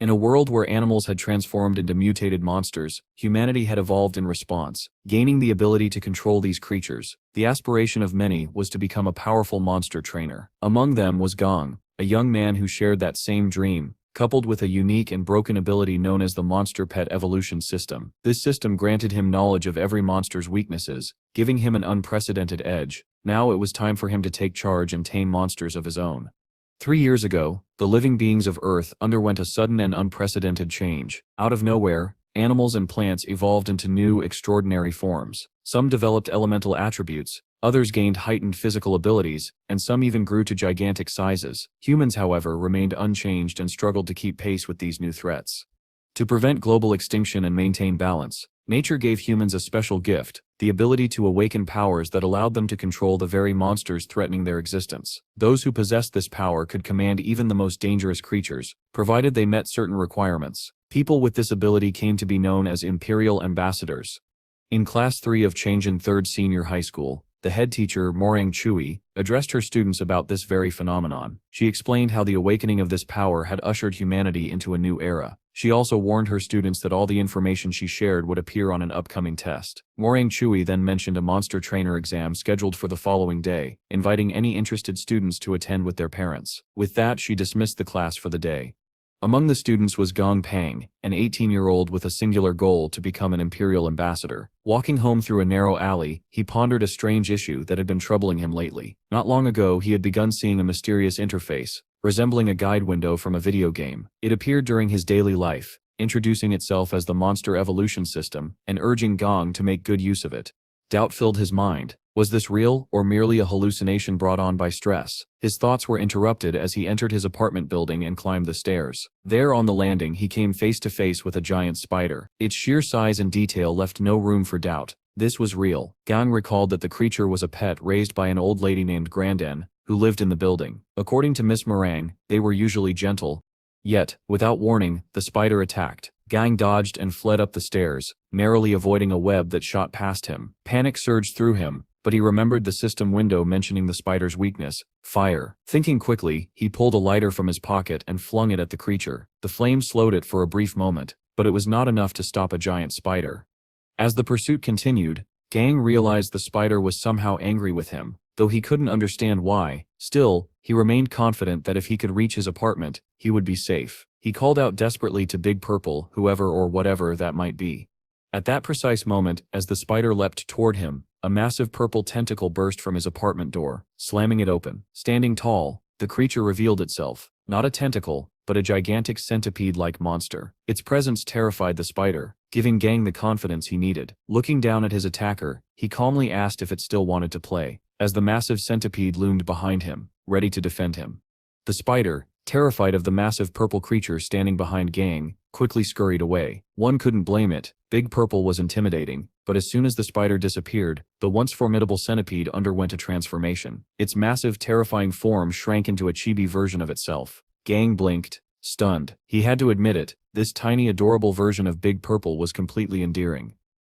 In a world where animals had transformed into mutated monsters, humanity had evolved in response, gaining the ability to control these creatures. The aspiration of many was to become a powerful monster trainer. Among them was Gong, a young man who shared that same dream, coupled with a unique and broken ability known as the Monster Pet Evolution System. This system granted him knowledge of every monster's weaknesses, giving him an unprecedented edge. Now it was time for him to take charge and tame monsters of his own. 3 years ago, the living beings of Earth underwent a sudden and unprecedented change. Out of nowhere, animals and plants evolved into new, extraordinary forms. Some developed elemental attributes, others gained heightened physical abilities, and some even grew to gigantic sizes. Humans, however, remained unchanged and struggled to keep pace with these new threats. To prevent global extinction and maintain balance, nature gave humans a special gift, the ability to awaken powers that allowed them to control the very monsters threatening their existence. Those who possessed this power could command even the most dangerous creatures, provided they met certain requirements. People with this ability came to be known as Imperial Ambassadors. In Class 3 of Chang'an 3rd Senior High School, the head teacher, Morang Chui, addressed her students about this very phenomenon. She explained how the awakening of this power had ushered humanity into a new era. She also warned her students that all the information she shared would appear on an upcoming test. Morang Chui then mentioned a monster trainer exam scheduled for the following day, inviting any interested students to attend with their parents. With that, she dismissed the class for the day. Among the students was Gong Pang, an 18-year-old with a singular goal to become an Imperial Ambassador. Walking home through a narrow alley, he pondered a strange issue that had been troubling him lately. Not long ago, he had begun seeing a mysterious interface, resembling a guide window from a video game. It appeared during his daily life, introducing itself as the Monster Evolution System, and urging Gong to make good use of it. Doubt filled his mind. Was this real, or merely a hallucination brought on by stress? His thoughts were interrupted as he entered his apartment building and climbed the stairs. There on the landing, he came face to face with a giant spider. Its sheer size and detail left no room for doubt. This was real. Gong recalled that the creature was a pet raised by an old lady named Grandin, who lived in the building. According to Miss Morang, they were usually gentle. Yet, without warning, the spider attacked. Gong dodged and fled up the stairs, narrowly avoiding a web that shot past him. Panic surged through him, but he remembered the system window mentioning the spider's weakness, fire. Thinking quickly, he pulled a lighter from his pocket and flung it at the creature. The flame slowed it for a brief moment, but it was not enough to stop a giant spider. As the pursuit continued, Gong realized the spider was somehow angry with him, though he couldn't understand why. Still, he remained confident that if he could reach his apartment, he would be safe. He called out desperately to Big Purple, whoever or whatever that might be. At that precise moment, as the spider leapt toward him, a massive purple tentacle burst from his apartment door, slamming it open. Standing tall, the creature revealed itself, not a tentacle, but a gigantic centipede-like monster. Its presence terrified the spider, giving Gong the confidence he needed. Looking down at his attacker, he calmly asked if it still wanted to play, as the massive centipede loomed behind him, ready to defend him. The spider, terrified of the massive purple creature standing behind Gong, quickly scurried away. One couldn't blame it. Big Purple was intimidating, but as soon as the spider disappeared, the once formidable centipede underwent a transformation. Its massive, terrifying form shrank into a chibi version of itself. Gong blinked, stunned. He had to admit it, this tiny, adorable version of Big Purple was completely endearing.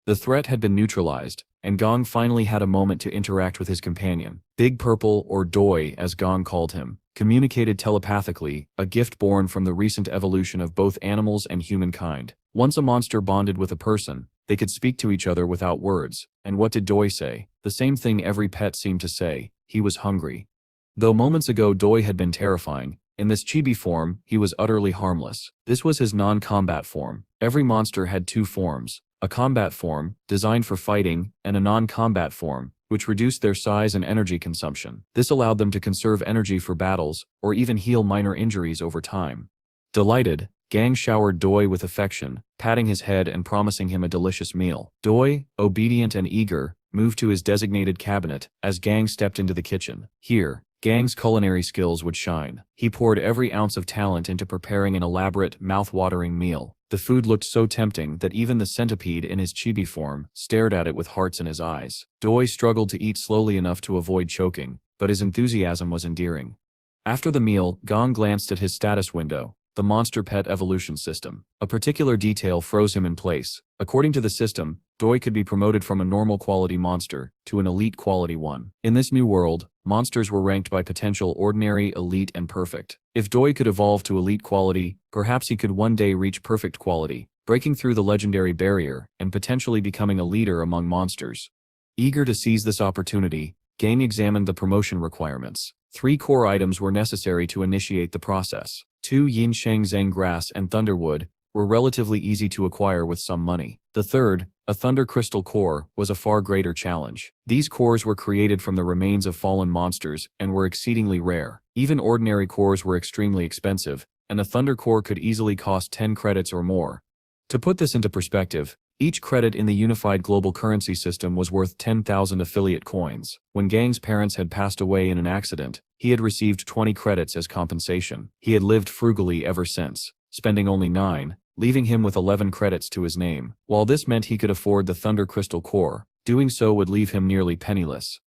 The threat had been neutralized, and Gong finally had a moment to interact with his companion. Big Purple, or Doi as Gong called him, communicated telepathically, a gift born from the recent evolution of both animals and humankind. Once a monster bonded with a person, they could speak to each other without words. And what did Doi say? The same thing every pet seemed to say: he was hungry. Though moments ago Doi had been terrifying, in this chibi form, he was utterly harmless. This was his non-combat form. Every monster had two forms: a combat form, designed for fighting, and a non-combat form, which reduced their size and energy consumption. This allowed them to conserve energy for battles, or even heal minor injuries over time. Delighted, Gong showered Doi with affection, patting his head and promising him a delicious meal. Doi, obedient and eager, moved to his designated cabinet as Gong stepped into the kitchen. Here, Gong's culinary skills would shine. He poured every ounce of talent into preparing an elaborate, mouth-watering meal. The food looked so tempting that even the centipede in his chibi form stared at it with hearts in his eyes. Doi struggled to eat slowly enough to avoid choking, but his enthusiasm was endearing. After the meal, Gong glanced at his status window, the Monster Pet Evolution System. A particular detail froze him in place. According to the system, Doi could be promoted from a normal quality monster to an elite quality one. In this new world, monsters were ranked by potential ordinary, elite, and perfect. If Doi could evolve to elite quality, perhaps he could one day reach perfect quality, breaking through the legendary barrier and potentially becoming a leader among monsters. Eager to seize this opportunity, Gang examined the promotion requirements. 3 core items were necessary to initiate the process. 2 Yin Sheng Zheng grass and thunderwood were relatively easy to acquire with some money. The third, a thunder crystal core, was a far greater challenge. These cores were created from the remains of fallen monsters and were exceedingly rare. Even ordinary cores were extremely expensive, and a thunder core could easily cost 10 credits or more. To put this into perspective, each credit in the unified global currency system was worth 10,000 affiliate coins. When Gang's parents had passed away in an accident, he had received 20 credits as compensation. He had lived frugally ever since, spending only 9, leaving him with 11 credits to his name. While this meant he could afford the Thunder Crystal Core, doing so would leave him nearly penniless.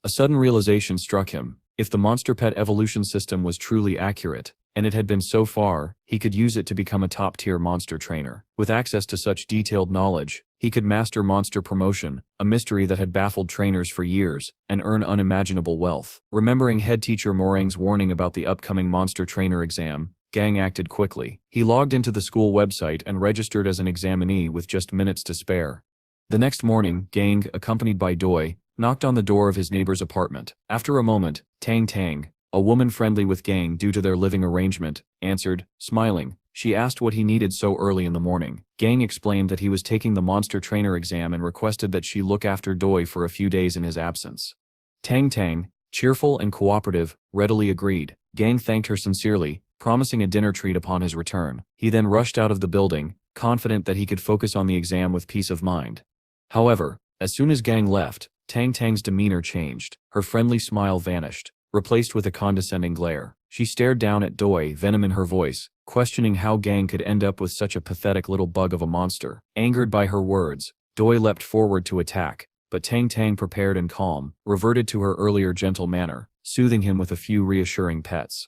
A sudden realization struck him. If the monster pet evolution system was truly accurate, and it had been so far, he could use it to become a top-tier monster trainer. With access to such detailed knowledge, he could master monster promotion, a mystery that had baffled trainers for years, and earn unimaginable wealth. Remembering head teacher Morang's warning about the upcoming monster trainer exam, Gang acted quickly. He logged into the school website and registered as an examinee with just minutes to spare. The next morning, Gang, accompanied by Doi, knocked on the door of his neighbor's apartment. After a moment, Tang, a woman friendly with Gang due to their living arrangement, answered, smiling. She asked what he needed so early in the morning. Gang explained that he was taking the monster trainer exam and requested that she look after Doi for a few days in his absence. Tang, cheerful and cooperative, readily agreed. Gang thanked her sincerely, promising a dinner treat upon his return. He then rushed out of the building, confident that he could focus on the exam with peace of mind. However, as soon as Gang left, Tang's demeanor changed. Her friendly smile vanished, replaced with a condescending glare. She stared down at Doi, venom in her voice, questioning how Gang could end up with such a pathetic little bug of a monster. Angered by her words, Doi leapt forward to attack, but Tang, prepared and calm, reverted to her earlier gentle manner, soothing him with a few reassuring pets.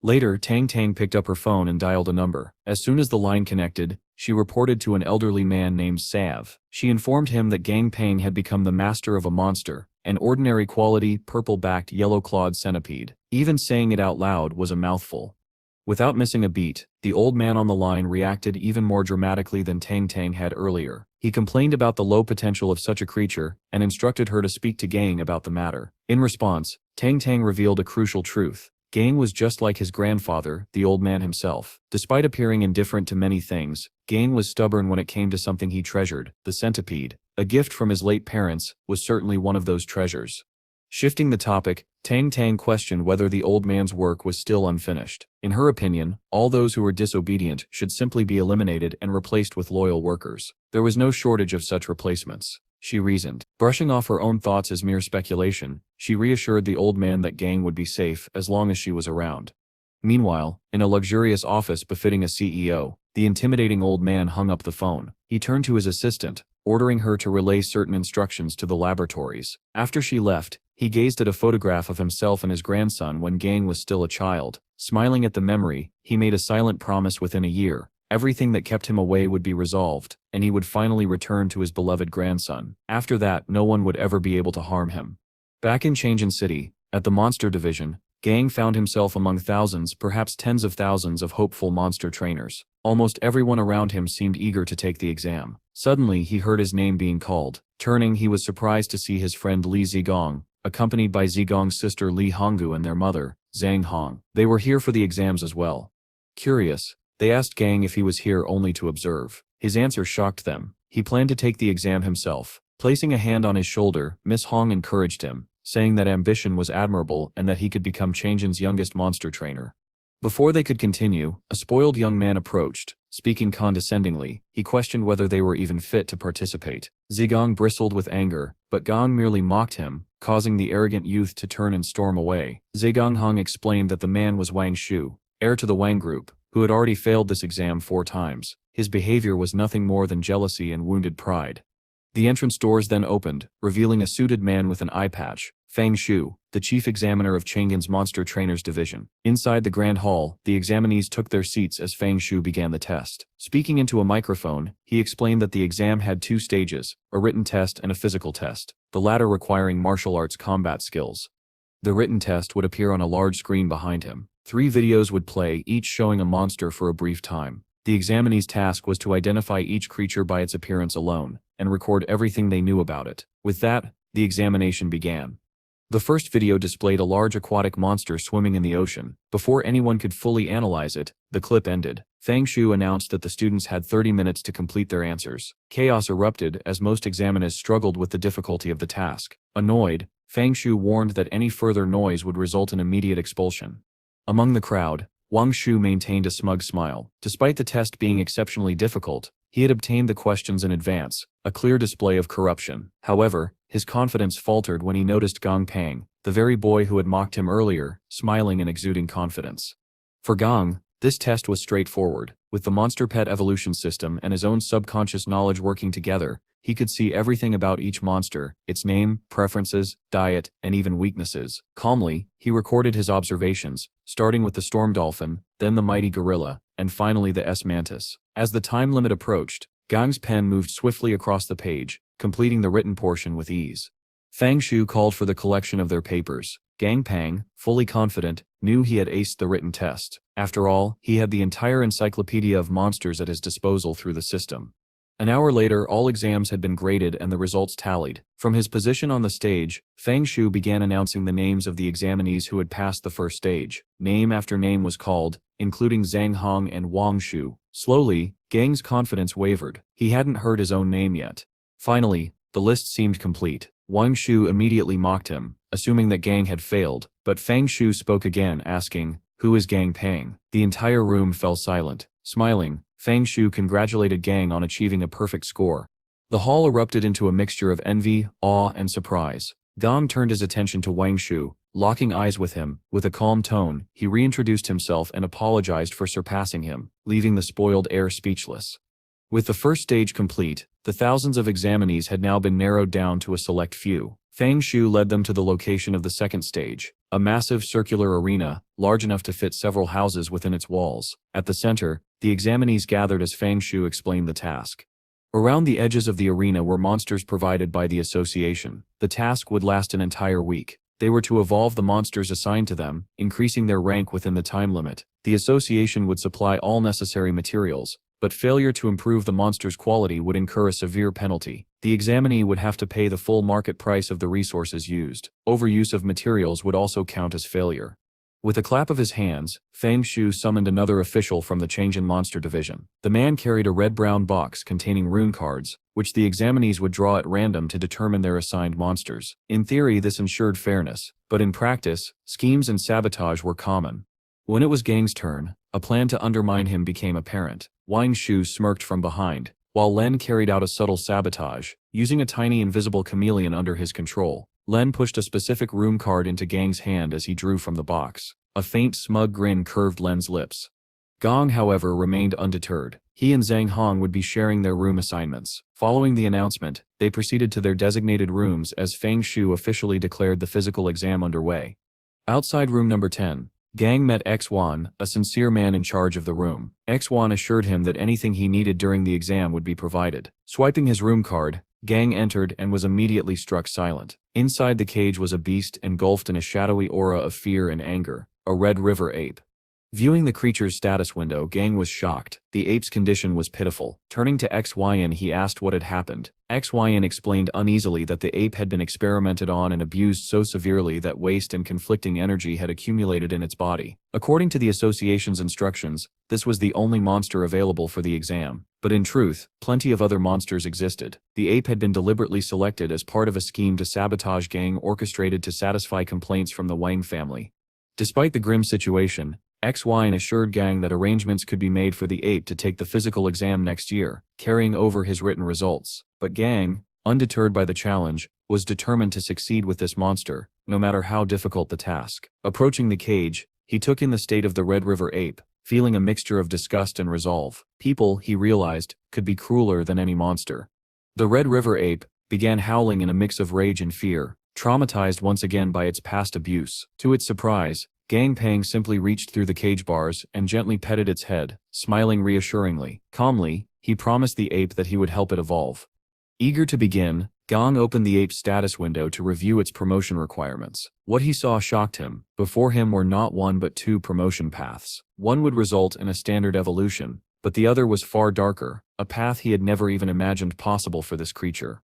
Later, Tang picked up her phone and dialed a number. As soon as the line connected, she reported to an elderly man named Sav. She informed him that Gong Pang had become the master of a monster, an ordinary quality, purple-backed, yellow-clawed centipede. Even saying it out loud was a mouthful. Without missing a beat, the old man on the line reacted even more dramatically than Tang had earlier. He complained about the low potential of such a creature, and instructed her to speak to Gang about the matter. In response, Tang revealed a crucial truth. Gang was just like his grandfather, the old man himself. Despite appearing indifferent to many things, Gang was stubborn when it came to something he treasured. The centipede, a gift from his late parents, was certainly one of those treasures. Shifting the topic, Tang questioned whether the old man's work was still unfinished. In her opinion, all those who were disobedient should simply be eliminated and replaced with loyal workers. There was no shortage of such replacements, she reasoned. Brushing off her own thoughts as mere speculation, she reassured the old man that Gang would be safe as long as she was around. Meanwhile, in a luxurious office befitting a CEO, the intimidating old man hung up the phone. He turned to his assistant, ordering her to relay certain instructions to the laboratories. After she left, he gazed at a photograph of himself and his grandson when Gang was still a child. Smiling at the memory, he made a silent promise within a year. Everything that kept him away would be resolved, and he would finally return to his beloved grandson. After that, no one would ever be able to harm him. Back in Chang'an City, at the monster division, Gang found himself among thousands, perhaps tens of thousands of hopeful monster trainers. Almost everyone around him seemed eager to take the exam. Suddenly, he heard his name being called. Turning, he was surprised to see his friend Li Zigong, accompanied by Zigong's sister Li Honggu and their mother, Zhang Hong. They were here for the exams as well. Curious, they asked Gang if he was here only to observe. His answer shocked them. He planned to take the exam himself. Placing a hand on his shoulder, Miss Hong encouraged him, saying that ambition was admirable and that he could become Chang'an's youngest monster trainer. Before they could continue, a spoiled young man approached. Speaking condescendingly, he questioned whether they were even fit to participate. Zigong bristled with anger, but Gong merely mocked him, causing the arrogant youth to turn and storm away. Zigong Hong explained that the man was Wang Shu, heir to the Wang Group, who had already failed this exam 4 times. His behavior was nothing more than jealousy and wounded pride. The entrance doors then opened, revealing a suited man with an eye patch. Fang Shu, the chief examiner of Chang'an's Monster Trainers Division. Inside the grand hall, the examinees took their seats as Fang Shu began the test. Speaking into a microphone, he explained that the exam had 2 stages, a written test and a physical test, the latter requiring martial arts combat skills. The written test would appear on a large screen behind him. 3 videos would play, each showing a monster for a brief time. The examinee's task was to identify each creature by its appearance alone, and record everything they knew about it. With that, the examination began. The first video displayed a large aquatic monster swimming in the ocean. Before anyone could fully analyze it, the clip ended. Fang Shu announced that the students had 30 minutes to complete their answers. Chaos erupted as most examiners struggled with the difficulty of the task. Annoyed, Fang Shu warned that any further noise would result in immediate expulsion. Among the crowd, Wang Shu maintained a smug smile. Despite the test being exceptionally difficult, he had obtained the questions in advance, a clear display of corruption. However, his confidence faltered when he noticed Gong Pang, the very boy who had mocked him earlier, smiling and exuding confidence. For Gong, this test was straightforward. With the monster pet evolution system and his own subconscious knowledge working together, he could see everything about each monster, its name, preferences, diet, and even weaknesses. Calmly, he recorded his observations, starting with the storm dolphin, then the mighty gorilla, and finally the S-mantis. As the time limit approached, Gong's pen moved swiftly across the page, completing the written portion with ease. Fang Shu called for the collection of their papers. Gong Pang, fully confident, knew he had aced the written test. After all, he had the entire encyclopedia of monsters at his disposal through the system. An hour later, all exams had been graded and the results tallied. From his position on the stage, Fang Shu began announcing the names of the examinees who had passed the first stage. Name after name was called, including Zhang Hong and Wang Shu. Slowly, Gang's confidence wavered. He hadn't heard his own name yet. Finally, the list seemed complete. Wang Shu immediately mocked him, assuming that Gang had failed, but Fang Shu spoke again, asking, "Who is Gong Pang?" The entire room fell silent. Smiling, Fang Shu congratulated Gang on achieving a perfect score. The hall erupted into a mixture of envy, awe, and surprise. Gong turned his attention to Wang Shu, locking eyes with him. With a calm tone, he reintroduced himself and apologized for surpassing him, leaving the spoiled heir speechless. With the first stage complete, the thousands of examinees had now been narrowed down to a select few. Fang Shu led them to the location of the second stage, a massive circular arena, large enough to fit several houses within its walls. At the center, the examinees gathered as Fang Shu explained the task. Around the edges of the arena were monsters provided by the association. The task would last an entire week. They were to evolve the monsters assigned to them, increasing their rank within the time limit. The association would supply all necessary materials, but failure to improve the monster's quality would incur a severe penalty. The examinee would have to pay the full market price of the resources used. Overuse of materials would also count as failure. With a clap of his hands, Fang Shu summoned another official from the Chang'an Monster Division. The man carried a red-brown box containing rune cards, which the examinees would draw at random to determine their assigned monsters. In theory, this ensured fairness, but in practice, schemes and sabotage were common. When it was Gang's turn, a plan to undermine him became apparent. Wang Shu smirked from behind, while Len carried out a subtle sabotage, using a tiny invisible chameleon under his control. Len pushed a specific rune card into Gang's hand as he drew from the box. A faint smug grin curved Len's lips. Gong, however, remained undeterred. He and Zhang Hong would be sharing their room assignments. Following the announcement, they proceeded to their designated rooms as Fang Shu officially declared the physical exam underway. Outside room number 10, Gang met X1, a sincere man in charge of the room. X1 assured him that anything he needed during the exam would be provided. Swiping his room card, Gang entered and was immediately struck silent. Inside the cage was a beast engulfed in a shadowy aura of fear and anger, a Red River Ape. Viewing the creature's status window, Gang was shocked. The ape's condition was pitiful. Turning to XYN, he asked what had happened. XYN explained uneasily that the ape had been experimented on and abused so severely that waste and conflicting energy had accumulated in its body. According to the association's instructions, this was the only monster available for the exam. But in truth, plenty of other monsters existed. The ape had been deliberately selected as part of a scheme to sabotage Gang orchestrated to satisfy complaints from the Wang family. Despite the grim situation, XY assured Gang that arrangements could be made for the ape to take the physical exam next year, carrying over his written results. But Gang, undeterred by the challenge, was determined to succeed with this monster, no matter how difficult the task. Approaching the cage, he took in the state of the Red River Ape, feeling a mixture of disgust and resolve. People, he realized, could be crueler than any monster. The Red River Ape began howling in a mix of rage and fear, traumatized once again by its past abuse. To its surprise, Gong Pang simply reached through the cage bars and gently petted its head, smiling reassuringly. Calmly, he promised the ape that he would help it evolve. Eager to begin, Gong opened the ape's status window to review its promotion requirements. What he saw shocked him. Before him were not one but two promotion paths. One would result in a standard evolution, but the other was far darker, a path he had never even imagined possible for this creature.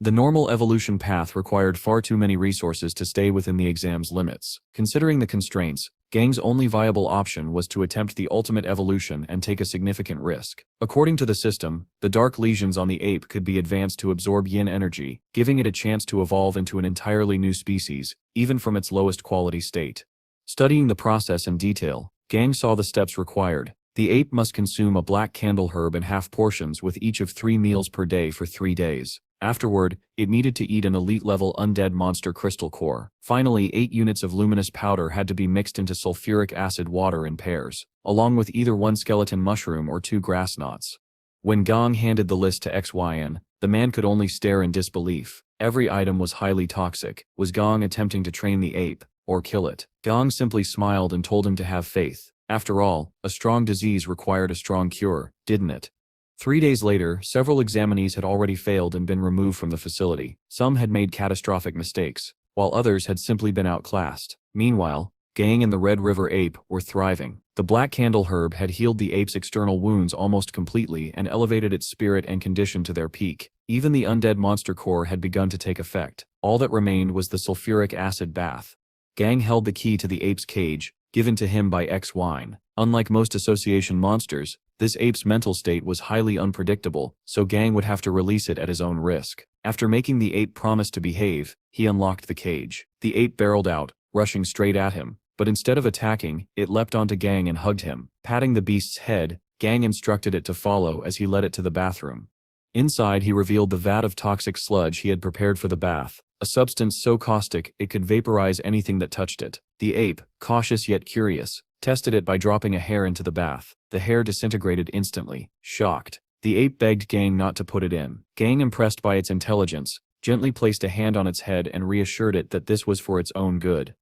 The normal evolution path required far too many resources to stay within the exam's limits. Considering the constraints, Gang's only viable option was to attempt the ultimate evolution and take a significant risk. According to the system, the dark lesions on the ape could be advanced to absorb yin energy, giving it a chance to evolve into an entirely new species, even from its lowest quality state. Studying the process in detail, Gang saw the steps required. The ape must consume a black candle herb in half portions with each of 3 meals per day for 3 days. Afterward, it needed to eat an elite-level undead monster crystal core. Finally, 8 units of luminous powder had to be mixed into sulfuric acid water in pairs, along with either 1 skeleton mushroom or 2 grass knots. When Gong handed the list to XYN, the man could only stare in disbelief. Every item was highly toxic. Was Gong attempting to train the ape, or kill it? Gong simply smiled and told him to have faith. After all, a strong disease required a strong cure, didn't it? 3 days later, several examinees had already failed and been removed from the facility. Some had made catastrophic mistakes, while others had simply been outclassed. Meanwhile, Gang and the Red River Ape were thriving. The black candle herb had healed the ape's external wounds almost completely and elevated its spirit and condition to their peak. Even the undead monster core had begun to take effect. All that remained was the sulfuric acid bath. Gang held the key to the ape's cage, given to him by XYN. Unlike most association monsters, this ape's mental state was highly unpredictable, so Gang would have to release it at his own risk. After making the ape promise to behave, he unlocked the cage. The ape barreled out, rushing straight at him, but instead of attacking, it leapt onto Gang and hugged him. Patting the beast's head, Gang instructed it to follow as he led it to the bathroom. Inside, he revealed the vat of toxic sludge he had prepared for the bath, a substance so caustic it could vaporize anything that touched it. The ape, cautious yet curious, tested it by dropping a hair into the bath. The hair disintegrated instantly. Shocked, the ape begged Gang not to put it in. Gang, impressed by its intelligence, gently placed a hand on its head and reassured it that this was for its own good.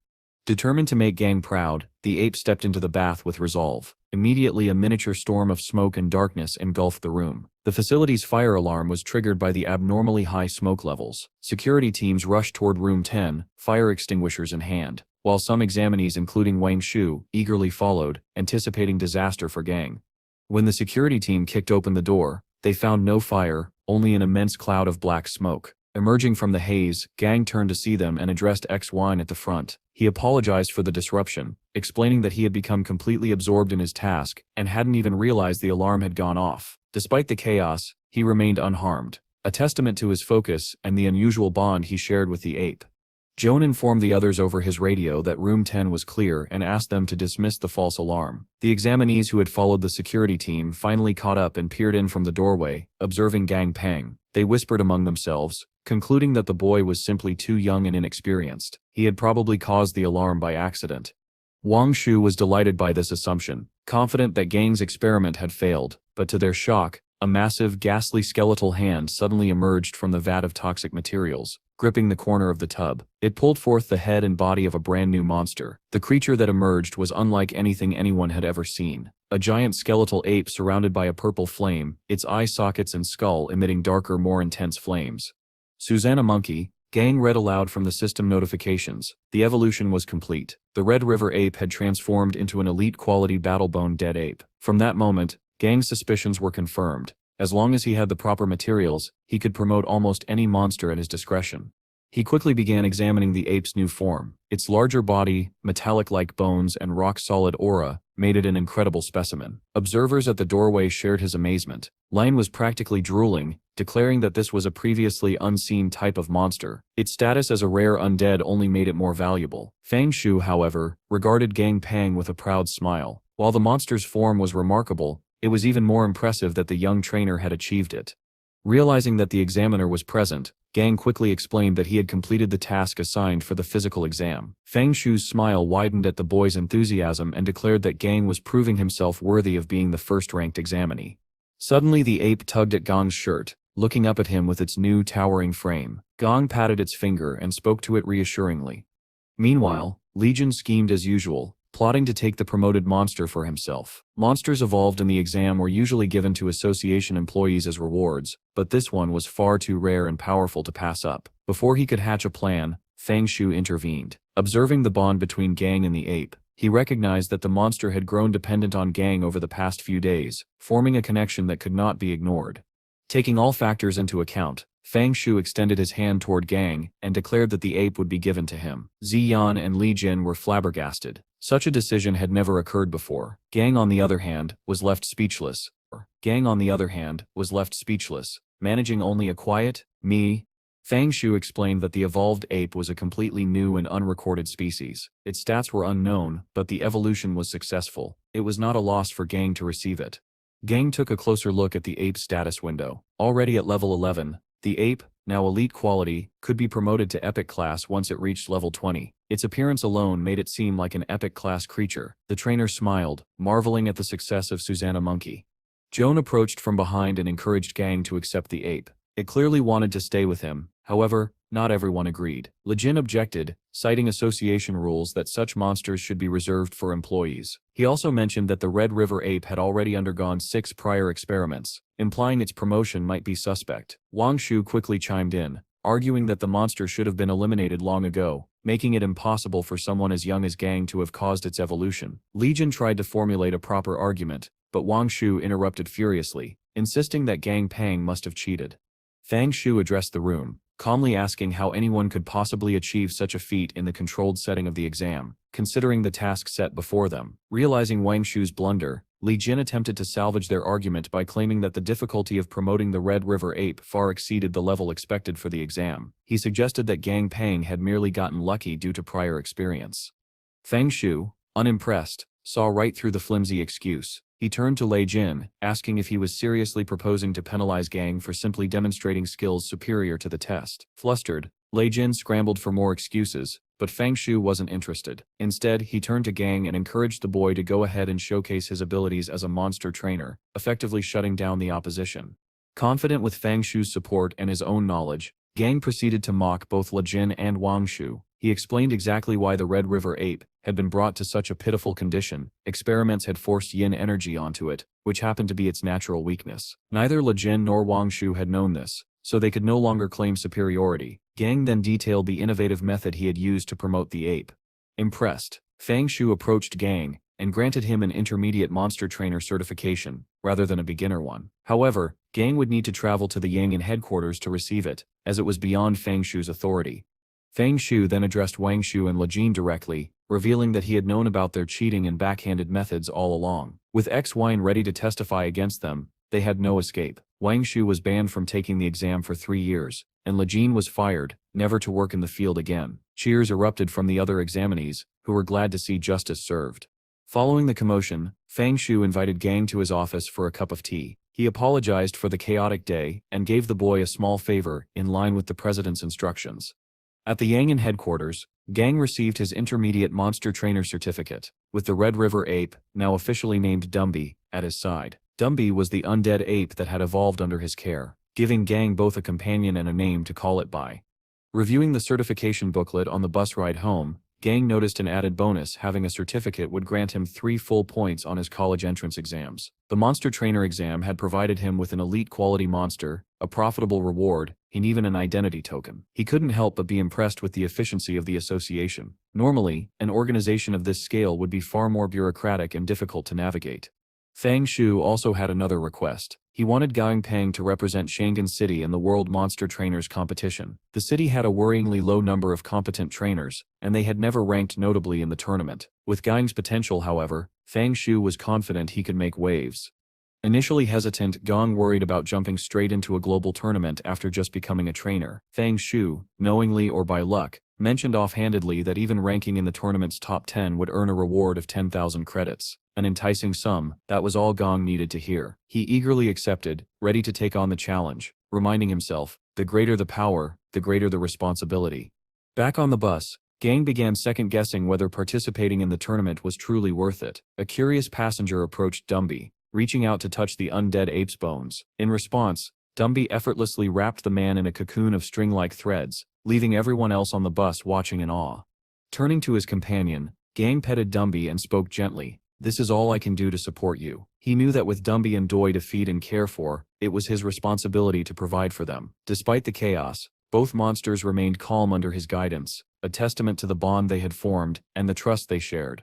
Determined to make Gang proud, the ape stepped into the bath with resolve. Immediately, a miniature storm of smoke and darkness engulfed the room. The facility's fire alarm was triggered by the abnormally high smoke levels. Security teams rushed toward room 10, fire extinguishers in hand, while some examinees, including Wang Shu, eagerly followed, anticipating disaster for Gang. When the security team kicked open the door, they found no fire, only an immense cloud of black smoke. Emerging from the haze, Gang turned to see them and addressed XYN at the front. He apologized for the disruption, explaining that he had become completely absorbed in his task and hadn't even realized the alarm had gone off. Despite the chaos, he remained unharmed, a testament to his focus and the unusual bond he shared with the ape. Joan informed the others over his radio that room 10 was clear and asked them to dismiss the false alarm. The examinees who had followed the security team finally caught up and peered in from the doorway, observing Gong Pang. They whispered among themselves, concluding that the boy was simply too young and inexperienced. He had probably caused the alarm by accident. Wang Shu was delighted by this assumption, confident that Gang's experiment had failed, but to their shock, a massive, ghastly skeletal hand suddenly emerged from the vat of toxic materials, gripping the corner of the tub. It pulled forth the head and body of a brand new monster. The creature that emerged was unlike anything anyone had ever seen. A giant skeletal ape surrounded by a purple flame, its eye sockets and skull emitting darker, more intense flames. Susanna Monkey, Gang read aloud from the system notifications. The evolution was complete. The Red River Ape had transformed into an elite-quality Battlebone dead ape. From that moment, Gang's suspicions were confirmed. As long as he had the proper materials, he could promote almost any monster at his discretion. He quickly began examining the ape's new form. Its larger body, metallic-like bones, and rock-solid aura made it an incredible specimen. Observers at the doorway shared his amazement. Lane was practically drooling, declaring that this was a previously unseen type of monster. Its status as a rare undead only made it more valuable. Fang Shu, however, regarded Gong Pang with a proud smile. While the monster's form was remarkable, it was even more impressive that the young trainer had achieved it. Realizing that the examiner was present, Gang quickly explained that he had completed the task assigned for the physical exam. Fang Shu's smile widened at the boy's enthusiasm and declared that Gang was proving himself worthy of being the first-ranked examinee. Suddenly the ape tugged at Gong's shirt, looking up at him with its new towering frame. Gong patted its finger and spoke to it reassuringly. Meanwhile, Legion schemed as usual, plotting to take the promoted monster for himself. Monsters evolved in the exam were usually given to association employees as rewards, but this one was far too rare and powerful to pass up. Before he could hatch a plan, Fang Shu intervened. Observing the bond between Gang and the ape, he recognized that the monster had grown dependent on Gang over the past few days, forming a connection that could not be ignored. Taking all factors into account, Fang Shu extended his hand toward Gang and declared that the ape would be given to him. Ziyan and Li Jin were flabbergasted. Such a decision had never occurred before. Gang, on the other hand, was left speechless. Managing only a quiet, "me." Fang Shu explained that the evolved ape was a completely new and unrecorded species. Its stats were unknown, but the evolution was successful. It was not a loss for Gang to receive it. Gang took a closer look at the ape's status window. Already at level 11, the ape, now elite quality, could be promoted to epic class once it reached level 20. Its appearance alone made it seem like an epic class creature. The trainer smiled, marveling at the success of Susanna Monkey. Joan approached from behind and encouraged Gang to accept the ape. It clearly wanted to stay with him. However, not everyone agreed. Lejin objected, citing association rules that such monsters should be reserved for employees. He also mentioned that the Red River Ape had already undergone 6 prior experiments, implying its promotion might be suspect. Wang Shu quickly chimed in, arguing that the monster should have been eliminated long ago, making it impossible for someone as young as Gang to have caused its evolution. Legion tried to formulate a proper argument, but Wang Shu interrupted furiously, insisting that Gong Pang must have cheated. Fang Shu addressed the room, calmly asking how anyone could possibly achieve such a feat in the controlled setting of the exam, considering the task set before them. Realizing Wang Shu's blunder, Li Jin attempted to salvage their argument by claiming that the difficulty of promoting the Red River Ape far exceeded the level expected for the exam. He suggested that Gong Pang had merely gotten lucky due to prior experience. Fang Shu, unimpressed, saw right through the flimsy excuse. He turned to Lei Jin, asking if he was seriously proposing to penalize Gang for simply demonstrating skills superior to the test. Flustered, Lei Jin scrambled for more excuses, but Fang Shu wasn't interested. Instead, he turned to Gang and encouraged the boy to go ahead and showcase his abilities as a monster trainer, effectively shutting down the opposition. Confident with Fang Shu's support and his own knowledge, Gang proceeded to mock both Lei Jin and Wang Shu. He explained exactly why the Red River Ape had been brought to such a pitiful condition. Experiments had forced yin energy onto it, which happened to be its natural weakness. Neither Lei Jin nor Wang Shu had known this, so they could no longer claim superiority. Gang then detailed the innovative method he had used to promote the ape. Impressed, Fang Shu approached Gang and granted him an intermediate monster trainer certification, rather than a beginner one. However, Gang would need to travel to the Yang'an headquarters to receive it, as it was beyond Fang Shu's authority. Fang Shu then addressed Wang Shu and Lei Jin directly, revealing that he had known about their cheating and backhanded methods all along. With X-Wine ready to testify against them, they had no escape. Wang Shu was banned from taking the exam for 3 years, and Lei Jin was fired, never to work in the field again. Cheers erupted from the other examinees, who were glad to see justice served. Following the commotion, Fang Shu invited Gang to his office for a cup of tea. He apologized for the chaotic day and gave the boy a small favor in line with the president's instructions. At the Yang'an headquarters, Gang received his intermediate monster trainer certificate, with the Red River Ape, now officially named Dumby, at his side. Dumby was the undead ape that had evolved under his care, giving Gang both a companion and a name to call it by. Reviewing the certification booklet on the bus ride home, Gang noticed an added bonus: having a certificate would grant him 3 full points on his college entrance exams. The monster trainer exam had provided him with an elite quality monster, a profitable reward, and even an identity token. He couldn't help but be impressed with the efficiency of the association. Normally, an organization of this scale would be far more bureaucratic and difficult to navigate. Fang Shu also had another request. He wanted Gong Pang to represent Shangan City in the World Monster Trainers competition. The city had a worryingly low number of competent trainers, and they had never ranked notably in the tournament. With Gong's potential, however, Fang Shu was confident he could make waves. Initially hesitant, Gong worried about jumping straight into a global tournament after just becoming a trainer. Fang Shu, knowingly or by luck, mentioned offhandedly that even ranking in the tournament's top 10 would earn a reward of 10,000 credits. An enticing sum, that was all Gong needed to hear. He eagerly accepted, ready to take on the challenge, reminding himself, the greater the power, the greater the responsibility. Back on the bus, Gang began second-guessing whether participating in the tournament was truly worth it. A curious passenger approached Dumby, reaching out to touch the undead ape's bones. In response, Dumby effortlessly wrapped the man in a cocoon of string-like threads, leaving everyone else on the bus watching in awe. Turning to his companion, Gang petted Dumby and spoke gently. "This is all I can do to support you." He knew that with Dumby and Doi to feed and care for, it was his responsibility to provide for them. Despite the chaos, both monsters remained calm under his guidance, a testament to the bond they had formed and the trust they shared.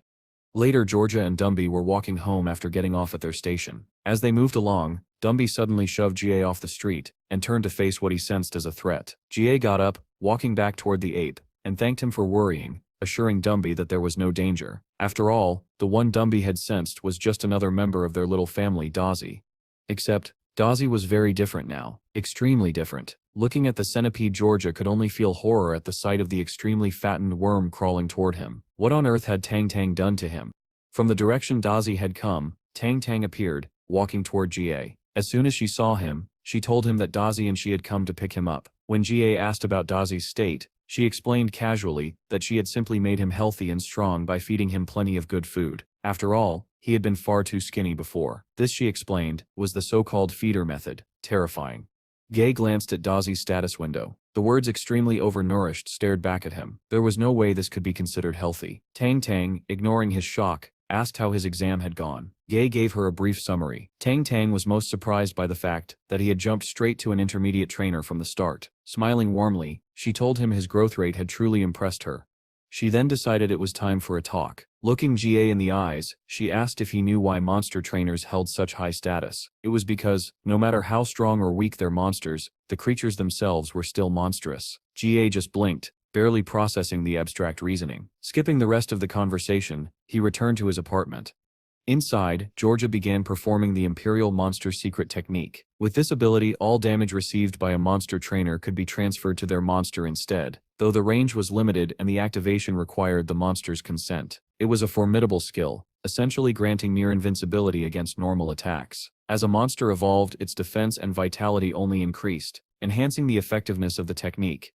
Later, Georgia and Dumby were walking home after getting off at their station. As they moved along, Dumby suddenly shoved GA off the street and turned to face what he sensed as a threat. GA got up, walking back toward the ape, and thanked him for worrying, assuring Dumby that there was no danger. After all, the one Dumby had sensed was just another member of their little family, Dazzy. Except, Dazzy was very different now. Extremely different. Looking at the centipede, Georgia could only feel horror at the sight of the extremely fattened worm crawling toward him. What on earth had Tang Tang done to him? From the direction Dazzy had come, Tang Tang appeared, walking toward GA. As soon as she saw him, she told him that Dazzy and she had come to pick him up. When GA asked about Dazzy's state, she explained casually that she had simply made him healthy and strong by feeding him plenty of good food. After all, he had been far too skinny before. This, she explained, was the so-called feeder method. Terrifying. Gay glanced at Dazzy's status window. The words "extremely overnourished" stared back at him. There was no way this could be considered healthy. Tang Tang, ignoring his shock, asked how his exam had gone. Gay gave her a brief summary. Tang Tang was most surprised by the fact that he had jumped straight to an intermediate trainer from the start. Smiling warmly, she told him his growth rate had truly impressed her. She then decided it was time for a talk. Looking GA in the eyes, she asked if he knew why monster trainers held such high status. It was because, no matter how strong or weak their monsters, the creatures themselves were still monstrous. GA just blinked, barely processing the abstract reasoning. Skipping the rest of the conversation, he returned to his apartment. Inside, Georgia began performing the Imperial Monster Secret technique. With this ability, all damage received by a monster trainer could be transferred to their monster instead, though the range was limited and the activation required the monster's consent. It was a formidable skill, essentially granting near invincibility against normal attacks. As a monster evolved, its defense and vitality only increased, enhancing the effectiveness of the technique.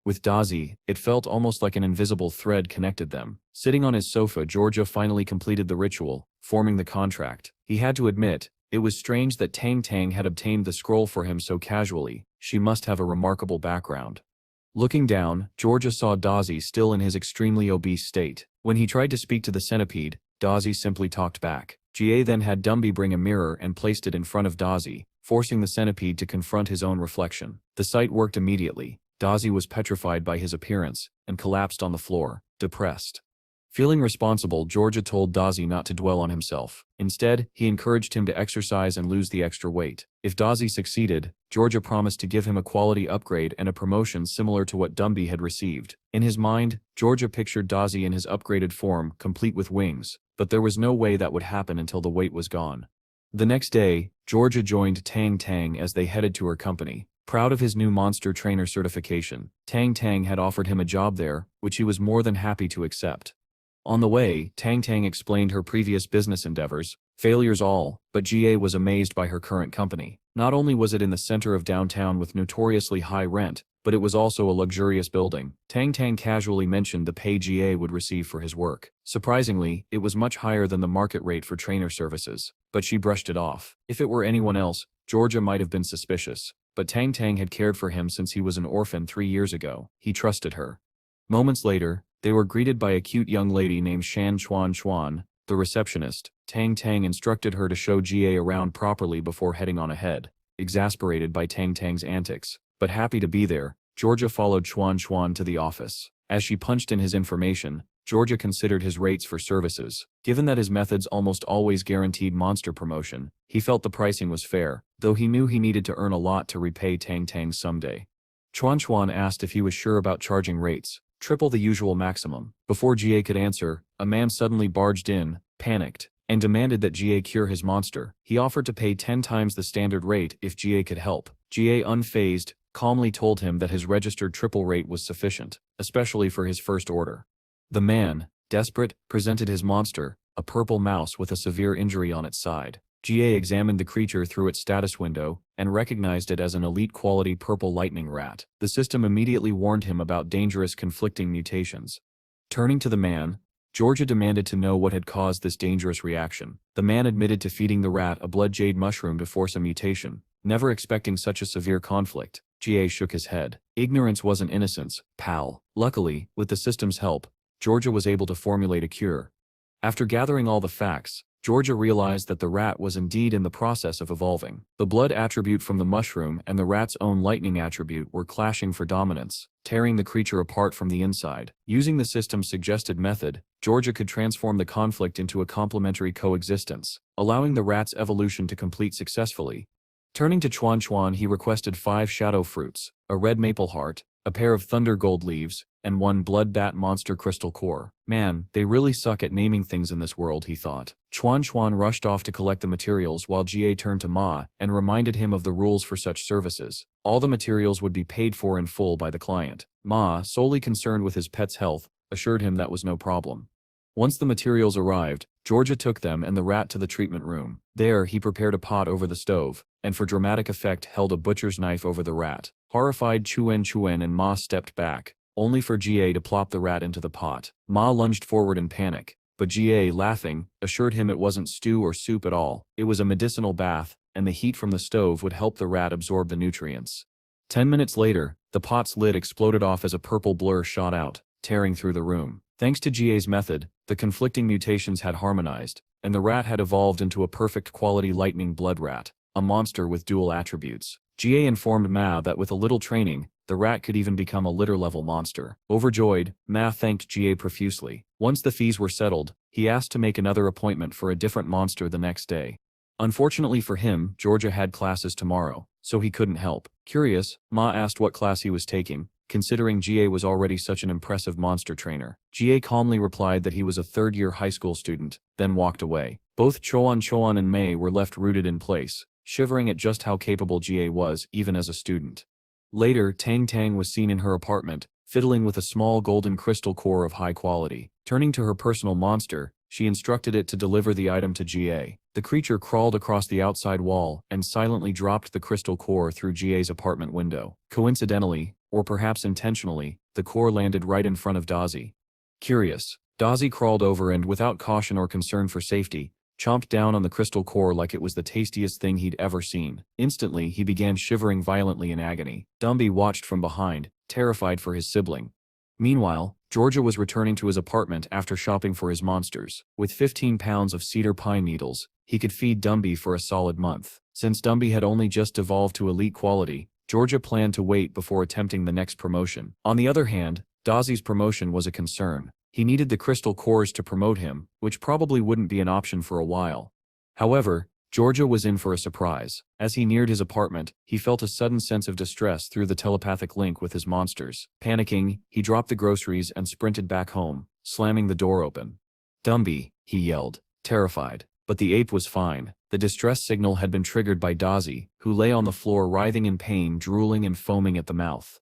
With Dazzy, it felt almost like an invisible thread connected them. Sitting on his sofa, Georgia finally completed the ritual, forming the contract. He had to admit, it was strange that Tang Tang had obtained the scroll for him so casually. She must have a remarkable background. Looking down, Georgia saw Dazzy still in his extremely obese state. When he tried to speak to the centipede, Dazzy simply talked back. GA then had Dumby bring a mirror and placed it in front of Dazzy, forcing the centipede to confront his own reflection. The sight worked immediately. Dazzy was petrified by his appearance and collapsed on the floor, depressed. Feeling responsible, Georgia told Dazzy not to dwell on himself. Instead, he encouraged him to exercise and lose the extra weight. If Dazzy succeeded, Georgia promised to give him a quality upgrade and a promotion similar to what Dumby had received. In his mind, Georgia pictured Dazzy in his upgraded form, complete with wings, but there was no way that would happen until the weight was gone. The next day, Georgia joined Tang Tang as they headed to her company. Proud of his new monster trainer certification, Tang Tang had offered him a job there, which he was more than happy to accept. On the way, Tang Tang explained her previous business endeavors, failures all, but GA was amazed by her current company. Not only was it in the center of downtown with notoriously high rent, but it was also a luxurious building. Tang Tang casually mentioned the pay GA would receive for his work. Surprisingly, it was much higher than the market rate for trainer services, but she brushed it off. If it were anyone else, Georgia might have been suspicious. But Tang Tang had cared for him since he was an orphan 3 years ago. He trusted her. Moments later, they were greeted by a cute young lady named Shan Chuan Chuan, the receptionist. Tang Tang instructed her to show GA around properly before heading on ahead. Exasperated by Tang Tang's antics, but happy to be there, Georgia followed Chuan Chuan to the office. As she punched in his information, Georgia considered his rates for services. Given that his methods almost always guaranteed monster promotion, he felt the pricing was fair, though he knew he needed to earn a lot to repay Tang Tang someday. Chuan Chuan asked if he was sure about charging rates, triple the usual maximum. Before GA could answer, a man suddenly barged in, panicked, and demanded that GA cure his monster. He offered to pay 10 times the standard rate if GA could help. GA, unfazed, calmly told him that his registered triple rate was sufficient, especially for his first order. The man, desperate, presented his monster, a purple mouse with a severe injury on its side. GA examined the creature through its status window and recognized it as an elite-quality purple lightning rat. The system immediately warned him about dangerous conflicting mutations. Turning to the man, Georgia demanded to know what had caused this dangerous reaction. The man admitted to feeding the rat a blood jade mushroom to force a mutation, never expecting such a severe conflict. GA shook his head. Ignorance wasn't innocence, pal. Luckily, with the system's help, Georgia was able to formulate a cure. After gathering all the facts, Georgia realized that the rat was indeed in the process of evolving. The blood attribute from the mushroom and the rat's own lightning attribute were clashing for dominance, tearing the creature apart from the inside. Using the system's suggested method, Georgia could transform the conflict into a complementary coexistence, allowing the rat's evolution to complete successfully. Turning to Chuan Chuan, he requested 5 shadow fruits, a red maple heart, a pair of thunder gold leaves, and 1 blood bat monster crystal core. Man, they really suck at naming things in this world, he thought. Chuan Chuan rushed off to collect the materials while GA turned to Ma and reminded him of the rules for such services. All the materials would be paid for in full by the client. Ma, solely concerned with his pet's health, assured him that was no problem. Once the materials arrived, Georgia took them and the rat to the treatment room. There, he prepared a pot over the stove, and for dramatic effect held a butcher's knife over the rat. Horrified, Chuan and Ma stepped back, only for GA to plop the rat into the pot. Ma lunged forward in panic, but GA, laughing, assured him it wasn't stew or soup at all. It was a medicinal bath, and the heat from the stove would help the rat absorb the nutrients. 10 minutes later, the pot's lid exploded off as a purple blur shot out, tearing through the room. Thanks to GA's method, the conflicting mutations had harmonized, and the rat had evolved into a perfect quality lightning blood rat, a monster with dual attributes. GA informed Ma that with a little training, the rat could even become a litter-level monster. Overjoyed, Ma thanked GA profusely. Once the fees were settled, he asked to make another appointment for a different monster the next day. Unfortunately for him, Georgia had classes tomorrow, so he couldn't help. Curious, Ma asked what class he was taking, considering GA was already such an impressive monster trainer. GA calmly replied that he was a third-year high school student, then walked away. Both Chuan and Mei were left rooted in place, shivering at just how capable GA was, even as a student. Later, Tang was seen in her apartment, fiddling with a small golden crystal core of high quality. Turning to her personal monster, she instructed it to deliver the item to GA. The creature crawled across the outside wall and silently dropped the crystal core through GA's apartment window. Coincidentally, or perhaps intentionally, the core landed right in front of Dazi. Curious, Dazi crawled over and, without caution or concern for safety, chomped down on the crystal core like it was the tastiest thing he'd ever seen. Instantly, he began shivering violently in agony. Dumby watched from behind, terrified for his sibling. Meanwhile, Georgia was returning to his apartment after shopping for his monsters. With 15 pounds of cedar pine needles, he could feed Dumby for a solid month. Since Dumby had only just evolved to elite quality, Georgia planned to wait before attempting the next promotion. On the other hand, Dazi's promotion was a concern. He needed the crystal cores to promote him, which probably wouldn't be an option for a while. However, Georgia was in for a surprise. As he neared his apartment, he felt a sudden sense of distress through the telepathic link with his monsters. Panicking, he dropped the groceries and sprinted back home, slamming the door open. "Dumby," he yelled, terrified. But the ape was fine. The distress signal had been triggered by Dazi, who lay on the floor writhing in pain, drooling and foaming at the mouth.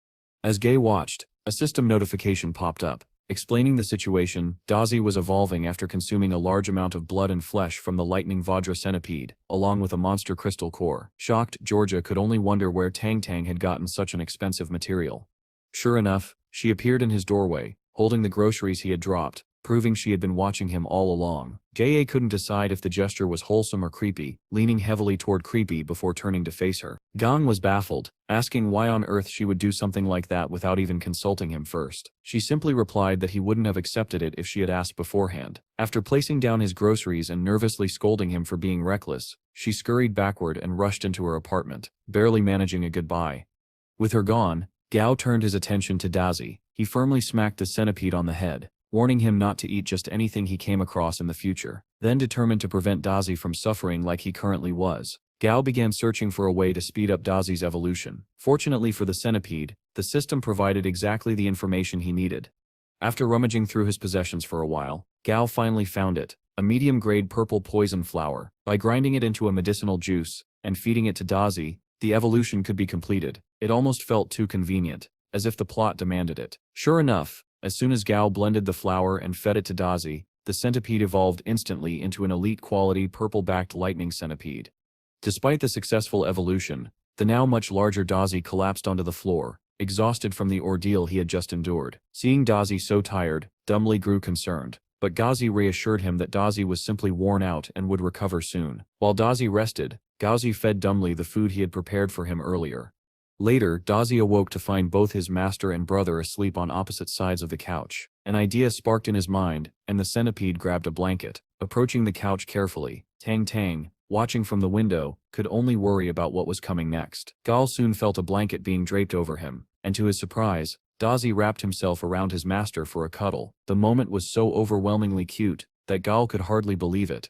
As Gay watched, a system notification popped up. Explaining the situation, Dazi was evolving after consuming a large amount of blood and flesh from the lightning Vajra centipede, along with a monster crystal core. Shocked, Georgia could only wonder where Tang had gotten such an expensive material. Sure enough, she appeared in his doorway, holding the groceries he had dropped, proving she had been watching him all along. J.A. couldn't decide if the gesture was wholesome or creepy, leaning heavily toward creepy before turning to face her. Gong was baffled, asking why on earth she would do something like that without even consulting him first. She simply replied that he wouldn't have accepted it if she had asked beforehand. After placing down his groceries and nervously scolding him for being reckless, she scurried backward and rushed into her apartment, barely managing a goodbye. With her gone, Gao turned his attention to Dazi. He firmly smacked the centipede on the head, warning him not to eat just anything he came across in the future. Then, determined to prevent Dazi from suffering like he currently was, Gao began searching for a way to speed up Dazi's evolution. Fortunately for the centipede, the system provided exactly the information he needed. After rummaging through his possessions for a while, Gao finally found it, a medium-grade purple poison flower. By grinding it into a medicinal juice and feeding it to Dazi, the evolution could be completed. It almost felt too convenient, as if the plot demanded it. Sure enough, as soon as Gao blended the flower and fed it to Dazi, the centipede evolved instantly into an elite-quality purple-backed lightning centipede. Despite the successful evolution, the now much larger Dazi collapsed onto the floor, exhausted from the ordeal he had just endured. Seeing Dazi so tired, Dumbly grew concerned, but Gazi reassured him that Dazi was simply worn out and would recover soon. While Dazi rested, Gaozi fed dumbly the food he had prepared for him earlier. Later, Dazi awoke to find both his master and brother asleep on opposite sides of the couch. An idea sparked in his mind, and the centipede grabbed a blanket. Approaching the couch carefully, Tang, watching from the window, could only worry about what was coming next. Gao soon felt a blanket being draped over him, and to his surprise, Dazi wrapped himself around his master for a cuddle. The moment was so overwhelmingly cute that Gao could hardly believe it.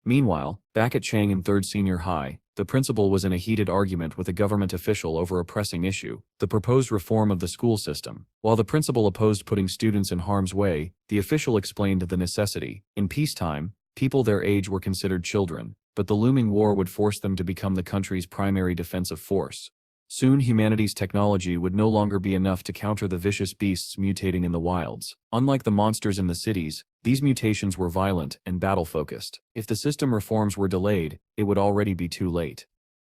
Meanwhile, back at Chang in 3rd Senior High, the principal was in a heated argument with a government official over a pressing issue, the proposed reform of the school system. While the principal opposed putting students in harm's way, the official explained the necessity. In peacetime, people their age were considered children, but the looming war would force them to become the country's primary defensive force. Soon humanity's technology would no longer be enough to counter the vicious beasts mutating in the wilds. Unlike the monsters in the cities, these mutations were violent and battle-focused. If the system reforms were delayed, it would already be too late.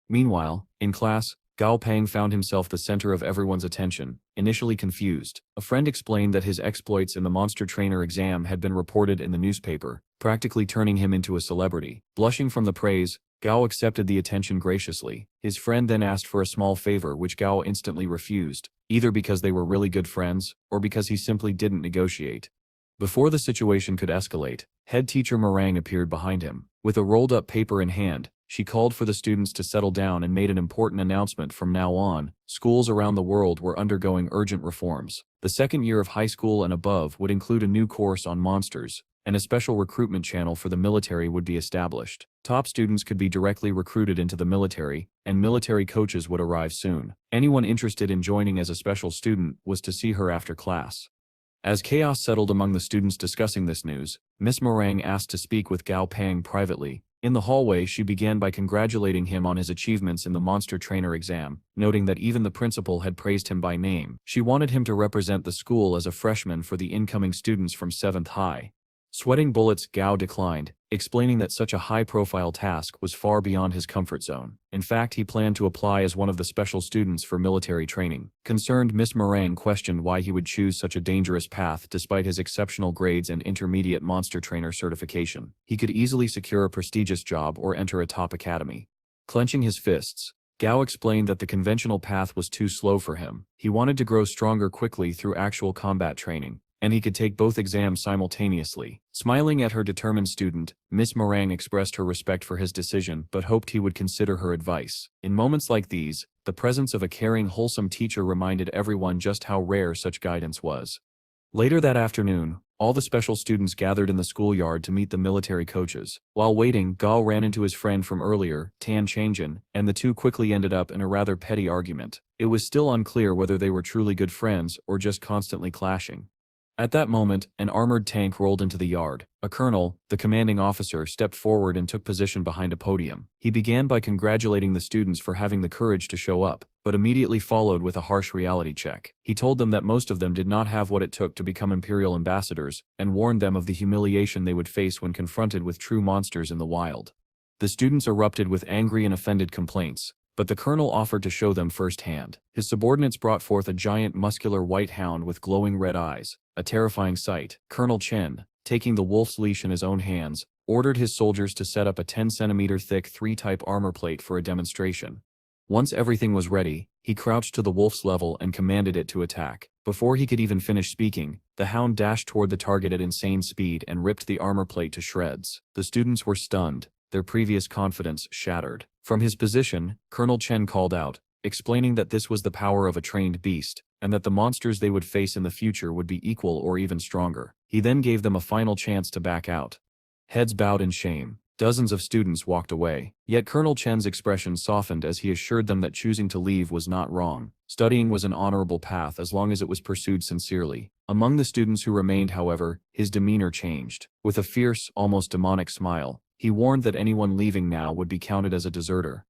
Meanwhile, in class, Gong Pang found himself the center of everyone's attention. Initially confused, a friend explained that his exploits in the monster trainer exam had been reported in the newspaper, practically turning him into a celebrity. Blushing from the praise, Gao accepted the attention graciously. His friend then asked for a small favor which Gao instantly refused, either because they were really good friends, or because he simply didn't negotiate. Before the situation could escalate, head teacher Meringue appeared behind him. With a rolled-up paper in hand, she called for the students to settle down and made an important announcement. From now on, schools around the world were undergoing urgent reforms. The second year of high school and above would include a new course on monsters, and a special recruitment channel for the military would be established. Top students could be directly recruited into the military, and military coaches would arrive soon. Anyone interested in joining as a special student was to see her after class. As chaos settled among the students discussing this news, Miss Meringue asked to speak with Gong Pang privately. In the hallway, she began by congratulating him on his achievements in the monster trainer exam, noting that even the principal had praised him by name. She wanted him to represent the school as a freshman for the incoming students from 7th High. Sweating bullets, Gao declined, explaining that such a high-profile task was far beyond his comfort zone. In fact, he planned to apply as one of the special students for military training. Concerned, Miss Meringue questioned why he would choose such a dangerous path despite his exceptional grades and intermediate monster trainer certification. He could easily secure a prestigious job or enter a top academy. Clenching his fists, Gao explained that the conventional path was too slow for him. He wanted to grow stronger quickly through actual combat training, and he could take both exams simultaneously. Smiling at her determined student, Miss Meringue expressed her respect for his decision but hoped he would consider her advice. In moments like these, the presence of a caring, wholesome teacher reminded everyone just how rare such guidance was. Later that afternoon, all the special students gathered in the schoolyard to meet the military coaches. While waiting, Gao ran into his friend from earlier, Tan Changjin, and the two quickly ended up in a rather petty argument. It was still unclear whether they were truly good friends or just constantly clashing. At that moment, an armored tank rolled into the yard. A colonel, the commanding officer, stepped forward and took position behind a podium. He began by congratulating the students for having the courage to show up, but immediately followed with a harsh reality check. He told them that most of them did not have what it took to become imperial ambassadors, and warned them of the humiliation they would face when confronted with true monsters in the wild. The students erupted with angry and offended complaints, but the colonel offered to show them firsthand. His subordinates brought forth a giant muscular white hound with glowing red eyes, a terrifying sight. Colonel Chen, taking the wolf's leash in his own hands, ordered his soldiers to set up a 10-centimeter thick 3-type armor plate for a demonstration. Once everything was ready, he crouched to the wolf's level and commanded it to attack. Before he could even finish speaking, the hound dashed toward the target at insane speed and ripped the armor plate to shreds. The students were stunned, their previous confidence shattered. From his position, Colonel Chen called out, explaining that this was the power of a trained beast, and that the monsters they would face in the future would be equal or even stronger. He then gave them a final chance to back out. Heads bowed in shame. Dozens of students walked away. Yet Colonel Chen's expression softened as he assured them that choosing to leave was not wrong. Studying was an honorable path as long as it was pursued sincerely. Among the students who remained, however, his demeanor changed. With a fierce, almost demonic smile, he warned that anyone leaving now would be counted as a deserter.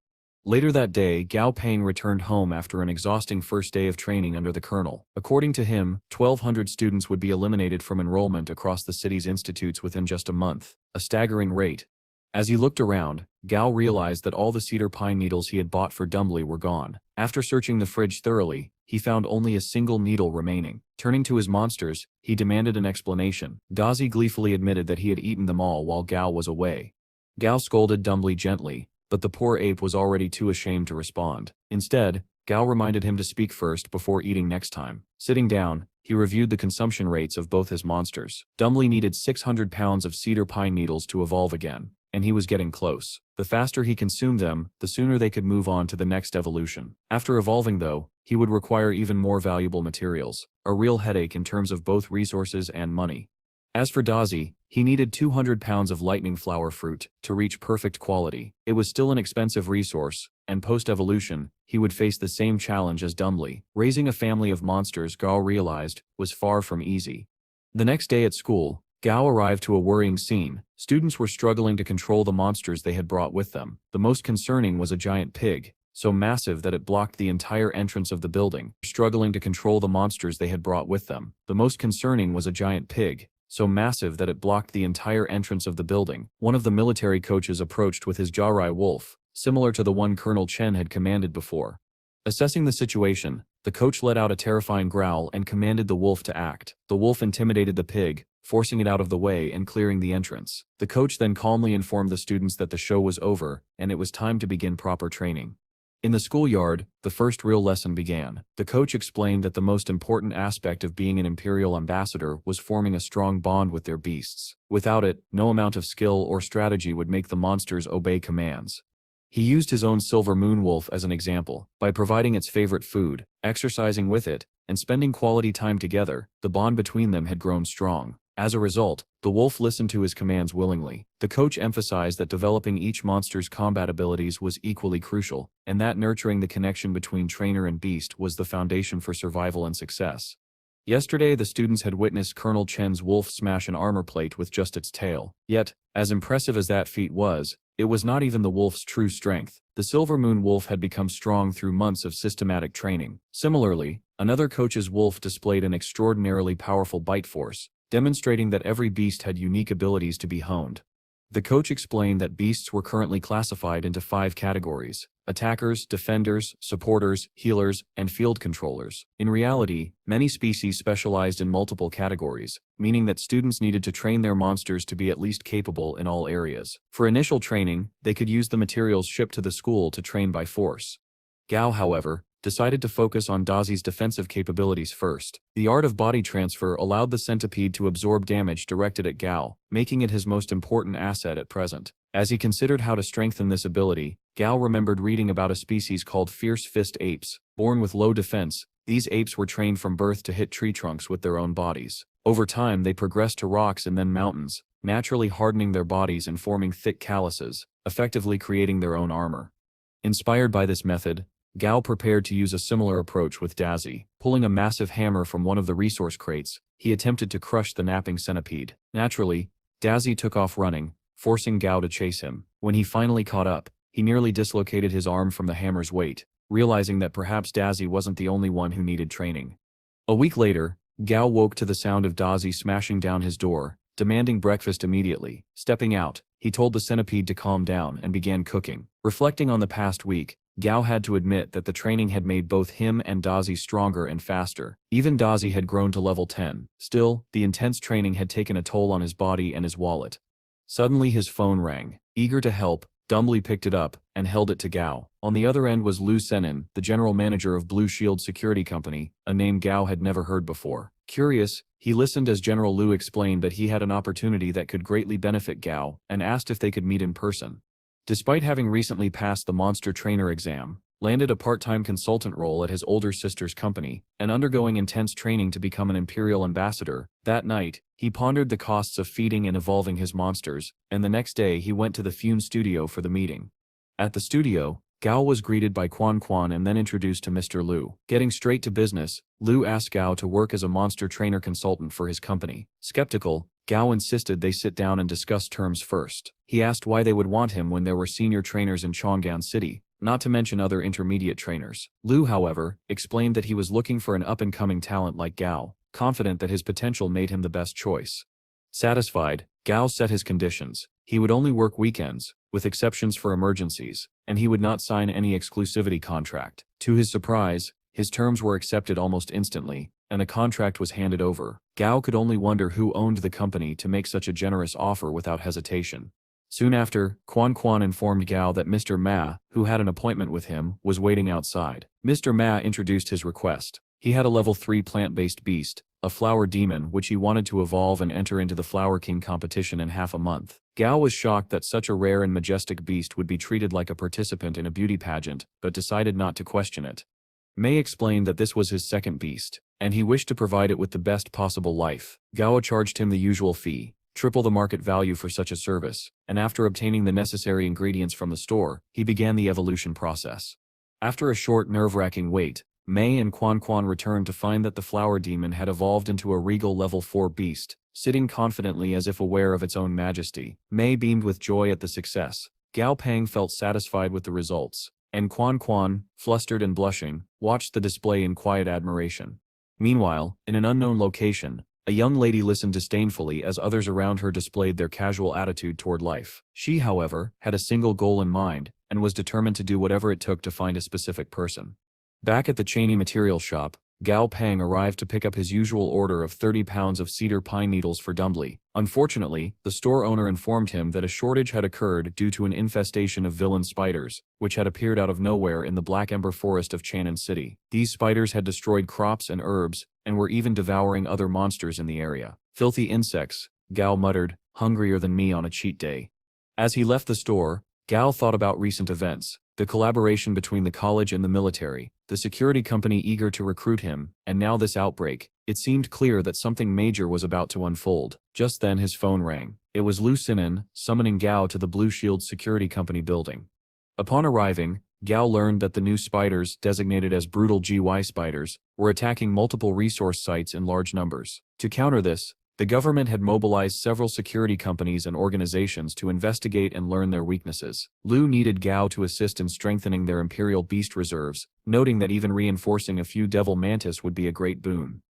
Later that day, Gong Pang returned home after an exhausting first day of training under the colonel. According to him, 1,200 students would be eliminated from enrollment across the city's institutes within just a month, a staggering rate. As he looked around, Gao realized that all the cedar pine needles he had bought for Dumbly were gone. After searching the fridge thoroughly, he found only a single needle remaining. Turning to his monsters, he demanded an explanation. Dazi gleefully admitted that he had eaten them all while Gao was away. Gao scolded Dumbly gently, but the poor ape was already too ashamed to respond. Instead, Gao reminded him to speak first before eating next time. Sitting down, he reviewed the consumption rates of both his monsters. Dumbly needed 600 pounds of cedar pine needles to evolve again, and he was getting close. The faster he consumed them, the sooner they could move on to the next evolution. After evolving though, he would require even more valuable materials, a real headache in terms of both resources and money. As for Dazi, he needed 200 pounds of lightning flower fruit to reach perfect quality. It was still an expensive resource, and post-evolution, he would face the same challenge as Dumbly. Raising a family of monsters, Gao realized, was far from easy. The next day at school, Gao arrived to a worrying scene. Students were struggling to control the monsters they had brought with them. The most concerning was a giant pig, so massive that it blocked the entire entrance of the building. Struggling to control the monsters they had brought with them. The most concerning was a giant pig, so massive that it blocked the entire entrance of the building. One of the military coaches approached with his Jiarai wolf, similar to the one Colonel Chen had commanded before. Assessing the situation, the coach let out a terrifying growl and commanded the wolf to act. The wolf intimidated the pig, forcing it out of the way and clearing the entrance. The coach then calmly informed the students that the show was over and it was time to begin proper training. In the schoolyard, the first real lesson began. The coach explained that the most important aspect of being an imperial ambassador was forming a strong bond with their beasts. Without it, no amount of skill or strategy would make the monsters obey commands. He used his own silver moon wolf as an example. By providing its favorite food, exercising with it, and spending quality time together, the bond between them had grown strong. As a result, the wolf listened to his commands willingly. The coach emphasized that developing each monster's combat abilities was equally crucial, and that nurturing the connection between trainer and beast was the foundation for survival and success. Yesterday, the students had witnessed Colonel Chen's wolf smash an armor plate with just its tail. Yet, as impressive as that feat was, it was not even the wolf's true strength. The Silver Moon wolf had become strong through months of systematic training. Similarly, another coach's wolf displayed an extraordinarily powerful bite force, demonstrating that every beast had unique abilities to be honed. The coach explained that beasts were currently classified into 5 categories: attackers, defenders, supporters, healers, and field controllers. In reality, many species specialized in multiple categories, meaning that students needed to train their monsters to be at least capable in all areas. For initial training, they could use the materials shipped to the school to train by force. Gao, however, decided to focus on Dazi's defensive capabilities first. The art of body transfer allowed the centipede to absorb damage directed at Gao, making it his most important asset at present. As he considered how to strengthen this ability, Gao remembered reading about a species called fierce fist apes. Born with low defense, these apes were trained from birth to hit tree trunks with their own bodies. Over time, they progressed to rocks and then mountains, naturally hardening their bodies and forming thick calluses, effectively creating their own armor. Inspired by this method, Gao prepared to use a similar approach with Dazi. Pulling a massive hammer from one of the resource crates, he attempted to crush the napping centipede. Naturally, Dazi took off running, forcing Gao to chase him. When he finally caught up, he nearly dislocated his arm from the hammer's weight, realizing that perhaps Dazi wasn't the only one who needed training. A week later, Gao woke to the sound of Dazi smashing down his door, demanding breakfast immediately. Stepping out, he told the centipede to calm down and began cooking. Reflecting on the past week, Gao had to admit that the training had made both him and Dazi stronger and faster. Even Dazi had grown to level 10. Still, the intense training had taken a toll on his body and his wallet. Suddenly his phone rang. Eager to help, Dumbly picked it up and held it to Gao. On the other end was Lu Senin, the general manager of Blue Shield Security Company, a name Gao had never heard before. Curious, he listened as General Lu explained that he had an opportunity that could greatly benefit Gao and asked if they could meet in person. Despite having recently passed the monster trainer exam, landed a part-time consultant role at his older sister's company, and undergoing intense training to become an imperial ambassador, that night, he pondered the costs of feeding and evolving his monsters, and the next day he went to the Fune studio for the meeting. At the studio, Gao was greeted by Quan Quan and then introduced to Mr. Lu. Getting straight to business, Lu asked Gao to work as a monster trainer consultant for his company. Skeptical, Gao insisted they sit down and discuss terms first. He asked why they would want him when there were senior trainers in Chang'an City, not to mention other intermediate trainers. Lu, however, explained that he was looking for an up-and-coming talent like Gao, confident that his potential made him the best choice. Satisfied, Gao set his conditions. He would only work weekends, with exceptions for emergencies, and he would not sign any exclusivity contract. To his surprise, his terms were accepted almost instantly, and a contract was handed over. Gao could only wonder who owned the company to make such a generous offer without hesitation. Soon after, Quan informed Gao that Mr. Ma, who had an appointment with him, was waiting outside. Mr. Ma introduced his request. He had a level 3 plant-based beast, a flower demon which he wanted to evolve and enter into the Flower King competition in half a month. Gao was shocked that such a rare and majestic beast would be treated like a participant in a beauty pageant, but decided not to question it. Mei explained that this was his second beast, and he wished to provide it with the best possible life. Gao charged him the usual fee, triple the market value for such a service, and after obtaining the necessary ingredients from the store, he began the evolution process. After a short nerve-wracking wait, Mei and Quan returned to find that the flower demon had evolved into a regal level 4 beast, sitting confidently as if aware of its own majesty. Mei beamed with joy at the success. Gong Pang felt satisfied with the results, and Quan, flustered and blushing, watched the display in quiet admiration. Meanwhile, in an unknown location, a young lady listened disdainfully as others around her displayed their casual attitude toward life. She, however, had a single goal in mind, and was determined to do whatever it took to find a specific person. Back at the Cheney material shop, Gong Pang arrived to pick up his usual order of 30 pounds of cedar pine needles for Dumbly. Unfortunately, the store owner informed him that a shortage had occurred due to an infestation of villain spiders, which had appeared out of nowhere in the Black Ember Forest of Chan'an City. These spiders had destroyed crops and herbs, and were even devouring other monsters in the area. Filthy insects, Gao muttered, hungrier than me on a cheat day. As he left the store, Gao thought about recent events, the collaboration between the college and the military, the security company eager to recruit him, and now this outbreak. It seemed clear that something major was about to unfold. Just then his phone rang. It was Lu Sinan, summoning Gao to the Blue Shield Security Company building. Upon arriving, Gao learned that the new spiders, designated as brutal GY spiders, were attacking multiple resource sites in large numbers. To counter this, the government had mobilized several security companies and organizations to investigate and learn their weaknesses. Lu needed Gao to assist in strengthening their Imperial Beast reserves, noting that even reinforcing a few Devil Mantis would be a great boon.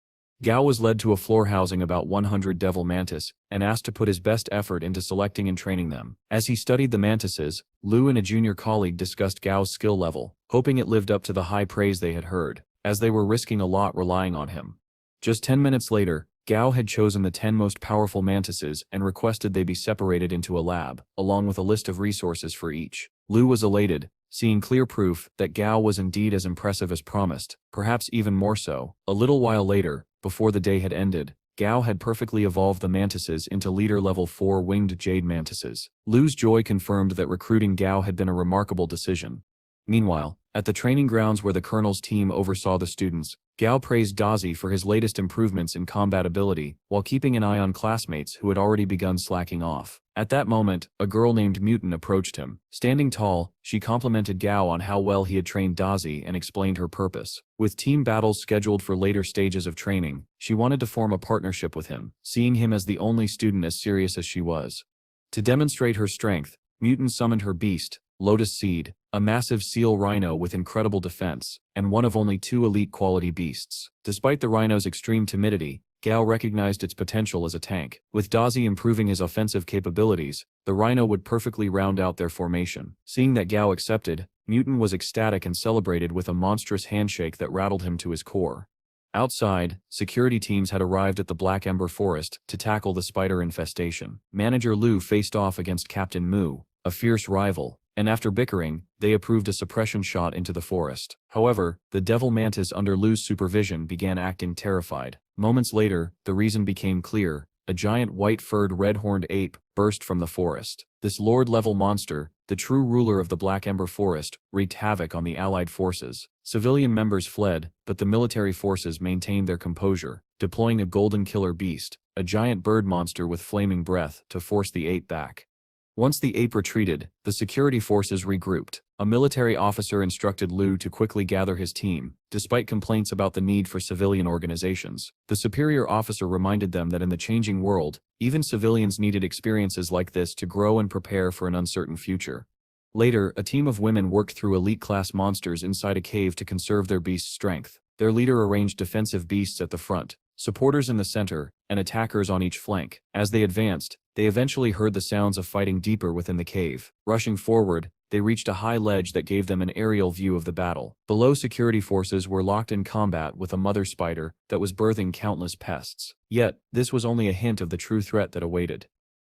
Gao was led to a floor housing about 100 Devil Mantis, and asked to put his best effort into selecting and training them. As he studied the mantises, Lu and a junior colleague discussed Gao's skill level, hoping it lived up to the high praise they had heard, as they were risking a lot relying on him. Just 10 minutes later, Gao had chosen the 10 most powerful mantises and requested they be separated into a lab, along with a list of resources for each. Lu was elated, seeing clear proof that Gao was indeed as impressive as promised, perhaps even more so. A little while later, before the day had ended, Gao had perfectly evolved the mantises into leader level 4 winged jade mantises. Lu's joy confirmed that recruiting Gao had been a remarkable decision. Meanwhile, at the training grounds where the colonel's team oversaw the students, Gao praised Dazi for his latest improvements in combat ability, while keeping an eye on classmates who had already begun slacking off. At that moment, a girl named Mutant approached him. Standing tall, she complimented Gao on how well he had trained Dazi and explained her purpose. With team battles scheduled for later stages of training, she wanted to form a partnership with him, seeing him as the only student as serious as she was. To demonstrate her strength, Mutant summoned her beast, Lotus Seed, a massive seal rhino with incredible defense, and one of only 2 elite quality beasts. Despite the rhino's extreme timidity, Gao recognized its potential as a tank. With Dazi improving his offensive capabilities, the rhino would perfectly round out their formation. Seeing that Gao accepted, Mutant was ecstatic and celebrated with a monstrous handshake that rattled him to his core. Outside, security teams had arrived at the Black Ember Forest to tackle the spider infestation. Manager Lu faced off against Captain Mu, a fierce rival, and after bickering, they approved a suppression shot into the forest. However, the Devil Mantis under Lu's supervision began acting terrified. Moments later, the reason became clear. A giant white-furred red-horned ape burst from the forest. This Lord-level monster, the true ruler of the Black Ember Forest, wreaked havoc on the Allied forces. Civilian members fled, but the military forces maintained their composure, deploying a golden killer beast, a giant bird monster with flaming breath, to force the ape back. Once the ape retreated, the security forces regrouped. A military officer instructed Lu to quickly gather his team, despite complaints about the need for civilian organizations. The superior officer reminded them that in the changing world, even civilians needed experiences like this to grow and prepare for an uncertain future. Later, a team of women worked through elite-class monsters inside a cave to conserve their beast's strength. Their leader arranged defensive beasts at the front, supporters in the center, and attackers on each flank. As they advanced, they eventually heard the sounds of fighting deeper within the cave. Rushing forward, they reached a high ledge that gave them an aerial view of the battle. Below, security forces were locked in combat with a mother spider that was birthing countless pests. Yet, this was only a hint of the true threat that awaited.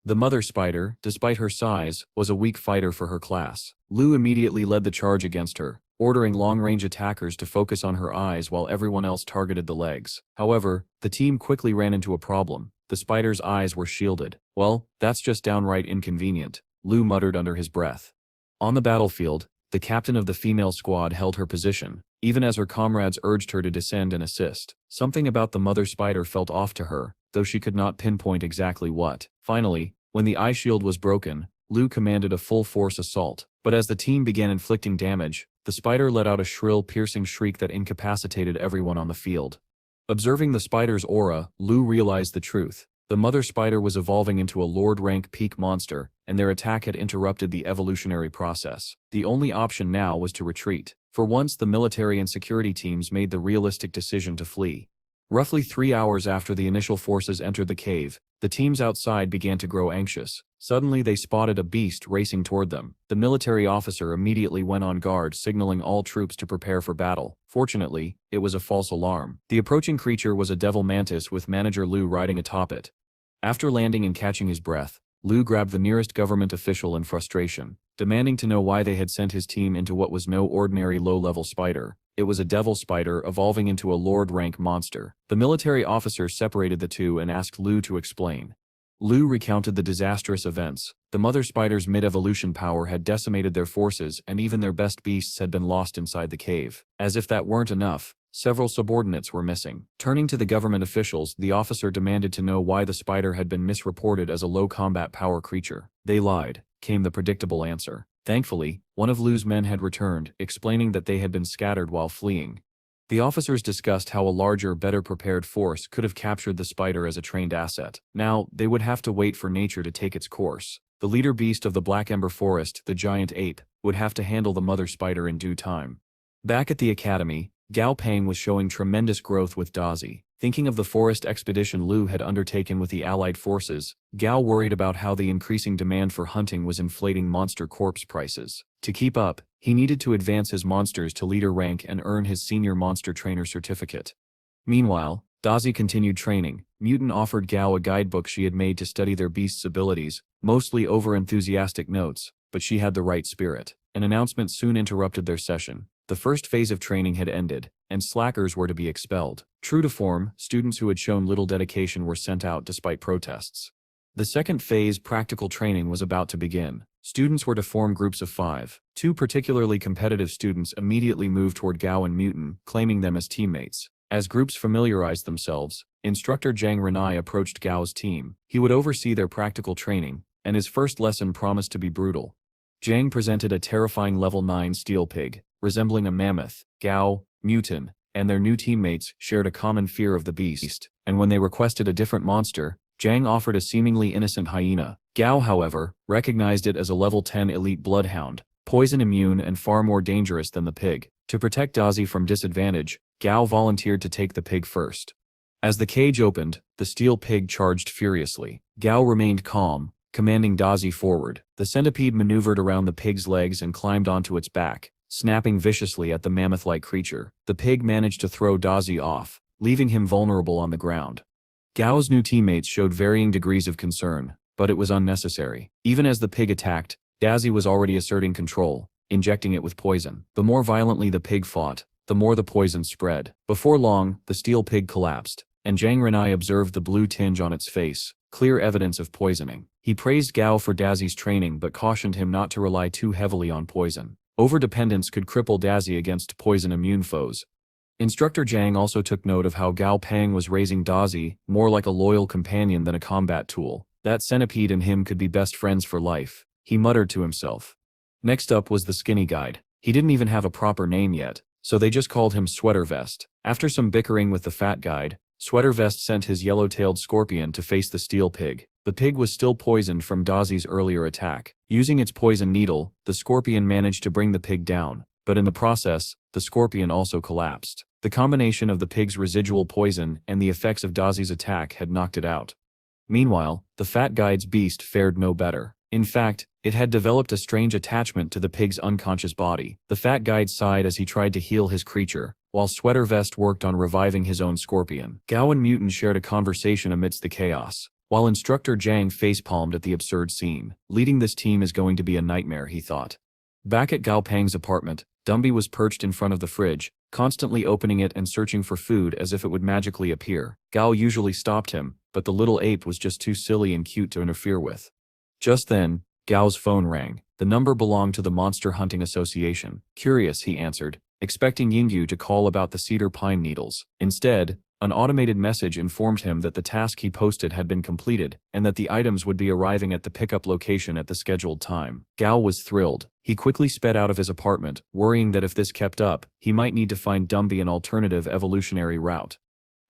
The mother spider, despite her size, was a weak fighter for her class. Lu immediately led the charge against her, ordering long-range attackers to focus on her eyes while everyone else targeted the legs. However, the team quickly ran into a problem. The spider's eyes were shielded. "Well, that's just downright inconvenient," Lu muttered under his breath. On the battlefield, the captain of the female squad held her position, even as her comrades urged her to descend and assist. Something about the mother spider felt off to her, though she could not pinpoint exactly what. Finally, when the eye shield was broken, Lu commanded a full-force assault. But as the team began inflicting damage, the spider let out a shrill, piercing shriek that incapacitated everyone on the field. Observing the spider's aura, Lu realized the truth. The mother spider was evolving into a Lord-rank peak monster, and their attack had interrupted the evolutionary process. The only option now was to retreat. For once, the military and security teams made the realistic decision to flee. Roughly 3 hours after the initial forces entered the cave, the teams outside began to grow anxious. Suddenly they spotted a beast racing toward them. The military officer immediately went on guard, signaling all troops to prepare for battle. Fortunately, it was a false alarm. The approaching creature was a devil mantis with Manager Lu riding atop it. After landing and catching his breath, Lu grabbed the nearest government official in frustration, demanding to know why they had sent his team into what was no ordinary low-level spider. It was a devil spider evolving into a Lord-rank monster. The military officer separated the two and asked Lu to explain. Lu recounted the disastrous events. The mother spider's mid-evolution power had decimated their forces, and even their best beasts had been lost inside the cave. As if that weren't enough, several subordinates were missing. Turning to the government officials, the officer demanded to know why the spider had been misreported as a low-combat power creature. "They lied," came the predictable answer. Thankfully, one of Lu's men had returned, explaining that they had been scattered while fleeing. The officers discussed how a larger, better-prepared force could have captured the spider as a trained asset. Now, they would have to wait for nature to take its course. The leader beast of the Black Ember Forest, the giant ape, would have to handle the mother spider in due time. Back at the academy, Gong Pang was showing tremendous growth with Dazi. Thinking of the forest expedition Lu had undertaken with the Allied forces, Gao worried about how the increasing demand for hunting was inflating monster corpse prices. To keep up, he needed to advance his monsters to leader rank and earn his senior monster trainer certificate. Meanwhile, Dazi continued training. Mutant offered Gao a guidebook she had made to study their beast's abilities, mostly over-enthusiastic notes, but she had the right spirit. An announcement soon interrupted their session. The first phase of training had ended, and slackers were to be expelled. True to form, students who had shown little dedication were sent out despite protests. The second phase, practical training, was about to begin. Students were to form groups of 5. 2 particularly competitive students immediately moved toward Gao and Mutant, claiming them as teammates. As groups familiarized themselves, Instructor Zhang Renai approached Gao's team. He would oversee their practical training, and his first lesson promised to be brutal. Zhang presented a terrifying level 9 steel pig, resembling a mammoth. Gao, Mutant, and their new teammates shared a common fear of the beast, and when they requested a different monster, Zhang offered a seemingly innocent hyena. Gao, however, recognized it as a level 10 elite bloodhound, poison immune and far more dangerous than the pig. To protect Dazi from disadvantage, Gao volunteered to take the pig first. As the cage opened, the steel pig charged furiously. Gao remained calm, commanding Dazi forward. The centipede maneuvered around the pig's legs and climbed onto its back, snapping viciously at the mammoth-like creature. The pig managed to throw Dazi off, leaving him vulnerable on the ground. Gao's new teammates showed varying degrees of concern, but it was unnecessary. Even as the pig attacked, Dazi was already asserting control, injecting it with poison. The more violently the pig fought, the more the poison spread. Before long, the steel pig collapsed, and Zhang Renai observed the blue tinge on its face, clear evidence of poisoning. He praised Gao for Dazi's training but cautioned him not to rely too heavily on poison. Overdependence could cripple Dazi against poison-immune foes. Instructor Zhang also took note of how Gong Pang was raising Dazi, more like a loyal companion than a combat tool. That centipede and him could be best friends for life, he muttered to himself. Next up was the skinny guide. He didn't even have a proper name yet, so they just called him Sweater Vest. After some bickering with the fat guide, Sweater Vest sent his yellow-tailed scorpion to face the steel pig. The pig was still poisoned from Dazi's earlier attack. Using its poison needle, the scorpion managed to bring the pig down, but in the process, the scorpion also collapsed. The combination of the pig's residual poison and the effects of Dazi's attack had knocked it out. Meanwhile, the fat guide's beast fared no better. In fact, it had developed a strange attachment to the pig's unconscious body. The fat guide sighed as he tried to heal his creature, while Sweater Vest worked on reviving his own scorpion. Gao and Mutant shared a conversation amidst the chaos. While instructor Zhang facepalmed at the absurd scene. Leading this team is going to be a nightmare, he thought. Back at Gao Pang's apartment, Dumby was perched in front of the fridge, constantly opening it and searching for food as if it would magically appear. Gao usually stopped him, but the little ape was just too silly and cute to interfere with. Just then, Gao's phone rang. The number belonged to the Monster Hunting Association. Curious, he answered, expecting Yingyu to call about the cedar pine needles. Instead, an automated message informed him that the task he posted had been completed, and that the items would be arriving at the pickup location at the scheduled time. Gao was thrilled. He quickly sped out of his apartment, worrying that if this kept up, he might need to find Dumby an alternative evolutionary route.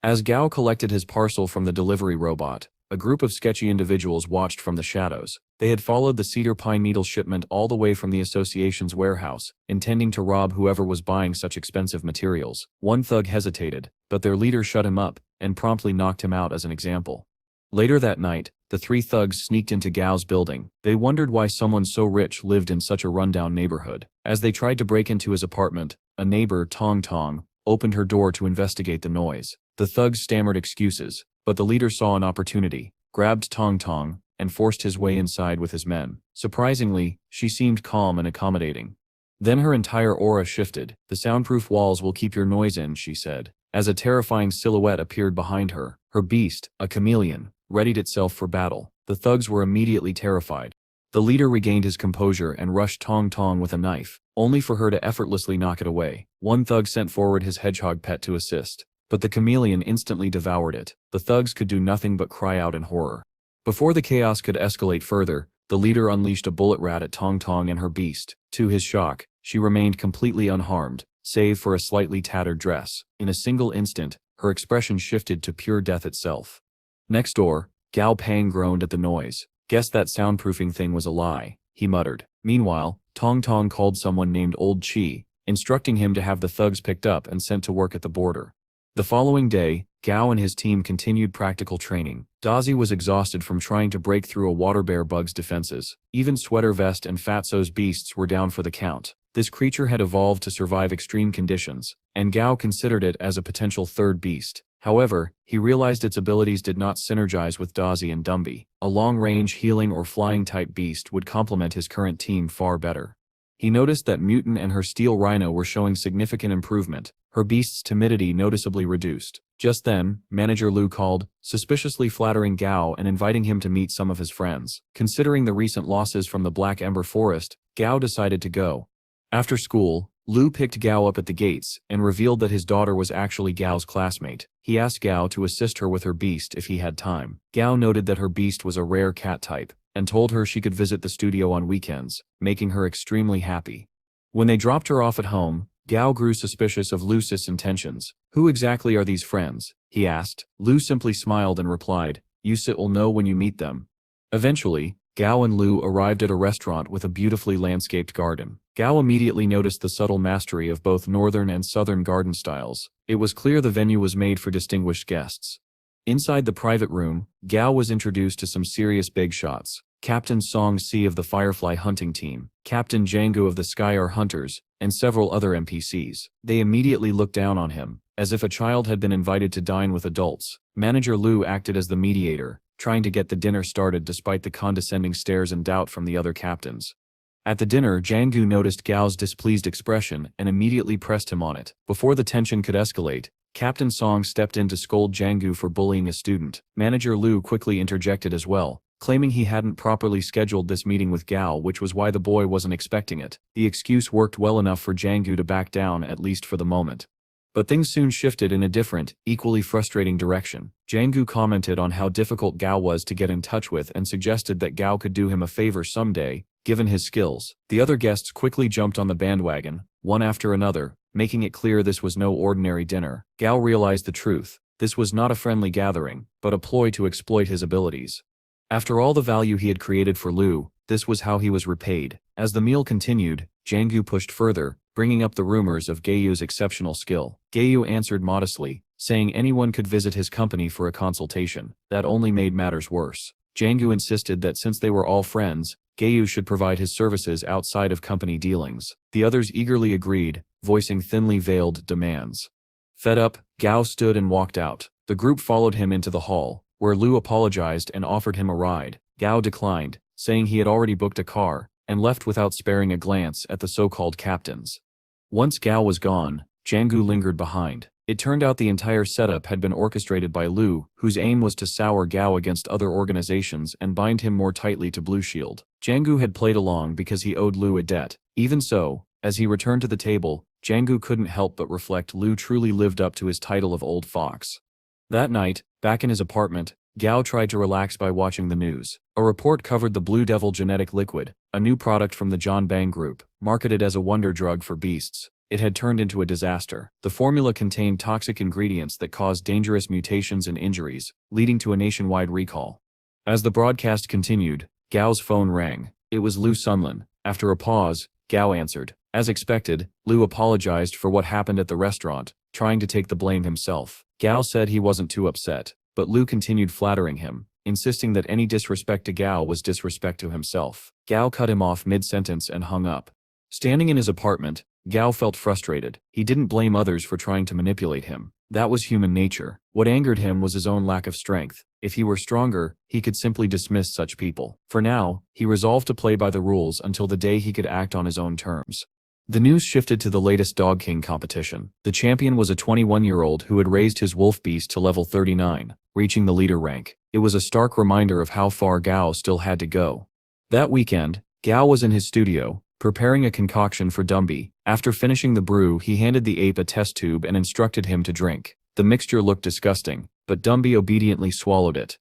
As Gao collected his parcel from the delivery robot, a group of sketchy individuals watched from the shadows. They had followed the cedar pine needle shipment all the way from the association's warehouse, intending to rob whoever was buying such expensive materials. One thug hesitated, but their leader shut him up, and promptly knocked him out as an example. Later that night, the three thugs sneaked into Gao's building. They wondered why someone so rich lived in such a rundown neighborhood. As they tried to break into his apartment, a neighbor, Tong Tong, opened her door to investigate the noise. The thugs stammered excuses, but the leader saw an opportunity, grabbed Tong Tong, and forced his way inside with his men. Surprisingly, she seemed calm and accommodating. Then her entire aura shifted. "The soundproof walls will keep your noise in," she said, as a terrifying silhouette appeared behind her. Her beast, a chameleon, readied itself for battle. The thugs were immediately terrified. The leader regained his composure and rushed Tong Tong with a knife, only for her to effortlessly knock it away. One thug sent forward his hedgehog pet to assist, but the chameleon instantly devoured it. The thugs could do nothing but cry out in horror. Before the chaos could escalate further, the leader unleashed a bullet rat at Tong Tong and her beast. To his shock, she remained completely unharmed, save for a slightly tattered dress. In a single instant, her expression shifted to pure death itself. Next door, Gao Pang groaned at the noise. "Guess that soundproofing thing was a lie," he muttered. Meanwhile, Tong Tong called someone named Old Chi, instructing him to have the thugs picked up and sent to work at the border. The following day, Gao and his team continued practical training. Dazi was exhausted from trying to break through a water bear bug's defenses. Even Sweater Vest and Fatso's beasts were down for the count. This creature had evolved to survive extreme conditions, and Gao considered it as a potential third beast. However, he realized its abilities did not synergize with Dazi and Dumby. A long-range healing or flying-type beast would complement his current team far better. He noticed that Mutant and her steel rhino were showing significant improvement. Her beast's timidity noticeably reduced. Just then, Manager Lu called, suspiciously flattering Gao and inviting him to meet some of his friends. Considering the recent losses from the Black Ember Forest, Gao decided to go. After school, Lu picked Gao up at the gates and revealed that his daughter was actually Gao's classmate. He asked Gao to assist her with her beast if he had time. Gao noted that her beast was a rare cat type, and told her she could visit the studio on weekends, making her extremely happy. When they dropped her off at home, Gao grew suspicious of Lu's intentions. "Who exactly are these friends?" he asked. Lu simply smiled and replied, "You will know when you meet them." Eventually, Gao and Lu arrived at a restaurant with a beautifully landscaped garden. Gao immediately noticed the subtle mastery of both northern and southern garden styles. It was clear the venue was made for distinguished guests. Inside the private room, Gao was introduced to some serious big shots. Captain Song Si of the Firefly hunting team, Captain Django of the Skyar Hunters, and several other NPCs. They immediately looked down on him, as if a child had been invited to dine with adults. Manager Lu acted as the mediator, trying to get the dinner started despite the condescending stares and doubt from the other captains. At the dinner, Django noticed Gao's displeased expression and immediately pressed him on it. Before the tension could escalate, Captain Song stepped in to scold Django for bullying a student. Manager Lu quickly interjected as well, claiming he hadn't properly scheduled this meeting with Gao, which was why the boy wasn't expecting it. The excuse worked well enough for Django to back down, at least for the moment. But things soon shifted in a different, equally frustrating direction. Django commented on how difficult Gao was to get in touch with and suggested that Gao could do him a favor someday, given his skills. The other guests quickly jumped on the bandwagon, one after another, making it clear this was no ordinary dinner. Gao realized the truth. This was not a friendly gathering, but a ploy to exploit his abilities. After all the value he had created for Lu, this was how he was repaid. As the meal continued, Django pushed further, bringing up the rumors of Gao's exceptional skill. Gao answered modestly, saying anyone could visit his company for a consultation. That only made matters worse. Django insisted that since they were all friends, Gao should provide his services outside of company dealings. The others eagerly agreed, voicing thinly veiled demands. Fed up, Gao stood and walked out. The group followed him into the hall, where Lu apologized and offered him a ride. Gao declined, saying he had already booked a car, and left without sparing a glance at the so-called captains. Once Gao was gone, Jianggu lingered behind. It turned out the entire setup had been orchestrated by Lu, whose aim was to sour Gao against other organizations and bind him more tightly to Blue Shield. Jianggu had played along because he owed Lu a debt. Even so, as he returned to the table, Jianggu couldn't help but reflect Lu truly lived up to his title of Old Fox. That night, back in his apartment, Gao tried to relax by watching the news. A report covered the Blue Devil genetic liquid, a new product from the John Bang Group, marketed as a wonder drug for beasts. It had turned into a disaster. The formula contained toxic ingredients that caused dangerous mutations and injuries, leading to a nationwide recall. As the broadcast continued, Gao's phone rang. It was Lu Sunlin. After a pause, Gao answered. As expected, Lu apologized for what happened at the restaurant, trying to take the blame himself. Gao said he wasn't too upset, but Lu continued flattering him, insisting that any disrespect to Gao was disrespect to himself. Gao cut him off mid-sentence and hung up. Standing in his apartment, Gao felt frustrated. He didn't blame others for trying to manipulate him. That was human nature. What angered him was his own lack of strength. If he were stronger, he could simply dismiss such people. For now, he resolved to play by the rules until the day he could act on his own terms. The news shifted to the latest Dog King competition. The champion was a 21-year-old who had raised his wolf beast to level 39, reaching the leader rank. It was a stark reminder of how far Gao still had to go. That weekend, Gao was in his studio, preparing a concoction for Dumby. After finishing the brew, he handed the ape a test tube and instructed him to drink. The mixture looked disgusting, but Dumby obediently swallowed it.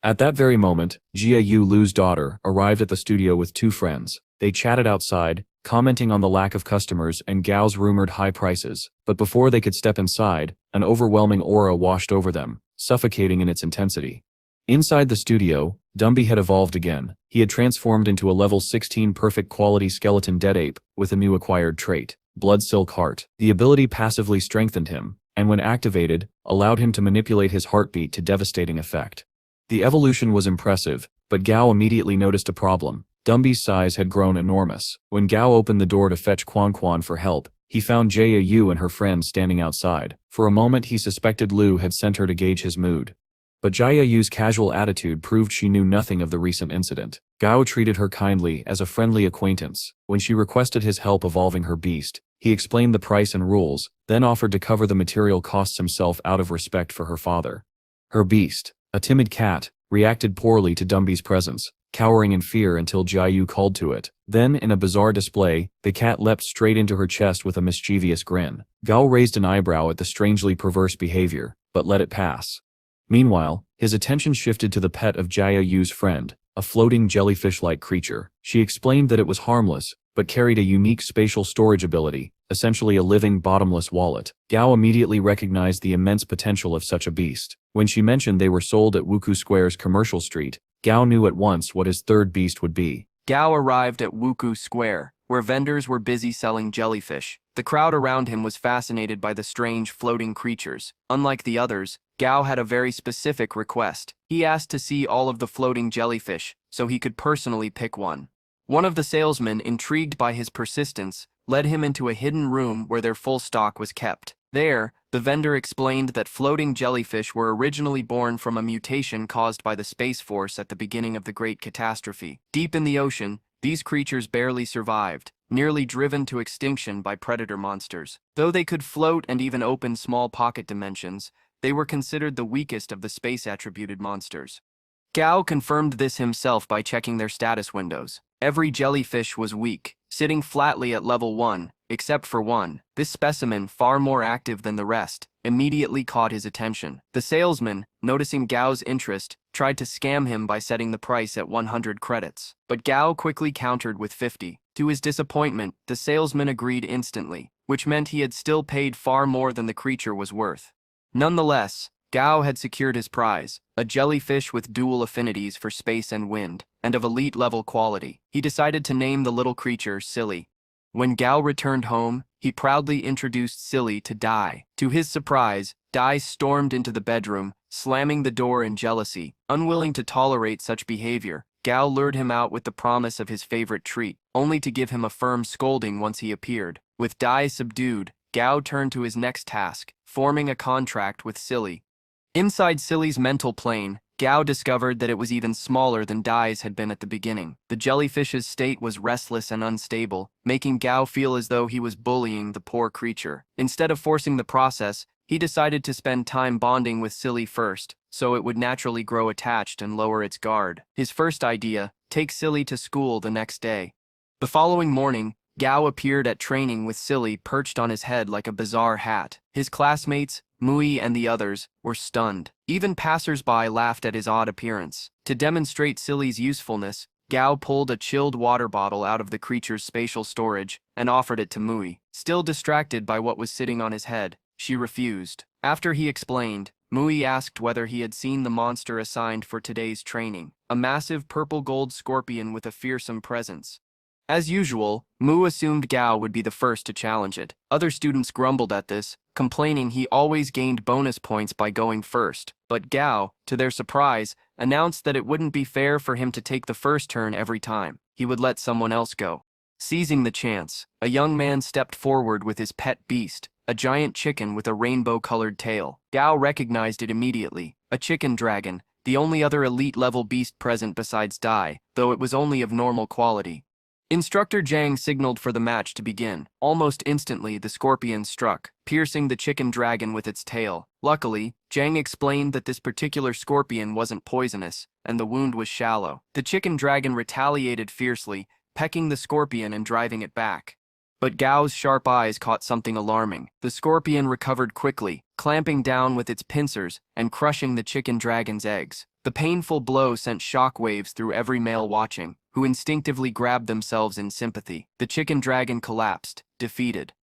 At that very moment, Jia Yu Lu's daughter arrived at the studio with two friends. They chatted outside, commenting on the lack of customers and Gao's rumored high prices. But before they could step inside, an overwhelming aura washed over them, suffocating in its intensity. Inside the studio, Dumby had evolved again. He had transformed into a level 16 perfect quality skeleton dead ape, with a new acquired trait, Blood Silk Heart. The ability passively strengthened him, and when activated, allowed him to manipulate his heartbeat to devastating effect. The evolution was impressive, but Gao immediately noticed a problem. Dumby's size had grown enormous. When Gao opened the door to fetch Quan Quan for help, he found Jia Yu and her friends standing outside. For a moment he suspected Lu had sent her to gauge his mood. But Jia Yu's casual attitude proved she knew nothing of the recent incident. Gao treated her kindly as a friendly acquaintance. When she requested his help evolving her beast, he explained the price and rules, then offered to cover the material costs himself out of respect for her father. Her beast, a timid cat, reacted poorly to Dumby's presence, cowering in fear until Jia Yu called to it. Then, in a bizarre display, the cat leapt straight into her chest with a mischievous grin. Gao raised an eyebrow at the strangely perverse behavior, but let it pass. Meanwhile, his attention shifted to the pet of Jia Yu's friend, a floating jellyfish-like creature. She explained that it was harmless, but carried a unique spatial storage ability, essentially a living bottomless wallet. Gao immediately recognized the immense potential of such a beast. When she mentioned they were sold at Wuku Square's Commercial Street, Gao knew at once what his third beast would be. Gao arrived at Wuku Square, where vendors were busy selling jellyfish. The crowd around him was fascinated by the strange floating creatures. Unlike the others, Gao had a very specific request. He asked to see all of the floating jellyfish, so he could personally pick one. One of the salesmen, intrigued by his persistence, led him into a hidden room where their full stock was kept. There, the vendor explained that floating jellyfish were originally born from a mutation caused by the Space Force at the beginning of the Great Catastrophe. Deep in the ocean, these creatures barely survived, nearly driven to extinction by predator monsters. Though they could float and even open small pocket dimensions, they were considered the weakest of the space-attributed monsters. Gao confirmed this himself by checking their status windows. Every jellyfish was weak, sitting flatly at level 1, except for one. This specimen, far more active than the rest, immediately caught his attention. The salesman, noticing Gao's interest, tried to scam him by setting the price at 100 credits. But Gao quickly countered with 50. To his disappointment, the salesman agreed instantly, which meant he had still paid far more than the creature was worth. Nonetheless, Gao had secured his prize, a jellyfish with dual affinities for space and wind, and of elite-level quality. He decided to name the little creature Silly. When Gao returned home, he proudly introduced Silly to Dai. To his surprise, Dai stormed into the bedroom, slamming the door in jealousy. Unwilling to tolerate such behavior, Gao lured him out with the promise of his favorite treat, only to give him a firm scolding once he appeared. With Dai subdued, Gao turned to his next task, forming a contract with Silly. Inside Silly's mental plane, Gao discovered that it was even smaller than Dai's had been at the beginning. The jellyfish's state was restless and unstable, making Gao feel as though he was bullying the poor creature. Instead of forcing the process, he decided to spend time bonding with Silly first, so it would naturally grow attached and lower its guard. His first idea: take Silly to school the next day. The following morning, Gao appeared at training with Silly perched on his head like a bizarre hat. His classmates, Mui and the others, were stunned. Even passers-by laughed at his odd appearance. To demonstrate Silly's usefulness, Gao pulled a chilled water bottle out of the creature's spatial storage and offered it to Mui. Still distracted by what was sitting on his head, she refused. After he explained, Mui asked whether he had seen the monster assigned for today's training, a massive purple-gold scorpion with a fearsome presence. As usual, Mu assumed Gao would be the first to challenge it. Other students grumbled at this, complaining he always gained bonus points by going first. But Gao, to their surprise, announced that it wouldn't be fair for him to take the first turn every time. He would let someone else go. Seizing the chance, a young man stepped forward with his pet beast, a giant chicken with a rainbow-colored tail. Gao recognized it immediately, a chicken dragon, the only other elite-level beast present besides Dai, though it was only of normal quality. Instructor Zhang signaled for the match to begin. Almost instantly, the scorpion struck, piercing the chicken dragon with its tail. Luckily, Zhang explained that this particular scorpion wasn't poisonous, and the wound was shallow. The chicken dragon retaliated fiercely, pecking the scorpion and driving it back. But Gao's sharp eyes caught something alarming. The scorpion recovered quickly, clamping down with its pincers and crushing the chicken dragon's eggs. The painful blow sent shockwaves through every male watching, who instinctively grabbed themselves in sympathy. The chicken dragon collapsed, defeated.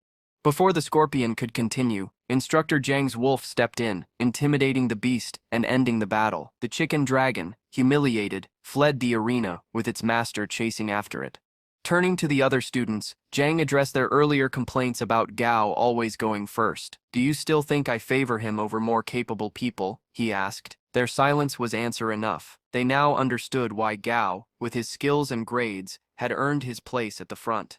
Before the scorpion could continue, Instructor Zhang's wolf stepped in, intimidating the beast and ending the battle. The chicken dragon, humiliated, fled the arena, with its master chasing after it. Turning to the other students, Zhang addressed their earlier complaints about Gao always going first. "Do you still think I favor him over more capable people?" he asked. Their silence was answer enough. They now understood why Gao, with his skills and grades, had earned his place at the front.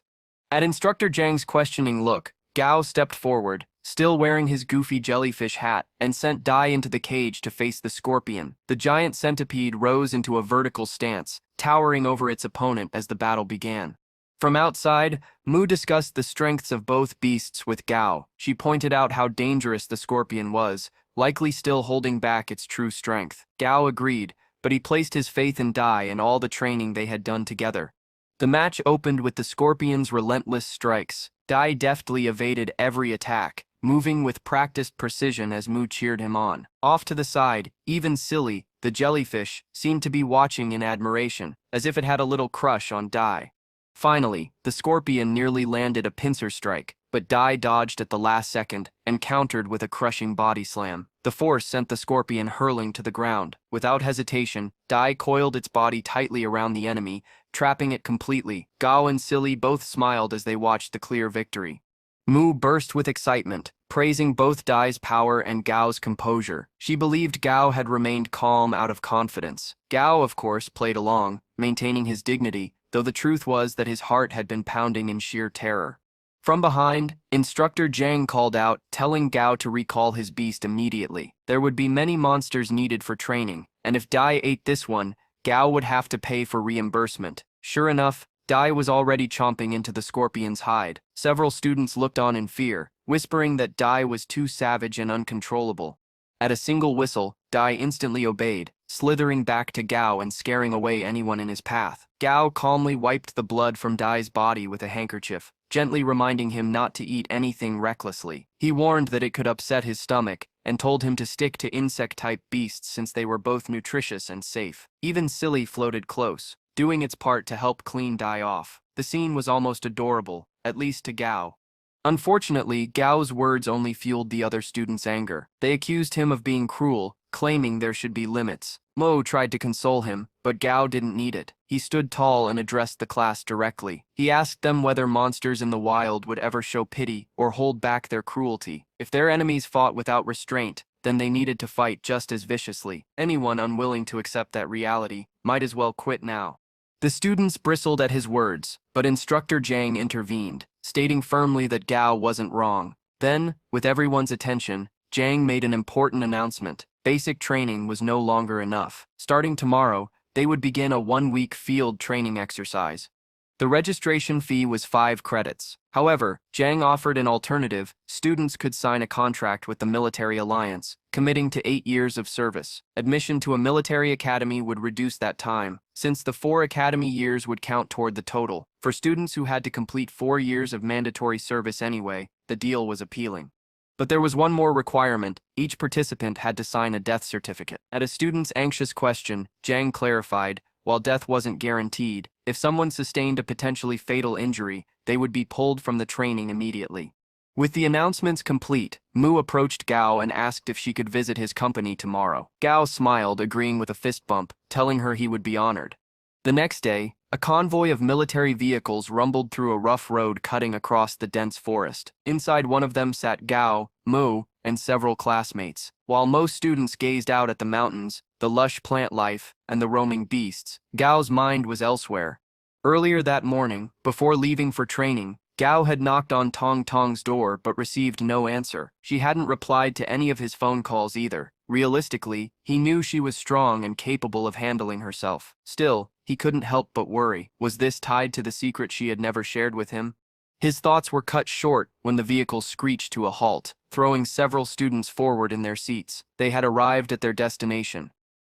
At Instructor Zhang's questioning look, Gao stepped forward, still wearing his goofy jellyfish hat, and sent Dai into the cage to face the scorpion. The giant centipede rose into a vertical stance, towering over its opponent as the battle began. From outside, Mu discussed the strengths of both beasts with Gao. She pointed out how dangerous the scorpion was, likely still holding back its true strength. Gao agreed, but he placed his faith in Dai and all the training they had done together. The match opened with the scorpion's relentless strikes. Dai deftly evaded every attack, moving with practiced precision as Mu cheered him on. Off to the side, even Silly, the jellyfish, seemed to be watching in admiration, as if it had a little crush on Dai. Finally, the scorpion nearly landed a pincer strike, but Dai dodged at the last second and countered with a crushing body slam. The force sent the scorpion hurling to the ground. Without hesitation, Dai coiled its body tightly around the enemy, trapping it completely. Gao and Silly both smiled as they watched the clear victory. Mu burst with excitement, praising both Dai's power and Gao's composure. She believed Gao had remained calm out of confidence. Gao, of course, played along, maintaining his dignity, though the truth was that his heart had been pounding in sheer terror. From behind, Instructor Zhang called out, telling Gao to recall his beast immediately. There would be many monsters needed for training, and if Dai ate this one, Gao would have to pay for reimbursement. Sure enough, Dai was already chomping into the scorpion's hide. Several students looked on in fear, whispering that Dai was too savage and uncontrollable. At a single whistle, Dai instantly obeyed, slithering back to Gao and scaring away anyone in his path. Gao calmly wiped the blood from Dai's body with a handkerchief, gently reminding him not to eat anything recklessly. He warned that it could upset his stomach, and told him to stick to insect-type beasts since they were both nutritious and safe. Even Silly floated close, doing its part to help clean Dai off. The scene was almost adorable, at least to Gao. Unfortunately, Gao's words only fueled the other students' anger. They accused him of being cruel, claiming there should be limits. Mo tried to console him, but Gao didn't need it. He stood tall and addressed the class directly. He asked them whether monsters in the wild would ever show pity or hold back their cruelty. If their enemies fought without restraint, then they needed to fight just as viciously. Anyone unwilling to accept that reality might as well quit now. The students bristled at his words, but Instructor Zhang intervened, stating firmly that Gao wasn't wrong. Then, with everyone's attention, Zhang made an important announcement. Basic training was no longer enough. Starting tomorrow, they would begin a 1-week field training exercise. The registration fee was 5 credits. However, Zhang offered an alternative. Students could sign a contract with the military alliance, committing to 8 years of service. Admission to a military academy would reduce that time, since the 4 academy years would count toward the total. For students who had to complete 4 years of mandatory service anyway, the deal was appealing. But there was one more requirement. Each participant had to sign a death certificate. At a student's anxious question, Zhang clarified, while death wasn't guaranteed, if someone sustained a potentially fatal injury, they would be pulled from the training immediately. With the announcements complete, Mu approached Gao and asked if she could visit his company tomorrow. Gao smiled, agreeing with a fist bump, telling her he would be honored. The next day, a convoy of military vehicles rumbled through a rough road cutting across the dense forest. Inside one of them sat Gao, Mu, and several classmates. While most students gazed out at the mountains, the lush plant life, and the roaming beasts, Gao's mind was elsewhere. Earlier that morning, before leaving for training, Gao had knocked on Tong Tong's door but received no answer. She hadn't replied to any of his phone calls either. Realistically, he knew she was strong and capable of handling herself. Still, he couldn't help but worry. Was this tied to the secret she had never shared with him? His thoughts were cut short when the vehicle screeched to a halt, throwing several students forward in their seats. They had arrived at their destination.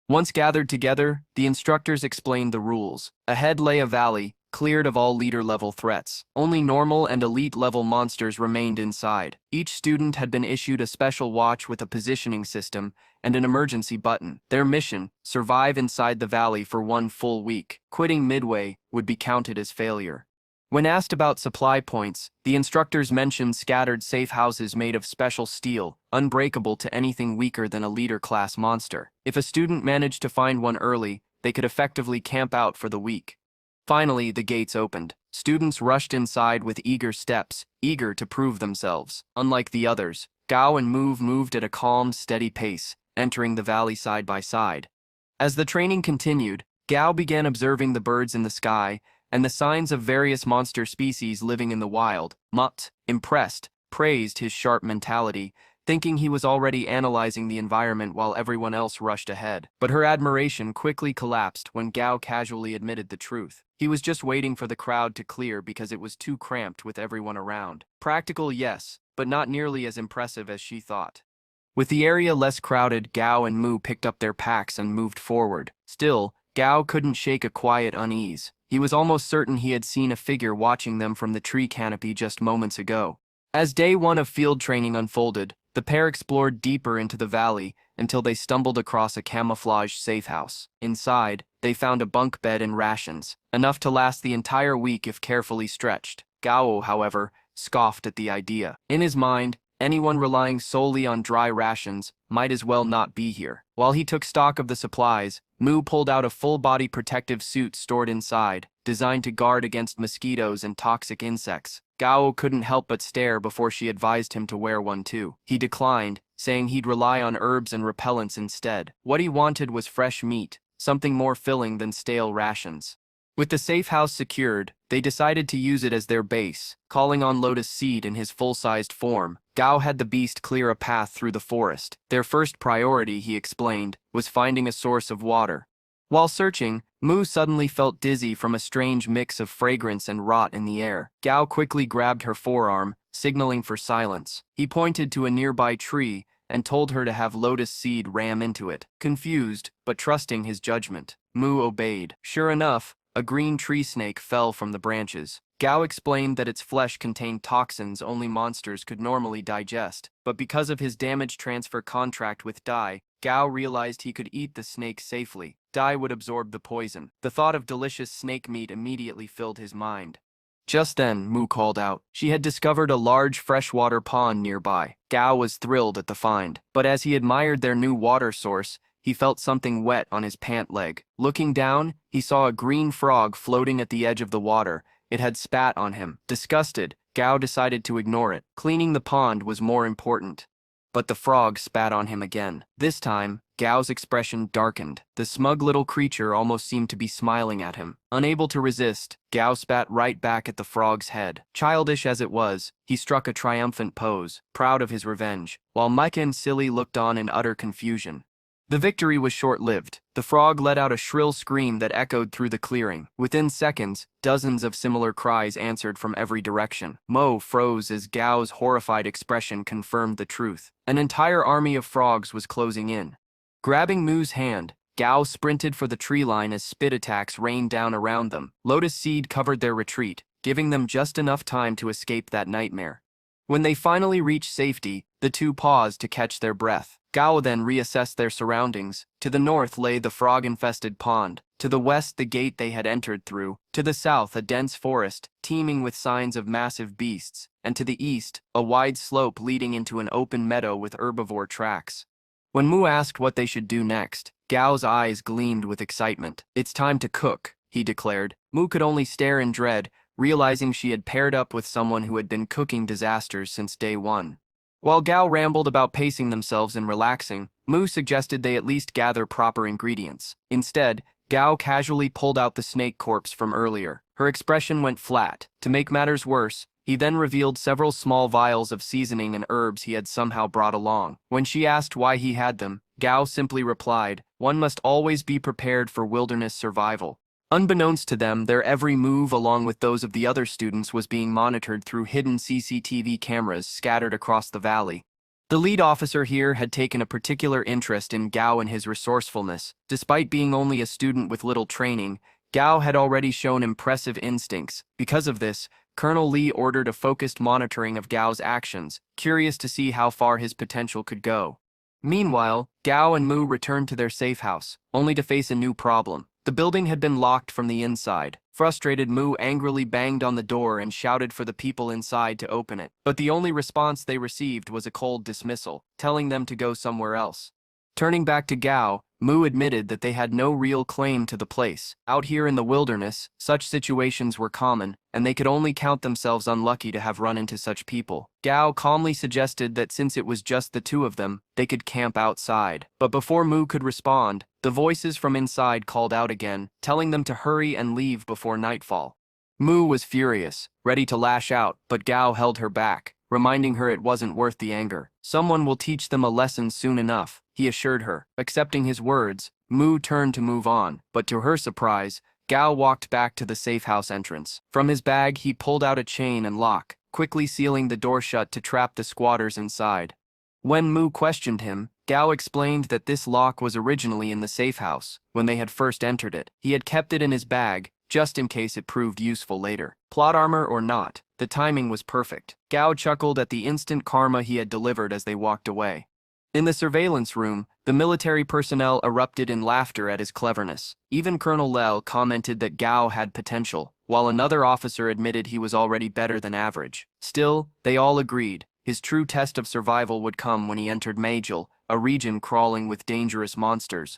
Once gathered together, the instructors explained the rules. Ahead lay a valley, cleared of all leader-level threats. Only normal and elite-level monsters remained inside. Each student had been issued a special watch with a positioning system and an emergency button. Their mission: survive inside the valley for 1 full week. Quitting midway would be counted as failure. When asked about supply points, the instructors mentioned scattered safe houses made of special steel, unbreakable to anything weaker than a leader-class monster. If a student managed to find one early, they could effectively camp out for the week. Finally, the gates opened. Students rushed inside with eager steps, eager to prove themselves. Unlike the others, Gao and Mu moved at a calm, steady pace, entering the valley side by side. As the training continued, Gao began observing the birds in the sky and the signs of various monster species living in the wild. Mutt, impressed, praised his sharp mentality, thinking he was already analyzing the environment while everyone else rushed ahead. But her admiration quickly collapsed when Gao casually admitted the truth. He was just waiting for the crowd to clear because it was too cramped with everyone around. Practical, yes, but not nearly as impressive as she thought. With the area less crowded, Gao and Mu picked up their packs and moved forward. Still, Gao couldn't shake a quiet unease. He was almost certain he had seen a figure watching them from the tree canopy just moments ago. As day 1 of field training unfolded, the pair explored deeper into the valley until they stumbled across a camouflaged safe house. Inside, they found a bunk bed and rations, enough to last the entire week if carefully stretched. Gao, however, scoffed at the idea. In his mind, anyone relying solely on dry rations might as well not be here. While he took stock of the supplies, Mu pulled out a full-body protective suit stored inside, designed to guard against mosquitoes and toxic insects. Gao couldn't help but stare before she advised him to wear one too. He declined, saying he'd rely on herbs and repellents instead. What he wanted was fresh meat, something more filling than stale rations. With the safe house secured, they decided to use it as their base. Calling on Lotus Seed in his full-sized form, Gao had the beast clear a path through the forest. Their first priority, he explained, was finding a source of water. While searching, Mu suddenly felt dizzy from a strange mix of fragrance and rot in the air. Gao quickly grabbed her forearm, signaling for silence. He pointed to a nearby tree and told her to have Lotus Seed ram into it. Confused, but trusting his judgment, Mu obeyed. Sure enough, a green tree snake fell from the branches. Gao explained that its flesh contained toxins only monsters could normally digest, but because of his damage transfer contract with Dai, Gao realized he could eat the snake safely. Dai would absorb the poison. The thought of delicious snake meat immediately filled his mind. Just then, Mu called out. She had discovered a large freshwater pond nearby. Gao was thrilled at the find, but as he admired their new water source, he felt something wet on his pant leg. Looking down, he saw a green frog floating at the edge of the water. It had spat on him. Disgusted, Gao decided to ignore it. Cleaning the pond was more important. But the frog spat on him again. This time, Gao's expression darkened. The smug little creature almost seemed to be smiling at him. Unable to resist, Gao spat right back at the frog's head. Childish as it was, he struck a triumphant pose, proud of his revenge, while Micah and Silly looked on in utter confusion. The victory was short-lived. The frog let out a shrill scream that echoed through the clearing. Within seconds, dozens of similar cries answered from every direction. Mo froze as Gao's horrified expression confirmed the truth. An entire army of frogs was closing in. Grabbing Mu's hand, Gao sprinted for the tree line as spit attacks rained down around them. Lotus seed covered their retreat, giving them just enough time to escape that nightmare. When they finally reached safety, the two paused to catch their breath. Gao then reassessed their surroundings. To the north lay the frog-infested pond. To the west the gate they had entered through. To the south a dense forest, teeming with signs of massive beasts. And to the east, a wide slope leading into an open meadow with herbivore tracks. When Mu asked what they should do next, Gao's eyes gleamed with excitement. "It's time to cook," he declared. Mu could only stare in dread, realizing she had paired up with someone who had been cooking disasters since day one. While Gao rambled about pacing themselves and relaxing, Mu suggested they at least gather proper ingredients. Instead, Gao casually pulled out the snake corpse from earlier. Her expression went flat. To make matters worse, he then revealed several small vials of seasoning and herbs he had somehow brought along. When she asked why he had them, Gao simply replied, "One must always be prepared for wilderness survival." Unbeknownst to them, their every move along with those of the other students was being monitored through hidden CCTV cameras scattered across the valley. The lead officer here had taken a particular interest in Gao and his resourcefulness. Despite being only a student with little training, Gao had already shown impressive instincts. Because of this, Colonel Lee ordered a focused monitoring of Gao's actions, curious to see how far his potential could go. Meanwhile, Gao and Mu returned to their safe house, only to face a new problem. The building had been locked from the inside. Frustrated, Mu angrily banged on the door and shouted for the people inside to open it. But the only response they received was a cold dismissal, telling them to go somewhere else. Turning back to Gao, Mu admitted that they had no real claim to the place. Out here in the wilderness, such situations were common, and they could only count themselves unlucky to have run into such people. Gao calmly suggested that since it was just the two of them, they could camp outside. But before Mu could respond, the voices from inside called out again, telling them to hurry and leave before nightfall. Mu was furious, ready to lash out, but Gao held her back, reminding her it wasn't worth the anger. "Someone will teach them a lesson soon enough," he assured her. Accepting his words, Mu turned to move on, but to her surprise, Gao walked back to the safe house entrance. From his bag, he pulled out a chain and lock, quickly sealing the door shut to trap the squatters inside. When Mu questioned him, Gao explained that this lock was originally in the safe house. When they had first entered it, he had kept it in his bag, just in case it proved useful later. Plot armor or not, the timing was perfect. Gao chuckled at the instant karma he had delivered as they walked away. In the surveillance room, the military personnel erupted in laughter at his cleverness. Even Colonel Lel commented that Gao had potential, while another officer admitted he was already better than average. Still, they all agreed. His true test of survival would come when he entered Majel, a region crawling with dangerous monsters.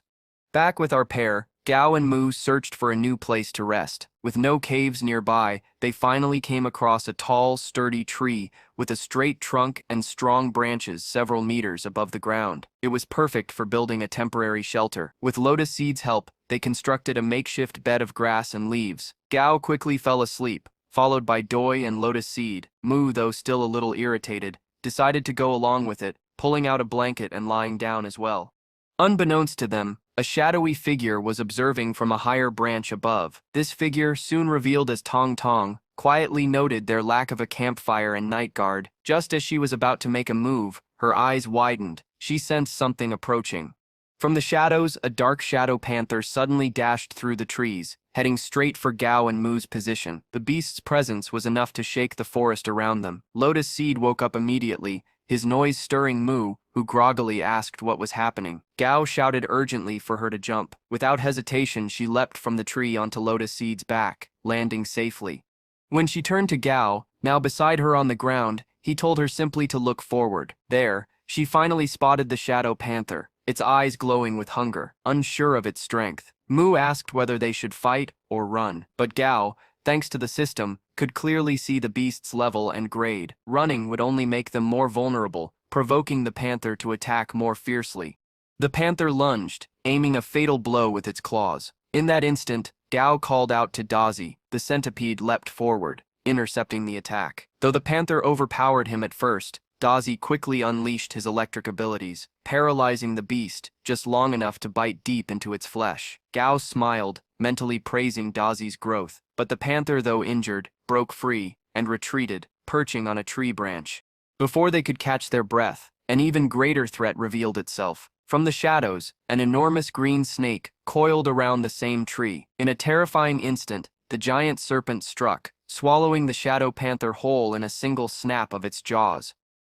Back with our pair, Gao and Mu searched for a new place to rest. With no caves nearby, they finally came across a tall, sturdy tree with a straight trunk and strong branches several meters above the ground. It was perfect for building a temporary shelter. With Lotus Seed's help, they constructed a makeshift bed of grass and leaves. Gao quickly fell asleep, followed by Doi and Lotus Seed. Mu, though still a little irritated, decided to go along with it, pulling out a blanket and lying down as well. Unbeknownst to them, a shadowy figure was observing from a higher branch above. This figure, soon revealed as Tong Tong, quietly noted their lack of a campfire and night guard. Just as she was about to make a move, her eyes widened. She sensed something approaching. From the shadows, a dark shadow panther suddenly dashed through the trees, heading straight for Gao and Mu's position. The beast's presence was enough to shake the forest around them. Lotus Seed woke up immediately, his noise stirring Mu, who groggily asked what was happening. Gao shouted urgently for her to jump. Without hesitation, she leapt from the tree onto Lotus Seed's back, landing safely. When she turned to Gao, now beside her on the ground, he told her simply to look forward. There, she finally spotted the shadow panther, its eyes glowing with hunger, unsure of its strength. Mu asked whether they should fight or run, but Gao, thanks to the system, could clearly see the beast's level and grade. Running would only make them more vulnerable, provoking the panther to attack more fiercely. The panther lunged, aiming a fatal blow with its claws. In that instant, Gao called out to Dazi. The centipede leapt forward, intercepting the attack. Though the panther overpowered him at first, Dazi quickly unleashed his electric abilities, paralyzing the beast just long enough to bite deep into its flesh. Gao smiled, mentally praising Dazi's growth, but the panther, though injured, broke free and retreated, perching on a tree branch. Before they could catch their breath, an even greater threat revealed itself. From the shadows, an enormous green snake coiled around the same tree. In a terrifying instant, the giant serpent struck, swallowing the shadow panther whole in a single snap of its jaws.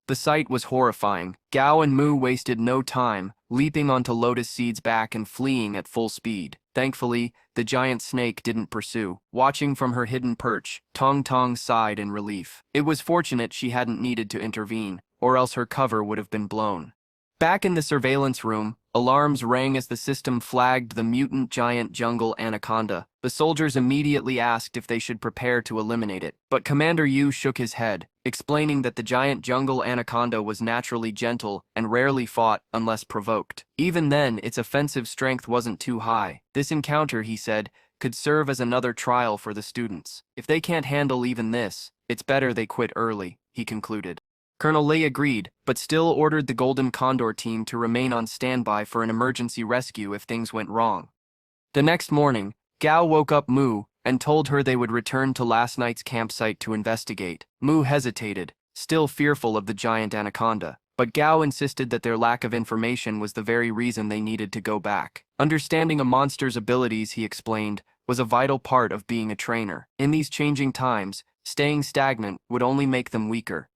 The sight was horrifying. Gao and Mu wasted no time, leaping onto Lotus Seed's back and fleeing at full speed. Thankfully, the giant snake didn't pursue. Watching from her hidden perch, Tong Tong sighed in relief. It was fortunate she hadn't needed to intervene, or else her cover would have been blown. Back in the surveillance room, alarms rang as the system flagged the mutant giant jungle anaconda. The soldiers immediately asked if they should prepare to eliminate it, but Commander Yu shook his head, explaining that the giant jungle anaconda was naturally gentle and rarely fought unless provoked. Even then, its offensive strength wasn't too high. This encounter, he said, could serve as another trial for the students. If they can't handle even this, it's better they quit early, he concluded. Colonel Lei agreed, but still ordered the Golden Condor team to remain on standby for an emergency rescue if things went wrong. The next morning, Gao woke up Mu and told her they would return to last night's campsite to investigate. Mu hesitated, still fearful of the giant anaconda, but Gao insisted that their lack of information was the very reason they needed to go back. Understanding a monster's abilities, he explained, was a vital part of being a trainer. In these changing times, staying stagnant would only make them weaker.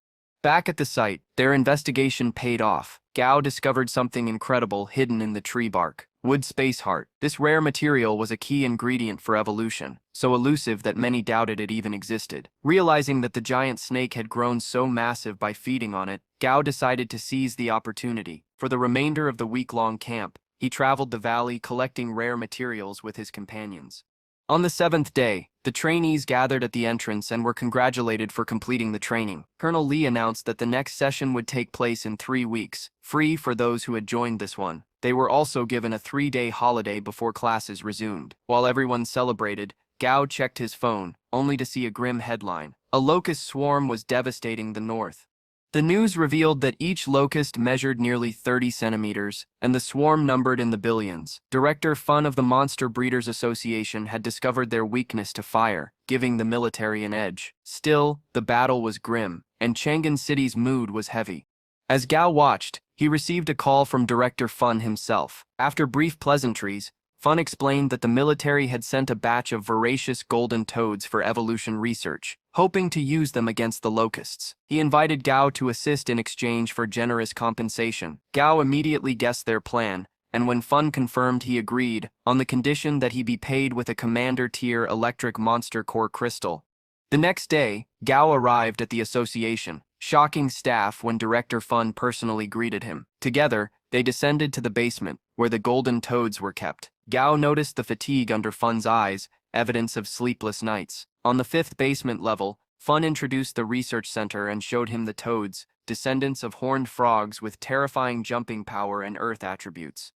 Back at the site, their investigation paid off. Gao discovered something incredible hidden in the tree bark. Wood space heart. This rare material was a key ingredient for evolution, so elusive that many doubted it even existed. Realizing that the giant snake had grown so massive by feeding on it, Gao decided to seize the opportunity. For the remainder of the week-long camp, he traveled the valley collecting rare materials with his companions. On the 7th day, the trainees gathered at the entrance and were congratulated for completing the training. Colonel Lee announced that the next session would take place in 3 weeks, free for those who had joined this one. They were also given a 3-day holiday before classes resumed. While everyone celebrated, Gao checked his phone, only to see a grim headline. A locust swarm was devastating the north. The news revealed that each locust measured nearly 30 centimeters, and the swarm numbered in the billions. Director Fun of the Monster Breeders Association had discovered their weakness to fire, giving the military an edge. Still, the battle was grim, and Chang'an City's mood was heavy. As Gao watched, he received a call from Director Fun himself. After brief pleasantries, Fun explained that the military had sent a batch of voracious golden toads for evolution research, hoping to use them against the locusts. He invited Gao to assist in exchange for generous compensation. Gao immediately guessed their plan, and when Fun confirmed, he agreed, on the condition that he be paid with a commander-tier electric monster core crystal. The next day, Gao arrived at the association, shocking staff when Director Fun personally greeted him. Together, they descended to the basement, where the golden toads were kept. Gao noticed the fatigue under Fun's eyes, evidence of sleepless nights. On the 5th basement level, Fun introduced the research center and showed him the toads, descendants of horned frogs with terrifying jumping power and earth attributes.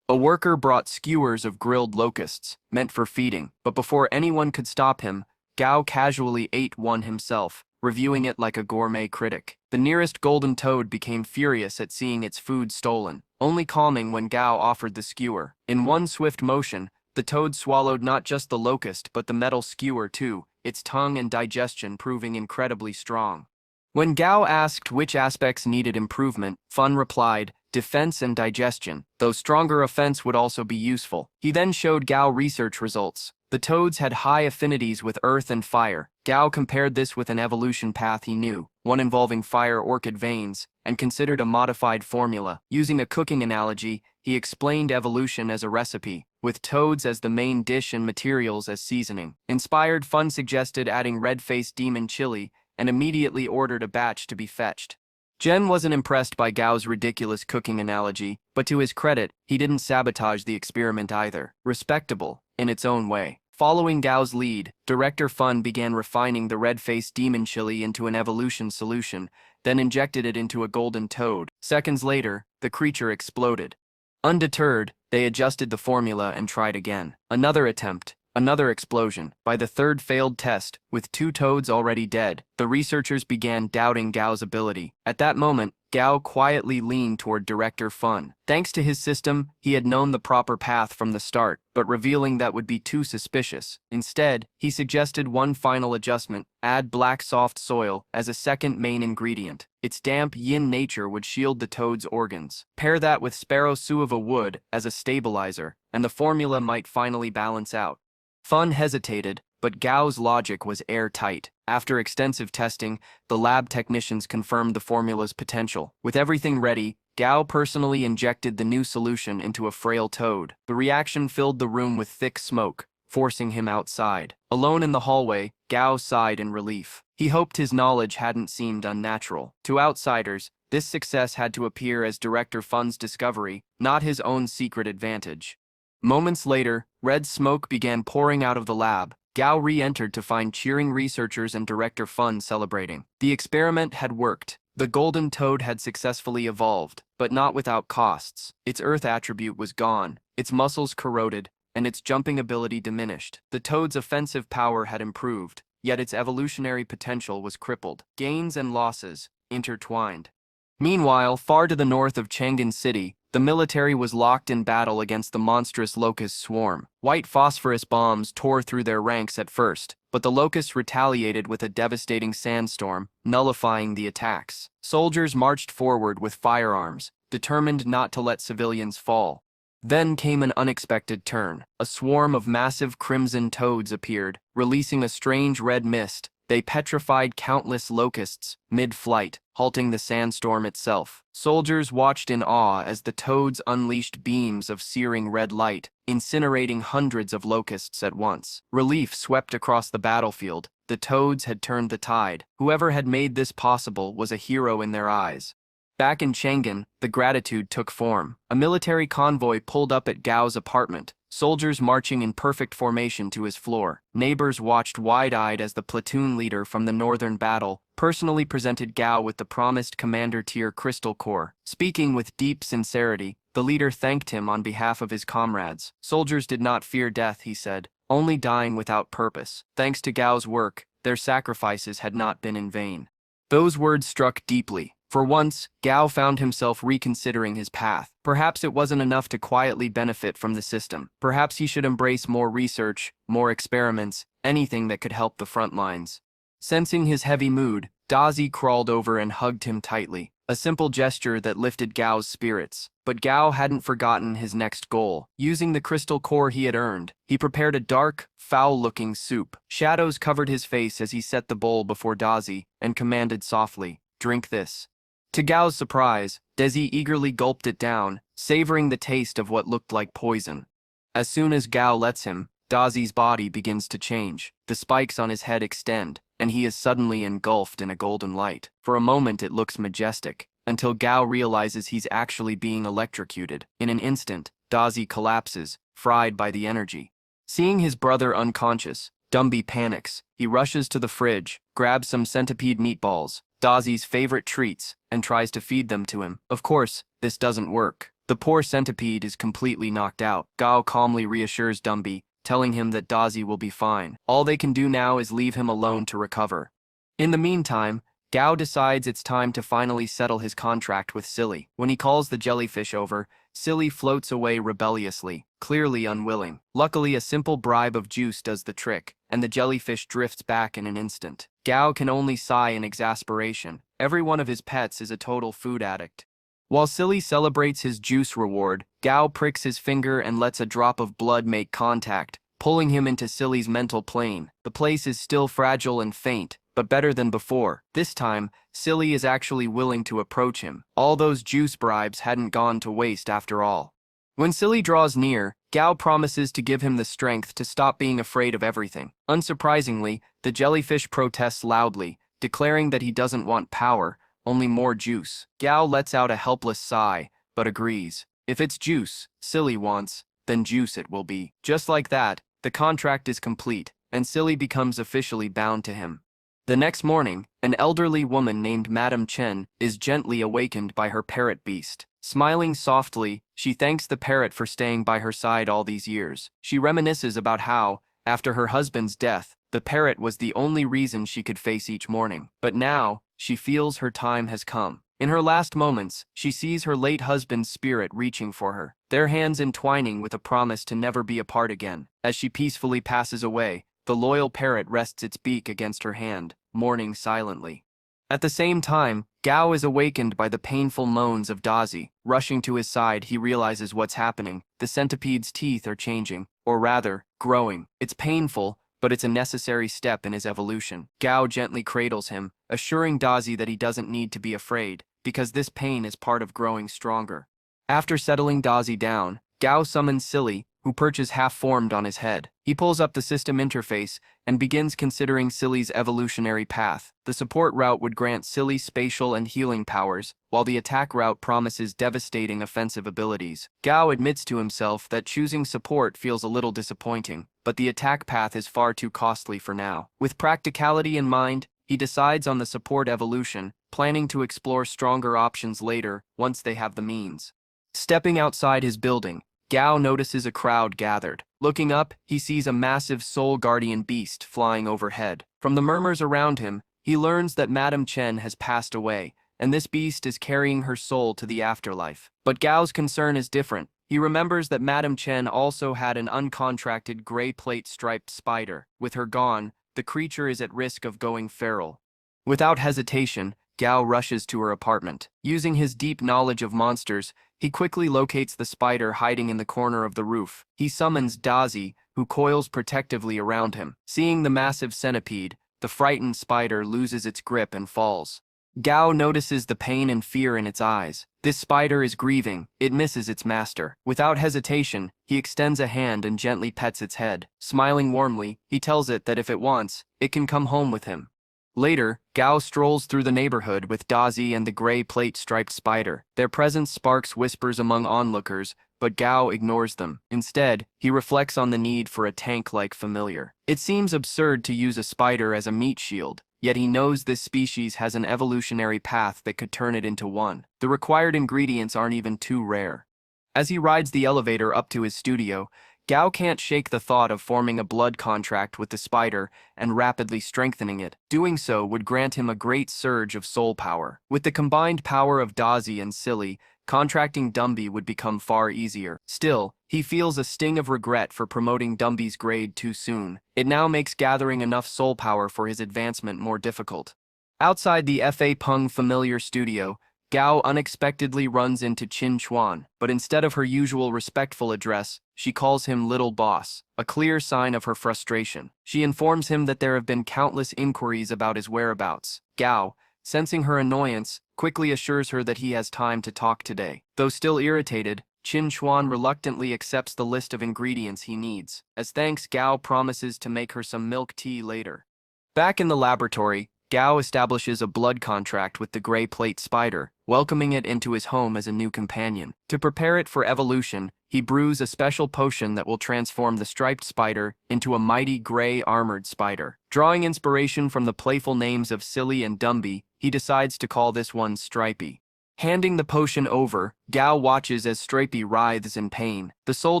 A worker brought skewers of grilled locusts, meant for feeding, but before anyone could stop him, Gao casually ate one himself, reviewing it like a gourmet critic. The nearest golden toad became furious at seeing its food stolen, only calming when Gao offered the skewer. In one swift motion, the toad swallowed not just the locust but the metal skewer too, its tongue and digestion proving incredibly strong. When Gao asked which aspects needed improvement, Fun replied, defense and digestion, though stronger offense would also be useful. He then showed Gao research results. The toads had high affinities with earth and fire. Gao compared this with an evolution path he knew, one involving fire orchid veins, and considered a modified formula. Using a cooking analogy, he explained evolution as a recipe, with toads as the main dish and materials as seasoning. Inspired, Fun suggested adding red-faced demon chili, and immediately ordered a batch to be fetched. Jen wasn't impressed by Gao's ridiculous cooking analogy, but to his credit, he didn't sabotage the experiment either. Respectable, in its own way. Following Gao's lead, Director Fun began refining the red-faced demon chili into an evolution solution, then injected it into a golden toad. Seconds later, the creature exploded. Undeterred, they adjusted the formula and tried again. Another attempt, Another explosion. By the third failed test, with 2 toads already dead, the researchers began doubting Gao's ability. At that moment, Gao quietly leaned toward Director Fun. Thanks to his system, he had known the proper path from the start, but revealing that would be too suspicious. Instead, he suggested one final adjustment: add black soft soil as a second main ingredient. Its damp yin nature would shield the toad's organs. Pair that with sparrow suava wood as a stabilizer, and the formula might finally balance out. Fun hesitated, but Gao's logic was airtight. After extensive testing, the lab technicians confirmed the formula's potential. With everything ready, Gao personally injected the new solution into a frail toad. The reaction filled the room with thick smoke, forcing him outside. Alone in the hallway, Gao sighed in relief. He hoped his knowledge hadn't seemed unnatural. To outsiders, this success had to appear as Director Fun's discovery, not his own secret advantage. Moments later, red smoke began pouring out of the lab. Gao re-entered to find cheering researchers and Director Fun celebrating. The experiment had worked. The golden toad had successfully evolved, but not without costs. Its earth attribute was gone, its muscles corroded, and its jumping ability diminished. The toad's offensive power had improved, yet its evolutionary potential was crippled. Gains and losses intertwined. Meanwhile, far to the north of Chang'an City, the military was locked in battle against the monstrous locust swarm. White phosphorus bombs tore through their ranks at first, but the locusts retaliated with a devastating sandstorm, nullifying the attacks. Soldiers marched forward with firearms, determined not to let civilians fall. Then came an unexpected turn. A swarm of massive crimson toads appeared, releasing a strange red mist. They petrified countless locusts mid-flight, halting the sandstorm itself. Soldiers watched in awe as the toads unleashed beams of searing red light, incinerating hundreds of locusts at once. Relief swept across the battlefield. The toads had turned the tide. Whoever had made this possible was a hero in their eyes. Back in Chang'an, the gratitude took form. A military convoy pulled up at Gao's apartment, soldiers marching in perfect formation to his floor. Neighbors watched wide-eyed as the platoon leader from the northern battle personally presented Gao with the promised commander-tier crystal core. Speaking with deep sincerity, the leader thanked him on behalf of his comrades. Soldiers did not fear death, he said, only dying without purpose. Thanks to Gao's work, their sacrifices had not been in vain. Those words struck deeply. For once, Gao found himself reconsidering his path. Perhaps it wasn't enough to quietly benefit from the system. Perhaps he should embrace more research, more experiments, anything that could help the front lines. Sensing his heavy mood, Dazi crawled over and hugged him tightly, a simple gesture that lifted Gao's spirits. But Gao hadn't forgotten his next goal. Using the crystal core he had earned, he prepared a dark, foul-looking soup. Shadows covered his face as he set the bowl before Dazi and commanded softly, "Drink this." To Gao's surprise, Desi eagerly gulped it down, savoring the taste of what looked like poison. As soon as Gao lets him, Dazi's body begins to change. The spikes on his head extend, and he is suddenly engulfed in a golden light. For a moment it looks majestic, until Gao realizes he's actually being electrocuted. In an instant, Dazi collapses, fried by the energy. Seeing his brother unconscious, Dumby panics. He rushes to the fridge, grabs some centipede meatballs, Dazi's favorite treats, and tries to feed them to him. Of course, this doesn't work. The poor centipede is completely knocked out. Gao calmly reassures Dumby, telling him that Dazi will be fine. All they can do now is leave him alone to recover. In the meantime, Gao decides it's time to finally settle his contract with Silly. When he calls the jellyfish over, Silly floats away rebelliously, clearly unwilling. Luckily, a simple bribe of juice does the trick, and the jellyfish drifts back in an instant. Gao can only sigh in exasperation. Every one of his pets is a total food addict. While Silly celebrates his juice reward, Gao pricks his finger and lets a drop of blood make contact, pulling him into Silly's mental plane. The place is still fragile and faint, but better than before. This time, Silly is actually willing to approach him. All those juice bribes hadn't gone to waste after all. When Silly draws near, Gao promises to give him the strength to stop being afraid of everything. Unsurprisingly, the jellyfish protests loudly, declaring that he doesn't want power, only more juice. Gao lets out a helpless sigh, but agrees. If it's juice Silly wants, then juice it will be. Just like that, the contract is complete, and Silly becomes officially bound to him. The next morning, an elderly woman named Madame Chen is gently awakened by her parrot beast. Smiling softly, she thanks the parrot for staying by her side all these years. She reminisces about how, After her husband's death, the parrot was the only reason she could face each morning. But now, she feels her time has come. In her last moments, she sees her late husband's spirit reaching for her, their hands entwining with a promise to never be apart again. As she peacefully passes away, the loyal parrot rests its beak against her hand, mourning silently. At the same time, Gao is awakened by the painful moans of Dazi. Rushing to his side, he realizes what's happening. The centipede's teeth are changing, or rather, growing. It's painful, but it's a necessary step in his evolution. Gao gently cradles him, assuring Dazi that he doesn't need to be afraid, because this pain is part of growing stronger. After settling Dazi down, Gao summons Silly, who perches half-formed on his head. He pulls up the system interface and begins considering Silly's evolutionary path. The support route would grant Silly spatial and healing powers, while the attack route promises devastating offensive abilities. Gao admits to himself that choosing support feels a little disappointing, but the attack path is far too costly for now. With practicality in mind, he decides on the support evolution, planning to explore stronger options later once they have the means. Stepping outside his building, Gao notices a crowd gathered. Looking up, he sees a massive soul guardian beast flying overhead. From the murmurs around him, he learns that Madame Chen has passed away, and this beast is carrying her soul to the afterlife. But Gao's concern is different. He remembers that Madame Chen also had an uncontracted gray plate striped spider. With her gone, the creature is at risk of going feral. Without hesitation, Gao rushes to her apartment. Using his deep knowledge of monsters, he quickly locates the spider hiding in the corner of the roof. He summons Dazi, who coils protectively around him. Seeing the massive centipede, the frightened spider loses its grip and falls. Gao notices the pain and fear in its eyes. This spider is grieving. It misses its master. Without hesitation, he extends a hand and gently pets its head. Smiling warmly, he tells it that if it wants, it can come home with him. Later, Gao strolls through the neighborhood with Dazi and the gray plate-striped spider. Their presence sparks whispers among onlookers, but Gao ignores them. Instead, he reflects on the need for a tank-like familiar. It seems absurd to use a spider as a meat shield, yet he knows this species has an evolutionary path that could turn it into one. The required ingredients aren't even too rare. As he rides the elevator up to his studio, Gao can't shake the thought of forming a blood contract with the spider and rapidly strengthening it. Doing so would grant him a great surge of soul power. With the combined power of Dazi and Silly, contracting Dumby would become far easier. Still, he feels a sting of regret for promoting Dumby's grade too soon. It now makes gathering enough soul power for his advancement more difficult. Outside the Fa Peng familiar studio, Gao unexpectedly runs into Qin Chuan, but instead of her usual respectful address, she calls him Little Boss, a clear sign of her frustration. She informs him that there have been countless inquiries about his whereabouts. Gao, sensing her annoyance, quickly assures her that he has time to talk today. Though still irritated, Qin Chuan reluctantly accepts the list of ingredients he needs. As thanks, Gao promises to make her some milk tea later. Back in the laboratory, Gao establishes a blood contract with the gray plate spider, welcoming it into his home as a new companion. To prepare it for evolution, he brews a special potion that will transform the striped spider into a mighty gray armored spider. Drawing inspiration from the playful names of Silly and Dumby, he decides to call this one Stripey. Handing the potion over, Gao watches as Stripey writhes in pain. The soul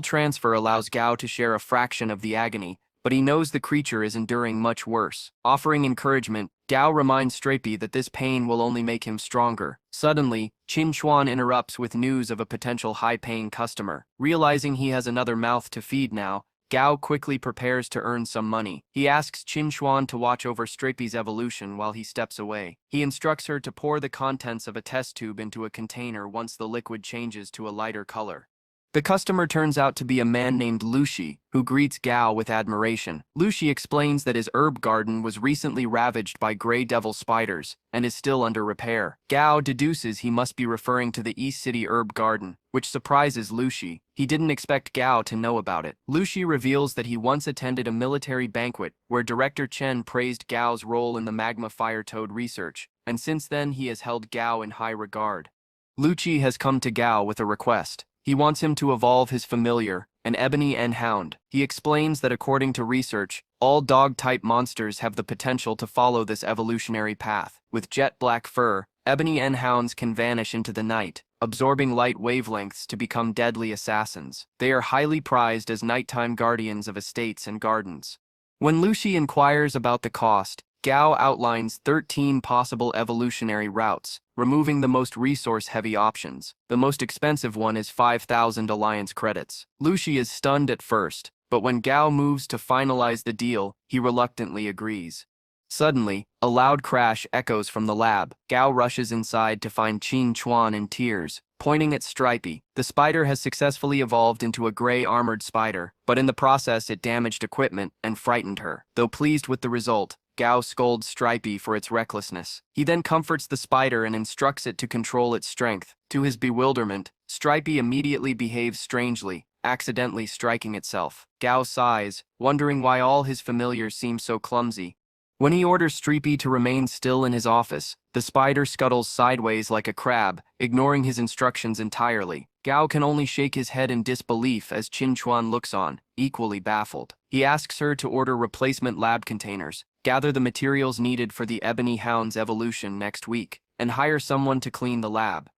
transfer allows Gao to share a fraction of the agony, but he knows the creature is enduring much worse. Offering encouragement, Gao reminds Stripey that this pain will only make him stronger. Suddenly, Qin Chuan interrupts with news of a potential high-paying customer. Realizing he has another mouth to feed now, Gao quickly prepares to earn some money. He asks Qin Chuan to watch over Stripey's evolution while he steps away. He instructs her to pour the contents of a test tube into a container once the liquid changes to a lighter color. The customer turns out to be a man named Lushi, who greets Gao with admiration. Lushi explains that his herb garden was recently ravaged by gray devil spiders and is still under repair. Gao deduces he must be referring to the East City herb garden, which surprises Lushi. He didn't expect Gao to know about it. Lushi reveals that he once attended a military banquet where Director Chen praised Gao's role in the magma fire toad research, and since then he has held Gao in high regard. Lushi has come to Gao with a request. He wants him to evolve his familiar, an ebony N-hound. He explains that according to research, all dog-type monsters have the potential to follow this evolutionary path. With jet black fur, ebony N-hounds can vanish into the night, absorbing light wavelengths to become deadly assassins. They are highly prized as nighttime guardians of estates and gardens. When Lucy inquires about the cost, Gao outlines 13 possible evolutionary routes, removing the most resource-heavy options. The most expensive one is 5,000 alliance credits. Lucy is stunned at first, but when Gao moves to finalize the deal, he reluctantly agrees. Suddenly, a loud crash echoes from the lab. Gao rushes inside to find Qin Chuan in tears, pointing at Stripey. The spider has successfully evolved into a gray armored spider, but in the process it damaged equipment and frightened her. Though pleased with the result, Gao scolds Stripey for its recklessness. He then comforts the spider and instructs it to control its strength. To his bewilderment, Stripey immediately behaves strangely, accidentally striking itself. Gao sighs, wondering why all his familiars seem so clumsy. When he orders Stripey to remain still in his office, the spider scuttles sideways like a crab, ignoring his instructions entirely. Gao can only shake his head in disbelief as Qin Chuan looks on, equally baffled. He asks her to order replacement lab containers, gather the materials needed for the ebony hound's evolution next week, and hire someone to clean the lab.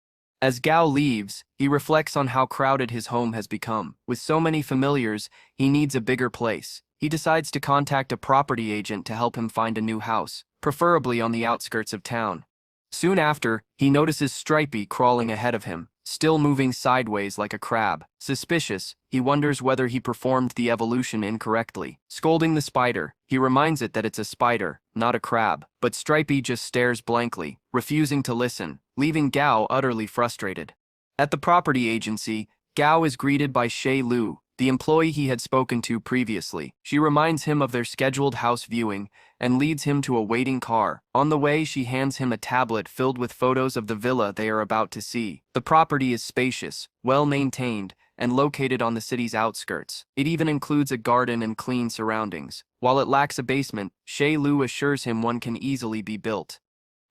As Gao leaves, he reflects on how crowded his home has become. With so many familiars, he needs a bigger place. He decides to contact a property agent to help him find a new house, preferably on the outskirts of town. Soon after, he notices Stripey crawling ahead of him, still moving sideways like a crab. Suspicious, he wonders whether he performed the evolution incorrectly. Scolding the spider, he reminds it that it's a spider, not a crab, but Stripey just stares blankly, refusing to listen, leaving Gao utterly frustrated. At the property agency, Gao is greeted by Shay Lu, the employee he had spoken to previously. She reminds him of their scheduled house viewing and leads him to a waiting car. On the way, she hands him a tablet filled with photos of the villa they are about to see. The property is spacious, well-maintained, and located on the city's outskirts. It even includes a garden and clean surroundings. While it lacks a basement, Shay Lu assures him one can easily be built.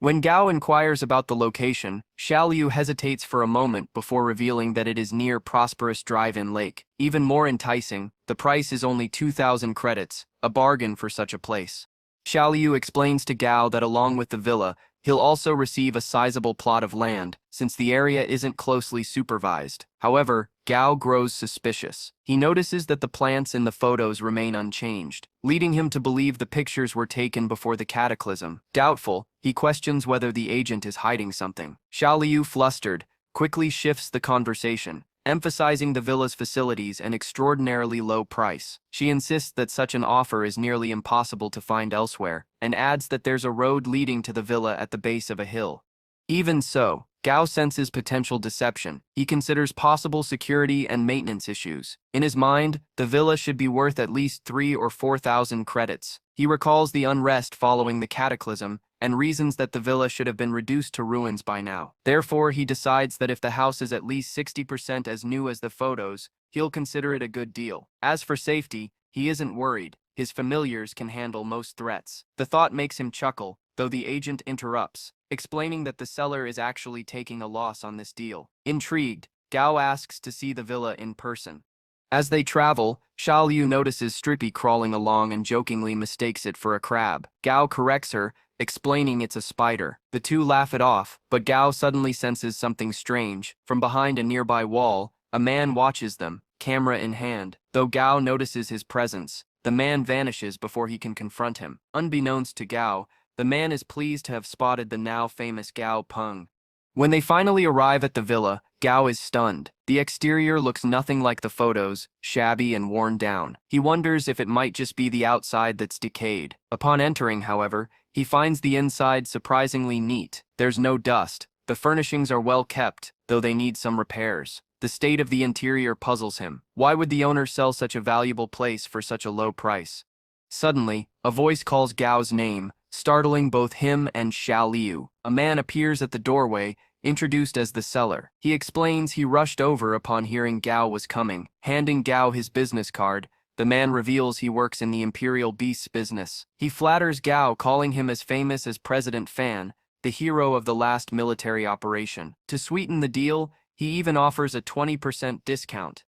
When Gao inquires about the location, Xiaoliu hesitates for a moment before revealing that it is near prosperous drive-in lake. Even more enticing, the price is only 2,000 credits, a bargain for such a place. Xiaoliu explains to Gao that along with the villa, he'll also receive a sizable plot of land, since the area isn't closely supervised. However, Gao grows suspicious. He notices that the plants in the photos remain unchanged, leading him to believe the pictures were taken before the cataclysm. Doubtful, he questions whether the agent is hiding something. Xiaoliu, flustered, quickly shifts the conversation, emphasizing the villa's facilities and extraordinarily low price. She insists that such an offer is nearly impossible to find elsewhere, and adds that there's a road leading to the villa at the base of a hill. Even so, Gao senses potential deception. He considers possible security and maintenance issues. In his mind, the villa should be worth at least 3,000 or 4,000 credits. He recalls the unrest following the cataclysm and reasons that the villa should have been reduced to ruins by now. Therefore, he decides that if the house is at least 60% as new as the photos, he'll consider it a good deal. As for safety, he isn't worried. His familiars can handle most threats. The thought makes him chuckle, though the agent interrupts, explaining that the seller is actually taking a loss on this deal. Intrigued, Gao asks to see the villa in person. As they travel, Xiaoliu notices Stripey crawling along and jokingly mistakes it for a crab. Gao corrects her, explaining it's a spider. The two laugh it off, but Gao suddenly senses something strange. From behind a nearby wall, a man watches them, camera in hand. Though Gao notices his presence, the man vanishes before he can confront him. Unbeknownst to Gao, the man is pleased to have spotted the now famous Gong Pang. When they finally arrive at the villa, Gao is stunned. The exterior looks nothing like the photos, shabby and worn down. He wonders if it might just be the outside that's decayed. Upon entering, however, he finds the inside surprisingly neat. There's no dust. The furnishings are well kept, though they need some repairs. The state of the interior puzzles him. Why would the owner sell such a valuable place for such a low price? Suddenly, a voice calls Gao's name, startling both him and Xiaoliu. A man appears at the doorway, introduced as the seller. He explains he rushed over upon hearing Gao was coming. Handing Gao his business card, the man reveals he works in the Imperial Beast's business. He flatters Gao, calling him as famous as President Fan, the hero of the last military operation. To sweeten the deal, he even offers a 20% discount.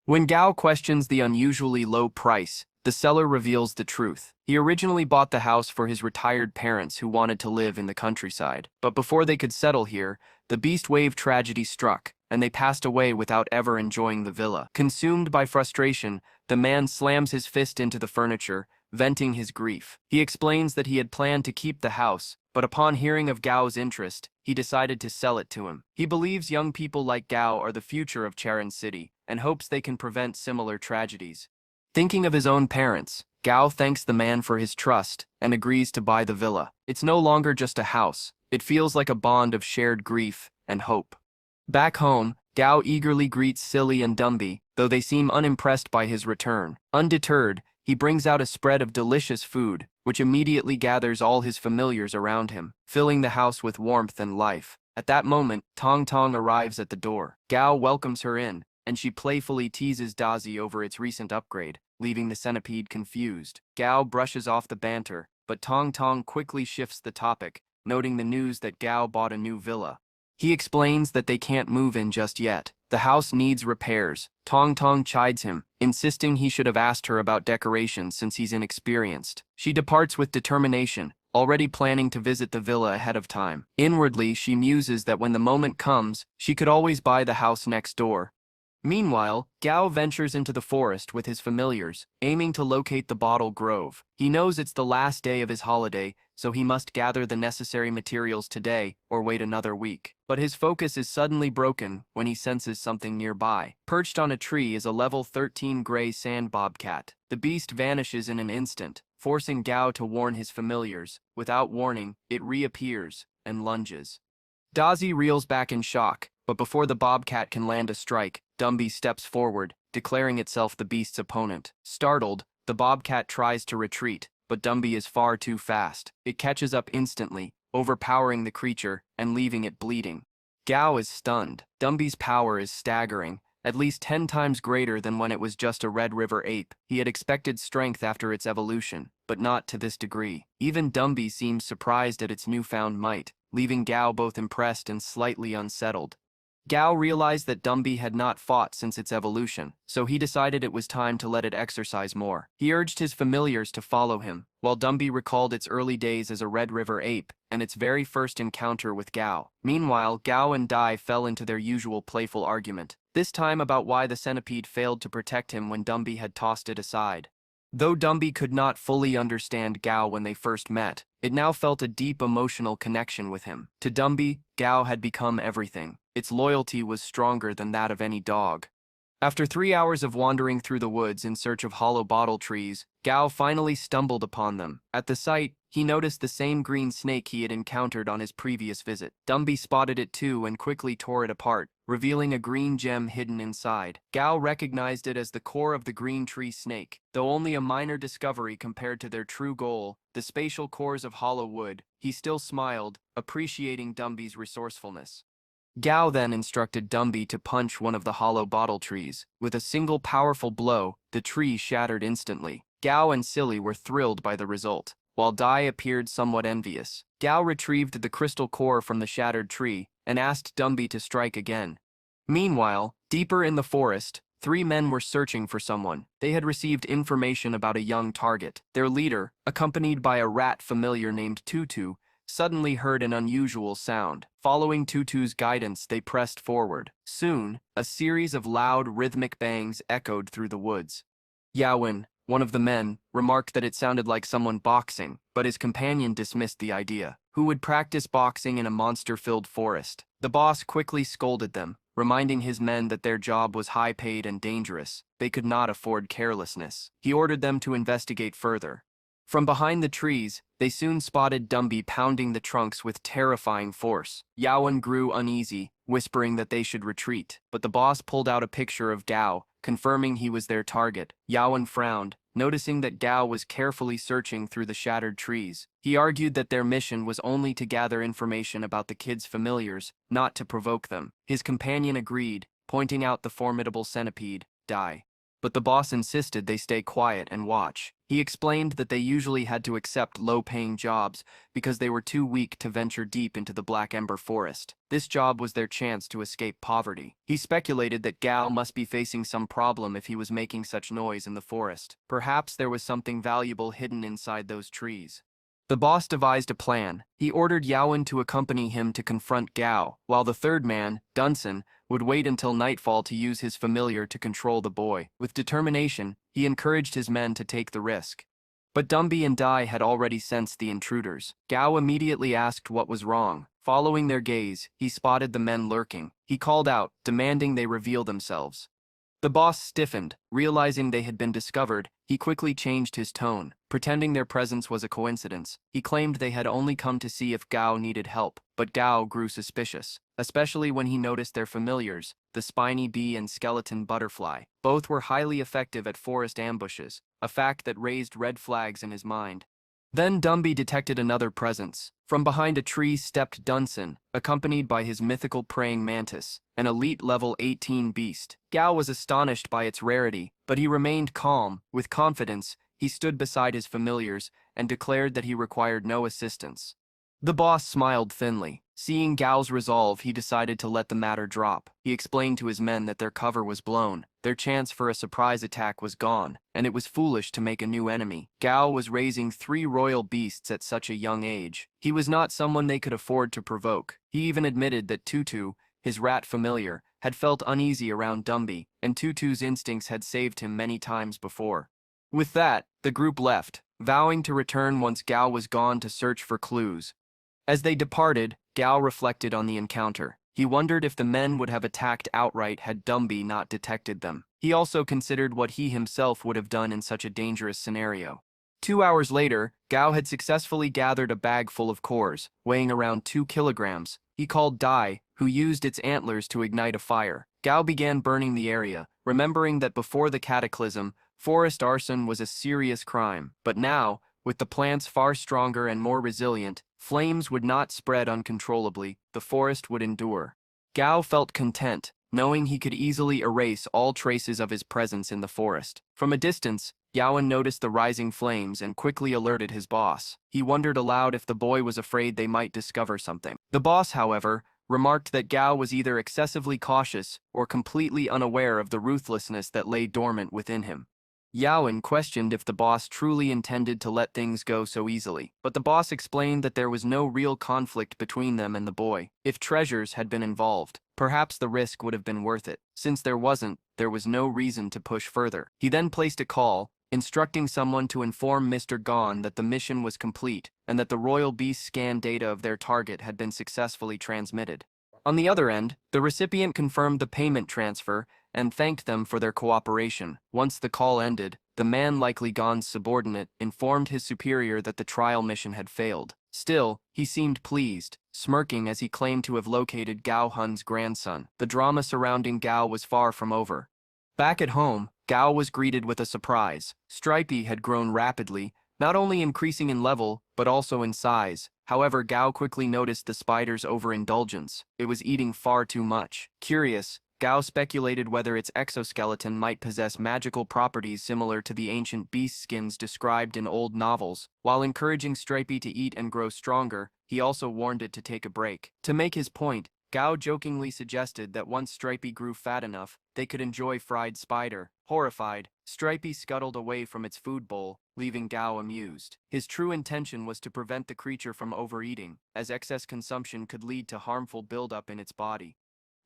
When Gao questions the unusually low price, the seller reveals the truth. He originally bought the house for his retired parents who wanted to live in the countryside. But before they could settle here, the beast wave tragedy struck, and they passed away without ever enjoying the villa. Consumed by frustration, the man slams his fist into the furniture, venting his grief. He explains that he had planned to keep the house, but upon hearing of Gao's interest, he decided to sell it to him. He believes young people like Gao are the future of Charon City, and hopes they can prevent similar tragedies. Thinking of his own parents, Gao thanks the man for his trust and agrees to buy the villa. It's no longer just a house. It feels like a bond of shared grief and hope. Back home, Gao eagerly greets Silly and Dumby, though they seem unimpressed by his return. Undeterred, he brings out a spread of delicious food, which immediately gathers all his familiars around him, filling the house with warmth and life. At that moment, Tong Tong arrives at the door. Gao welcomes her in, and she playfully teases Dazi over its recent upgrade, leaving the centipede confused. Gao brushes off the banter, but Tong Tong quickly shifts the topic, noting the news that Gao bought a new villa. He explains that they can't move in just yet. The house needs repairs. Tong Tong chides him, insisting he should have asked her about decorations since he's inexperienced. She departs with determination, already planning to visit the villa ahead of time. Inwardly, she muses that when the moment comes, she could always buy the house next door. Meanwhile, Gao ventures into the forest with his familiars, aiming to locate the Bottle Grove. He knows it's the last day of his holiday, so he must gather the necessary materials today or wait another week. But his focus is suddenly broken when he senses something nearby. Perched on a tree is a level 13 gray sand bobcat. The beast vanishes in an instant, forcing Gao to warn his familiars. Without warning, it reappears and lunges. Dazi reels back in shock, but before the bobcat can land a strike, Dumby steps forward, declaring itself the beast's opponent. Startled, the bobcat tries to retreat, but Dumby is far too fast. It catches up instantly, overpowering the creature and leaving it bleeding. Gao is stunned. Dumby's power is staggering, at least 10 times greater than when it was just a Red River Ape. He had expected strength after its evolution, but not to this degree. Even Dumby seems surprised at its newfound might, leaving Gao both impressed and slightly unsettled. Gao realized that Dumby had not fought since its evolution, so he decided it was time to let it exercise more. He urged his familiars to follow him, while Dumby recalled its early days as a Red River Ape and its very first encounter with Gao. Meanwhile, Gao and Dai fell into their usual playful argument, this time about why the centipede failed to protect him when Dumby had tossed it aside. Though Dumby could not fully understand Gao when they first met, it now felt a deep emotional connection with him. To Dumby, Gao had become everything. Its loyalty was stronger than that of any dog. After 3 hours of wandering through the woods in search of hollow bottle trees, Gao finally stumbled upon them. At the sight, he noticed the same green snake he had encountered on his previous visit. Dumby spotted it too and quickly tore it apart, revealing a green gem hidden inside. Gao recognized it as the core of the green tree snake. Though only a minor discovery compared to their true goal, the spatial cores of hollow wood, he still smiled, appreciating Dumby's resourcefulness. Gao then instructed Dumby to punch one of the hollow bottle trees. With a single powerful blow, the tree shattered instantly. Gao and Silly were thrilled by the result, while Dai appeared somewhat envious. Gao retrieved the crystal core from the shattered tree and asked Dumby to strike again. Meanwhile, deeper in the forest, 3 men were searching for someone. They had received information about a young target. Their leader, accompanied by a rat familiar named Tutu, suddenly heard an unusual sound. Following Tutu's guidance, they pressed forward. Soon, a series of loud, rhythmic bangs echoed through the woods. Yawen, one of the men, remarked that it sounded like someone boxing, but his companion dismissed the idea. Who would practice boxing in a monster-filled forest? The boss quickly scolded them, reminding his men that their job was high-paid and dangerous. They could not afford carelessness. He ordered them to investigate further. From behind the trees, they soon spotted Dumby pounding the trunks with terrifying force. Yawen grew uneasy, whispering that they should retreat, but the boss pulled out a picture of Gao, confirming he was their target. Yawen frowned, noticing that Gao was carefully searching through the shattered trees. He argued that their mission was only to gather information about the kids' familiars, not to provoke them. His companion agreed, pointing out the formidable centipede, Dai. But the boss insisted they stay quiet and watch. He explained that they usually had to accept low-paying jobs because they were too weak to venture deep into the Black Ember Forest. This job was their chance to escape poverty. He speculated that Gao must be facing some problem if he was making such noise in the forest. Perhaps there was something valuable hidden inside those trees. The boss devised a plan. He ordered Yaowen to accompany him to confront Gao, while the third man, Dunson, would wait until nightfall to use his familiar to control the boy. With determination, he encouraged his men to take the risk. But Dumby and Dai had already sensed the intruders. Gao immediately asked what was wrong. Following their gaze, he spotted the men lurking. He called out, demanding they reveal themselves. The boss stiffened. Realizing they had been discovered, he quickly changed his tone, pretending their presence was a coincidence. He claimed they had only come to see if Gao needed help, but Gao grew suspicious, especially when he noticed their familiars, the spiny bee and skeleton butterfly. Both were highly effective at forest ambushes, a fact that raised red flags in his mind. Then Dumby detected another presence. From behind a tree stepped Dunson, accompanied by his mythical praying mantis, an elite level 18 beast. Gao was astonished by its rarity, but he remained calm. With confidence, he stood beside his familiars and declared that he required no assistance. The boss smiled thinly. Seeing Gao's resolve, he decided to let the matter drop. He explained to his men that their cover was blown, their chance for a surprise attack was gone, and it was foolish to make a new enemy. Gao was raising 3 royal beasts at such a young age. He was not someone they could afford to provoke. He even admitted that Tutu, his rat familiar, had felt uneasy around Dumby, and Tutu's instincts had saved him many times before. With that, the group left, vowing to return once Gao was gone to search for clues. As they departed, Gao reflected on the encounter. He wondered if the men would have attacked outright had Dumby not detected them. He also considered what he himself would have done in such a dangerous scenario. 2 hours later, Gao had successfully gathered a bag full of cores, weighing around 2 kilograms. He called Dai, who used its antlers to ignite a fire. Gao began burning the area, remembering that before the cataclysm, forest arson was a serious crime. But now, with the plants far stronger and more resilient, flames would not spread uncontrollably, the forest would endure. Gao felt content, knowing he could easily erase all traces of his presence in the forest. From a distance, Yaowen noticed the rising flames and quickly alerted his boss. He wondered aloud if the boy was afraid they might discover something. The boss, however, remarked that Gao was either excessively cautious or completely unaware of the ruthlessness that lay dormant within him. Yaowen questioned if the boss truly intended to let things go so easily, but the boss explained that there was no real conflict between them and the boy. If treasures had been involved, perhaps the risk would have been worth it. Since there wasn't, there was no reason to push further. He then placed a call, instructing someone to inform Mr. Gon that the mission was complete and that the royal beast scan data of their target had been successfully transmitted. On the other end, the recipient confirmed the payment transfer and thanked them for their cooperation. Once the call ended, the man, likely Gon's subordinate, informed his superior that the trial mission had failed. Still, he seemed pleased, smirking as he claimed to have located Gao Hun's grandson. The drama surrounding Gao was far from over. Back at home, Gao was greeted with a surprise. Stripey had grown rapidly, not only increasing in level, but also in size. However, Gao quickly noticed the spider's overindulgence. It was eating far too much. Curious, Gao speculated whether its exoskeleton might possess magical properties similar to the ancient beast skins described in old novels. While encouraging Stripey to eat and grow stronger, he also warned it to take a break. To make his point, Gao jokingly suggested that once Stripey grew fat enough, they could enjoy fried spider. Horrified, Stripey scuttled away from its food bowl, leaving Gao amused. His true intention was to prevent the creature from overeating, as excess consumption could lead to harmful buildup in its body.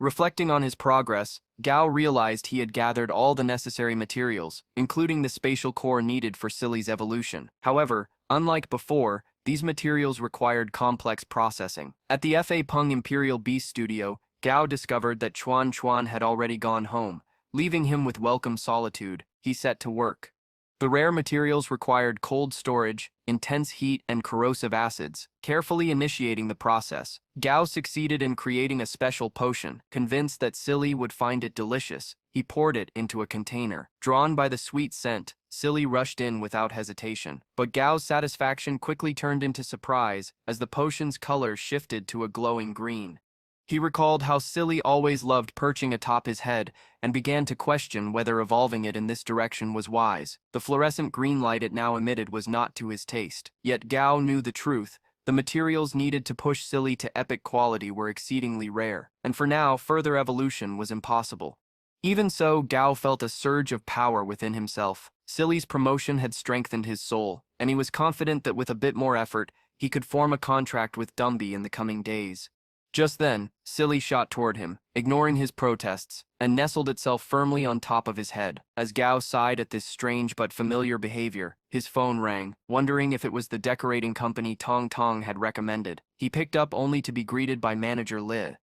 Reflecting on his progress, Gao realized he had gathered all the necessary materials, including the spatial core needed for Silly's evolution. However, unlike before, these materials required complex processing. At the Fa Peng Imperial Beast Studio, Gao discovered that Chuan Chuan had already gone home. Leaving him with welcome solitude, he set to work. The rare materials required cold storage, intense heat, and corrosive acids. Carefully initiating the process, Gao succeeded in creating a special potion. Convinced that Silly would find it delicious, he poured it into a container. Drawn by the sweet scent, Silly rushed in without hesitation. But Gao's satisfaction quickly turned into surprise as the potion's color shifted to a glowing green. He recalled how Silly always loved perching atop his head and began to question whether evolving it in this direction was wise. The fluorescent green light it now emitted was not to his taste. Yet Gao knew the truth. The materials needed to push Silly to epic quality were exceedingly rare, and for now, further evolution was impossible. Even so, Gao felt a surge of power within himself. Silly's promotion had strengthened his soul, and he was confident that with a bit more effort, he could form a contract with Dumby in the coming days. Just then, Silly shot toward him, ignoring his protests, and nestled itself firmly on top of his head. As Gao sighed at this strange but familiar behavior, his phone rang, wondering if it was the decorating company Tong Tong had recommended. He picked up only to be greeted by manager Li.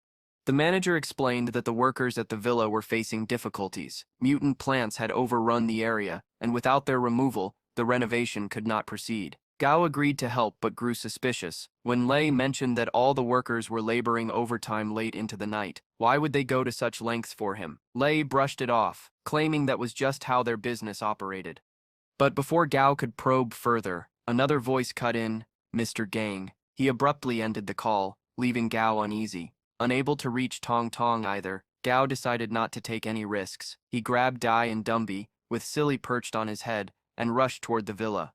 The manager explained that the workers at the villa were facing difficulties. Mutant plants had overrun the area, and without their removal, the renovation could not proceed. Gao agreed to help but grew suspicious. When Lei mentioned that all the workers were laboring overtime late into the night, why would they go to such lengths for him? Lei brushed it off, claiming that was just how their business operated. But before Gao could probe further, another voice cut in, "Mr. Gang." He abruptly ended the call, leaving Gao uneasy. Unable to reach Tong Tong either, Gao decided not to take any risks. He grabbed Dai and Dumby, with Silly perched on his head, and rushed toward the villa.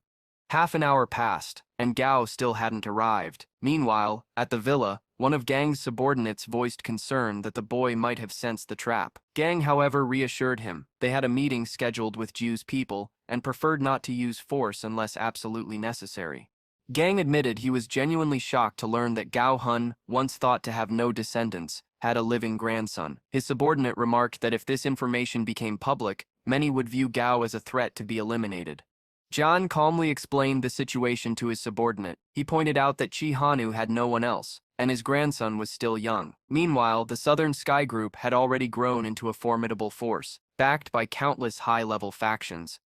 Half an hour passed, and Gao still hadn't arrived. Meanwhile, at the villa, one of Gang's subordinates voiced concern that the boy might have sensed the trap. Gang, however, reassured him. They had a meeting scheduled with Jiu's people, and preferred not to use force unless absolutely necessary. Gang admitted he was genuinely shocked to learn that Gao Hun, once thought to have no descendants, had a living grandson. His subordinate remarked that if this information became public, many would view Gao as a threat to be eliminated. John calmly explained the situation to his subordinate. He pointed out that Chi Hanu had no one else, and his grandson was still young. Meanwhile, the Southern Sky Group had already grown into a formidable force, backed by countless high-level factions.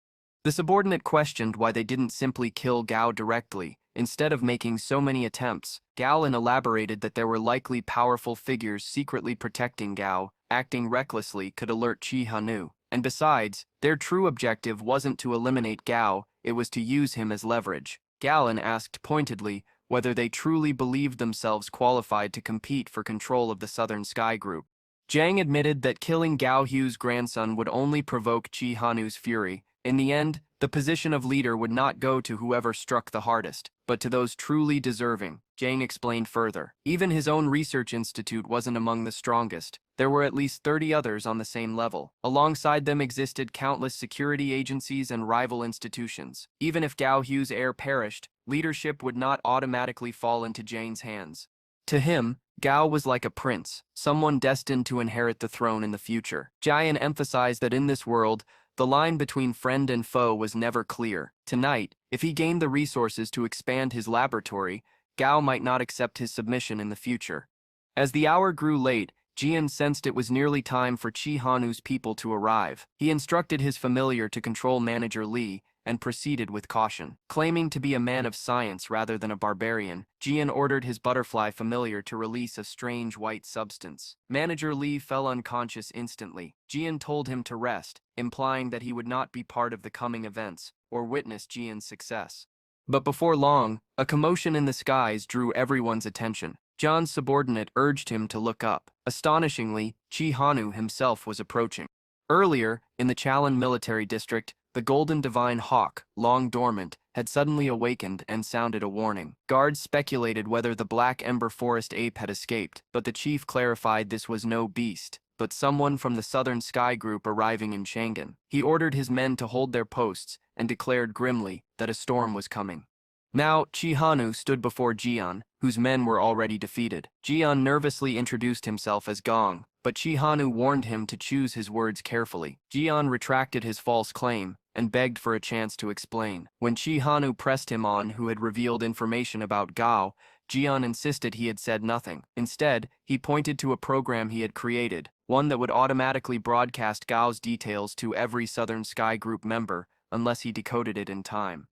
The subordinate questioned why they didn't simply kill Gao directly, instead of making so many attempts. Galen elaborated that there were likely powerful figures secretly protecting Gao. Acting recklessly could alert Chi Hanu. And besides, their true objective wasn't to eliminate Gao, it was to use him as leverage. Galen asked pointedly whether they truly believed themselves qualified to compete for control of the Southern Sky Group. Zhang admitted that killing Gao Hu's grandson would only provoke Chi Hanu's fury. In the end, the position of leader would not go to whoever struck the hardest, but to those truly deserving. Zhang explained further. Even his own research institute wasn't among the strongest. There were at least 30 others on the same level. Alongside them existed countless security agencies and rival institutions. Even if Gao Hu's heir perished, leadership would not automatically fall into Zhang's hands. To him, Gao was like a prince, someone destined to inherit the throne in the future. Jian emphasized that in this world, the line between friend and foe was never clear. Tonight, if he gained the resources to expand his laboratory, Gao might not accept his submission in the future. As the hour grew late, Jian sensed it was nearly time for Chi Hanu's people to arrive. He instructed his familiar to control manager Li, and proceeded with caution. Claiming to be a man of science rather than a barbarian, Jian ordered his butterfly familiar to release a strange white substance. Manager Li fell unconscious instantly. Jian told him to rest, implying that he would not be part of the coming events, or witness Jian's success. But before long, a commotion in the skies drew everyone's attention. John's subordinate urged him to look up. Astonishingly, Chi Hanu himself was approaching. Earlier, in the Chalan military district, the Golden Divine Hawk, long dormant, had suddenly awakened and sounded a warning. Guards speculated whether the Black Ember Forest Ape had escaped, but the chief clarified this was no beast, but someone from the Southern Sky Group arriving in Chang'an. He ordered his men to hold their posts and declared grimly that a storm was coming. Now, Chi Hanu stood before Jian, whose men were already defeated. Jian nervously introduced himself as Gong, but Chi Hanu warned him to choose his words carefully. Jian retracted his false claim and begged for a chance to explain. When Chi Hanu pressed him on who had revealed information about Gao, Jian insisted he had said nothing. Instead, he pointed to a program he had created, one that would automatically broadcast Gao's details to every Southern Sky Group member unless he decoded it in time.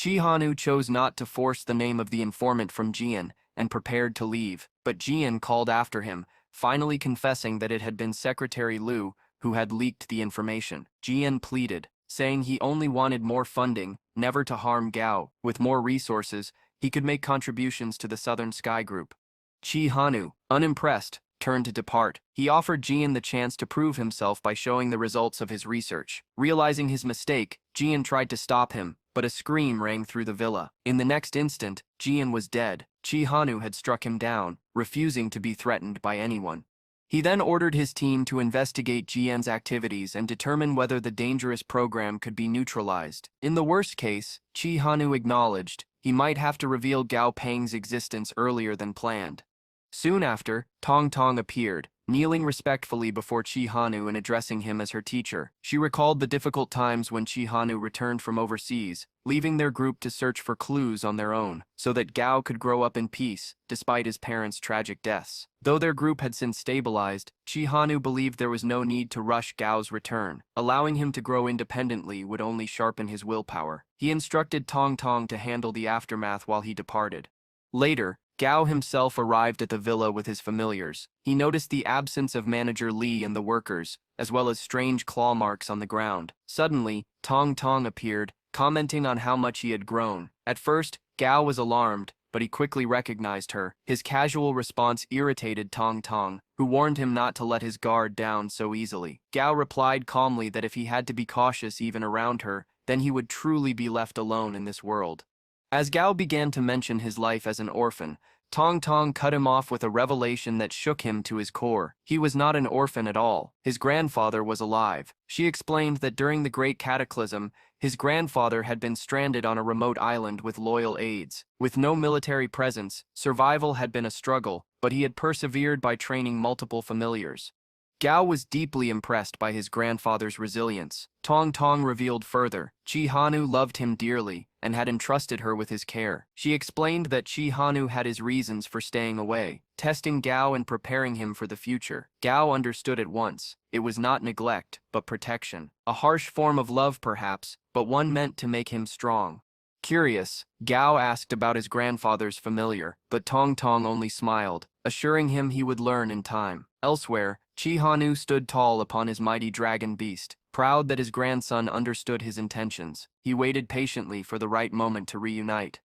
Chi Hanu chose not to force the name of the informant from Jian and prepared to leave, but Jian called after him, finally confessing that it had been Secretary Liu who had leaked the information. Jian pleaded, saying he only wanted more funding, never to harm Gao. With more resources, he could make contributions to the Southern Sky Group. Chi Hanu, unimpressed, turned to depart. He offered Jian the chance to prove himself by showing the results of his research. Realizing his mistake, Jian tried to stop him, but a scream rang through the villa. In the next instant, Jian was dead. Chi Hanu had struck him down, refusing to be threatened by anyone. He then ordered his team to investigate Jian's activities and determine whether the dangerous program could be neutralized. In the worst case, Chi Hanu acknowledged he might have to reveal Gong Pang's existence earlier than planned. Soon after, Tong Tong appeared, kneeling respectfully before Chi Hanu and addressing him as her teacher. She recalled the difficult times when Chi Hanu returned from overseas, leaving their group to search for clues on their own, so that Gao could grow up in peace, despite his parents' tragic deaths. Though their group had since stabilized, Chi Hanu believed there was no need to rush Gao's return. Allowing him to grow independently would only sharpen his willpower. He instructed Tong Tong to handle the aftermath while he departed. Later, Gao himself arrived at the villa with his familiars. He noticed the absence of Manager Li and the workers, as well as strange claw marks on the ground. Suddenly, Tong Tong appeared, commenting on how much he had grown. At first, Gao was alarmed, but he quickly recognized her. His casual response irritated Tong Tong, who warned him not to let his guard down so easily. Gao replied calmly that if he had to be cautious even around her, then he would truly be left alone in this world. As Gao began to mention his life as an orphan, Tong Tong cut him off with a revelation that shook him to his core. He was not an orphan at all. His grandfather was alive. She explained that during the Great Cataclysm, his grandfather had been stranded on a remote island with loyal aides. With no military presence, survival had been a struggle, but he had persevered by training multiple familiars. Gao was deeply impressed by his grandfather's resilience. Tong Tong revealed further, Chi Hanu loved him dearly and had entrusted her with his care. She explained that Chi Hanu had his reasons for staying away, testing Gao and preparing him for the future. Gao understood at once. It was not neglect, but protection. A harsh form of love perhaps, but one meant to make him strong. Curious, Gao asked about his grandfather's familiar, but Tong Tong only smiled, assuring him he would learn in time. Elsewhere, Chi Hanu stood tall upon his mighty dragon beast, proud that his grandson understood his intentions. He waited patiently for the right moment to reunite.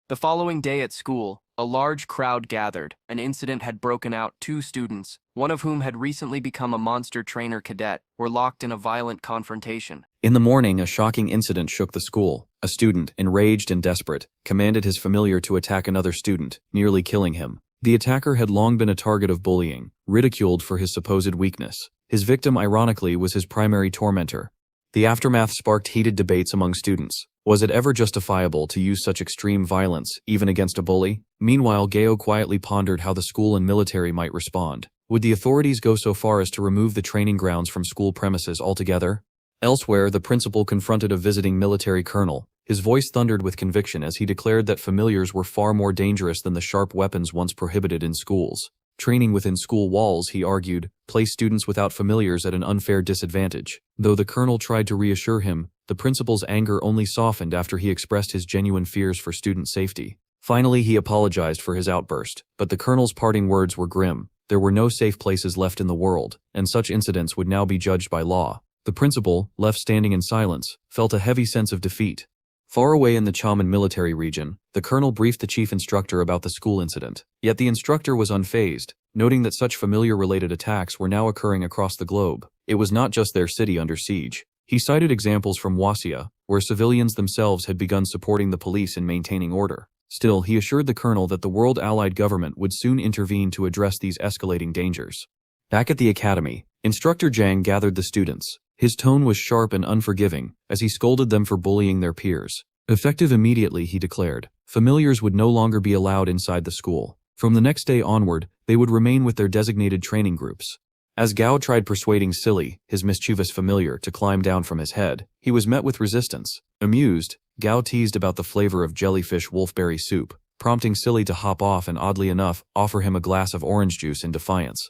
The following day at school, a large crowd gathered. An incident had broken out. 2 students, one of whom had recently become a monster trainer cadet, were locked in a violent confrontation. In the morning, a shocking incident shook the school. A student, enraged and desperate, commanded his familiar to attack another student, nearly killing him. The attacker had long been a target of bullying, ridiculed for his supposed weakness. His victim, ironically, was his primary tormentor. The aftermath sparked heated debates among students. Was it ever justifiable to use such extreme violence, even against a bully? Meanwhile, Gao quietly pondered how the school and military might respond. Would the authorities go so far as to remove the training grounds from school premises altogether? Elsewhere, the principal confronted a visiting military colonel. His voice thundered with conviction as he declared that familiars were far more dangerous than the sharp weapons once prohibited in schools. Training within school walls, he argued, placed students without familiars at an unfair disadvantage. Though the colonel tried to reassure him, the principal's anger only softened after he expressed his genuine fears for student safety. Finally, he apologized for his outburst, but the colonel's parting words were grim. There were no safe places left in the world, and such incidents would now be judged by law. The principal, left standing in silence, felt a heavy sense of defeat. Far away in the Chaman military region, the colonel briefed the chief instructor about the school incident. Yet the instructor was unfazed, noting that such familiar-related attacks were now occurring across the globe. It was not just their city under siege. He cited examples from Wasia, where civilians themselves had begun supporting the police in maintaining order. Still, he assured the colonel that the World Allied government would soon intervene to address these escalating dangers. Back at the academy, Instructor Zhang gathered the students. His tone was sharp and unforgiving, as he scolded them for bullying their peers. Effective immediately, he declared, familiars would no longer be allowed inside the school. From the next day onward, they would remain with their designated training groups. As Gao tried persuading Silly, his mischievous familiar, to climb down from his head, he was met with resistance. Amused, Gao teased about the flavor of jellyfish wolfberry soup, prompting Silly to hop off and, oddly enough, offer him a glass of orange juice in defiance.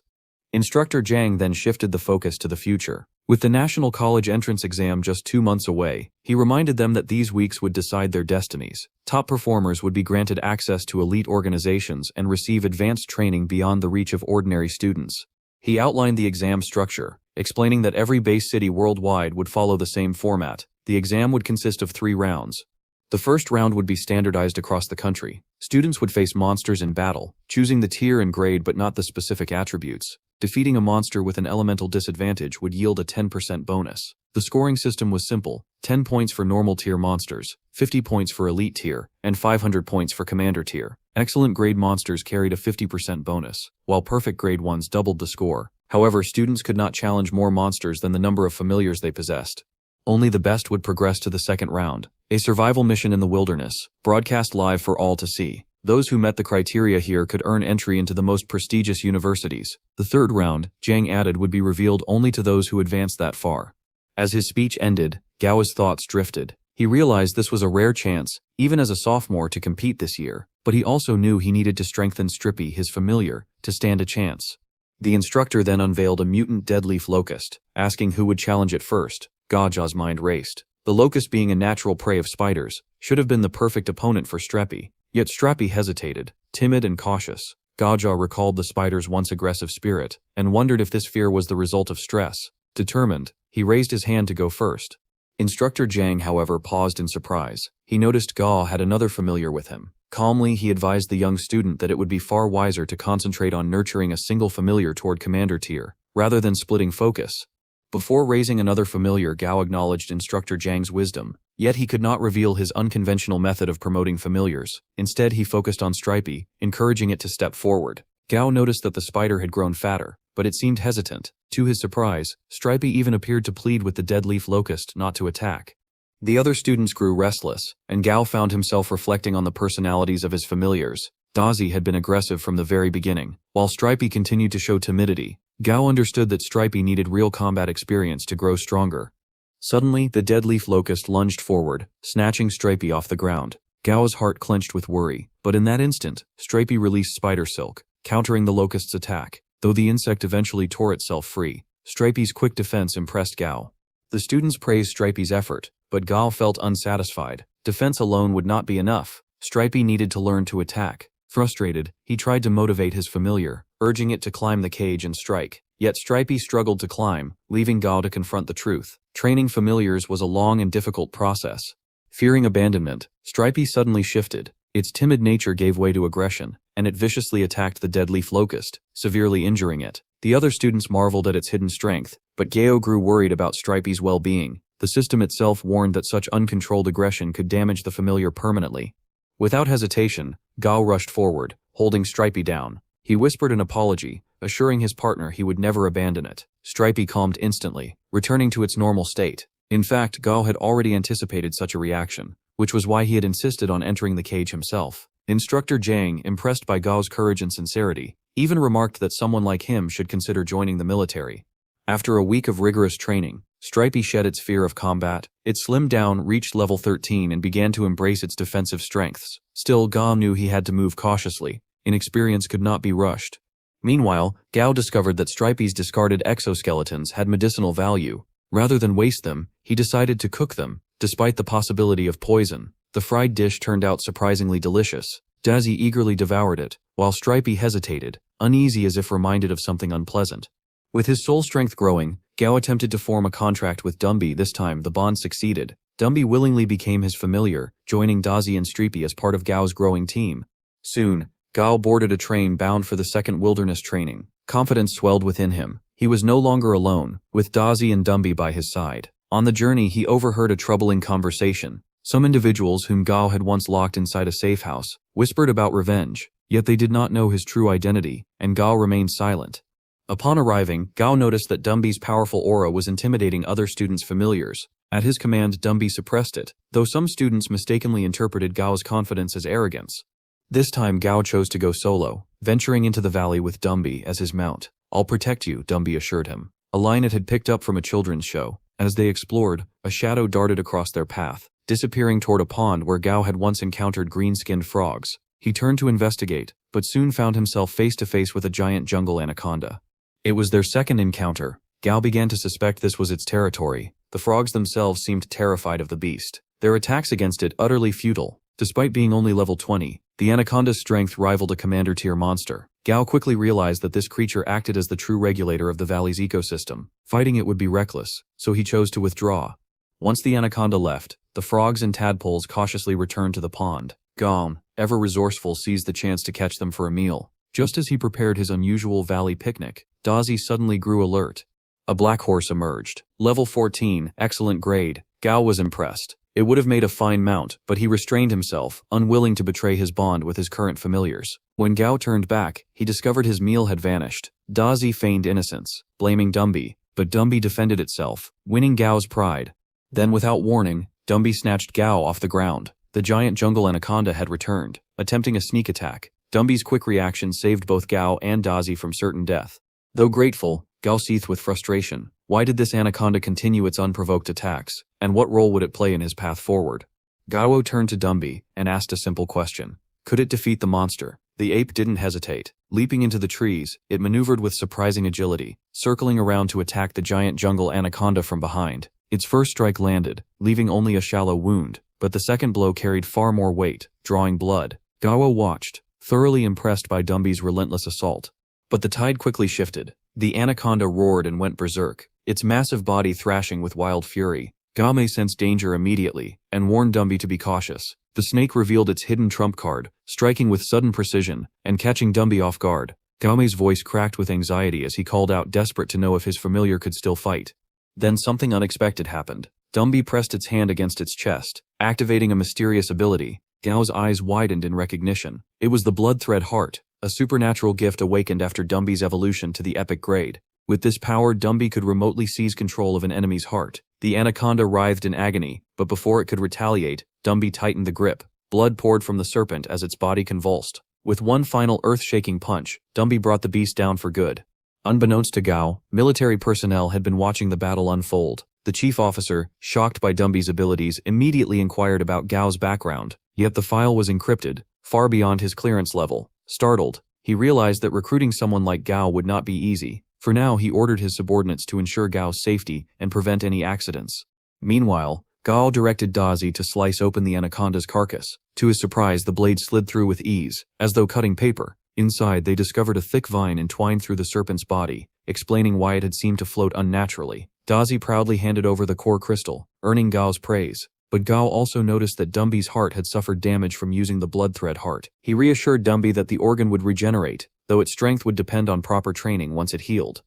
Instructor Zhang then shifted the focus to the future. With the National College entrance exam just 2 months away, he reminded them that these weeks would decide their destinies. Top performers would be granted access to elite organizations and receive advanced training beyond the reach of ordinary students. He outlined the exam structure, explaining that every base city worldwide would follow the same format. The exam would consist of 3 rounds. The first round would be standardized across the country. Students would face monsters in battle, choosing the tier and grade but not the specific attributes. Defeating a monster with an elemental disadvantage would yield a 10% bonus. The scoring system was simple: 10 points for normal tier monsters, 50 points for elite tier, and 500 points for commander tier. Excellent grade monsters carried a 50% bonus, while perfect grade ones doubled the score. However, students could not challenge more monsters than the number of familiars they possessed. Only the best would progress to the second round, a survival mission in the wilderness, broadcast live for all to see. Those who met the criteria here could earn entry into the most prestigious universities. The third round, Zhang added, would be revealed only to those who advanced that far. As his speech ended, Gao's thoughts drifted. He realized this was a rare chance, even as a sophomore, to compete this year, but he also knew he needed to strengthen Stripey, his familiar, to stand a chance. The instructor then unveiled a mutant deadleaf locust, asking who would challenge it first. Gao's mind raced. The locust, being a natural prey of spiders, should have been the perfect opponent for Stripey. Yet Stripey hesitated, timid and cautious. Gao recalled the spider's once aggressive spirit, and wondered if this fear was the result of stress. Determined, he raised his hand to go first. Instructor Zhang, however, paused in surprise. He noticed Gao had another familiar with him. Calmly, he advised the young student that it would be far wiser to concentrate on nurturing a single familiar toward commander tier, rather than splitting focus. Before raising another familiar, Gao acknowledged Instructor Zhang's wisdom, yet he could not reveal his unconventional method of promoting familiars. Instead, he focused on Stripey, encouraging it to step forward. Gao noticed that the spider had grown fatter, but it seemed hesitant. To his surprise, Stripey even appeared to plead with the deadleaf locust not to attack. The other students grew restless, and Gao found himself reflecting on the personalities of his familiars. Dazi had been aggressive from the very beginning, while Stripey continued to show timidity. Gao understood that Stripey needed real combat experience to grow stronger. Suddenly, the deadleaf locust lunged forward, snatching Stripey off the ground. Gao's heart clenched with worry, but in that instant, Stripey released spider silk, countering the locust's attack. Though the insect eventually tore itself free, Stripey's quick defense impressed Gao. The students praised Stripey's effort, but Gao felt unsatisfied. Defense alone would not be enough. Stripey needed to learn to attack. Frustrated, he tried to motivate his familiar, urging it to climb the cage and strike. Yet Stripey struggled to climb, leaving Gao to confront the truth. Training familiars was a long and difficult process. Fearing abandonment, Stripey suddenly shifted. Its timid nature gave way to aggression, and it viciously attacked the deadleaf locust, severely injuring it. The other students marveled at its hidden strength, but Gao grew worried about Stripey's well-being. The system itself warned that such uncontrolled aggression could damage the familiar permanently. Without hesitation, Gao rushed forward, holding Stripey down. He whispered an apology, assuring his partner he would never abandon it. Stripey calmed instantly, returning to its normal state. In fact, Gao had already anticipated such a reaction, which was why he had insisted on entering the cage himself. Instructor Zhang, impressed by Gao's courage and sincerity, even remarked that someone like him should consider joining the military. After a week of rigorous training, Stripey shed its fear of combat. It slimmed down, reached level 13, and began to embrace its defensive strengths. Still, Gao knew he had to move cautiously. Inexperience could not be rushed. Meanwhile, Gao discovered that Stripey's discarded exoskeletons had medicinal value. Rather than waste them, he decided to cook them, despite the possibility of poison. The fried dish turned out surprisingly delicious. Dazi eagerly devoured it, while Stripey hesitated, uneasy as if reminded of something unpleasant. With his soul strength growing, Gao attempted to form a contract with Dumby. This time, the bond succeeded. Dumby willingly became his familiar, joining Dazi and Stripey as part of Gao's growing team. Soon, Gao boarded a train bound for the second wilderness training. Confidence swelled within him. He was no longer alone, with Dazi and Dumby by his side. On the journey, he overheard a troubling conversation. Some individuals whom Gao had once locked inside a safe house whispered about revenge, yet they did not know his true identity, and Gao remained silent. Upon arriving, Gao noticed that Dumby's powerful aura was intimidating other students' familiars. At his command, Dumby suppressed it, though some students mistakenly interpreted Gao's confidence as arrogance. This time, Gao chose to go solo, venturing into the valley with Dumby as his mount. "I'll protect you," Dumby assured him, a line it had picked up from a children's show. As they explored, a shadow darted across their path, disappearing toward a pond where Gao had once encountered green-skinned frogs. He turned to investigate, but soon found himself face-to-face with a giant jungle anaconda. It was their second encounter. Gao began to suspect this was its territory. The frogs themselves seemed terrified of the beast, their attacks against it utterly futile. Despite being only level 20, the anaconda's strength rivaled a commander-tier monster. Gao quickly realized that this creature acted as the true regulator of the valley's ecosystem. Fighting it would be reckless, so he chose to withdraw. Once the anaconda left, the frogs and tadpoles cautiously returned to the pond. Gao, ever resourceful, seized the chance to catch them for a meal. Just as he prepared his unusual valley picnic, Dazi suddenly grew alert. A black horse emerged. Level 14, excellent grade. Gao was impressed. It would have made a fine mount, but he restrained himself, unwilling to betray his bond with his current familiars. When Gao turned back, he discovered his meal had vanished. Dazi feigned innocence, blaming Dumby, but Dumby defended itself, winning Gao's pride. Then without warning, Dumby snatched Gao off the ground. The giant jungle anaconda had returned, attempting a sneak attack. Dumby's quick reaction saved both Gao and Dazi from certain death. Though grateful, Gao seethed with frustration. Why did this anaconda continue its unprovoked attacks, and what role would it play in his path forward? Gao turned to Dumby and asked a simple question. Could it defeat the monster? The ape didn't hesitate. Leaping into the trees, it maneuvered with surprising agility, circling around to attack the giant jungle anaconda from behind. Its first strike landed, leaving only a shallow wound, but the second blow carried far more weight, drawing blood. Gao watched, thoroughly impressed by Dumby's relentless assault. But the tide quickly shifted. The anaconda roared and went berserk, its massive body thrashing with wild fury. Game sensed danger immediately, and warned Dumby to be cautious. The snake revealed its hidden trump card, striking with sudden precision, and catching Dumby off guard. Game's voice cracked with anxiety as he called out, desperate to know if his familiar could still fight. Then something unexpected happened. Dumby pressed its hand against its chest, activating a mysterious ability. Gao's eyes widened in recognition. It was the blood thread heart, a supernatural gift awakened after Dumby's evolution to the epic grade. With this power, Dumby could remotely seize control of an enemy's heart. The anaconda writhed in agony, but before it could retaliate, Dumby tightened the grip. Blood poured from the serpent as its body convulsed. With one final earth-shaking punch, Dumby brought the beast down for good. Unbeknownst to Gao, military personnel had been watching the battle unfold. The chief officer, shocked by Dumby's abilities, immediately inquired about Gao's background, yet the file was encrypted, far beyond his clearance level. Startled, he realized that recruiting someone like Gao would not be easy. For now, he ordered his subordinates to ensure Gao's safety and prevent any accidents. Meanwhile, Gao directed Dazi to slice open the anaconda's carcass. To his surprise, the blade slid through with ease, as though cutting paper. Inside, they discovered a thick vine entwined through the serpent's body, explaining why it had seemed to float unnaturally. Dazi proudly handed over the core crystal, earning Gao's praise. But Gao also noticed that Dumby's heart had suffered damage from using the blood thread heart. He reassured Dumby that the organ would regenerate, though its strength would depend on proper training once it healed.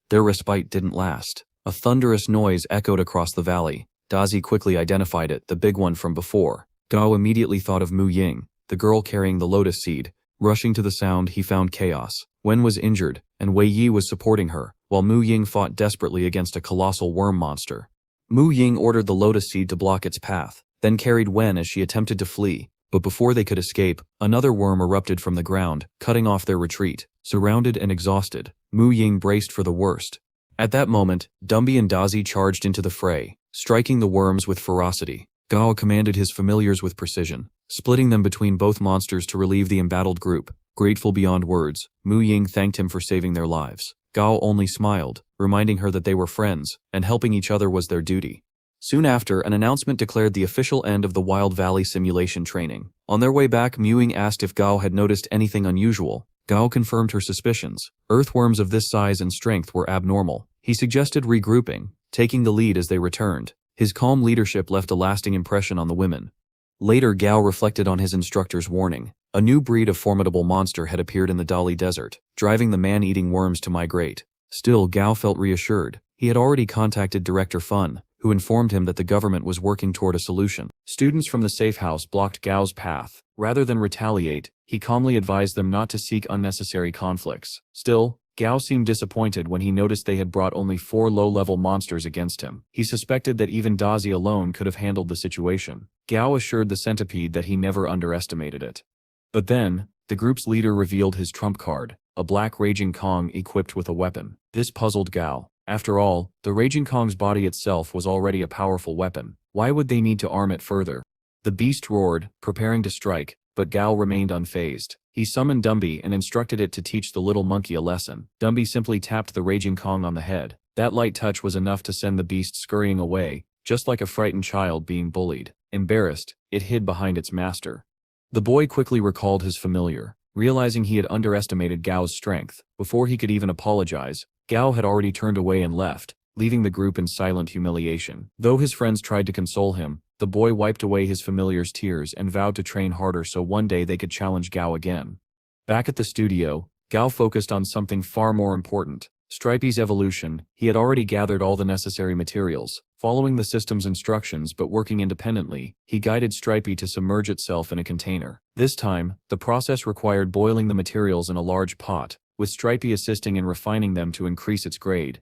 Their respite didn't last. A thunderous noise echoed across the valley. Dazi quickly identified it, the big one from before. Gao immediately thought of Mu Ying, the girl carrying the lotus seed. Rushing to the sound, he found chaos. Wen was injured, and Wei Yi was supporting her, while Mu Ying fought desperately against a colossal worm monster. Mu Ying ordered the lotus seed to block its path, then carried Wen as she attempted to flee. But before they could escape, another worm erupted from the ground, cutting off their retreat. Surrounded and exhausted, Mu Ying braced for the worst. At that moment, Dumby and Dazi charged into the fray, striking the worms with ferocity. Gao commanded his familiars with precision, splitting them between both monsters to relieve the embattled group. Grateful beyond words, Mu Ying thanked him for saving their lives. Gao only smiled, reminding her that they were friends, and helping each other was their duty. Soon after, an announcement declared the official end of the Wild Valley simulation training. On their way back, Mu Ying asked if Gao had noticed anything unusual. Gao confirmed her suspicions. Earthworms of this size and strength were abnormal. He suggested regrouping, taking the lead as they returned. His calm leadership left a lasting impression on the women. Later, Gao reflected on his instructor's warning. A new breed of formidable monster had appeared in the Dali Desert, driving the man-eating worms to migrate. Still, Gao felt reassured. He had already contacted Director Fun, who informed him that the government was working toward a solution. Students from the safe house blocked Gao's path. Rather than retaliate, he calmly advised them not to seek unnecessary conflicts. Still, Gao seemed disappointed when he noticed they had brought only 4 low-level monsters against him. He suspected that even Dazi alone could have handled the situation. Gao assured the centipede that he never underestimated it. But then, the group's leader revealed his trump card, a black Raging Kong equipped with a weapon. This puzzled Gao. After all, the Raging Kong's body itself was already a powerful weapon. Why would they need to arm it further? The beast roared, preparing to strike, but Gao remained unfazed. He summoned Dumby and instructed it to teach the little monkey a lesson. Dumby simply tapped the Raging Kong on the head. That light touch was enough to send the beast scurrying away, just like a frightened child being bullied. Embarrassed, it hid behind its master. The boy quickly recalled his familiar. Realizing he had underestimated Gao's strength, before he could even apologize, Gao had already turned away and left, leaving the group in silent humiliation. Though his friends tried to console him, the boy wiped away his familiar's tears and vowed to train harder so one day they could challenge Gao again. Back at the studio, Gao focused on something far more important, Stripey's evolution. He had already gathered all the necessary materials, Following the system's instructions but working independently, he guided Stripey to submerge itself in a container. This time, the process required boiling the materials in a large pot, with Stripey assisting in refining them to increase its grade.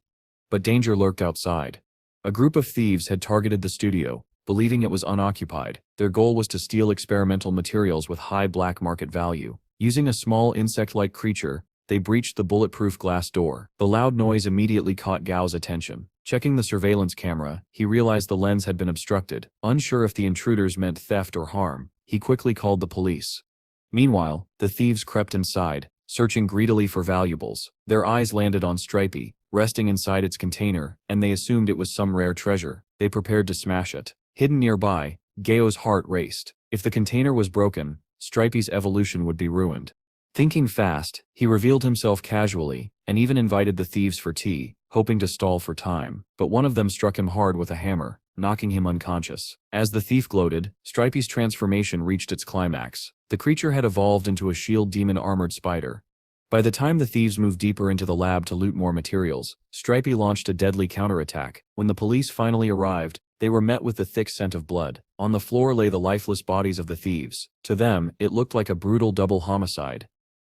But danger lurked outside. A group of thieves had targeted the studio, believing it was unoccupied. Their goal was to steal experimental materials with high black market value. Using a small insect-like creature, they breached the bulletproof glass door. The loud noise immediately caught Gao's attention. Checking the surveillance camera, he realized the lens had been obstructed. Unsure if the intruders meant theft or harm, he quickly called the police. Meanwhile, the thieves crept inside, searching greedily for valuables. Their eyes landed on Stripey, resting inside its container, and they assumed it was some rare treasure. They prepared to smash it. Hidden nearby, Gao's heart raced. If the container was broken, Stripey's evolution would be ruined. Thinking fast, he revealed himself casually, and even invited the thieves for tea, hoping to stall for time. But one of them struck him hard with a hammer, knocking him unconscious. As the thief gloated, Stripey's transformation reached its climax. The creature had evolved into a shield demon armored spider. By the time the thieves moved deeper into the lab to loot more materials, Stripey launched a deadly counterattack. When the police finally arrived, they were met with the thick scent of blood. On the floor lay the lifeless bodies of the thieves. To them, it looked like a brutal double homicide.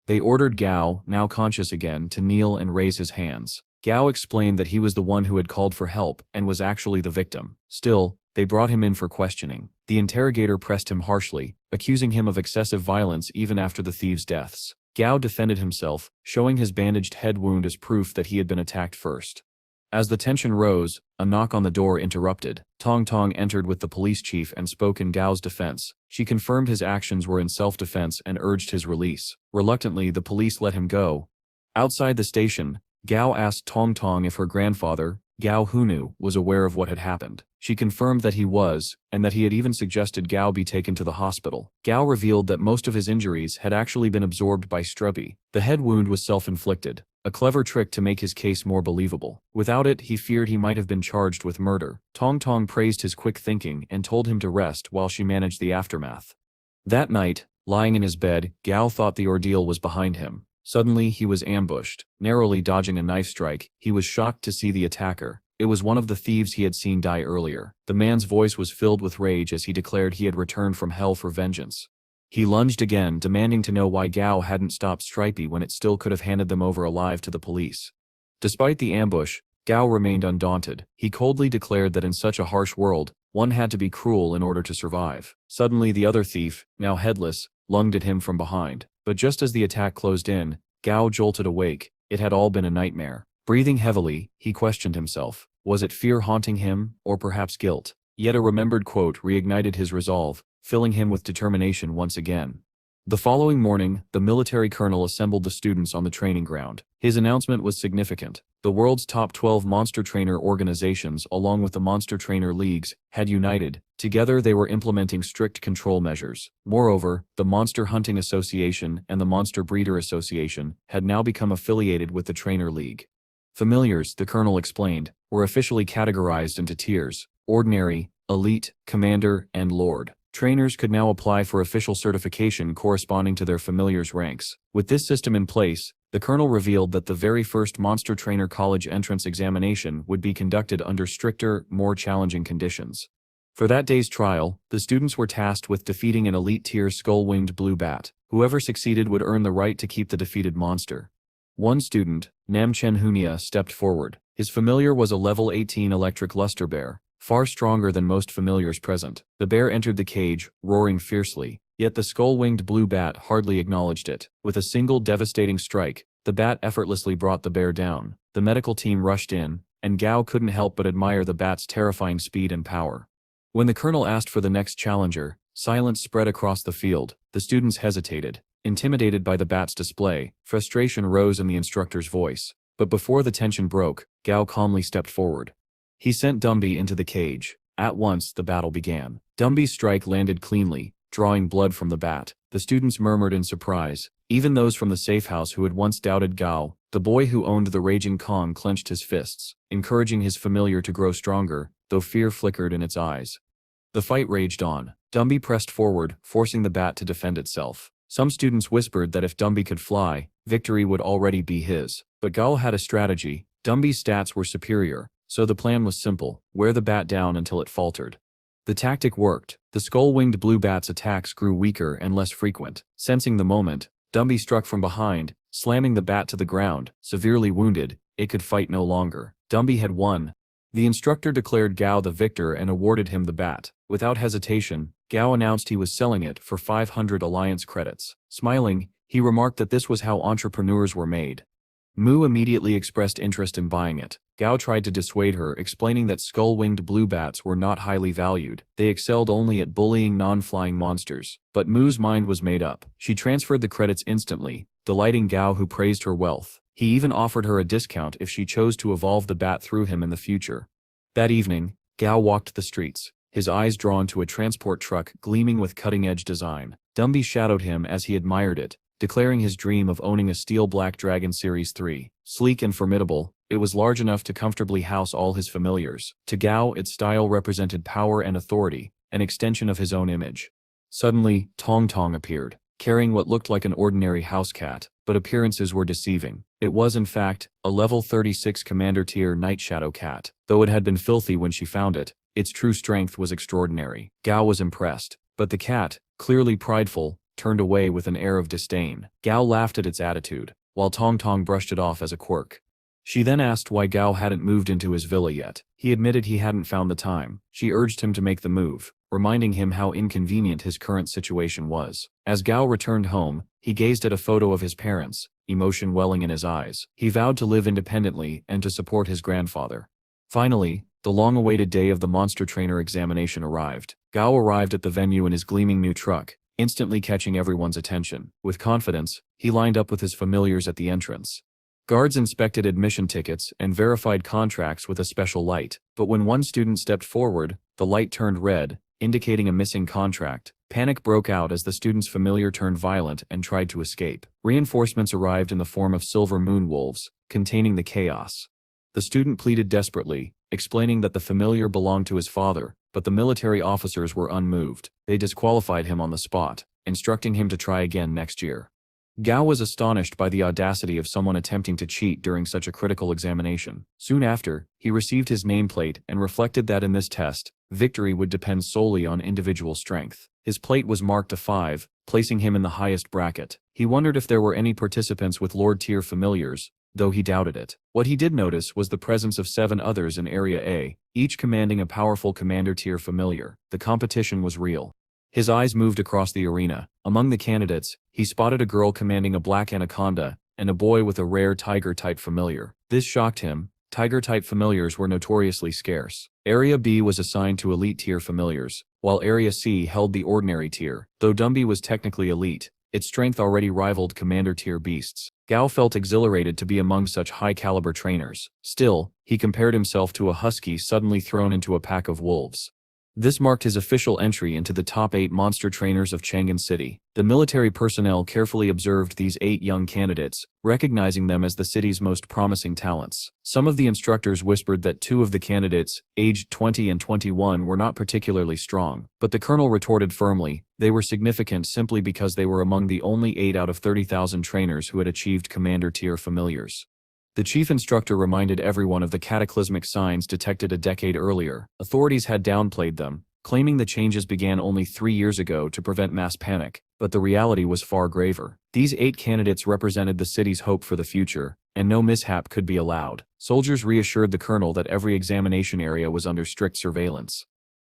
They ordered Gao, now conscious again, to kneel and raise his hands. Gao explained that he was the one who had called for help and was actually the victim. Still, they brought him in for questioning. The interrogator pressed him harshly, accusing him of excessive violence even after the thieves' deaths. Gao defended himself, showing his bandaged head wound as proof that he had been attacked first. As the tension rose, a knock on the door interrupted. Tong Tong entered with the police chief and spoke in Gao's defense. She confirmed his actions were in self-defense and urged his release. Reluctantly, the police let him go. Outside the station, Gao asked Tong Tong if her grandfather, Gao Hunu, was aware of what had happened. She confirmed that he was, and that he had even suggested Gao be taken to the hospital. Gao revealed that most of his injuries had actually been absorbed by Stripey. The head wound was self-inflicted, a clever trick to make his case more believable. Without it, he feared he might have been charged with murder. Tong Tong praised his quick thinking and told him to rest while she managed the aftermath. That night, lying in his bed, Gao thought the ordeal was behind him. Suddenly, he was ambushed. Narrowly dodging a knife strike, he was shocked to see the attacker. It was one of the thieves he had seen die earlier. The man's voice was filled with rage as he declared he had returned from hell for vengeance. He lunged again, demanding to know why Gao hadn't stopped Stripey when it still could have handed them over alive to the police. Despite the ambush, Gao remained undaunted. He coldly declared that in such a harsh world, one had to be cruel in order to survive. Suddenly the other thief, now headless, lunged at him from behind. But just as the attack closed in, Gao jolted awake. It had all been a nightmare. Breathing heavily, he questioned himself. Was it fear haunting him, or perhaps guilt? Yet a remembered quote reignited his resolve, filling him with determination once again. The following morning, the military colonel assembled the students on the training ground. His announcement was significant. The world's top 12 monster trainer organizations, along with the monster trainer leagues, had united. Together they were implementing strict control measures. Moreover, the Monster Hunting Association and the Monster Breeder Association had now become affiliated with the Trainer League. Familiars, the colonel explained, were officially categorized into tiers: ordinary, elite, commander, and lord. Trainers could now apply for official certification corresponding to their familiars' ranks. With this system in place, the colonel revealed that the very first Monster Trainer College entrance examination would be conducted under stricter, more challenging conditions. For that day's trial, the students were tasked with defeating an elite-tier skull-winged blue bat. Whoever succeeded would earn the right to keep the defeated monster. One student, Nam Chen Hunia, stepped forward. His familiar was a level 18 electric luster bear, far stronger than most familiars present. The bear entered the cage, roaring fiercely, yet the skull-winged blue bat hardly acknowledged it. With a single devastating strike, the bat effortlessly brought the bear down. The medical team rushed in, and Gao couldn't help but admire the bat's terrifying speed and power. When the colonel asked for the next challenger, silence spread across the field. The students hesitated, intimidated by the bat's display. Frustration rose in the instructor's voice. But before the tension broke, Gao calmly stepped forward. He sent Dumby into the cage. At once, the battle began. Dumby's strike landed cleanly, drawing blood from the bat. The students murmured in surprise. Even those from the safe house who had once doubted Gao. The boy who owned the raging Kong clenched his fists, encouraging his familiar to grow stronger, though fear flickered in its eyes. The fight raged on. Dumby pressed forward, forcing the bat to defend itself. Some students whispered that if Dumby could fly, victory would already be his. But Gao had a strategy. Dumby's stats were superior, So the plan was simple: wear the bat down until it faltered. The tactic worked. The skull-winged blue bat's attacks grew weaker and less frequent. Sensing the moment, Dumby struck from behind, slamming the bat to the ground. Severely wounded, it could fight no longer. Dumby had won. The instructor declared Gao the victor and awarded him the bat. Without hesitation, Gao announced he was selling it for 500 alliance credits. Smiling, he remarked that this was how entrepreneurs were made. Mu immediately expressed interest in buying it. Gao tried to dissuade her, explaining that skull-winged blue bats were not highly valued. They excelled only at bullying non-flying monsters. But Mu's mind was made up. She transferred the credits instantly, delighting Gao, who praised her wealth. He even offered her a discount if she chose to evolve the bat through him in the future. That evening, Gao walked the streets, his eyes drawn to a transport truck gleaming with cutting-edge design. Dumby shadowed him as he admired it, declaring his dream of owning a steel Black Dragon Series 3. Sleek and formidable, it was large enough to comfortably house all his familiars. To Gao, its style represented power and authority, an extension of his own image. Suddenly, Tong Tong appeared, carrying what looked like an ordinary house cat, but appearances were deceiving. It was in fact a level 36 Commander tier Night Shadow cat. Though it had been filthy when she found it, its true strength was extraordinary. Gao was impressed, but the cat, clearly prideful, turned away with an air of disdain. Gao laughed at its attitude, while Tong Tong brushed it off as a quirk. She then asked why Gao hadn't moved into his villa yet. He admitted he hadn't found the time. She urged him to make the move, reminding him how inconvenient his current situation was. As Gao returned home, he gazed at a photo of his parents, emotion welling in his eyes. He vowed to live independently and to support his grandfather. Finally, the long-awaited day of the monster trainer examination arrived. Gao arrived at the venue in his gleaming new truck, instantly catching everyone's attention. With confidence, he lined up with his familiars at the entrance. Guards inspected admission tickets and verified contracts with a special light, but when one student stepped forward, the light turned red, indicating a missing contract. Panic broke out as the student's familiar turned violent and tried to escape. Reinforcements arrived in the form of silver moon wolves, containing the chaos. The student pleaded desperately, explaining that the familiar belonged to his father, but the military officers were unmoved. They disqualified him on the spot, instructing him to try again next year. Gao was astonished by the audacity of someone attempting to cheat during such a critical examination. Soon after, he received his nameplate and reflected that in this test, victory would depend solely on individual strength. His plate was marked a 5, placing him in the highest bracket. He wondered if there were any participants with Lord-tier familiars, though he doubted it. What he did notice was the presence of 7 others in Area A, each commanding a powerful Commander-tier familiar. The competition was real. His eyes moved across the arena. Among the candidates, he spotted a girl commanding a black anaconda, and a boy with a rare tiger-type familiar. This shocked him. Tiger-type familiars were notoriously scarce. Area B was assigned to elite-tier familiars, while Area C held the ordinary tier. Though Dumby was technically elite, its strength already rivaled Commander-tier beasts. Gao felt exhilarated to be among such high-caliber trainers. Still, he compared himself to a husky suddenly thrown into a pack of wolves. This marked his official entry into the top 8 monster trainers of Chang'an City. The military personnel carefully observed these 8 young candidates, recognizing them as the city's most promising talents. Some of the instructors whispered that 2 of the candidates, aged 20 and 21, were not particularly strong, but the colonel retorted firmly, they were significant simply because they were among the only 8 out of 30,000 trainers who had achieved commander-tier familiars. The chief instructor reminded everyone of the cataclysmic signs detected a decade earlier. Authorities had downplayed them, claiming the changes began only 3 years ago to prevent mass panic, but the reality was far graver. These 8 candidates represented the city's hope for the future, and no mishap could be allowed. Soldiers reassured the colonel that every examination area was under strict surveillance.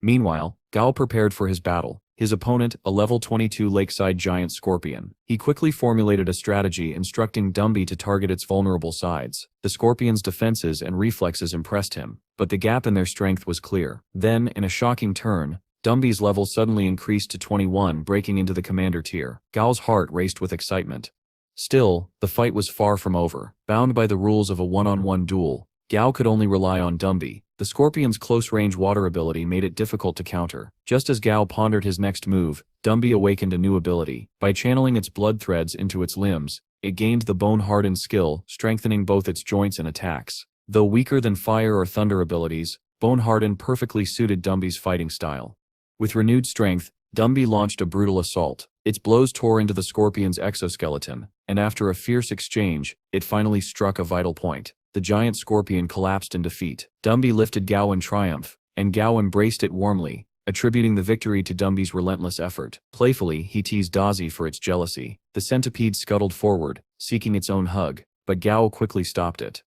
Meanwhile, Gao prepared for his battle. His opponent, a level 22 lakeside giant scorpion. He quickly formulated a strategy instructing Dumby to target its vulnerable sides. The scorpion's defenses and reflexes impressed him, but the gap in their strength was clear. Then, in a shocking turn, Dumby's level suddenly increased to 21, breaking into the commander tier. Gao's heart raced with excitement. Still, the fight was far from over. Bound by the rules of a one-on-one duel, Gao could only rely on Dumby. The scorpion's close-range water ability made it difficult to counter. Just as Gao pondered his next move, Dumby awakened a new ability. By channeling its blood threads into its limbs, it gained the bone-hardened skill, strengthening both its joints and attacks. Though weaker than fire or thunder abilities, bone-hardened perfectly suited Dumby's fighting style. With renewed strength, Dumby launched a brutal assault. Its blows tore into the scorpion's exoskeleton, and after a fierce exchange, it finally struck a vital point. the giant scorpion collapsed in defeat. Dumby lifted Gao in triumph, and Gao embraced it warmly, attributing the victory to Dumby's relentless effort. Playfully, he teased Dazi for its jealousy. The centipede scuttled forward, seeking its own hug, but Gao quickly stopped it.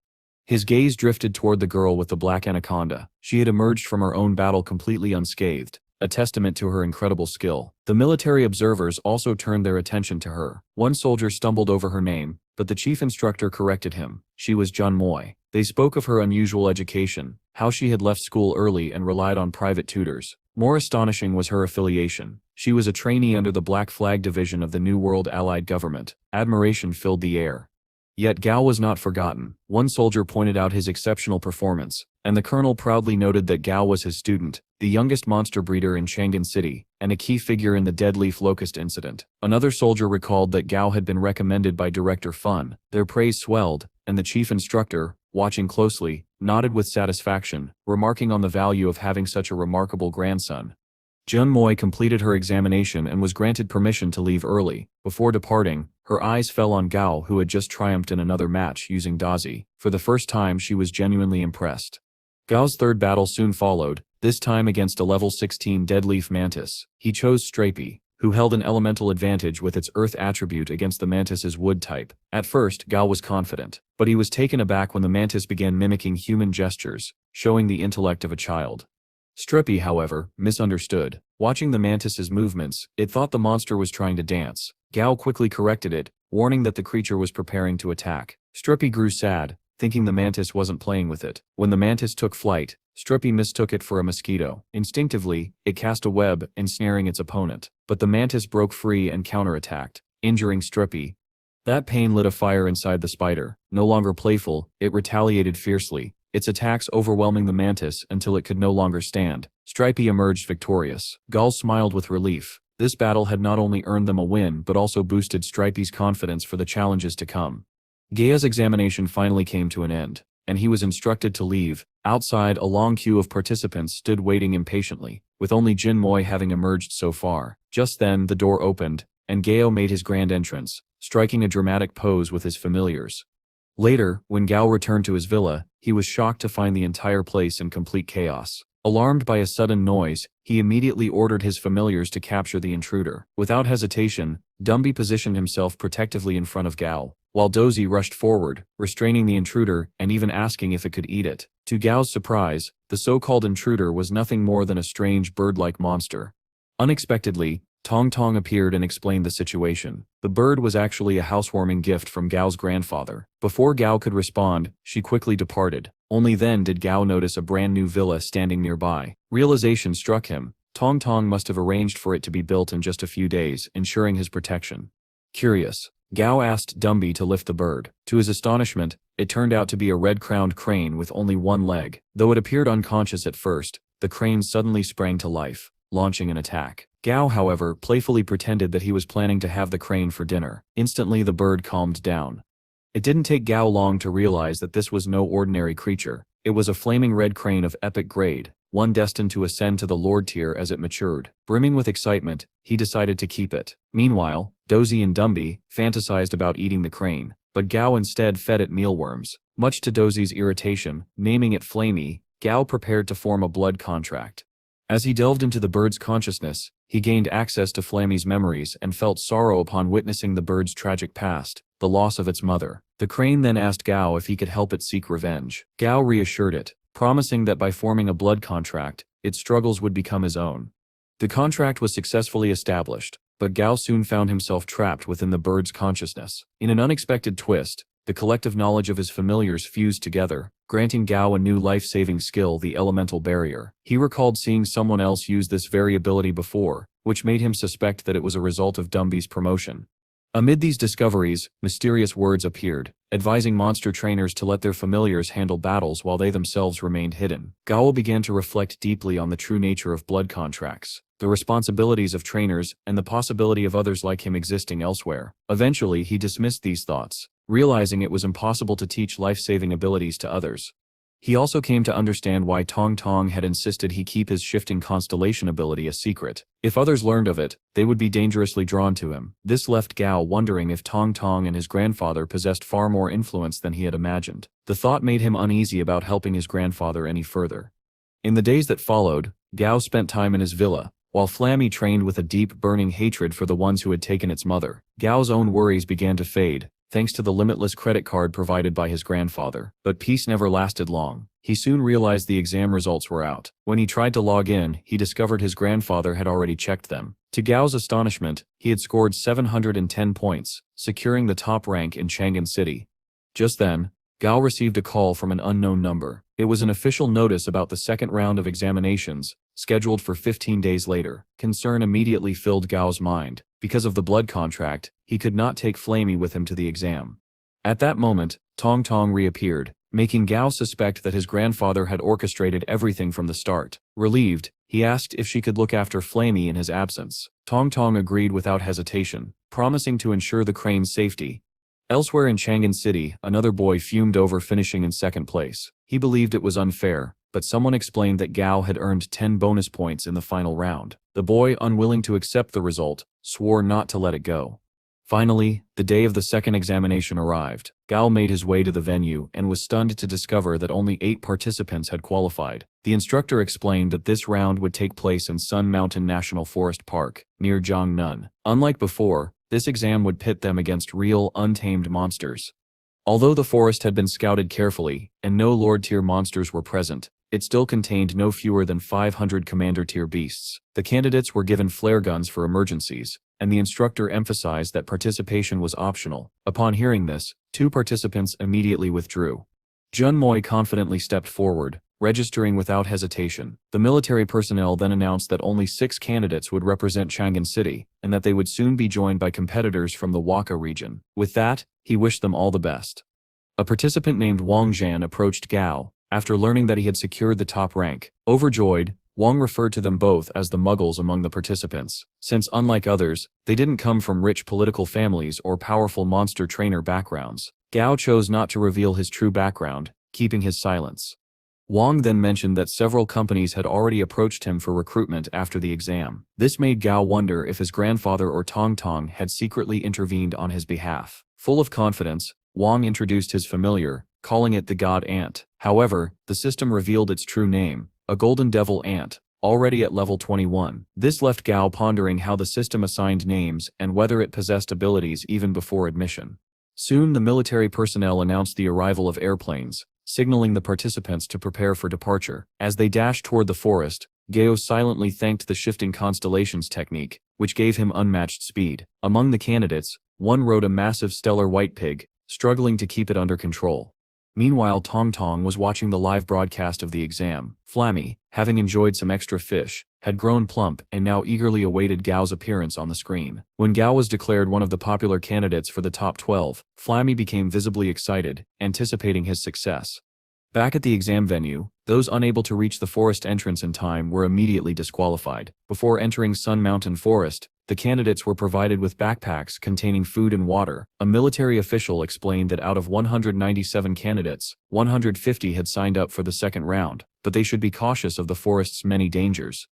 His gaze drifted toward the girl with the black anaconda. She had emerged from her own battle completely unscathed, a testament to her incredible skill. The military observers also turned their attention to her. One soldier stumbled over her name, but the chief instructor corrected him. She was Jun Moy. They spoke of her unusual education, how she had left school early and relied on private tutors. More astonishing was her affiliation. She was a trainee under the Black Flag Division of the New World Allied Government. Admiration filled the air. Yet Gao was not forgotten. One soldier pointed out his exceptional performance, and the colonel proudly noted that Gao was his student, the youngest monster breeder in Chang'an City, and a key figure in the Deadleaf Locust incident. Another soldier recalled that Gao had been recommended by Director Fun. Their praise swelled, and the chief instructor, watching closely, nodded with satisfaction, remarking on the value of having such a remarkable grandson. Jun Moy completed her examination and was granted permission to leave early. Before departing, her eyes fell on Gao, who had just triumphed in another match using Dazi. For the first time, she was genuinely impressed. Gao's third battle soon followed, this time against a level 16 Deadleaf Mantis. He chose Stripey, who held an elemental advantage with its earth attribute against the mantis's wood type. At first, Gao was confident, but he was taken aback when the mantis began mimicking human gestures, showing the intellect of a child. Stripey, however, misunderstood. Watching the mantis's movements, it thought the monster was trying to dance. Gao quickly corrected it, warning that the creature was preparing to attack. Stripey grew sad, thinking the mantis wasn't playing with it. When the mantis took flight, Stripey mistook it for a mosquito. Instinctively, it cast a web, ensnaring its opponent. But the mantis broke free and counterattacked, injuring Stripey. That pain lit a fire inside the spider. No longer playful, it retaliated fiercely, its attacks overwhelming the mantis until it could no longer stand. Stripey emerged victorious. Gao smiled with relief. This battle had not only earned them a win but also boosted Stripey's confidence for the challenges to come. Gao's examination finally came to an end, and he was instructed to leave. Outside, a long queue of participants stood waiting impatiently, with only Jin Moy having emerged so far. Just then, the door opened, and Gao made his grand entrance, striking a dramatic pose with his familiars. Later, when Gao returned to his villa, he was shocked to find the entire place in complete chaos. Alarmed by a sudden noise, he immediately ordered his familiars to capture the intruder. Without hesitation, Dumby positioned himself protectively in front of Gao, while Dozy rushed forward, restraining the intruder and even asking if it could eat it. To Gao's surprise, the so-called intruder was nothing more than a strange bird-like monster. Unexpectedly, Tong Tong appeared and explained the situation. The bird was actually a housewarming gift from Gao's grandfather. Before Gao could respond, she quickly departed. Only then did Gao notice a brand new villa standing nearby. Realization struck him. Tong Tong must have arranged for it to be built in just a few days, ensuring his protection. Curious, Gao asked Dumby to lift the bird. To his astonishment, it turned out to be a red-crowned crane with only one leg. Though it appeared unconscious at first, the crane suddenly sprang to life, launching an attack. Gao, however, playfully pretended that he was planning to have the crane for dinner. Instantly, the bird calmed down. It didn't take Gao long to realize that this was no ordinary creature. It was a flaming red crane of epic grade, one destined to ascend to the Lord tier as it matured. Brimming with excitement, he decided to keep it. Meanwhile, Dozy and Dumby fantasized about eating the crane, but Gao instead fed it mealworms. Much to Dozy's irritation, naming it Flamey, Gao prepared to form a blood contract. As he delved into the bird's consciousness, he gained access to Flamey's memories and felt sorrow upon witnessing the bird's tragic past, the loss of its mother. The crane then asked Gao if he could help it seek revenge. Gao reassured it, promising that by forming a blood contract, its struggles would become his own. The contract was successfully established, but Gao soon found himself trapped within the bird's consciousness. In an unexpected twist, the collective knowledge of his familiars fused together, granting Gao a new life-saving skill, the elemental barrier. He recalled seeing someone else use this very ability before, which made him suspect that it was a result of Dumby's promotion. Amid these discoveries, mysterious words appeared, advising monster trainers to let their familiars handle battles while they themselves remained hidden. Gao began to reflect deeply on the true nature of blood contracts, the responsibilities of trainers, and the possibility of others like him existing elsewhere. Eventually, he dismissed these thoughts, realizing it was impossible to teach life-saving abilities to others. He also came to understand why Tong Tong had insisted he keep his shifting constellation ability a secret. If others learned of it, they would be dangerously drawn to him. This left Gao wondering if Tong Tong and his grandfather possessed far more influence than he had imagined. The thought made him uneasy about helping his grandfather any further. In the days that followed, Gao spent time in his villa, while Flammy trained with a deep, burning hatred for the ones who had taken its mother. Gao's own worries began to fade, thanks to the limitless credit card provided by his grandfather. But peace never lasted long. He soon realized the exam results were out. When he tried to log in, he discovered his grandfather had already checked them. To Gao's astonishment, he had scored 710 points, securing the top rank in Chang'an City. Just then, Gao received a call from an unknown number. It was an official notice about the second round of examinations, scheduled for 15 days later. Concern immediately filled Gao's mind. Because of the blood contract, he could not take Flammy with him to the exam. At that moment, Tong Tong reappeared, making Gao suspect that his grandfather had orchestrated everything from the start. Relieved, he asked if she could look after Flammy in his absence. Tong Tong agreed without hesitation, promising to ensure the crane's safety. Elsewhere in Chang'an City, another boy fumed over finishing in second place. He believed it was unfair, but someone explained that Gao had earned 10 bonus points in the final round. The boy, unwilling to accept the result, swore not to let it go. Finally, the day of the second examination arrived. Gao made his way to the venue and was stunned to discover that only 8 participants had qualified. The instructor explained that this round would take place in Sun Mountain National Forest Park, near Jiangnan. Unlike before, this exam would pit them against real, untamed monsters. Although the forest had been scouted carefully, and no Lord-tier monsters were present, it still contained no fewer than 500 Commander-tier beasts. The candidates were given flare guns for emergencies, and the instructor emphasized that participation was optional. Upon hearing this, 2 participants immediately withdrew. Jun Moi confidently stepped forward, registering without hesitation. The military personnel then announced that only 6 candidates would represent Chang'an City, and that they would soon be joined by competitors from the Waka region. With that, he wished them all the best. A participant named Wang Zhan approached Gao, after learning that he had secured the top rank. Overjoyed, Wang referred to them both as the Muggles among the participants, since unlike others, they didn't come from rich political families or powerful monster trainer backgrounds. Gao chose not to reveal his true background, keeping his silence. Wang then mentioned that several companies had already approached him for recruitment after the exam. This made Gao wonder if his grandfather or Tong Tong had secretly intervened on his behalf. Full of confidence, Wang introduced his familiar, calling it the God Ant. However, the system revealed its true name, a Golden Devil Ant, already at level 21. This left Gao pondering how the system assigned names and whether it possessed abilities even before admission. Soon the military personnel announced the arrival of airplanes, signaling the participants to prepare for departure. As they dashed toward the forest, Gao silently thanked the shifting constellations technique, which gave him unmatched speed. Among the candidates, one rode a massive stellar white pig, struggling to keep it under control. Meanwhile, Tong Tong was watching the live broadcast of the exam. Flammy, having enjoyed some extra fish, had grown plump and now eagerly awaited Gao's appearance on the screen. When Gao was declared one of the popular candidates for the top 12, Flammy became visibly excited, anticipating his success. Back at the exam venue, those unable to reach the forest entrance in time were immediately disqualified. Before entering Sun Mountain Forest, the candidates were provided with backpacks containing food and water. A military official explained that out of 197 candidates, 150 had signed up for the second round, but they should be cautious of the forest's many dangers.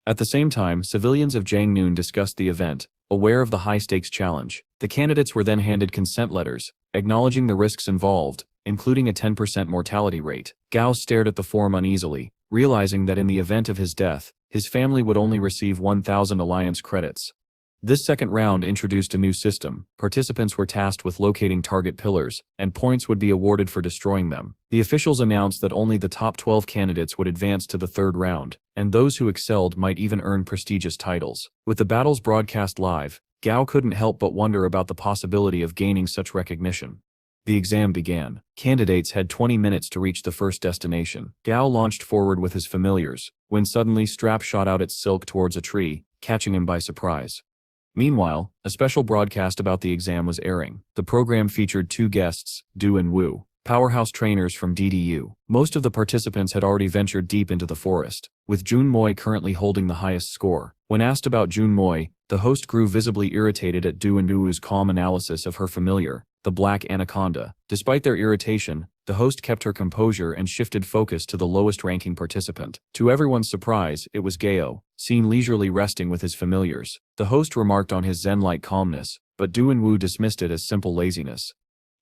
At the same time, civilians of Jiangnan discussed the event, aware of the high-stakes challenge. The candidates were then handed consent letters, acknowledging the risks involved, including a 10% mortality rate. Gao stared at the form uneasily, realizing that in the event of his death, his family would only receive 1,000 alliance credits. This second round introduced a new system. Participants were tasked with locating target pillars, and points would be awarded for destroying them. The officials announced that only the top 12 candidates would advance to the third round, and those who excelled might even earn prestigious titles. With the battles broadcast live, Gao couldn't help but wonder about the possibility of gaining such recognition. The exam began. Candidates had 20 minutes to reach the first destination. Gao launched forward with his familiars, when suddenly Strap shot out its silk towards a tree, catching him by surprise. Meanwhile, a special broadcast about the exam was airing. The program featured 2 guests, Du and Wu, powerhouse trainers from DDU. Most of the participants had already ventured deep into the forest, with Jun Moi currently holding the highest score. When asked about Jun Moi, the host grew visibly irritated at Du and Wu's calm analysis of her familiar. the black anaconda. Despite their irritation, the host kept her composure and shifted focus to the lowest-ranking participant. To everyone's surprise, it was Gao, seen leisurely resting with his familiars. The host remarked on his zen-like calmness, but Du and Wu dismissed it as simple laziness.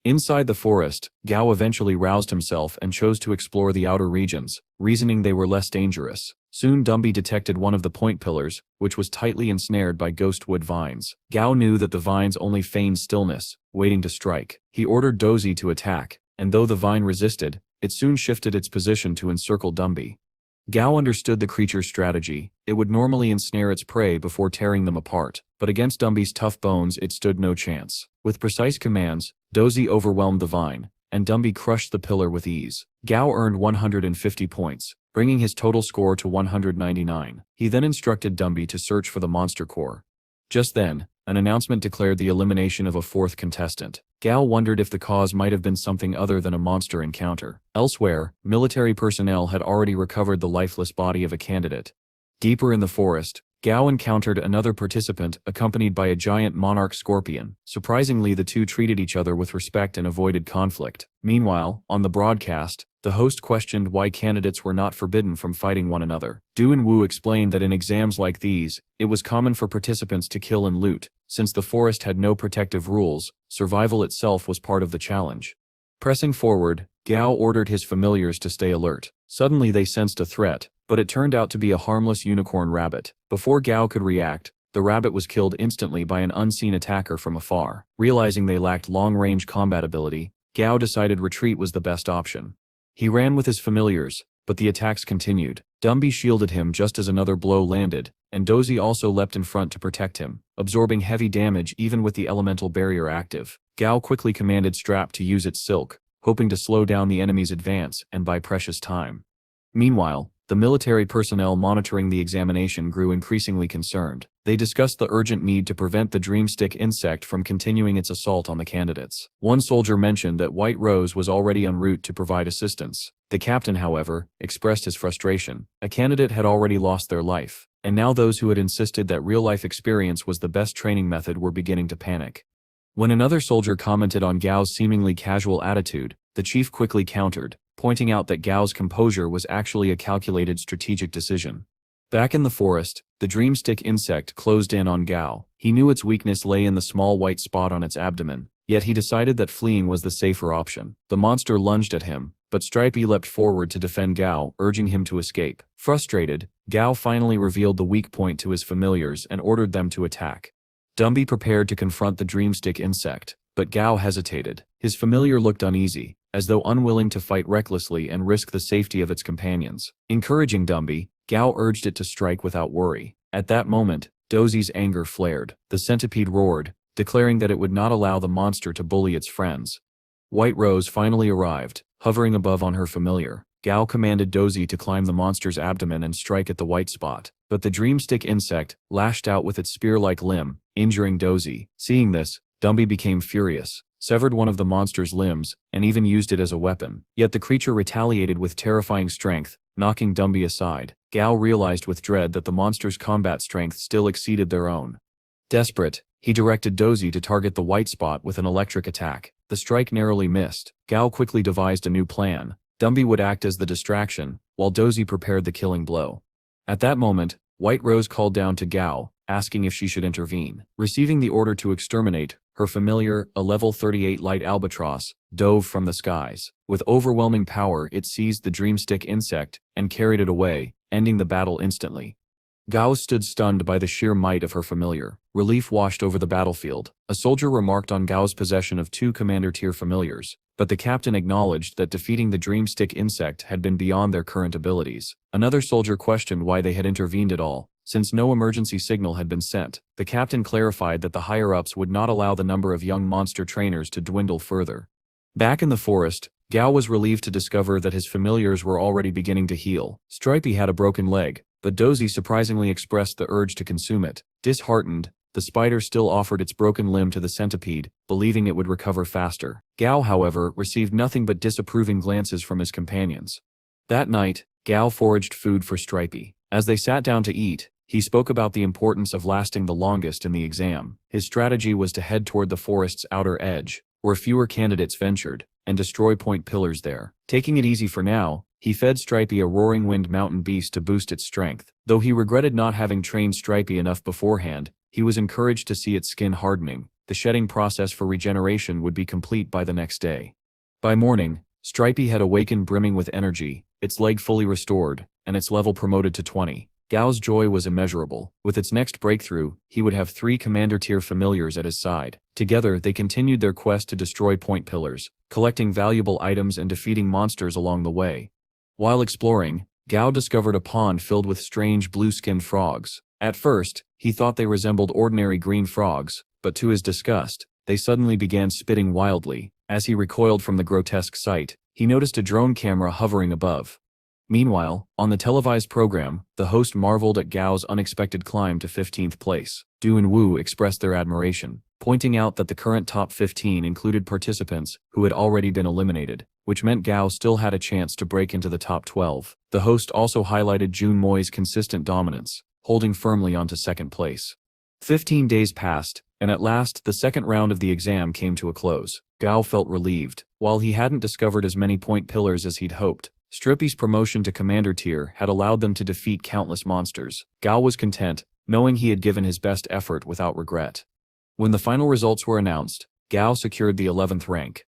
Inside the forest, Gao eventually roused himself and chose to explore the outer regions, reasoning they were less dangerous. Soon Dumby detected one of the point pillars, which was tightly ensnared by ghostwood vines. Gao knew that the vines only feigned stillness, waiting to strike. He ordered Dozy to attack, and though the vine resisted, it soon shifted its position to encircle Dumby. Gao understood the creature's strategy. It would normally ensnare its prey before tearing them apart, but against Dumby's tough bones it stood no chance. With precise commands, Dozy overwhelmed the vine, and Dumby crushed the pillar with ease. Gao earned 150 points, bringing his total score to 199. He then instructed Dumby to search for the monster core. Just then, an announcement declared the elimination of a fourth contestant. Gao wondered if the cause might have been something other than a monster encounter. Elsewhere, military personnel had already recovered the lifeless body of a candidate. Deeper in the forest, Gao encountered another participant accompanied by a giant monarch scorpion. Surprisingly, the two treated each other with respect and avoided conflict. Meanwhile, on the broadcast, the host questioned why candidates were not forbidden from fighting one another. Du and Wu explained that in exams like these, it was common for participants to kill and loot. Since the forest had no protective rules, survival itself was part of the challenge. Pressing forward, Gao ordered his familiars to stay alert. Suddenly they sensed a threat, but it turned out to be a harmless unicorn rabbit. Before Gao could react, the rabbit was killed instantly by an unseen attacker from afar. Realizing they lacked long-range combat ability, Gao decided retreat was the best option. He ran with his familiars, but the attacks continued. Dumby shielded him just as another blow landed, and Dozy also leapt in front to protect him, absorbing heavy damage even with the elemental barrier active. Gao quickly commanded Strap to use its silk, hoping to slow down the enemy's advance and buy precious time. Meanwhile, the military personnel monitoring the examination grew increasingly concerned. They discussed the urgent need to prevent the dreamstick insect from continuing its assault on the candidates. One soldier mentioned that White Rose was already en route to provide assistance. The captain, however, expressed his frustration. A candidate had already lost their life, and now those who had insisted that real-life experience was the best training method were beginning to panic. When another soldier commented on Gao's seemingly casual attitude, the chief quickly countered, pointing out that Gao's composure was actually a calculated strategic decision. Back in the forest, the dreamstick insect closed in on Gao. He knew its weakness lay in the small white spot on its abdomen, yet he decided that fleeing was the safer option. The monster lunged at him, but Stripey leapt forward to defend Gao, urging him to escape. Frustrated, Gao finally revealed the weak point to his familiars and ordered them to attack. Dumby prepared to confront the dreamstick insect, but Gao hesitated. His familiar looked uneasy, as though unwilling to fight recklessly and risk the safety of its companions. Encouraging Dumby, Gao urged it to strike without worry. At that moment, Dozy's anger flared. The centipede roared, declaring that it would not allow the monster to bully its friends. White Rose finally arrived, hovering above on her familiar. Gao commanded Dozy to climb the monster's abdomen and strike at the white spot, but the dreamstick insect lashed out with its spear-like limb, injuring Dozy. Seeing this, Dumby became furious, severed one of the monster's limbs, and even used it as a weapon. Yet the creature retaliated with terrifying strength, knocking Dumby aside. Gao realized with dread that the monster's combat strength still exceeded their own. Desperate, he directed Dozy to target the white spot with an electric attack. The strike narrowly missed. Gao quickly devised a new plan. Dumby would act as the distraction, while Dozy prepared the killing blow. At that moment, White Rose called down to Gao, asking if she should intervene. Receiving the order to exterminate, her familiar, a level 38 light albatross, dove from the skies. With overwhelming power, it seized the dreamstick insect and carried it away, ending the battle instantly. Gao stood stunned by the sheer might of her familiar. Relief washed over the battlefield. A soldier remarked on Gao's possession of 2 commander-tier familiars, but the captain acknowledged that defeating the dreamstick insect had been beyond their current abilities. Another soldier questioned why they had intervened at all, since no emergency signal had been sent. The captain clarified that the higher-ups would not allow the number of young monster trainers to dwindle further. Back in the forest, Gao was relieved to discover that his familiars were already beginning to heal. Stripey had a broken leg, but Dozy surprisingly expressed the urge to consume it. Disheartened, the spider still offered its broken limb to the centipede, believing it would recover faster. Gao, however, received nothing but disapproving glances from his companions. That night, Gao foraged food for Stripey. As they sat down to eat, he spoke about the importance of lasting the longest in the exam. His strategy was to head toward the forest's outer edge, where fewer candidates ventured, and destroy point pillars there. Taking it easy for now, he fed Stripey a roaring wind mountain beast to boost its strength. Though he regretted not having trained Stripey enough beforehand, he was encouraged to see its skin hardening. The shedding process for regeneration would be complete by the next day. By morning, Stripey had awakened brimming with energy, its leg fully restored, and its level promoted to 20. Gao's joy was immeasurable. With its next breakthrough, he would have 3 commander-tier familiars at his side. Together, they continued their quest to destroy point pillars, collecting valuable items and defeating monsters along the way. While exploring, Gao discovered a pond filled with strange blue-skinned frogs. At first, he thought they resembled ordinary green frogs, but to his disgust, they suddenly began spitting wildly. As he recoiled from the grotesque sight, he noticed a drone camera hovering above. Meanwhile, on the televised program, the host marveled at Gao's unexpected climb to 15th place. Du and Wu expressed their admiration, pointing out that the current top 15 included participants who had already been eliminated, which meant Gao still had a chance to break into the top 12. The host also highlighted Jun Moi's consistent dominance, holding firmly onto second place. 15 days passed, and at last the second round of the exam came to a close. Gao felt relieved. While he hadn't discovered as many point pillars as he'd hoped, Stripey's promotion to commander tier had allowed them to defeat countless monsters. Gao was content, knowing he had given his best effort without regret. When the final results were announced, Gao secured the 11th rank.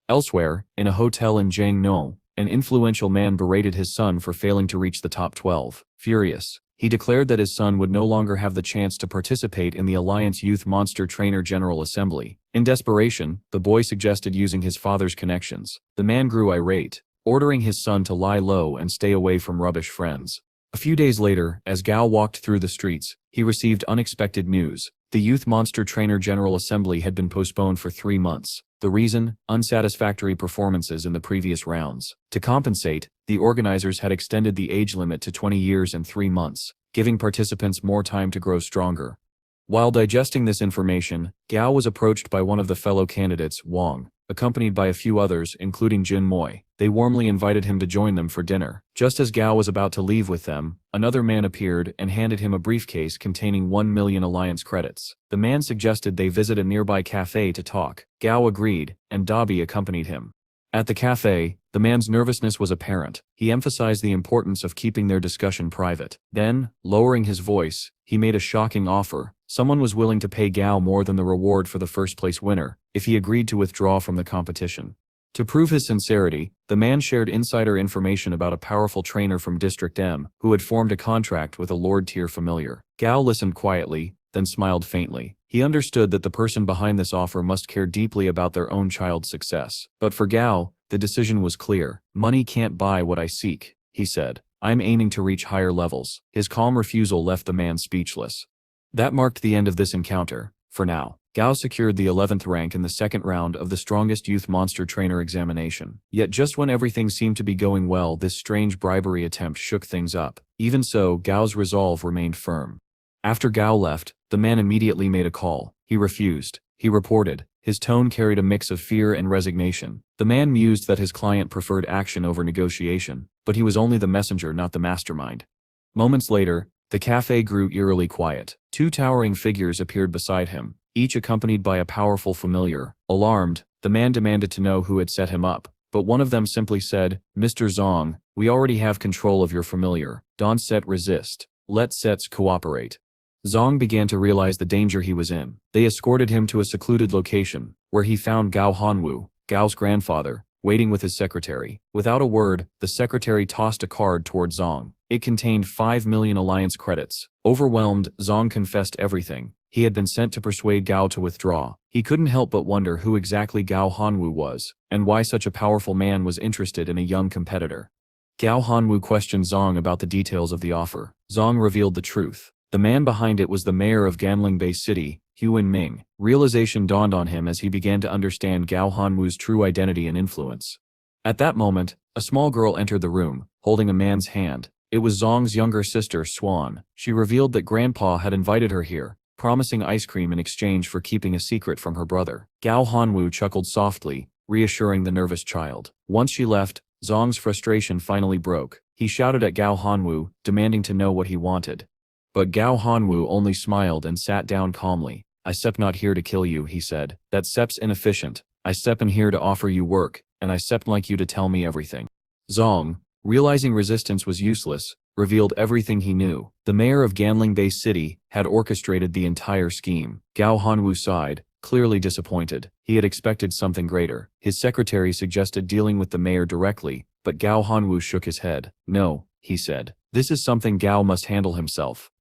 Elsewhere, in a hotel in Jiangnou, an influential man berated his son for failing to reach the top 12. Furious, he declared that his son would no longer have the chance to participate in the Alliance Youth Monster Trainer General Assembly. In desperation, the boy suggested using his father's connections. The man grew irate, ordering his son to lie low and stay away from rubbish friends. A few days later, as Gao walked through the streets, he received unexpected news. The Youth Monster Trainer General Assembly had been postponed for 3 months. The reason? Unsatisfactory performances in the previous rounds. To compensate, the organizers had extended the age limit to 20 years and 3 months, giving participants more time to grow stronger. While digesting this information, Gao was approached by one of the fellow candidates, Wang, accompanied by a few others, including Jin Moi. They warmly invited him to join them for dinner. Just as Gao was about to leave with them, another man appeared and handed him a briefcase containing 1 million Alliance credits. The man suggested they visit a nearby cafe to talk. Gao agreed, and Dabi accompanied him. At the cafe, the man's nervousness was apparent. He emphasized the importance of keeping their discussion private. Then, lowering his voice, he made a shocking offer. Someone was willing to pay Gao more than the reward for the first-place winner, if he agreed to withdraw from the competition. To prove his sincerity, the man shared insider information about a powerful trainer from District M, who had formed a contract with a Lord-tier familiar. Gao listened quietly, then smiled faintly. He understood that the person behind this offer must care deeply about their own child's success. But for Gao, the decision was clear. Money can't buy what I seek, he said. I'm aiming to reach higher levels. His calm refusal left the man speechless. That marked the end of this encounter, for now. Gao secured the 11th rank in the second round of the strongest youth monster trainer examination. Yet just when everything seemed to be going well, this strange bribery attempt shook things up. Even so, Gao's resolve remained firm. After Gao left, the man immediately made a call. He refused. He reported. His tone carried a mix of fear and resignation. The man mused that his client preferred action over negotiation, but he was only the messenger, not the mastermind. Moments later, the cafe grew eerily quiet. 2 towering figures appeared beside him, each accompanied by a powerful familiar. Alarmed, the man demanded to know who had set him up, but one of them simply said, "Mr. Zong, we already have control of your familiar. Don't set resist. Let sets cooperate." Zong began to realize the danger he was in. They escorted him to a secluded location, where he found Gao Hanwu, Gao's grandfather, waiting with his secretary. Without a word, the secretary tossed a card toward Zong. It contained 5 million Alliance credits. Overwhelmed, Zong confessed everything. He had been sent to persuade Gao to withdraw. He couldn't help but wonder who exactly Gao Hanwu was, and why such a powerful man was interested in a young competitor. Gao Hanwu questioned Zong about the details of the offer. Zong revealed the truth. The man behind it was the mayor of Ganling Bay City, Huan Ming. Realization dawned on him as he began to understand Gao Hanwu's true identity and influence. At that moment, a small girl entered the room, holding a man's hand. It was Zong's younger sister, Swan. She revealed that Grandpa had invited her here, promising ice cream in exchange for keeping a secret from her brother. Gao Hanwu chuckled softly, reassuring the nervous child. Once she left, Zong's frustration finally broke. He shouted at Gao Hanwu, demanding to know what he wanted. But Gao Hanwu only smiled and sat down calmly. "I sep not here to kill you," he said. "That sep's inefficient. I step in here to offer you work, and I step like you to tell me everything. Zong, realizing resistance was useless, revealed everything he knew. The mayor of Ganling Bay City had orchestrated the entire scheme. Gao Hanwu sighed, clearly disappointed. He had expected something greater. His secretary suggested dealing with the mayor directly, but Gao Hanwu shook his head. No, he said. This is something Gao must handle himself.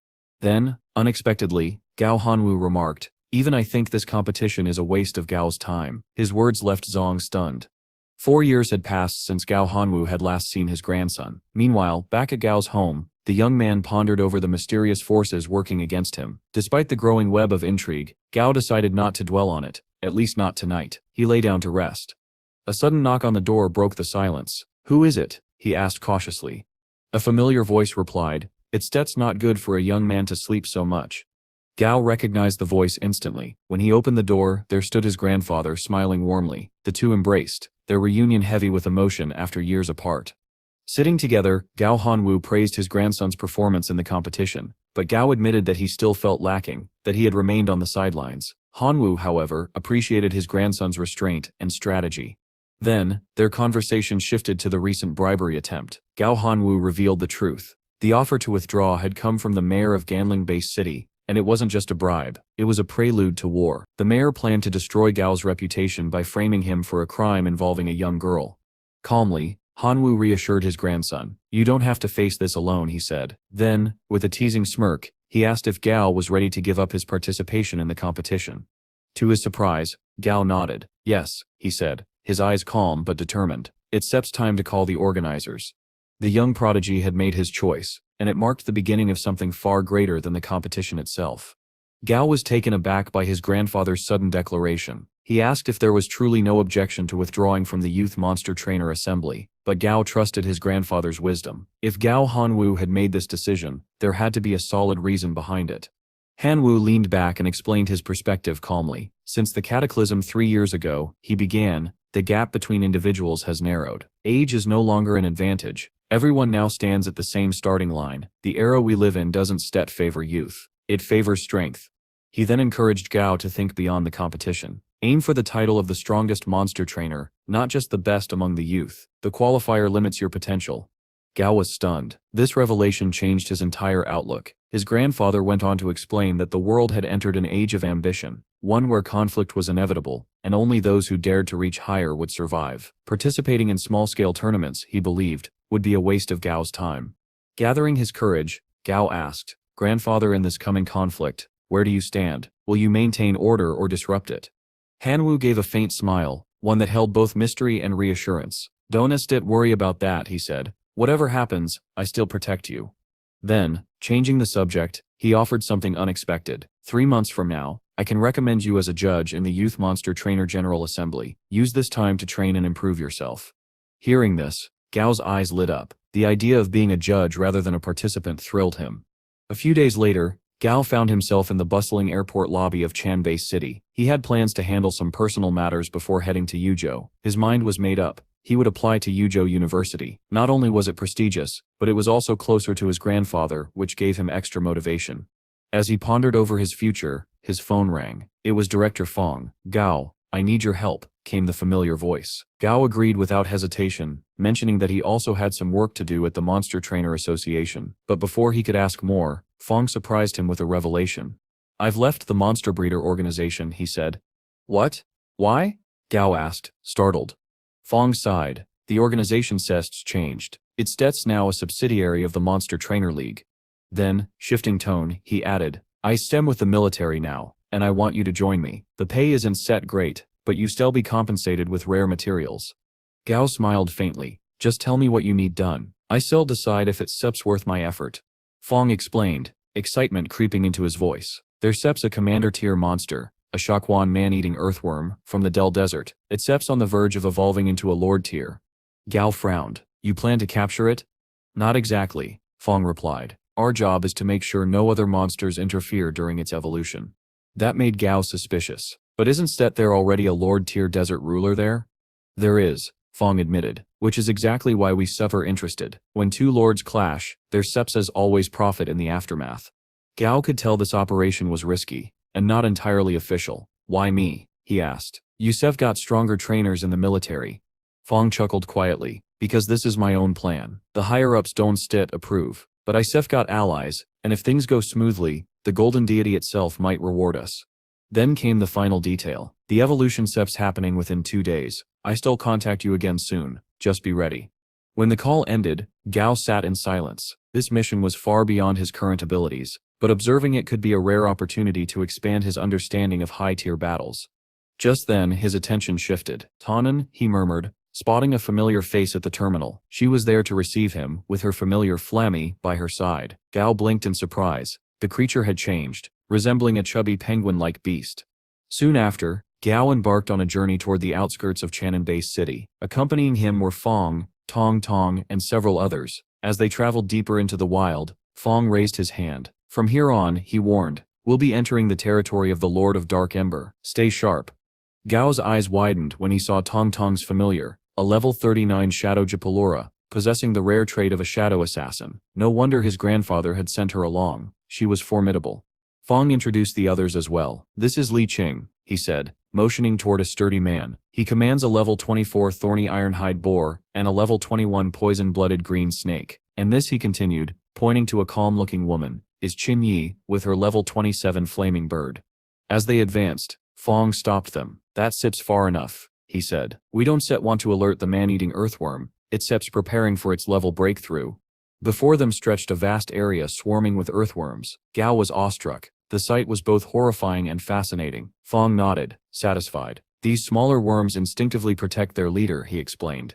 Then, unexpectedly, Gao Hanwu remarked, even I think this competition is a waste of Gao's time. His words left Zong stunned. 4 years had passed since Gao Hanwu had last seen his grandson. Meanwhile, back at Gao's home, the young man pondered over the mysterious forces working against him. Despite the growing web of intrigue, Gao decided not to dwell on it, at least not tonight. He lay down to rest. A sudden knock on the door broke the silence. Who is it? He asked cautiously. A familiar voice replied, That's not good for a young man to sleep so much. Gao recognized the voice instantly. When he opened the door, there stood his grandfather, smiling warmly. The two embraced, their reunion heavy with emotion after years apart. Sitting together, Gao Hanwu praised his grandson's performance in the competition, but Gao admitted that he still felt lacking, that he had remained on the sidelines. Hanwu, however, appreciated his grandson's restraint and strategy. Then, their conversation shifted to the recent bribery attempt. Gao Hanwu revealed the truth. The offer to withdraw had come from the mayor of Ganling Bay City, and it wasn't just a bribe, it was a prelude to war. The mayor planned to destroy Gao's reputation by framing him for a crime involving a young girl. Calmly, Hanwu reassured his grandson. You don't have to face this alone, he said. Then, with a teasing smirk, he asked if Gao was ready to give up his participation in the competition. To his surprise, Gao nodded. Yes, he said, his eyes calm but determined. It's time to call the organizers. The young prodigy had made his choice, and it marked the beginning of something far greater than the competition itself. Gao was taken aback by his grandfather's sudden declaration. He asked if there was truly no objection to withdrawing from the Youth Monster Trainer Assembly, but Gao trusted his grandfather's wisdom. If Gao Hanwu had made this decision, there had to be a solid reason behind it. Hanwu leaned back and explained his perspective calmly. Since the cataclysm 3 years ago, he began, the gap between individuals has narrowed. Age is no longer an advantage. Everyone now stands at the same starting line. The era we live in doesn't favor youth. It favors strength. He then encouraged Gao to think beyond the competition. Aim for the title of the strongest monster trainer, not just the best among the youth. The qualifier limits your potential. Gao was stunned. This revelation changed his entire outlook. His grandfather went on to explain that the world had entered an age of ambition, one where conflict was inevitable, and only those who dared to reach higher would survive. Participating in small-scale tournaments, he believed, would be a waste of Gao's time. Gathering his courage, Gao asked, Grandfather, in this coming conflict, where do you stand? Will you maintain order or disrupt it? Hanwu gave a faint smile, one that held both mystery and reassurance. Don't worry about that, he said. Whatever happens, I still protect you. Then, changing the subject, he offered something unexpected. 3 months from now, I can recommend you as a judge in the Youth Monster Trainer General Assembly. Use this time to train and improve yourself. Hearing this, Gao's eyes lit up. The idea of being a judge rather than a participant thrilled him. A few days later, Gao found himself in the bustling airport lobby of Chanbei City. He had plans to handle some personal matters before heading to Yuzhou. His mind was made up. He would apply to Yuzhou University. Not only was it prestigious, but it was also closer to his grandfather, which gave him extra motivation. As he pondered over his future, his phone rang. It was Director Fong. Gao, I need your help, came the familiar voice. Gao agreed without hesitation, mentioning that he also had some work to do at the Monster Trainer Association. But before he could ask more, Fong surprised him with a revelation. I've left the Monster Breeder organization, he said. What? Why? Gao asked, startled. Fong sighed. The organization's tests changed. It's now a subsidiary of the Monster Trainer League. Then, shifting tone, he added, I stem with the military now, and I want you to join me. The pay isn't great, but you still be compensated with rare materials. Gao smiled faintly. Just tell me what you need done. I still decide if it's worth my effort. Fong explained, excitement creeping into his voice. There's a commander-tier monster, a Shaquan man-eating earthworm, from the Del Desert. It's on the verge of evolving into a lord tier. Gao frowned. You plan to capture it? Not exactly, Fong replied. Our job is to make sure no other monsters interfere during its evolution. That made Gao suspicious. But isn't there already a lord-tier desert ruler there? There is, Fong admitted, which is exactly why we suffer interested. When two lords clash, their sepses always profit in the aftermath. Gao could tell this operation was risky, and not entirely official. Why me? He asked. You've got stronger trainers in the military. Fong chuckled quietly, because this is my own plan. The higher-ups don't stit approve, but I've got allies, and if things go smoothly, the golden deity itself might reward us. Then came the final detail. The evolution step's happening within 2 days. I still contact you again soon, just be ready. When the call ended, Gao sat in silence. This mission was far beyond his current abilities, but observing it could be a rare opportunity to expand his understanding of high-tier battles. Just then, his attention shifted. Tannen, he murmured, spotting a familiar face at the terminal. She was there to receive him, with her familiar Flammy by her side. Gao blinked in surprise. The creature had changed, resembling a chubby penguin-like beast. Soon after, Gao embarked on a journey toward the outskirts of Channon Base City. Accompanying him were Fong, Tong Tong, and several others. As they traveled deeper into the wild, Fong raised his hand. From here on, he warned, we'll be entering the territory of the Lord of Dark Ember. Stay sharp. Gao's eyes widened when he saw Tong Tong's familiar, a level 39 Shadow Japalura, possessing the rare trait of a shadow assassin. No wonder his grandfather had sent her along. She was formidable. Fong introduced the others as well. This is Li Qing, he said, motioning toward a sturdy man. He commands a level 24 thorny ironhide boar and a level 21 poison-blooded green snake. And this, he continued, pointing to a calm-looking woman, is Qin Yi, with her level 27 flaming bird. As they advanced, Fong stopped them. That sip's far enough, he said. We don't want to alert the man-eating earthworm, it's preparing for its level breakthrough. Before them stretched a vast area swarming with earthworms. Gao was awestruck. The sight was both horrifying and fascinating. Fong nodded, satisfied. These smaller worms instinctively protect their leader, he explained.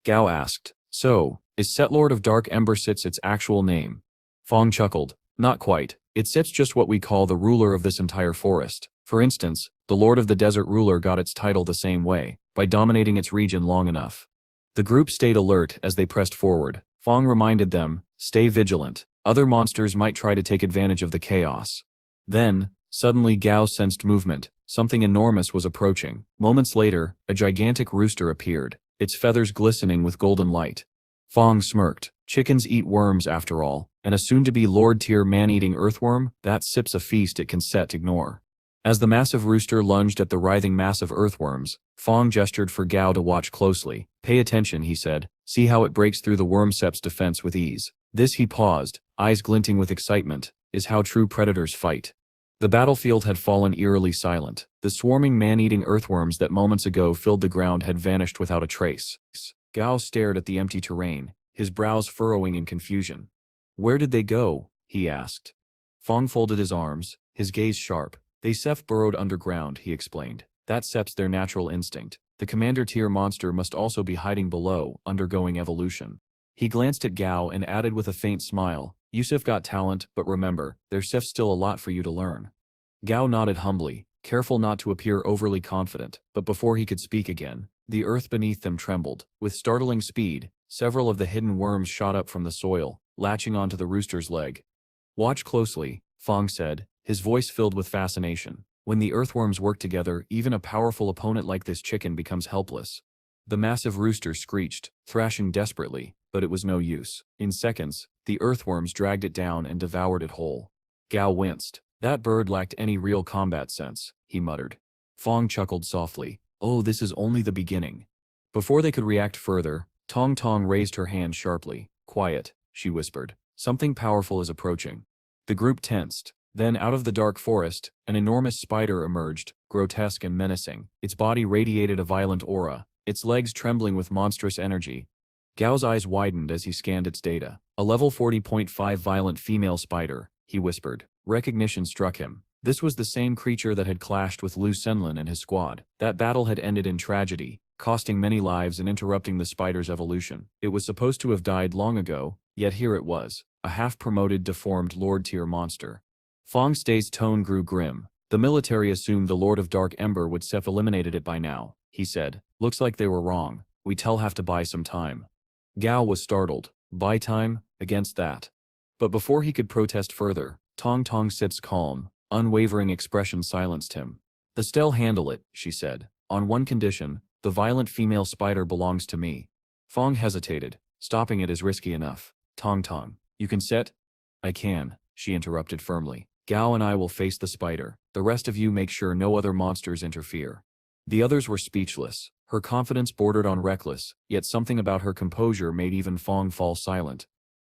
Gao asked, so, is Setlord of Dark Ember Sits its actual name? Fong chuckled. Not quite. It sits just what we call the ruler of this entire forest. For instance, the Lord of the Desert Ruler got its title the same way, by dominating its region long enough. The group stayed alert as they pressed forward. Fong reminded them, stay vigilant. Other monsters might try to take advantage of the chaos. Then, suddenly Gao sensed movement. Something enormous was approaching. Moments later, a gigantic rooster appeared, its feathers glistening with golden light. Fong smirked. Chickens eat worms after all, and a soon-to-be Lord-tier man-eating earthworm, that sips a feast it can ignore. As the massive rooster lunged at the writhing mass of earthworms, Fong gestured for Gao to watch closely. Pay attention, he said. See how it breaks through the worm-sep's defense with ease. This, he paused, eyes glinting with excitement, is how true predators fight. The battlefield had fallen eerily silent. The swarming man-eating earthworms that moments ago filled the ground had vanished without a trace. Gao stared at the empty terrain, his brows furrowing in confusion. Where did they go? He asked. Fong folded his arms, his gaze sharp. They burrowed underground, he explained. That's their natural instinct. The commander-tier monster must also be hiding below, undergoing evolution. He glanced at Gao and added with a faint smile, You've got talent, but remember, there's still a lot for you to learn. Gao nodded humbly, careful not to appear overly confident, but before he could speak again, the earth beneath them trembled. With startling speed, several of the hidden worms shot up from the soil, latching onto the rooster's leg. Watch closely, Fong said, his voice filled with fascination. When the earthworms work together, even a powerful opponent like this chicken becomes helpless. The massive rooster screeched, thrashing desperately, but it was no use. In seconds, the earthworms dragged it down and devoured it whole. Gao winced. That bird lacked any real combat sense, he muttered. Fong chuckled softly. Oh, this is only the beginning. Before they could react further, Tong Tong raised her hand sharply. Quiet, she whispered. Something powerful is approaching. The group tensed. Then out of the dark forest, an enormous spider emerged, grotesque and menacing. Its body radiated a violent aura, its legs trembling with monstrous energy. Gao's eyes widened as he scanned its data. A level 40.5 violent female spider, he whispered. Recognition struck him. This was the same creature that had clashed with Lu Senlin and his squad. That battle had ended in tragedy, costing many lives and interrupting the spider's evolution. It was supposed to have died long ago, yet here it was, a half-promoted deformed Lord-tier monster. Fong Stay's tone grew grim. The military assumed the Lord of Dark Ember would have eliminated it by now, he said. Looks like they were wrong. We'll have to buy some time. Gao was startled. Buy time? Against that. But before he could protest further, Tong Tong Sit's calm, unwavering expression silenced him. They'll handle it, she said. On one condition, the violent female spider belongs to me. Fong hesitated. Stopping it is risky enough. Tong Tong, you can sit? I can, she interrupted firmly. Gao and I will face the spider. The rest of you make sure no other monsters interfere. The others were speechless. Her confidence bordered on reckless, yet something about her composure made even Fong fall silent.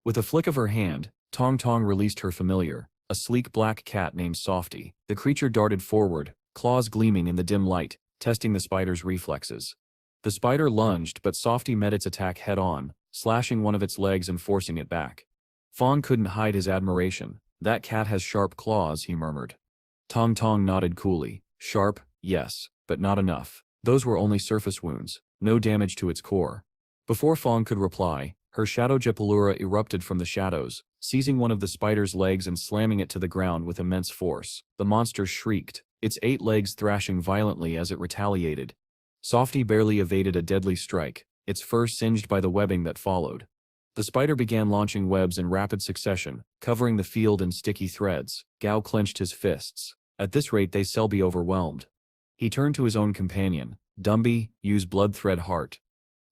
With a flick of her hand, Tong Tong released her familiar, a sleek black cat named Softy. The creature darted forward, claws gleaming in the dim light, testing the spider's reflexes. The spider lunged, but Softy met its attack head-on, slashing one of its legs and forcing it back. Fong couldn't hide his admiration. "That cat has sharp claws," he murmured. Tong Tong nodded coolly. "Sharp, yes, but not enough. Those were only surface wounds, no damage to its core." Before Fong could reply, her shadow Japalura erupted from the shadows, seizing one of the spider's legs and slamming it to the ground with immense force. The monster shrieked, its 8 legs thrashing violently as it retaliated. Softy barely evaded a deadly strike, its fur singed by the webbing that followed. The spider began launching webs in rapid succession, covering the field in sticky threads. Gao clenched his fists. At this rate they'll be overwhelmed. He turned to his own companion. "Dumby, use blood thread heart."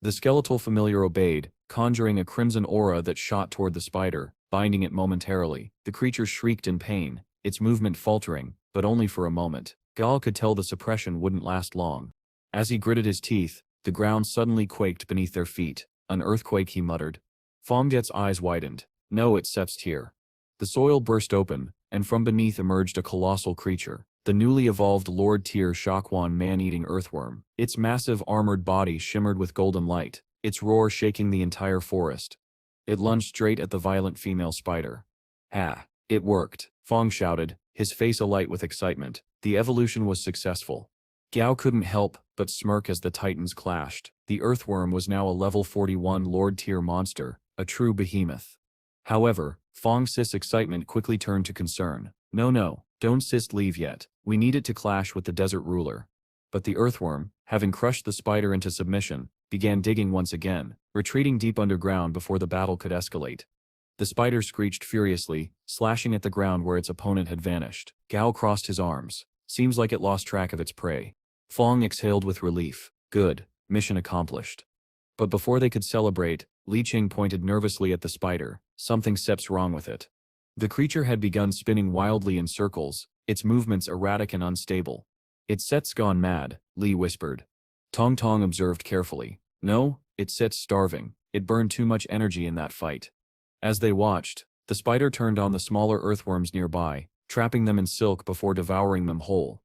The skeletal familiar obeyed, conjuring a crimson aura that shot toward the spider, binding it momentarily. The creature shrieked in pain, its movement faltering, but only for a moment. Gao could tell the suppression wouldn't last long. As he gritted his teeth, the ground suddenly quaked beneath their feet. "An earthquake," he muttered. Fongjet's eyes widened. "No, it sepsed here." The soil burst open, and from beneath emerged a colossal creature. The newly evolved Lord-tier Shakwan man-eating earthworm. Its massive armored body shimmered with golden light, its roar shaking the entire forest. It lunged straight at the violent female spider. "Ha! It worked," Fong shouted, his face alight with excitement. The evolution was successful. Gao couldn't help but smirk as the titans clashed. The earthworm was now a level 41 Lord-tier monster, a true behemoth. However, Fong Sis's excitement quickly turned to concern. No, don't Sis leave yet. We need it to clash with the desert ruler." But the earthworm, having crushed the spider into submission, began digging once again, retreating deep underground before the battle could escalate. The spider screeched furiously, slashing at the ground where its opponent had vanished. Gao crossed his arms. Seems like it lost track of its prey. Fong exhaled with relief. Good, mission accomplished. But before they could celebrate, Li Qing pointed nervously at the spider. Something's wrong with it. The creature had begun spinning wildly in circles, its movements erratic and unstable. "Its set's gone mad," Li whispered. Tong Tong observed carefully. "No, its set's starving. It burned too much energy in that fight." As they watched, the spider turned on the smaller earthworms nearby, trapping them in silk before devouring them whole.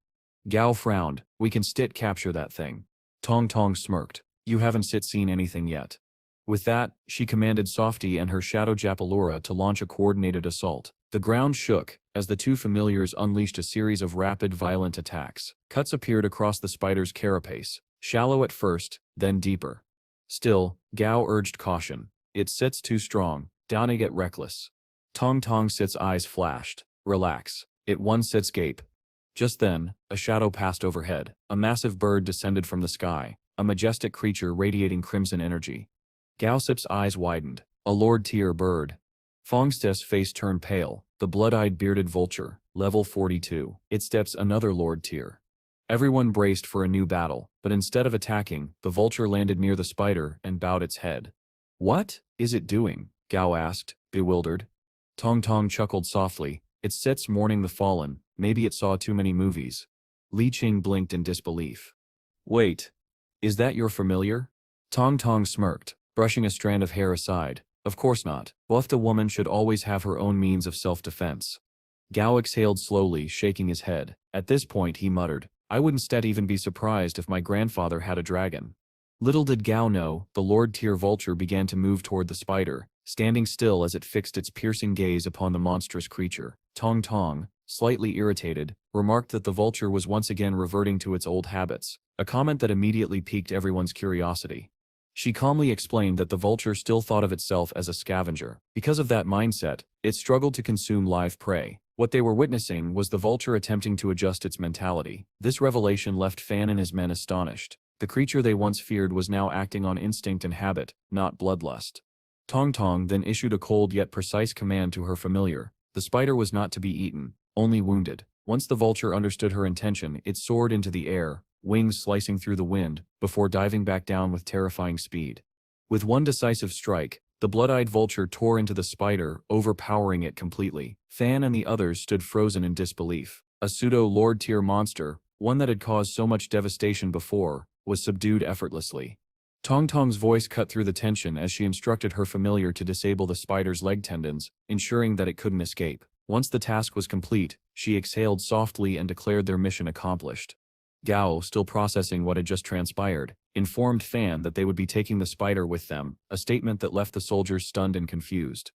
Gao frowned. "We can capture that thing." Tong Tong smirked. "You haven't seen anything yet." With that, she commanded Softy and her shadow Japalura to launch a coordinated assault. The ground shook, as the two familiars unleashed a series of rapid, violent attacks. Cuts appeared across the spider's carapace, shallow at first, then deeper. Still, Gao urged caution. "Its set's too strong, don't get reckless." Tong Tong Sit's eyes flashed. "Relax. It won Sit's gape." Just then, a shadow passed overhead. A massive bird descended from the sky, a majestic creature radiating crimson energy. Gao Sip's eyes widened. A Lord-tier bird. Fong Stis' face turned pale. The blood-eyed bearded vulture, level 42. It steps another Lord-tier. Everyone braced for a new battle, but instead of attacking, the vulture landed near the spider and bowed its head. "What is it doing?" Gao asked, bewildered. Tong Tong chuckled softly. "It sits mourning the fallen. Maybe it saw too many movies." Li Qing blinked in disbelief. "Wait. Is that your familiar?" Tong Tong smirked, brushing a strand of hair aside. "Of course not. Both a woman should always have her own means of self-defense." Gao exhaled slowly, shaking his head. At this point he muttered, "I wouldn't even be surprised if my grandfather had a dragon." Little did Gao know, the Lord-tier vulture began to move toward the spider, standing still as it fixed its piercing gaze upon the monstrous creature. Tong Tong, slightly irritated, remarked that the vulture was once again reverting to its old habits, a comment that immediately piqued everyone's curiosity. She calmly explained that the vulture still thought of itself as a scavenger. Because of that mindset, it struggled to consume live prey. What they were witnessing was the vulture attempting to adjust its mentality. This revelation left Fan and his men astonished. The creature they once feared was now acting on instinct and habit, not bloodlust. Tong Tong then issued a cold yet precise command to her familiar. The spider was not to be eaten, only wounded. Once the vulture understood her intention, it soared into the air, wings slicing through the wind, before diving back down with terrifying speed. With one decisive strike, the blood-eyed vulture tore into the spider, overpowering it completely. Fan and the others stood frozen in disbelief. A pseudo-Lord-tier monster, one that had caused so much devastation before, was subdued effortlessly. Tong Tong's voice cut through the tension as she instructed her familiar to disable the spider's leg tendons, ensuring that it couldn't escape. Once the task was complete, she exhaled softly and declared their mission accomplished. Gao, still processing what had just transpired, informed Fan that they would be taking the spider with them, a statement that left the soldiers stunned and confused.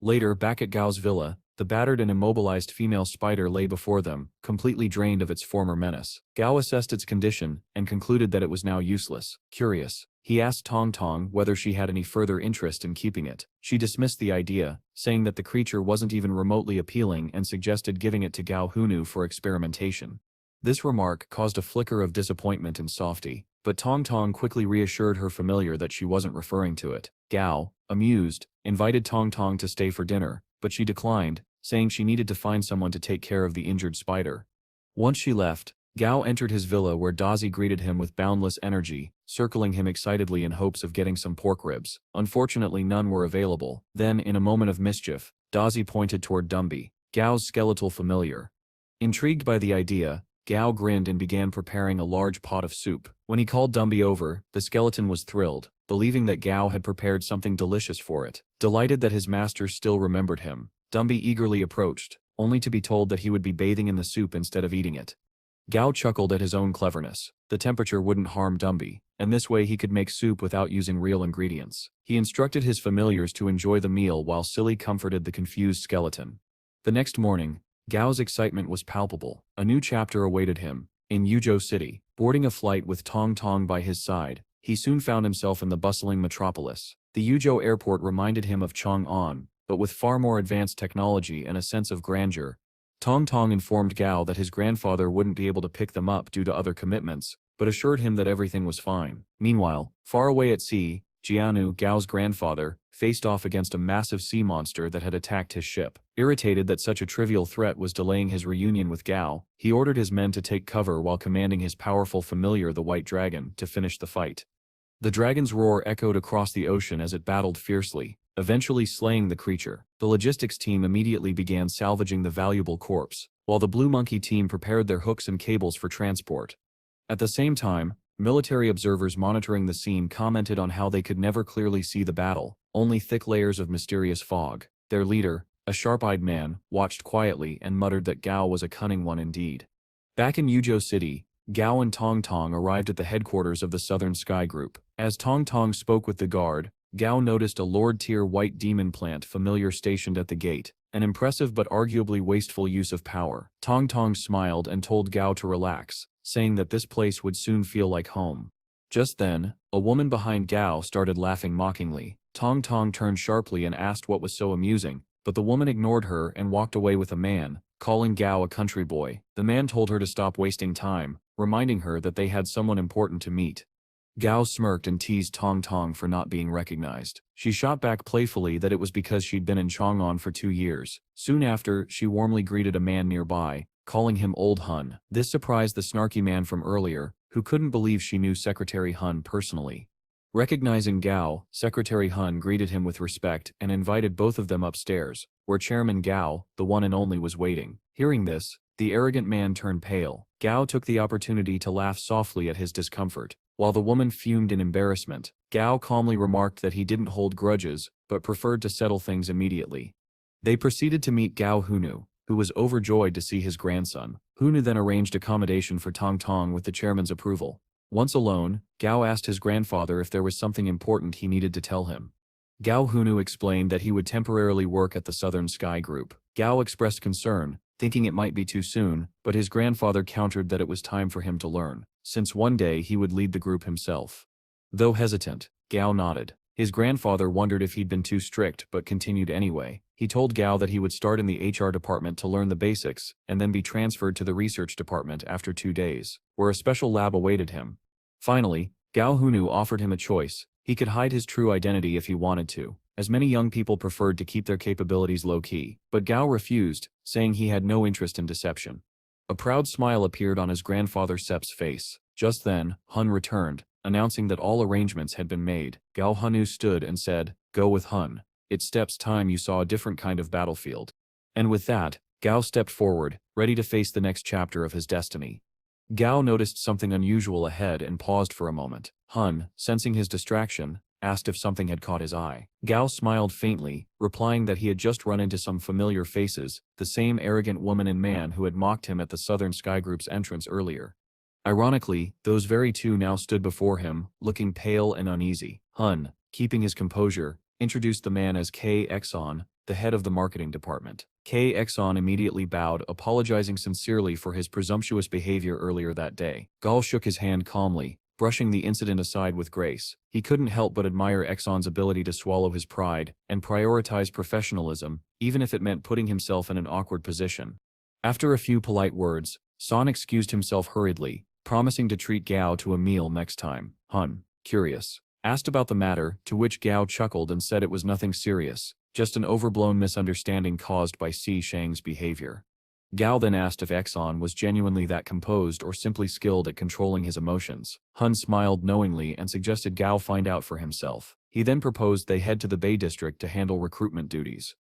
Later, back at Gao's villa, the battered and immobilized female spider lay before them, completely drained of its former menace. Gao assessed its condition and concluded that it was now useless. Curious, he asked Tong Tong whether she had any further interest in keeping it. She dismissed the idea, saying that the creature wasn't even remotely appealing and suggested giving it to Gao Hunu for experimentation. This remark caused a flicker of disappointment in Softy, but Tong Tong quickly reassured her familiar that she wasn't referring to it. Gao, amused, invited Tong Tong to stay for dinner, but she declined, saying she needed to find someone to take care of the injured spider. Once she left, Gao entered his villa where Dazi greeted him with boundless energy, circling him excitedly in hopes of getting some pork ribs. Unfortunately, none were available. Then, in a moment of mischief, Dazi pointed toward Dumby, Gao's skeletal familiar. Intrigued by the idea, Gao grinned and began preparing a large pot of soup. When he called Dumby over, the skeleton was thrilled, believing that Gao had prepared something delicious for it. Delighted that his master still remembered him, Dumby eagerly approached, only to be told that he would be bathing in the soup instead of eating it. Gao chuckled at his own cleverness. The temperature wouldn't harm Dumby, and this way he could make soup without using real ingredients. He instructed his familiars to enjoy the meal while Silly comforted the confused skeleton. The next morning, Gao's excitement was palpable. A new chapter awaited him. In Yuzhou City, boarding a flight with Tong Tong by his side, he soon found himself in the bustling metropolis. The Yuzhou airport reminded him of Chang'an, but with far more advanced technology and a sense of grandeur. Tong Tong informed Gao that his grandfather wouldn't be able to pick them up due to other commitments, but assured him that everything was fine. Meanwhile, far away at sea, Jianu, Gao's grandfather, faced off against a massive sea monster that had attacked his ship. Irritated that such a trivial threat was delaying his reunion with Gao, he ordered his men to take cover while commanding his powerful familiar the White Dragon to finish the fight. The dragon's roar echoed across the ocean as it battled fiercely, eventually slaying the creature. The logistics team immediately began salvaging the valuable corpse, while the Blue Monkey team prepared their hooks and cables for transport. At the same time, military observers monitoring the scene commented on how they could never clearly see the battle, only thick layers of mysterious fog. Their leader, a sharp-eyed man, watched quietly and muttered that Gao was a cunning one indeed. Back in Yuzhou City, Gao and Tong Tong arrived at the headquarters of the Southern Sky Group. As Tong Tong spoke with the guard, Gao noticed a Lord-tier white demon plant familiar stationed at the gate, an impressive but arguably wasteful use of power. Tong Tong smiled and told Gao to relax, saying that this place would soon feel like home. Just then, a woman behind Gao started laughing mockingly. Tong Tong turned sharply and asked what was so amusing, but the woman ignored her and walked away with a man, calling Gao a country boy. The man told her to stop wasting time, reminding her that they had someone important to meet. Gao smirked and teased Tong Tong for not being recognized. She shot back playfully that it was because she'd been in Chang'an for 2 years. Soon after, she warmly greeted a man nearby, calling him Old Hun. This surprised the snarky man from earlier, who couldn't believe she knew Secretary Hun personally. Recognizing Gao, Secretary Hun greeted him with respect and invited both of them upstairs, where Chairman Gao, the one and only, was waiting. Hearing this, the arrogant man turned pale. Gao took the opportunity to laugh softly at his discomfort. While the woman fumed in embarrassment, Gao calmly remarked that he didn't hold grudges, but preferred to settle things immediately. They proceeded to meet Gao Hunu, who was overjoyed to see his grandson. Hunu then arranged accommodation for Tong Tong with the chairman's approval. Once alone, Gao asked his grandfather if there was something important he needed to tell him. Gao Hunu explained that he would temporarily work at the Southern Sky Group. Gao expressed concern, thinking it might be too soon, but his grandfather countered that it was time for him to learn, since one day he would lead the group himself. Though hesitant, Gao nodded. His grandfather wondered if he'd been too strict but continued anyway. He told Gao that he would start in the HR department to learn the basics, and then be transferred to the research department after 2 days, where a special lab awaited him. Finally, Gao Hunu offered him a choice. He could hide his true identity if he wanted to, as many young people preferred to keep their capabilities low-key, but Gao refused, saying he had no interest in deception. A proud smile appeared on his grandfather Sep's face. Just then, Hun returned, announcing that all arrangements had been made. Gao Hunu stood and said, "Go with Hun. It's Step's time you saw a different kind of battlefield." And with that, Gao stepped forward, ready to face the next chapter of his destiny. Gao noticed something unusual ahead and paused for a moment. Hun, sensing his distraction, asked if something had caught his eye. Gao smiled faintly, replying that he had just run into some familiar faces, the same arrogant woman and man who had mocked him at the Southern Sky Group's entrance earlier. Ironically, those very two now stood before him, looking pale and uneasy. Hun, keeping his composure, introduced the man as K. Exon, the head of the marketing department. K. Exon immediately bowed, apologizing sincerely for his presumptuous behavior earlier that day. Gao shook his hand calmly, brushing the incident aside with grace. He couldn't help but admire Exon's ability to swallow his pride and prioritize professionalism, even if it meant putting himself in an awkward position. After a few polite words, Son excused himself hurriedly, promising to treat Gao to a meal next time. Hun, curious, asked about the matter, to which Gao chuckled and said it was nothing serious, just an overblown misunderstanding caused by Si Shang's behavior. Gao then asked if Exon was genuinely that composed or simply skilled at controlling his emotions. Hun smiled knowingly and suggested Gao find out for himself. He then proposed they head to the Bay District to handle recruitment duties.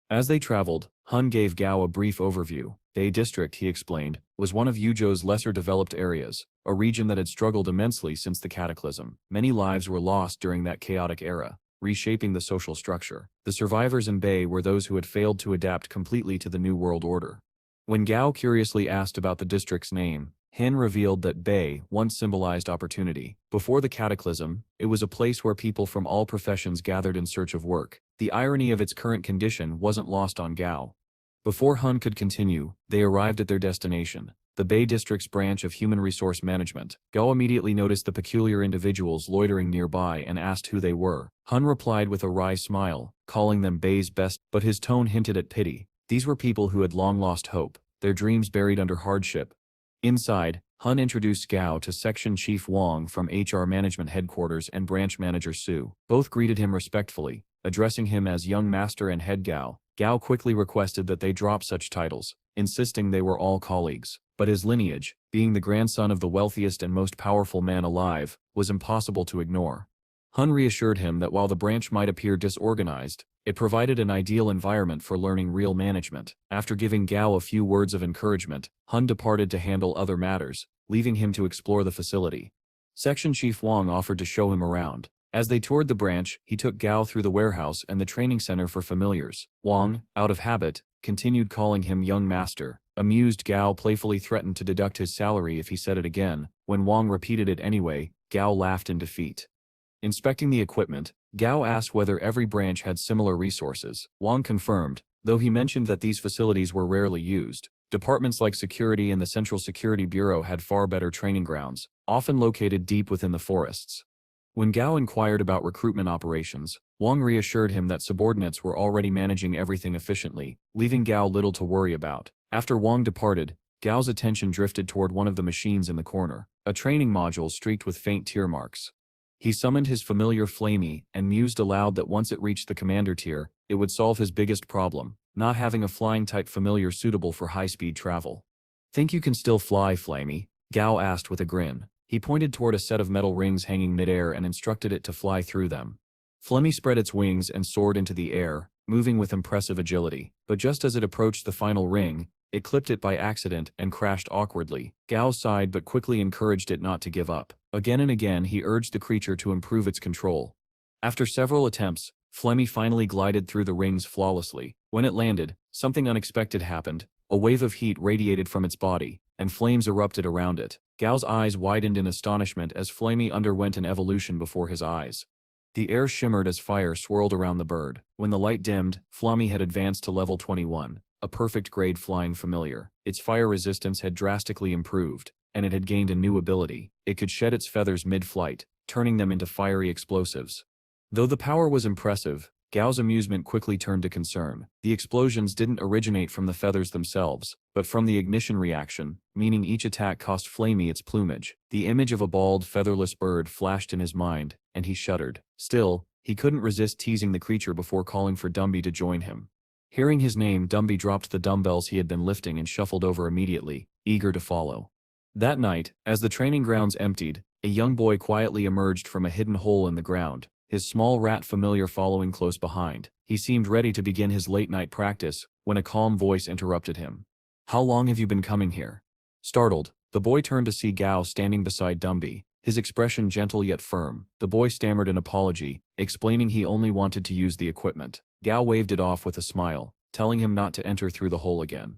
As they traveled, Hun gave Gao a brief overview. Bay District, he explained, was one of Yuzhou's lesser-developed areas, a region that had struggled immensely since the cataclysm. Many lives were lost during that chaotic era, reshaping the social structure. The survivors in Bay were those who had failed to adapt completely to the New World Order. When Gao curiously asked about the district's name, Hin revealed that Bay once symbolized opportunity. Before the cataclysm, it was a place where people from all professions gathered in search of work. The irony of its current condition wasn't lost on Gao. Before Hun could continue, they arrived at their destination, the Bay District's branch of Human Resource Management. Gao immediately noticed the peculiar individuals loitering nearby and asked who they were. Hun replied with a wry smile, calling them Bay's best, but his tone hinted at pity. These were people who had long lost hope, their dreams buried under hardship. Inside, Hun introduced Gao to Section Chief Wang from HR Management Headquarters and Branch Manager Su. Both greeted him respectfully, addressing him as Young Master and Head Gao. Gao quickly requested that they drop such titles, insisting they were all colleagues. But his lineage, being the grandson of the wealthiest and most powerful man alive, was impossible to ignore. Hun reassured him that while the branch might appear disorganized, it provided an ideal environment for learning real management. After giving Gao a few words of encouragement, Hun departed to handle other matters, leaving him to explore the facility. Section Chief Wang offered to show him around. As they toured the branch, he took Gao through the warehouse and the training center for familiars. Wang, out of habit, continued calling him Young Master. Amused, Gao playfully threatened to deduct his salary if he said it again. When Wang repeated it anyway, Gao laughed in defeat. Inspecting the equipment, Gao asked whether every branch had similar resources. Wang confirmed, though he mentioned that these facilities were rarely used. Departments like Security and the Central Security Bureau had far better training grounds, often located deep within the forests. When Gao inquired about recruitment operations, Wang reassured him that subordinates were already managing everything efficiently, leaving Gao little to worry about. After Wang departed, Gao's attention drifted toward one of the machines in the corner, a training module streaked with faint tear marks. He summoned his familiar Flamey and mused aloud that once it reached the commander tier, it would solve his biggest problem, not having a flying-type familiar suitable for high-speed travel. "Think you can still fly, Flamey?" Gao asked with a grin. He pointed toward a set of metal rings hanging midair and instructed it to fly through them. Flemmy spread its wings and soared into the air, moving with impressive agility. But just as it approached the final ring, it clipped it by accident and crashed awkwardly. Gao sighed but quickly encouraged it not to give up. Again and again he urged the creature to improve its control. After several attempts, Flemmy finally glided through the rings flawlessly. When it landed, something unexpected happened. A wave of heat radiated from its body, and flames erupted around it. Gao's eyes widened in astonishment as Flamey underwent an evolution before his eyes. The air shimmered as fire swirled around the bird. When the light dimmed, Flamey had advanced to level 21, a perfect grade flying familiar. Its fire resistance had drastically improved, and it had gained a new ability. It could shed its feathers mid-flight, turning them into fiery explosives. Though the power was impressive, Gao's amusement quickly turned to concern. The explosions didn't originate from the feathers themselves, but from the ignition reaction, meaning each attack cost Flamey its plumage. The image of a bald, featherless bird flashed in his mind, and he shuddered. Still, he couldn't resist teasing the creature before calling for Dumby to join him. Hearing his name, Dumby dropped the dumbbells he had been lifting and shuffled over immediately, eager to follow. That night, as the training grounds emptied, a young boy quietly emerged from a hidden hole in the ground, his small rat familiar following close behind. He seemed ready to begin his late-night practice, when a calm voice interrupted him. "How long have you been coming here?" Startled, The boy turned to see Gao standing beside Dumby, his expression gentle yet firm. The boy stammered an apology, explaining he only wanted to use the equipment. Gao waved it off with a smile, telling him not to enter through the hole again.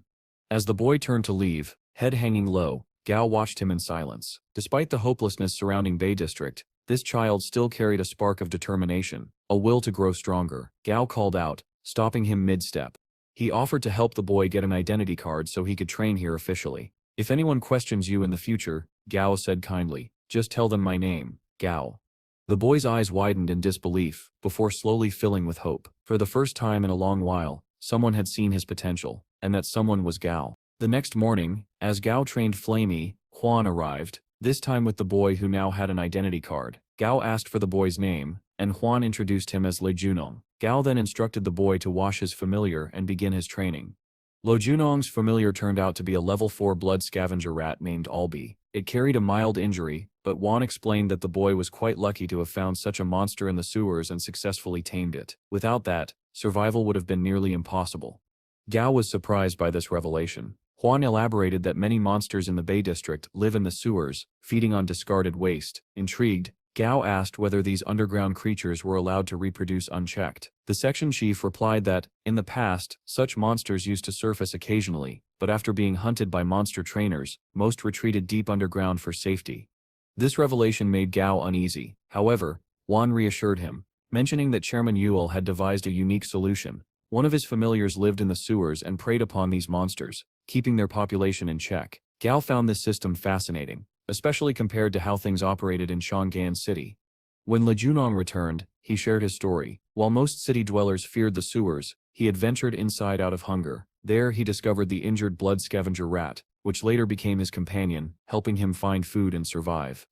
As the boy turned to leave, head hanging low, Gao watched him in silence. Despite the hopelessness surrounding Bay District, this child still carried a spark of determination, a will to grow stronger. Gao called out, stopping him mid-step. He offered to help the boy get an identity card so he could train here officially. If anyone questions you in the future, Gao said kindly, just tell them my name, Gao. The boy's eyes widened in disbelief, before slowly filling with hope. For the first time in a long while, someone had seen his potential, and that someone was Gao. The next morning, as Gao trained Flamey, Juan arrived, this time with the boy who now had an identity card. Gao asked for the boy's name, and Juan introduced him as Le Junong. Gao then instructed the boy to wash his familiar and begin his training. Lo Junong's familiar turned out to be a level 4 blood scavenger rat named Albi. It carried a mild injury, but Juan explained that the boy was quite lucky to have found such a monster in the sewers and successfully tamed it. Without that, survival would have been nearly impossible. Gao was surprised by this revelation. Juan elaborated that many monsters in the Bay District live in the sewers, feeding on discarded waste. Intrigued, Gao asked whether these underground creatures were allowed to reproduce unchecked. The section chief replied that, in the past, such monsters used to surface occasionally, but after being hunted by monster trainers, most retreated deep underground for safety. This revelation made Gao uneasy. However, Juan reassured him, mentioning that Chairman Yule had devised a unique solution. One of his familiars lived in the sewers and preyed upon these monsters, keeping their population in check. Gao found this system fascinating, especially compared to how things operated in Chang'an City. When Le Junong returned, he shared his story. While most city dwellers feared the sewers, he had ventured inside out of hunger. There he discovered the injured blood scavenger rat, which later became his companion, helping him find food and survive.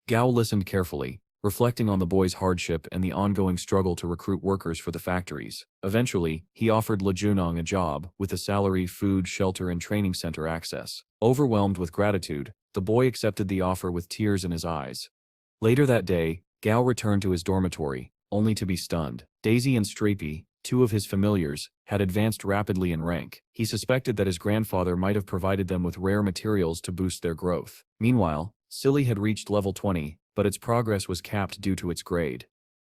Gao listened carefully, reflecting on the boy's hardship and the ongoing struggle to recruit workers for the factories. Eventually, he offered Le Junong a job, with a salary, food, shelter and training center access. Overwhelmed with gratitude, the boy accepted the offer with tears in his eyes. Later that day, Gao returned to his dormitory, only to be stunned. Daisy and Stripey, two of his familiars, had advanced rapidly in rank. He suspected that his grandfather might have provided them with rare materials to boost their growth. Meanwhile, Silly had reached level 20, but its progress was capped due to its grade.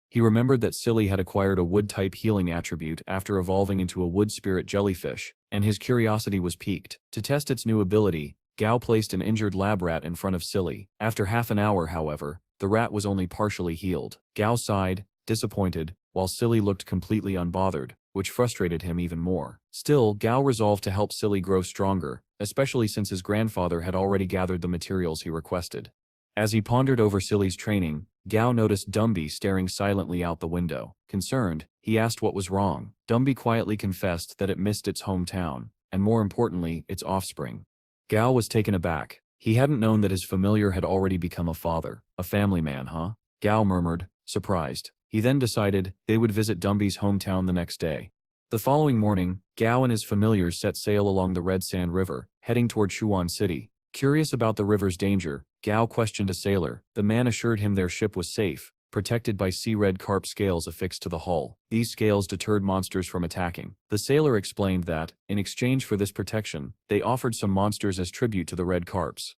He remembered that Silly had acquired a wood-type healing attribute after evolving into a wood spirit jellyfish, and his curiosity was piqued. To test its new ability, Gao placed an injured lab rat in front of Silly. After half an hour, however, the rat was only partially healed. Gao sighed, disappointed, while Silly looked completely unbothered, which frustrated him even more. Still, Gao resolved to help Silly grow stronger, especially since his grandfather had already gathered the materials he requested. As he pondered over Silly's training, Gao noticed Dumby staring silently out the window. Concerned, he asked what was wrong. Dumby quietly confessed that it missed its hometown, and more importantly, its offspring. Gao was taken aback. He hadn't known that his familiar had already become a father. A family man, huh? Gao murmured, surprised. He then decided they would visit Dumby's hometown the next day. The following morning, Gao and his familiars set sail along the Red Sand River, heading toward Shuan City. Curious about the river's danger, Gao questioned a sailor. The man assured him their ship was safe, protected by sea-red carp scales affixed to the hull. These scales deterred monsters from attacking. The sailor explained that, in exchange for this protection, they offered some monsters as tribute to the red carps.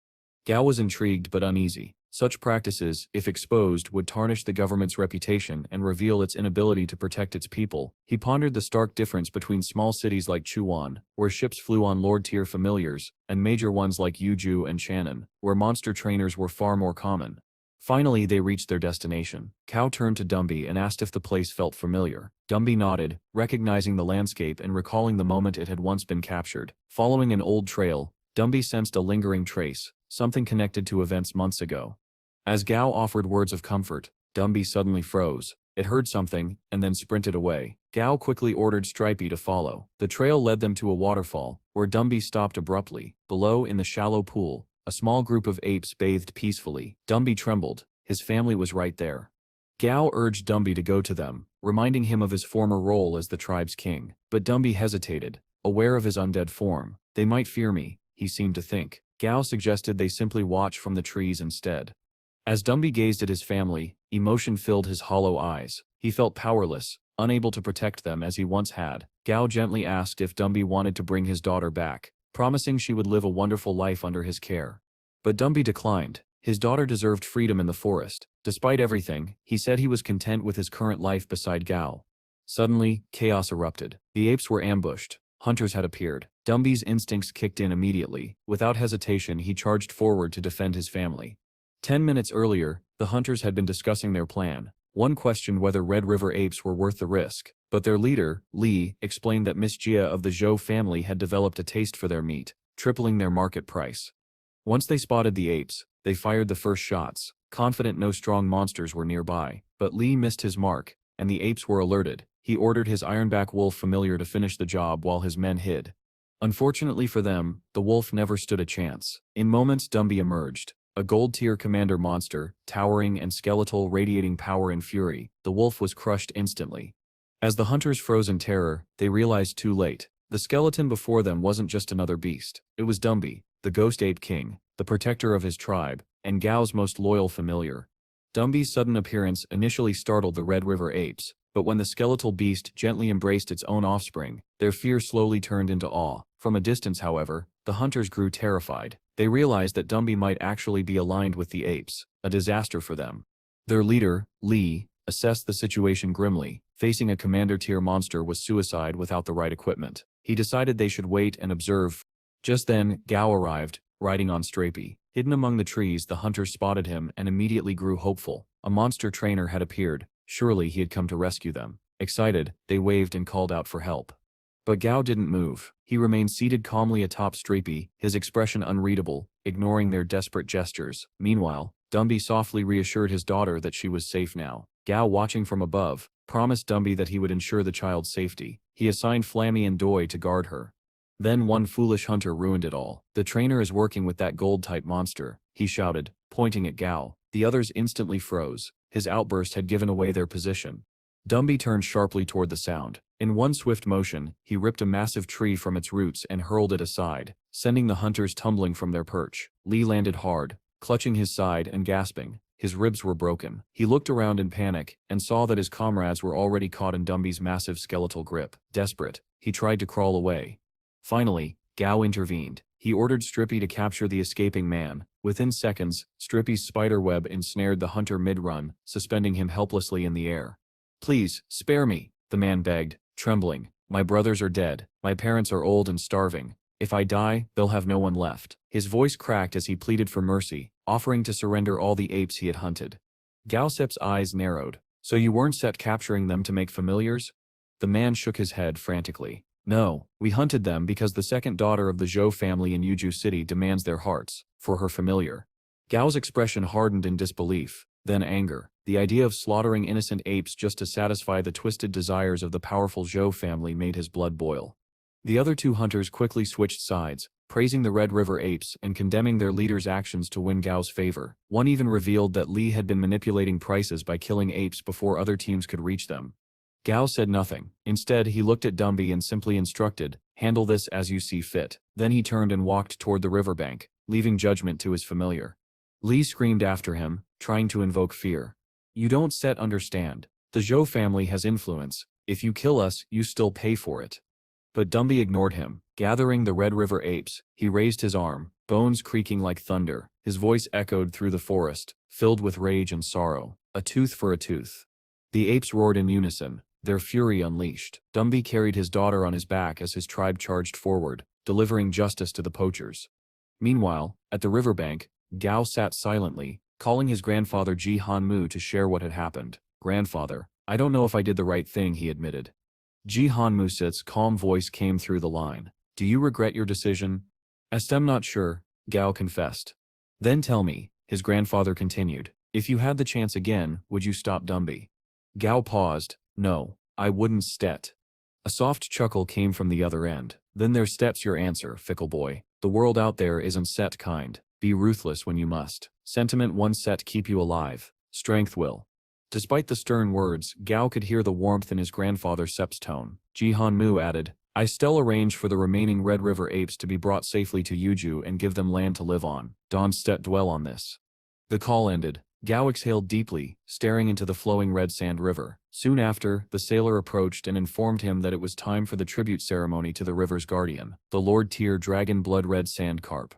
Gao was intrigued but uneasy. Such practices, if exposed, would tarnish the government's reputation and reveal its inability to protect its people. He pondered the stark difference between small cities like Chuan, where ships flew on Lord-tier familiars, and major ones like Yuju and Shannon, where monster trainers were far more common. Finally, they reached their destination. Cao turned to Dumby and asked if the place felt familiar. Dumby nodded, recognizing the landscape and recalling the moment it had once been captured. Following an old trail, Dumby sensed a lingering trace, something connected to events months ago. As Gao offered words of comfort, Dumby suddenly froze. It heard something, and then sprinted away. Gao quickly ordered Stripey to follow. The trail led them to a waterfall, where Dumby stopped abruptly. Below, in the shallow pool, a small group of apes bathed peacefully. Dumby trembled. His family was right there. Gao urged Dumby to go to them, reminding him of his former role as the tribe's king. But Dumby hesitated, aware of his undead form. They might fear me, he seemed to think. Gao suggested they simply watch from the trees instead. As Dumby gazed at his family, emotion filled his hollow eyes. He felt powerless, unable to protect them as he once had. Gao gently asked if Dumby wanted to bring his daughter back, promising she would live a wonderful life under his care. But Dumby declined. His daughter deserved freedom in the forest. Despite everything, he said he was content with his current life beside Gao. Suddenly, chaos erupted. The apes were ambushed. Hunters had appeared. Dumby's instincts kicked in immediately. Without hesitation, he charged forward to defend his family. 10 minutes earlier, the hunters had been discussing their plan. One questioned whether Red River apes were worth the risk, but their leader, Li, explained that Miss Jia of the Zhou family had developed a taste for their meat, tripling their market price. Once they spotted the apes, they fired the first shots, confident no strong monsters were nearby. But Li missed his mark, and the apes were alerted. He ordered his ironback wolf familiar to finish the job while his men hid. Unfortunately for them, the wolf never stood a chance. In moments, Dumby emerged. A gold-tier commander monster, towering and skeletal, radiating power and fury. The wolf was crushed instantly. As the hunters froze in terror, they realized too late. The skeleton before them wasn't just another beast. It was Dumby, the ghost ape king, the protector of his tribe, and Gao's most loyal familiar. Dumby's sudden appearance initially startled the Red River apes, but when the skeletal beast gently embraced its own offspring, their fear slowly turned into awe. From a distance, however, the hunters grew terrified. They realized that Dumby might actually be aligned with the apes, a disaster for them. Their leader, Li, assessed the situation grimly. Facing a commander-tier monster was suicide without the right equipment. He decided they should wait and observe. Just then, Gao arrived, riding on Stripey. Hidden among the trees, the hunters spotted him and immediately grew hopeful. A monster trainer had appeared. Surely he had come to rescue them. Excited, they waved and called out for help. But Gao didn't move. He remained seated calmly atop Stripey, his expression unreadable, ignoring their desperate gestures. Meanwhile, Dumby softly reassured his daughter that she was safe now. Gao, watching from above, promised Dumby that he would ensure the child's safety. He assigned Flammy and Doi to guard her. Then one foolish hunter ruined it all. "The trainer is working with that gold-type monster," he shouted, pointing at Gao. The others instantly froze. His outburst had given away their position. Dumby turned sharply toward the sound. In one swift motion, he ripped a massive tree from its roots and hurled it aside, sending the hunters tumbling from their perch. Li landed hard, clutching his side and gasping. His ribs were broken. He looked around in panic and saw that his comrades were already caught in Dumby's massive skeletal grip. Desperate, he tried to crawl away. Finally, Gao intervened. He ordered Stripey to capture the escaping man. Within seconds, Stripey's spider web ensnared the hunter mid-run, suspending him helplessly in the air. "Please, spare me," the man begged, trembling. "My brothers are dead. My parents are old and starving. If I die, they'll have no one left." His voice cracked as he pleaded for mercy, offering to surrender all the apes he had hunted. Gaosep's eyes narrowed. "So you weren't set capturing them to make familiars?" The man shook his head frantically. "No, we hunted them because the second daughter of the Zhou family in Yuju City demands their hearts, for her familiar." Gao's expression hardened in disbelief, then anger. The idea of slaughtering innocent apes just to satisfy the twisted desires of the powerful Zhou family made his blood boil. The other two hunters quickly switched sides, praising the Red River apes and condemning their leader's actions to win Gao's favor. One even revealed that Li had been manipulating prices by killing apes before other teams could reach them. Gao said nothing. Instead, he looked at Dumby and simply instructed, "Handle this as you see fit." Then he turned and walked toward the riverbank, leaving judgment to his familiar. Li screamed after him, trying to invoke fear. "You don't understand. The Zhou family has influence. If you kill us, you still pay for it." But Dumby ignored him. Gathering the Red River apes, he raised his arm, bones creaking like thunder. His voice echoed through the forest, filled with rage and sorrow. "A tooth for a tooth." The apes roared in unison, their fury unleashed. Dumby carried his daughter on his back as his tribe charged forward, delivering justice to the poachers. Meanwhile, at the riverbank, Gao sat silently, calling his grandfather Ji Hanmu to share what had happened. "Grandfather, I don't know if I did the right thing," he admitted. Ji Hanmu's calm voice came through the line. "Do you regret your decision?" "I'm not sure," Gao confessed. "Then tell me," his grandfather continued, "if you had the chance again, would you stop Dumby?" Gao paused. "No, I wouldn't stet." A soft chuckle came from the other end. "Then there's steps your answer, fickle boy. The world out there isn't set kind. Be ruthless when you must. Sentiment won't set keep you alive. Strength will." Despite the stern words, Gao could hear the warmth in his grandfather Sep's tone. Ji Hanmu added, "I still arrange for the remaining Red River apes to be brought safely to Yuju and give them land to live on. Don't dwell on this." The call ended. Gao exhaled deeply, staring into the flowing red sand river. Soon after, the sailor approached and informed him that it was time for the tribute ceremony to the river's guardian, the Lord Tier Dragon Blood Red Sand Carp.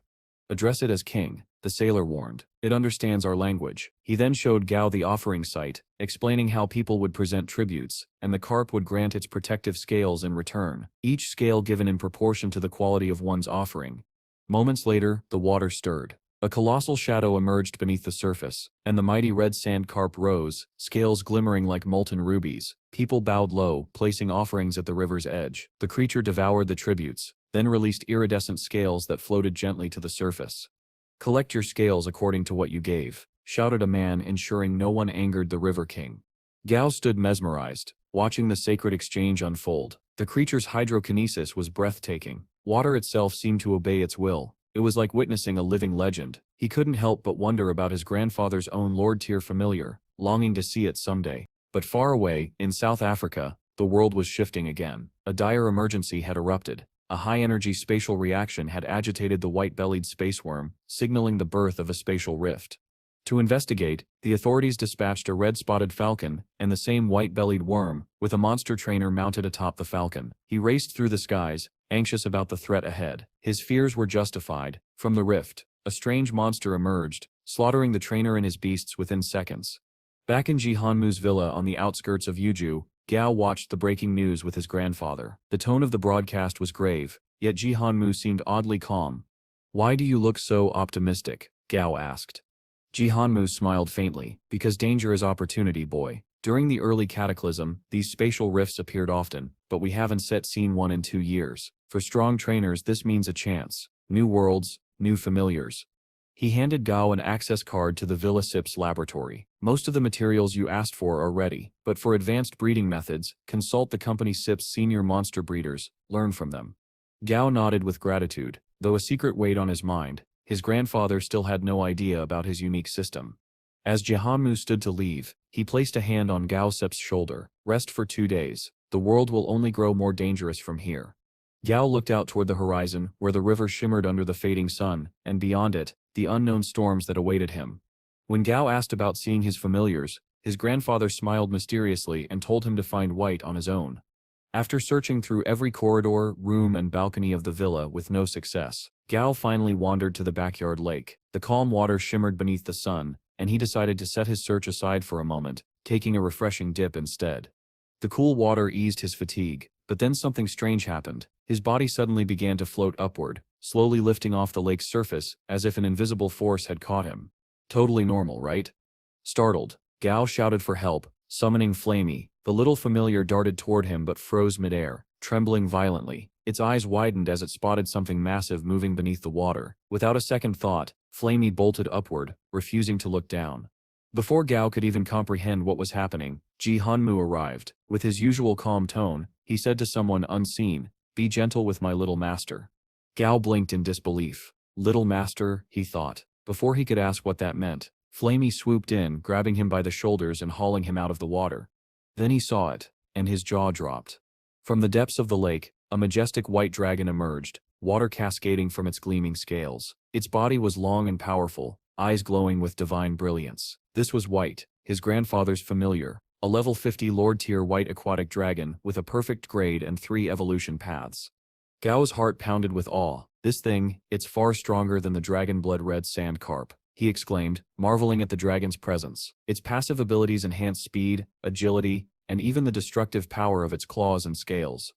"Address it as king," the sailor warned. It understands our language. He then showed Gao the offering site, explaining how people would present tributes, and the carp would grant its protective scales in return, each scale given in proportion to the quality of one's offering. Moments later, the water stirred. A colossal shadow emerged beneath the surface, and the mighty red sand carp rose, scales glimmering like molten rubies. People bowed low, placing offerings at the river's edge. The creature devoured the tributes, then released iridescent scales that floated gently to the surface. "Collect your scales according to what you gave," shouted a man, ensuring no one angered the River King. Gao stood mesmerized, watching the sacred exchange unfold. The creature's hydrokinesis was breathtaking. Water itself seemed to obey its will. It was like witnessing a living legend. He couldn't help but wonder about his grandfather's own Lord-tier familiar, longing to see it someday. But far away, in South Africa, the world was shifting again. A dire emergency had erupted. A high-energy spatial reaction had agitated the white-bellied spaceworm, signaling the birth of a spatial rift. To investigate, the authorities dispatched a red-spotted falcon and the same white-bellied worm, with a monster trainer mounted atop the falcon. He raced through the skies, anxious about the threat ahead. His fears were justified. From the rift, a strange monster emerged, slaughtering the trainer and his beasts within seconds. Back in Jihanmu's villa on the outskirts of Yuju, Gao watched the breaking news with his grandfather. The tone of the broadcast was grave, yet Jihanmu seemed oddly calm. "Why do you look so optimistic?" Gao asked. Jihanmu smiled faintly. "Because danger is opportunity, boy. During the early cataclysm, these spatial rifts appeared often, but we haven't seen one in 2 years. For strong trainers, this means a chance. New worlds, new familiars." He handed Gao an access card to the Villa SIP's laboratory. "Most of the materials you asked for are ready, but for advanced breeding methods, consult the company SIP's senior monster breeders, learn from them." Gao nodded with gratitude, though a secret weighed on his mind. His grandfather still had no idea about his unique system. As Jihanmu stood to leave, he placed a hand on Gao SIP's shoulder. "Rest for 2 days. The world will only grow more dangerous from here." Gao looked out toward the horizon, where the river shimmered under the fading sun, and beyond it, the unknown storms that awaited him. When Gao asked about seeing his familiars, his grandfather smiled mysteriously and told him to find White on his own. After searching through every corridor, room, and balcony of the villa with no success, Gao finally wandered to the backyard lake. The calm water shimmered beneath the sun, and he decided to set his search aside for a moment, taking a refreshing dip instead. The cool water eased his fatigue, but then something strange happened. His body suddenly began to float upward, slowly lifting off the lake's surface, as if an invisible force had caught him. "Totally normal, right?" Startled, Gao shouted for help, summoning Flamey. The little familiar darted toward him but froze midair, trembling violently. Its eyes widened as it spotted something massive moving beneath the water. Without a second thought, Flamey bolted upward, refusing to look down. Before Gao could even comprehend what was happening, Jihanmu arrived. With his usual calm tone, he said to someone unseen, "Be gentle with my little master." Gao blinked in disbelief. Little master, he thought. Before he could ask what that meant, Flamey swooped in, grabbing him by the shoulders and hauling him out of the water. Then he saw it, and his jaw dropped. From the depths of the lake, a majestic white dragon emerged, water cascading from its gleaming scales. Its body was long and powerful, eyes glowing with divine brilliance. This was White, his grandfather's familiar, a level 50 Lord-tier white aquatic dragon with a perfect grade and 3 evolution paths. Gao's heart pounded with awe. "This thing, it's far stronger than the dragon-blood red sand carp," he exclaimed, marveling at the dragon's presence. Its passive abilities enhanced speed, agility, and even the destructive power of its claws and scales.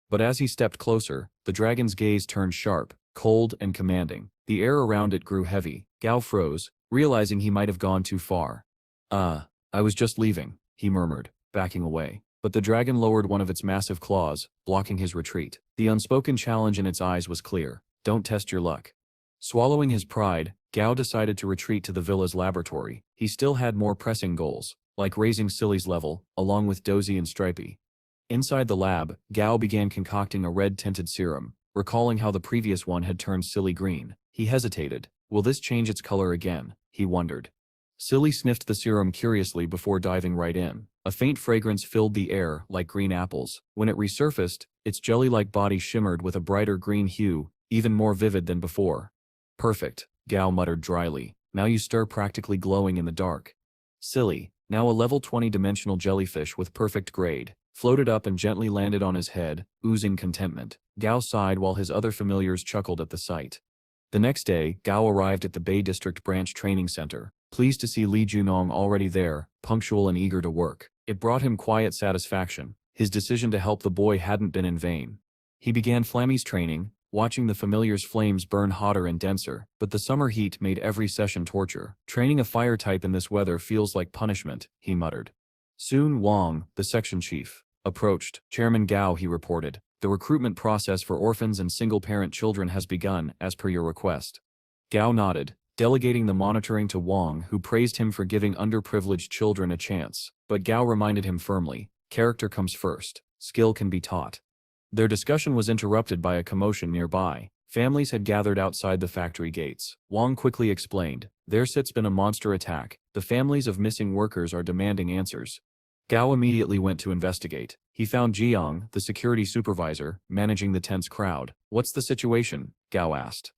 But as he stepped closer, the dragon's gaze turned sharp, cold, and commanding. The air around it grew heavy. Gao froze, realizing he might have gone too far. I was just leaving," he murmured, backing away. But the dragon lowered one of its massive claws, blocking his retreat. The unspoken challenge in its eyes was clear. "Don't test your luck." Swallowing his pride, Gao decided to retreat to the villa's laboratory. He still had more pressing goals, like raising Silly's level, along with Dozy and Stripey. Inside the lab, Gao began concocting a red-tinted serum, recalling how the previous one had turned Silly green. He hesitated. Will this change its color again? He wondered. Silly sniffed the serum curiously before diving right in. A faint fragrance filled the air, like green apples. When it resurfaced, its jelly-like body shimmered with a brighter green hue, even more vivid than before. "Perfect," Gao muttered dryly. "Now you stir practically glowing in the dark." Silly, now a level 20 dimensional jellyfish with perfect grade, floated up and gently landed on his head, oozing contentment. Gao sighed while his other familiars chuckled at the sight. The next day, Gao arrived at the Bay District Branch Training Center, pleased to see Li Junong already there, punctual and eager to work. It brought him quiet satisfaction. His decision to help the boy hadn't been in vain. He began Flammy's training, watching the familiar's flames burn hotter and denser, but the summer heat made every session torture. Training a fire type in this weather feels like punishment, he muttered. Soon Wang, the section chief, approached. Chairman Gao, he reported. The recruitment process for orphans and single-parent children has begun, as per your request. Gao nodded, delegating the monitoring to Wang, who praised him for giving underprivileged children a chance. But Gao reminded him firmly, character comes first, skill can be taught. Their discussion was interrupted by a commotion nearby. Families had gathered outside the factory gates. Wang quickly explained, there's been a monster attack. The families of missing workers are demanding answers. Gao immediately went to investigate. He found Jiang, the security supervisor, managing the tense crowd. What's the situation? Gao asked.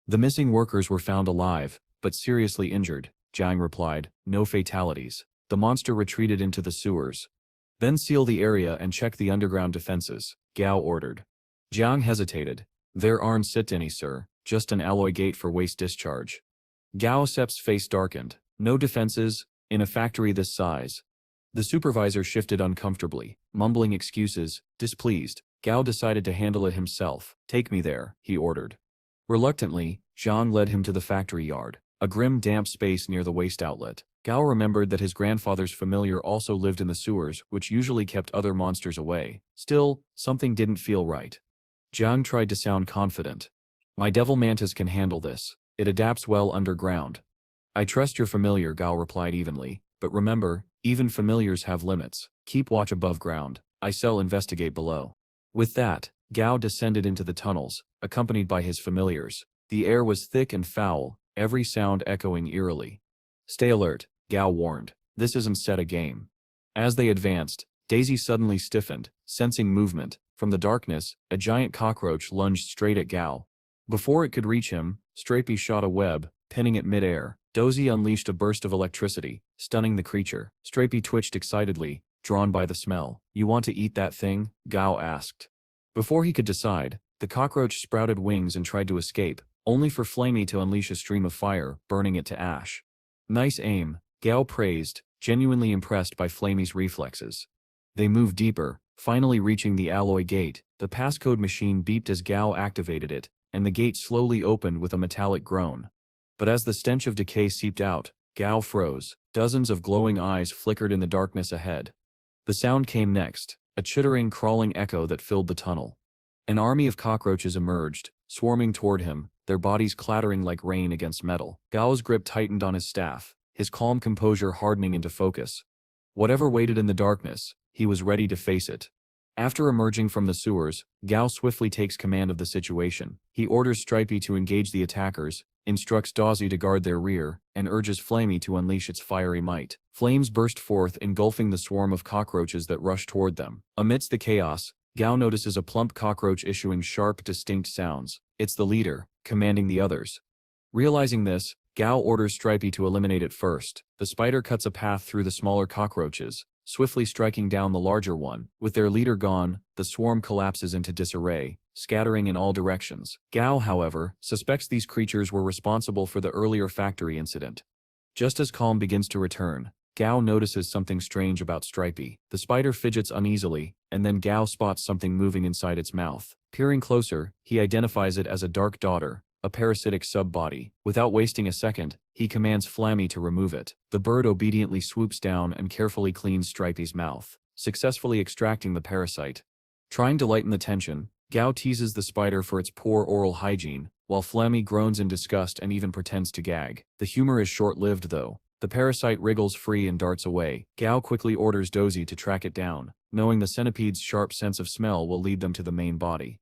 The missing workers were found alive, but seriously injured, Jiang replied. No fatalities. The monster retreated into the sewers. Then seal the area and check the underground defenses, Gao ordered. Jiang hesitated. There aren't any, sir, just an alloy gate for waste discharge. Gao Sep's face darkened. No defenses, in a factory this size. The supervisor shifted uncomfortably, mumbling excuses. Displeased, Gao decided to handle it himself. Take me there, he ordered. Reluctantly, Zhang led him to the factory yard, a grim damp space near the waste outlet. Gao remembered that his grandfather's familiar also lived in the sewers, which usually kept other monsters away. Still, something didn't feel right. Zhang tried to sound confident. My devil mantis can handle this. It adapts well underground. I trust your familiar, Gao replied evenly, but remember, even familiars have limits. Keep watch above ground. I shall investigate below. With that, Gao descended into the tunnels, accompanied by his familiars. The air was thick and foul, every sound echoing eerily. Stay alert, Gao warned. This isn't a game. As they advanced, Daisy suddenly stiffened, sensing movement. From the darkness, a giant cockroach lunged straight at Gao. Before it could reach him, Stripey shot a web, pinning it mid-air. Dozy unleashed a burst of electricity, stunning the creature. Stripey twitched excitedly, drawn by the smell. You want to eat that thing? Gao asked. Before he could decide, the cockroach sprouted wings and tried to escape, only for Flamey to unleash a stream of fire, burning it to ash. Nice aim, Gao praised, genuinely impressed by Flamey's reflexes. They moved deeper, finally reaching the alloy gate. The passcode machine beeped as Gao activated it, and the gate slowly opened with a metallic groan. But as the stench of decay seeped out, Gao froze. Dozens of glowing eyes flickered in the darkness ahead. The sound came next, a chittering, crawling echo that filled the tunnel. An army of cockroaches emerged, swarming toward him, their bodies clattering like rain against metal. Gao's grip tightened on his staff, his calm composure hardening into focus. Whatever waited in the darkness, he was ready to face it. After emerging from the sewers, Gao swiftly takes command of the situation. He orders Stripey to engage the attackers, instructs Dozy to guard their rear, and urges Flamey to unleash its fiery might. Flames burst forth, engulfing the swarm of cockroaches that rushed toward them. Amidst the chaos, Gao notices a plump cockroach issuing sharp, distinct sounds. It's the leader, commanding the others. Realizing this, Gao orders Stripey to eliminate it first. The spider cuts a path through the smaller cockroaches, swiftly striking down the larger one. With their leader gone, the swarm collapses into disarray, scattering in all directions. Gao, however, suspects these creatures were responsible for the earlier factory incident. Just as calm begins to return, Gao notices something strange about Stripey. The spider fidgets uneasily, and then Gao spots something moving inside its mouth. Peering closer, he identifies it as a dark daughter, a parasitic sub-body. Without wasting a second, he commands Flammy to remove it. The bird obediently swoops down and carefully cleans Stripey's mouth, successfully extracting the parasite. Trying to lighten the tension, Gao teases the spider for its poor oral hygiene, while Flammy groans in disgust and even pretends to gag. The humor is short-lived though. The parasite wriggles free and darts away. Gao quickly orders Dozy to track it down, knowing the centipede's sharp sense of smell will lead them to the main body.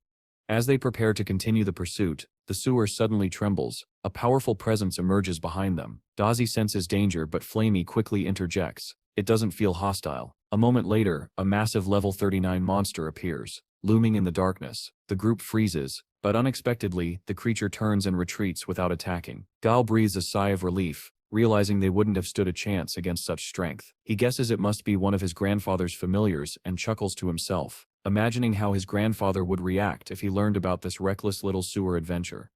As they prepare to continue the pursuit, the sewer suddenly trembles. A powerful presence emerges behind them. Dozy senses danger, but Flamey quickly interjects. It doesn't feel hostile. A moment later, a massive level 39 monster appears, looming in the darkness. The group freezes, but unexpectedly, the creature turns and retreats without attacking. Gao breathes a sigh of relief, realizing they wouldn't have stood a chance against such strength. He guesses it must be one of his grandfather's familiars and chuckles to himself, imagining how his grandfather would react if he learned about this reckless little sewer adventure.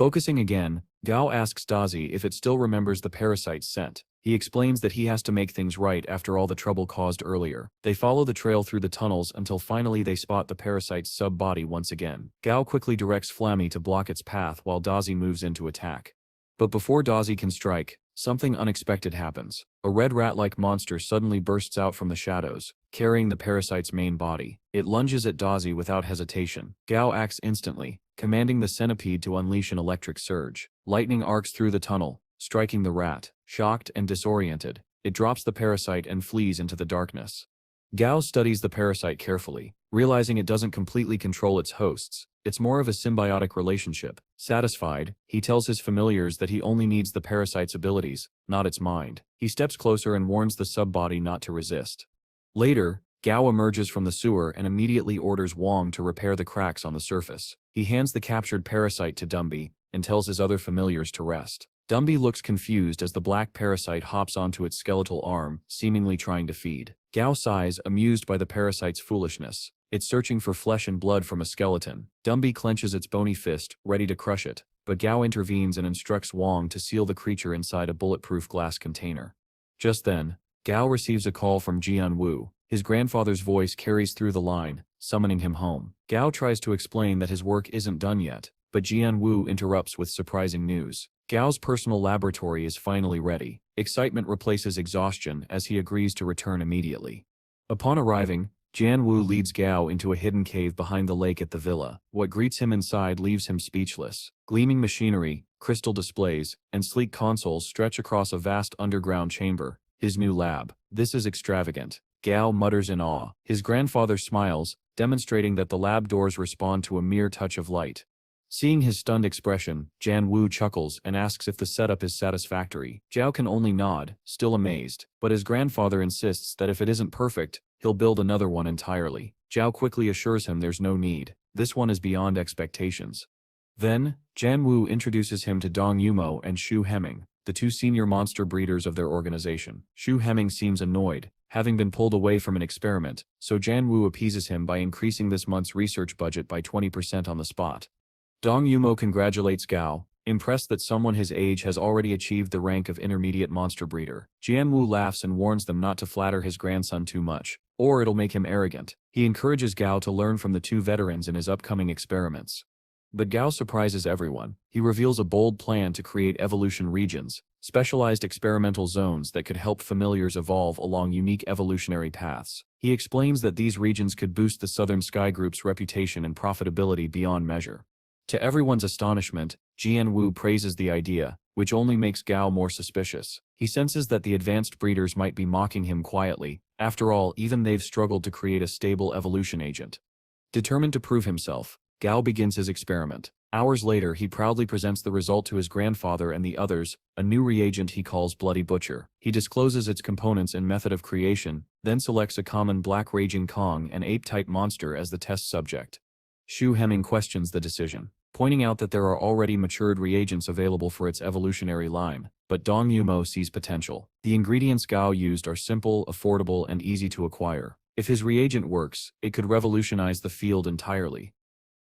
Focusing again, Gao asks Dazi if it still remembers the parasite's scent. He explains that he has to make things right after all the trouble caused earlier. They follow the trail through the tunnels until finally they spot the parasite's sub-body once again. Gao quickly directs Flammy to block its path while Dazi moves in to attack. But before Dazi can strike, something unexpected happens. A red rat-like monster suddenly bursts out from the shadows, carrying the parasite's main body. It lunges at Dazi without hesitation. Gao acts instantly, commanding the centipede to unleash an electric surge. Lightning arcs through the tunnel, striking the rat. Shocked and disoriented, it drops the parasite and flees into the darkness. Gao studies the parasite carefully, realizing it doesn't completely control its hosts. It's more of a symbiotic relationship. Satisfied, he tells his familiars that he only needs the parasite's abilities, not its mind. He steps closer and warns the sub-body not to resist. Later, Gao emerges from the sewer and immediately orders Wong to repair the cracks on the surface. He hands the captured parasite to Dumby and tells his other familiars to rest. Dumby looks confused as the black parasite hops onto its skeletal arm, seemingly trying to feed. Gao sighs, amused by the parasite's foolishness. It's searching for flesh and blood from a skeleton. Dumby clenches its bony fist, ready to crush it, but Gao intervenes and instructs Wong to seal the creature inside a bulletproof glass container. Just then, Gao receives a call from Jian Wu. His grandfather's voice carries through the line, summoning him home. Gao tries to explain that his work isn't done yet, but Jian Wu interrupts with surprising news. Gao's personal laboratory is finally ready. Excitement replaces exhaustion as he agrees to return immediately. Upon arriving, Jian Wu leads Gao into a hidden cave behind the lake at the villa. What greets him inside leaves him speechless. Gleaming machinery, crystal displays, and sleek consoles stretch across a vast underground chamber, his new lab. This is extravagant. Gao mutters in awe. His grandfather smiles, demonstrating that the lab doors respond to a mere touch of light. Seeing his stunned expression, Jian Wu chuckles and asks if the setup is satisfactory. Zhao can only nod, still amazed, but his grandfather insists that if it isn't perfect, he'll build another one entirely. Zhao quickly assures him there's no need. This one is beyond expectations. Then, Jian Wu introduces him to Dong Yumo and Shu Hemming, the two senior monster breeders of their organization. Shu Hemming seems annoyed, having been pulled away from an experiment, so Jian Wu appeases him by increasing this month's research budget by 20% on the spot. Dong Yumo congratulates Gao, impressed that someone his age has already achieved the rank of intermediate monster breeder. Jian Wu laughs and warns them not to flatter his grandson too much, or it'll make him arrogant. He encourages Gao to learn from the two veterans in his upcoming experiments. But Gao surprises everyone. He reveals a bold plan to create evolution regions, specialized experimental zones that could help familiars evolve along unique evolutionary paths. He explains that these regions could boost the Southern Sky Group's reputation and profitability beyond measure. To everyone's astonishment, Jian Wu praises the idea, which only makes Gao more suspicious. He senses that the advanced breeders might be mocking him quietly. After all, even they've struggled to create a stable evolution agent. Determined to prove himself, Gao begins his experiment. Hours later, he proudly presents the result to his grandfather and the others, a new reagent he calls Bloody Butcher. He discloses its components and method of creation, then selects a common black raging Kong and ape-type monster as the test subject. Shu Hemming questions the decision, pointing out that there are already matured reagents available for its evolutionary line, but Dong Yumo sees potential. The ingredients Gao used are simple, affordable, and easy to acquire. If his reagent works, it could revolutionize the field entirely.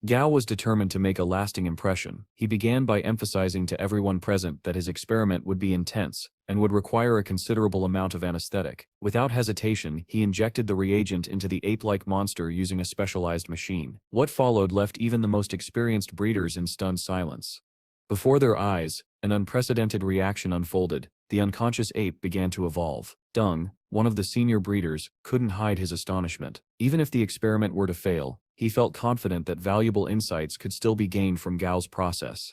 Gao was determined to make a lasting impression. He began by emphasizing to everyone present that his experiment would be intense and would require a considerable amount of anesthetic. Without hesitation, he injected the reagent into the ape-like monster using a specialized machine. What followed left even the most experienced breeders in stunned silence. Before their eyes, an unprecedented reaction unfolded. The unconscious ape began to evolve. Dung, one of the senior breeders, couldn't hide his astonishment. Even if the experiment were to fail, he felt confident that valuable insights could still be gained from Gao's process.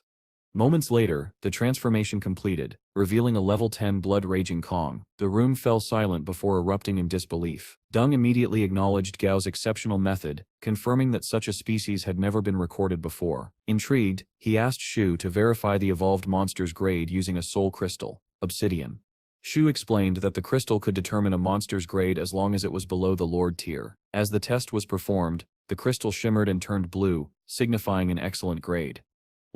Moments later, the transformation completed, revealing a level 10 blood-raging Kong. The room fell silent before erupting in disbelief. Dung immediately acknowledged Gao's exceptional method, confirming that such a species had never been recorded before. Intrigued, he asked Shu to verify the evolved monster's grade using a soul crystal, obsidian. Shu explained that the crystal could determine a monster's grade as long as it was below the Lord tier. As the test was performed, the crystal shimmered and turned blue, signifying an excellent grade.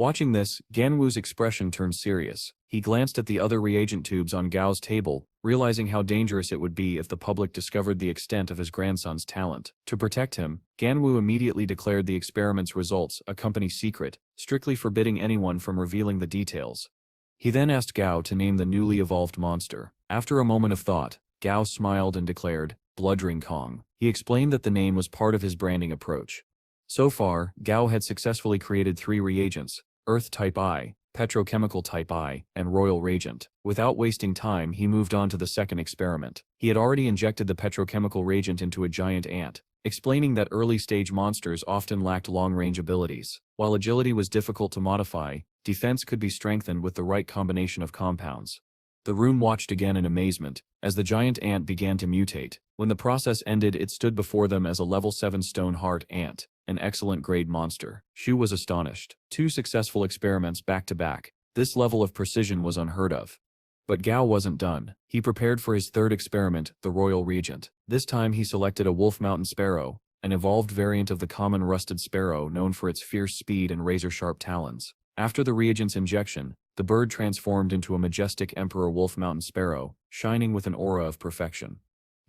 Watching this, Ganwu's expression turned serious. He glanced at the other reagent tubes on Gao's table, realizing how dangerous it would be if the public discovered the extent of his grandson's talent. To protect him, Ganwu immediately declared the experiment's results a company secret, strictly forbidding anyone from revealing the details. He then asked Gao to name the newly evolved monster. After a moment of thought, Gao smiled and declared, Bloodring Kong. He explained that the name was part of his branding approach. So far, Gao had successfully created 3 reagents: Earth-type I, Petrochemical-type I, and Royal Reagent. Without wasting time, he moved on to the second experiment. He had already injected the petrochemical reagent into a giant ant, explaining that early-stage monsters often lacked long-range abilities. While agility was difficult to modify, defense could be strengthened with the right combination of compounds. The room watched again in amazement, as the giant ant began to mutate. When the process ended, it stood before them as a level 7 stone heart ant, an excellent grade monster. Shu was astonished. 2 successful experiments back to back. This level of precision was unheard of. But Gao wasn't done. He prepared for his third experiment, the Royal Regent. This time he selected a Wolf Mountain Sparrow, an evolved variant of the common rusted sparrow known for its fierce speed and razor-sharp talons. After the reagent's injection, the bird transformed into a majestic Emperor Wolf Mountain Sparrow, shining with an aura of perfection.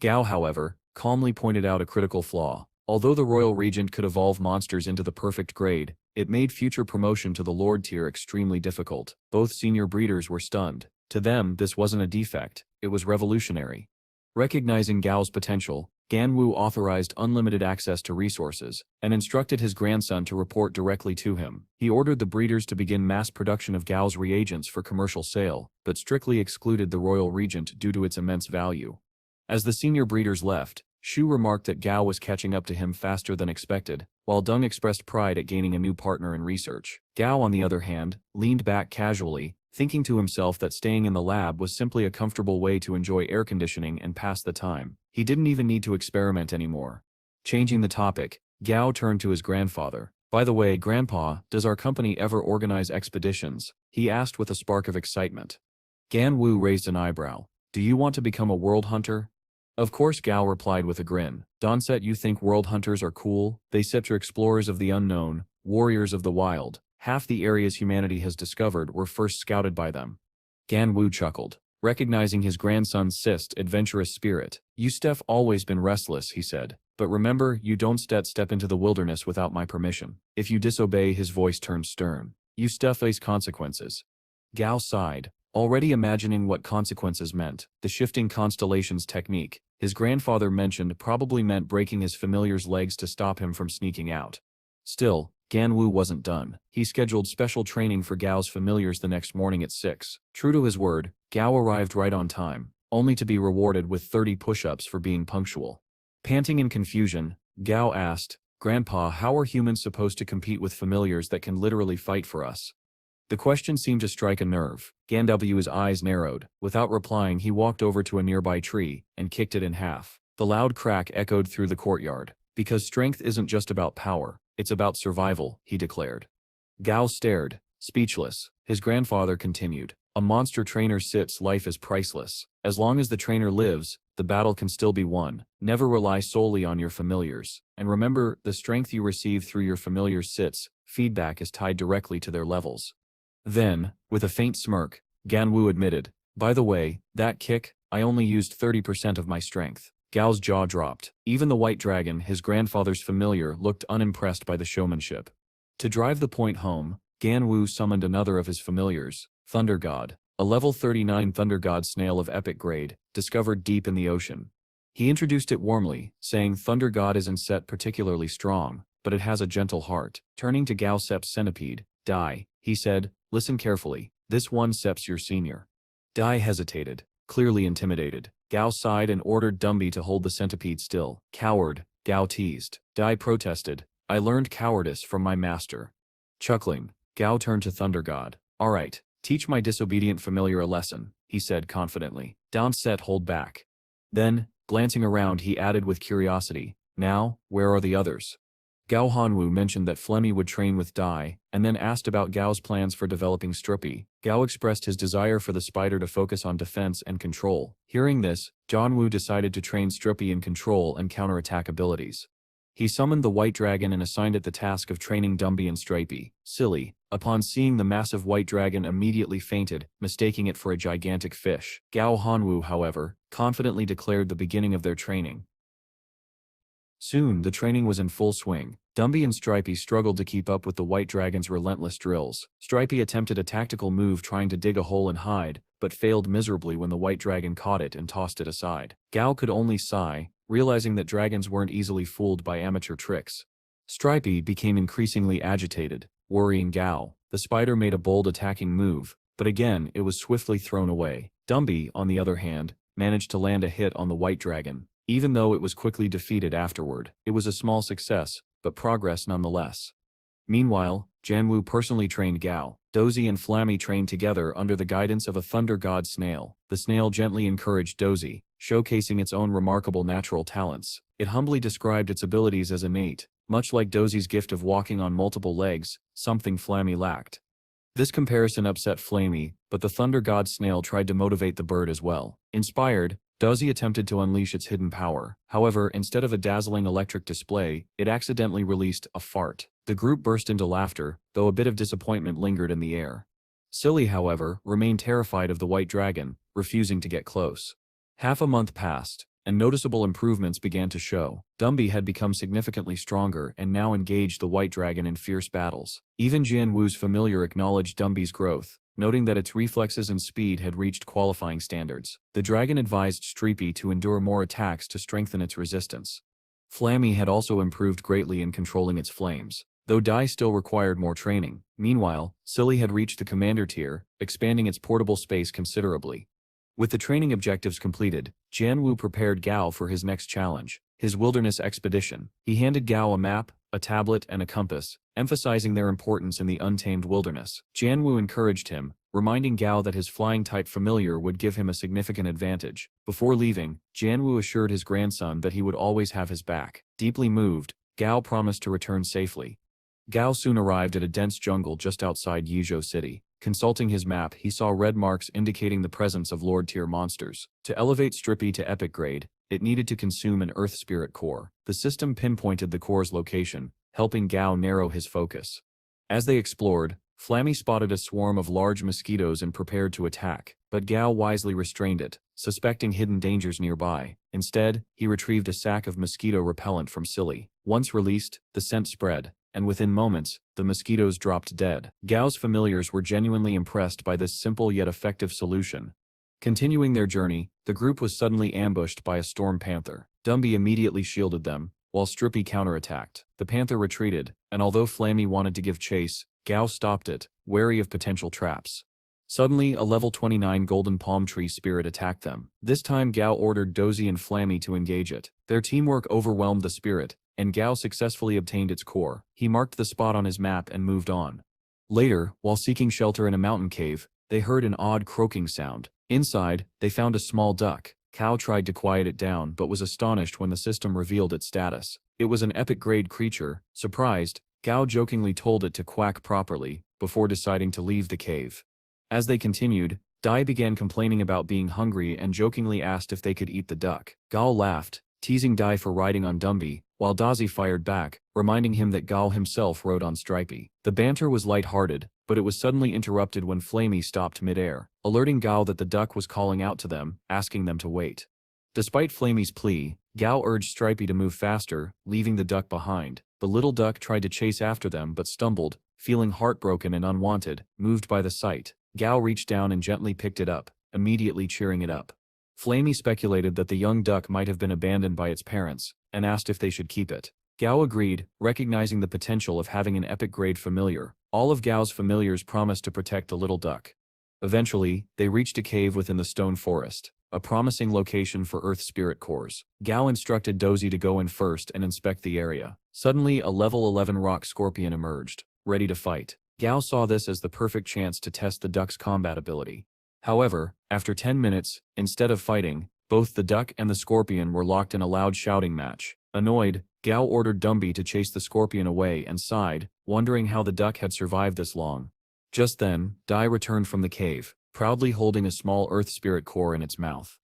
Gao, however, calmly pointed out a critical flaw. Although the Royal Regent could evolve monsters into the perfect grade, it made future promotion to the Lord tier extremely difficult. Both senior breeders were stunned. To them, this wasn't a defect, it was revolutionary. Recognizing Gao's potential, Ganwu authorized unlimited access to resources, and instructed his grandson to report directly to him. He ordered the breeders to begin mass production of Gao's reagents for commercial sale, but strictly excluded the Royal Regent due to its immense value. As the senior breeders left, Shu remarked that Gao was catching up to him faster than expected, while Deng expressed pride at gaining a new partner in research. Gao, on the other hand, leaned back casually, thinking to himself that staying in the lab was simply a comfortable way to enjoy air conditioning and pass the time. He didn't even need to experiment anymore. Changing the topic, Gao turned to his grandfather. By the way, Grandpa, does our company ever organize expeditions? He asked with a spark of excitement. Ganwu raised an eyebrow. Do you want to become a world hunter? Of course, Gao replied with a grin. Donset, you think world hunters are cool? They are explorers of the unknown, warriors of the wild. Half the areas humanity has discovered were first scouted by them. Ganwu chuckled, recognizing his grandson's adventurous spirit. You've always been restless, he said. But remember, you don't step into the wilderness without my permission. If you disobey, his voice turned stern. You face consequences. Gao sighed, already imagining what consequences meant. The shifting constellations technique, his grandfather mentioned, probably meant breaking his familiar's legs to stop him from sneaking out. Still, Ganwu wasn't done. He scheduled special training for Gao's familiars the next morning at 6. True to his word, Gao arrived right on time, only to be rewarded with 30 push-ups for being punctual. Panting in confusion, Gao asked, Grandpa, how are humans supposed to compete with familiars that can literally fight for us? The question seemed to strike a nerve. Ganwu's eyes narrowed. Without replying, he walked over to a nearby tree and kicked it in half. The loud crack echoed through the courtyard. Because strength isn't just about power, it's about survival, he declared. Gao stared, speechless. His grandfather continued. A monster trainer's life is priceless. As long as the trainer lives, the battle can still be won. Never rely solely on your familiars. And remember, the strength you receive through your familiars' feedback is tied directly to their levels. Then, with a faint smirk, Ganwu admitted, by the way, that kick, I only used 30% of my strength. Gao's jaw dropped. Even the white dragon, his grandfather's familiar, looked unimpressed by the showmanship. To drive the point home, Ganwu summoned another of his familiars, Thunder God, a level 39 Thunder God snail of epic grade, discovered deep in the ocean. He introduced it warmly, saying Thunder God isn't particularly strong, but it has a gentle heart. Turning to Gao Sep's centipede, Dai, he said, listen carefully, this one Sep's your senior. Dai hesitated, clearly intimidated. Gao sighed and ordered Dumby to hold the centipede still. Coward, Gao teased. Dai protested, I learned cowardice from my master. Chuckling, Gao turned to Thunder God. Alright, teach my disobedient familiar a lesson, he said confidently. Donset hold back. Then, glancing around, he added with curiosity, now, where are the others? Gao Hanwu mentioned that Flemmy would train with Dai, and then asked about Gao's plans for developing Stripey. Gao expressed his desire for the spider to focus on defense and control. Hearing this, Jianwu decided to train Stripey in control and counterattack abilities. He summoned the white dragon and assigned it the task of training Dumby and Stripey. Silly, upon seeing the massive white dragon immediately fainted, mistaking it for a gigantic fish. Gao Hanwu, however, confidently declared the beginning of their training. Soon, the training was in full swing. Dumby and Stripey struggled to keep up with the white dragon's relentless drills. Stripey attempted a tactical move trying to dig a hole and hide, but failed miserably when the white dragon caught it and tossed it aside. Gao could only sigh, realizing that dragons weren't easily fooled by amateur tricks. Stripey became increasingly agitated, worrying Gao. The spider made a bold attacking move, but again it was swiftly thrown away. Dumby, on the other hand, managed to land a hit on the white dragon. Even though it was quickly defeated afterward, it was a small success, but progress nonetheless. Meanwhile, Janwu personally trained Gao. Dozy and Flammy trained together under the guidance of a thunder god snail. The snail gently encouraged Dozy, showcasing its own remarkable natural talents. It humbly described its abilities as innate, much like Dozy's gift of walking on multiple legs, something Flammy lacked. This comparison upset Flammy, but the thunder god snail tried to motivate the bird as well. Inspired, Dozy attempted to unleash its hidden power. However, instead of a dazzling electric display, it accidentally released a fart. The group burst into laughter, though a bit of disappointment lingered in the air. Silly, however, remained terrified of the white dragon, refusing to get close. Half a month passed, and noticeable improvements began to show. Dumby had become significantly stronger and now engaged the white dragon in fierce battles. Even Jianwu's familiar acknowledged Dumby's growth, noting that its reflexes and speed had reached qualifying standards. The dragon advised Stripey to endure more attacks to strengthen its resistance. Flammy had also improved greatly in controlling its flames, though Dai still required more training. Meanwhile, Silly had reached the commander tier, expanding its portable space considerably. With the training objectives completed, Jianwu prepared Gao for his next challenge, his wilderness expedition. He handed Gao a map, a tablet, and a compass, emphasizing their importance in the untamed wilderness. Jianwu encouraged him, reminding Gao that his flying-type familiar would give him a significant advantage. Before leaving, Jianwu assured his grandson that he would always have his back. Deeply moved, Gao promised to return safely. Gao soon arrived at a dense jungle just outside Yizhou City. Consulting his map, he saw red marks indicating the presence of Lord-tier monsters. To elevate Stripey to epic grade, it needed to consume an Earth Spirit core. The system pinpointed the core's location, helping Gao narrow his focus. As they explored, Flammy spotted a swarm of large mosquitoes and prepared to attack, but Gao wisely restrained it, suspecting hidden dangers nearby. Instead, he retrieved a sack of mosquito repellent from Silly. Once released, the scent spread, and within moments, the mosquitoes dropped dead. Gao's familiars were genuinely impressed by this simple yet effective solution. Continuing their journey, the group was suddenly ambushed by a storm panther. Dumby immediately shielded them, while Stripey counterattacked. The panther retreated, and although Flammy wanted to give chase, Gao stopped it, wary of potential traps. Suddenly, a level 29 golden palm tree spirit attacked them. This time Gao ordered Dozy and Flammy to engage it. Their teamwork overwhelmed the spirit, and Gao successfully obtained its core. He marked the spot on his map and moved on. Later, while seeking shelter in a mountain cave, they heard an odd croaking sound. Inside, they found a small duck. Gao tried to quiet it down but was astonished when the system revealed its status. It was an epic-grade creature. Surprised, Gao jokingly told it to quack properly, before deciding to leave the cave. As they continued, Dai began complaining about being hungry and jokingly asked if they could eat the duck. Gao laughed, teasing Dai for riding on Dumby, while Dozy fired back, reminding him that Gao himself rode on Stripey. The banter was light-hearted, but it was suddenly interrupted when Flammy stopped mid-air, alerting Gao that the duck was calling out to them, asking them to wait. Despite Flammy's plea, Gao urged Stripey to move faster, leaving the duck behind. The little duck tried to chase after them but stumbled, feeling heartbroken and unwanted. Moved by the sight, Gao reached down and gently picked it up, immediately cheering it up. Flammy speculated that the young duck might have been abandoned by its parents, and asked if they should keep it. Gao agreed, recognizing the potential of having an epic-grade familiar. All of Gao's familiars promised to protect the little duck. Eventually, they reached a cave within the stone forest, a promising location for Earth Spirit cores. Gao instructed Dozy to go in first and inspect the area. Suddenly, a level 11 rock scorpion emerged, ready to fight. Gao saw this as the perfect chance to test the duck's combat ability. However, after 10 minutes, instead of fighting, both the duck and the scorpion were locked in a loud shouting match. Annoyed, Gao ordered Dumby to chase the scorpion away and sighed, wondering how the duck had survived this long. Just then, Dai returned from the cave, proudly holding a small Earth Spirit core in its mouth.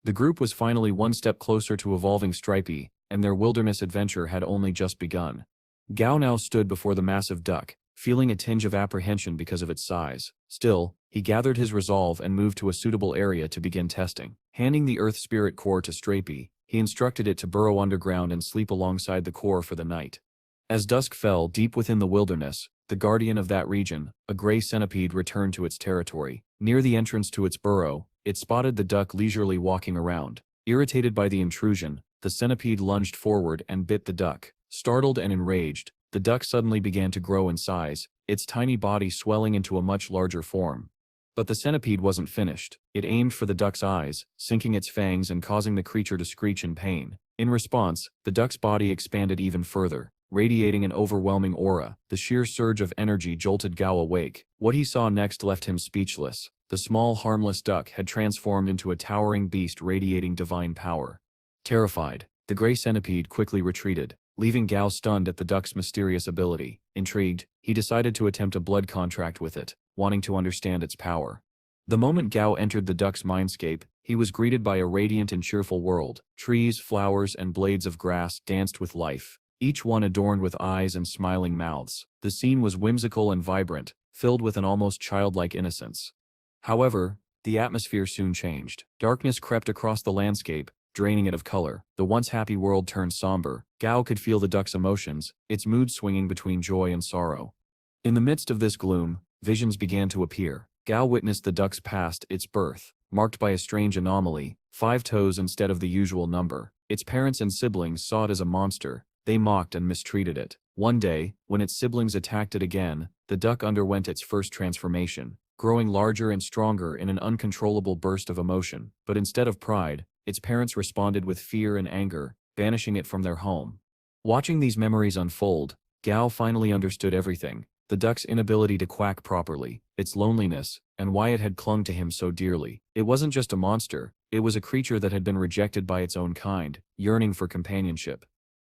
The group was finally one step closer to evolving Stripey, and their wilderness adventure had only just begun. Gao now stood before the massive duck, feeling a tinge of apprehension because of its size. Still, he gathered his resolve and moved to a suitable area to begin testing. Handing the Earth Spirit Core to Stripey, he instructed it to burrow underground and sleep alongside the core for the night. As dusk fell deep within the wilderness, the guardian of that region, a gray centipede, returned to its territory. Near the entrance to its burrow, it spotted the duck leisurely walking around. Irritated by the intrusion, the centipede lunged forward and bit the duck. Startled and enraged, the duck suddenly began to grow in size, its tiny body swelling into a much larger form. But the centipede wasn't finished. It aimed for the duck's eyes, sinking its fangs and causing the creature to screech in pain. In response, the duck's body expanded even further, radiating an overwhelming aura. The sheer surge of energy jolted Gao awake. What he saw next left him speechless. The small, harmless duck had transformed into a towering beast radiating divine power. Terrified, the gray centipede quickly retreated, leaving Gao stunned at the duck's mysterious ability. Intrigued, he decided to attempt a blood contract with it, wanting to understand its power. The moment Gao entered the duck's mindscape, he was greeted by a radiant and cheerful world. Trees, flowers, and blades of grass danced with life, each one adorned with eyes and smiling mouths. The scene was whimsical and vibrant, filled with an almost childlike innocence. However, the atmosphere soon changed. Darkness crept across the landscape, draining it of color. The once happy world turned somber. Gao could feel the duck's emotions, its mood swinging between joy and sorrow. In the midst of this gloom, visions began to appear. Gao witnessed the duck's past, its birth, marked by a strange anomaly, 5 toes instead of the usual number. Its parents and siblings saw it as a monster. They mocked and mistreated it. One day, when its siblings attacked it again, the duck underwent its first transformation, growing larger and stronger in an uncontrollable burst of emotion. But instead of pride, its parents responded with fear and anger, banishing it from their home. Watching these memories unfold, Gao finally understood everything: the duck's inability to quack properly, its loneliness, and why it had clung to him so dearly. It wasn't just a monster, it was a creature that had been rejected by its own kind, yearning for companionship.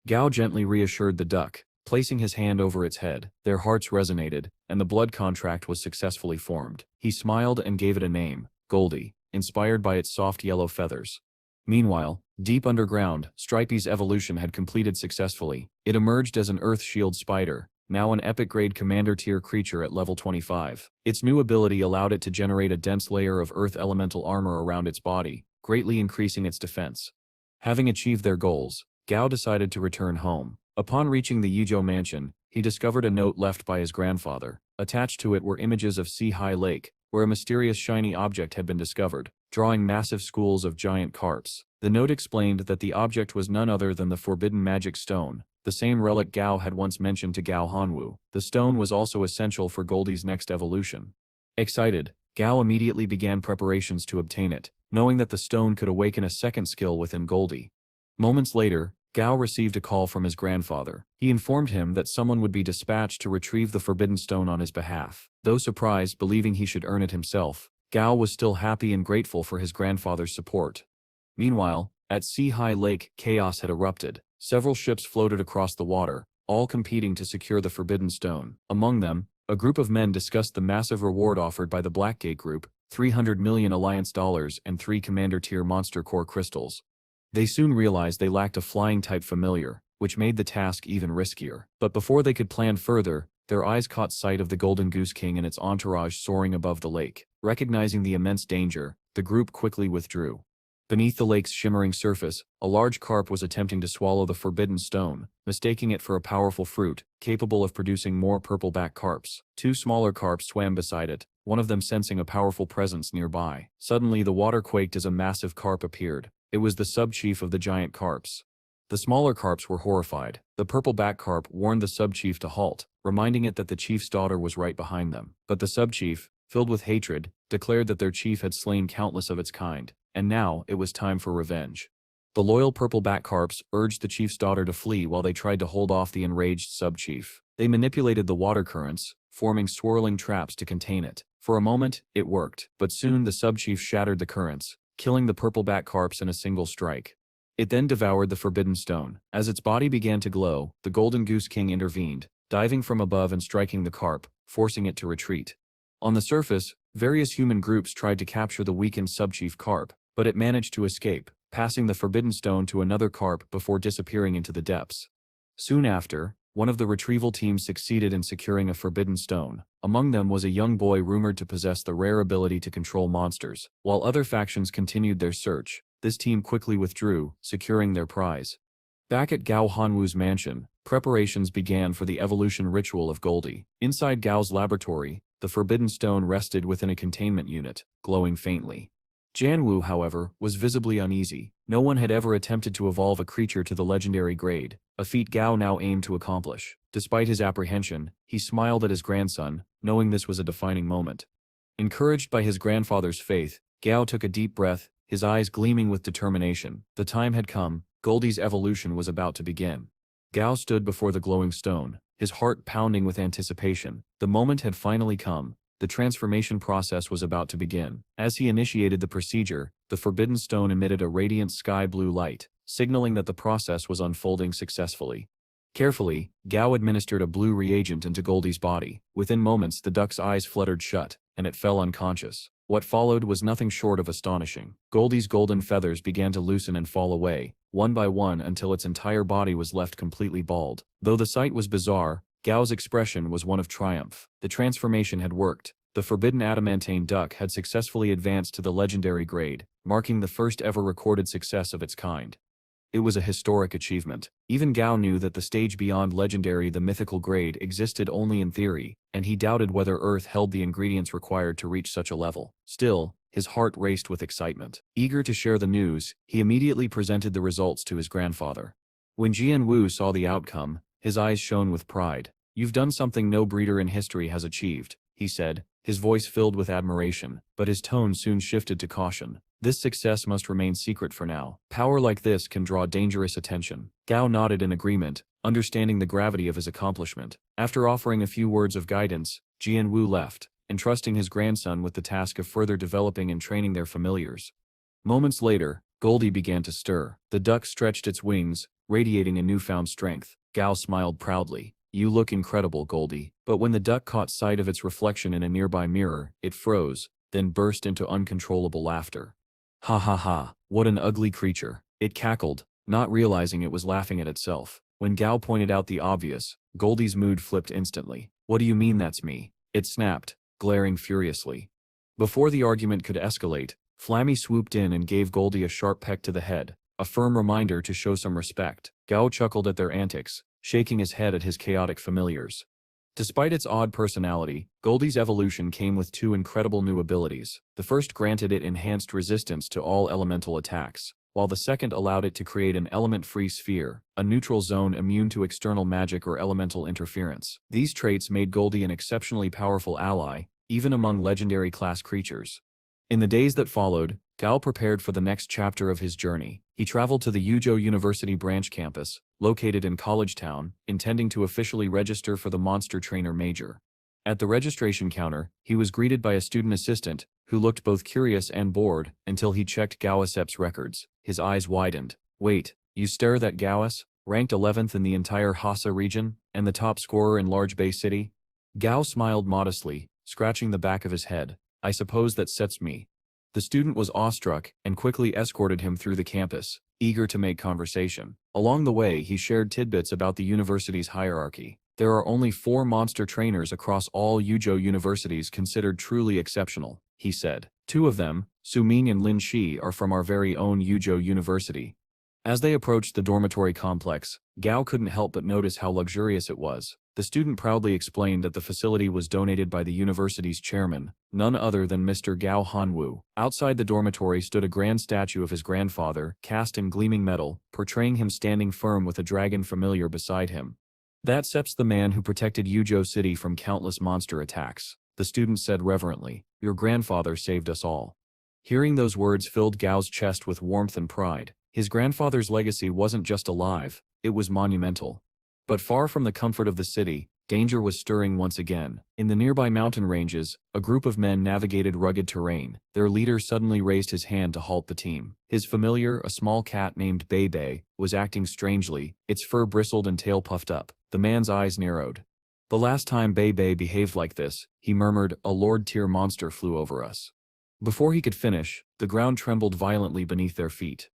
Gao gently reassured the duck, placing his hand over its head. Their hearts resonated, and the blood contract was successfully formed. He smiled and gave it a name, Goldie, inspired by its soft yellow feathers. Meanwhile, deep underground, Stripey's evolution had completed successfully. It emerged as an Earth Shield spider, now an epic-grade commander-tier creature at level 25. Its new ability allowed it to generate a dense layer of Earth elemental armor around its body, greatly increasing its defense. Having achieved their goals, Gao decided to return home. Upon reaching the Yizhou mansion, he discovered a note left by his grandfather. Attached to it were images of Sea-High Lake, where a mysterious shiny object had been discovered, drawing massive schools of giant carps. The note explained that the object was none other than the forbidden magic stone, the same relic Gao had once mentioned to Gao Hanwu. The stone was also essential for Goldie's next evolution. Excited, Gao immediately began preparations to obtain it, knowing that the stone could awaken a second skill within Goldie. Moments later, Gao received a call from his grandfather. He informed him that someone would be dispatched to retrieve the forbidden stone on his behalf. Though surprised, believing he should earn it himself, Gao was still happy and grateful for his grandfather's support. Meanwhile, at Sea-High Lake, chaos had erupted. Several ships floated across the water, all competing to secure the forbidden stone. Among them, a group of men discussed the massive reward offered by the Blackgate Group, 300 million Alliance dollars and 3 Commander-tier monster core crystals. They soon realized they lacked a flying-type familiar, which made the task even riskier. But before they could plan further, their eyes caught sight of the Golden Goose King and its entourage soaring above the lake. Recognizing the immense danger, the group quickly withdrew. Beneath the lake's shimmering surface, a large carp was attempting to swallow the forbidden stone, mistaking it for a powerful fruit, capable of producing more purple-back carps. 2 smaller carps swam beside it, one of them sensing a powerful presence nearby. Suddenly the water quaked as a massive carp appeared. It was the sub-chief of the giant carps. The smaller carps were horrified. The purple-back carp warned the sub-chief to halt, reminding it that the chief's daughter was right behind them. But the sub-chief, filled with hatred, declared that their chief had slain countless of its kind, and now it was time for revenge. The loyal purple-back carps urged the chief's daughter to flee while they tried to hold off the enraged sub-chief. They manipulated the water currents, forming swirling traps to contain it. For a moment, it worked, but soon the sub-chief shattered the currents, killing the purple-back carps in a single strike. It then devoured the forbidden stone. As its body began to glow, the Golden Goose King intervened, diving from above and striking the carp, forcing it to retreat. On the surface, various human groups tried to capture the weakened sub-chief carp, but it managed to escape, passing the forbidden stone to another carp before disappearing into the depths. Soon after, One of the retrieval teams succeeded in securing a forbidden stone. Among them was a young boy rumored to possess the rare ability to control monsters. While other factions continued their search, this team quickly withdrew, securing their prize. Back at Gao Hanwu's mansion, preparations began for the evolution ritual of Goldie. Inside Gao's laboratory, the forbidden stone rested within a containment unit, glowing faintly. Janwu, however, was visibly uneasy. No one had ever attempted to evolve a creature to the legendary grade, a feat Gao now aimed to accomplish. Despite his apprehension, he smiled at his grandson, knowing this was a defining moment. Encouraged by his grandfather's faith, Gao took a deep breath, his eyes gleaming with determination. The time had come, Goldie's evolution was about to begin. Gao stood before the glowing stone, his heart pounding with anticipation. The moment had finally come. The transformation process was about to begin. As he initiated the procedure, the forbidden stone emitted a radiant sky blue light, signaling that the process was unfolding successfully. Carefully, Gao administered a blue reagent into Goldie's body. Within moments, the duck's eyes fluttered shut, and it fell unconscious. What followed was nothing short of astonishing. Goldie's golden feathers began to loosen and fall away, one by one until its entire body was left completely bald. Though the sight was bizarre, Gao's expression was one of triumph. The transformation had worked. The forbidden adamantine duck had successfully advanced to the legendary grade, marking the first ever recorded success of its kind. It was a historic achievement. Even Gao knew that the stage beyond legendary, the mythical grade, existed only in theory, and he doubted whether Earth held the ingredients required to reach such a level. Still, his heart raced with excitement. Eager to share the news, he immediately presented the results to his grandfather. When Jianwu saw the outcome, his eyes shone with pride. "You've done something no breeder in history has achieved," he said, his voice filled with admiration, but his tone soon shifted to caution. "This success must remain secret for now. Power like this can draw dangerous attention." Gao nodded in agreement, understanding the gravity of his accomplishment. After offering a few words of guidance, Jianwu left, entrusting his grandson with the task of further developing and training their familiars. Moments later, Goldie began to stir. The duck stretched its wings, radiating a newfound strength. Gao smiled proudly. "You look incredible, Goldie." But when the duck caught sight of its reflection in a nearby mirror, it froze, then burst into uncontrollable laughter. "Ha ha ha, what an ugly creature," it cackled, not realizing it was laughing at itself. When Gao pointed out the obvious, Goldie's mood flipped instantly. "What do you mean that's me?" it snapped, glaring furiously. Before the argument could escalate, Flammy swooped in and gave Goldie a sharp peck to the head, a firm reminder to show some respect. Gao chuckled at their antics, shaking his head at his chaotic familiars. Despite its odd personality, Goldie's evolution came with two incredible new abilities. The first granted it enhanced resistance to all elemental attacks, while the second allowed it to create an element-free sphere, a neutral zone immune to external magic or elemental interference. These traits made Goldie an exceptionally powerful ally, even among legendary class creatures. In the days that followed, Gao prepared for the next chapter of his journey. He traveled to the Yuzhou University branch campus, located in College Town, intending to officially register for the Monster Trainer Major. At the registration counter, he was greeted by a student assistant, who looked both curious and bored, until he checked Gaoasep's records. His eyes widened. "Wait, you stare that Gaoas, ranked 11th in the entire Hassa region, and the top scorer in Large Bay City?" Gao smiled modestly, scratching the back of his head. "I suppose that sets me." The student was awestruck and quickly escorted him through the campus, eager to make conversation. Along the way, he shared tidbits about the university's hierarchy. There are only 4 monster trainers across all Yuzhou universities considered truly exceptional, he said. 2 of them, Su Ming and Lin Shi, are from our very own Yuzhou University. As they approached the dormitory complex, Gao couldn't help but notice how luxurious it was. The student proudly explained that the facility was donated by the university's chairman, none other than Mr. Gao Hanwu. Outside the dormitory stood a grand statue of his grandfather, cast in gleaming metal, portraying him standing firm with a dragon familiar beside him. "That's the man who protected Yuzhou City from countless monster attacks," the student said reverently. "Your grandfather saved us all." Hearing those words filled Gao's chest with warmth and pride. His grandfather's legacy wasn't just alive, it was monumental. But far from the comfort of the city, danger was stirring once again. In the nearby mountain ranges, a group of men navigated rugged terrain. Their leader suddenly raised his hand to halt the team. His familiar, a small cat named Bei, was acting strangely, its fur bristled and tail puffed up. The man's eyes narrowed. "The last time Bei behaved like this," he murmured, "a Lord-tier monster flew over us." Before he could finish, the ground trembled violently beneath their feet.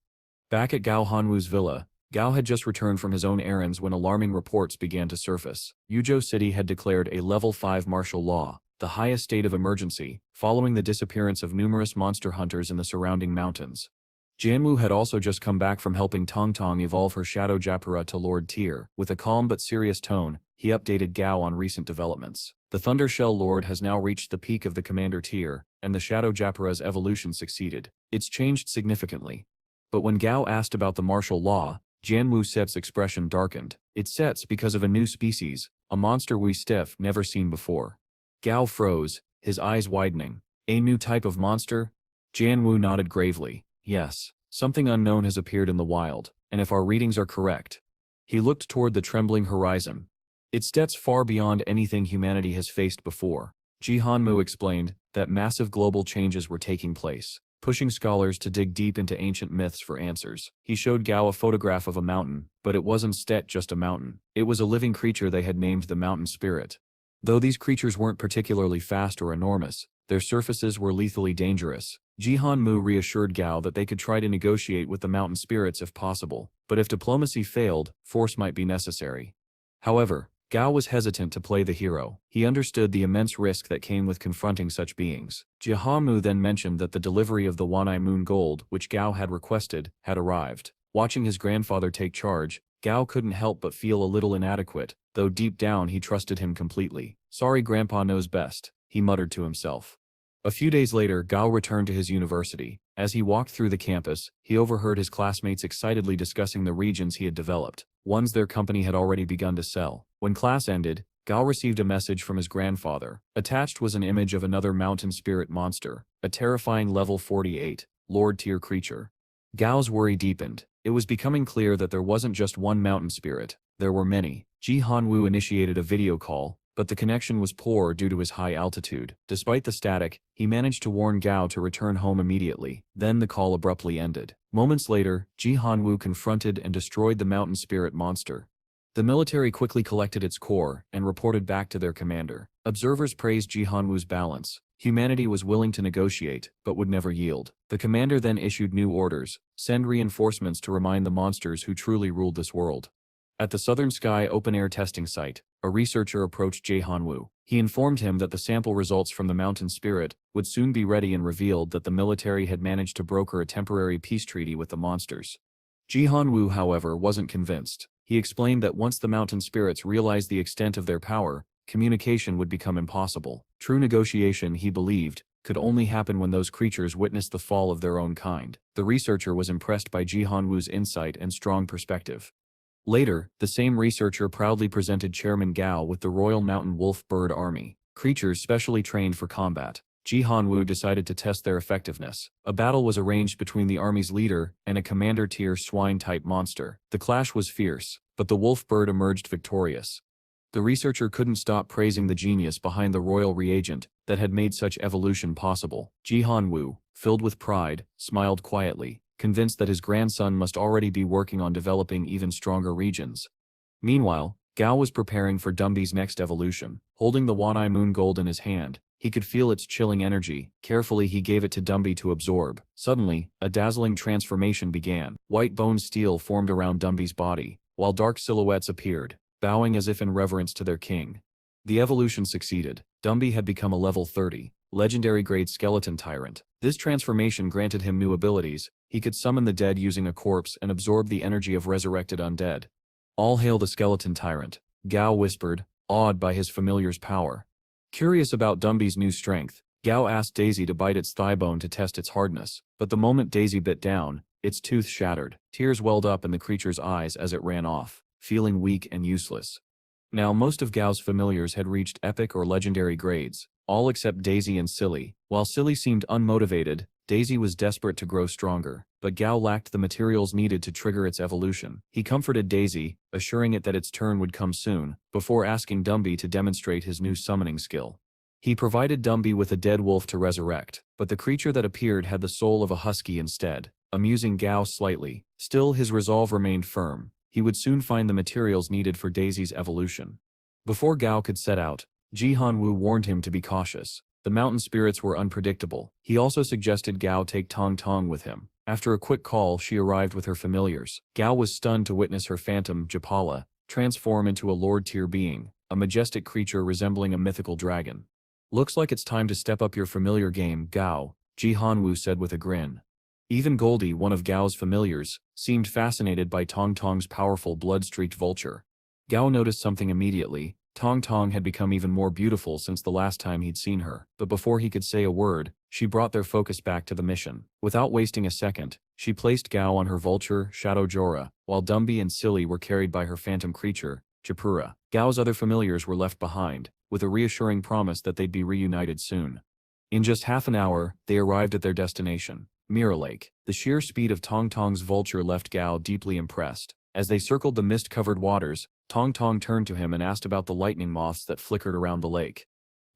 Back at Gao Hanwu's villa, Gao had just returned from his own errands when alarming reports began to surface. Yuzhou City had declared a level 5 martial law, the highest state of emergency, following the disappearance of numerous monster hunters in the surrounding mountains. Jianwu had also just come back from helping Tong Tong evolve her Shadow Japara to Lord Tier. With a calm but serious tone, he updated Gao on recent developments. The Thunder Shell Lord has now reached the peak of the Commander tier, and the Shadow Japara's evolution succeeded. It's changed significantly. But when Gao asked about the martial law, Jianwu Set's expression darkened. It sets because of a new species, a monster we Steph never seen before. Gao froze, his eyes widening. A new type of monster? Jianwu nodded gravely. Yes, something unknown has appeared in the wild, and if our readings are correct. He looked toward the trembling horizon. It stets far beyond anything humanity has faced before. Jihanmu explained that massive global changes were taking place, pushing scholars to dig deep into ancient myths for answers. He showed Gao a photograph of a mountain, but it wasn't just a mountain. It was a living creature they had named the Mountain Spirit. Though these creatures weren't particularly fast or enormous, their surfaces were lethally dangerous. Jihanmu reassured Gao that they could try to negotiate with the mountain spirits if possible, but if diplomacy failed, force might be necessary. However, Gao was hesitant to play the hero. He understood the immense risk that came with confronting such beings. Jihanmu then mentioned that the delivery of the Wanai Moon Gold, which Gao had requested, had arrived. Watching his grandfather take charge, Gao couldn't help but feel a little inadequate, though deep down he trusted him completely. Sorry, Grandpa knows best, he muttered to himself. A few days later, Gao returned to his university. As he walked through the campus, he overheard his classmates excitedly discussing the regions he had developed, ones their company had already begun to sell. When class ended, Gao received a message from his grandfather. Attached was an image of another mountain spirit monster, a terrifying level 48, Lord tier creature. Gao's worry deepened. It was becoming clear that there wasn't just one mountain spirit, there were many. Ji Hanwu initiated a video call, but the connection was poor due to his high altitude. Despite the static, he managed to warn Gao to return home immediately. Then the call abruptly ended. Moments later, Ji Hanwu confronted and destroyed the mountain spirit monster. The military quickly collected its core and reported back to their commander. Observers praised Ji Hanwu's balance. Humanity was willing to negotiate, but would never yield. The commander then issued new orders: send reinforcements to remind the monsters who truly ruled this world. At the Southern Sky open-air testing site, a researcher approached Ji Hanwu. He informed him that the sample results from the mountain spirit would soon be ready and revealed that the military had managed to broker a temporary peace treaty with the monsters. Ji Hanwu, however, wasn't convinced. He explained that once the mountain spirits realized the extent of their power, communication would become impossible. True negotiation, he believed, could only happen when those creatures witnessed the fall of their own kind. The researcher was impressed by Ji Hanwu's insight and strong perspective. Later, the same researcher proudly presented Chairman Gao with the Royal Mountain Wolf Bird Army, creatures specially trained for combat. Ji Hanwu decided to test their effectiveness. A battle was arranged between the army's leader and a commander-tier swine-type monster. The clash was fierce, but the wolf bird emerged victorious. The researcher couldn't stop praising the genius behind the royal reagent that had made such evolution possible. Ji Hanwu, filled with pride, smiled quietly, convinced that his grandson must already be working on developing even stronger regions. Meanwhile, Gao was preparing for Dumby's next evolution. Holding the Wanai Moon Gold in his hand, he could feel its chilling energy. Carefully he gave it to Dumby to absorb. Suddenly, a dazzling transformation began. White bone steel formed around Dumby's body, while dark silhouettes appeared, bowing as if in reverence to their king. The evolution succeeded. Dumby had become a level 30, legendary-grade skeleton tyrant. This transformation granted him new abilities. He could summon the dead using a corpse and absorb the energy of resurrected undead. All hail the skeleton tyrant, Gao whispered, awed by his familiar's power. Curious about Dumby's new strength, Gao asked Daisy to bite its thigh bone to test its hardness, but the moment Daisy bit down, its tooth shattered. Tears welled up in the creature's eyes as it ran off, feeling weak and useless. Now most of Gao's familiars had reached epic or legendary grades, all except Daisy and Silly. While Silly seemed unmotivated, Daisy was desperate to grow stronger, but Gao lacked the materials needed to trigger its evolution. He comforted Daisy, assuring it that its turn would come soon, before asking Dumby to demonstrate his new summoning skill. He provided Dumby with a dead wolf to resurrect, but the creature that appeared had the soul of a husky instead, amusing Gao slightly. Still, his resolve remained firm. He would soon find the materials needed for Daisy's evolution. Before Gao could set out, Ji Hanwu warned him to be cautious. The mountain spirits were unpredictable. He also suggested Gao take Tong Tong with him. After a quick call, she arrived with her familiars. Gao was stunned to witness her phantom, Japala, transform into a Lord-tier being, a majestic creature resembling a mythical dragon. "Looks like it's time to step up your familiar game, Gao," Ji Hanwu said with a grin. Even Goldie, one of Gao's familiars, seemed fascinated by Tong Tong's powerful blood-streaked vulture. Gao noticed something immediately. Tong Tong had become even more beautiful since the last time he'd seen her, but before he could say a word, she brought their focus back to the mission. Without wasting a second, she placed Gao on her vulture, Shadow Jora, while Dumby and Silly were carried by her phantom creature, Japura. Gao's other familiars were left behind, with a reassuring promise that they'd be reunited soon. In just half an hour, they arrived at their destination, Mirror Lake. The sheer speed of Tong Tong's vulture left Gao deeply impressed. As they circled the mist-covered waters, Tong Tong turned to him and asked about the lightning moths that flickered around the lake.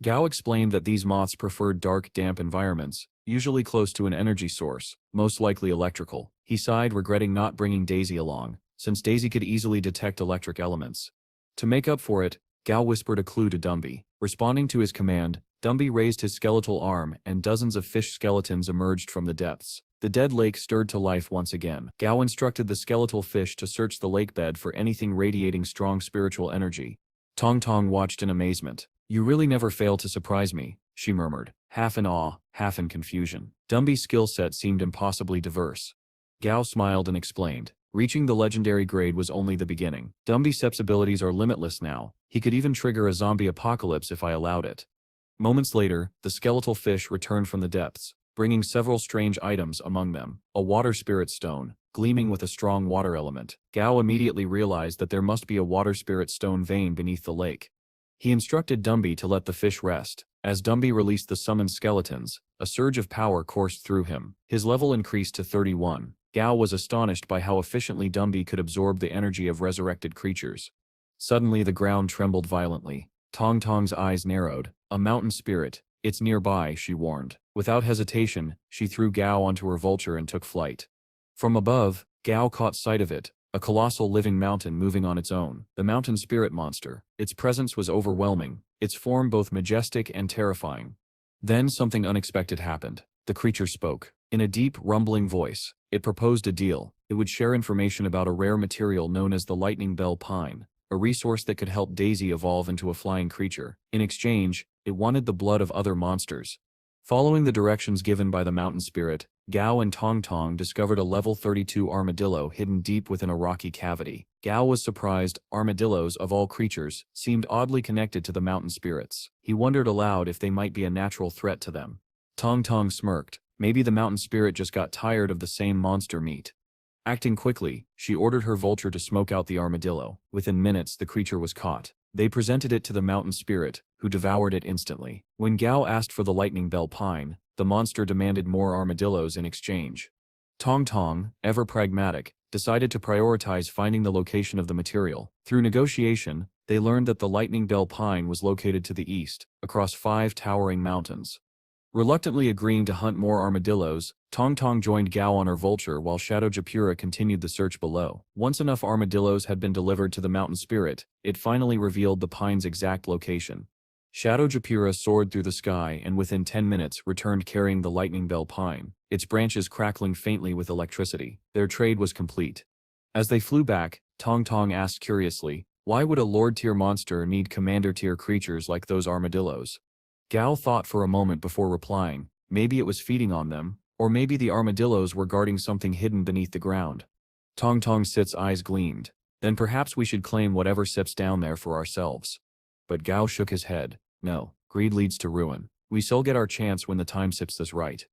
Gao explained that these moths preferred dark, damp environments, usually close to an energy source, most likely electrical. He sighed, regretting not bringing Daisy along, since Daisy could easily detect electric elements. To make up for it, Gao whispered a clue to Dumby. Responding to his command, Dumby raised his skeletal arm and dozens of fish skeletons emerged from the depths. The dead lake stirred to life once again. Gao instructed the skeletal fish to search the lake bed for anything radiating strong spiritual energy. Tong Tong watched in amazement. "You really never fail to surprise me," she murmured, half in awe, half in confusion. Dumby's skill set seemed impossibly diverse. Gao smiled and explained. Reaching the legendary grade was only the beginning. Dumby Sep's abilities are limitless now. He could even trigger a zombie apocalypse if I allowed it. Moments later, the skeletal fish returned from the depths, bringing several strange items, among them a water spirit stone, gleaming with a strong water element. Gao immediately realized that there must be a water spirit stone vein beneath the lake. He instructed Dumby to let the fish rest. As Dumby released the summoned skeletons, a surge of power coursed through him. His level increased to 31. Gao was astonished by how efficiently Dumby could absorb the energy of resurrected creatures. Suddenly the ground trembled violently. Tong Tong's eyes narrowed. "A mountain spirit. It's nearby," she warned. Without hesitation, she threw Gao onto her vulture and took flight. From above, Gao caught sight of it, a colossal living mountain moving on its own. The mountain spirit monster. Its presence was overwhelming, its form both majestic and terrifying. Then something unexpected happened. The creature spoke. In a deep, rumbling voice, it proposed a deal. It would share information about a rare material known as the lightning bell pine, a resource that could help Daisy evolve into a flying creature. In exchange, it wanted the blood of other monsters. Following the directions given by the mountain spirit, Gao and Tong Tong discovered a level 32 armadillo hidden deep within a rocky cavity. Gao was surprised. Armadillos, of all creatures, seemed oddly connected to the mountain spirits. He wondered aloud if they might be a natural threat to them. Tong Tong smirked. Maybe the mountain spirit just got tired of the same monster meat. Acting quickly, she ordered her vulture to smoke out the armadillo. Within minutes, the creature was caught. They presented it to the mountain spirit, who devoured it instantly. When Gao asked for the lightning bell pine, the monster demanded more armadillos in exchange. Tong Tong, ever pragmatic, decided to prioritize finding the location of the material. Through negotiation, they learned that the lightning bell pine was located to the east, across 5 towering mountains. Reluctantly agreeing to hunt more armadillos, Tong Tong joined Gao on her vulture while Shadow Japura continued the search below. Once enough armadillos had been delivered to the mountain spirit, it finally revealed the pine's exact location. Shadow Japura soared through the sky and within 10 minutes returned carrying the lightning bell pine, its branches crackling faintly with electricity. Their trade was complete. As they flew back, Tong Tong asked curiously, "Why would a Lord-tier monster need Commander-tier creatures like those armadillos?" Gao thought for a moment before replying. Maybe it was feeding on them, or maybe the armadillos were guarding something hidden beneath the ground. Tong Tong Sit's eyes gleamed. "Then perhaps we should claim whatever sits down there for ourselves." But Gao shook his head. "No, greed leads to ruin. We still get our chance when the time sips this right."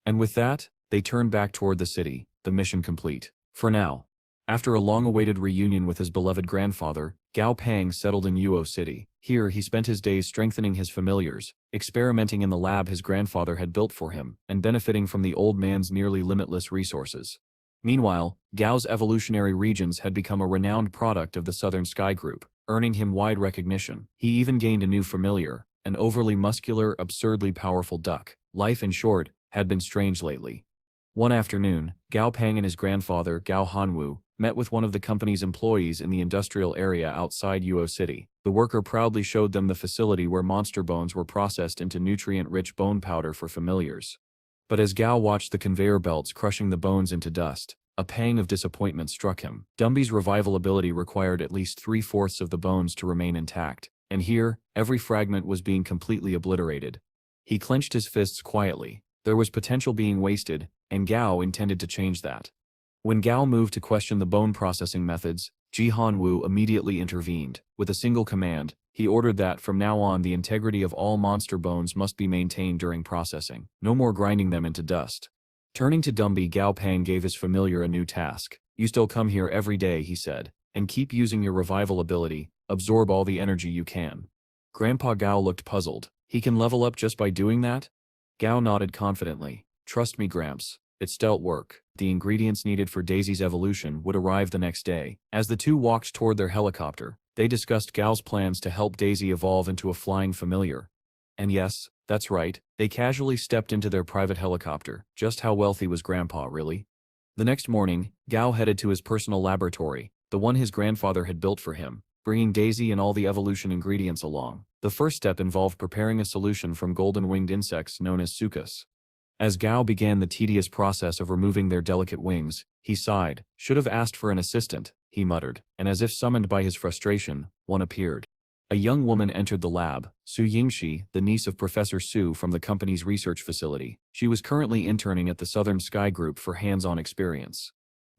And with that, they turned back toward the city, the mission complete. For now. After a long-awaited reunion with his beloved grandfather, Gao Pang settled in Yuo City. Here he spent his days strengthening his familiars, experimenting in the lab his grandfather had built for him, and benefiting from the old man's nearly limitless resources. Meanwhile, Gao's evolutionary regions had become a renowned product of the Southern Sky Group, earning him wide recognition. He even gained a new familiar, an overly muscular, absurdly powerful duck. Life, in short, had been strange lately. One afternoon, Gao Pang and his grandfather, Gao Hanwu, met with one of the company's employees in the industrial area outside Uo City. The worker proudly showed them the facility where monster bones were processed into nutrient-rich bone powder for familiars. But as Gao watched the conveyor belts crushing the bones into dust, a pang of disappointment struck him. Dumby's revival ability required at least 3/4 of the bones to remain intact, and here, every fragment was being completely obliterated. He clenched his fists quietly. There was potential being wasted, and Gao intended to change that. When Gao moved to question the bone processing methods, Jihan Wu immediately intervened. With a single command, he ordered that from now on the integrity of all monster bones must be maintained during processing. No more grinding them into dust. Turning to Dumby, Gao Pang gave his familiar a new task. You still come here every day, he said, and keep using your revival ability. Absorb all the energy you can. Grandpa Gao looked puzzled. He can level up just by doing that? Gao nodded confidently. Trust me, Gramps. It's stealth work. The ingredients needed for Daisy's evolution would arrive the next day. As the two walked toward their helicopter, they discussed Gao's plans to help Daisy evolve into a flying familiar. And yes, that's right, they casually stepped into their private helicopter. Just how wealthy was Grandpa, really? The next morning, Gao headed to his personal laboratory, the one his grandfather had built for him, bringing Daisy and all the evolution ingredients along. The first step involved preparing a solution from golden-winged insects known as sucus. As Gao began the tedious process of removing their delicate wings, he sighed. Should have asked for an assistant, he muttered, and as if summoned by his frustration, one appeared. A young woman entered the lab, Su Yingxi, the niece of Professor Su from the company's research facility. She was currently interning at the Southern Sky Group for hands-on experience.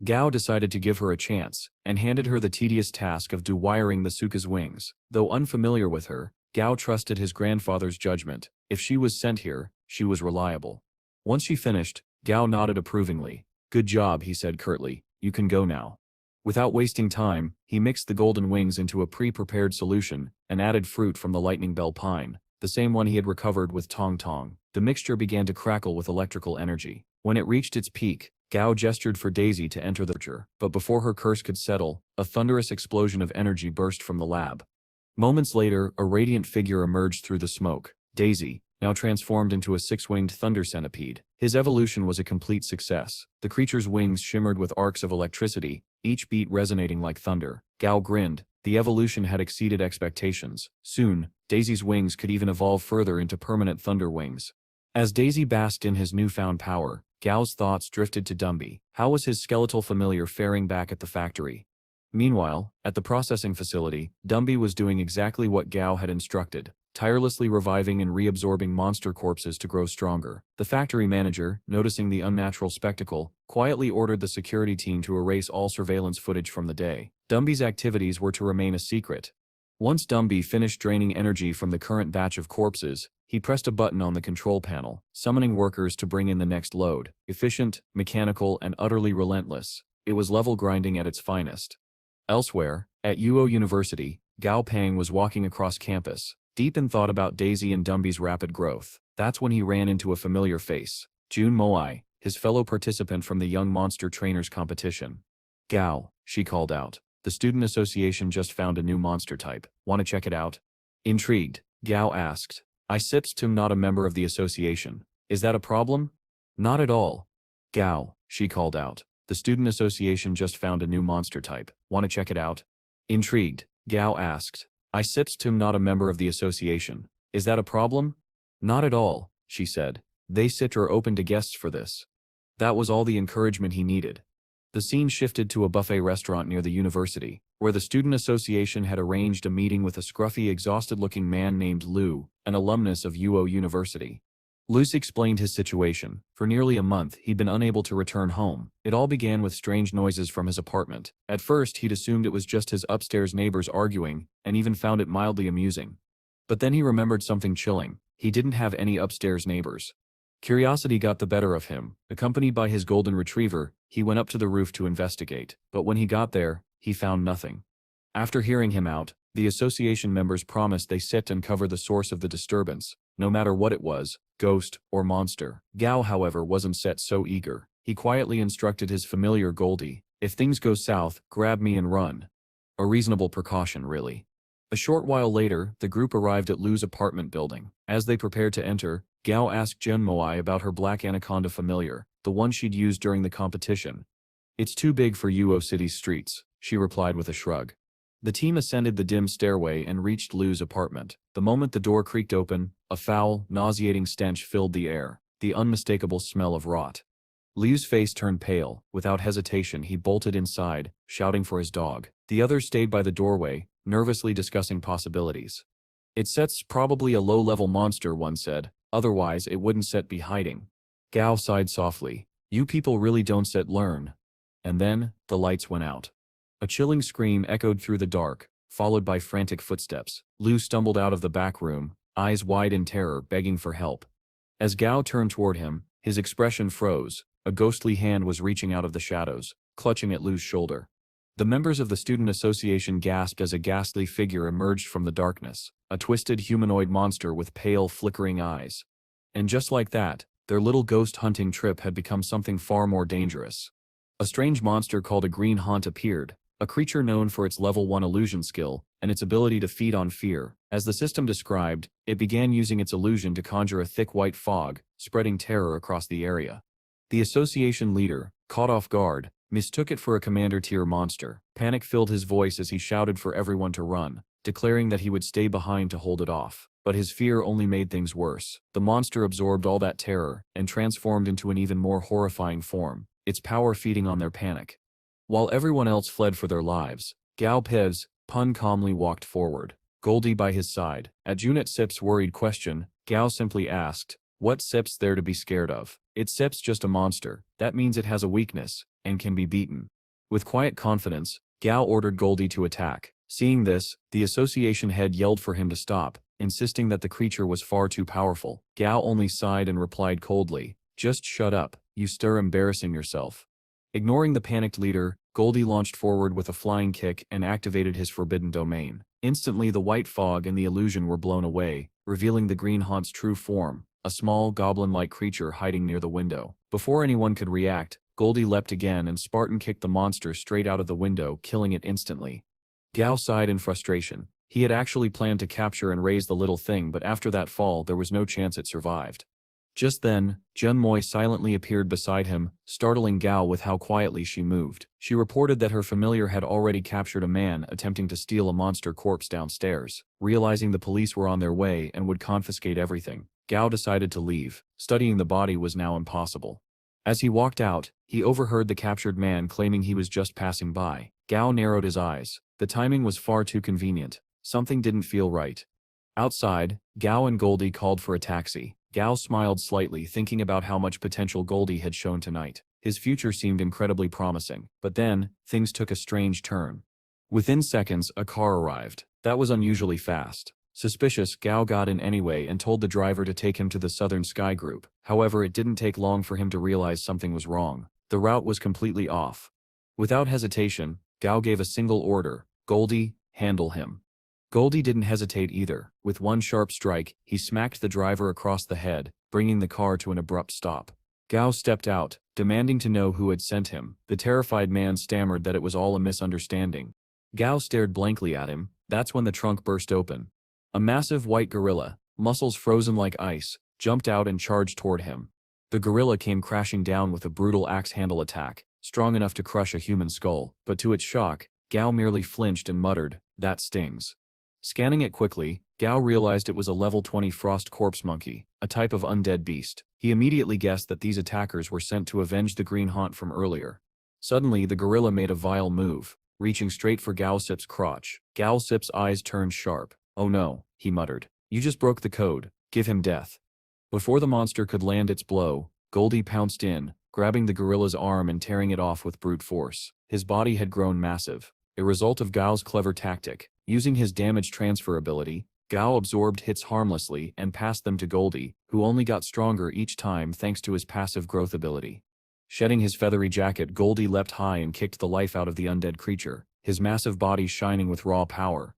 Gao decided to give her a chance, and handed her the tedious task of dewiring the Suka's wings. Though unfamiliar with her, Gao trusted his grandfather's judgment. If she was sent here, she was reliable. Once she finished, Gao nodded approvingly. Good job, he said curtly. You can go now. Without wasting time, he mixed the golden wings into a pre-prepared solution and added fruit from the lightning bell pine, the same one he had recovered with Tong Tong. The mixture began to crackle with electrical energy. When it reached its peak, Gao gestured for Daisy to enter the picture, but before her curse could settle, a thunderous explosion of energy burst from the lab. Moments later, a radiant figure emerged through the smoke. Daisy, now transformed into a six-winged thunder centipede. His evolution was a complete success. The creature's wings shimmered with arcs of electricity, each beat resonating like thunder. Gao grinned. The evolution had exceeded expectations. Soon, Daisy's wings could even evolve further into permanent thunder wings. As Daisy basked in his newfound power, Gao's thoughts drifted to Dumby. How was his skeletal familiar faring back at the factory? Meanwhile, at the processing facility, Dumby was doing exactly what Gao had instructed, tirelessly reviving and reabsorbing monster corpses to grow stronger. The factory manager, noticing the unnatural spectacle, quietly ordered the security team to erase all surveillance footage from the day. Dumby's activities were to remain a secret. Once Dumby finished draining energy from the current batch of corpses, he pressed a button on the control panel, summoning workers to bring in the next load. Efficient, mechanical, and utterly relentless, it was level grinding at its finest. Elsewhere, at Uo University, Gao Pang was walking across campus, deep in thought about Daisy and Dumby's rapid growth. That's when he ran into a familiar face. Jun Moai, his fellow participant from the Young Monster Trainers competition. Gao, she called out. The student association just found a new monster type. Want to check it out? Intrigued, Gao asked. I am not a member of the association. Is that a problem? Not at all. Gao, she called out. The student association just found a new monster type. Want to check it out? Intrigued, Gao asked. I am not a member of the association. Is that a problem? Not at all, she said. They are open to guests for this. That was all the encouragement he needed. The scene shifted to a buffet restaurant near the university, where the student association had arranged a meeting with a scruffy, exhausted-looking man named Lu, an alumnus of Uo University. Luce explained his situation. For nearly a month, he'd been unable to return home. It all began with strange noises from his apartment. At first, he'd assumed it was just his upstairs neighbors arguing, and even found it mildly amusing. But then he remembered something chilling. He didn't have any upstairs neighbors. Curiosity got the better of him. Accompanied by his golden retriever, he went up to the roof to investigate. But when he got there, he found nothing. After hearing him out, the association members promised they'd uncover the source of the disturbance, no matter what it was, ghost or monster. Gao, however, wasn't so eager. He quietly instructed his familiar Goldie, if things go south, grab me and run. A reasonable precaution, really. A short while later, the group arrived at Lu's apartment building. As they prepared to enter, Gao asked Jun Moai about her black anaconda familiar, the one she'd used during the competition. It's too big for Yuo City's streets, she replied with a shrug. The team ascended the dim stairway and reached Liu's apartment. The moment the door creaked open, a foul, nauseating stench filled the air, the unmistakable smell of rot. Liu's face turned pale. Without hesitation, he bolted inside, shouting for his dog. The others stayed by the doorway, nervously discussing possibilities. It's probably a low-level monster, one said. Otherwise, it wouldn't set be hiding. Gao sighed softly. You people really don't set learn. And then, the lights went out. A chilling scream echoed through the dark, followed by frantic footsteps. Liu stumbled out of the back room, eyes wide in terror, begging for help. As Gao turned toward him, his expression froze. A ghostly hand was reaching out of the shadows, clutching at Liu's shoulder. The members of the student association gasped as a ghastly figure emerged from the darkness, a twisted humanoid monster with pale, flickering eyes. And just like that, their little ghost hunting trip had become something far more dangerous. A strange monster called a green haunt appeared, a creature known for its level 1 illusion skill and its ability to feed on fear. As the system described, it began using its illusion to conjure a thick white fog, spreading terror across the area. The association leader, caught off guard, mistook it for a commander-tier monster. Panic filled his voice as he shouted for everyone to run, declaring that he would stay behind to hold it off. But his fear only made things worse. The monster absorbed all that terror and transformed into an even more horrifying form, its power feeding on their panic. While everyone else fled for their lives, Gao Pez, Pun calmly walked forward, Goldie by his side. At Junit Sip's worried question, Gao simply asked, "What Sip's there to be scared of? It's Sip's just a monster. That means it has a weakness and can be beaten." With quiet confidence, Gao ordered Goldie to attack. Seeing this, the association head yelled for him to stop, insisting that the creature was far too powerful. Gao only sighed and replied coldly, "Just shut up, you stir embarrassing yourself." Ignoring the panicked leader, Goldie launched forward with a flying kick and activated his forbidden domain. Instantly the white fog and the illusion were blown away, revealing the green haunt's true form, a small, goblin-like creature hiding near the window. Before anyone could react, Goldie leapt again and Spartan kicked the monster straight out of the window, killing it instantly. Gao sighed in frustration. He had actually planned to capture and raise the little thing, but after that fall there was no chance it survived. Just then, Junmoi silently appeared beside him, startling Gao with how quietly she moved. She reported that her familiar had already captured a man attempting to steal a monster corpse downstairs. Realizing the police were on their way and would confiscate everything, Gao decided to leave. Studying the body was now impossible. As he walked out, he overheard the captured man claiming he was just passing by. Gao narrowed his eyes. The timing was far too convenient. Something didn't feel right. Outside, Gao and Goldie called for a taxi. Gao smiled slightly, thinking about how much potential Goldie had shown tonight. His future seemed incredibly promising. But then, things took a strange turn. Within seconds, a car arrived. That was unusually fast. Suspicious, Gao got in anyway and told the driver to take him to the Southern Sky Group. However, it didn't take long for him to realize something was wrong. The route was completely off. Without hesitation, Gao gave a single order, "Goldie, handle him." Goldie didn't hesitate either. With one sharp strike, he smacked the driver across the head, bringing the car to an abrupt stop. Gao stepped out, demanding to know who had sent him. The terrified man stammered that it was all a misunderstanding. Gao stared blankly at him. That's when the trunk burst open. A massive white gorilla, muscles frozen like ice, jumped out and charged toward him. The gorilla came crashing down with a brutal axe-handle attack, strong enough to crush a human skull. But to its shock, Gao merely flinched and muttered, "That stings." Scanning it quickly, Gao realized it was a level 20 frost corpse monkey, a type of undead beast. He immediately guessed that these attackers were sent to avenge the green haunt from earlier. Suddenly, the gorilla made a vile move, reaching straight for Gao Sip's crotch. Gao Sip's eyes turned sharp. "Oh no," he muttered. "You just broke the code. Give him death." Before the monster could land its blow, Goldie pounced in, grabbing the gorilla's arm and tearing it off with brute force. His body had grown massive, a result of Gao's clever tactic. Using his damage transfer ability, Gao absorbed hits harmlessly and passed them to Goldie, who only got stronger each time thanks to his passive growth ability. Shedding his feathery jacket, Goldie leapt high and kicked the life out of the undead creature, his massive body shining with raw power.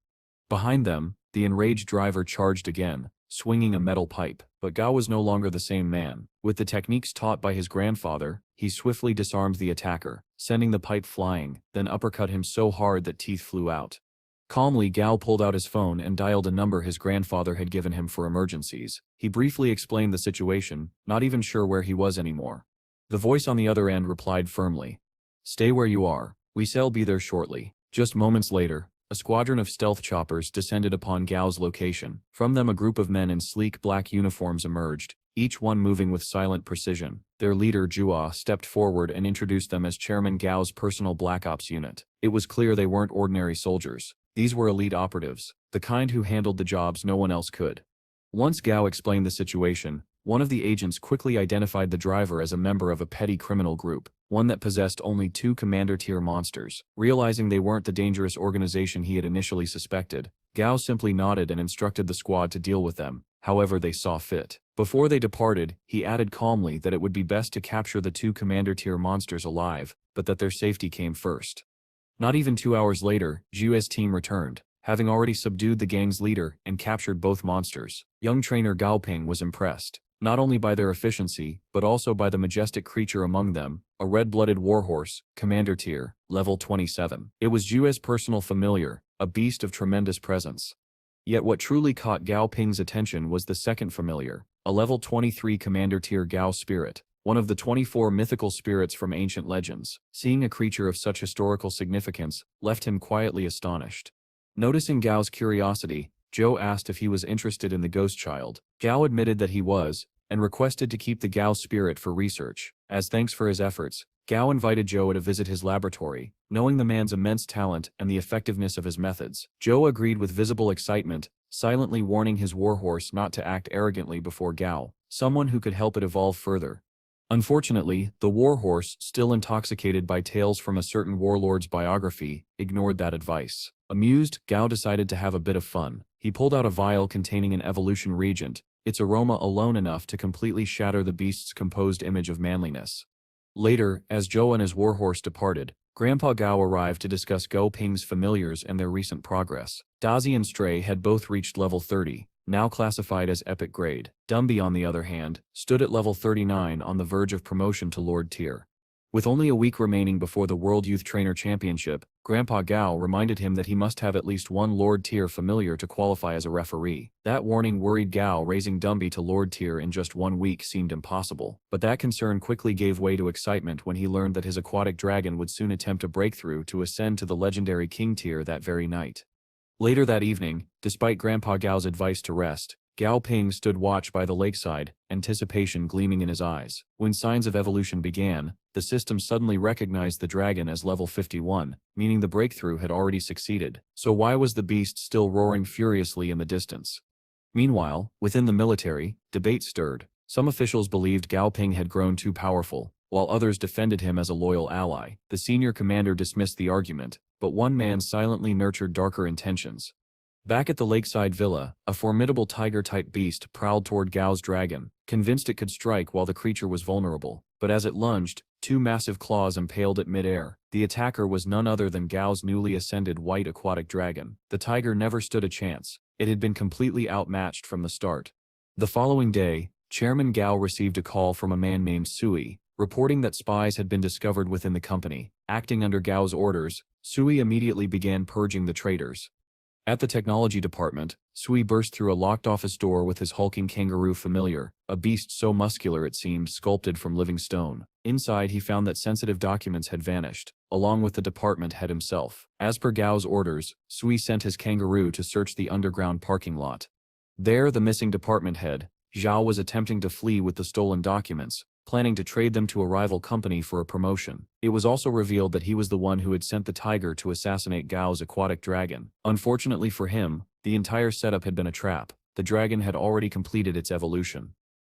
Behind them, the enraged driver charged again, swinging a metal pipe. But Gao was no longer the same man. With the techniques taught by his grandfather, he swiftly disarmed the attacker, sending the pipe flying, then uppercut him so hard that teeth flew out. Calmly, Gao pulled out his phone and dialed a number his grandfather had given him for emergencies. He briefly explained the situation, not even sure where he was anymore. The voice on the other end replied firmly, "Stay where you are. We shall be there shortly." Just moments later, a squadron of stealth choppers descended upon Gao's location. From them a group of men in sleek black uniforms emerged, each one moving with silent precision. Their leader, Jua, stepped forward and introduced them as Chairman Gao's personal Black Ops unit. It was clear they weren't ordinary soldiers. These were elite operatives, the kind who handled the jobs no one else could. Once Gao explained the situation, one of the agents quickly identified the driver as a member of a petty criminal group, one that possessed only 2 commander-tier monsters. Realizing they weren't the dangerous organization he had initially suspected, Gao simply nodded and instructed the squad to deal with them, however they saw fit. Before they departed, he added calmly that it would be best to capture the 2 commander-tier monsters alive, but that their safety came first. Not even 2 hours later, Zhu's team returned, having already subdued the gang's leader and captured both monsters. Young trainer Gao Ping was impressed, not only by their efficiency, but also by the majestic creature among them, a red-blooded warhorse, commander tier, level 27. It was Zhu's personal familiar, a beast of tremendous presence. Yet what truly caught Gao Ping's attention was the second familiar, a level 23 commander tier Gao spirit, one of the 24 mythical spirits from ancient legends. Seeing a creature of such historical significance left him quietly astonished. Noticing Gao's curiosity, Zhou asked if he was interested in the ghost child. Gao admitted that he was, and requested to keep the Gao spirit for research. As thanks for his efforts, Gao invited Zhou to visit his laboratory, knowing the man's immense talent and the effectiveness of his methods. Zhou agreed with visible excitement, silently warning his warhorse not to act arrogantly before Gao, someone who could help it evolve further. Unfortunately, the warhorse, still intoxicated by tales from a certain warlord's biography, ignored that advice. Amused, Gao decided to have a bit of fun. He pulled out a vial containing an evolution reagent, its aroma alone enough to completely shatter the beast's composed image of manliness. Later, as Zhou and his warhorse departed, Grandpa Gao arrived to discuss Gao Ping's familiars and their recent progress. Dazi and Stray had both reached level 30, now classified as epic grade. Dumby, on the other hand, stood at level 39 on the verge of promotion to Lord tier. With only a week remaining before the World Youth Trainer Championship, Grandpa Gao reminded him that he must have at least one Lord tier familiar to qualify as a referee. That warning worried Gao. Raising Dumby to Lord tier in just 1 week seemed impossible, but that concern quickly gave way to excitement when he learned that his aquatic dragon would soon attempt a breakthrough to ascend to the legendary King tier that very night. Later that evening, despite Grandpa Gao's advice to rest, Gao Ping stood watch by the lakeside, anticipation gleaming in his eyes. When signs of evolution began, the system suddenly recognized the dragon as level 51, meaning the breakthrough had already succeeded. So why was the beast still roaring furiously in the distance? Meanwhile, within the military, debate stirred. Some officials believed Gao Ping had grown too powerful, while others defended him as a loyal ally. The senior commander dismissed the argument, but one man silently nurtured darker intentions. Back at the lakeside villa, a formidable tiger-type beast prowled toward Gao's dragon, convinced it could strike while the creature was vulnerable. But as it lunged, 2 massive claws impaled it mid-air. The attacker was none other than Gao's newly ascended white aquatic dragon. The tiger never stood a chance. It had been completely outmatched from the start. The following day, Chairman Gao received a call from a man named Sui, reporting that spies had been discovered within the company. Acting under Gao's orders, Sui immediately began purging the traitors. At the technology department, Sui burst through a locked office door with his hulking kangaroo familiar, a beast so muscular it seemed sculpted from living stone. Inside he found that sensitive documents had vanished, along with the department head himself. As per Gao's orders, Sui sent his kangaroo to search the underground parking lot. There, the missing department head, Zhao, was attempting to flee with the stolen documents, planning to trade them to a rival company for a promotion. It was also revealed that he was the one who had sent the tiger to assassinate Gao's aquatic dragon. Unfortunately for him, the entire setup had been a trap. The dragon had already completed its evolution.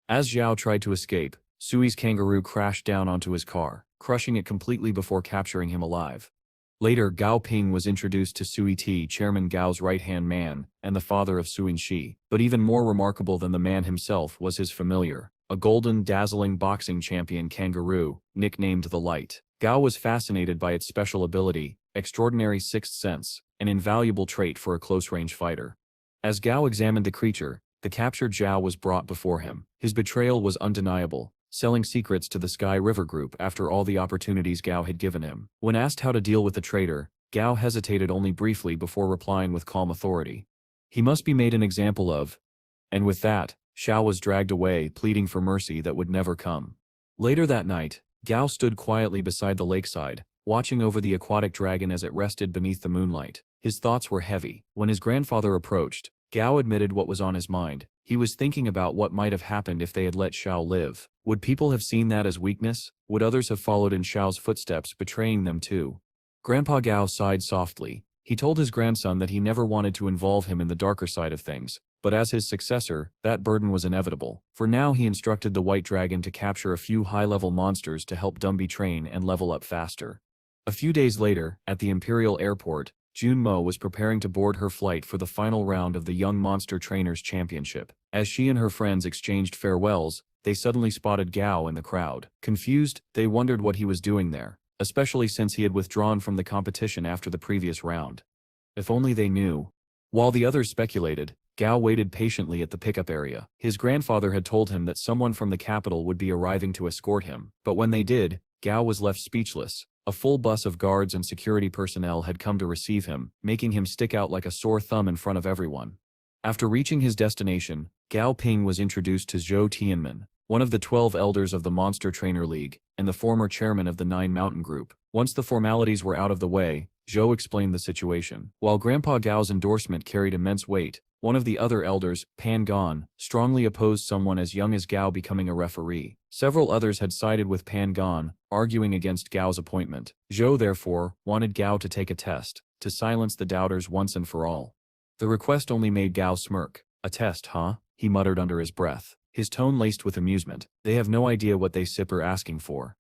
As Zhao tried to escape, Sui's kangaroo crashed down onto his car, crushing it completely before capturing him alive. Later, Gao Ping was introduced to Sui T, Chairman Gao's right-hand man, and the father of Suin Shi. But even more remarkable than the man himself was his familiar, a golden, dazzling boxing champion kangaroo, nicknamed the Light. Gao was fascinated by its special ability, extraordinary sixth sense, an invaluable trait for a close-range fighter. As Gao examined the creature, the captured Zhao was brought before him. His betrayal was undeniable, selling secrets to the Sky River Group after all the opportunities Gao had given him. When asked how to deal with the traitor, Gao hesitated only briefly before replying with calm authority. He must be made an example of. And with that, Xiao was dragged away, pleading for mercy that would never come. Later that night, Gao stood quietly beside the lakeside, watching over the aquatic dragon as it rested beneath the moonlight. His thoughts were heavy. When his grandfather approached, Gao admitted what was on his mind. He was thinking about what might have happened if they had let Xiao live. Would people have seen that as weakness? Would others have followed in Xiao's footsteps, betraying them too? Grandpa Gao sighed softly. He told his grandson that he never wanted to involve him in the darker side of things, but as his successor, that burden was inevitable. For now he instructed the White Dragon to capture a few high-level monsters to help Dumby train and level up faster. A few days later, at the Imperial Airport, Jun Mo was preparing to board her flight for the final round of the Young Monster Trainers Championship. As she and her friends exchanged farewells, they suddenly spotted Gao in the crowd. Confused, they wondered what he was doing there, especially since he had withdrawn from the competition after the previous round. If only they knew. While the others speculated, Gao waited patiently at the pickup area. His grandfather had told him that someone from the capital would be arriving to escort him, but when they did, Gao was left speechless. A full bus of guards and security personnel had come to receive him, making him stick out like a sore thumb in front of everyone. After reaching his destination, Gao Ping was introduced to Zhou Tianmen, one of the 12 elders of the Monster Trainer League, and the former chairman of the Nine Mountain Group. Once the formalities were out of the way, Zhou explained the situation. While Grandpa Gao's endorsement carried immense weight, one of the other elders, Pan Gon, strongly opposed someone as young as Gao becoming a referee. Several others had sided with Pan Gon, arguing against Gao's appointment. Zhou therefore wanted Gao to take a test, to silence the doubters once and for all. The request only made Gao smirk. "A test, huh?" he muttered under his breath, his tone laced with amusement. "They have no idea what they sip are asking for."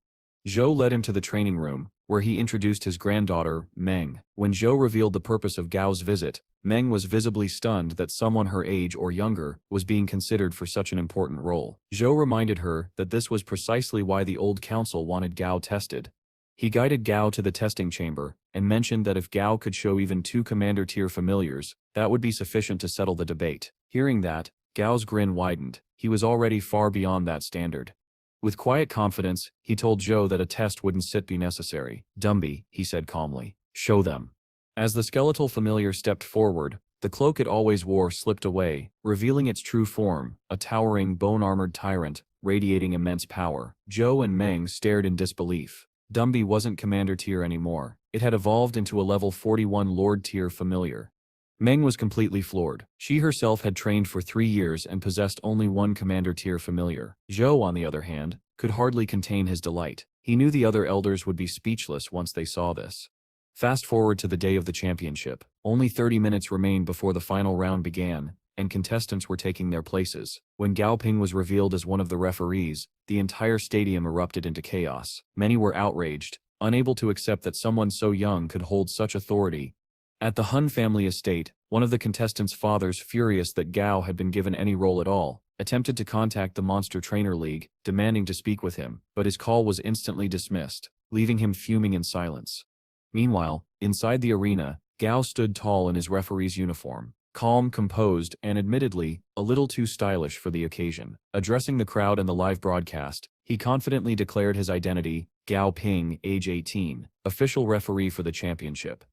Zhou led him to the training room, where he introduced his granddaughter, Meng. When Zhou revealed the purpose of Gao's visit, Meng was visibly stunned that someone her age or younger was being considered for such an important role. Zhou reminded her that this was precisely why the old council wanted Gao tested. He guided Gao to the testing chamber, and mentioned that if Gao could show even 2 commander-tier familiars, that would be sufficient to settle the debate. Hearing that, Gao's grin widened. He was already far beyond that standard. With quiet confidence, he told Zhou that a test wouldn't be necessary. "Dumby," he said calmly, "show them." As the skeletal familiar stepped forward, the cloak it always wore slipped away, revealing its true form, a towering bone-armored tyrant, radiating immense power. Zhou and Meng stared in disbelief. Dumby wasn't commander tier anymore. It had evolved into a level 41 lord tier familiar. Meng was completely floored. She herself had trained for 3 years and possessed only 1 commander tier familiar. Zhou, on the other hand, could hardly contain his delight. He knew the other elders would be speechless once they saw this. Fast forward to the day of the championship. Only 30 minutes remained before the final round began, and contestants were taking their places. When Gao Ping was revealed as one of the referees, the entire stadium erupted into chaos. Many were outraged, unable to accept that someone so young could hold such authority. At the Hun family estate, one of the contestants' fathers, furious that Gao had been given any role at all, attempted to contact the Monster Trainer League, demanding to speak with him, but his call was instantly dismissed, leaving him fuming in silence. Meanwhile, inside the arena, Gao stood tall in his referee's uniform, calm, composed, and admittedly, a little too stylish for the occasion. Addressing the crowd and the live broadcast, he confidently declared his identity: Gao Ping, age 18, official referee for the championship.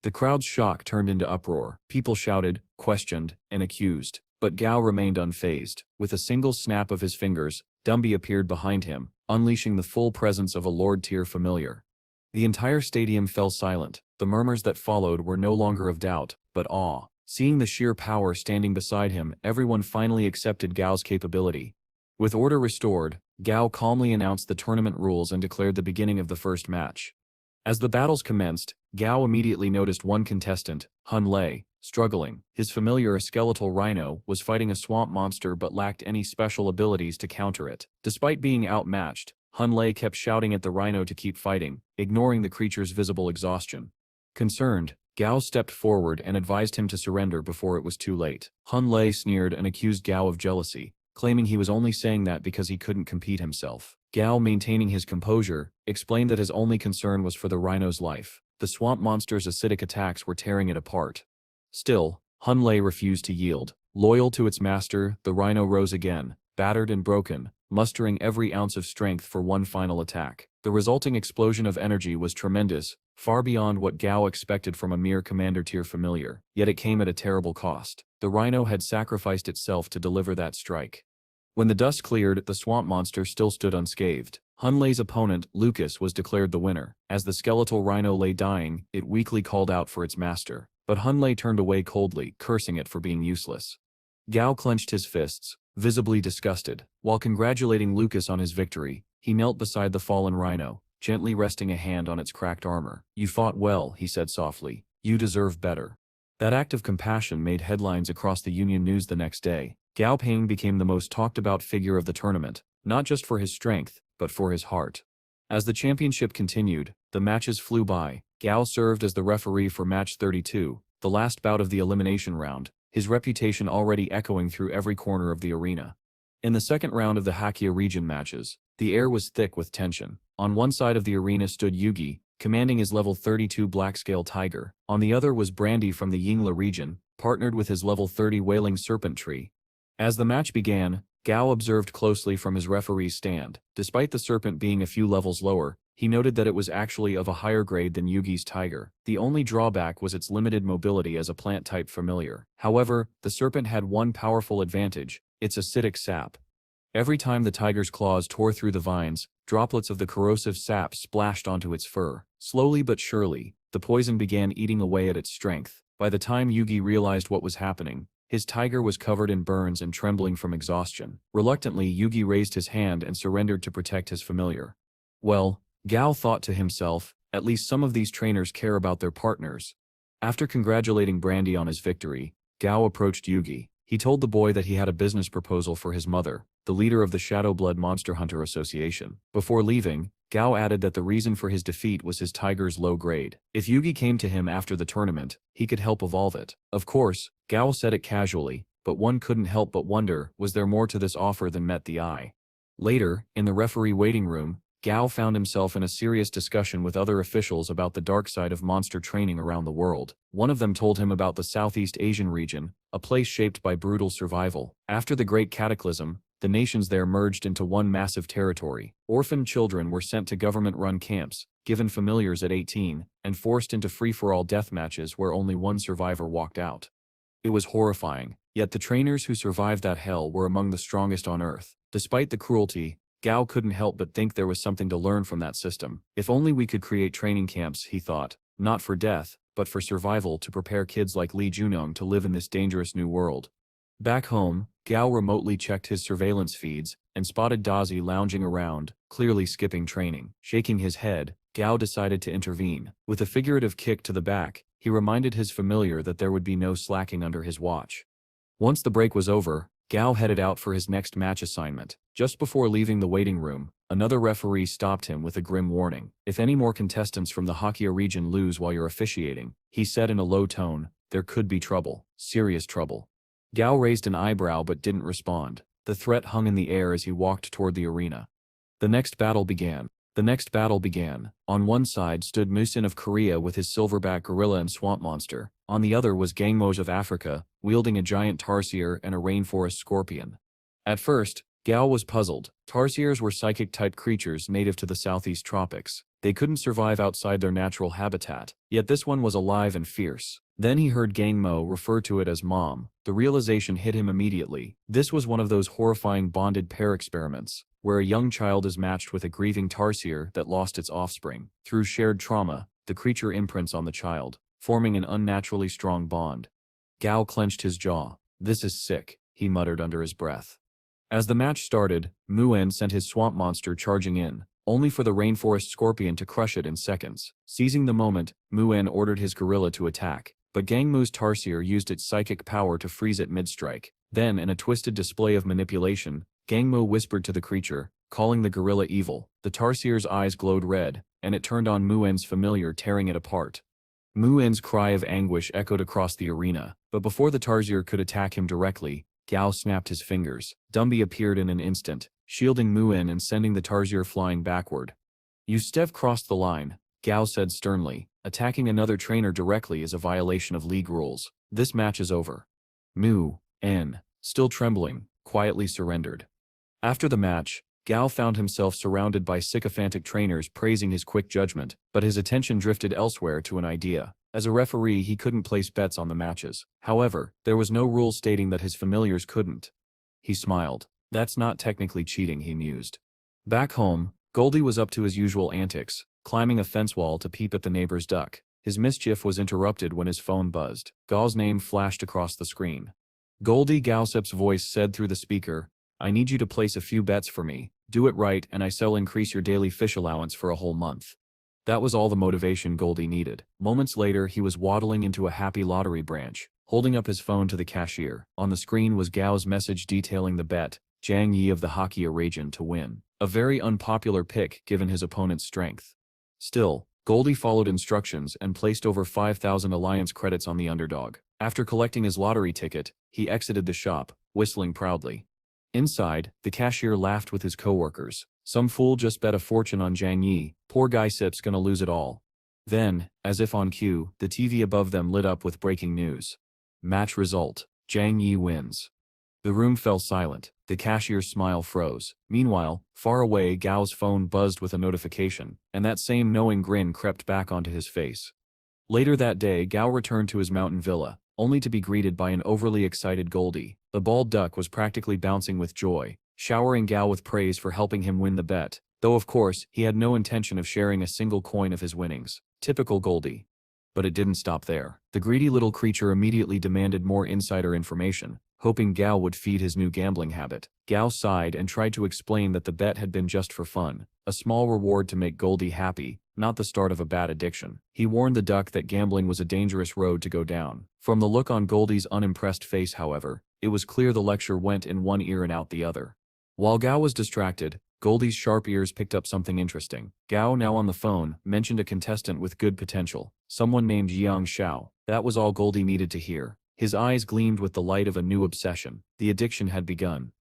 The crowd's shock turned into uproar. People shouted, questioned, and accused, but Gao remained unfazed. With a single snap of his fingers, Dumby appeared behind him, unleashing the full presence of a lord-tier familiar. The entire stadium fell silent. The murmurs that followed were no longer of doubt, but awe. Seeing the sheer power standing beside him, everyone finally accepted Gao's capability. With order restored, Gao calmly announced the tournament rules and declared the beginning of the first match. As the battles commenced, Gao immediately noticed one contestant, Hun Lei, struggling. His familiar, a skeletal rhino, was fighting a swamp monster but lacked any special abilities to counter it. Despite being outmatched, Hun Lei kept shouting at the rhino to keep fighting, ignoring the creature's visible exhaustion. Concerned, Gao stepped forward and advised him to surrender before it was too late. Hun Lei sneered and accused Gao of jealousy, claiming he was only saying that because he couldn't compete himself. Gao, maintaining his composure, explained that his only concern was for the rhino's life. The swamp monster's acidic attacks were tearing it apart. Still, Hun Lei refused to yield. Loyal to its master, the rhino rose again, battered and broken, mustering every ounce of strength for one final attack. The resulting explosion of energy was tremendous, far beyond what Gao expected from a mere commander-tier familiar, yet it came at a terrible cost. The rhino had sacrificed itself to deliver that strike. When the dust cleared, the swamp monster still stood unscathed. Hunlei's opponent, Lucas, was declared the winner. As the skeletal rhino lay dying, it weakly called out for its master. But Hunlei turned away coldly, cursing it for being useless. Gao clenched his fists, visibly disgusted. While congratulating Lucas on his victory, he knelt beside the fallen rhino, gently resting a hand on its cracked armor. "You fought well," he said softly. "You deserve better." That act of compassion made headlines across the Union News the next day. Gao Pang became the most talked-about figure of the tournament, not just for his strength, but for his heart. As the championship continued, the matches flew by. Gao served as the referee for match 32, the last bout of the elimination round, his reputation already echoing through every corner of the arena. In the second round of the Hakkia region matches, the air was thick with tension. On one side of the arena stood Yugi, commanding his level 32 black-scale tiger. On the other was Brandy from the Yingla region, partnered with his level 30 wailing serpent tree. As the match began, Gao observed closely from his referee's stand. Despite the serpent being a few levels lower, he noted that it was actually of a higher grade than Yugi's tiger. The only drawback was its limited mobility as a plant-type familiar. However, the serpent had one powerful advantage: its acidic sap. Every time the tiger's claws tore through the vines, droplets of the corrosive sap splashed onto its fur. Slowly but surely, the poison began eating away at its strength. By the time Yugi realized what was happening, his tiger was covered in burns and trembling from exhaustion. Reluctantly, Yugi raised his hand and surrendered to protect his familiar. Well, Gao thought to himself, at least some of these trainers care about their partners. After congratulating Brandy on his victory, Gao approached Yugi. He told the boy that he had a business proposal for his mother, the leader of the Shadow Blood Monster Hunter Association. Before leaving, Gao added that the reason for his defeat was his tiger's low grade. If Yugi came to him after the tournament, he could help evolve it. Of course, Gao said it casually, but one couldn't help but wonder, was there more to this offer than met the eye? Later, in the referee waiting room, Gao found himself in a serious discussion with other officials about the dark side of monster training around the world. One of them told him about the Southeast Asian region, a place shaped by brutal survival. After the Great Cataclysm, the nations there merged into one massive territory. Orphaned children were sent to government-run camps, given familiars at 18, and forced into free-for-all death matches where only one survivor walked out. It was horrifying, yet the trainers who survived that hell were among the strongest on Earth. Despite the cruelty, Gao couldn't help but think there was something to learn from that system. If only we could create training camps, he thought, not for death, but for survival, to prepare kids like Li Junong to live in this dangerous new world. Back home, Gao remotely checked his surveillance feeds and spotted Dazi lounging around, clearly skipping training. Shaking his head, Gao decided to intervene. With a figurative kick to the back, he reminded his familiar that there would be no slacking under his watch. Once the break was over, Gao headed out for his next match assignment. Just before leaving the waiting room, another referee stopped him with a grim warning. "If any more contestants from the Hakkia region lose while you're officiating," he said in a low tone, "there could be trouble, serious trouble." Gao raised an eyebrow but didn't respond. The threat hung in the air as he walked toward the arena. The next battle began. On one side stood Musin of Korea with his silverback gorilla and swamp monster. On the other was Gangmoj of Africa, wielding a giant tarsier and a rainforest scorpion. At first, Gao was puzzled. Tarsiers were psychic-type creatures native to the southeast tropics. They couldn't survive outside their natural habitat, yet this one was alive and fierce. Then he heard Gangmo refer to it as Mom. The realization hit him immediately. This was one of those horrifying bonded pair experiments, where a young child is matched with a grieving tarsier that lost its offspring. Through shared trauma, the creature imprints on the child, forming an unnaturally strong bond. Gao clenched his jaw. "This is sick," he muttered under his breath. As the match started, Muen sent his swamp monster charging in, only for the rainforest scorpion to crush it in seconds. Seizing the moment, Muen ordered his gorilla to attack, but Gangmu's tarsier used its psychic power to freeze it mid-strike. Then, in a twisted display of manipulation, Gangmu whispered to the creature, calling the gorilla evil. The tarsier's eyes glowed red, and it turned on Muen's familiar, tearing it apart. Muen's cry of anguish echoed across the arena, but before the tarsier could attack him directly, Gao snapped his fingers. Dumby appeared in an instant, shielding Muen and sending the tarsier flying backward. "You Stev crossed the line," Gao said sternly. "Attacking another trainer directly is a violation of league rules. This match is over." Muen, still trembling, quietly surrendered. After the match, Gao found himself surrounded by sycophantic trainers praising his quick judgment, but his attention drifted elsewhere to an idea. As a referee, he couldn't place bets on the matches. However, there was no rule stating that his familiars couldn't. He smiled. "That's not technically cheating," he mused. Back home, Goldie was up to his usual antics, climbing a fence wall to peep at the neighbor's duck. His mischief was interrupted when his phone buzzed. Gao's name flashed across the screen. Goldie, Gaosip's voice said through the speaker, "I need you to place a few bets for me. Do it right and I shall increase your daily fish allowance for a whole month." That was all the motivation Goldie needed. Moments later, he was waddling into a happy lottery branch, holding up his phone to the cashier. On the screen was Gao's message detailing the bet, Jiang Yi of the Hakkia region to win. A very unpopular pick given his opponent's strength. Still, Goldie followed instructions and placed over 5,000 alliance credits on the underdog. After collecting his lottery ticket, he exited the shop, whistling proudly. Inside, the cashier laughed with his coworkers. Some fool just bet a fortune on Jiang Yi. Poor guy Sip's gonna lose it all. Then, as if on cue, the TV above them lit up with breaking news. Match result: Jiang Yi wins. The room fell silent. The cashier's smile froze. Meanwhile, far away, Gao's phone buzzed with a notification, and that same knowing grin crept back onto his face. Later that day, Gao returned to his mountain villa, only to be greeted by an overly excited Goldie. The bald duck was practically bouncing with joy, showering Gao with praise for helping him win the bet, though of course, he had no intention of sharing a single coin of his winnings. Typical Goldie. But it didn't stop there. The greedy little creature immediately demanded more insider information, hoping Gao would feed his new gambling habit. Gao sighed and tried to explain that the bet had been just for fun, a small reward to make Goldie happy, not the start of a bad addiction. He warned the duck that gambling was a dangerous road to go down. From the look on Goldie's unimpressed face, however, it was clear the lecture went in one ear and out the other. While Gao was distracted, Goldie's sharp ears picked up something interesting. Gao, now on the phone, mentioned a contestant with good potential, someone named Jiang Shao. That was all Goldie needed to hear. His eyes gleamed with the light of a new obsession. The addiction had begun.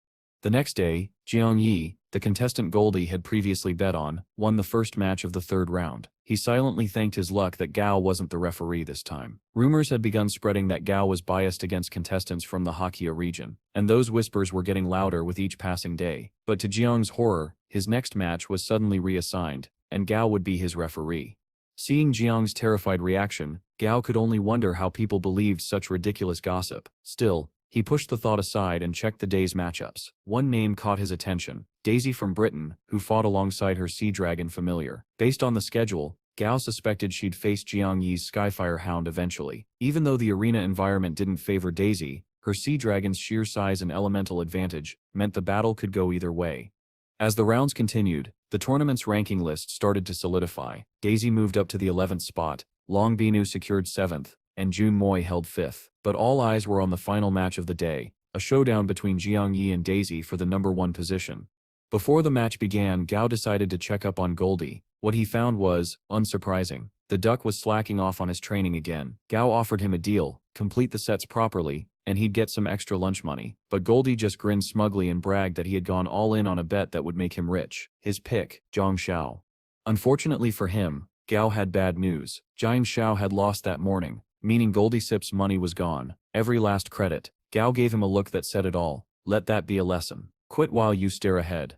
The next day, Jiang Yi, the contestant Goldie had previously bet on, won the first match of the third round. He silently thanked his luck that Gao wasn't the referee this time. Rumors had begun spreading that Gao was biased against contestants from the Hakkia region, and those whispers were getting louder with each passing day. But to Jiang's horror, his next match was suddenly reassigned, and Gao would be his referee. Seeing Jiang's terrified reaction, Gao could only wonder how people believed such ridiculous gossip. Still, he pushed the thought aside and checked the day's matchups. One name caught his attention: Daisy from Britain, who fought alongside her sea dragon familiar. Based on the schedule, Gao suspected she'd face Jiang Yi's Skyfire Hound eventually. Even though the arena environment didn't favor Daisy, her sea dragon's sheer size and elemental advantage meant the battle could go either way. As the rounds continued, the tournament's ranking list started to solidify. Daisy moved up to the 11th spot, Long Binu secured 7th, and Jun Moi held 5th. But all eyes were on the final match of the day, a showdown between Jiang Yi and Daisy for the #1 position. Before the match began, Gao decided to check up on Goldie. What he found was, unsurprising, the duck was slacking off on his training again. Gao offered him a deal: complete the sets properly, and he'd get some extra lunch money. But Goldie just grinned smugly and bragged that he had gone all in on a bet that would make him rich. His pick, Zhang Shao. Unfortunately for him, Gao had bad news. Zhang Shao had lost that morning, meaning Goldie Sip's money was gone. Every last credit. Gao gave him a look that said it all. Let that be a lesson. Quit while you stare ahead.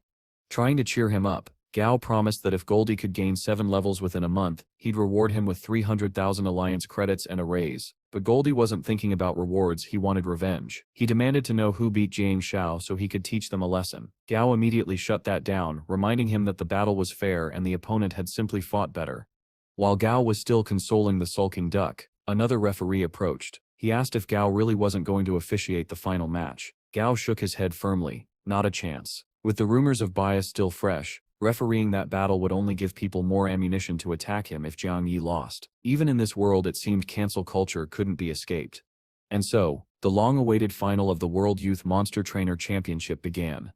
Trying to cheer him up, Gao promised that if Goldie could gain 7 levels within a month, he'd reward him with 300,000 alliance credits and a raise. But Goldie wasn't thinking about rewards, he wanted revenge. He demanded to know who beat Jiang Shao so he could teach them a lesson. Gao immediately shut that down, reminding him that the battle was fair and the opponent had simply fought better. While Gao was still consoling the sulking duck, another referee approached. He asked if Gao really wasn't going to officiate the final match. Gao shook his head firmly. Not a chance. With the rumors of bias still fresh, refereeing that battle would only give people more ammunition to attack him if Jiang Yi lost. Even in this world, it seemed cancel culture couldn't be escaped. And so, the long-awaited final of the World Youth Monster Trainer Championship began.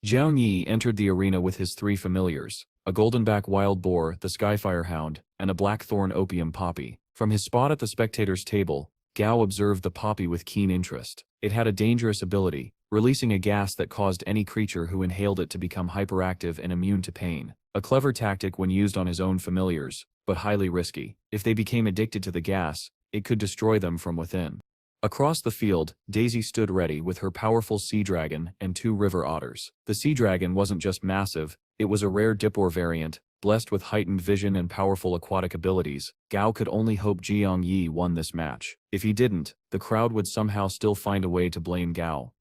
Jiang Yi entered the arena with his 3 familiars: a goldenback wild boar, the Skyfire Hound, and a blackthorn opium poppy. From his spot at the spectators' table, Gao observed the poppy with keen interest. It had a dangerous ability, releasing a gas that caused any creature who inhaled it to become hyperactive and immune to pain. A clever tactic when used on his own familiars, but highly risky. If they became addicted to the gas, it could destroy them from within. Across the field, Daisy stood ready with her powerful sea dragon and 2 river otters. The sea dragon wasn't just massive, it was a rare Dipor variant, blessed with heightened vision and powerful aquatic abilities. Gao could only hope Jiang Yi won this match. If he didn't, the crowd would somehow still find a way to blame Gao.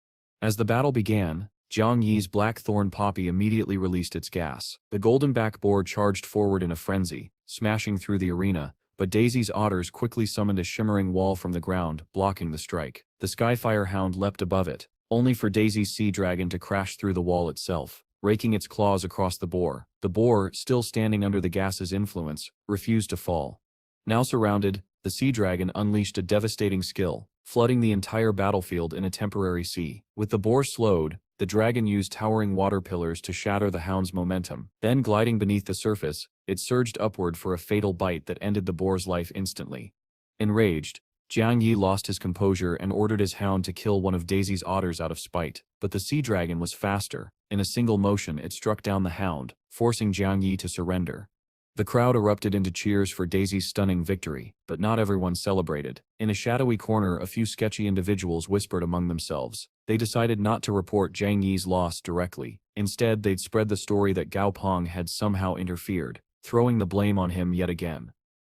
As the battle began, Jiang Yi's blackthorn poppy immediately released its gas. The golden back boar charged forward in a frenzy, smashing through the arena, but Daisy's otters quickly summoned a shimmering wall from the ground, blocking the strike. The Skyfire Hound leapt above it, only for Daisy's sea dragon to crash through the wall itself, raking its claws across the boar. The boar, still standing under the gas's influence, refused to fall. Now surrounded, the sea dragon unleashed a devastating skill, flooding the entire battlefield in a temporary sea. With the boar slowed, the dragon used towering water pillars to shatter the hound's momentum. Then gliding beneath the surface, it surged upward for a fatal bite that ended the boar's life instantly. Enraged, Jiang Yi lost his composure and ordered his hound to kill one of Daisy's otters out of spite. But the sea dragon was faster. In a single motion it struck down the hound, forcing Jiang Yi to surrender. The crowd erupted into cheers for Daisy's stunning victory, but not everyone celebrated. In a shadowy corner, a few sketchy individuals whispered among themselves. They decided not to report Jiang Yi's loss directly. Instead, they'd spread the story that Gong Pang had somehow interfered, throwing the blame on him yet again.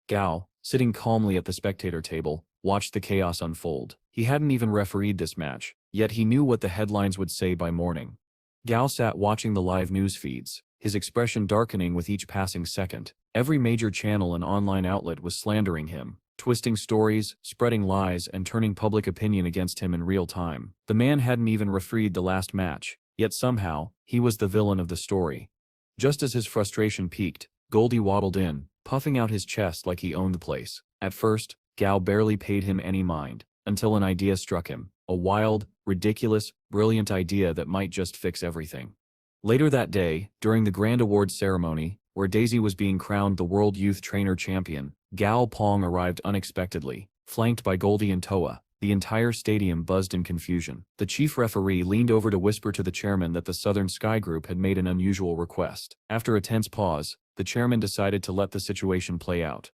Gao, sitting calmly at the spectator table, watched the chaos unfold. He hadn't even refereed this match, yet he knew what the headlines would say by morning. Gao sat watching the live news feeds, his expression darkening with each passing second. Every major channel and online outlet was slandering him, twisting stories, spreading lies, and turning public opinion against him in real time. The man hadn't even refereed the last match, yet somehow, he was the villain of the story. Just as his frustration peaked, Goldie waddled in, puffing out his chest like he owned the place. At first, Gao barely paid him any mind, until an idea struck him. A wild, ridiculous, brilliant idea that might just fix everything. Later that day, during the grand awards ceremony, where Daisy was being crowned the World Youth Trainer Champion, Gong Pang arrived unexpectedly, flanked by Goldie and Toa. The entire stadium buzzed in confusion. The chief referee leaned over to whisper to the chairman that the Southern Sky Group had made an unusual request. After a tense pause, the chairman decided to let the situation play out.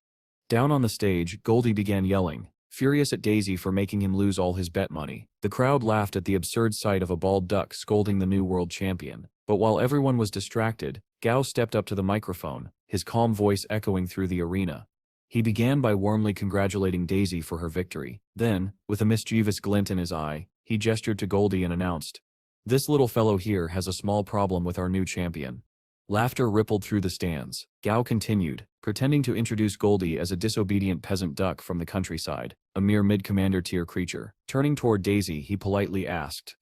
Down on the stage, Goldie began yelling, furious at Daisy for making him lose all his bet money. The crowd laughed at the absurd sight of a bald duck scolding the new world champion. But while everyone was distracted, Gao stepped up to the microphone, his calm voice echoing through the arena. He began by warmly congratulating Daisy for her victory. Then, with a mischievous glint in his eye, he gestured to Goldie and announced, "This little fellow here has a small problem with our new champion." Laughter rippled through the stands. Gao continued, pretending to introduce Goldie as a disobedient peasant duck from the countryside, a mere mid-commander tier creature. Turning toward Daisy, he politely asked,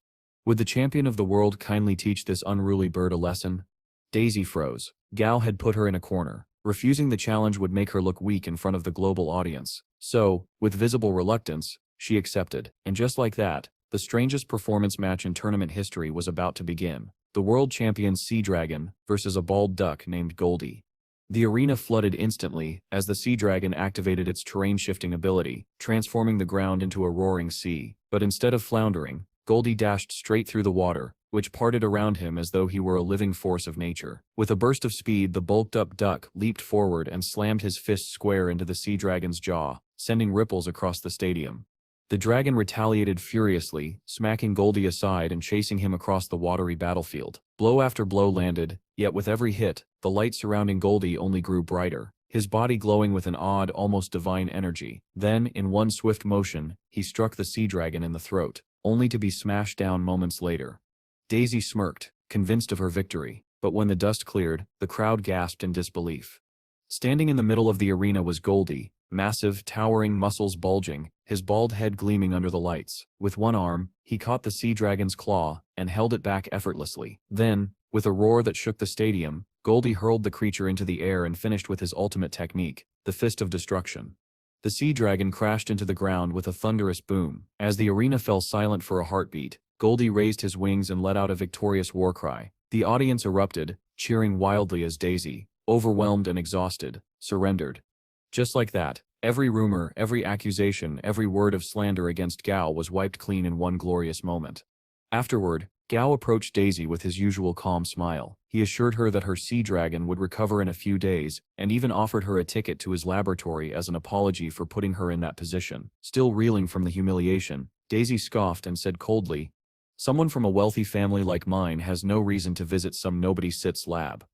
"Would the champion of the world kindly teach this unruly bird a lesson?" Daisy froze. Gao had put her in a corner. Refusing the challenge would make her look weak in front of the global audience. So, with visible reluctance, she accepted. And just like that, the strangest performance match in tournament history was about to begin. The world champion Sea Dragon versus a bald duck named Goldie. The arena flooded instantly as the Sea Dragon activated its terrain-shifting ability, transforming the ground into a roaring sea. But instead of floundering, Goldie dashed straight through the water, which parted around him as though he were a living force of nature. With a burst of speed, the bulked-up duck leaped forward and slammed his fist square into the Sea Dragon's jaw, sending ripples across the stadium. The dragon retaliated furiously, smacking Goldie aside and chasing him across the watery battlefield. Blow after blow landed, yet with every hit, the light surrounding Goldie only grew brighter, his body glowing with an odd, almost divine energy. Then, in one swift motion, he struck the Sea Dragon in the throat, only to be smashed down moments later. Daisy smirked, convinced of her victory, but when the dust cleared, the crowd gasped in disbelief. Standing in the middle of the arena was Goldie, massive, towering, muscles bulging, his bald head gleaming under the lights. With one arm, he caught the Sea Dragon's claw and held it back effortlessly. Then, with a roar that shook the stadium, Goldie hurled the creature into the air and finished with his ultimate technique, the Fist of Destruction. The Sea Dragon crashed into the ground with a thunderous boom. As the arena fell silent for a heartbeat, Goldie raised his wings and let out a victorious war cry. The audience erupted, cheering wildly as Daisy, overwhelmed and exhausted, surrendered. Just like that, every rumor, every accusation, every word of slander against Gao was wiped clean in one glorious moment. Afterward, Gao approached Daisy with his usual calm smile. He assured her that her Sea Dragon would recover in a few days, and even offered her a ticket to his laboratory as an apology for putting her in that position. Still reeling from the humiliation, Daisy scoffed and said coldly, "Someone from a wealthy family like mine has no reason to visit some nobody-sits lab."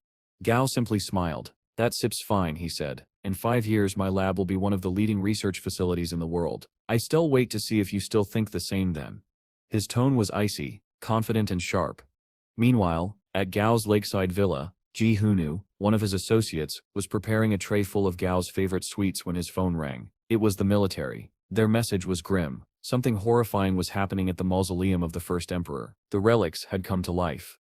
Gao simply smiled. "That sip's fine," he said. "In 5 years my lab will be one of the leading research facilities in the world. I still wait to see if you still think the same then." His tone was icy, confident and sharp. Meanwhile, at Gao's lakeside villa, Ji Hunu, one of his associates, was preparing a tray full of Gao's favorite sweets when his phone rang. It was the military. Their message was grim. Something horrifying was happening at the mausoleum of the first emperor. The relics had come to life.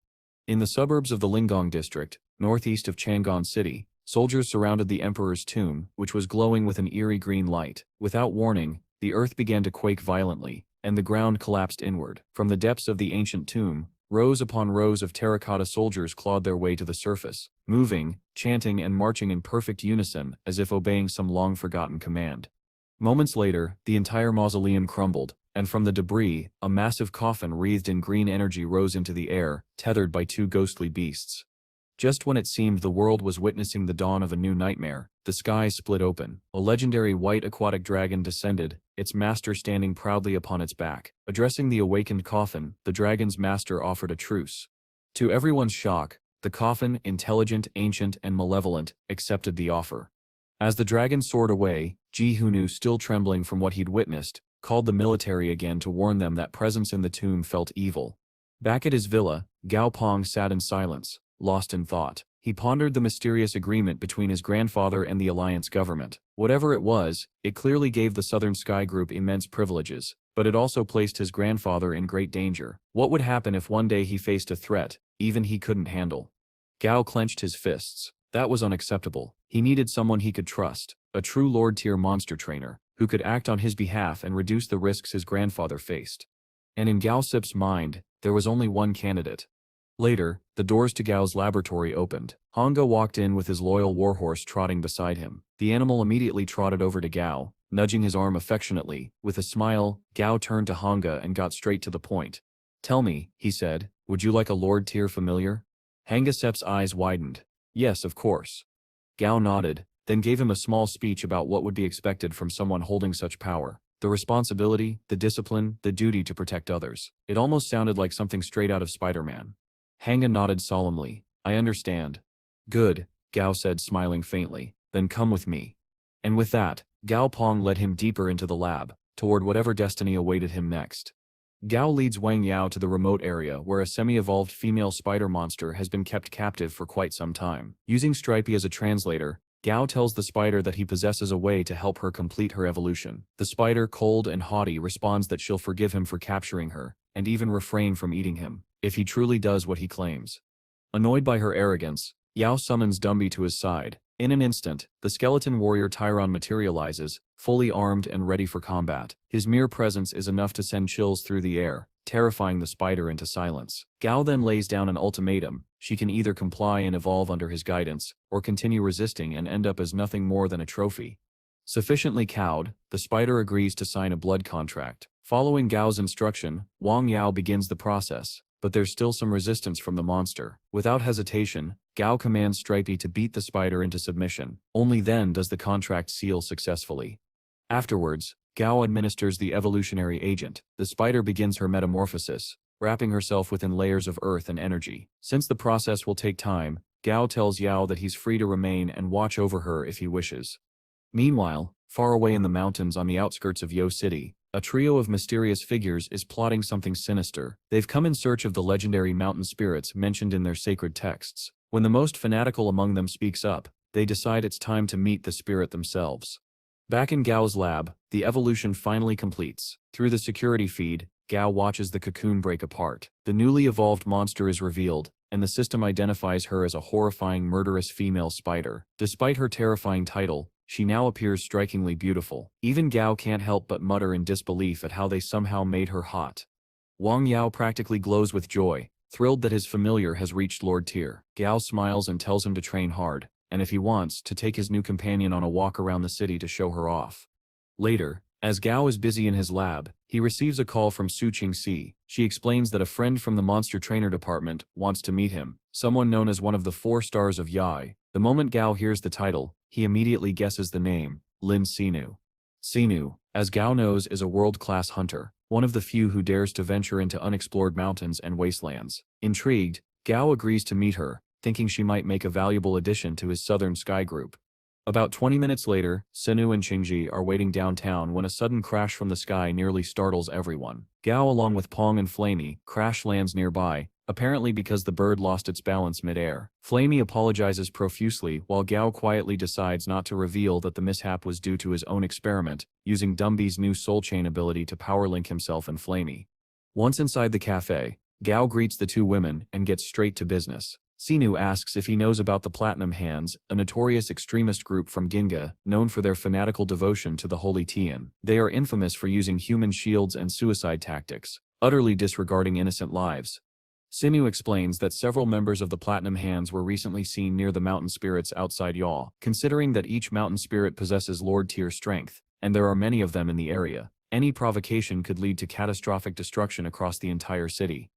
In the suburbs of the Linggong district, northeast of Chang'an City, soldiers surrounded the emperor's tomb, which was glowing with an eerie green light. Without warning, the earth began to quake violently, and the ground collapsed inward. From the depths of the ancient tomb, rows upon rows of terracotta soldiers clawed their way to the surface, moving, chanting and marching in perfect unison as if obeying some long-forgotten command. Moments later, the entire mausoleum crumbled, and from the debris, a massive coffin wreathed in green energy rose into the air, tethered by two ghostly beasts. Just when it seemed the world was witnessing the dawn of a new nightmare, the sky split open. A legendary white aquatic dragon descended, its master standing proudly upon its back. Addressing the awakened coffin, the dragon's master offered a truce. To everyone's shock, the coffin, intelligent, ancient, and malevolent, accepted the offer. As the dragon soared away, Ji Hunu, still trembling from what he'd witnessed, called the military again to warn them that presence in the tomb felt evil. Back at his villa, Gong Pang sat in silence, lost in thought. He pondered the mysterious agreement between his grandfather and the alliance government. Whatever it was, it clearly gave the Southern Sky Group immense privileges, but it also placed his grandfather in great danger. What would happen if one day he faced a threat, even he couldn't handle? Gao clenched his fists. That was unacceptable. He needed someone he could trust, a true Lord-tier monster trainer, who could act on his behalf and reduce the risks his grandfather faced. And in Gao Sip's mind, there was only one candidate. Later, the doors to Gao's laboratory opened. Hanga walked in with his loyal warhorse trotting beside him. The animal immediately trotted over to Gao, nudging his arm affectionately. With a smile, Gao turned to Hanga and got straight to the point. "Tell me," he said, "would you like a Lord-tier familiar?" Hanga Sep's eyes widened. "Yes, of course." Gao nodded, then gave him a small speech about what would be expected from someone holding such power. The responsibility, the discipline, the duty to protect others. It almost sounded like something straight out of Spider-Man. Hanga nodded solemnly. "I understand." "Good," Gao said, smiling faintly. "Then come with me." And with that, Gao Pong led him deeper into the lab, toward whatever destiny awaited him next. Gao leads Wang Yao to the remote area where a semi-evolved female spider monster has been kept captive for quite some time. Using Stripey as a translator, Gao tells the spider that he possesses a way to help her complete her evolution. The spider, cold and haughty, responds that she'll forgive him for capturing her, and even refrain from eating him, if he truly does what he claims. Annoyed by her arrogance, Yao summons Dumby to his side. In an instant, the skeleton warrior Tyron materializes, fully armed and ready for combat. His mere presence is enough to send chills through the air, terrifying the spider into silence. Gao then lays down an ultimatum. She can either comply and evolve under his guidance, or continue resisting and end up as nothing more than a trophy. Sufficiently cowed, the spider agrees to sign a blood contract. Following Gao's instruction, Wang Yao begins the process, but there's still some resistance from the monster. Without hesitation, Gao commands Stripey to beat the spider into submission. Only then does the contract seal successfully. Afterwards, Gao administers the evolutionary agent. The spider begins her metamorphosis, wrapping herself within layers of earth and energy. Since the process will take time, Gao tells Yao that he's free to remain and watch over her if he wishes. Meanwhile, far away in the mountains on the outskirts of Yo City, a trio of mysterious figures is plotting something sinister. They've come in search of the legendary mountain spirits mentioned in their sacred texts. When the most fanatical among them speaks up, they decide it's time to meet the spirit themselves. Back in Gao's lab, the evolution finally completes. Through the security feed, Gao watches the cocoon break apart. The newly evolved monster is revealed, and the system identifies her as a horrifying, murderous female spider. Despite her terrifying title, she now appears strikingly beautiful. Even Gao can't help but mutter in disbelief at how they somehow made her hot. Wang Yao practically glows with joy, thrilled that his familiar has reached Lord Tier. Gao smiles and tells him to train hard, and if he wants, to take his new companion on a walk around the city to show her off. Later, as Gao is busy in his lab, he receives a call from Su Qingxi. She explains that a friend from the monster trainer department wants to meet him, someone known as one of the 4 stars of Yai. The moment Gao hears the title, he immediately guesses the name, Lin Sinu. Sinu, as Gao knows, is a world-class hunter, one of the few who dares to venture into unexplored mountains and wastelands. Intrigued, Gao agrees to meet her, thinking she might make a valuable addition to his Southern Sky Group. About 20 minutes later, Sinu and Qingji are waiting downtown when a sudden crash from the sky nearly startles everyone. Gao, along with Pong and Flamey, crash lands nearby, apparently because the bird lost its balance mid-air. Flamey apologizes profusely while Gao quietly decides not to reveal that the mishap was due to his own experiment, using Dumby's new soul chain ability to power link himself and Flamey. Once inside the cafe, Gao greets the two women and gets straight to business. Sinu asks if he knows about the Platinum Hands, a notorious extremist group from Ginga, known for their fanatical devotion to the Holy Tian. They are infamous for using human shields and suicide tactics, utterly disregarding innocent lives. Sinu explains that several members of the Platinum Hands were recently seen near the mountain spirits outside Yaw, considering that each mountain spirit possesses Lord-tier strength, and there are many of them in the area. Any provocation could lead to catastrophic destruction across the entire city.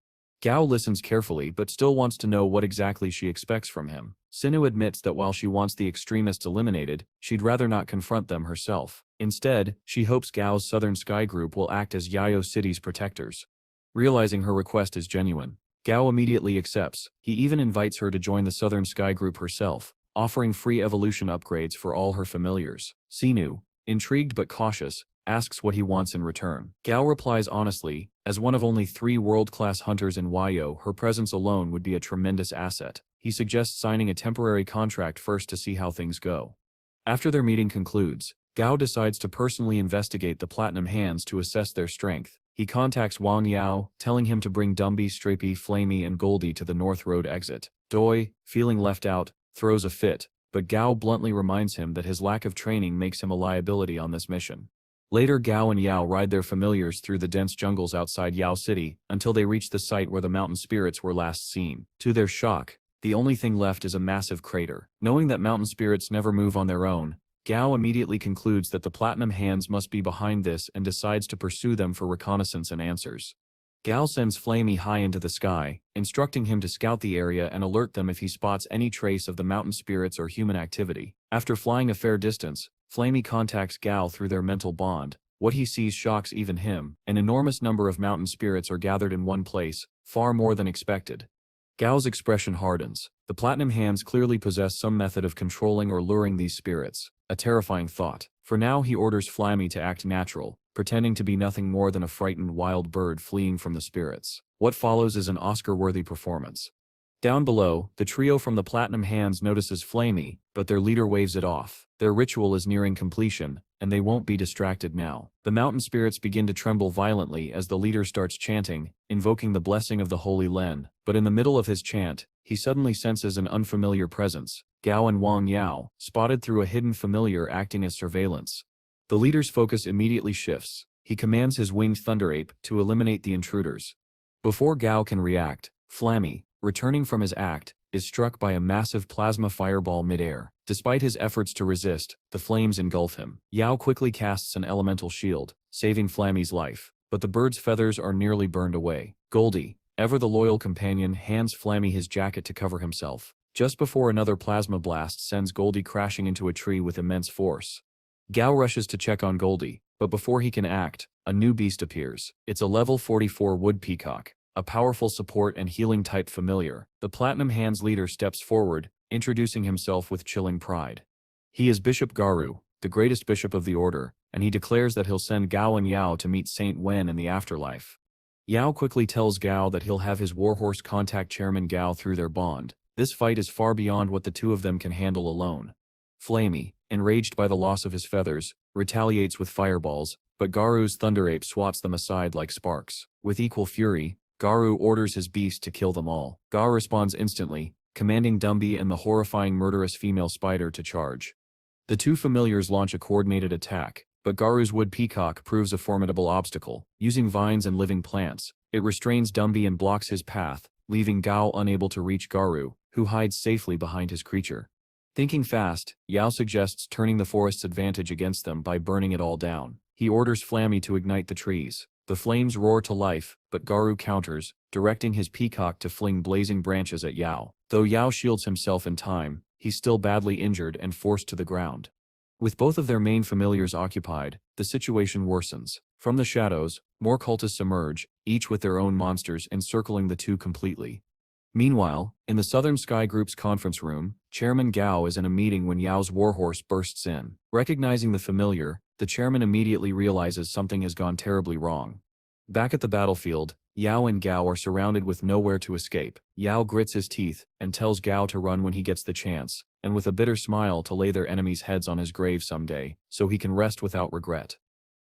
Gao listens carefully but still wants to know what exactly she expects from him. Sinu admits that while she wants the extremists eliminated, she'd rather not confront them herself. Instead, she hopes Gao's Southern Sky Group will act as Yayo City's protectors. Realizing her request is genuine, Gao immediately accepts. He even invites her to join the Southern Sky Group herself, offering free evolution upgrades for all her familiars. Sinu, intrigued but cautious, asks what he wants in return. Gao replies honestly, as one of only 3 world-class hunters in Wayo, her presence alone would be a tremendous asset. He suggests signing a temporary contract first to see how things go. After their meeting concludes, Gao decides to personally investigate the Platinum Hands to assess their strength. He contacts Wang Yao, telling him to bring Dumby, Stripey, Flamey, and Goldie to the North Road exit. Doi, feeling left out, throws a fit, but Gao bluntly reminds him that his lack of training makes him a liability on this mission. Later, Gao and Yao ride their familiars through the dense jungles outside Yao City until they reach the site where the mountain spirits were last seen. To their shock, the only thing left is a massive crater. Knowing that mountain spirits never move on their own, Gao immediately concludes that the Platinum Hands must be behind this and decides to pursue them for reconnaissance and answers. Gao sends Flamey high into the sky, instructing him to scout the area and alert them if he spots any trace of the mountain spirits or human activity. After flying a fair distance, Flamey contacts Gao through their mental bond. What he sees shocks even him. An enormous number of mountain spirits are gathered in one place, far more than expected. Gao's expression hardens. The Platinum Hands clearly possess some method of controlling or luring these spirits. A terrifying thought. For now, he orders Flamey to act natural, pretending to be nothing more than a frightened wild bird fleeing from the spirits. What follows is an Oscar-worthy performance. Down below, the trio from the Platinum Hands notices Flamey, but their leader waves it off. Their ritual is nearing completion, and they won't be distracted now. The mountain spirits begin to tremble violently as the leader starts chanting, invoking the blessing of the Holy Len. But in the middle of his chant, he suddenly senses an unfamiliar presence. Gao and Wang Yao, spotted through a hidden familiar acting as surveillance. The leader's focus immediately shifts. He commands his winged Thunder Ape to eliminate the intruders. Before Gao can react, Flamey, returning from his act, is struck by a massive plasma fireball mid-air. Despite his efforts to resist, the flames engulf him. Yao quickly casts an elemental shield, saving Flamey's life, but the bird's feathers are nearly burned away. Goldie, ever the loyal companion, hands Flamey his jacket to cover himself, just before another plasma blast sends Goldie crashing into a tree with immense force. Gao rushes to check on Goldie, but before he can act, a new beast appears. It's a level 44 wood peacock, a powerful support and healing type familiar. The Platinum Hands leader steps forward, introducing himself with chilling pride. He is Bishop Garu, the greatest bishop of the order, and he declares that he'll send Gao and Yao to meet Saint Wen in the afterlife. Yao quickly tells Gao that he'll have his warhorse contact Chairman Gao through their bond. This fight is far beyond what the two of them can handle alone. Flamey, enraged by the loss of his feathers, retaliates with fireballs, but Garu's Thunder Ape swats them aside like sparks. With equal fury, Garu orders his beast to kill them all. Gao responds instantly, commanding Dumby and the horrifying murderous female spider to charge. The two familiars launch a coordinated attack, but Garu's wood peacock proves a formidable obstacle. Using vines and living plants, it restrains Dumby and blocks his path, leaving Gao unable to reach Garu, who hides safely behind his creature. Thinking fast, Yao suggests turning the forest's advantage against them by burning it all down. He orders Flamey to ignite the trees. The flames roar to life, but Garu counters, directing his peacock to fling blazing branches at Yao. Though Yao shields himself in time, he's still badly injured and forced to the ground. With both of their main familiars occupied, the situation worsens. From the shadows, more cultists emerge, each with their own monsters encircling the two completely. Meanwhile, in the Southern Sky Group's conference room, Chairman Gao is in a meeting when Yao's warhorse bursts in. Recognizing the familiar, the chairman immediately realizes something has gone terribly wrong. Back at the battlefield, Yao and Gao are surrounded with nowhere to escape. Yao grits his teeth and tells Gao to run when he gets the chance, and with a bitter smile to lay their enemies' heads on his grave someday, so he can rest without regret.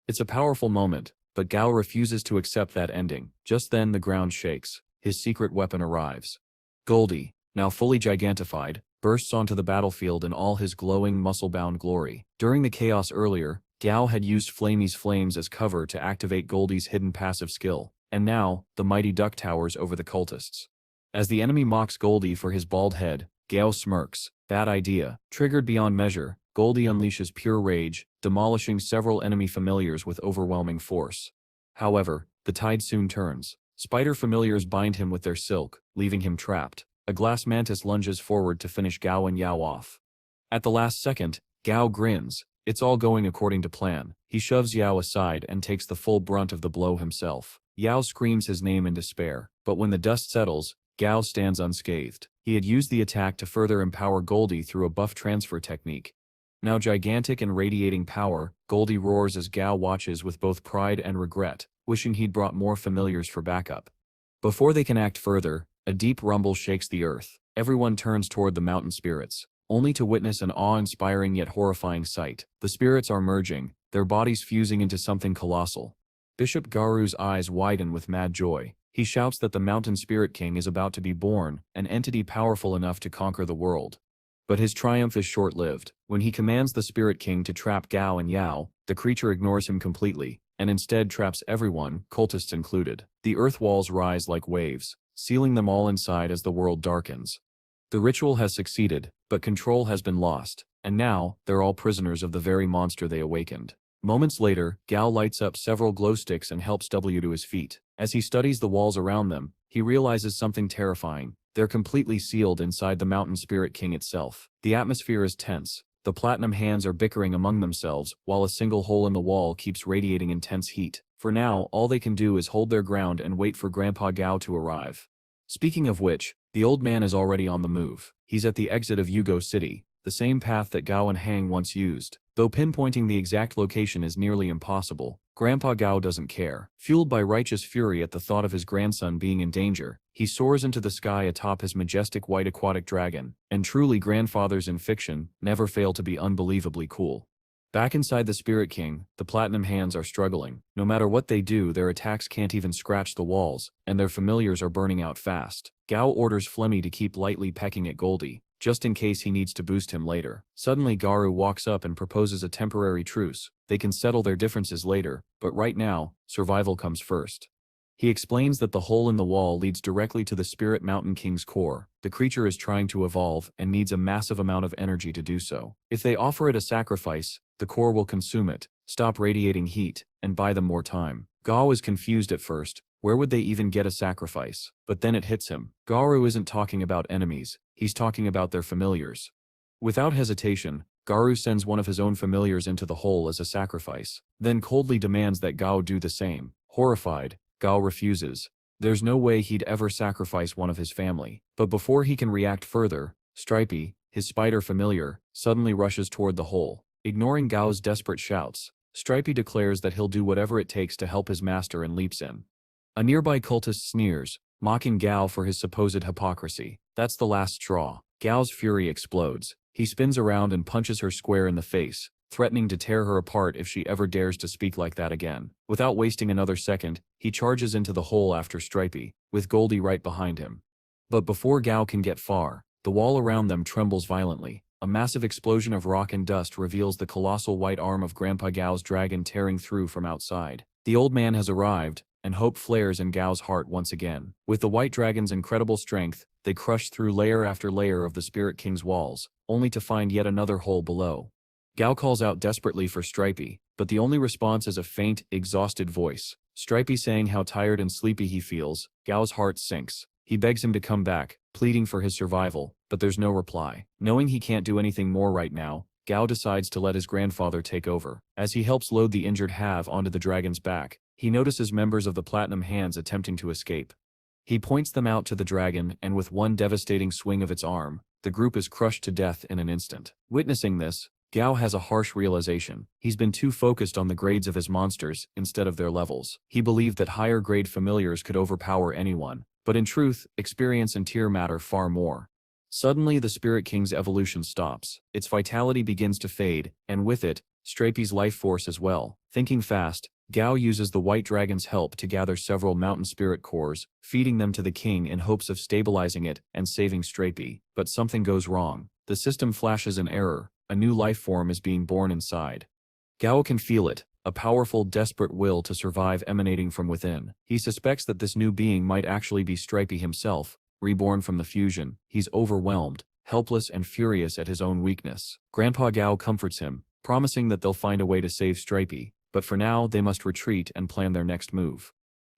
It's a powerful moment, but Gao refuses to accept that ending. Just then the ground shakes. His secret weapon arrives. Goldie, now fully gigantified, bursts onto the battlefield in all his glowing muscle-bound glory. During the chaos earlier, Gao had used Flamey's flames as cover to activate Goldie's hidden passive skill, and now, the mighty duck towers over the cultists. As the enemy mocks Goldie for his bald head, Gao smirks. Bad idea. Triggered beyond measure, Goldie unleashes pure rage, demolishing several enemy familiars with overwhelming force. However, the tide soon turns. Spider familiars bind him with their silk, leaving him trapped. A glass mantis lunges forward to finish Gao and Yao off. At the last second, Gao grins. It's all going according to plan. He shoves Yao aside and takes the full brunt of the blow himself. Yao screams his name in despair, but when the dust settles, Gao stands unscathed. He had used the attack to further empower Goldie through a buff transfer technique. Now gigantic and radiating power, Goldie roars as Gao watches with both pride and regret, wishing he'd brought more familiars for backup. Before they can act further, a deep rumble shakes the earth. Everyone turns toward the mountain spirits, only to witness an awe-inspiring yet horrifying sight. The spirits are merging, their bodies fusing into something colossal. Bishop Garu's eyes widen with mad joy. He shouts that the Mountain Spirit King is about to be born, an entity powerful enough to conquer the world. But his triumph is short-lived. When he commands the Spirit King to trap Gao and Yao, the creature ignores him completely, and instead traps everyone, cultists included. The earth walls rise like waves, sealing them all inside as the world darkens. The ritual has succeeded, but control has been lost, and now, they're all prisoners of the very monster they awakened. Moments later, Gao lights up several glow sticks and helps W to his feet. As he studies the walls around them, he realizes something terrifying. They're completely sealed inside the Mountain Spirit King itself. The atmosphere is tense. The Platinum Hands are bickering among themselves, while a single hole in the wall keeps radiating intense heat. For now, all they can do is hold their ground and wait for Grandpa Gao to arrive. Speaking of which, the old man is already on the move. He's at the exit of Yugo City, the same path that Gao and Hang once used. Though pinpointing the exact location is nearly impossible, Grandpa Gao doesn't care. Fueled by righteous fury at the thought of his grandson being in danger, he soars into the sky atop his majestic white aquatic dragon, and truly grandfathers in fiction never fail to be unbelievably cool. Back inside the Spirit King, the Platinum Hands are struggling. No matter what they do, their attacks can't even scratch the walls, and their familiars are burning out fast. Gao orders Flemmy to keep lightly pecking at Goldie, just in case he needs to boost him later. Suddenly Garu walks up and proposes a temporary truce. They can settle their differences later, but right now, survival comes first. He explains that the hole in the wall leads directly to the Spirit Mountain King's core. The creature is trying to evolve and needs a massive amount of energy to do so. If they offer it a sacrifice, the core will consume it, stop radiating heat, and buy them more time. Gao is confused at first. Where would they even get a sacrifice? But then it hits him. Garu isn't talking about enemies, he's talking about their familiars. Without hesitation, Garu sends one of his own familiars into the hole as a sacrifice, then coldly demands that Gao do the same. Horrified, Gao refuses. There's no way he'd ever sacrifice one of his family. But before he can react further, Stripey, his spider familiar, suddenly rushes toward the hole. Ignoring Gao's desperate shouts, Stripey declares that he'll do whatever it takes to help his master and leaps in. A nearby cultist sneers, mocking Gao for his supposed hypocrisy. That's the last straw. Gao's fury explodes. He spins around and punches her square in the face, threatening to tear her apart if she ever dares to speak like that again. Without wasting another second, he charges into the hole after Stripey, with Goldie right behind him. But before Gao can get far, the wall around them trembles violently. A massive explosion of rock and dust reveals the colossal white arm of Grandpa Gao's dragon tearing through from outside. The old man has arrived, and hope flares in Gao's heart once again. With the white dragon's incredible strength, they crush through layer after layer of the Spirit King's walls, only to find yet another hole below. Gao calls out desperately for Stripey, but the only response is a faint, exhausted voice. Stripey saying how tired and sleepy he feels. Gao's heart sinks. He begs him to come back, pleading for his survival, but there's no reply. Knowing he can't do anything more right now, Gao decides to let his grandfather take over. As he helps load the injured Have onto the dragon's back, he notices members of the Platinum Hands attempting to escape. He points them out to the dragon, and with one devastating swing of its arm, the group is crushed to death in an instant. Witnessing this, Gao has a harsh realization. He's been too focused on the grades of his monsters instead of their levels. He believed that higher grade familiars could overpower anyone, but in truth, experience and tier matter far more. Suddenly the Spirit King's evolution stops. Its vitality begins to fade, and with it, Stripey's life force as well. Thinking fast, Gao uses the White Dragon's help to gather several mountain spirit cores, feeding them to the king in hopes of stabilizing it and saving Stripey. But something goes wrong. The system flashes an error. A new life form is being born inside. Gao can feel it, a powerful, desperate will to survive emanating from within. He suspects that this new being might actually be Stripey himself, reborn from the fusion. He's overwhelmed, helpless and furious at his own weakness. Grandpa Gao comforts him, promising that they'll find a way to save Stripey, but for now they must retreat and plan their next move.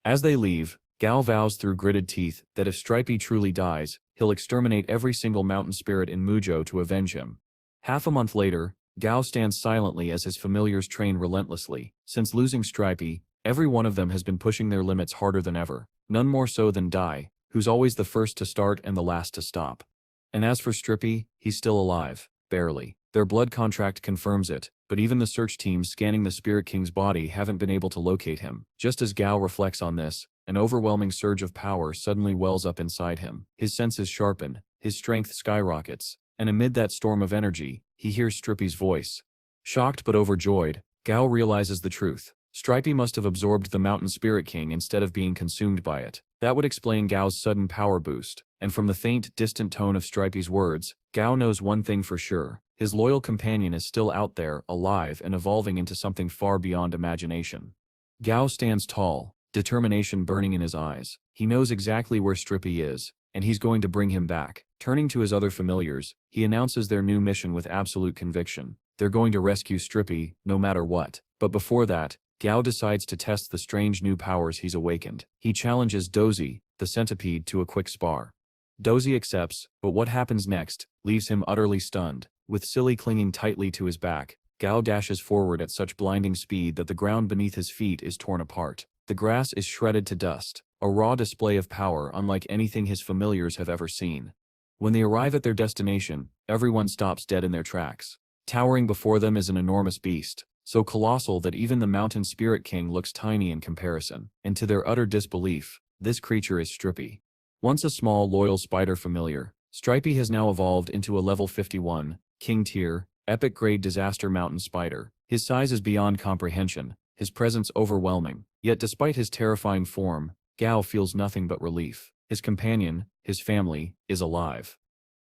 As they leave, Gao vows through gritted teeth that if Stripey truly dies, he'll exterminate every single mountain spirit in Muzhou to avenge him. Half a month later, Gao stands silently as his familiars train relentlessly. Since losing Stripey, every one of them has been pushing their limits harder than ever, none more so than Dai, who's always the first to start and the last to stop. And as for Stripey, he's still alive, barely. Their blood contract confirms it, but even the search teams scanning the Spirit King's body haven't been able to locate him. Just as Gao reflects on this, an overwhelming surge of power suddenly wells up inside him. His senses sharpen, his strength skyrockets, and amid that storm of energy, he hears Stripey's voice. Shocked but overjoyed, Gao realizes the truth. Stripey must have absorbed the Mountain Spirit King instead of being consumed by it. That would explain Gao's sudden power boost, and from the faint, distant tone of Stripey's words, Gao knows one thing for sure. His loyal companion is still out there, alive and evolving into something far beyond imagination. Gao stands tall, determination burning in his eyes. He knows exactly where Stripey is, and he's going to bring him back. Turning to his other familiars, he announces their new mission with absolute conviction. They're going to rescue Stripey, no matter what. But before that, Gao decides to test the strange new powers he's awakened. He challenges Dozy, the centipede, to a quick spar. Dozy accepts, but what happens next leaves him utterly stunned. With Silly clinging tightly to his back, Gao dashes forward at such blinding speed that the ground beneath his feet is torn apart. The grass is shredded to dust, a raw display of power unlike anything his familiars have ever seen. When they arrive at their destination, everyone stops dead in their tracks. Towering before them is an enormous beast, so colossal that even the Mountain Spirit King looks tiny in comparison. And to their utter disbelief, this creature is Stripey. Once a small, loyal spider familiar, Stripey has now evolved into a level 51, King tier, epic grade disaster mountain spider. His size is beyond comprehension, his presence overwhelming. Yet despite his terrifying form, Gao feels nothing but relief. His companion, his family, is alive.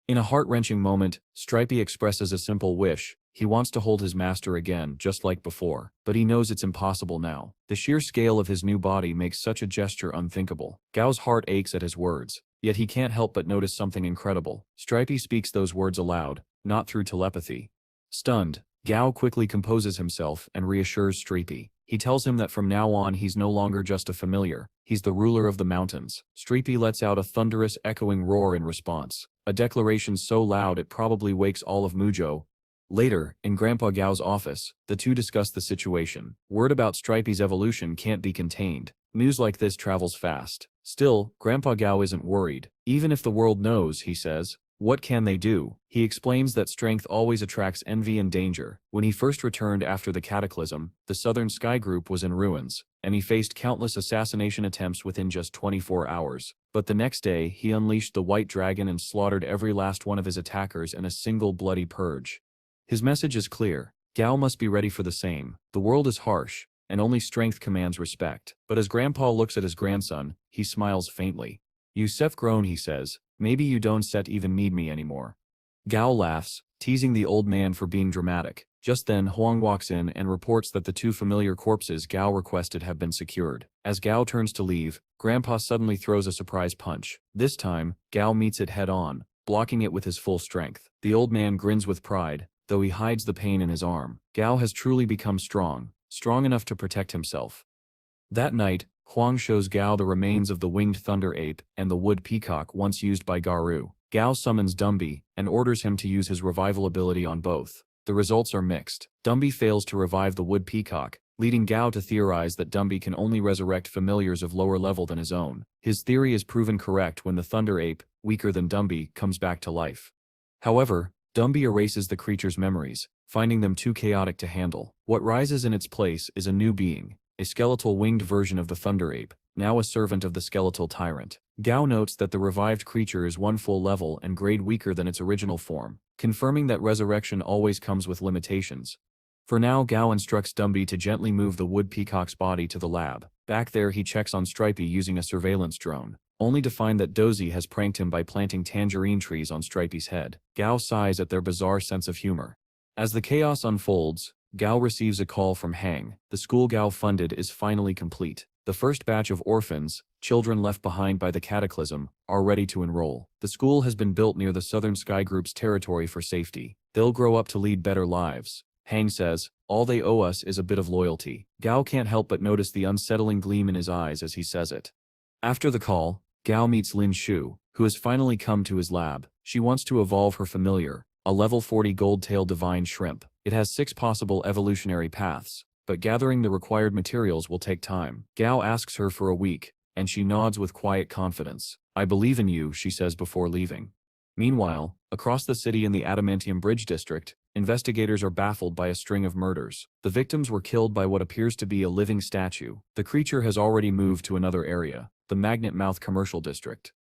In a heart-wrenching moment, Stripey expresses a simple wish. He wants to hold his master again, just like before, but he knows it's impossible now. The sheer scale of his new body makes such a gesture unthinkable. Gao's heart aches at his words, yet he can't help but notice something incredible. Stripey speaks those words aloud, not through telepathy. Stunned, Gao quickly composes himself and reassures Stripey. He tells him that from now on he's no longer just a familiar, he's the ruler of the mountains. Stripey lets out a thunderous, echoing roar in response, a declaration so loud it probably wakes all of Muzhou. Later, in Grandpa Gao's office, the two discuss the situation. Word about Stripey's evolution can't be contained. News like this travels fast. Still, Grandpa Gao isn't worried. Even if the world knows, he says, what can they do? He explains that strength always attracts envy and danger. When he first returned after the cataclysm, the Southern Sky Group was in ruins, and he faced countless assassination attempts within just 24 hours. But the next day, he unleashed the White Dragon and slaughtered every last one of his attackers in a single bloody purge. His message is clear. Gao must be ready for the same. The world is harsh, and only strength commands respect. But as Grandpa looks at his grandson, he smiles faintly. "You've grown," he says. "Maybe you don't even need me anymore." Gao laughs, teasing the old man for being dramatic. Just then Huang walks in and reports that the two familiar corpses Gao requested have been secured. As Gao turns to leave, Grandpa suddenly throws a surprise punch. This time, Gao meets it head-on, blocking it with his full strength. The old man grins with pride, though he hides the pain in his arm. Gao has truly become strong enough to protect himself. That night, Huang shows Gao the remains of the winged thunder ape and the wood peacock once used by Garou. Gao summons Dumby and orders him to use his revival ability on both. The results are mixed. Dumby fails to revive the wood peacock, leading Gao to theorize that Dumby can only resurrect familiars of lower level than his own. His theory is proven correct when the thunder ape, weaker than Dumby, comes back to life. However, Dumby erases the creature's memories, finding them too chaotic to handle. What rises in its place is a new being, a skeletal winged version of the Thunder Ape, now a servant of the skeletal tyrant. Gao notes that the revived creature is one full level and grade weaker than its original form, confirming that resurrection always comes with limitations. For now, Gao instructs Dumby to gently move the wood peacock's body to the lab. Back there, he checks on Stripey using a surveillance drone, only to find that Dozy has pranked him by planting tangerine trees on Stripey's head. Gao sighs at their bizarre sense of humor. As the chaos unfolds, Gao receives a call from Hang. The school Gao funded is finally complete. The first batch of orphans, children left behind by the cataclysm, are ready to enroll. The school has been built near the Southern Sky Group's territory for safety. They'll grow up to lead better lives. Hang says, all they owe us is a bit of loyalty. Gao can't help but notice the unsettling gleam in his eyes as he says it. After the call, Gao meets Lin Shu, who has finally come to his lab. She wants to evolve her familiar, a level 40 gold-tailed divine shrimp. It has 6 possible evolutionary paths, but gathering the required materials will take time. Gao asks her for a week, and she nods with quiet confidence. I believe in you, she says before leaving. Meanwhile, across the city in the Adamantium Bridge district, investigators are baffled by a string of murders. The victims were killed by what appears to be a living statue. The creature has already moved to another area, the Magnet Mouth Commercial District.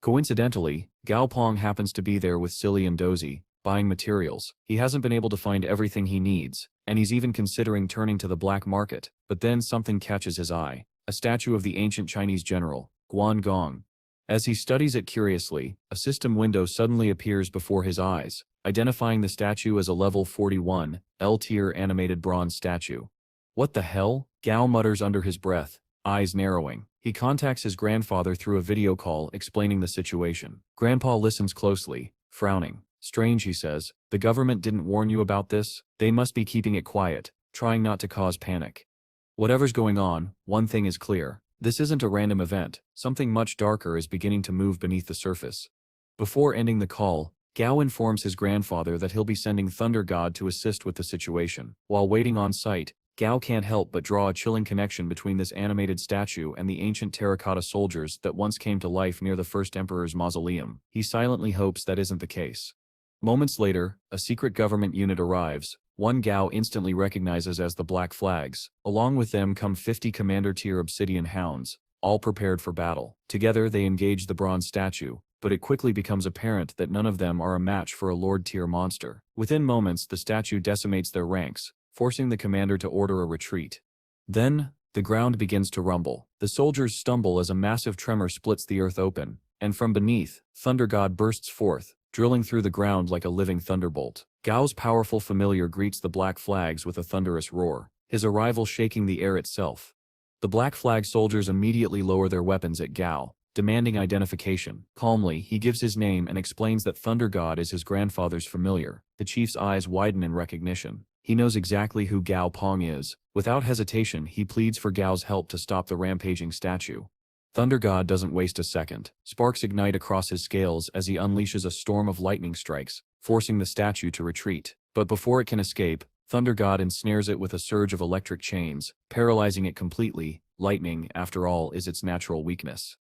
Coincidentally, Gao Pang happens to be there with Silly and Dozy, buying materials. He hasn't been able to find everything he needs, and he's even considering turning to the black market. But then something catches his eye, a statue of the ancient Chinese general, Guan Gong. As he studies it curiously, a system window suddenly appears before his eyes, identifying the statue as a level 41, L-tier animated bronze statue. What the hell? Gao mutters under his breath, eyes narrowing. He contacts his grandfather through a video call explaining the situation. Grandpa listens closely, frowning. Strange, he says. The government didn't warn you about this? They must be keeping it quiet, trying not to cause panic. Whatever's going on, one thing is clear. This isn't a random event. Something much darker is beginning to move beneath the surface. Before ending the call, Gao informs his grandfather that he'll be sending Thunder God to assist with the situation. While waiting on site, Gao can't help but draw a chilling connection between this animated statue and the ancient terracotta soldiers that once came to life near the first emperor's mausoleum. He silently hopes that isn't the case. Moments later, a secret government unit arrives, one Gao instantly recognizes as the Black Flags. Along with them come 50 commander-tier obsidian hounds, all prepared for battle. Together they engage the bronze statue, but it quickly becomes apparent that none of them are a match for a lord-tier monster. Within moments, the statue decimates their ranks, forcing the commander to order a retreat. Then, the ground begins to rumble. The soldiers stumble as a massive tremor splits the earth open, and from beneath, Thunder God bursts forth, drilling through the ground like a living thunderbolt. Gao's powerful familiar greets the Black Flags with a thunderous roar, his arrival shaking the air itself. The Black Flag soldiers immediately lower their weapons at Gao, demanding identification. Calmly, he gives his name and explains that Thunder God is his grandfather's familiar. The chief's eyes widen in recognition. He knows exactly who Gao Pang is. Without hesitation, he pleads for Gao's help to stop the rampaging statue. Thunder God doesn't waste a second. Sparks ignite across his scales as he unleashes a storm of lightning strikes, forcing the statue to retreat. But before it can escape, Thunder God ensnares it with a surge of electric chains, paralyzing it completely. Lightning, after all, is its natural weakness.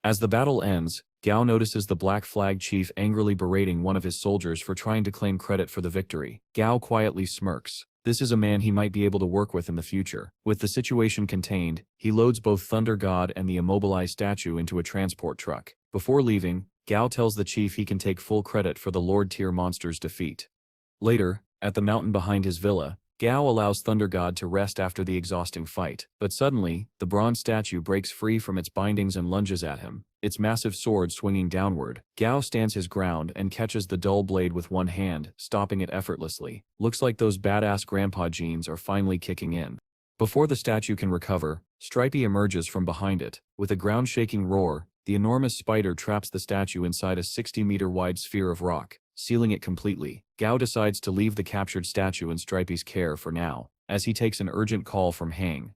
As the battle ends, Gao notices the Black Flag chief angrily berating one of his soldiers for trying to claim credit for the victory. Gao quietly smirks. This is a man he might be able to work with in the future. With the situation contained, he loads both Thunder God and the immobilized statue into a transport truck. Before leaving, Gao tells the chief he can take full credit for the Lord-tier monster's defeat. Later, at the mountain behind his villa, Gao allows Thunder God to rest after the exhausting fight. But suddenly, the bronze statue breaks free from its bindings and lunges at him, its massive sword swinging downward. Gao stands his ground and catches the dull blade with one hand, stopping it effortlessly. Looks like those badass grandpa genes are finally kicking in. Before the statue can recover, Stripey emerges from behind it. With a ground-shaking roar, the enormous spider traps the statue inside a 60-meter-wide sphere of rock, sealing it completely. Gao decides to leave the captured statue in Stripey's care for now, as he takes an urgent call from Hang.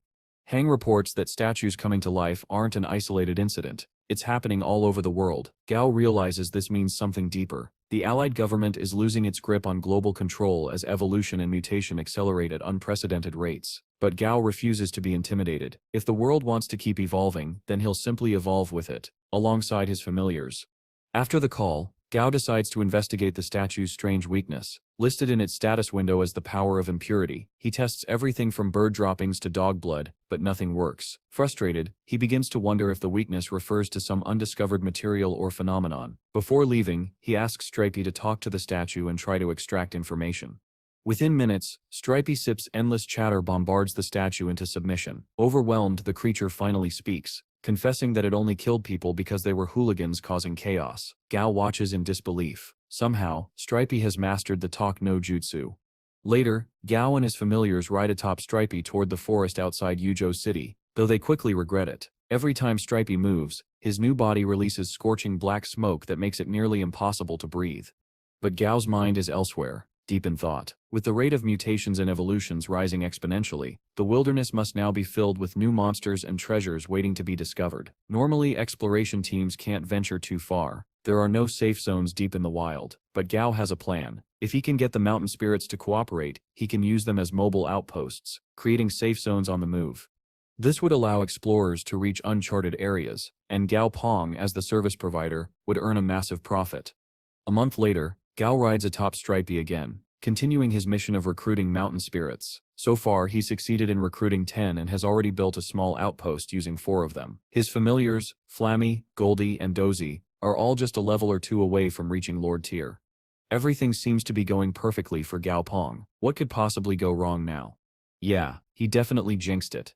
Hang reports that statues coming to life aren't an isolated incident. It's happening all over the world. Gao realizes this means something deeper. The Allied government is losing its grip on global control as evolution and mutation accelerate at unprecedented rates. But Gao refuses to be intimidated. If the world wants to keep evolving, then he'll simply evolve with it, alongside his familiars. After the call, Gao decides to investigate the statue's strange weakness. Listed in its status window as the power of impurity, he tests everything from bird droppings to dog blood, but nothing works. Frustrated, he begins to wonder if the weakness refers to some undiscovered material or phenomenon. Before leaving, he asks Stripey to talk to the statue and try to extract information. Within minutes, Stripey Sip's endless chatter bombards the statue into submission. Overwhelmed, the creature finally speaks, confessing that it only killed people because they were hooligans causing chaos. Gao watches in disbelief. Somehow, Stripey has mastered the talk no jutsu. Later, Gao and his familiars ride atop Stripey toward the forest outside Yuzhou City, though they quickly regret it. Every time Stripey moves, his new body releases scorching black smoke that makes it nearly impossible to breathe. But Gao's mind is elsewhere, deep in thought. With the rate of mutations and evolutions rising exponentially, the wilderness must now be filled with new monsters and treasures waiting to be discovered. Normally, exploration teams can't venture too far. There are no safe zones deep in the wild, but Gao has a plan. If he can get the mountain spirits to cooperate, he can use them as mobile outposts, creating safe zones on the move. This would allow explorers to reach uncharted areas, and Gao Pang, as the service provider, would earn a massive profit. A month later, Gao rides atop Stripey again, continuing his mission of recruiting mountain spirits. So far, he succeeded in recruiting 10 and has already built a small outpost using 4 of them. His familiars, Flammy, Goldie, and Dozy, are all just a level or 2 away from reaching Lord Tier. Everything seems to be going perfectly for Gao Pang. What could possibly go wrong now? Yeah, he definitely jinxed it.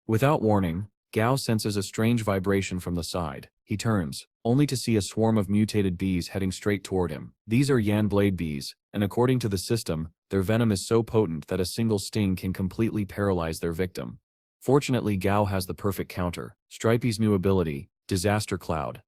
Without warning, Gao senses a strange vibration from the side. He turns, only to see a swarm of mutated bees heading straight toward him. These are Yan Blade bees, and according to the system, their venom is so potent that a single sting can completely paralyze their victim. Fortunately, Gao has the perfect counter, Stripey's new ability, Disaster Cloud.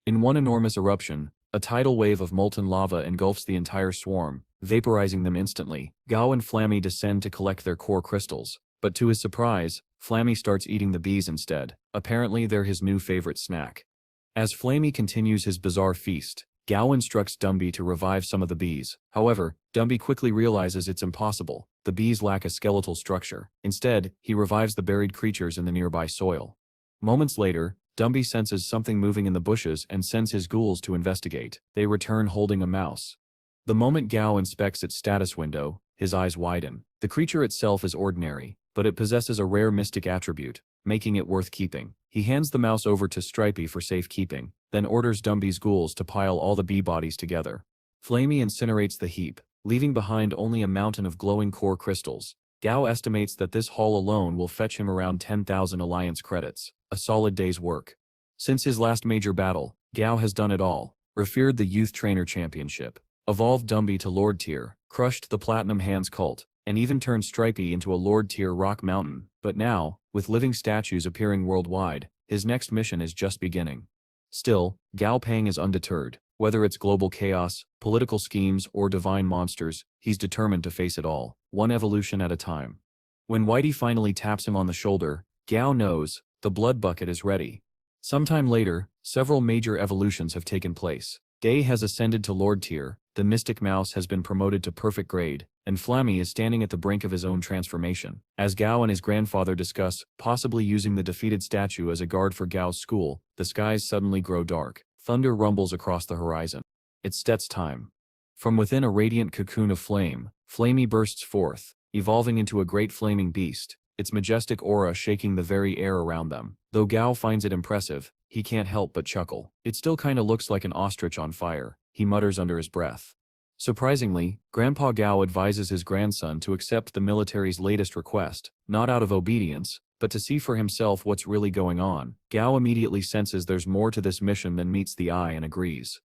In one enormous eruption, a tidal wave of molten lava engulfs the entire swarm, vaporizing them instantly. Gao and Flammy descend to collect their core crystals, but to his surprise, Flammy starts eating the bees instead. Apparently they're his new favorite snack. As Flammy continues his bizarre feast, Gao instructs Dumby to revive some of the bees. However, Dumby quickly realizes it's impossible. The bees lack a skeletal structure. Instead, he revives the buried creatures in the nearby soil. Moments later, Dumby senses something moving in the bushes and sends his ghouls to investigate. They return holding a mouse. The moment Gao inspects its status window, his eyes widen. The creature itself is ordinary, but it possesses a rare mystic attribute, making it worth keeping. He hands the mouse over to Stripey for safekeeping, then orders Dumby's ghouls to pile all the bee bodies together. Flamey incinerates the heap, leaving behind only a mountain of glowing core crystals. Gao estimates that this haul alone will fetch him around 10,000 Alliance credits, a solid day's work. Since his last major battle, Gao has done it all, referred the Youth Trainer Championship, evolved Dumby to Lord Tier, crushed the Platinum Hands cult, and even turned Stripey into a Lord Tier rock mountain. But now, with living statues appearing worldwide, his next mission is just beginning. Still, Gao Pang is undeterred. Whether it's global chaos, political schemes, or divine monsters, he's determined to face it all, one evolution at a time. When Whitey finally taps him on the shoulder, Gao knows, the blood bucket is ready. Sometime later, several major evolutions have taken place. Day has ascended to Lord Tier, the Mystic Mouse has been promoted to perfect grade, and Flammy is standing at the brink of his own transformation. As Gao and his grandfather discuss possibly using the defeated statue as a guard for Gao's school, the skies suddenly grow dark. Thunder rumbles across the horizon. It's Stet's time. From within a radiant cocoon of flame, Flammy bursts forth, evolving into a great flaming beast, its majestic aura shaking the very air around them. Though Gao finds it impressive, he can't help but chuckle. It still kinda looks like an ostrich on fire, he mutters under his breath. Surprisingly, Grandpa Gao advises his grandson to accept the military's latest request, not out of obedience, but to see for himself what's really going on. Gao immediately senses there's more to this mission than meets the eye and agrees.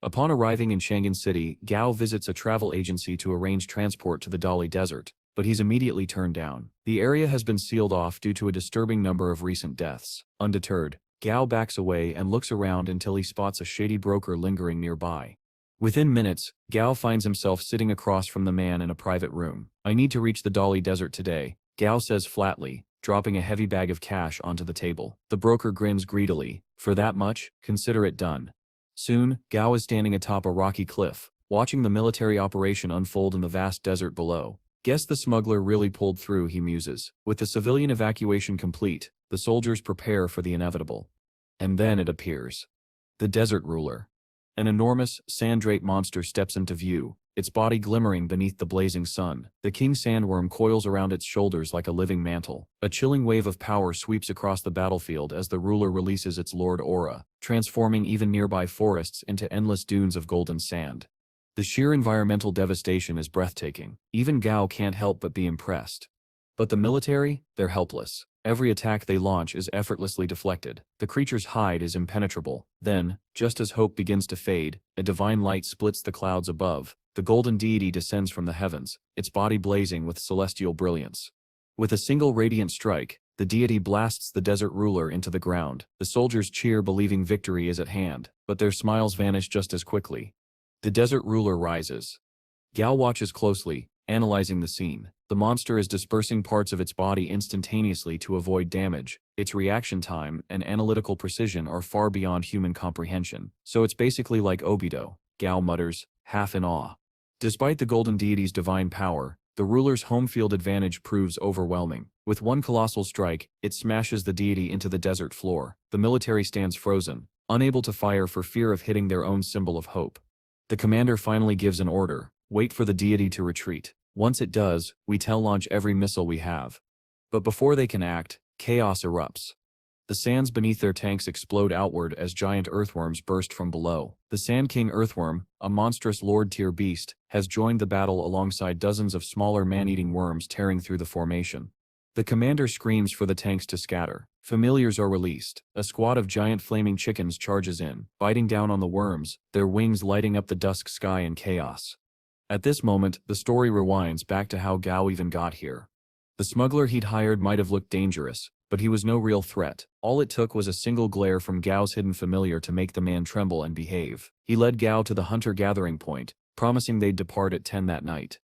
Upon arriving in Shangan City, Gao visits a travel agency to arrange transport to the Dali Desert, but he's immediately turned down. The area has been sealed off due to a disturbing number of recent deaths. Undeterred, Gao backs away and looks around until he spots a shady broker lingering nearby. Within minutes, Gao finds himself sitting across from the man in a private room. "I need to reach the Dali Desert today," Gao says flatly, dropping a heavy bag of cash onto the table. The broker grins greedily. "For that much, consider it done." Soon, Gao is standing atop a rocky cliff, watching the military operation unfold in the vast desert below. "Guess the smuggler really pulled through," he muses. With the civilian evacuation complete, the soldiers prepare for the inevitable. And then it appears. The desert ruler. An enormous, sand-draped monster steps into view, its body glimmering beneath the blazing sun. The king sandworm coils around its shoulders like a living mantle. A chilling wave of power sweeps across the battlefield as the ruler releases its lord aura, transforming even nearby forests into endless dunes of golden sand. The sheer environmental devastation is breathtaking. Even Gao can't help but be impressed. But the military? They're helpless. Every attack they launch is effortlessly deflected. The creature's hide is impenetrable. Then, just as hope begins to fade, a divine light splits the clouds above. The golden deity descends from the heavens, its body blazing with celestial brilliance. With a single radiant strike, the deity blasts the desert ruler into the ground. The soldiers cheer, believing victory is at hand, but their smiles vanish just as quickly. The desert ruler rises. Gao watches closely, analyzing the scene. The monster is dispersing parts of its body instantaneously to avoid damage. Its reaction time and analytical precision are far beyond human comprehension, so it's basically like Obito, Gao mutters, half in awe. Despite the golden deity's divine power, the ruler's home field advantage proves overwhelming. With one colossal strike, it smashes the deity into the desert floor. The military stands frozen, unable to fire for fear of hitting their own symbol of hope. The commander finally gives an order: wait for the deity to retreat. Once it does, we launch every missile we have. But before they can act, chaos erupts. The sands beneath their tanks explode outward as giant earthworms burst from below. The Sand King earthworm, a monstrous lord-tier beast, has joined the battle alongside dozens of smaller man-eating worms tearing through the formation. The commander screams for the tanks to scatter. Familiars are released. A squad of giant flaming chickens charges in, biting down on the worms, their wings lighting up the dusk sky in chaos. At this moment, the story rewinds back to how Gao even got here. The smuggler he'd hired might have looked dangerous, but he was no real threat. All it took was a single glare from Gao's hidden familiar to make the man tremble and behave. He led Gao to the hunter-gathering point, promising they'd depart at 10 that night.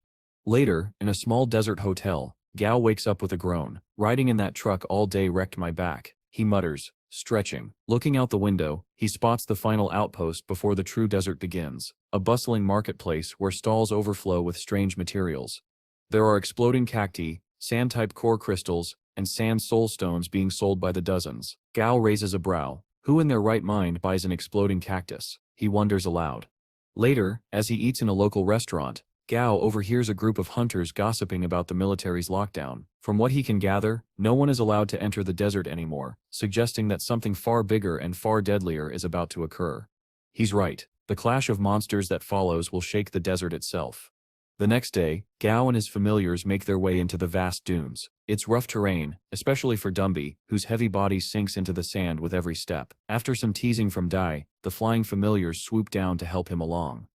Later, in a small desert hotel, Gao wakes up with a groan. Riding in that truck all day wrecked my back, he mutters, stretching. Looking out the window, he spots the final outpost before the true desert begins, a bustling marketplace where stalls overflow with strange materials. There are exploding cacti, sand-type core crystals, and sand soul stones being sold by the dozens. Gao raises a brow. Who in their right mind buys an exploding cactus? He wonders aloud. Later, as he eats in a local restaurant, Gao overhears a group of hunters gossiping about the military's lockdown. From what he can gather, no one is allowed to enter the desert anymore, suggesting that something far bigger and far deadlier is about to occur. He's right. The clash of monsters that follows will shake the desert itself. The next day, Gao and his familiars make their way into the vast dunes. It's rough terrain, especially for Dumby, whose heavy body sinks into the sand with every step. After some teasing from Dai, the flying familiars swoop down to help him along.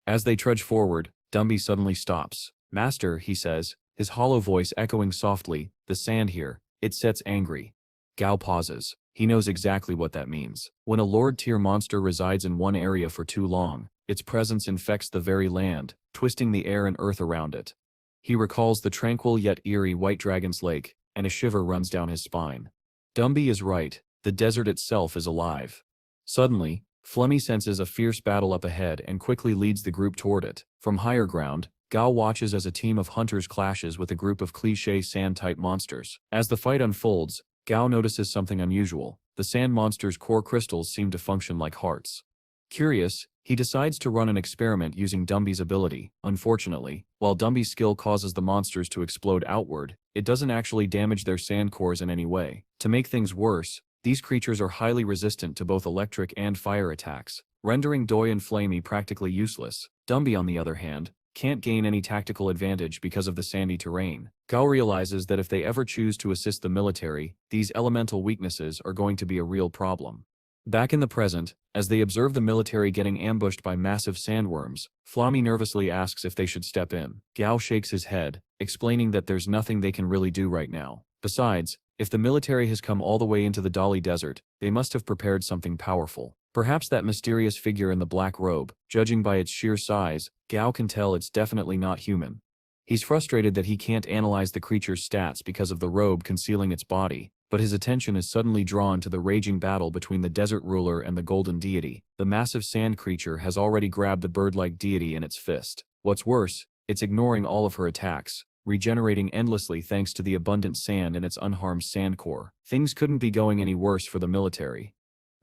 As they trudge forward, Dumby suddenly stops. "Master," he says, his hollow voice echoing softly, "the sand here, it sets angry." Gao pauses. He knows exactly what that means. When a lord-tier monster resides in one area for too long, its presence infects the very land, twisting the air and earth around it. He recalls the tranquil yet eerie White Dragon's Lake, and a shiver runs down his spine. Dumby is right, the desert itself is alive. Suddenly, Flemmy senses a fierce battle up ahead and quickly leads the group toward it. From higher ground, Gao watches as a team of hunters clashes with a group of cliché sand-type monsters. As the fight unfolds, Gao notices something unusual. The sand monsters' core crystals seem to function like hearts. Curious, he decides to run an experiment using Dumby's ability. Unfortunately, while Dumby's skill causes the monsters to explode outward, it doesn't actually damage their sand cores in any way. To make things worse, these creatures are highly resistant to both electric and fire attacks, rendering Doi and Flamey practically useless. Dumby, on the other hand, can't gain any tactical advantage because of the sandy terrain. Gao realizes that if they ever choose to assist the military, these elemental weaknesses are going to be a real problem. Back in the present, as they observe the military getting ambushed by massive sandworms, Flamey nervously asks if they should step in. Gao shakes his head, explaining that there's nothing they can really do right now. Besides, if the military has come all the way into the Dali Desert, they must have prepared something powerful. Perhaps that mysterious figure in the black robe. Judging by its sheer size, Gao can tell it's definitely not human. He's frustrated that he can't analyze the creature's stats because of the robe concealing its body, but his attention is suddenly drawn to the raging battle between the desert ruler and the golden deity. The massive sand creature has already grabbed the bird-like deity in its fist. What's worse, it's ignoring all of her attacks, regenerating endlessly thanks to the abundant sand in its unharmed sand core. Things couldn't be going any worse for the military.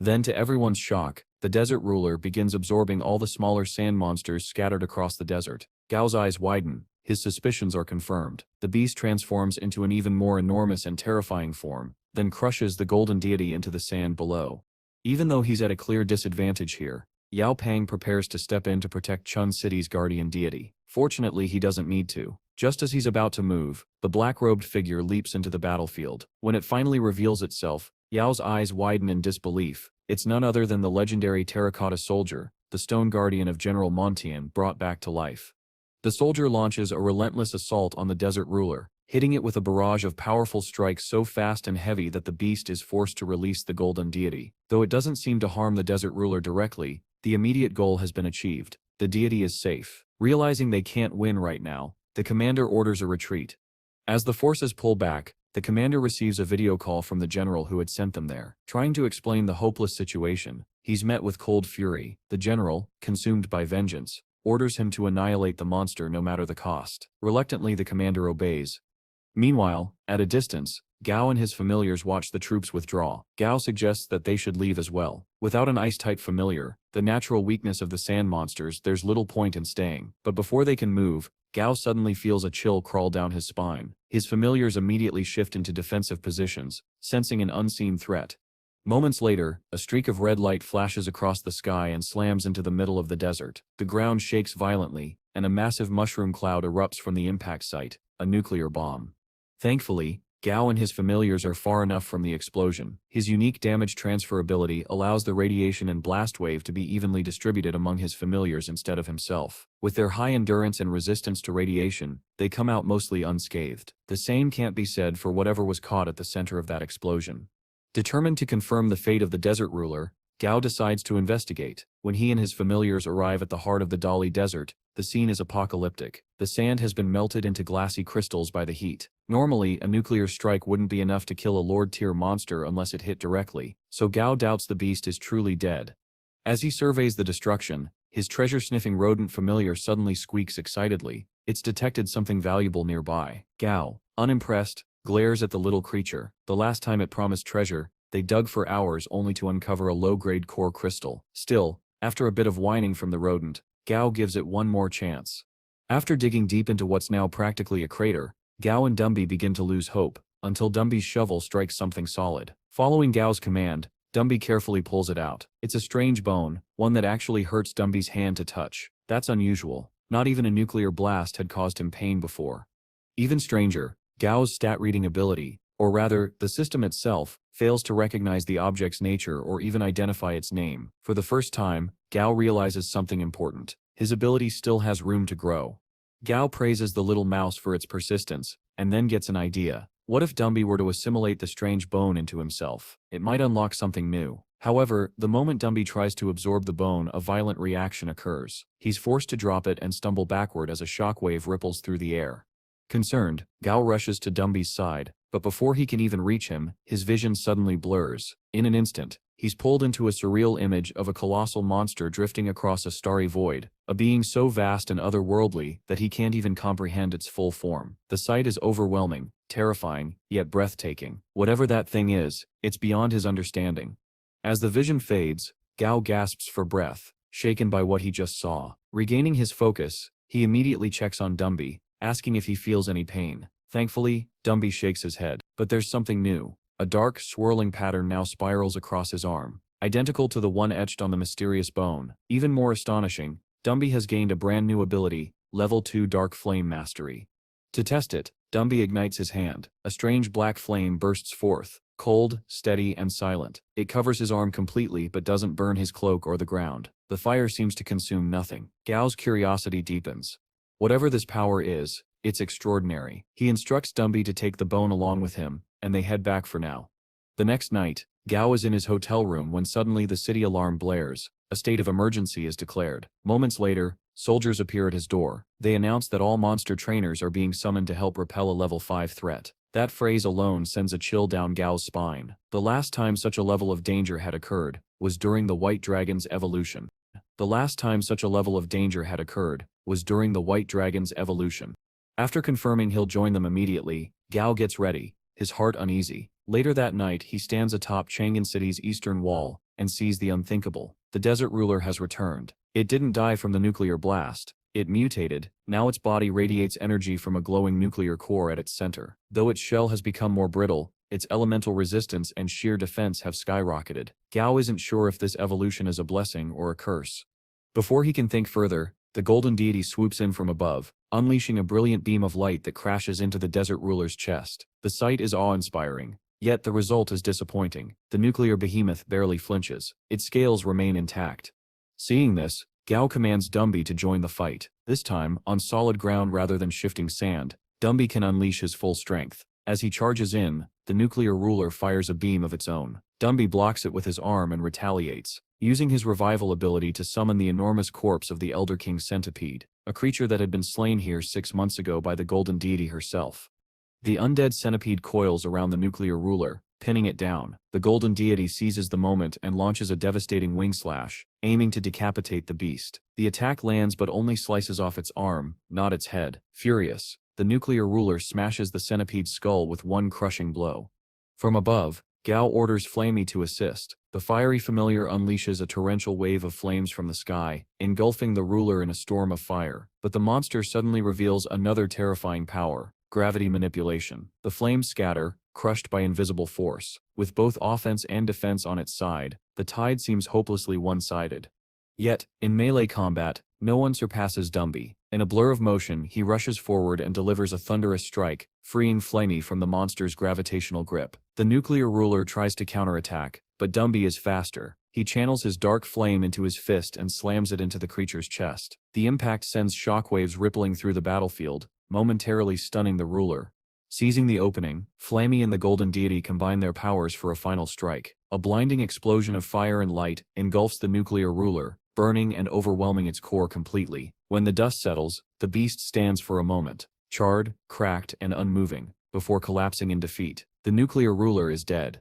Then, to everyone's shock, the desert ruler begins absorbing all the smaller sand monsters scattered across the desert. Gao's eyes widen. His suspicions are confirmed. The beast transforms into an even more enormous and terrifying form, then crushes the golden deity into the sand below. Even though he's at a clear disadvantage here, Yao Pang prepares to step in to protect Chun City's guardian deity. Fortunately, he doesn't need to. Just as he's about to move, the black-robed figure leaps into the battlefield. When it finally reveals itself, Yao's eyes widen in disbelief. It's none other than the legendary terracotta soldier, the stone guardian of General Montian, brought back to life. The soldier launches a relentless assault on the desert ruler, hitting it with a barrage of powerful strikes so fast and heavy that the beast is forced to release the golden deity. Though it doesn't seem to harm the desert ruler directly, the immediate goal has been achieved. The deity is safe. Realizing they can't win right now, the commander orders a retreat. As the forces pull back, the commander receives a video call from the general who had sent them there. Trying to explain the hopeless situation, he's met with cold fury. The general, consumed by vengeance, orders him to annihilate the monster no matter the cost. Reluctantly, the commander obeys. Meanwhile, at a distance, Gao and his familiars watch the troops withdraw. Gao suggests that they should leave as well. Without an ice-type familiar, the natural weakness of the sand monsters, there's little point in staying. But before they can move, Gao suddenly feels a chill crawl down his spine. His familiars immediately shift into defensive positions, sensing an unseen threat. Moments later, a streak of red light flashes across the sky and slams into the middle of the desert. The ground shakes violently, and a massive mushroom cloud erupts from the impact site, a nuclear bomb. Thankfully, Gao and his familiars are far enough from the explosion. His unique damage transfer ability allows the radiation and blast wave to be evenly distributed among his familiars instead of himself. With their high endurance and resistance to radiation, they come out mostly unscathed. The same can't be said for whatever was caught at the center of that explosion. Determined to confirm the fate of the desert ruler, Gao decides to investigate. When he and his familiars arrive at the heart of the Dali Desert, the scene is apocalyptic. The sand has been melted into glassy crystals by the heat. Normally, a nuclear strike wouldn't be enough to kill a Lord-tier monster unless it hit directly, so Gao doubts the beast is truly dead. As he surveys the destruction, his treasure-sniffing rodent familiar suddenly squeaks excitedly. It's detected something valuable nearby. Gao, unimpressed, glares at the little creature. The last time it promised treasure, they dug for hours only to uncover a low-grade core crystal. Still, after a bit of whining from the rodent, Gao gives it one more chance. After digging deep into what's now practically a crater, Gao and Dumby begin to lose hope, until Dumby's shovel strikes something solid. Following Gao's command, Dumby carefully pulls it out. It's a strange bone, one that actually hurts Dumby's hand to touch. That's unusual. Not even a nuclear blast had caused him pain before. Even stranger, Gao's stat-reading ability, or rather, the system itself, fails to recognize the object's nature or even identify its name. For the first time, Gao realizes something important. His ability still has room to grow. Gao praises the little mouse for its persistence, and then gets an idea. What if Dumby were to assimilate the strange bone into himself? It might unlock something new. However, the moment Dumby tries to absorb the bone, a violent reaction occurs. He's forced to drop it and stumble backward as a shockwave ripples through the air. Concerned, Gao rushes to Dumby's side, but before he can even reach him, his vision suddenly blurs. In an instant, he's pulled into a surreal image of a colossal monster drifting across a starry void, a being so vast and otherworldly that he can't even comprehend its full form. The sight is overwhelming, terrifying, yet breathtaking. Whatever that thing is, it's beyond his understanding. As the vision fades, Gao gasps for breath, shaken by what he just saw. Regaining his focus, he immediately checks on Dumby, asking if he feels any pain. Thankfully, Dumby shakes his head. But there's something new. A dark, swirling pattern now spirals across his arm, identical to the one etched on the mysterious bone. Even more astonishing, Dumby has gained a brand new ability, Level 2 Dark Flame Mastery. To test it, Dumby ignites his hand. A strange black flame bursts forth, cold, steady, and silent. It covers his arm completely but doesn't burn his cloak or the ground. The fire seems to consume nothing. Gao's curiosity deepens. Whatever this power is, it's extraordinary. He instructs Dumby to take the bone along with him, and they head back for now. The next night, Gao is in his hotel room when suddenly the city alarm blares. A state of emergency is declared. Moments later, soldiers appear at his door. They announce that all monster trainers are being summoned to help repel a level 5 threat. That phrase alone sends a chill down Gao's spine. The last time such a level of danger had occurred was during the White Dragon's evolution. After confirming he'll join them immediately, Gao gets ready, his heart uneasy. Later that night, he stands atop Chang'an City's eastern wall and sees the unthinkable. the desert ruler has returned. It didn't die from the nuclear blast. It mutated. Now its body radiates energy from a glowing nuclear core at its center. Though its shell has become more brittle, its elemental resistance and sheer defense have skyrocketed. Gao isn't sure if this evolution is a blessing or a curse. Before he can think further, the golden deity swoops in from above, unleashing a brilliant beam of light that crashes into the desert ruler's chest. The sight is awe-inspiring. Yet the result is disappointing. The nuclear behemoth barely flinches. Its scales remain intact. Seeing this, Gao commands Dumby to join the fight. This time, on solid ground rather than shifting sand, Dumby can unleash his full strength. As he charges in, the nuclear ruler fires a beam of its own. Dumby blocks it with his arm and retaliates, using his revival ability to summon the enormous corpse of the Elder King centipede, a creature that had been slain here 6 months ago by the golden deity herself. The undead centipede coils around the nuclear ruler, pinning it down. The golden deity seizes the moment and launches a devastating wing slash, aiming to decapitate the beast. The attack lands but only slices off its arm, not its head. Furious, the nuclear ruler smashes the centipede's skull with one crushing blow. From above, Gao orders Flamey to assist. The fiery familiar unleashes a torrential wave of flames from the sky, engulfing the ruler in a storm of fire. But the monster suddenly reveals another terrifying power: gravity manipulation. The flames scatter, crushed by invisible force. With both offense and defense on its side, the tide seems hopelessly one-sided. Yet, in melee combat, no one surpasses Dumby. In a blur of motion, he rushes forward and delivers a thunderous strike, freeing Flamey from the monster's gravitational grip. The nuclear ruler tries to counterattack, but Dumby is faster. He channels his dark flame into his fist and slams it into the creature's chest. The impact sends shockwaves rippling through the battlefield, momentarily stunning the ruler. Seizing the opening, Flamey and the golden deity combine their powers for a final strike. A blinding explosion of fire and light engulfs the nuclear ruler, burning and overwhelming its core completely. When the dust settles, the beast stands for a moment, charred, cracked, and unmoving, before collapsing in defeat. The nuclear ruler is dead.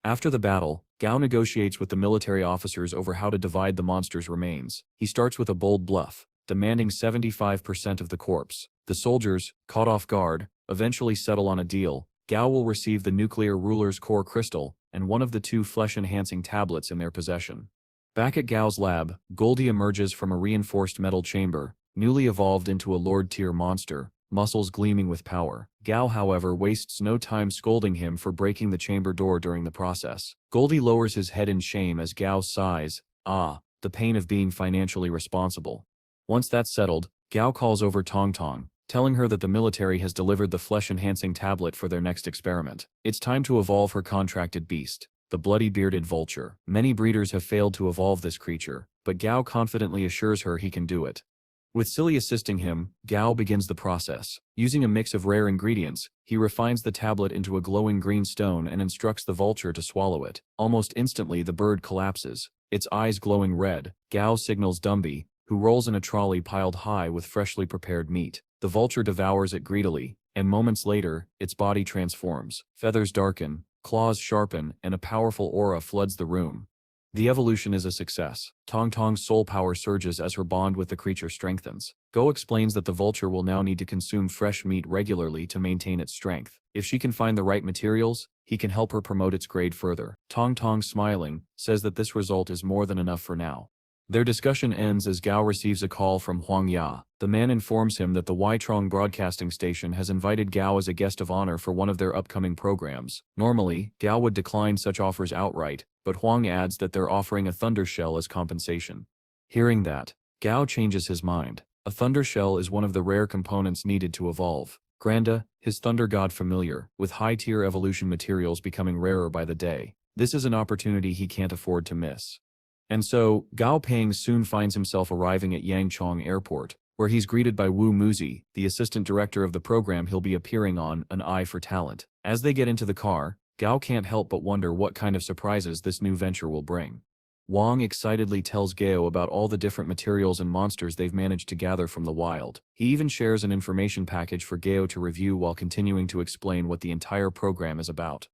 After the battle, Gao negotiates with the military officers over how to divide the monster's remains. He starts with a bold bluff, demanding 75% of the corpse. The soldiers, caught off guard, eventually settle on a deal. Gao will receive the nuclear ruler's core crystal and one of the 2 flesh-enhancing tablets in their possession. Back at Gao's lab, Goldie emerges from a reinforced metal chamber, newly evolved into a Lord-tier monster, muscles gleaming with power. Gao, however, wastes no time scolding him for breaking the chamber door during the process. Goldie lowers his head in shame as Gao sighs, the pain of being financially responsible. Once that's settled, Gao calls over Tong Tong, telling her that the military has delivered the flesh-enhancing tablet for their next experiment. It's time to evolve her contracted beast, the bloody-bearded vulture. Many breeders have failed to evolve this creature, but Gao confidently assures her he can do it. With Silly assisting him, Gao begins the process. Using a mix of rare ingredients, he refines the tablet into a glowing green stone and instructs the vulture to swallow it. Almost instantly the bird collapses, its eyes glowing red. Gao signals Dumby, who rolls in a trolley piled high with freshly prepared meat. The vulture devours it greedily, and moments later, its body transforms. Feathers darken, claws sharpen, and a powerful aura floods the room. The evolution is a success. Tong Tong's soul power surges as her bond with the creature strengthens. Go explains that the vulture will now need to consume fresh meat regularly to maintain its strength. If she can find the right materials, he can help her promote its grade further. Tong Tong, smiling, says that this result is more than enough for now. Their discussion ends as Gao receives a call from Huang Ya. The man informs him that the Waitrong broadcasting station has invited Gao as a guest of honor for one of their upcoming programs. Normally, Gao would decline such offers outright, but Huang adds that they're offering a thunder shell as compensation. Hearing that, Gao changes his mind. A thunder shell is one of the rare components needed to evolve. Granda, his thunder god familiar, with high-tier evolution materials becoming rarer by the day. This is an opportunity he can't afford to miss. And so, Gao Pang soon finds himself arriving at Yangchong Airport, where he's greeted by Wu Muzi, the assistant director of the program he'll be appearing on, An Eye for Talent. As they get into the car, Gao can't help but wonder what kind of surprises this new venture will bring. Wang excitedly tells Gao about all the different materials and monsters they've managed to gather from the wild. He even shares an information package for Gao to review while continuing to explain what the entire program is about.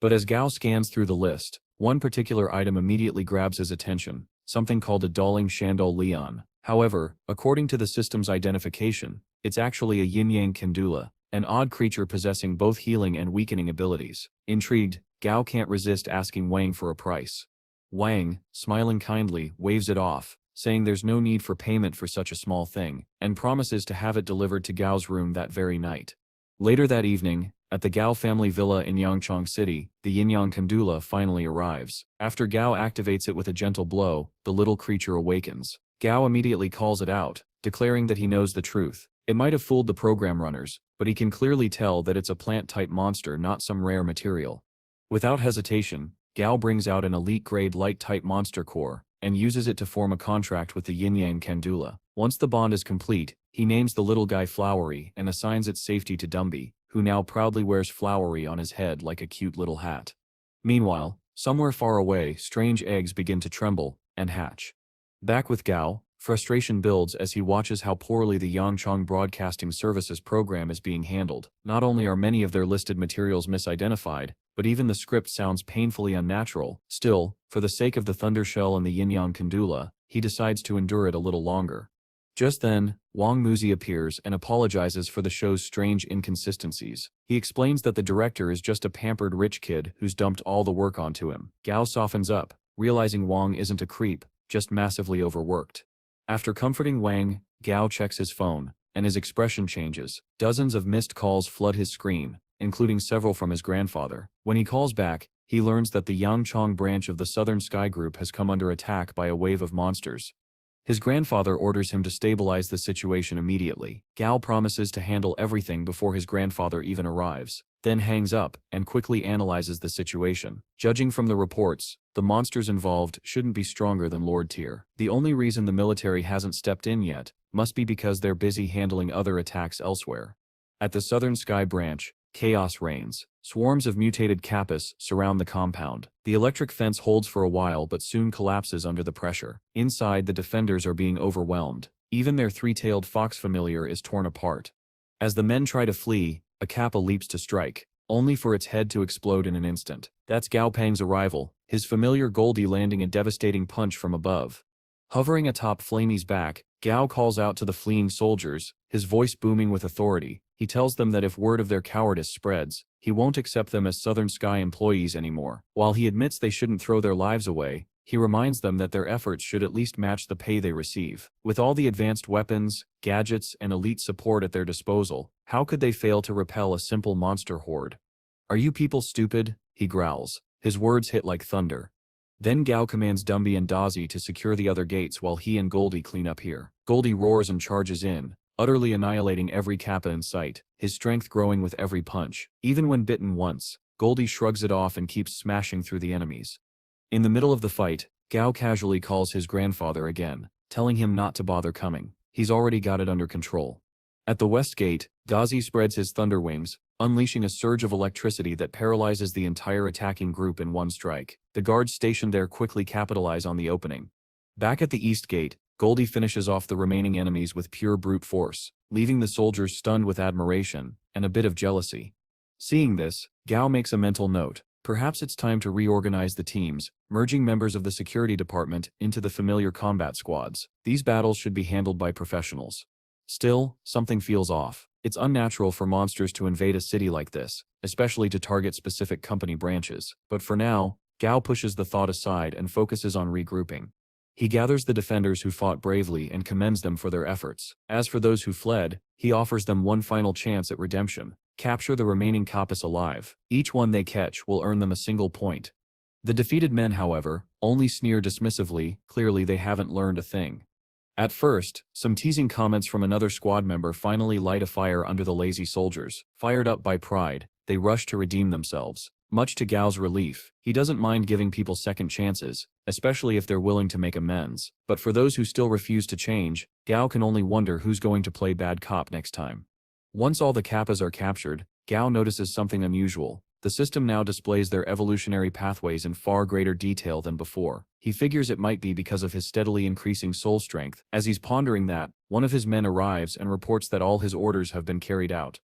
But as Gao scans through the list, one particular item immediately grabs his attention, something called a Daling Shandol Leon. However, according to the system's identification, it's actually a yin-yang Kendula, an odd creature possessing both healing and weakening abilities. Intrigued, Gao can't resist asking Wang for a price. Wang, smiling kindly, waves it off, saying there's no need for payment for such a small thing, and promises to have it delivered to Gao's room that very night. Later that evening, at the Gao family villa in Yangchang City, the yin-yang Kandula finally arrives. After Gao activates it with a gentle blow, the little creature awakens. Gao immediately calls it out, declaring that he knows the truth. It might have fooled the program runners, but he can clearly tell that it's a plant-type monster, not some rare material. Without hesitation, Gao brings out an elite-grade light-type monster core, and uses it to form a contract with the yin-yang Kandula. Once the bond is complete, he names the little guy Flowery and assigns its safety to Dumby, who now proudly wears Flowery on his head like a cute little hat. Meanwhile, somewhere far away, strange eggs begin to tremble and hatch. Back with Gao, frustration builds as he watches how poorly the Yangchang Broadcasting Services program is being handled. Not only are many of their listed materials misidentified, but even the script sounds painfully unnatural. Still, for the sake of the Thundershell and the Yin-Yang Kandula, he decides to endure it a little longer. Just then, Wang Muzi appears and apologizes for the show's strange inconsistencies. He explains that the director is just a pampered rich kid who's dumped all the work onto him. Gao softens up, realizing Wang isn't a creep, just massively overworked. After comforting Wang, Gao checks his phone, and his expression changes. Dozens of missed calls flood his screen, including several from his grandfather. When he calls back, he learns that the Yangchang branch of the Southern Sky Group has come under attack by a wave of monsters. His grandfather orders him to stabilize the situation immediately. Gao promises to handle everything before his grandfather even arrives, then hangs up and quickly analyzes the situation. Judging from the reports, the monsters involved shouldn't be stronger than Lord Tier. The only reason the military hasn't stepped in yet must be because they're busy handling other attacks elsewhere. At the Southern Sky Branch, chaos reigns. Swarms of mutated Kappas surround the compound. The electric fence holds for a while but soon collapses under the pressure. Inside, the defenders are being overwhelmed. Even their three-tailed fox familiar is torn apart. As the men try to flee, a Kappa leaps to strike, only for its head to explode in an instant. That's Gao Pang's arrival, his familiar Goldie landing a devastating punch from above. Hovering atop Flamey's back, Gao calls out to the fleeing soldiers, his voice booming with authority. He tells them that if word of their cowardice spreads, he won't accept them as Southern Sky employees anymore. While he admits they shouldn't throw their lives away, he reminds them that their efforts should at least match the pay they receive. With all the advanced weapons, gadgets, and elite support at their disposal, how could they fail to repel a simple monster horde? "Are you people stupid?" he growls. His words hit like thunder. Then Gao commands Dumby and Dazi to secure the other gates while he and Goldie clean up here. Goldie roars and charges in, utterly annihilating every Kappa in sight, his strength growing with every punch. Even when bitten once, Goldie shrugs it off and keeps smashing through the enemies. In the middle of the fight, Gao casually calls his grandfather again, telling him not to bother coming. He's already got it under control. At the west gate, Dazi spreads his thunder wings, unleashing a surge of electricity that paralyzes the entire attacking group in one strike. The guards stationed there quickly capitalize on the opening. Back at the east gate, Goldie finishes off the remaining enemies with pure brute force, leaving the soldiers stunned with admiration and a bit of jealousy. Seeing this, Gao makes a mental note. Perhaps it's time to reorganize the teams, merging members of the security department into the familiar combat squads. These battles should be handled by professionals. Still, something feels off. It's unnatural for monsters to invade a city like this, especially to target specific company branches. But for now, Gao pushes the thought aside and focuses on regrouping. He gathers the defenders who fought bravely and commends them for their efforts. As for those who fled, he offers them one final chance at redemption. Capture the remaining Kappas alive. Each one they catch will earn them a single point. The defeated men, however, only sneer dismissively, clearly they haven't learned a thing. At first, some teasing comments from another squad member finally light a fire under the lazy soldiers. Fired up by pride, they rush to redeem themselves. Much to Gao's relief, he doesn't mind giving people second chances, especially if they're willing to make amends. But for those who still refuse to change, Gao can only wonder who's going to play bad cop next time. Once all the Kappas are captured, Gao notices something unusual. The system now displays their evolutionary pathways in far greater detail than before. He figures it might be because of his steadily increasing soul strength. As he's pondering that, one of his men arrives and reports that all his orders have been carried out.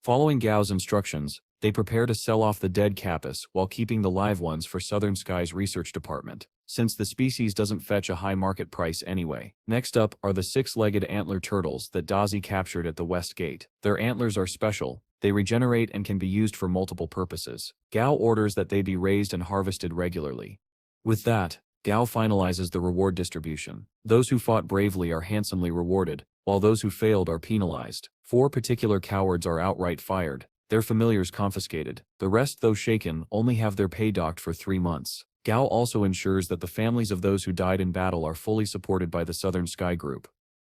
Following Gao's instructions, they prepare to sell off the dead Kappas while keeping the live ones for Southern Sky's research department, since the species doesn't fetch a high market price anyway. Next up are the six-legged antler turtles that Dazi captured at the west gate. Their antlers are special. They regenerate and can be used for multiple purposes. Gao orders that they be raised and harvested regularly. With that, Gao finalizes the reward distribution. Those who fought bravely are handsomely rewarded, while those who failed are penalized. 4 particular cowards are outright fired, their familiars confiscated. The rest, though shaken, only have their pay docked for 3 months. Gao also ensures that the families of those who died in battle are fully supported by the Southern Sky Group.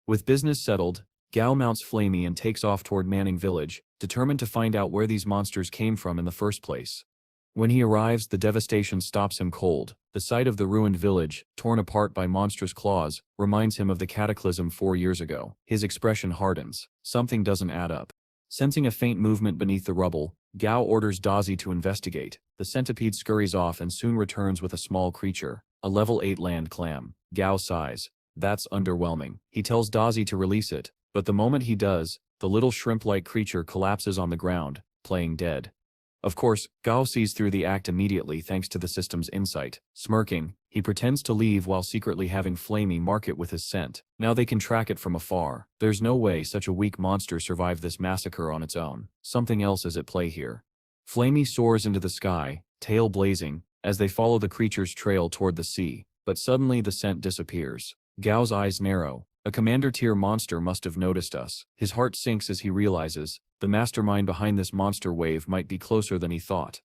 With business settled, Gao mounts Flamey and takes off toward Manning Village, determined to find out where these monsters came from in the first place. When he arrives, the devastation stops him cold. The sight of the ruined village, torn apart by monstrous claws, reminds him of the cataclysm 4 years ago. His expression hardens. Something doesn't add up. Sensing a faint movement beneath the rubble, Gao orders Dazi to investigate. The centipede scurries off and soon returns with a small creature, a level 8 land clam. Gao sighs. That's underwhelming. He tells Dazi to release it, but the moment he does, the little shrimp-like creature collapses on the ground, playing dead. Of course, Gao sees through the act immediately thanks to the system's insight. Smirking, he pretends to leave while secretly having Flamey mark it with his scent. Now they can track it from afar. There's no way such a weak monster survived this massacre on its own. Something else is at play here. Flamey soars into the sky, tail blazing, as they follow the creature's trail toward the sea, but suddenly the scent disappears. Gao's eyes narrow. A commander-tier monster must have noticed us. His heart sinks as he realizes the mastermind behind this monster wave might be closer than he thought.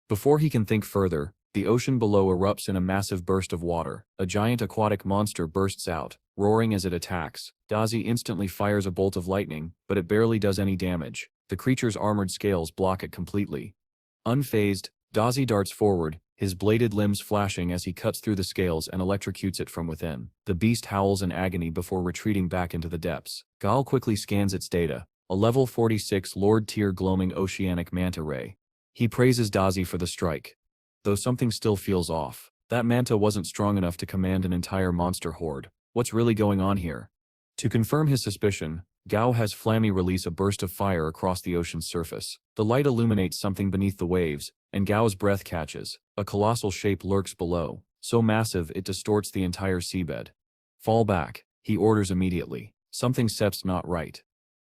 Before he can think further, the ocean below erupts in a massive burst of water. A giant aquatic monster bursts out, roaring as it attacks. Dazi instantly fires a bolt of lightning, but it barely does any damage. The creature's armored scales block it completely. Unfazed, Dazi darts forward, his bladed limbs flashing as he cuts through the scales and electrocutes it from within. The beast howls in agony before retreating back into the depths. Gao quickly scans its data, a level 46 Lord-tier gloaming oceanic manta ray. He praises Dazi for the strike, though something still feels off. That manta wasn't strong enough to command an entire monster horde. What's really going on here? To confirm his suspicion, Gao has Flammy release a burst of fire across the ocean's surface. The light illuminates something beneath the waves, and Gao's breath catches. A colossal shape lurks below, so massive it distorts the entire seabed. Fall back, he orders immediately. Something steps not right.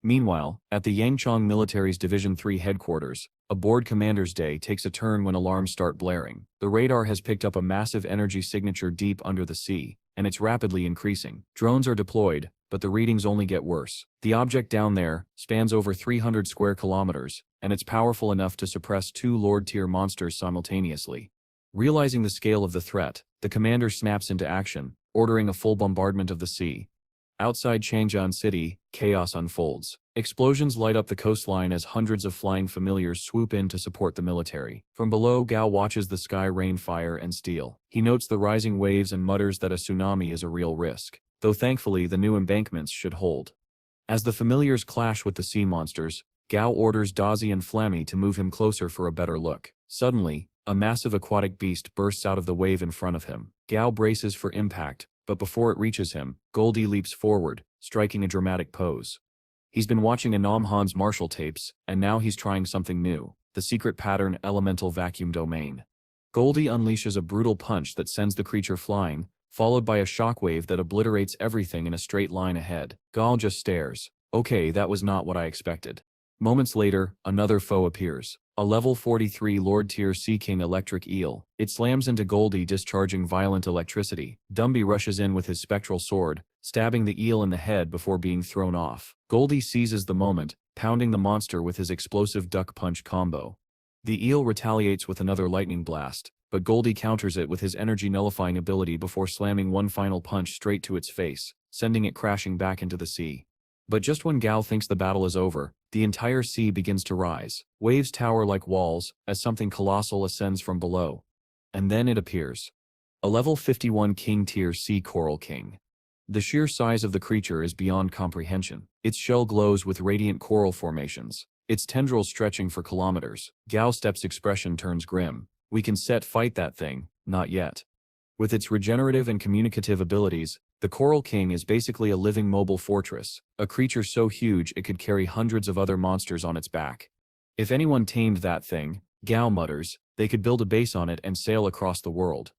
Meanwhile, at the Yangchong Military's Division 3 headquarters, a board commander's day takes a turn when alarms start blaring. The radar has picked up a massive energy signature deep under the sea, and it's rapidly increasing. Drones are deployed, but the readings only get worse. The object down there spans over 300 square kilometers, and it's powerful enough to suppress 2 Lord-tier monsters simultaneously. Realizing the scale of the threat, the commander snaps into action, ordering a full bombardment of the sea. Outside Changjiang City, chaos unfolds. Explosions light up the coastline as hundreds of flying familiars swoop in to support the military. From below, Gao watches the sky rain fire and steel. He notes the rising waves and mutters that a tsunami is a real risk, though thankfully the new embankments should hold. As the familiars clash with the sea monsters, Gao orders Dazi and Flammy to move him closer for a better look. Suddenly, a massive aquatic beast bursts out of the wave in front of him. Gao braces for impact, but before it reaches him, Goldie leaps forward, striking a dramatic pose. He's been watching Anam Han's martial tapes, and now he's trying something new, the secret pattern elemental vacuum domain. Goldie unleashes a brutal punch that sends the creature flying, followed by a shockwave that obliterates everything in a straight line ahead. Gao just stares. Okay, that was not what I expected. Moments later, another foe appears. A level 43 Lord-tier Sea King electric eel. It slams into Goldie, discharging violent electricity. Dumby rushes in with his spectral sword, stabbing the eel in the head before being thrown off. Goldie seizes the moment, pounding the monster with his explosive duck punch combo. The eel retaliates with another lightning blast, but Goldie counters it with his energy nullifying ability before slamming one final punch straight to its face, sending it crashing back into the sea. But just when Gao thinks the battle is over, the entire sea begins to rise. Waves tower like walls, as something colossal ascends from below. And then it appears. A level 51 King-tier Sea Coral King. The sheer size of the creature is beyond comprehension. Its shell glows with radiant coral formations, its tendrils stretching for kilometers. Gao Step's expression turns grim. We can fight that thing, not yet. With its regenerative and communicative abilities, the Coral King is basically a living mobile fortress, a creature so huge it could carry hundreds of other monsters on its back. If anyone tamed that thing, Gao mutters, they could build a base on it and sail across the world.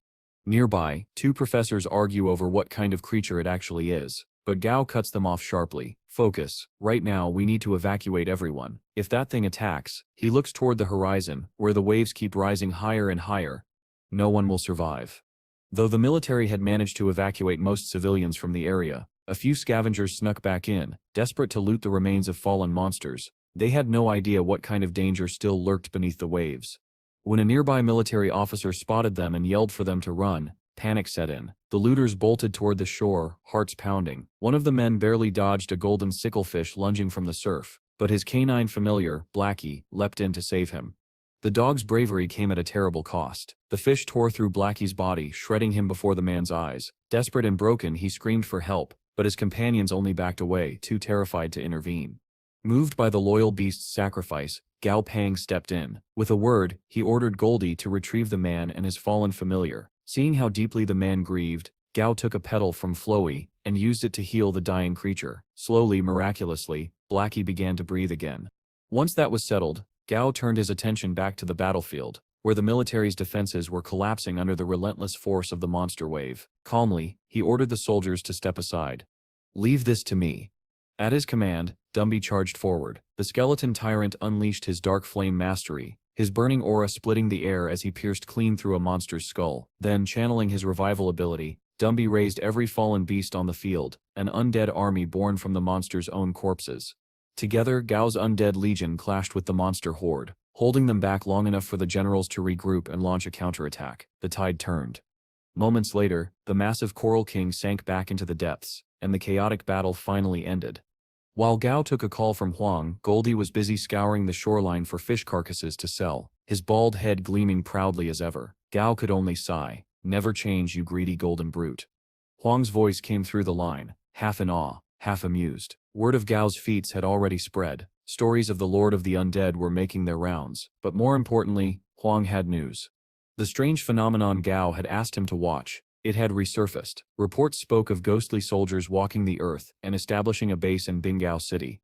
Nearby, 2 professors argue over what kind of creature it actually is, but Gao cuts them off sharply. Focus, right now we need to evacuate everyone. If that thing attacks, he looks toward the horizon, where the waves keep rising higher and higher. No one will survive. Though the military had managed to evacuate most civilians from the area, a few scavengers snuck back in, desperate to loot the remains of fallen monsters. They had no idea what kind of danger still lurked beneath the waves. When a nearby military officer spotted them and yelled for them to run, panic set in. The looters bolted toward the shore, hearts pounding. One of the men barely dodged a golden sicklefish lunging from the surf, but his canine familiar, Blackie, leapt in to save him. The dog's bravery came at a terrible cost. The fish tore through Blackie's body, shredding him before the man's eyes. Desperate and broken, he screamed for help, but his companions only backed away, too terrified to intervene. Moved by the loyal beast's sacrifice, Gong Pang stepped in. With a word, he ordered Goldie to retrieve the man and his fallen familiar. Seeing how deeply the man grieved, Gao took a petal from Flowey and used it to heal the dying creature. Slowly, miraculously, Blackie began to breathe again. Once that was settled, Gao turned his attention back to the battlefield, where the military's defenses were collapsing under the relentless force of the monster wave. Calmly, he ordered the soldiers to step aside. "Leave this to me." At his command, Dumby charged forward. The skeleton tyrant unleashed his dark flame mastery, his burning aura splitting the air as he pierced clean through a monster's skull. Then, channeling his revival ability, Dumby raised every fallen beast on the field, an undead army born from the monster's own corpses. Together, Gao's undead legion clashed with the monster horde, holding them back long enough for the generals to regroup and launch a counterattack. The tide turned. Moments later, the massive Coral King sank back into the depths, and the chaotic battle finally ended. While Gao took a call from Huang, Goldie was busy scouring the shoreline for fish carcasses to sell, his bald head gleaming proudly as ever. Gao could only sigh. "Never change, you greedy golden brute." Huang's voice came through the line, half in awe, half amused. Word of Gao's feats had already spread. Stories of the Lord of the Undead were making their rounds, but more importantly, Huang had news. The strange phenomenon Gao had asked him to watch. It had resurfaced. Reports spoke of ghostly soldiers walking the earth and establishing a base in Bingao City.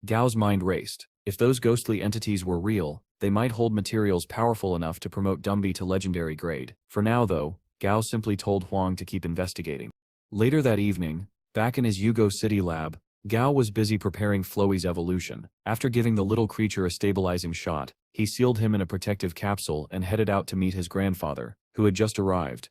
Gao's mind raced. If those ghostly entities were real, they might hold materials powerful enough to promote Dumby to legendary grade. For now though, Gao simply told Huang to keep investigating. Later that evening, back in his Yugo City lab, Gao was busy preparing Flowey's evolution. After giving the little creature a stabilizing shot, he sealed him in a protective capsule and headed out to meet his grandfather, who had just arrived.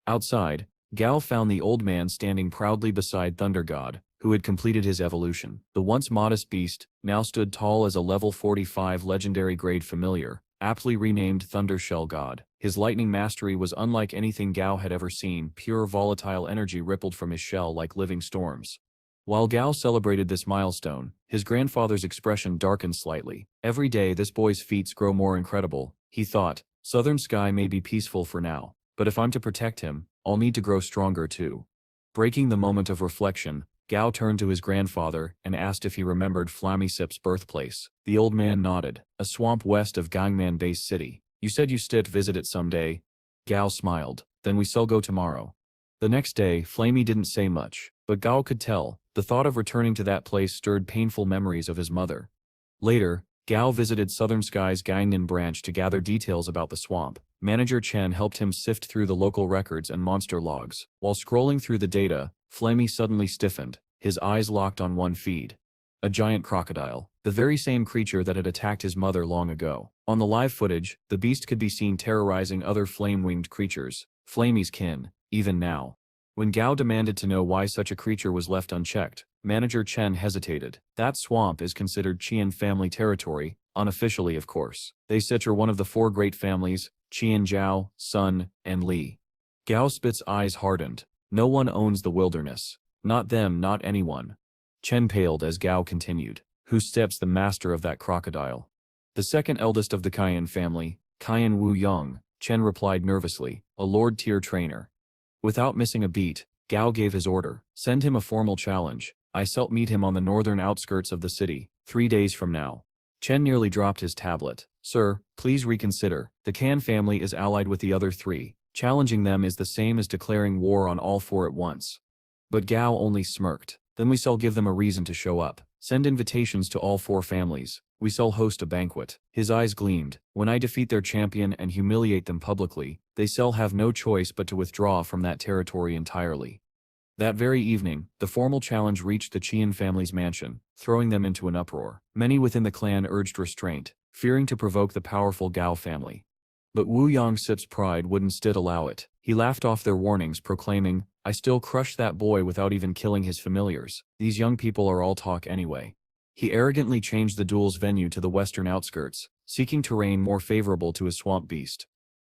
Outside, Gao found the old man standing proudly beside Thunder God, who had completed his evolution. The once modest beast now stood tall as a level 45 legendary grade familiar, aptly renamed Thunder Shell God. His lightning mastery was unlike anything Gao had ever seen. Pure volatile energy rippled from his shell like living storms. While Gao celebrated this milestone, his grandfather's expression darkened slightly. Every day this boy's feats grow more incredible, he thought. Southern Sky may be peaceful for now, but if I'm to protect him, I'll need to grow stronger too. Breaking the moment of reflection, Gao turned to his grandfather and asked if he remembered Flamisip's birthplace. The old man nodded. "A swamp west of Gangman Base City. You said you still visit it someday." Gao smiled. "Then we shall go tomorrow." The next day, Flamey didn't say much, but Gao could tell. The thought of returning to that place stirred painful memories of his mother. Later, Gao visited Southern Sky's Gangnan branch to gather details about the swamp. Manager Chen helped him sift through the local records and monster logs. While scrolling through the data, Flamey suddenly stiffened, his eyes locked on one feed. A giant crocodile, the very same creature that had attacked his mother long ago. On the live footage, the beast could be seen terrorizing other flame-winged creatures, Flamey's kin, even now. When Gao demanded to know why such a creature was left unchecked, Manager Chen hesitated. That swamp is considered Qian family territory, unofficially of course. They are one of the four great families, Qian Zhao, Sun, and Li. Gao Spit's eyes hardened. No one owns the wilderness. Not them, not anyone. Chen paled as Gao continued. Who steps the master of that crocodile? The second eldest of the Qian family, Qian Wu Yong, Chen replied nervously, a lord-tier trainer. Without missing a beat, Gao gave his order. Send him a formal challenge. I shall meet him on the northern outskirts of the city, 3 days from now. Chen nearly dropped his tablet. Sir, please reconsider. The Can family is allied with the other three. Challenging them is the same as declaring war on all four at once. But Gao only smirked. Then we shall give them a reason to show up. Send invitations to all four families. We shall host a banquet. His eyes gleamed. When I defeat their champion and humiliate them publicly, they shall have no choice but to withdraw from that territory entirely. That very evening, the formal challenge reached the Qian family's mansion, throwing them into an uproar. Many within the clan urged restraint, fearing to provoke the powerful Gao family. But Wu Yongsip's pride wouldn't still allow it. He laughed off their warnings, proclaiming, "I still crush that boy without even killing his familiars. These young people are all talk anyway." He arrogantly changed the duel's venue to the western outskirts, seeking terrain more favorable to his swamp beast.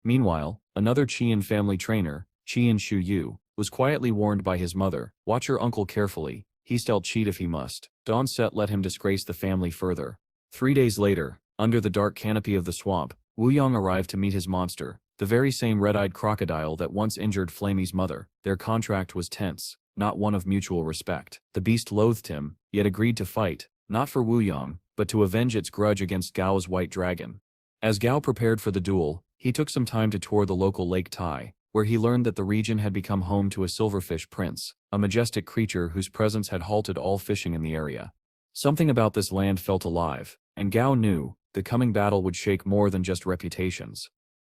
Meanwhile, another Qian family trainer, Qian Shu Yu, was quietly warned by his mother, "Watch your uncle carefully, he'll cheat if he must. Don't let him disgrace the family further." 3 days later, under the dark canopy of the swamp, Wu Yong arrived to meet his monster, the very same red-eyed crocodile that once injured Flamey's mother. Their contract was tense, not one of mutual respect. The beast loathed him, yet agreed to fight, not for Wu Yong, but to avenge its grudge against Gao's white dragon. As Gao prepared for the duel, he took some time to tour the local Lake Tai, where he learned that the region had become home to a silverfish prince, a majestic creature whose presence had halted all fishing in the area. Something about this land felt alive, and Gao knew the coming battle would shake more than just reputations.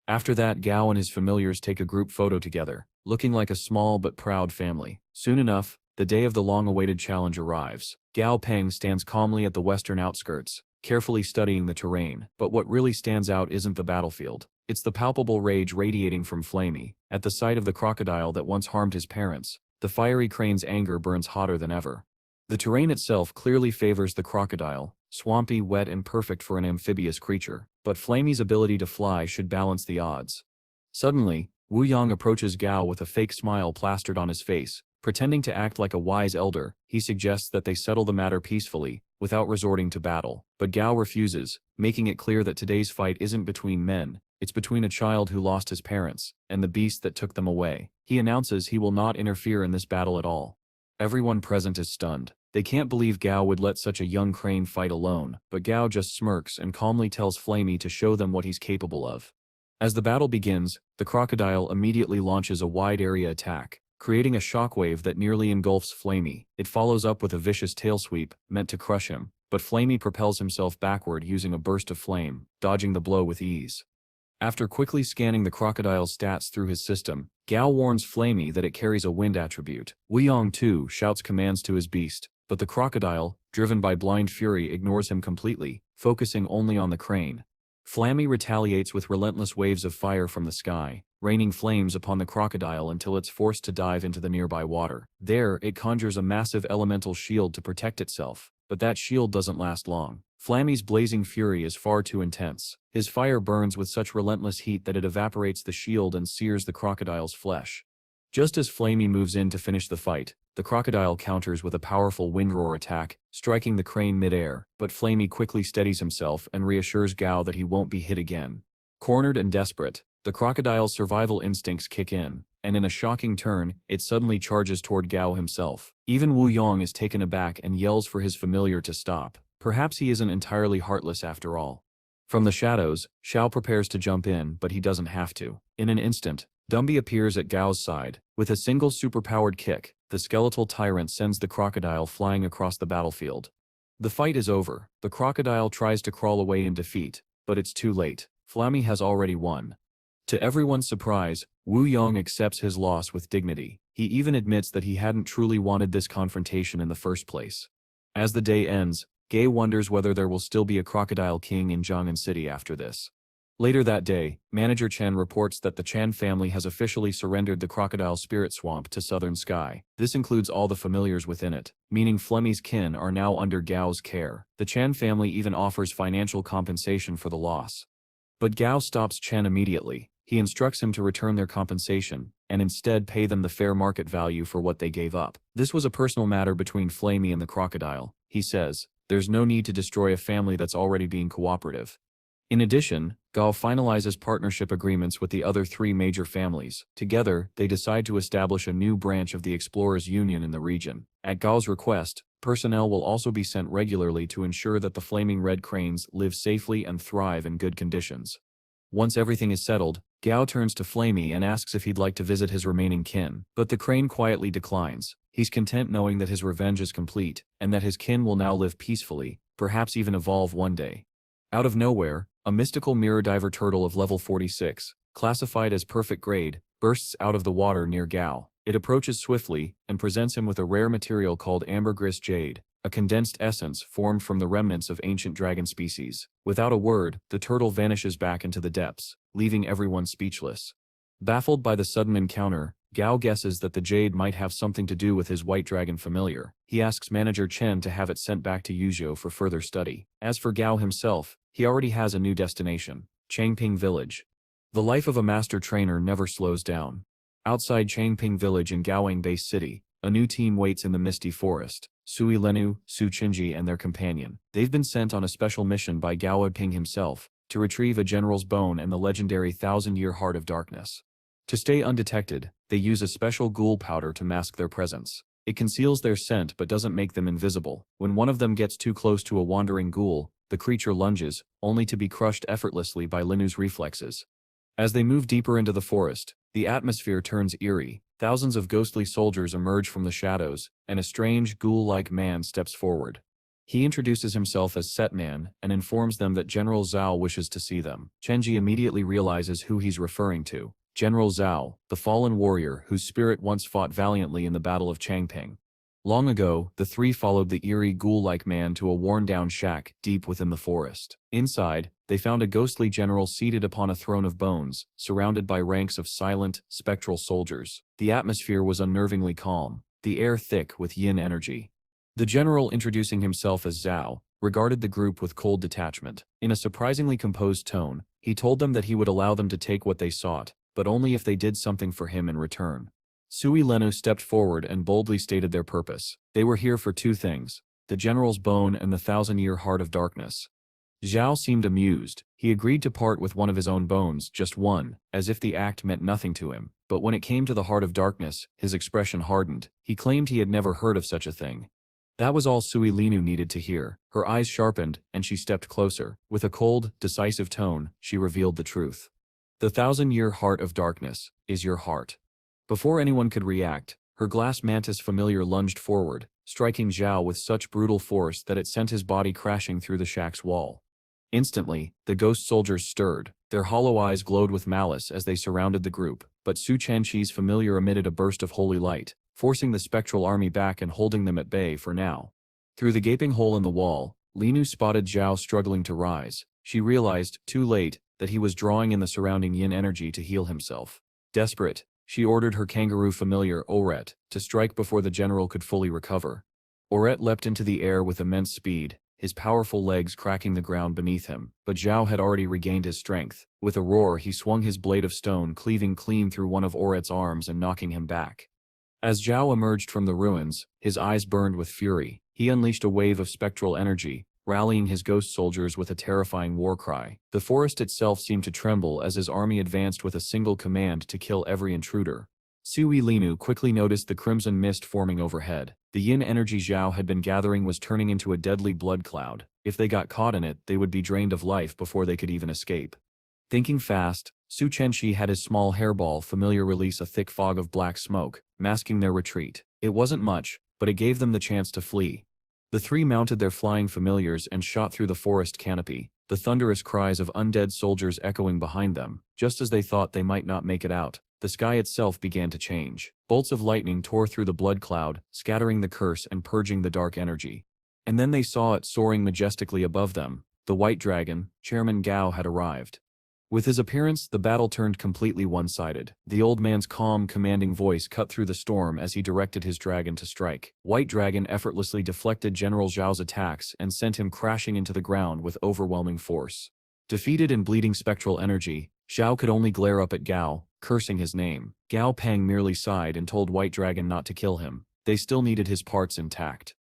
After that, Gao and his familiars take a group photo together, looking like a small but proud family. Soon enough, the day of the long-awaited challenge arrives. Gao Peng stands calmly at the western outskirts, carefully studying the terrain. But what really stands out isn't the battlefield. It's the palpable rage radiating from Flamey. At the sight of the crocodile that once harmed his parents, the fiery crane's anger burns hotter than ever. The terrain itself clearly favors the crocodile, swampy, wet, and perfect for an amphibious creature, but Flamey's ability to fly should balance the odds. Suddenly, Wu Yong approaches Gao with a fake smile plastered on his face. Pretending to act like a wise elder, he suggests that they settle the matter peacefully, without resorting to battle. But Gao refuses, making it clear that today's fight isn't between men, it's between a child who lost his parents, and the beast that took them away. He announces he will not interfere in this battle at all. Everyone present is stunned. They can't believe Gao would let such a young crane fight alone, but Gao just smirks and calmly tells Flamey to show them what he's capable of. As the battle begins, the crocodile immediately launches a wide-area attack, creating a shockwave that nearly engulfs Flamey. It follows up with a vicious tail sweep, meant to crush him, but Flamey propels himself backward using a burst of flame, dodging the blow with ease. After quickly scanning the crocodile's stats through his system, Gao warns Flamey that it carries a wind attribute. Wu Yong too shouts commands to his beast, but the crocodile, driven by blind fury, ignores him completely, focusing only on the crane. Flamey retaliates with relentless waves of fire from the sky, raining flames upon the crocodile until it's forced to dive into the nearby water. There, it conjures a massive elemental shield to protect itself, but that shield doesn't last long. Flamey's blazing fury is far too intense. His fire burns with such relentless heat that it evaporates the shield and sears the crocodile's flesh. Just as Flamey moves in to finish the fight, the crocodile counters with a powerful windroar attack, striking the crane mid-air, but Flamey quickly steadies himself and reassures Gao that he won't be hit again. Cornered and desperate, the crocodile's survival instincts kick in, and in a shocking turn, it suddenly charges toward Gao himself. Even Wu Yong is taken aback and yells for his familiar to stop. Perhaps he isn't entirely heartless after all. From the shadows, Xiao prepares to jump in, but he doesn't have to. In an instant, Dumby appears at Gao's side. With a single superpowered kick, the skeletal tyrant sends the crocodile flying across the battlefield. The fight is over. The crocodile tries to crawl away in defeat, but it's too late. Flamey has already won. To everyone's surprise, Wu Yong accepts his loss with dignity. He even admits that he hadn't truly wanted this confrontation in the first place. As the day ends, Gay wonders whether there will still be a Crocodile King in Jiang'an City after this. Later that day, Manager Chen reports that the Chan family has officially surrendered the Crocodile Spirit Swamp to Southern Sky. This includes all the familiars within it, meaning Flemy's kin are now under Gao's care. The Chan family even offers financial compensation for the loss. But Gao stops Chen immediately. He instructs him to return their compensation, and instead pay them the fair market value for what they gave up. This was a personal matter between Flamey and the crocodile, he says. There's no need to destroy a family that's already being cooperative. In addition, Gao finalizes partnership agreements with the other three major families. Together, they decide to establish a new branch of the Explorers Union in the region. At Gao's request, personnel will also be sent regularly to ensure that the flaming red cranes live safely and thrive in good conditions. Once everything is settled, Gao turns to Flamey and asks if he'd like to visit his remaining kin, but the crane quietly declines. He's content knowing that his revenge is complete, and that his kin will now live peacefully, perhaps even evolve one day. Out of nowhere, a mystical mirror diver turtle of level 46, classified as perfect grade, bursts out of the water near Gao. It approaches swiftly, and presents him with a rare material called ambergris jade, a condensed essence formed from the remnants of ancient dragon species. Without a word, the turtle vanishes back into the depths, leaving everyone speechless. Baffled by the sudden encounter, Gao guesses that the jade might have something to do with his white dragon familiar. He asks manager Chen to have it sent back to Yuzhou for further study. As for Gao himself, he already has a new destination, Changping Village. The life of a master trainer never slows down. Outside Changping Village in Gaoyang Base City, a new team waits in the misty forest. Sui Lenu, Su Qinji and their companion. They've been sent on a special mission by Gao Ping himself, to retrieve a general's bone and the legendary 1,000-year Heart of Darkness. To stay undetected, they use a special ghoul powder to mask their presence. It conceals their scent but doesn't make them invisible. When one of them gets too close to a wandering ghoul, the creature lunges, only to be crushed effortlessly by Linu's reflexes. As they move deeper into the forest, the atmosphere turns eerie. Thousands of ghostly soldiers emerge from the shadows, and a strange, ghoul-like man steps forward. He introduces himself as Setman and informs them that General Zhao wishes to see them. Chenji immediately realizes who he's referring to. General Zhao, the fallen warrior whose spirit once fought valiantly in the Battle of Changping. Long ago, the three followed the eerie ghoul-like man to a worn-down shack deep within the forest. Inside, they found a ghostly general seated upon a throne of bones, surrounded by ranks of silent, spectral soldiers. The atmosphere was unnervingly calm, the air thick with yin energy. The general, introducing himself as Zhao, regarded the group with cold detachment. In a surprisingly composed tone, he told them that he would allow them to take what they sought, but only if they did something for him in return. Sui Lenu stepped forward and boldly stated their purpose. They were here for two things, the general's bone and the 1,000-year Heart of Darkness. Zhao seemed amused. He agreed to part with one of his own bones, just one, as if the act meant nothing to him. But when it came to the Heart of Darkness, his expression hardened. He claimed he had never heard of such a thing. That was all Sui Lenu needed to hear. Her eyes sharpened, and she stepped closer. With a cold, decisive tone, she revealed the truth. The 1,000-year Heart of Darkness is your heart. Before anyone could react, her glass mantis familiar lunged forward, striking Zhao with such brutal force that it sent his body crashing through the shack's wall. Instantly, the ghost soldiers stirred. Their hollow eyes glowed with malice as they surrounded the group, but Su Chenqi's familiar emitted a burst of holy light, forcing the spectral army back and holding them at bay for now. Through the gaping hole in the wall, Linu spotted Zhao struggling to rise. She realized, too late, that he was drawing in the surrounding yin energy to heal himself. Desperate, she ordered her kangaroo familiar, Oret, to strike before the general could fully recover. Oret leapt into the air with immense speed, his powerful legs cracking the ground beneath him, but Zhao had already regained his strength. With a roar, he swung his blade of stone, cleaving clean through one of Oret's arms and knocking him back. As Zhao emerged from the ruins, his eyes burned with fury. He unleashed a wave of spectral energy, rallying his ghost soldiers with a terrifying war cry. The forest itself seemed to tremble as his army advanced with a single command to kill every intruder. Sui Linu quickly noticed the crimson mist forming overhead. The yin energy Zhao had been gathering was turning into a deadly blood cloud. If they got caught in it, they would be drained of life before they could even escape. Thinking fast, Su Chenqi had his small hairball familiar release a thick fog of black smoke, masking their retreat. It wasn't much, but it gave them the chance to flee. The three mounted their flying familiars and shot through the forest canopy, the thunderous cries of undead soldiers echoing behind them. Just as they thought they might not make it out, the sky itself began to change. Bolts of lightning tore through the blood cloud, scattering the curse and purging the dark energy. And then they saw it soaring majestically above them. The white dragon, Chairman Gao, had arrived. With his appearance, the battle turned completely one-sided. The old man's calm, commanding voice cut through the storm as he directed his dragon to strike. White Dragon effortlessly deflected General Zhao's attacks and sent him crashing into the ground with overwhelming force. Defeated in bleeding spectral energy, Zhao could only glare up at Gao, cursing his name. Gao Pang merely sighed and told White Dragon not to kill him. They still needed his parts intact.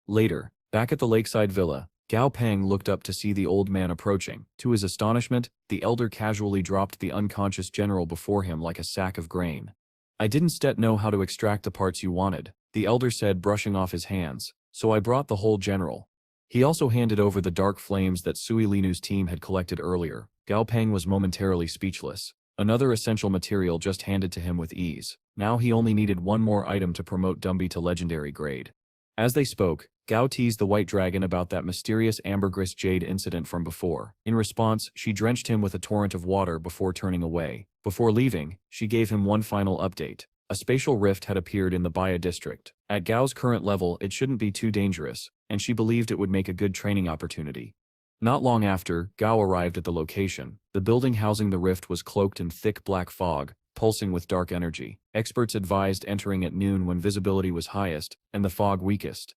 Later, back at the lakeside villa, Gao Pang looked up to see the old man approaching. To his astonishment, the elder casually dropped the unconscious general before him like a sack of grain. "I didn't know how to extract the parts you wanted," the elder said, brushing off his hands, "so I brought the whole general." He also handed over the dark flames that Sui Linu's team had collected earlier. Gao Pang was momentarily speechless. Another essential material just handed to him with ease. Now he only needed one more item to promote Dumby to legendary grade. As they spoke, Gao teased the White Dragon about that mysterious ambergris jade incident from before. In response, she drenched him with a torrent of water before turning away. Before leaving, she gave him one final update. A spatial rift had appeared in the Baya district. At Gao's current level, it shouldn't be too dangerous, and she believed it would make a good training opportunity. Not long after, Gao arrived at the location. The building housing the rift was cloaked in thick black fog, pulsing with dark energy. Experts advised entering at noon when visibility was highest and the fog weakest.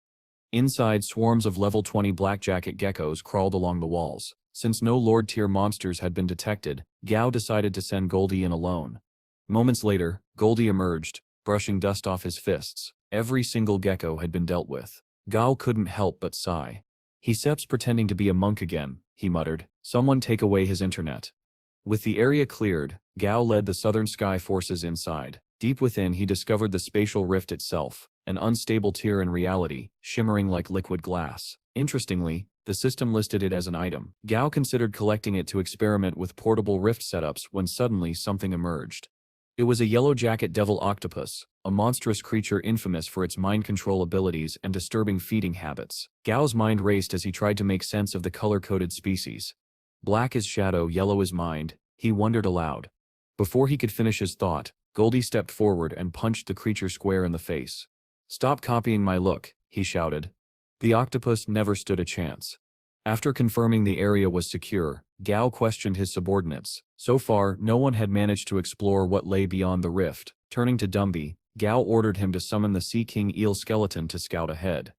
Inside, swarms of level 20 blackjacket geckos crawled along the walls. Since no Lord-tier monsters had been detected, Gao decided to send Goldie in alone. Moments later, Goldie emerged, brushing dust off his fists. Every single gecko had been dealt with. Gao couldn't help but sigh. "He seeps pretending to be a monk again," he muttered. "Someone take away his internet." With the area cleared, Gao led the Southern Sky forces inside. Deep within, he discovered the spatial rift itself, an unstable tier in reality, shimmering like liquid glass. Interestingly, the system listed it as an item. Gao considered collecting it to experiment with portable rift setups when suddenly something emerged. It was a yellow jacket devil octopus, a monstrous creature infamous for its mind control abilities and disturbing feeding habits. Gao's mind raced as he tried to make sense of the color-coded species. Black is shadow, yellow is mind, he wondered aloud. Before he could finish his thought, Goldie stepped forward and punched the creature square in the face. "Stop copying my look," he shouted. The octopus never stood a chance. After confirming the area was secure, Gao questioned his subordinates. So far, no one had managed to explore what lay beyond the rift. Turning to Dumby, Gao ordered him to summon the Sea King eel skeleton to scout ahead.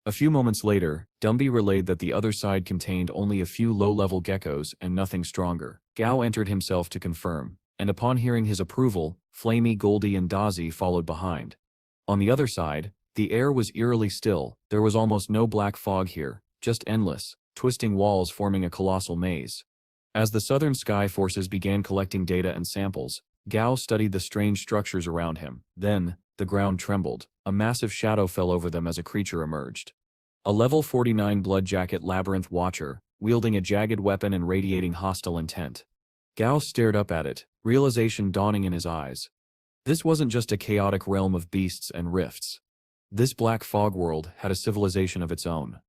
A few moments later, Dumby relayed that the other side contained only a few low-level geckos and nothing stronger. Gao entered himself to confirm, and upon hearing his approval, Flamey, Goldie and Dazzy followed behind. On the other side, the air was eerily still. There was almost no black fog here, just endless, twisting walls forming a colossal maze. As the Southern Sky forces began collecting data and samples, Gao studied the strange structures around him. Then, the ground trembled. A massive shadow fell over them as a creature emerged. A level 49 blood jacket labyrinth watcher, wielding a jagged weapon and radiating hostile intent. Gao stared up at it, realization dawning in his eyes. This wasn't just a chaotic realm of beasts and rifts. This black fog world had a civilization of its own.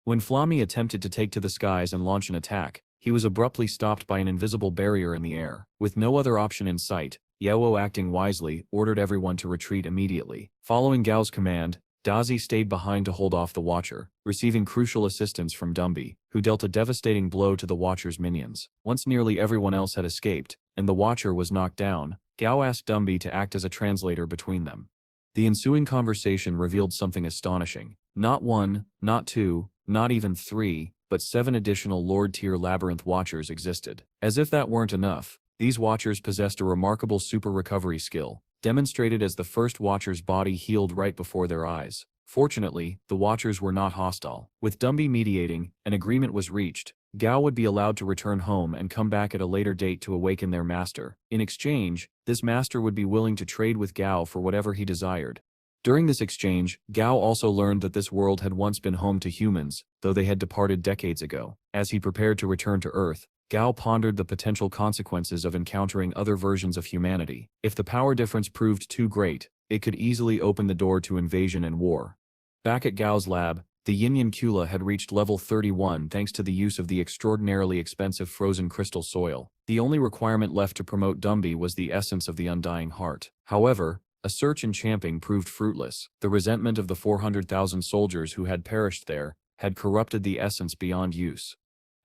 When Flammy attempted to take to the skies and launch an attack, he was abruptly stopped by an invisible barrier in the air. With no other option in sight, Yao, acting wisely, ordered everyone to retreat immediately. Following Gao's command, Dazzy stayed behind to hold off the Watcher, receiving crucial assistance from Dumby, who dealt a devastating blow to the Watcher's minions. Once nearly everyone else had escaped, and the Watcher was knocked down, Gao asked Dumby to act as a translator between them. The ensuing conversation revealed something astonishing. Not one, not two, not even three, but 7 additional Lord-tier Labyrinth Watchers existed. As if that weren't enough, these Watchers possessed a remarkable super recovery skill, demonstrated as the first Watcher's body healed right before their eyes. Fortunately, the Watchers were not hostile. With Dumby mediating, an agreement was reached. Gao would be allowed to return home and come back at a later date to awaken their master. In exchange, this master would be willing to trade with Gao for whatever he desired. During this exchange, Gao also learned that this world had once been home to humans, though they had departed decades ago. As he prepared to return to Earth, Gao pondered the potential consequences of encountering other versions of humanity. If the power difference proved too great, it could easily open the door to invasion and war. Back at Gao's lab, the Yin Kula had reached level 31 thanks to the use of the extraordinarily expensive frozen crystal soil. The only requirement left to promote Dumby was the essence of the undying heart. However, a search in Champing proved fruitless. The resentment of the 400,000 soldiers who had perished there had corrupted the essence beyond use.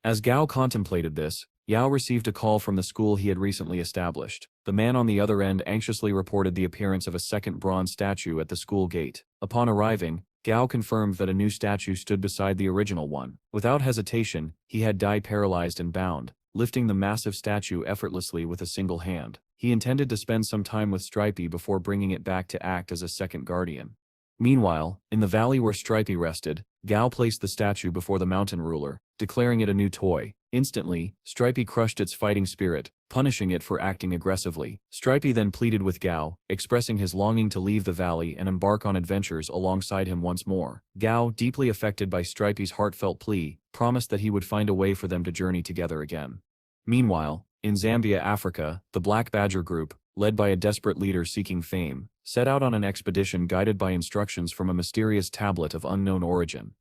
As Gao contemplated this, Yao received a call from the school he had recently established. The man on the other end anxiously reported the appearance of a second bronze statue at the school gate. Upon arriving, Gao confirmed that a new statue stood beside the original one. Without hesitation, he had Dai paralyzed and bound, lifting the massive statue effortlessly with a single hand. He intended to spend some time with Stripey before bringing it back to act as a second guardian. Meanwhile, in the valley where Stripey rested, Gao placed the statue before the mountain ruler, declaring it a new toy. Instantly, Stripey crushed its fighting spirit, punishing it for acting aggressively. Stripey then pleaded with Gao, expressing his longing to leave the valley and embark on adventures alongside him once more. Gao, deeply affected by Stripey's heartfelt plea, promised that he would find a way for them to journey together again. Meanwhile, in Zambia, Africa, the Black Badger Group, led by a desperate leader seeking fame, set out on an expedition guided by instructions from a mysterious tablet of unknown origin.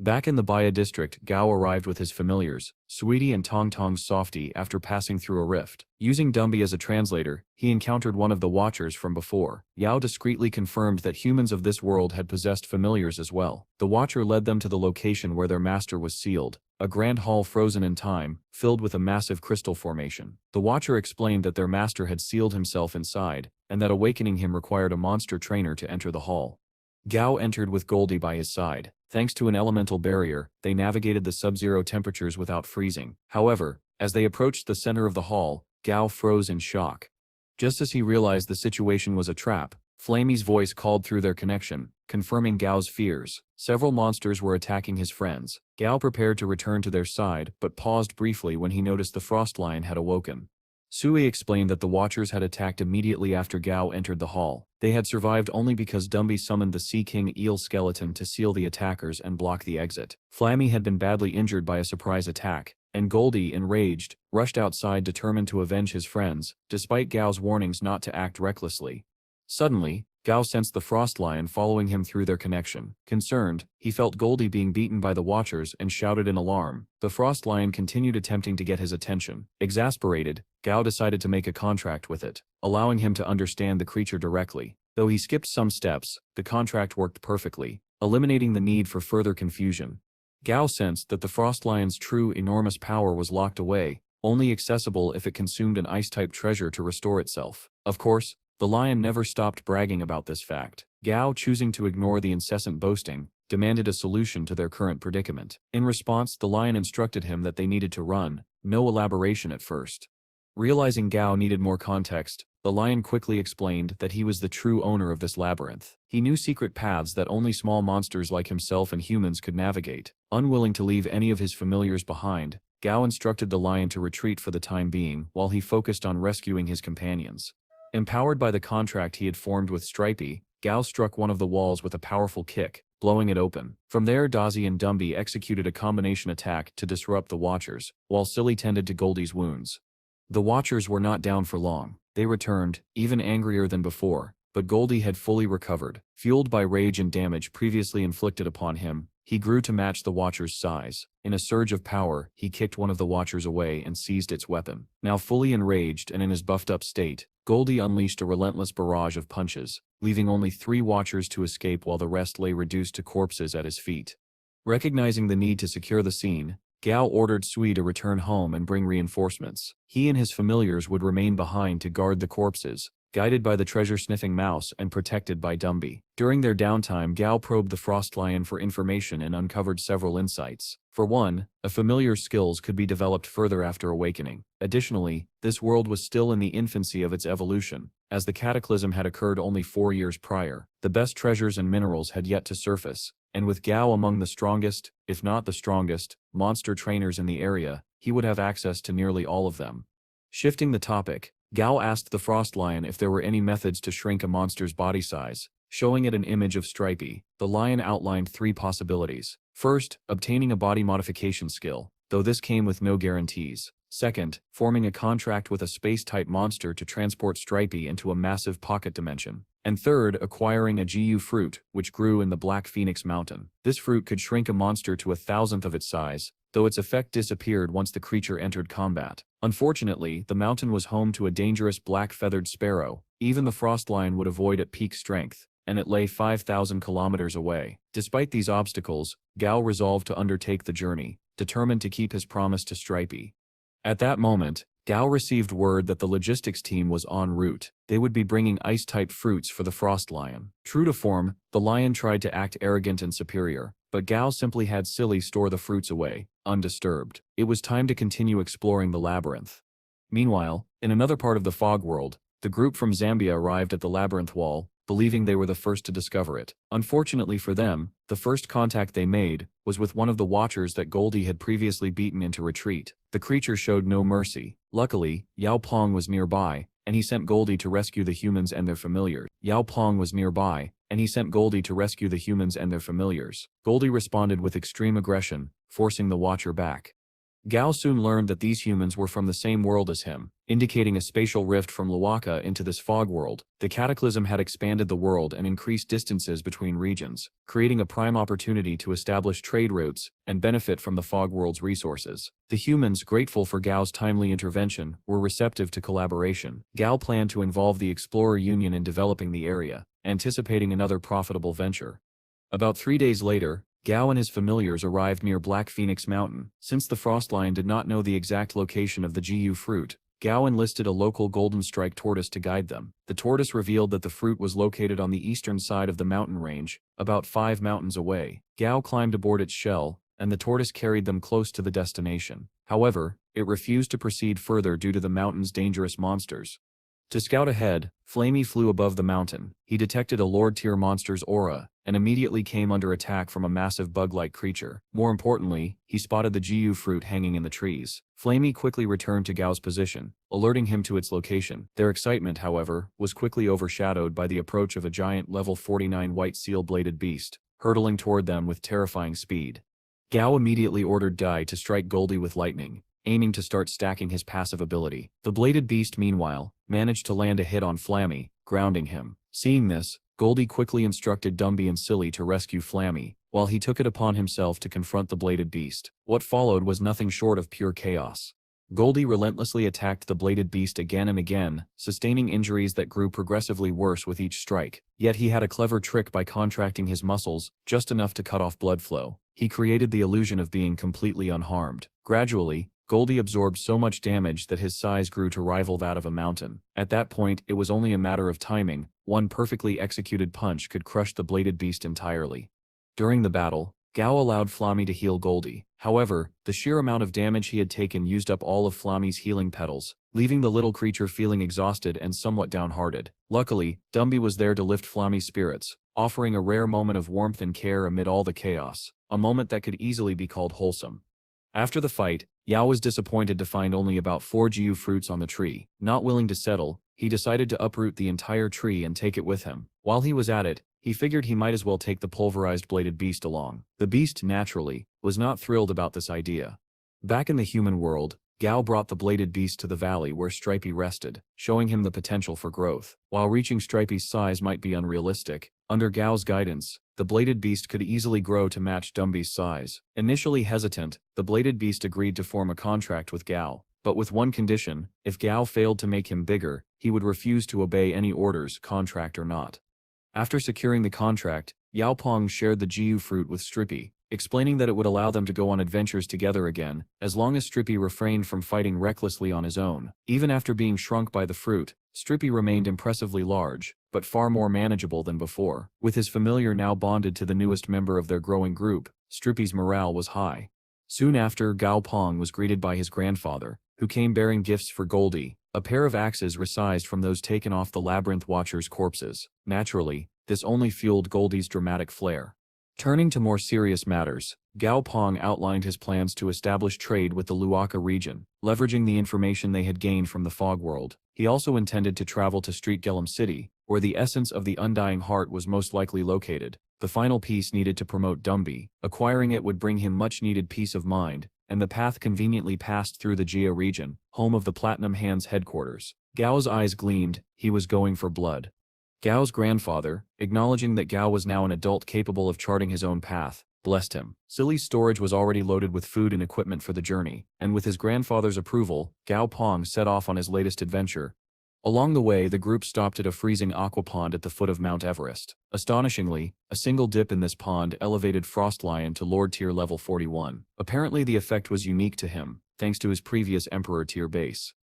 Back in the Baya district, Gao arrived with his familiars, Sweetie and Tong Tong's Softy, after passing through a rift. Using Dumby as a translator, he encountered one of the Watchers from before. Yao discreetly confirmed that humans of this world had possessed familiars as well. The Watcher led them to the location where their master was sealed, a grand hall frozen in time, filled with a massive crystal formation. The Watcher explained that their master had sealed himself inside, and that awakening him required a monster trainer to enter the hall. Gao entered with Goldie by his side. Thanks to an elemental barrier, they navigated the sub-zero temperatures without freezing. However, as they approached the center of the hall, Gao froze in shock. Just as he realized the situation was a trap, Flamey's voice called through their connection, confirming Gao's fears. Several monsters were attacking his friends. Gao prepared to return to their side, but paused briefly when he noticed the Frost Lion had awoken. Sui explained that the Watchers had attacked immediately after Gao entered the hall. They had survived only because Dumby summoned the Sea King Eel skeleton to seal the attackers and block the exit. Flammy had been badly injured by a surprise attack, and Goldie, enraged, rushed outside determined to avenge his friends, despite Gao's warnings not to act recklessly. Suddenly, Gao sensed the Frost Lion following him through their connection. Concerned, he felt Goldie being beaten by the Watchers and shouted in alarm. The Frost Lion continued attempting to get his attention. Exasperated, Gao decided to make a contract with it, allowing him to understand the creature directly. Though he skipped some steps, the contract worked perfectly, eliminating the need for further confusion. Gao sensed that the Frost Lion's true enormous power was locked away, only accessible if it consumed an ice-type treasure to restore itself. Of course, the lion never stopped bragging about this fact. Gao, choosing to ignore the incessant boasting, demanded a solution to their current predicament. In response, the lion instructed him that they needed to run, no elaboration at first. Realizing Gao needed more context, the lion quickly explained that he was the true owner of this labyrinth. He knew secret paths that only small monsters like himself and humans could navigate. Unwilling to leave any of his familiars behind, Gao instructed the lion to retreat for the time being while he focused on rescuing his companions. Empowered by the contract he had formed with Stripey, Gao struck one of the walls with a powerful kick, blowing it open. From there, Dazzy and Dumby executed a combination attack to disrupt the Watchers, while Silly tended to Goldie's wounds. The Watchers were not down for long. They returned, even angrier than before, but Goldie had fully recovered. Fueled by rage and damage previously inflicted upon him, he grew to match the Watcher's size. In a surge of power, he kicked one of the Watchers away and seized its weapon. Now fully enraged and in his buffed-up state, Goldie unleashed a relentless barrage of punches, leaving only 3 Watchers to escape while the rest lay reduced to corpses at his feet. Recognizing the need to secure the scene, Gao ordered Sui to return home and bring reinforcements. He and his familiars would remain behind to guard the corpses, guided by the treasure-sniffing mouse and protected by Dumby. During their downtime, Gao probed the Frost Lion for information and uncovered several insights. For one, a familiar's skills could be developed further after awakening. Additionally, this world was still in the infancy of its evolution, as the cataclysm had occurred only 4 years prior. The best treasures and minerals had yet to surface, and with Gao among the strongest, if not the strongest, monster trainers in the area, he would have access to nearly all of them. Shifting the topic, Gao asked the Frost Lion if there were any methods to shrink a monster's body size. Showing it an image of Stripey, the lion outlined 3 possibilities. First, obtaining a body modification skill, though this came with no guarantees. Second, forming a contract with a space-type monster to transport Stripey into a massive pocket dimension. And third, acquiring a GU fruit, which grew in the Black Phoenix Mountain. This fruit could shrink a monster to 1,000th of its size, though its effect disappeared once the creature entered combat. Unfortunately, the mountain was home to a dangerous black-feathered sparrow. Even the Frost Lion would avoid at peak strength, and it lay 5,000 kilometers away. Despite these obstacles, Gao resolved to undertake the journey, determined to keep his promise to Stripey. At that moment, Gao received word that the logistics team was en route. They would be bringing ice-type fruits for the Frost Lion. True to form, the lion tried to act arrogant and superior, but Gao simply had Silly store the fruits away, undisturbed. It was time to continue exploring the labyrinth. Meanwhile, in another part of the fog world, the group from Zambia arrived at the labyrinth wall, believing they were the first to discover it. Unfortunately for them, the first contact they made was with one of the Watchers that Goldie had previously beaten into retreat. The creature showed no mercy. Luckily, Yao Pong was nearby, and he sent Goldie to rescue the humans and their familiars. Goldie responded with extreme aggression, forcing the Watcher back. Gao soon learned that these humans were from the same world as him, indicating a spatial rift from Luaka into this fog world. The cataclysm had expanded the world and increased distances between regions, creating a prime opportunity to establish trade routes and benefit from the fog world's resources. The humans, grateful for Gao's timely intervention, were receptive to collaboration. Gao planned to involve the Explorer Union in developing the area, anticipating another profitable venture. About 3 days later, Gao and his familiars arrived near Black Phoenix Mountain. Since the Frostlion did not know the exact location of the Gu fruit, Gao enlisted a local golden strike tortoise to guide them. The tortoise revealed that the fruit was located on the eastern side of the mountain range, about 5 mountains away. Gao climbed aboard its shell, and the tortoise carried them close to the destination. However, it refused to proceed further due to the mountain's dangerous monsters. To scout ahead, Flamey flew above the mountain. He detected a Lord-tier monster's aura, and immediately came under attack from a massive bug-like creature. More importantly, he spotted the Gu fruit hanging in the trees. Flamey quickly returned to Gao's position, alerting him to its location. Their excitement, however, was quickly overshadowed by the approach of a giant level 49 white seal-bladed beast, hurtling toward them with terrifying speed. Gao immediately ordered Dai to strike Goldie with lightning, aiming to start stacking his passive ability. The bladed beast, meanwhile, managed to land a hit on Flammy, grounding him. Seeing this, Goldie quickly instructed Dumby and Silly to rescue Flammy, while he took it upon himself to confront the bladed beast. What followed was nothing short of pure chaos. Goldie relentlessly attacked the bladed beast again and again, sustaining injuries that grew progressively worse with each strike. Yet he had a clever trick by contracting his muscles, just enough to cut off blood flow. He created the illusion of being completely unharmed. Gradually, Goldie absorbed so much damage that his size grew to rival that of a mountain. At that point, it was only a matter of timing. One perfectly executed punch could crush the bladed beast entirely. During the battle, Gao allowed Flammy to heal Goldie. However, the sheer amount of damage he had taken used up all of Flammy's healing petals, leaving the little creature feeling exhausted and somewhat downhearted. Luckily, Dumby was there to lift Flammy's spirits, offering a rare moment of warmth and care amid all the chaos, a moment that could easily be called wholesome. After the fight, Yao was disappointed to find only about 4 Gu fruits on the tree. Not willing to settle, he decided to uproot the entire tree and take it with him. While he was at it, he figured he might as well take the pulverized bladed beast along. The beast, naturally, was not thrilled about this idea. Back in the human world, Gao brought the bladed beast to the valley where Stripey rested, showing him the potential for growth. While reaching Stripey's size might be unrealistic, under Gao's guidance, the bladed beast could easily grow to match Dumby's size. Initially hesitant, the bladed beast agreed to form a contract with Gao, but with one condition: if Gao failed to make him bigger, he would refuse to obey any orders, contract or not. After securing the contract, Yao Pong shared the Jiu fruit with Stripey, explaining that it would allow them to go on adventures together again, as long as Stripey refrained from fighting recklessly on his own. Even after being shrunk by the fruit, Stripey remained impressively large, but far more manageable than before. With his familiar now bonded to the newest member of their growing group, Stripey's morale was high. Soon after, Gao Pong was greeted by his grandfather, who came bearing gifts for Goldie, a pair of axes resized from those taken off the Labyrinth Watchers' corpses. Naturally, this only fueled Goldie's dramatic flair. Turning to more serious matters, Gao Pong outlined his plans to establish trade with the Luaka region, leveraging the information they had gained from the Fog World. He also intended to travel to Street Gellum City, where the essence of the Undying Heart was most likely located. The final piece needed to promote Dumby. Acquiring it would bring him much-needed peace of mind, and the path conveniently passed through the Jia region, home of the Platinum Hand's headquarters. Gao's eyes gleamed. He was going for blood. Gao's grandfather, acknowledging that Gao was now an adult capable of charting his own path, blessed him. Silly's storage was already loaded with food and equipment for the journey, and with his grandfather's approval, Gao Pong set off on his latest adventure. Along the way, the group stopped at a freezing aqua pond at the foot of Mount Everest. Astonishingly, a single dip in this pond elevated Frostlion to Lord Tier level 41. Apparently the effect was unique to him, thanks to his previous Emperor Tier base.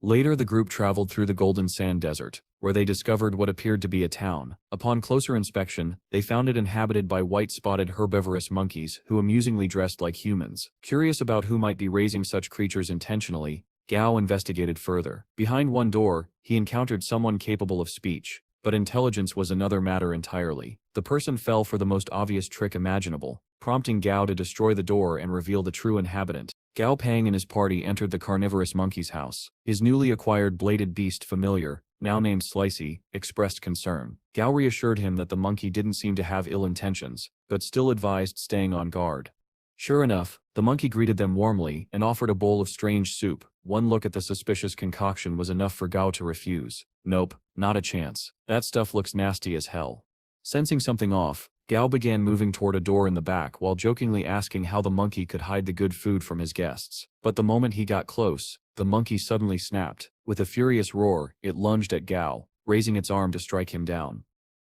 Later, the group traveled through the Golden Sand Desert, where they discovered what appeared to be a town. Upon closer inspection, they found it inhabited by white-spotted herbivorous monkeys who amusingly dressed like humans. Curious about who might be raising such creatures intentionally, Gao investigated further. Behind one door, he encountered someone capable of speech, but intelligence was another matter entirely. The person fell for the most obvious trick imaginable, prompting Gao to destroy the door and reveal the true inhabitant. Gao Pang and his party entered the carnivorous monkey's house. His newly acquired bladed beast familiar, now named Slicey, expressed concern. Gao reassured him that the monkey didn't seem to have ill intentions, but still advised staying on guard. Sure enough, the monkey greeted them warmly and offered a bowl of strange soup. One look at the suspicious concoction was enough for Gao to refuse. Nope, not a chance. That stuff looks nasty as hell. Sensing something off, Gao began moving toward a door in the back while jokingly asking how the monkey could hide the good food from his guests. But the moment he got close, the monkey suddenly snapped. With a furious roar, it lunged at Gao, raising its arm to strike him down.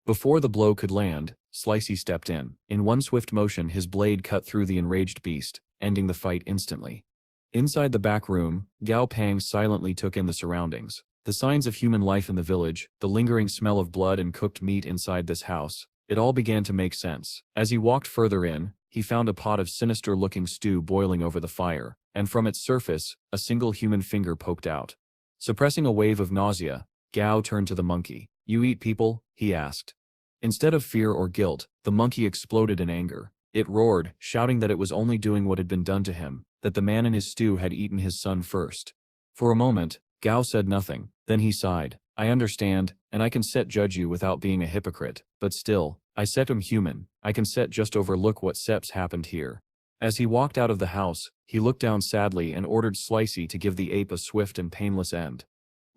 Before the blow could land, Stripey stepped in. In one swift motion, his blade cut through the enraged beast, ending the fight instantly. Inside the back room, Gong Pang silently took in the surroundings. The signs of human life in the village, the lingering smell of blood and cooked meat inside this house, it all began to make sense. As he walked further in, he found a pot of sinister-looking stew boiling over the fire, and from its surface, a single human finger poked out. Suppressing a wave of nausea, Gao turned to the monkey. "You eat people?" he asked. Instead of fear or guilt, the monkey exploded in anger. It roared, shouting that it was only doing what had been done to him, that the man in his stew had eaten his son first. For a moment, Gao said nothing, then he sighed. "I understand, and I can judge you without being a hypocrite, but still, I am human, I can just overlook what seps happened here." As he walked out of the house, he looked down sadly and ordered Stripey to give the ape a swift and painless end.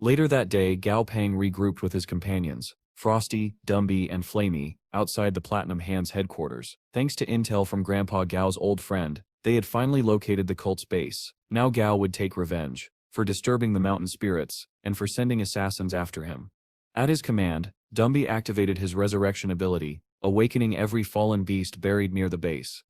Later that day, Gong Pang regrouped with his companions, Frosty, Dumby, and Flamey, outside the Platinum Hands headquarters. Thanks to intel from Grandpa Gao's old friend, they had finally located the cult's base. Now Gao would take revenge, for disturbing the mountain spirits, and for sending assassins after him. At his command, Dumby activated his resurrection ability, awakening every fallen beast buried near the base.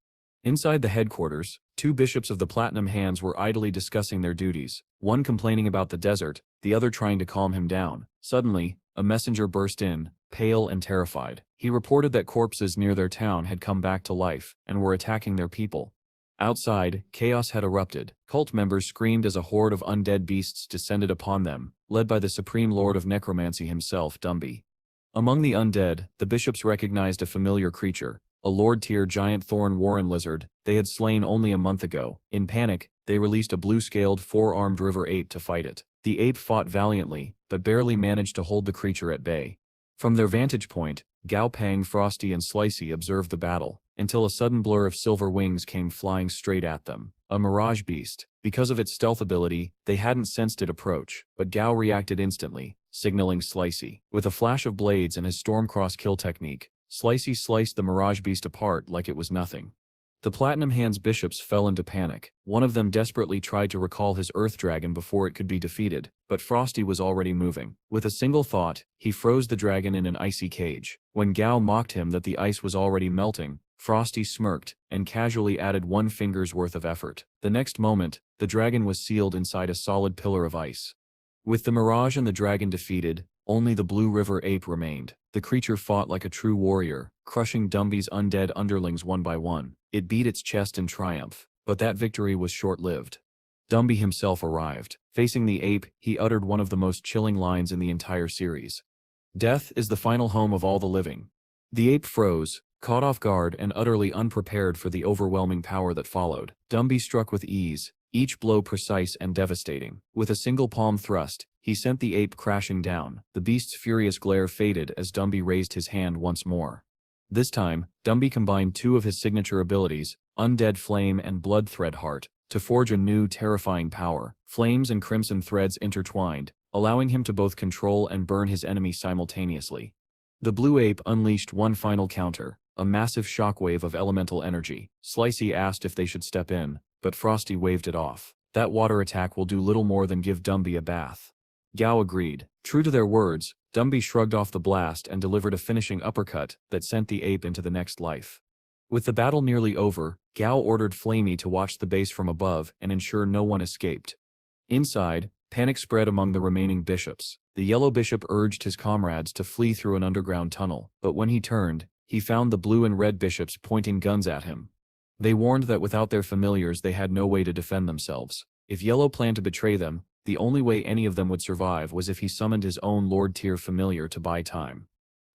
Inside the headquarters, two bishops of the Platinum Hands were idly discussing their duties, one complaining about the desert, the other trying to calm him down. Suddenly, a messenger burst in, pale and terrified. He reported that corpses near their town had come back to life and were attacking their people. Outside, chaos had erupted. Cult members screamed as a horde of undead beasts descended upon them, led by the Supreme Lord of Necromancy himself, Dumby. Among the undead, the bishops recognized a familiar creature, a Lord-tier giant thorn warren lizard they had slain only a month ago. In panic, they released a blue-scaled, four-armed river ape to fight it. The ape fought valiantly, but barely managed to hold the creature at bay. From their vantage point, Gong Pang, Frosty, and Stripey observed the battle, until a sudden blur of silver wings came flying straight at them. A mirage beast. Because of its stealth ability, they hadn't sensed it approach, but Gao reacted instantly, signaling Stripey. With a flash of blades and his Stormcross kill technique, Stripey sliced the mirage beast apart like it was nothing. The Platinum Hands bishops fell into panic. One of them desperately tried to recall his Earth Dragon before it could be defeated, but Frosty was already moving. With a single thought, he froze the dragon in an icy cage. When Gao mocked him that the ice was already melting, Frosty smirked and casually added one finger's worth of effort. The next moment, the dragon was sealed inside a solid pillar of ice. With the Mirage and the dragon defeated, only the Blue River Ape remained. The creature fought like a true warrior, crushing Dumby's undead underlings one by one. It beat its chest in triumph, but that victory was short-lived. Dumby himself arrived. Facing the ape, he uttered one of the most chilling lines in the entire series. "Death is the final home of all the living." The ape froze, caught off guard and utterly unprepared for the overwhelming power that followed. Dumby struck with ease, each blow precise and devastating. With a single palm thrust, he sent the ape crashing down. The beast's furious glare faded as Dumby raised his hand once more. This time, Dumby combined two of his signature abilities, Undead Flame and Blood Thread Heart, to forge a new terrifying power. Flames and crimson threads intertwined, allowing him to both control and burn his enemy simultaneously. The blue ape unleashed one final counter, a massive shockwave of elemental energy. Stripey asked if they should step in, but Frosty waved it off. That water attack will do little more than give Dumby a bath. Gao agreed. True to their words, Dumby shrugged off the blast and delivered a finishing uppercut that sent the ape into the next life. With the battle nearly over, Gao ordered Flamey to watch the base from above and ensure no one escaped. Inside, panic spread among the remaining bishops. The yellow bishop urged his comrades to flee through an underground tunnel, but when he turned, he found the blue and red bishops pointing guns at him. They warned that without their familiars they had no way to defend themselves. If Yellow planned to betray them, the only way any of them would survive was if he summoned his own Lord-tier familiar to buy time.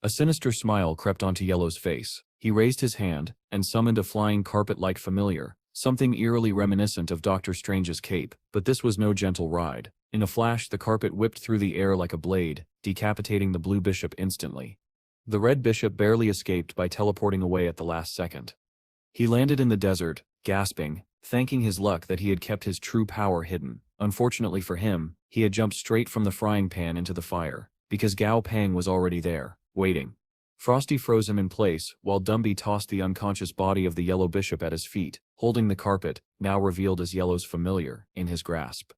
A sinister smile crept onto Yellow's face. He raised his hand and summoned a flying carpet-like familiar, something eerily reminiscent of Doctor Strange's cape, but this was no gentle ride. In a flash, the carpet whipped through the air like a blade, decapitating the blue bishop instantly. The red bishop barely escaped by teleporting away at the last second. He landed in the desert, gasping, thanking his luck that he had kept his true power hidden. Unfortunately for him, he had jumped straight from the frying pan into the fire, because Gong Pang was already there, waiting. Frosty froze him in place, while Dumby tossed the unconscious body of the yellow bishop at his feet, holding the carpet, now revealed as Yellow's familiar, in his grasp.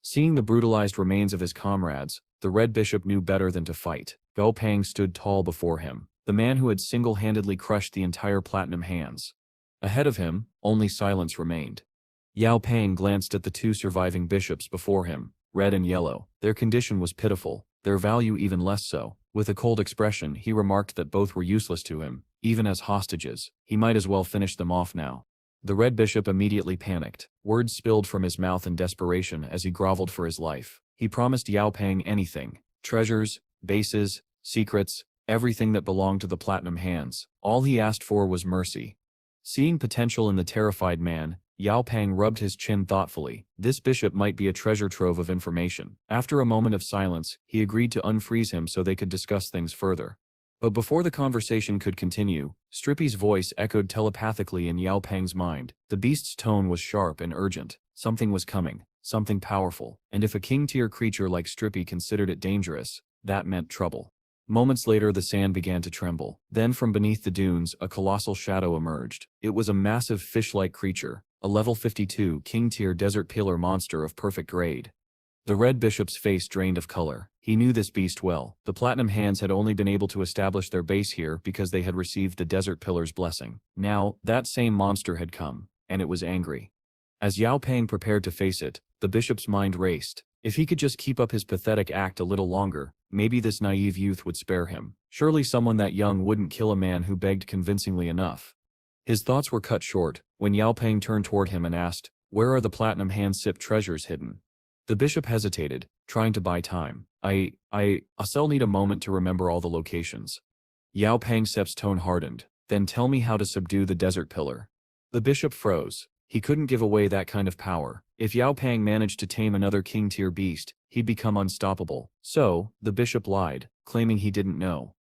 Seeing the brutalized remains of his comrades, the Red Bishop knew better than to fight. Gong Pang stood tall before him, the man who had single-handedly crushed the entire Platinum Hands. Ahead of him, only silence remained. Gong Pang glanced at the two surviving bishops before him, red and yellow. Their condition was pitiful, their value even less so. With a cold expression, he remarked that both were useless to him, even as hostages. He might as well finish them off now. The Red Bishop immediately panicked. Words spilled from his mouth in desperation as he groveled for his life. He promised Gong Pang anything: treasures, bases, secrets, everything that belonged to the Platinum Hands. All he asked for was mercy. Seeing potential in the terrified man, Gong Pang rubbed his chin thoughtfully. This bishop might be a treasure trove of information. After a moment of silence, he agreed to unfreeze him so they could discuss things further. But before the conversation could continue, Stripey's voice echoed telepathically in Gong Pang's mind. The beast's tone was sharp and urgent. Something was coming, something powerful, and if a king-tier creature like Stripey considered it dangerous, that meant trouble. Moments later, the sand began to tremble. Then from beneath the dunes, a colossal shadow emerged. It was a massive fish-like creature, a level 52 king-tier desert pillar monster of perfect grade. The Red Bishop's face drained of color. He knew this beast well. The Platinum Hands had only been able to establish their base here because they had received the Desert Pillar's blessing. Now, that same monster had come, and it was angry. As Gong Pang prepared to face it, the bishop's mind raced. If he could just keep up his pathetic act a little longer, maybe this naive youth would spare him. Surely someone that young wouldn't kill a man who begged convincingly enough. His thoughts were cut short when Gong Pang turned toward him and asked, "Where are the Platinum Hand SIP treasures hidden?" The bishop hesitated, trying to buy time. I'll need a moment to remember all the locations." Gong Pang SIP's tone hardened. "Then tell me how to subdue the Desert Pillar." The bishop froze. He couldn't give away that kind of power. If Gong Pang managed to tame another king-tier beast, he'd become unstoppable. So, the bishop lied, claiming he didn't know.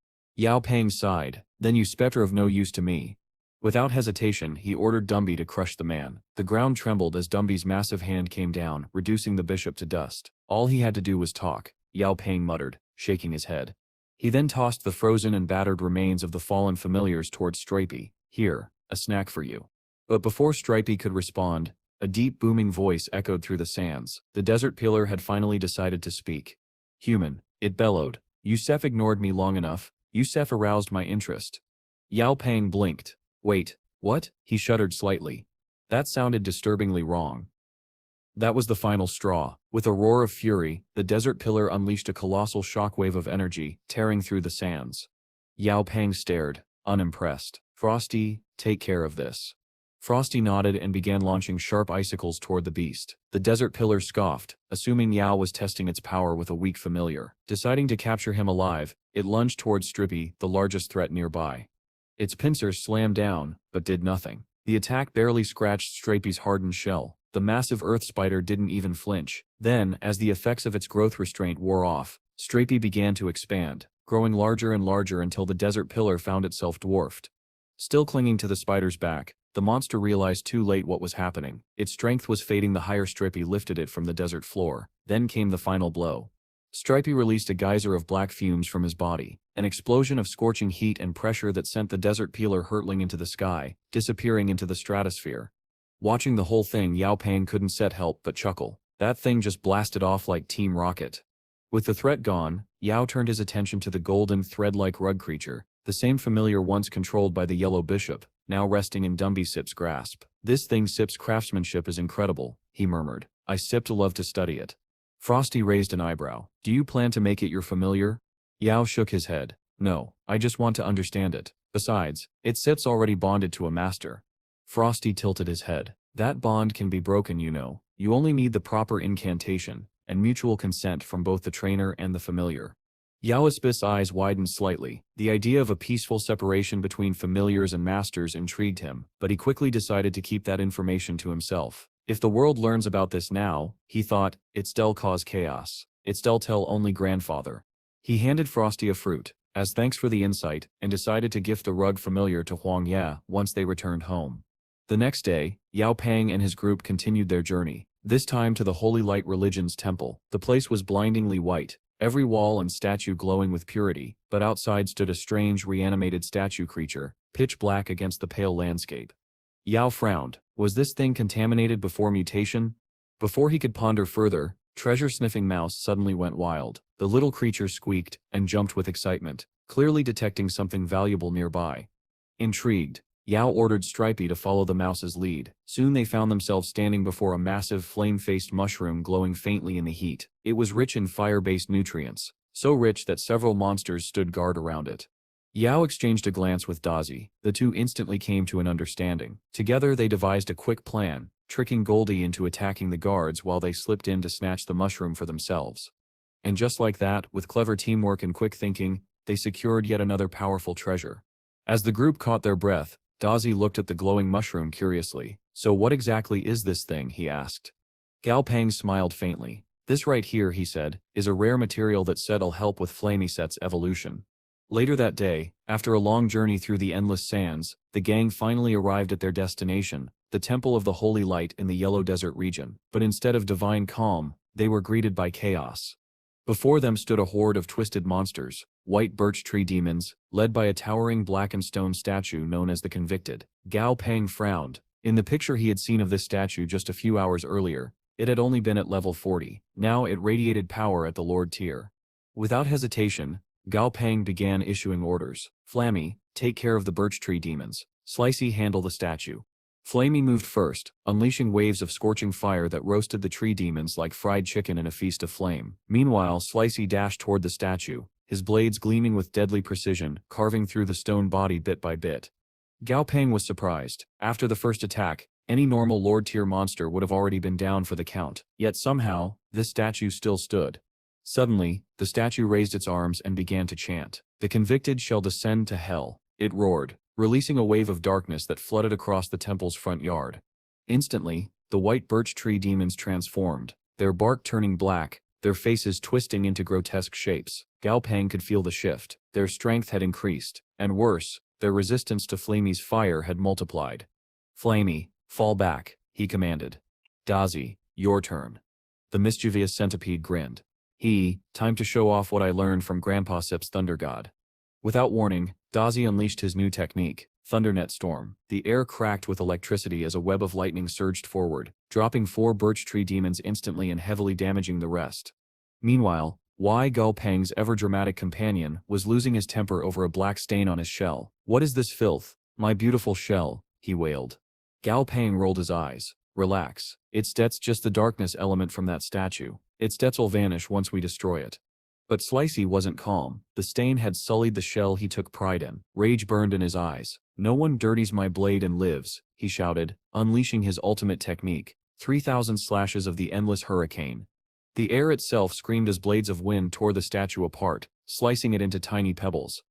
Gong Pang sighed. "Then you specter of no use to me." Without hesitation, he ordered Dumby to crush the man. The ground trembled as Dumby's massive hand came down, reducing the bishop to dust. All he had to do was talk, Gong Pang muttered, shaking his head. He then tossed the frozen and battered remains of the fallen familiars towards Stripey. "Here, a snack for you." But before Stripey could respond, a deep booming voice echoed through the sands. The desert pillar had finally decided to speak. "Human," it bellowed. "Yusef ignored me long enough. Yusef aroused my interest." Gong Pang blinked. "Wait, what?" He shuddered slightly. That sounded disturbingly wrong. That was the final straw. With a roar of fury, the desert pillar unleashed a colossal shockwave of energy, tearing through the sands. Gong Pang stared, unimpressed. "Frosty, take care of this." Frosty nodded and began launching sharp icicles toward the beast. The desert pillar scoffed, assuming Yao was testing its power with a weak familiar. Deciding to capture him alive, it lunged towards Stripey, the largest threat nearby. Its pincers slammed down, but did nothing. The attack barely scratched Stripey's hardened shell. The massive earth spider didn't even flinch. Then, as the effects of its growth restraint wore off, Stripey began to expand, growing larger and larger until the desert pillar found itself dwarfed. Still clinging to the spider's back, the monster realized too late what was happening. Its strength was fading the higher Stripey lifted it from the desert floor. Then came the final blow. Stripey released a geyser of black fumes from his body, an explosion of scorching heat and pressure that sent the desert pillar hurtling into the sky, disappearing into the stratosphere. Watching the whole thing, Gong Pang couldn't help but chuckle. That thing just blasted off like Team Rocket. With the threat gone, Yao turned his attention to the golden thread-like rug creature, the same familiar once controlled by the Yellow Bishop, now resting in Dumby Sip's grasp. "This thing Sip's craftsmanship is incredible," he murmured. "I Sip to love to study it." Frosty raised an eyebrow. "Do you plan to make it your familiar?" Yao shook his head. "No, I just want to understand it. Besides, it Sip's already bonded to a master." Frosty tilted his head. "That bond can be broken, you know. You only need the proper incantation, and mutual consent from both the trainer and the familiar." Yao's eyes widened slightly. The idea of a peaceful separation between familiars and masters intrigued him, but he quickly decided to keep that information to himself. If the world learns about this now, he thought, it'll cause chaos. It'll tell only grandfather. He handed Frosty a fruit, as thanks for the insight, and decided to gift the rug familiar to Huang Ye once they returned home. The next day, Yao Pang and his group continued their journey, this time to the Holy Light Religion's temple. The place was blindingly white, every wall and statue glowing with purity, but outside stood a strange reanimated statue creature, pitch black against the pale landscape. Yao frowned. Was this thing contaminated before mutation? Before he could ponder further, treasure-sniffing Mouse suddenly went wild. The little creature squeaked and jumped with excitement, clearly detecting something valuable nearby. Intrigued, Yao ordered Stripey to follow the mouse's lead. Soon they found themselves standing before a massive flame-faced mushroom glowing faintly in the heat. It was rich in fire-based nutrients, so rich that several monsters stood guard around it. Yao exchanged a glance with Dazi. The two instantly came to an understanding. Together they devised a quick plan, tricking Goldie into attacking the guards while they slipped in to snatch the mushroom for themselves. And just like that, with clever teamwork and quick thinking, they secured yet another powerful treasure. As the group caught their breath, Dazi looked at the glowing mushroom curiously. So what exactly is this thing, he asked. Gao Pang smiled faintly. This right here, he said, is a rare material that said'll help with Flameyset's evolution. Later that day, after a long journey through the endless sands, the gang finally arrived at their destination, the Temple of the Holy Light in the Yellow Desert region. But instead of divine calm, they were greeted by chaos. Before them stood a horde of twisted monsters, white birch tree demons, led by a towering blackened stone statue known as the Convicted. Gao Pang frowned. In the picture he had seen of this statue just a few hours earlier, it had only been at level 40. Now it radiated power at the Lord tier. Without hesitation, Gao Pang began issuing orders. Flammy, take care of the birch tree demons. Slicey, handle the statue. Flamey moved first, unleashing waves of scorching fire that roasted the tree demons like fried chicken in a feast of flame. Meanwhile, Slicey dashed toward the statue, his blades gleaming with deadly precision, carving through the stone body bit by bit. Gao Pang was surprised. After the first attack, any normal Lord-tier monster would have already been down for the count. Yet somehow, this statue still stood. Suddenly, the statue raised its arms and began to chant. The Convicted shall descend to hell, it roared, releasing a wave of darkness that flooded across the temple's front yard. Instantly, the white birch tree demons transformed, their bark turning black, their faces twisting into grotesque shapes. Gao Pang could feel the shift. Their strength had increased, and worse, their resistance to Flamey's fire had multiplied. Flamey, fall back, he commanded. Dazi, your turn. The mischievous centipede grinned. Time to show off what I learned from Grandpa Sip's Thunder God. Without warning, Dazi unleashed his new technique, Thundernet Storm. The air cracked with electricity as a web of lightning surged forward, dropping 4 birch tree demons instantly and heavily damaging the rest. Meanwhile, Gao Pang's ever-dramatic companion was losing his temper over a black stain on his shell. What is this filth? My beautiful shell, he wailed. Gao Pang rolled his eyes. Relax. That's just the darkness element from that statue. That'll vanish once we destroy it. But Slicey wasn't calm. The stain had sullied the shell he took pride in. Rage burned in his eyes. No one dirties my blade and lives, he shouted, unleashing his ultimate technique, 3,000 slashes of the endless hurricane. The air itself screamed as blades of wind tore the statue apart, slicing it into tiny pebbles.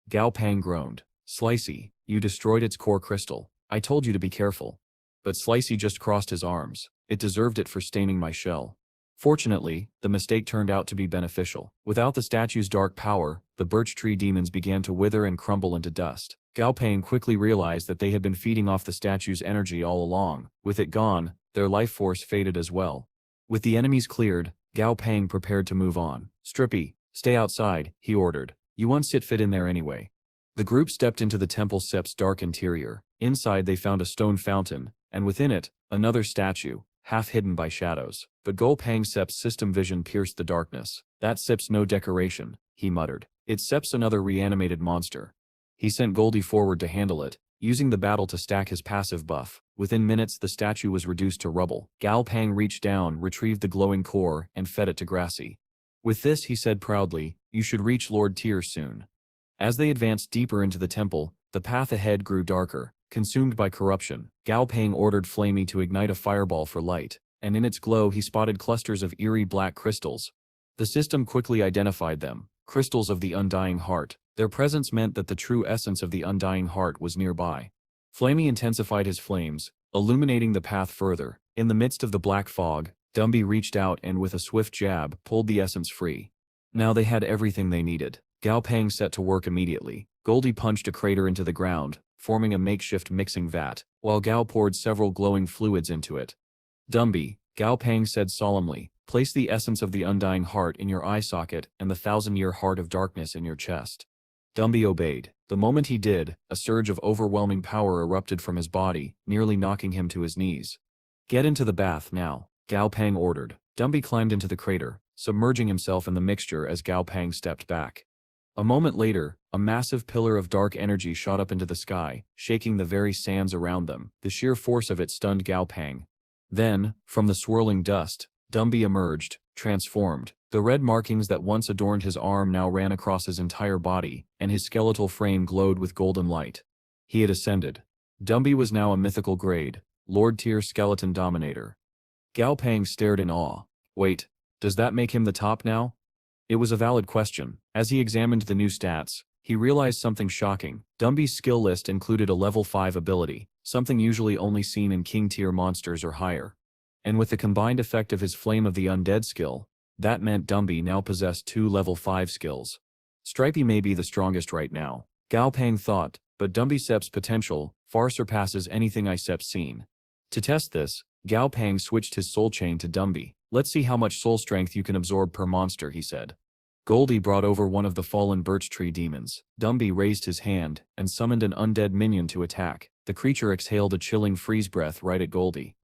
Gao Pang groaned. Slicey, you destroyed its core crystal. I told you to be careful. But Slicey just crossed his arms. It deserved it for staining my shell. Fortunately, the mistake turned out to be beneficial. Without the statue's dark power, the birch tree demons began to wither and crumble into dust. Gao Pang quickly realized that they had been feeding off the statue's energy all along. With it gone, their life force faded as well. With the enemies cleared, Gao Pang prepared to move on. Stripey, stay outside, he ordered. You won't fit in there anyway. The group stepped into the Temple Sep's dark interior. Inside they found a stone fountain, and within it, another statue, half hidden by shadows. But Gao Pang Sep's system vision pierced the darkness. That Sep's no decoration, he muttered. It's Sep's another reanimated monster. He sent Goldie forward to handle it, using the battle to stack his passive buff. Within minutes the statue was reduced to rubble. Gao Pang reached down, retrieved the glowing core, and fed it to Grassy. With this he said proudly, you should reach Lord Tier soon. As they advanced deeper into the temple, the path ahead grew darker, consumed by corruption. Gao Pang ordered Flamey to ignite a fireball for light, and in its glow he spotted clusters of eerie black crystals. The system quickly identified them, crystals of the Undying Heart. Their presence meant that the true essence of the Undying Heart was nearby. Flamey intensified his flames, illuminating the path further. In the midst of the black fog, Dumby reached out and with a swift jab, pulled the essence free. Now they had everything they needed. Gao Pang set to work immediately. Goldie punched a crater into the ground, forming a makeshift mixing vat, while Gao poured several glowing fluids into it. "Dumby," Gao Pang said solemnly, "place the essence of the undying heart in your eye socket and the thousand-year heart of darkness in your chest." Dumby obeyed. The moment he did, a surge of overwhelming power erupted from his body, nearly knocking him to his knees. "Get into the bath now," Gao Pang ordered. Dumby climbed into the crater, submerging himself in the mixture as Gao Pang stepped back. A moment later, a massive pillar of dark energy shot up into the sky, shaking the very sands around them. The sheer force of it stunned Gao Pang. Then, from the swirling dust, Dumby emerged, transformed. The red markings that once adorned his arm now ran across his entire body, and his skeletal frame glowed with golden light. He had ascended. Dumby was now a mythical grade, Lord-tier skeleton dominator. Gao Pang stared in awe. Wait, does that make him the top now? It was a valid question. As he examined the new stats, he realized something shocking. Dumby's skill list included a level 5 ability, something usually only seen in king-tier monsters or higher. And with the combined effect of his Flame of the Undead skill, that meant Dumby now possessed 2 level 5 skills. Stripey may be the strongest right now, Gao Pang thought, but Dumby Sep's potential far surpasses anything I Sep's seen. To test this, Gao Pang switched his soul chain to Dumby. "Let's see how much soul strength you can absorb per monster," he said. Goldie brought over one of the fallen birch tree demons. Dumby raised his hand and summoned an undead minion to attack. The creature exhaled a chilling freeze breath right at Goldie.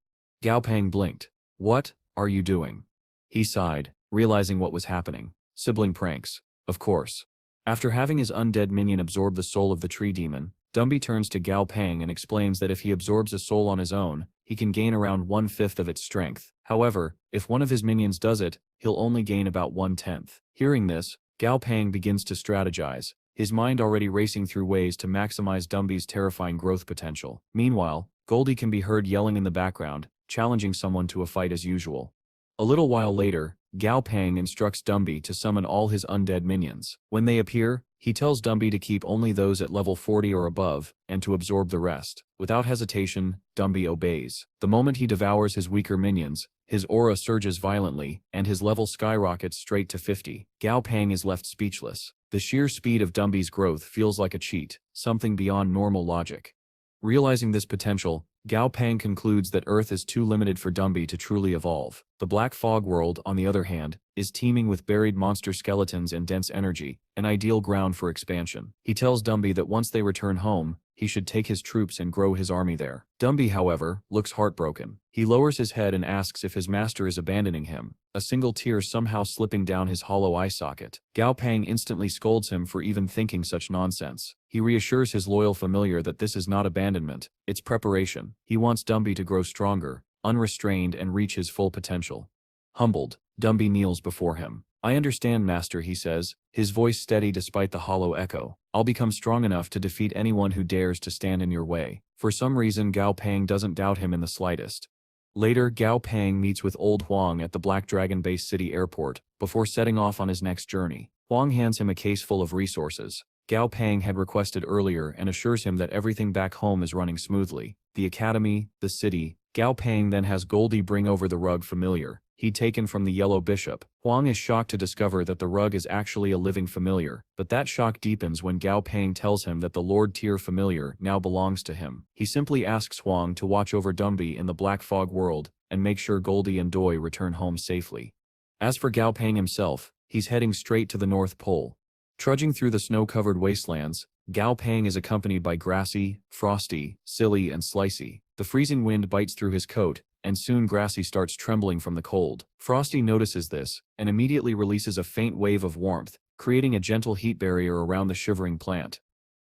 Gao Pang blinked. "What are you doing?" He sighed, realizing what was happening. Sibling pranks, of course. After having his undead minion absorb the soul of the tree demon, Dumby turns to Gao Pang and explains that if he absorbs a soul on his own, he can gain around 1/5 of its strength. However, if one of his minions does it, he'll only gain about 1/10. Hearing this, Gao Pang begins to strategize, his mind already racing through ways to maximize Dumby's terrifying growth potential. Meanwhile, Goldie can be heard yelling in the background, challenging someone to a fight as usual. A little while later, Gao Pang instructs Dumby to summon all his undead minions. When they appear, he tells Dumby to keep only those at level 40 or above, and to absorb the rest. Without hesitation, Dumby obeys. The moment he devours his weaker minions, his aura surges violently, and his level skyrockets straight to 50. Gao Pang is left speechless. The sheer speed of Dumby's growth feels like a cheat, something beyond normal logic. Realizing this potential, Gao Pang concludes that Earth is too limited for Dumby to truly evolve. The Black Fog world, on the other hand, is teeming with buried monster skeletons and dense energy, an ideal ground for expansion. He tells Dumby that once they return home, he should take his troops and grow his army there. Dumby, however, looks heartbroken. He lowers his head and asks if his master is abandoning him, a single tear somehow slipping down his hollow eye socket. Gao Pang instantly scolds him for even thinking such nonsense. He reassures his loyal familiar that this is not abandonment, it's preparation. He wants Dumby to grow stronger, unrestrained, and reach his full potential. Humbled, Dumby kneels before him. "I understand, master," he says, his voice steady despite the hollow echo. "I'll become strong enough to defeat anyone who dares to stand in your way." For some reason, Gao Pang doesn't doubt him in the slightest. Later, Gao Pang meets with Old Huang at the Black Dragon Base City Airport, before setting off on his next journey. Huang hands him a case full of resources Gao Pang had requested earlier and assures him that everything back home is running smoothly. The academy, the city. Gao Pang then has Goldie bring over the rug familiar he'd taken from the Yellow Bishop. Huang is shocked to discover that the rug is actually a living familiar, but that shock deepens when Gao Pang tells him that the Lord-tier familiar now belongs to him. He simply asks Huang to watch over Dumby in the Black Fog world and make sure Goldie and Doi return home safely. As for Gao Pang himself, he's heading straight to the North Pole. Trudging through the snow-covered wastelands, Gao Pang is accompanied by Grassy, Frosty, Silly, and Slicey. The freezing wind bites through his coat, and soon Grassy starts trembling from the cold. Frosty notices this, and immediately releases a faint wave of warmth, creating a gentle heat barrier around the shivering plant.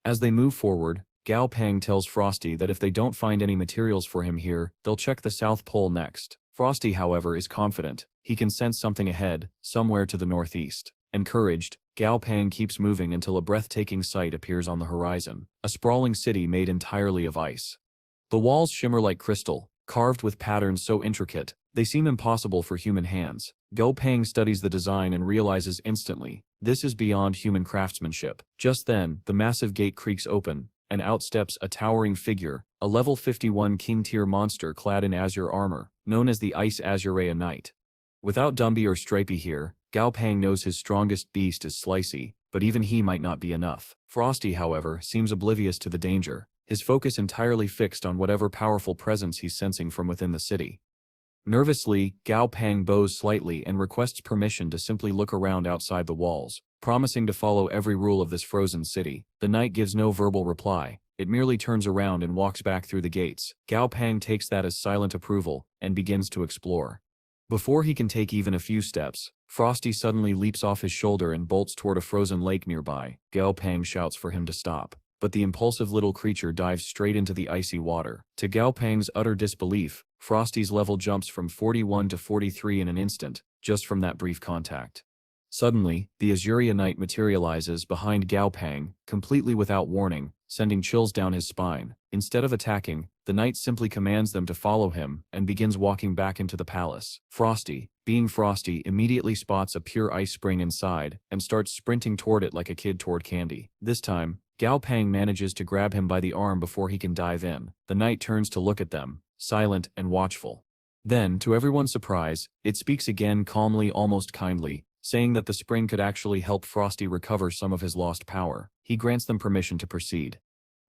As they move forward, Gao Pang tells Frosty that if they don't find any materials for him here, they'll check the South Pole next. Frosty, however, is confident. He can sense something ahead, somewhere to the northeast. Encouraged, Gao Pang keeps moving until a breathtaking sight appears on the horizon. A sprawling city made entirely of ice. The walls shimmer like crystal, carved with patterns so intricate, they seem impossible for human hands. Gao Pang studies the design and realizes instantly, this is beyond human craftsmanship. Just then, the massive gate creaks open, and out steps a towering figure, a level 51 king-tier monster clad in azure armor, known as the Ice Azurea Knight. Without Dumby or Stripey here, Gao Pang knows his strongest beast is Slicey, but even he might not be enough. Frosty, however, seems oblivious to the danger. his focus entirely fixed on whatever powerful presence he's sensing from within the city. Nervously, Gao Pang bows slightly and requests permission to simply look around outside the walls, promising to follow every rule of this frozen city. The knight gives no verbal reply. It merely turns around and walks back through the gates. Gao Pang takes that as silent approval and begins to explore. Before he can take even a few steps, Frosty suddenly leaps off his shoulder and bolts toward a frozen lake nearby. Gao Pang shouts for him to stop, but the impulsive little creature dives straight into the icy water. To Gao Pang's utter disbelief, Frosty's level jumps from 41 to 43 in an instant, just from that brief contact. Suddenly, the Azuria Knight materializes behind Gao Pang, completely without warning, sending chills down his spine. Instead of attacking, the knight simply commands them to follow him and begins walking back into the palace. Frosty, being Frosty, immediately spots a pure ice spring inside and starts sprinting toward it like a kid toward candy. This time, Gao Pang manages to grab him by the arm before he can dive in. The knight turns to look at them, silent and watchful. Then, to everyone's surprise, it speaks again calmly, almost kindly, saying that the spring could actually help Frosty recover some of his lost power. He grants them permission to proceed.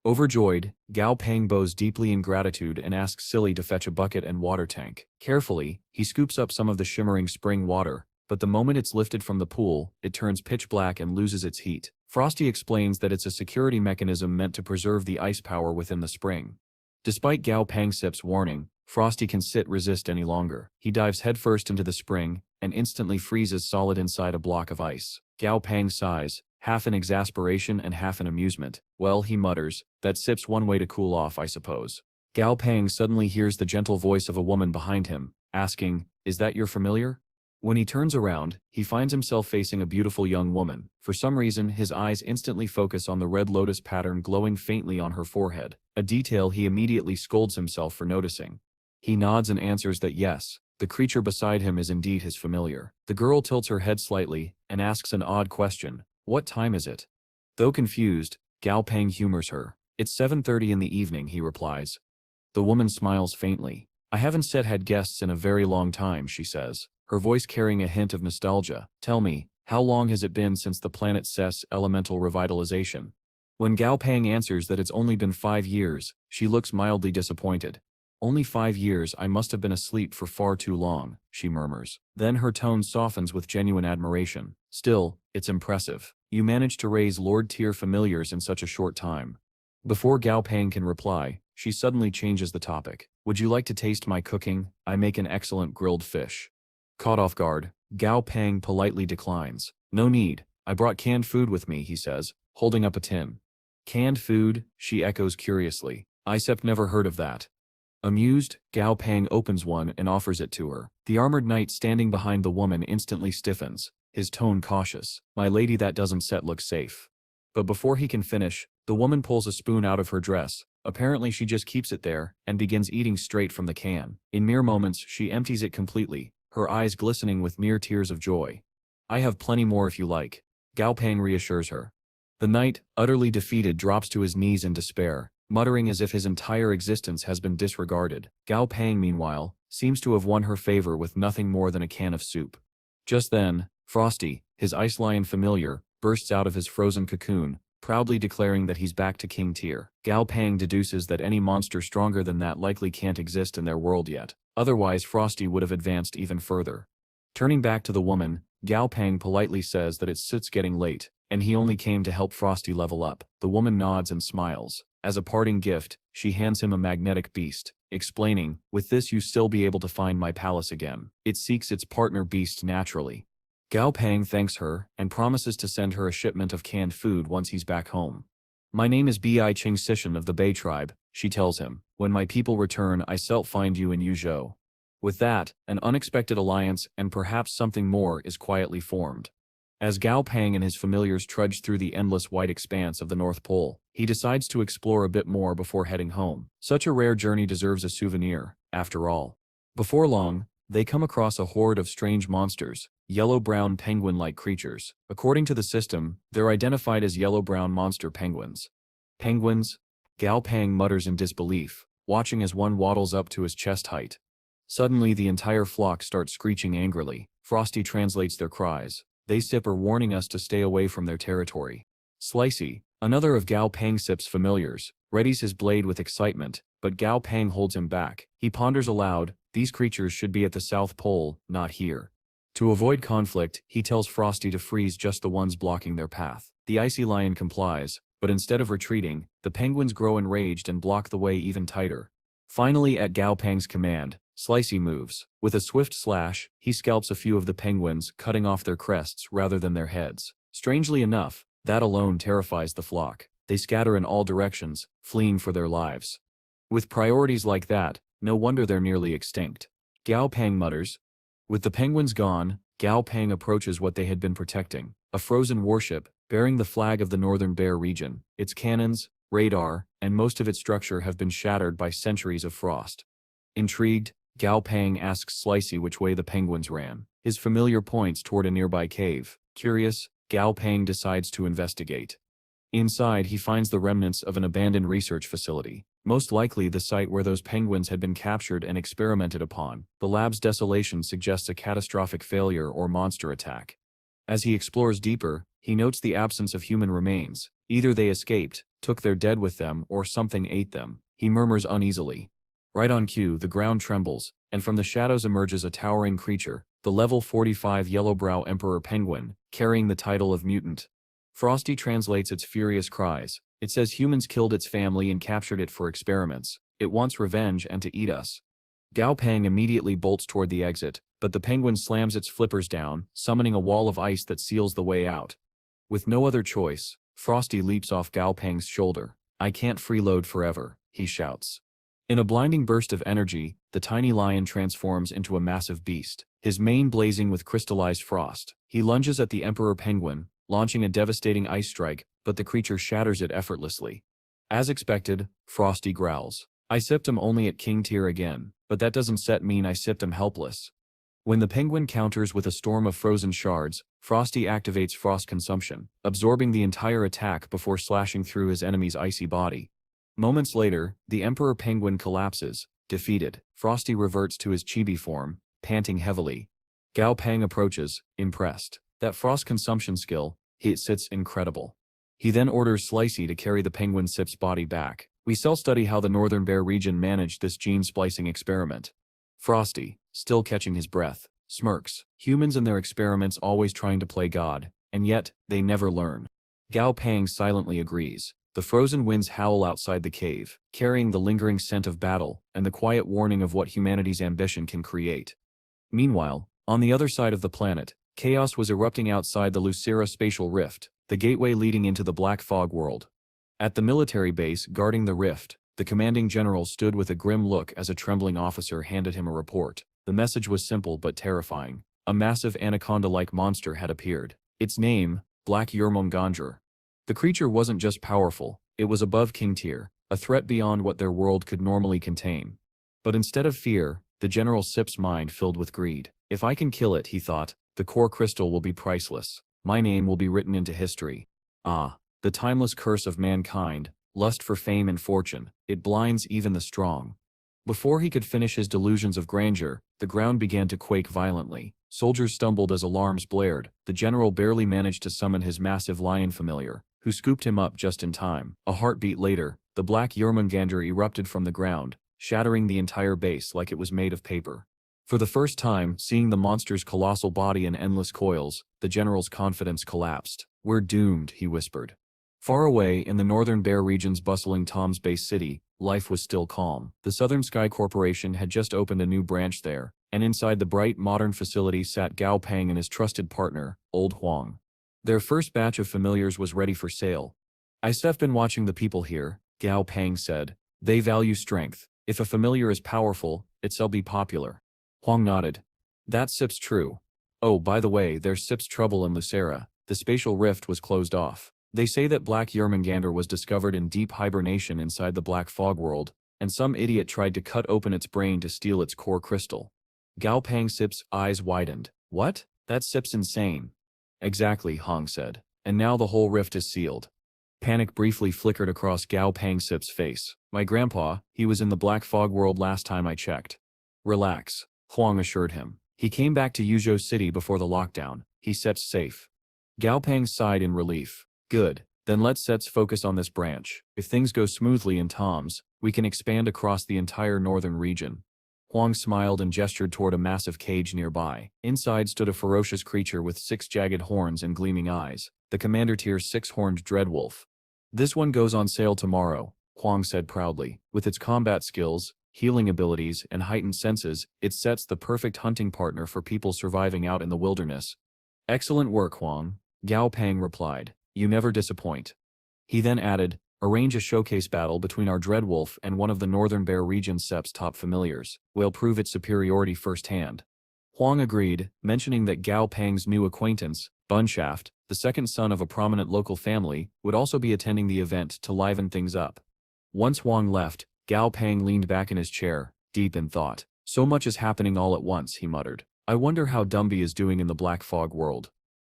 Overjoyed, Gao Pang bows deeply in gratitude and asks Silly to fetch a bucket and water tank. Carefully, he scoops up some of the shimmering spring water, but the moment it's lifted from the pool, it turns pitch black and loses its heat. Frosty explains that it's a security mechanism meant to preserve the ice power within the spring. Despite Gao Pangsip's warning, Frosty can resist any longer. He dives headfirst into the spring and instantly freezes solid inside a block of ice. Gao Pang sighs, half in exasperation and half in amusement. Well, he mutters, that sip's one way to cool off, I suppose. Gao Pang suddenly hears the gentle voice of a woman behind him, asking, "Is that your familiar?" When he turns around, he finds himself facing a beautiful young woman. For some reason, his eyes instantly focus on the red lotus pattern glowing faintly on her forehead, a detail he immediately scolds himself for noticing. He nods and answers that yes, the creature beside him is indeed his familiar. The girl tilts her head slightly and asks an odd question, "What time is it?" Though confused, Gao Pang humors her. "It's 7:30 in the evening," he replies. The woman smiles faintly. "I haven't had guests in a very long time," she says, her voice carrying a hint of nostalgia. "Tell me, how long has it been since the planet Cess elemental revitalization?" When Gao Pang answers that it's only been 5 years, she looks mildly disappointed. "Only 5 years, I must have been asleep for far too long," she murmurs. Then her tone softens with genuine admiration. "Still, it's impressive. You managed to raise Lord-tier familiars in such a short time." Before Gao Pang can reply, she suddenly changes the topic. "Would you like to taste my cooking? I make an excellent grilled fish." Caught off guard, Gao Pang politely declines. "No need, I brought canned food with me," he says, holding up a tin. "Canned food?" she echoes curiously. "Isep never heard of that." Amused, Gao Pang opens one and offers it to her. The armored knight standing behind the woman instantly stiffens, his tone cautious. "My lady, that doesn't look safe." But before he can finish, the woman pulls a spoon out of her dress. Apparently she just keeps it there and begins eating straight from the can. In mere moments, she empties it completely, her eyes glistening with mere tears of joy. "I have plenty more if you like," Gao Pang reassures her. The knight, utterly defeated, drops to his knees in despair, muttering as if his entire existence has been disregarded. Gao Pang, meanwhile, seems to have won her favor with nothing more than a can of soup. Just then, Frosty, his ice lion familiar, bursts out of his frozen cocoon, proudly declaring that he's back to king tier. Gao Pang deduces that any monster stronger than that likely can't exist in their world yet. Otherwise, Frosty would have advanced even further. Turning back to the woman, Gao Pang politely says that it's getting late, and he only came to help Frosty level up. The woman nods and smiles. As a parting gift, she hands him a magnetic beast, explaining, "With this you still be able to find my palace again. It seeks its partner beast naturally." Gao Pang thanks her and promises to send her a shipment of canned food once he's back home. "My name is Bi Ching Sishan of the Bay tribe," she tells him. "When my people return, I shall find you in Yuzhou." With that, an unexpected alliance and perhaps something more is quietly formed. As Gao Pang and his familiars trudge through the endless white expanse of the North Pole, he decides to explore a bit more before heading home. Such a rare journey deserves a souvenir, after all. Before long, they come across a horde of strange monsters, yellow-brown penguin-like creatures. According to the system, they're identified as yellow-brown monster penguins. "Penguins?" Gao Pang mutters in disbelief, watching as one waddles up to his chest height. Suddenly the entire flock starts screeching angrily. Frosty translates their cries. They are warning us to stay away from their territory. Slicey, another of Gao Pangsip's familiars, readies his blade with excitement, but Gao Pang holds him back. He ponders aloud, these creatures should be at the South Pole, not here. To avoid conflict, he tells Frosty to freeze just the ones blocking their path. The icy lion complies, but instead of retreating, the penguins grow enraged and block the way even tighter. Finally, at Gao Pang's command, Stripey moves. With a swift slash, he scalps a few of the penguins, cutting off their crests rather than their heads. Strangely enough, that alone terrifies the flock. They scatter in all directions, fleeing for their lives. With priorities like that, no wonder they're nearly extinct. Gao Pang mutters. With the penguins gone, Gao Pang approaches what they had been protecting, a frozen warship, bearing the flag of the Northern Bear region. Its cannons, radar, and most of its structure have been shattered by centuries of frost. Intrigued, Gao Pang asks Stripey which way the penguins ran. His familiar points toward a nearby cave. Curious, Gao Pang decides to investigate. Inside, he finds the remnants of an abandoned research facility, most likely the site where those penguins had been captured and experimented upon. The lab's desolation suggests a catastrophic failure or monster attack. As he explores deeper, he notes the absence of human remains. Either they escaped, took their dead with them, or something ate them. He murmurs uneasily. Right on cue, the ground trembles, and from the shadows emerges a towering creature, the level 45 Yellowbrow Emperor Penguin, carrying the title of mutant. Frosty translates its furious cries. It says humans killed its family and captured it for experiments. It wants revenge and to eat us. Gao Pang immediately bolts toward the exit, but the penguin slams its flippers down, summoning a wall of ice that seals the way out. With no other choice, Frosty leaps off Gao Pang's shoulder. I can't freeload forever, he shouts. In a blinding burst of energy, the tiny lion transforms into a massive beast, his mane blazing with crystallized frost. He lunges at the Emperor Penguin, launching a devastating ice strike, but the creature shatters it effortlessly. As expected, Frosty growls. I sipped him only at king tier again, but that doesn't mean I sipped him helpless. When the penguin counters with a storm of frozen shards, Frosty activates frost consumption, absorbing the entire attack before slashing through his enemy's icy body. Moments later, the Emperor Penguin collapses, defeated. Frosty reverts to his chibi form, panting heavily. Gao Pang approaches, impressed. That frost consumption skill, it's incredible. He then orders Stripey to carry the penguin Sip's body back. We shall study how the Northern Bear region managed this gene splicing experiment. Frosty, still catching his breath, smirks. Humans and their experiments always trying to play God, and yet, they never learn. Gao Pang silently agrees. The frozen winds howl outside the cave, carrying the lingering scent of battle and the quiet warning of what humanity's ambition can create. Meanwhile, on the other side of the planet, chaos was erupting outside the Lucera spatial rift, the gateway leading into the Black Fog world. At the military base guarding the rift, the commanding general stood with a grim look as a trembling officer handed him a report. The message was simple but terrifying. A massive anaconda-like monster had appeared. Its name, Black Yermongandr. The creature wasn't just powerful, it was above king tier, a threat beyond what their world could normally contain. But instead of fear, the General Sip's mind filled with greed. If I can kill it, he thought, the core crystal will be priceless. My name will be written into history. Ah, the timeless curse of mankind, lust for fame and fortune, it blinds even the strong. Before he could finish his delusions of grandeur, the ground began to quake violently. Soldiers stumbled as alarms blared. The general barely managed to summon his massive lion familiar, who scooped him up just in time. A heartbeat later, the Black Yermongandr erupted from the ground, shattering the entire base like it was made of paper. For the first time, seeing the monster's colossal body in endless coils, the general's confidence collapsed. We're doomed, he whispered. Far away in the Northern Bear region's bustling Tom's Base City, life was still calm. The Southern Sky Corporation had just opened a new branch there, and inside the bright, modern facility sat Gao Pang and his trusted partner, Old Huang. Their first batch of familiars was ready for sale. I've been watching the people here, Gao Pang said. They value strength. If a familiar is powerful, it'll be popular. Huang nodded. That Sip's true. Oh, by the way, there's Sip's trouble in Lucera. The spatial rift was closed off. They say that Black Yermongandr was discovered in deep hibernation inside the Black Fog world, and some idiot tried to cut open its brain to steal its core crystal. Gao Pang Sip's eyes widened. What? That Sip's insane. Exactly, Hong said. And now the whole rift is sealed. Panic briefly flickered across Gao Pang Sip's face. My grandpa, he was in the Black Fog world last time I checked. Relax, Huang assured him. He came back to Yuzhou City before the lockdown. He Sip's safe. Gao Pang sighed in relief. Good. Then let's focus on this branch. If things go smoothly in Tom's, we can expand across the entire northern region. Huang smiled and gestured toward a massive cage nearby. Inside stood a ferocious creature with 6 jagged horns and gleaming eyes, the Commander Tier's 6-horned dreadwolf. This one goes on sale tomorrow, Huang said proudly. With its combat skills, healing abilities, and heightened senses, it sets the perfect hunting partner for people surviving out in the wilderness. Excellent work, Huang, Gao Pang replied. You never disappoint. He then added, arrange a showcase battle between our Dreadwolf and one of the Northern Bear region's Sep's top familiars. We'll prove its superiority firsthand. Huang agreed, mentioning that Gao Pang's new acquaintance, Bunshaft, the second son of a prominent local family, would also be attending the event to liven things up. Once Huang left, Gao Pang leaned back in his chair, deep in thought. So much is happening all at once, he muttered. I wonder how Dumby is doing in the Black Fog world.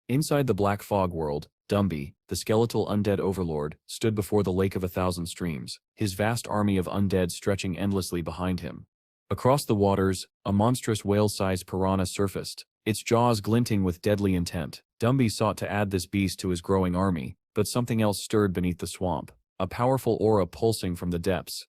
Inside the Black Fog world, Dumby, the skeletal undead overlord, stood before the Lake of 1,000 Streams, his vast army of undead stretching endlessly behind him. Across the waters, a monstrous whale-sized piranha surfaced, its jaws glinting with deadly intent. Dumby sought to add this beast to his growing army, but something else stirred beneath the swamp, a powerful aura pulsing from the depths.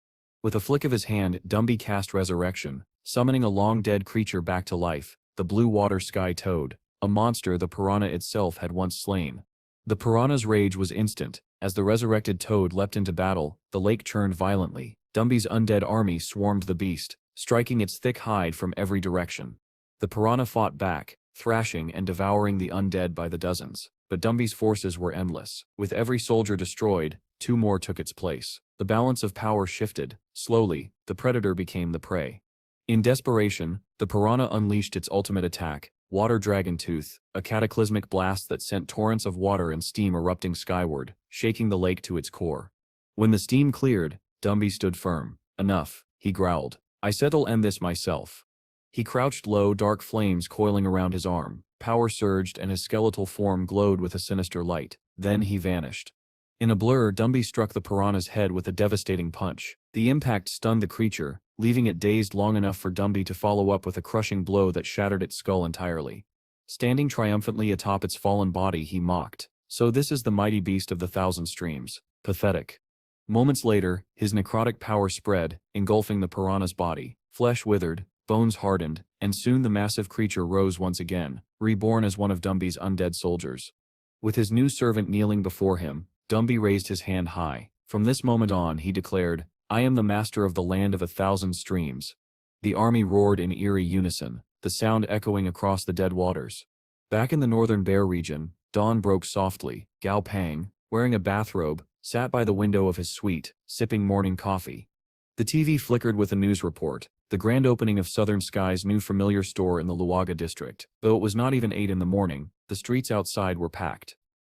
With a flick of his hand, Dumby cast Resurrection, summoning a long-dead creature back to life, the blue water sky toad, a monster the piranha itself had once slain. The piranha's rage was instant. As the resurrected toad leapt into battle, the lake churned violently. Dumby's undead army swarmed the beast, striking its thick hide from every direction. The piranha fought back, thrashing and devouring the undead by the dozens. But Dumby's forces were endless. With every soldier destroyed, 2 more took its place. The balance of power shifted. Slowly, the predator became the prey. In desperation, the piranha unleashed its ultimate attack, Water Dragon Tooth, a cataclysmic blast that sent torrents of water and steam erupting skyward, shaking the lake to its core. When the steam cleared, Dumby stood firm. Enough, he growled. I said I'll end this myself. He crouched low, dark flames coiling around his arm. Power surged and his skeletal form glowed with a sinister light. Then he vanished. In a blur, Dumby struck the piranha's head with a devastating punch. The impact stunned the creature, leaving it dazed long enough for Dumby to follow up with a crushing blow that shattered its skull entirely. Standing triumphantly atop its fallen body, he mocked. So this is the mighty beast of the 1,000 Streams. Pathetic. Moments later, his necrotic power spread, engulfing the piranha's body. Flesh withered, bones hardened, and soon the massive creature rose once again, reborn as one of Dumby's undead soldiers. With his new servant kneeling before him, Dumby raised his hand high. From this moment on, he declared, I am the master of the land of 1,000 Streams. The army roared in eerie unison, the sound echoing across the dead waters. Back in the northern Bear region, dawn broke softly. Gao Pang, wearing a bathrobe, sat by the window of his suite, sipping morning coffee. The TV flickered with a news report, the grand opening of Southern Sky's new familiar store in the Luaga district. Though it was not even 8 in the morning, the streets outside were packed.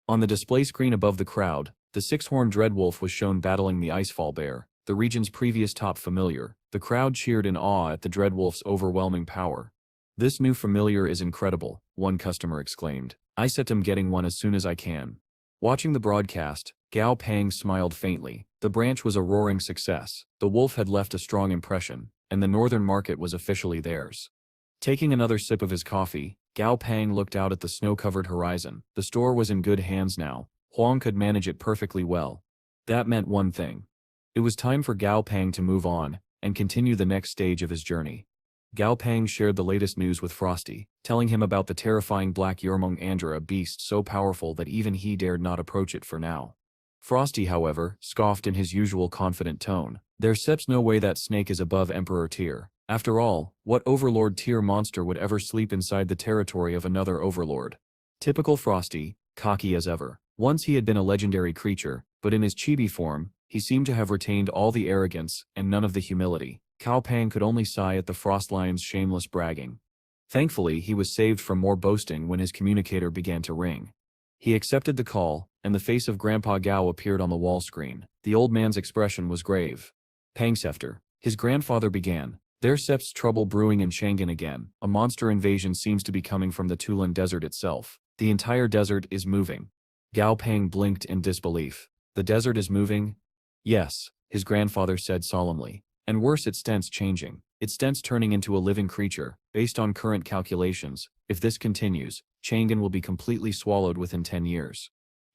On the display screen above the crowd, the 6-horned dreadwolf was shown battling the Icefall Bear, the region's previous top familiar. The crowd cheered in awe at the dreadwolf's overwhelming power. This new familiar is incredible, one customer exclaimed. I set him getting one as soon as I can. Watching the broadcast, Gao Pang smiled faintly. The branch was a roaring success. The wolf had left a strong impression, and the northern market was officially theirs. Taking another sip of his coffee, Gao Pang looked out at the snow-covered horizon. The store was in good hands now. Huang could manage it perfectly well. That meant one thing. It was time for Gao Pang to move on and continue the next stage of his journey. Gao Pang shared the latest news with Frosty, telling him about the terrifying black Yermong Andra, a beast so powerful that even he dared not approach it for now. Frosty, however, scoffed in his usual confident tone. There's no way that snake is above Emperor Tier. After all, what Overlord Tier monster would ever sleep inside the territory of another Overlord? Typical Frosty, cocky as ever. Once he had been a legendary creature, but in his chibi form, he seemed to have retained all the arrogance and none of the humility. Gao Pang could only sigh at the Frost Lion's shameless bragging. Thankfully, he was saved from more boasting when his communicator began to ring. He accepted the call, and the face of Grandpa Gao appeared on the wall screen. The old man's expression was grave. Pangsefter, his grandfather began. There's trouble brewing in Shangan again. A monster invasion seems to be coming from the Tulan Desert itself. The entire desert is moving. Gao Pang blinked in disbelief. The desert is moving? Yes, his grandfather said solemnly. And worse, its stance changing. Its stance turning into a living creature. Based on current calculations, if this continues, Shangan will be completely swallowed within 10 years.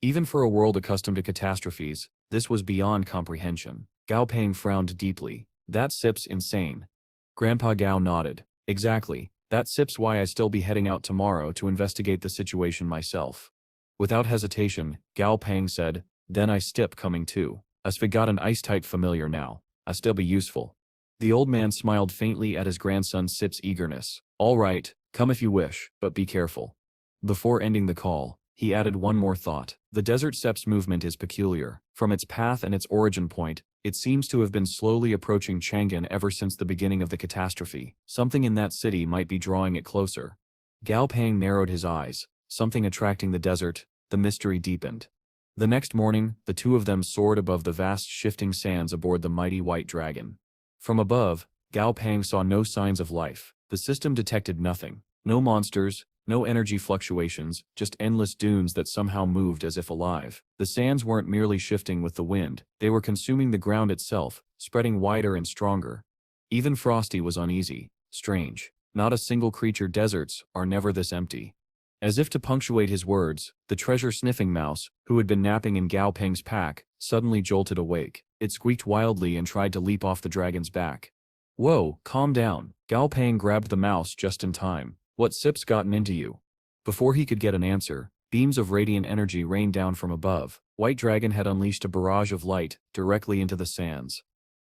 Even for a world accustomed to catastrophes, this was beyond comprehension. Gao Pang frowned deeply. That sip's insane. Grandpa Gao nodded. Exactly. That sip's why I still be heading out tomorrow to investigate the situation myself. Without hesitation, Gao Pang said, then I stip coming too. As we got an ice-type familiar now. I still be useful. The old man smiled faintly at his grandson Sip's eagerness. All right, come if you wish, but be careful. Before ending the call, he added one more thought. The desert steppes movement is peculiar. From its path and its origin point, it seems to have been slowly approaching Chang'an ever since the beginning of the catastrophe. Something in that city might be drawing it closer. Gao Pang narrowed his eyes. Something attracting the desert, the mystery deepened. The next morning, the two of them soared above the vast shifting sands aboard the mighty white dragon. From above, Gao Pang saw no signs of life. The system detected nothing. No monsters, no energy fluctuations, just endless dunes that somehow moved as if alive. The sands weren't merely shifting with the wind, they were consuming the ground itself, spreading wider and stronger. Even Frosty was uneasy. Strange. Not a single creature. Deserts are never this empty. As if to punctuate his words, the treasure-sniffing mouse, who had been napping in Gao Peng's pack, suddenly jolted awake. It squeaked wildly and tried to leap off the dragon's back. Whoa, calm down. Gao Peng grabbed the mouse just in time. What sip's gotten into you? Before he could get an answer, beams of radiant energy rained down from above. White Dragon had unleashed a barrage of light directly into the sands.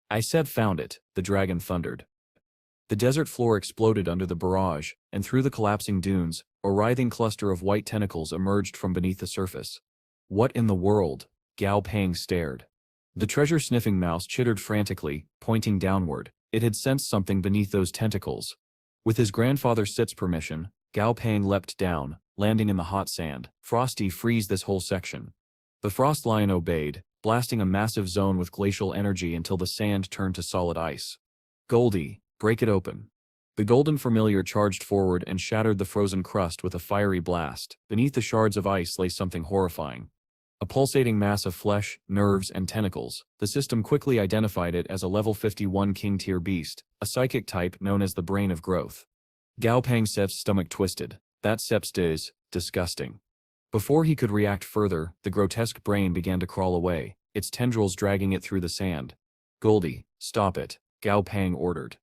I said found it, the dragon thundered. The desert floor exploded under the barrage, and through the collapsing dunes, a writhing cluster of white tentacles emerged from beneath the surface. What in the world? Gao Peng stared. The treasure-sniffing mouse chittered frantically, pointing downward. It had sensed something beneath those tentacles. With his grandfather Sit's permission, Gao Peng leapt down, landing in the hot sand. Frosty, freeze this whole section. The frost lion obeyed, blasting a massive zone with glacial energy until the sand turned to solid ice. Goldie, break it open. The golden familiar charged forward and shattered the frozen crust with a fiery blast. Beneath the shards of ice lay something horrifying. A pulsating mass of flesh, nerves, and tentacles. The system quickly identified it as a level 51 king-tier beast, a psychic type known as the Brain of Growth. Gao Peng Sep's stomach twisted. That Sep's is disgusting. Before he could react further, the grotesque brain began to crawl away, its tendrils dragging it through the sand. Goldie, stop it, Gao Peng ordered.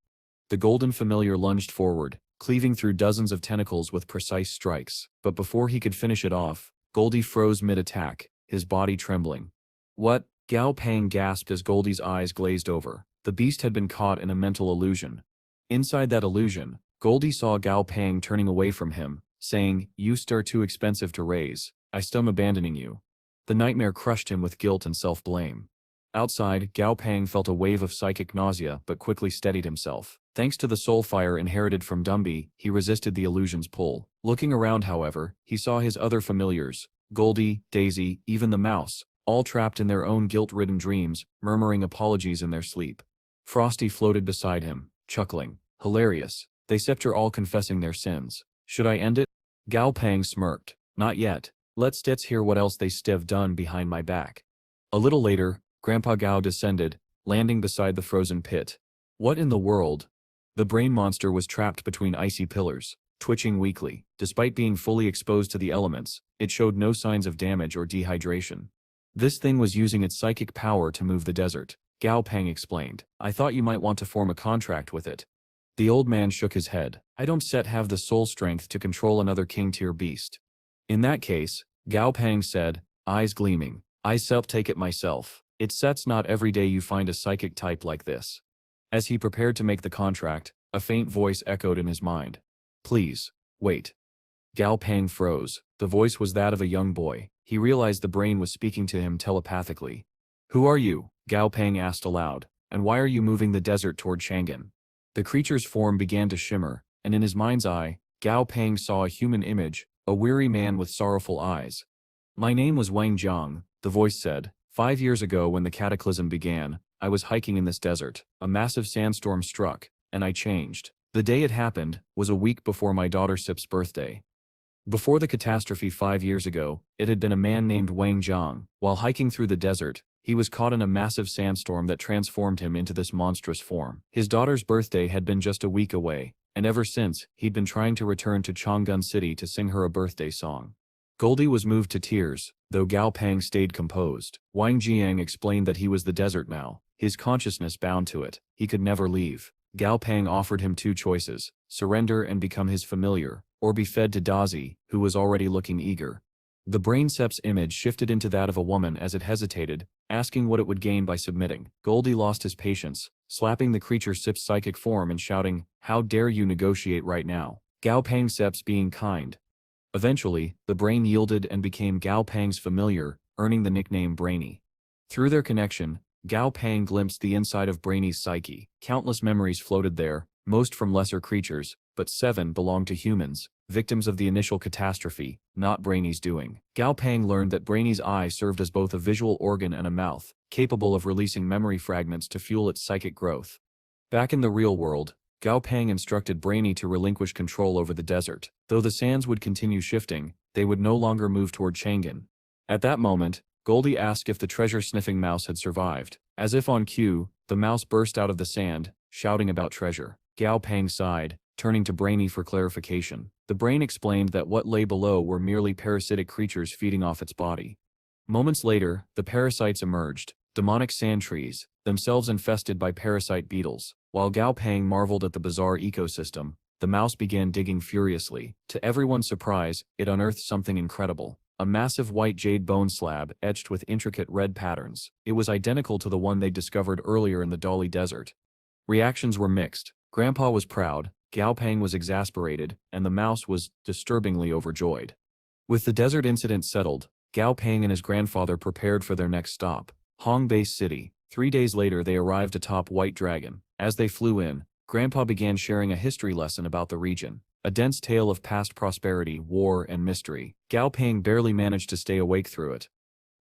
The golden familiar lunged forward, cleaving through dozens of tentacles with precise strikes, but before he could finish it off, Goldie froze mid-attack, his body trembling. What? Gao Peng gasped as Goldie's eyes glazed over. The beast had been caught in a mental illusion. Inside that illusion, Goldie saw Gao Peng turning away from him, saying, "You stir too expensive to raise. I still abandoning you." The nightmare crushed him with guilt and self-blame. Outside, Gao Peng felt a wave of psychic nausea but quickly steadied himself. Thanks to the soul fire inherited from Dumby, he resisted the illusion's pull. Looking around, however, he saw his other familiars, Goldie, Daisy, even the mouse, all trapped in their own guilt-ridden dreams, murmuring apologies in their sleep. Frosty floated beside him, chuckling. Hilarious. They are all confessing their sins. Should I end it? Gao Peng smirked. Not yet. Let Stitz hear what else they stiv done behind my back. A little later, Grandpa Gao descended, landing beside the frozen pit. What in the world? The brain monster was trapped between icy pillars, twitching weakly. Despite being fully exposed to the elements, it showed no signs of damage or dehydration. This thing was using its psychic power to move the desert, Gao Peng explained. I thought you might want to form a contract with it. The old man shook his head. I don't have the soul strength to control another king-tier beast. In that case, Gao Peng said, eyes gleaming, I take it myself. It's not every day you find a psychic type like this. As he prepared to make the contract, a faint voice echoed in his mind. Please, wait. Gao Peng froze. The voice was that of a young boy. He realized the brain was speaking to him telepathically. Who are you? Gao Peng asked aloud. And why are you moving the desert toward Chang'an? The creature's form began to shimmer, and in his mind's eye, Gao Peng saw a human image, a weary man with sorrowful eyes. My name was Wang Jiang, the voice said. 5 years ago when the cataclysm began, I was hiking in this desert. A massive sandstorm struck, and I changed. The day it happened was a week before my daughter Sip's birthday. Before the catastrophe 5 years ago, it had been a man named Wang Jiang. While hiking through the desert, he was caught in a massive sandstorm that transformed him into this monstrous form. His daughter's birthday had been just a week away, and ever since, he'd been trying to return to Chang'an City to sing her a birthday song. Goldie was moved to tears, though Gao Pang stayed composed. Wang Jiang explained that he was the desert now, his consciousness bound to it. He could never leave. Gao Pang offered him two choices: surrender and become his familiar, or be fed to Dazi, who was already looking eager. The braincept's image shifted into that of a woman as it hesitated, asking what it would gain by submitting. Goldie lost his patience, slapping the creature Sip's psychic form and shouting, "How dare you negotiate right now?" Gao Pang Seps being kind. Eventually, the brain yielded and became Gao Pang's familiar, earning the nickname Brainy. Through their connection, Gao Pang glimpsed the inside of Brainy's psyche. Countless memories floated there, most from lesser creatures, but 7 belonged to humans, victims of the initial catastrophe, not Brainy's doing. Gao Pang learned that Brainy's eye served as both a visual organ and a mouth, capable of releasing memory fragments to fuel its psychic growth. Back in the real world, Gao Pang instructed Brainy to relinquish control over the desert. Though the sands would continue shifting, they would no longer move toward Chang'an. At that moment, Goldie asked if the treasure-sniffing mouse had survived. As if on cue, the mouse burst out of the sand, shouting about treasure. Gao Pang sighed, turning to Brainy for clarification. The brain explained that what lay below were merely parasitic creatures feeding off its body. Moments later, the parasites emerged, demonic sand trees, themselves infested by parasite beetles. While Gao Pang marveled at the bizarre ecosystem, the mouse began digging furiously. To everyone's surprise, it unearthed something incredible. A massive white jade bone slab etched with intricate red patterns. It was identical to the one they discovered earlier in the Dali Desert. Reactions were mixed. Grandpa was proud, Gao Pang was exasperated, and the mouse was disturbingly overjoyed. With the desert incident settled, Gao Pang and his grandfather prepared for their next stop, Hong Base City. 3 days later they arrived atop White Dragon. As they flew in, Grandpa began sharing a history lesson about the region. A dense tale of past prosperity, war, and mystery. Gao Pang barely managed to stay awake through it.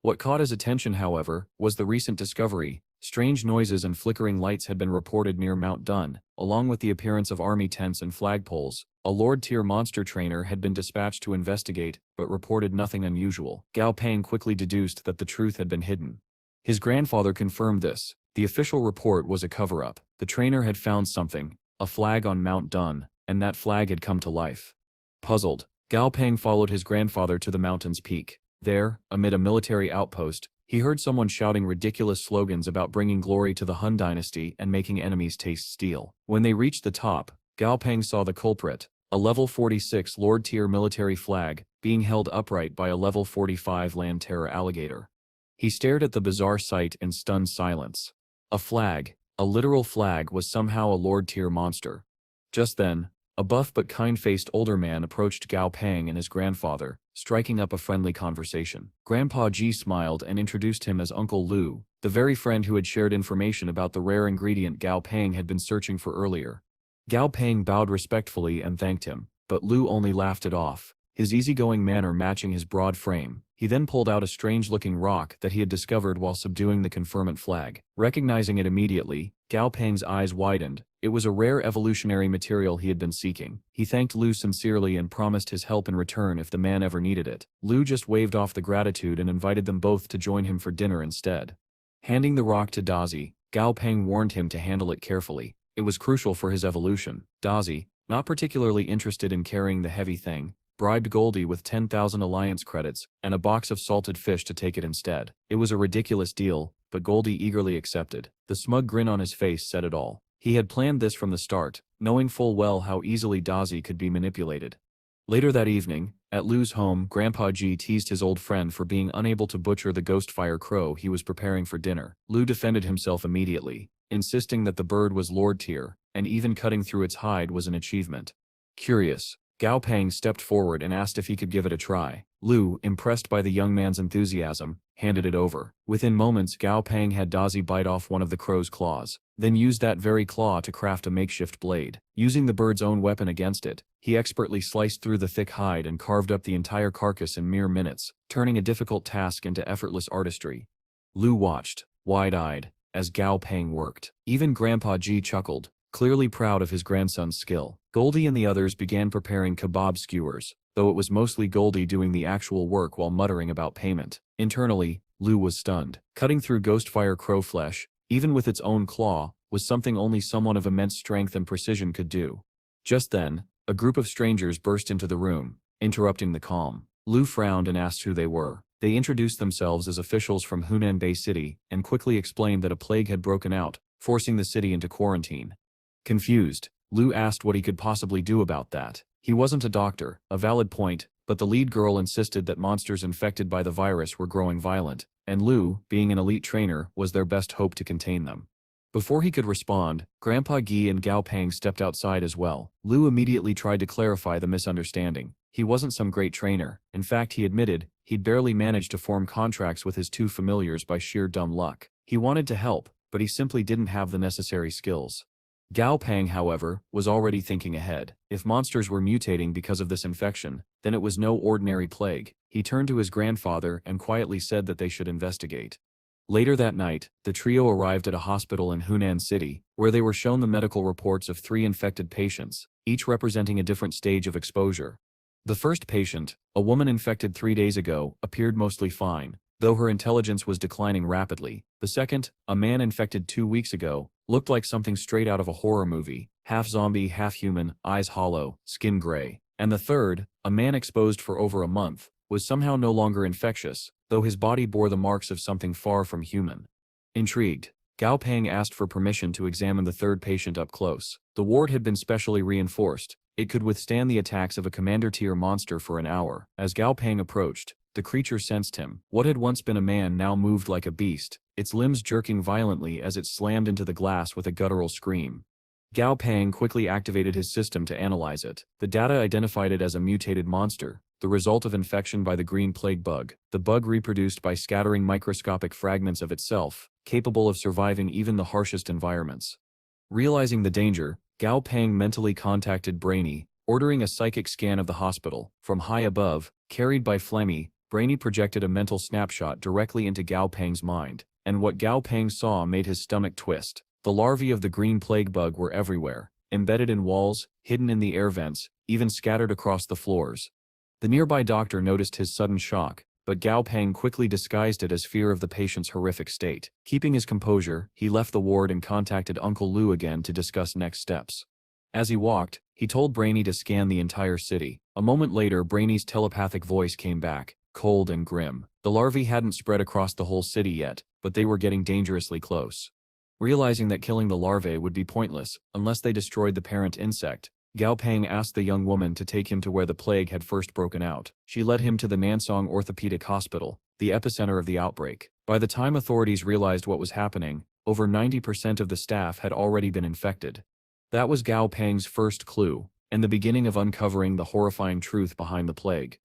What caught his attention, however, was the recent discovery. Strange noises and flickering lights had been reported near Mount Dun, along with the appearance of army tents and flagpoles. A Lord-tier monster trainer had been dispatched to investigate, but reported nothing unusual. Gao Pang quickly deduced that the truth had been hidden. His grandfather confirmed this. The official report was a cover-up. The trainer had found something, a flag on Mount Dun, and that flag had come to life. Puzzled, Gao Pang followed his grandfather to the mountain's peak. There, amid a military outpost, he heard someone shouting ridiculous slogans about bringing glory to the Hun dynasty and making enemies taste steel. When they reached the top, Gao Pang saw the culprit, a level 46 Lord-tier military flag, being held upright by a level 45 land terror alligator. He stared at the bizarre sight in stunned silence. A flag, a literal flag, was somehow a Lord-tier monster. Just then, a buff but kind-faced older man approached Gao Pang and his grandfather, striking up a friendly conversation. Grandpa Ji smiled and introduced him as Uncle Lu, the very friend who had shared information about the rare ingredient Gao Pang had been searching for earlier. Gao Pang bowed respectfully and thanked him, but Lu only laughed it off, his easygoing manner matching his broad frame. He then pulled out a strange-looking rock that he had discovered while subduing the confirmant flag. Recognizing it immediately, Gao Pang's eyes widened. It was a rare evolutionary material he had been seeking. He thanked Lu sincerely and promised his help in return if the man ever needed it. Lu just waved off the gratitude and invited them both to join him for dinner instead. Handing the rock to Dazi, Gao Pang warned him to handle it carefully. It was crucial for his evolution. Dazi, not particularly interested in carrying the heavy thing, bribed Goldie with 10,000 alliance credits and a box of salted fish to take it instead. It was a ridiculous deal, but Goldie eagerly accepted. The smug grin on his face said it all. He had planned this from the start, knowing full well how easily Dazi could be manipulated. Later that evening, at Lu's home, Grandpa G teased his old friend for being unable to butcher the Ghostfire crow he was preparing for dinner. Lu defended himself immediately, insisting that the bird was Lord tier, and even cutting through its hide was an achievement. Curious, Gao Pang stepped forward and asked if he could give it a try. Lu, impressed by the young man's enthusiasm, handed it over. Within moments, Gao Pang had Dazi bite off one of the crow's claws, then used that very claw to craft a makeshift blade. Using the bird's own weapon against it, he expertly sliced through the thick hide and carved up the entire carcass in mere minutes, turning a difficult task into effortless artistry. Lu watched, wide-eyed, as Gao Pang worked. Even Grandpa G chuckled, clearly proud of his grandson's skill. Goldie and the others began preparing kebab skewers, though it was mostly Goldie doing the actual work while muttering about payment. Internally, Lu was stunned. Cutting through Ghostfire crow flesh, even with its own claw, was something only someone of immense strength and precision could do. Just then, a group of strangers burst into the room, interrupting the calm. Lu frowned and asked who they were. They introduced themselves as officials from Hunan Bay City and quickly explained that a plague had broken out, forcing the city into quarantine. Confused, Lu asked what he could possibly do about that. He wasn't a doctor, a valid point, but the lead girl insisted that monsters infected by the virus were growing violent, and Lu, being an elite trainer, was their best hope to contain them. Before he could respond, Grandpa Gi and Gao Pang stepped outside as well. Lu immediately tried to clarify the misunderstanding. He wasn't some great trainer. In fact, he admitted, he'd barely managed to form contracts with his two familiars by sheer dumb luck. He wanted to help, but he simply didn't have the necessary skills. Gao Pang, however, was already thinking ahead. If monsters were mutating because of this infection, then it was no ordinary plague. He turned to his grandfather and quietly said that they should investigate. Later that night, the trio arrived at a hospital in Hunan City, where they were shown the medical reports of 3 infected patients, each representing a different stage of exposure. The first patient, a woman infected 3 days ago, appeared mostly fine, though her intelligence was declining rapidly. The second, a man infected 2 weeks ago, looked like something straight out of a horror movie, half zombie, half human, eyes hollow, skin gray. And the third, a man exposed for over a month, was somehow no longer infectious, though his body bore the marks of something far from human. Intrigued, Gao Pang asked for permission to examine the third patient up close. The ward had been specially reinforced. It could withstand the attacks of a commander-tier monster for an hour. As Gao Pang approached, the creature sensed him. What had once been a man now moved like a beast, its limbs jerking violently as it slammed into the glass with a guttural scream. Gao Pang quickly activated his system to analyze it. The data identified it as a mutated monster, the result of infection by the green plague bug. The bug reproduced by scattering microscopic fragments of itself, capable of surviving even the harshest environments. Realizing the danger, Gao Pang mentally contacted Brainy, ordering a psychic scan of the hospital. From high above, carried by Flemmy, Brainy projected a mental snapshot directly into Gao Pang's mind, and what Gao Pang saw made his stomach twist. The larvae of the green plague bug were everywhere, embedded in walls, hidden in the air vents, even scattered across the floors. The nearby doctor noticed his sudden shock, but Gao Pang quickly disguised it as fear of the patient's horrific state. Keeping his composure, he left the ward and contacted Uncle Lu again to discuss next steps. As he walked, he told Brainy to scan the entire city. A moment later, Brainy's telepathic voice came back, cold and grim. The larvae hadn't spread across the whole city yet, but they were getting dangerously close. Realizing that killing the larvae would be pointless unless they destroyed the parent insect, Gao Pang asked the young woman to take him to where the plague had first broken out. She led him to the Nansong Orthopedic Hospital, the epicenter of the outbreak. By the time authorities realized what was happening, over 90% of the staff had already been infected. That was Gao Pang's first clue, and the beginning of uncovering the horrifying truth behind the plague.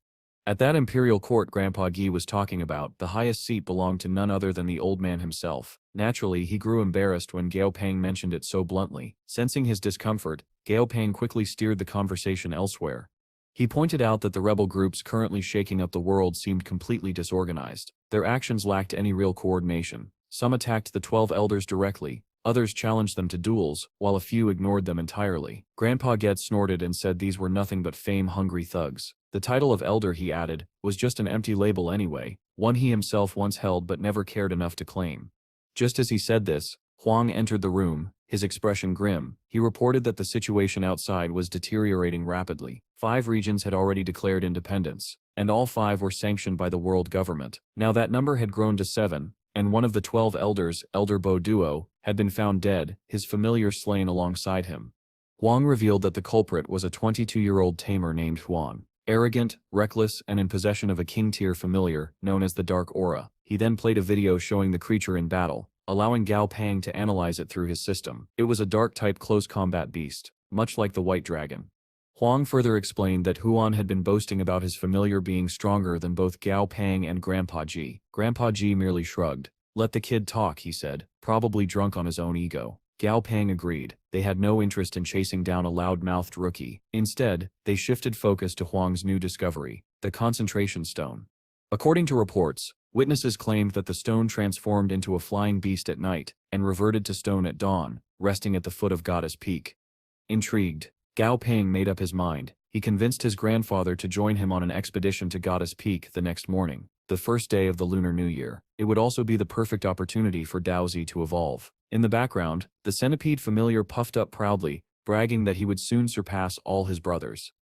At that imperial court Grandpa Gi was talking about, the highest seat belonged to none other than the old man himself. Naturally, he grew embarrassed when Gao Pang mentioned it so bluntly. Sensing his discomfort, Gao Pang quickly steered the conversation elsewhere. He pointed out that the rebel groups currently shaking up the world seemed completely disorganized. Their actions lacked any real coordination. Some attacked the 12 elders directly, others challenged them to duels, while a few ignored them entirely. Grandpa Get snorted and said these were nothing but fame-hungry thugs. The title of elder, he added, was just an empty label anyway, one he himself once held but never cared enough to claim. Just as he said this, Huang entered the room, his expression grim. He reported that the situation outside was deteriorating rapidly. 5 regions had already declared independence, and all 5 were sanctioned by the world government. Now that number had grown to 7, and one of the 12 elders, Elder Bo Duo, had been found dead, his familiar slain alongside him. Huang revealed that the culprit was a 22-year-old tamer named Huang. Arrogant, reckless, and in possession of a king-tier familiar, known as the Dark Aura. He then played a video showing the creature in battle, allowing Gao Pang to analyze it through his system. It was a dark-type close-combat beast, much like the White Dragon. Huang further explained that Huan had been boasting about his familiar being stronger than both Gao Pang and Grandpa Ji. Grandpa Ji merely shrugged. "Let the kid talk," he said, probably drunk on his own ego. Gao Pang agreed. They had no interest in chasing down a loud-mouthed rookie. Instead, they shifted focus to Huang's new discovery, the concentration stone. According to reports, witnesses claimed that the stone transformed into a flying beast at night and reverted to stone at dawn, resting at the foot of Goddess Peak. Intrigued, Gao Pang made up his mind. He convinced his grandfather to join him on an expedition to Goddess Peak the next morning, the first day of the Lunar New Year. It would also be the perfect opportunity for Daozi to evolve. In the background, the centipede familiar puffed up proudly, bragging that he would soon surpass all his brothers.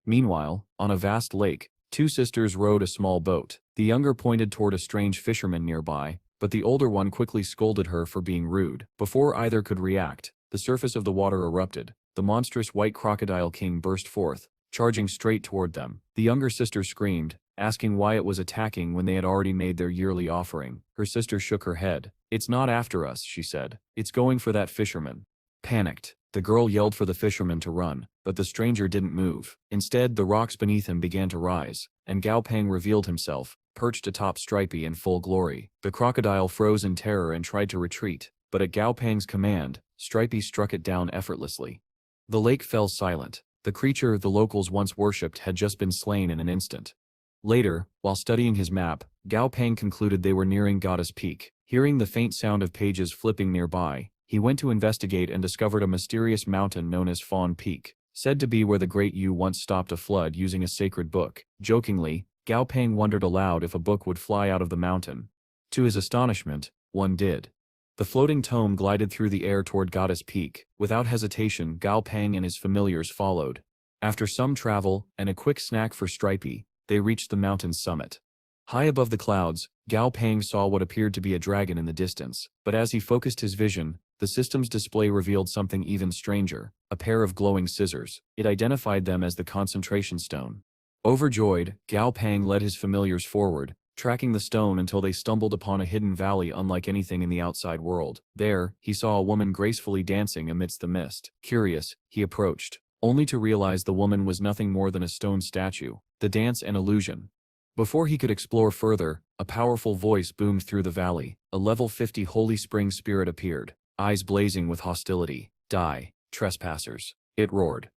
Meanwhile, on a vast lake, Two sisters rowed a small boat. The younger pointed toward a strange fisherman nearby, but the older one quickly scolded her for being rude. Before either could react, the surface of the water erupted. The monstrous white crocodile king burst forth, charging straight toward them. The younger sister screamed, asking why it was attacking when they had already made their yearly offering. Her sister shook her head. "It's not after us," she said. "It's going for that fisherman." Panicked, the girl yelled for the fisherman to run, but the stranger didn't move. Instead, the rocks beneath him began to rise, and Gong Pang revealed himself, perched atop Stripey in full glory. The crocodile froze in terror and tried to retreat, but at Gong Pang's command, Stripey struck it down effortlessly. The lake fell silent. The creature the locals once worshipped had just been slain in an instant. Later, while studying his map, Gong Pang concluded they were nearing Goddess Peak. Hearing the faint sound of pages flipping nearby, he went to investigate and discovered a mysterious mountain known as Fawn Peak, said to be where the Great Yu once stopped a flood using a sacred book. Jokingly, Gong Pang wondered aloud if a book would fly out of the mountain. To his astonishment, one did. The floating tome glided through the air toward Goddess Peak. Without hesitation, Gong Pang and his familiars followed. After some travel, and a quick snack for Stripey, they reached the mountain's summit. High above the clouds, Gong Pang saw what appeared to be a dragon in the distance, but as he focused his vision, the system's display revealed something even stranger, a pair of glowing scissors. It identified them as the concentration stone. Overjoyed, Gong Pang led his familiars forward, tracking the stone until they stumbled upon a hidden valley unlike anything in the outside world. There, he saw a woman gracefully dancing amidst the mist. Curious, he approached, only to realize the woman was nothing more than a stone statue. The dance an illusion. Before he could explore further, a powerful voice boomed through the valley. A level 50 Holy Spring spirit appeared, eyes blazing with hostility. "Die, trespassers," it roared.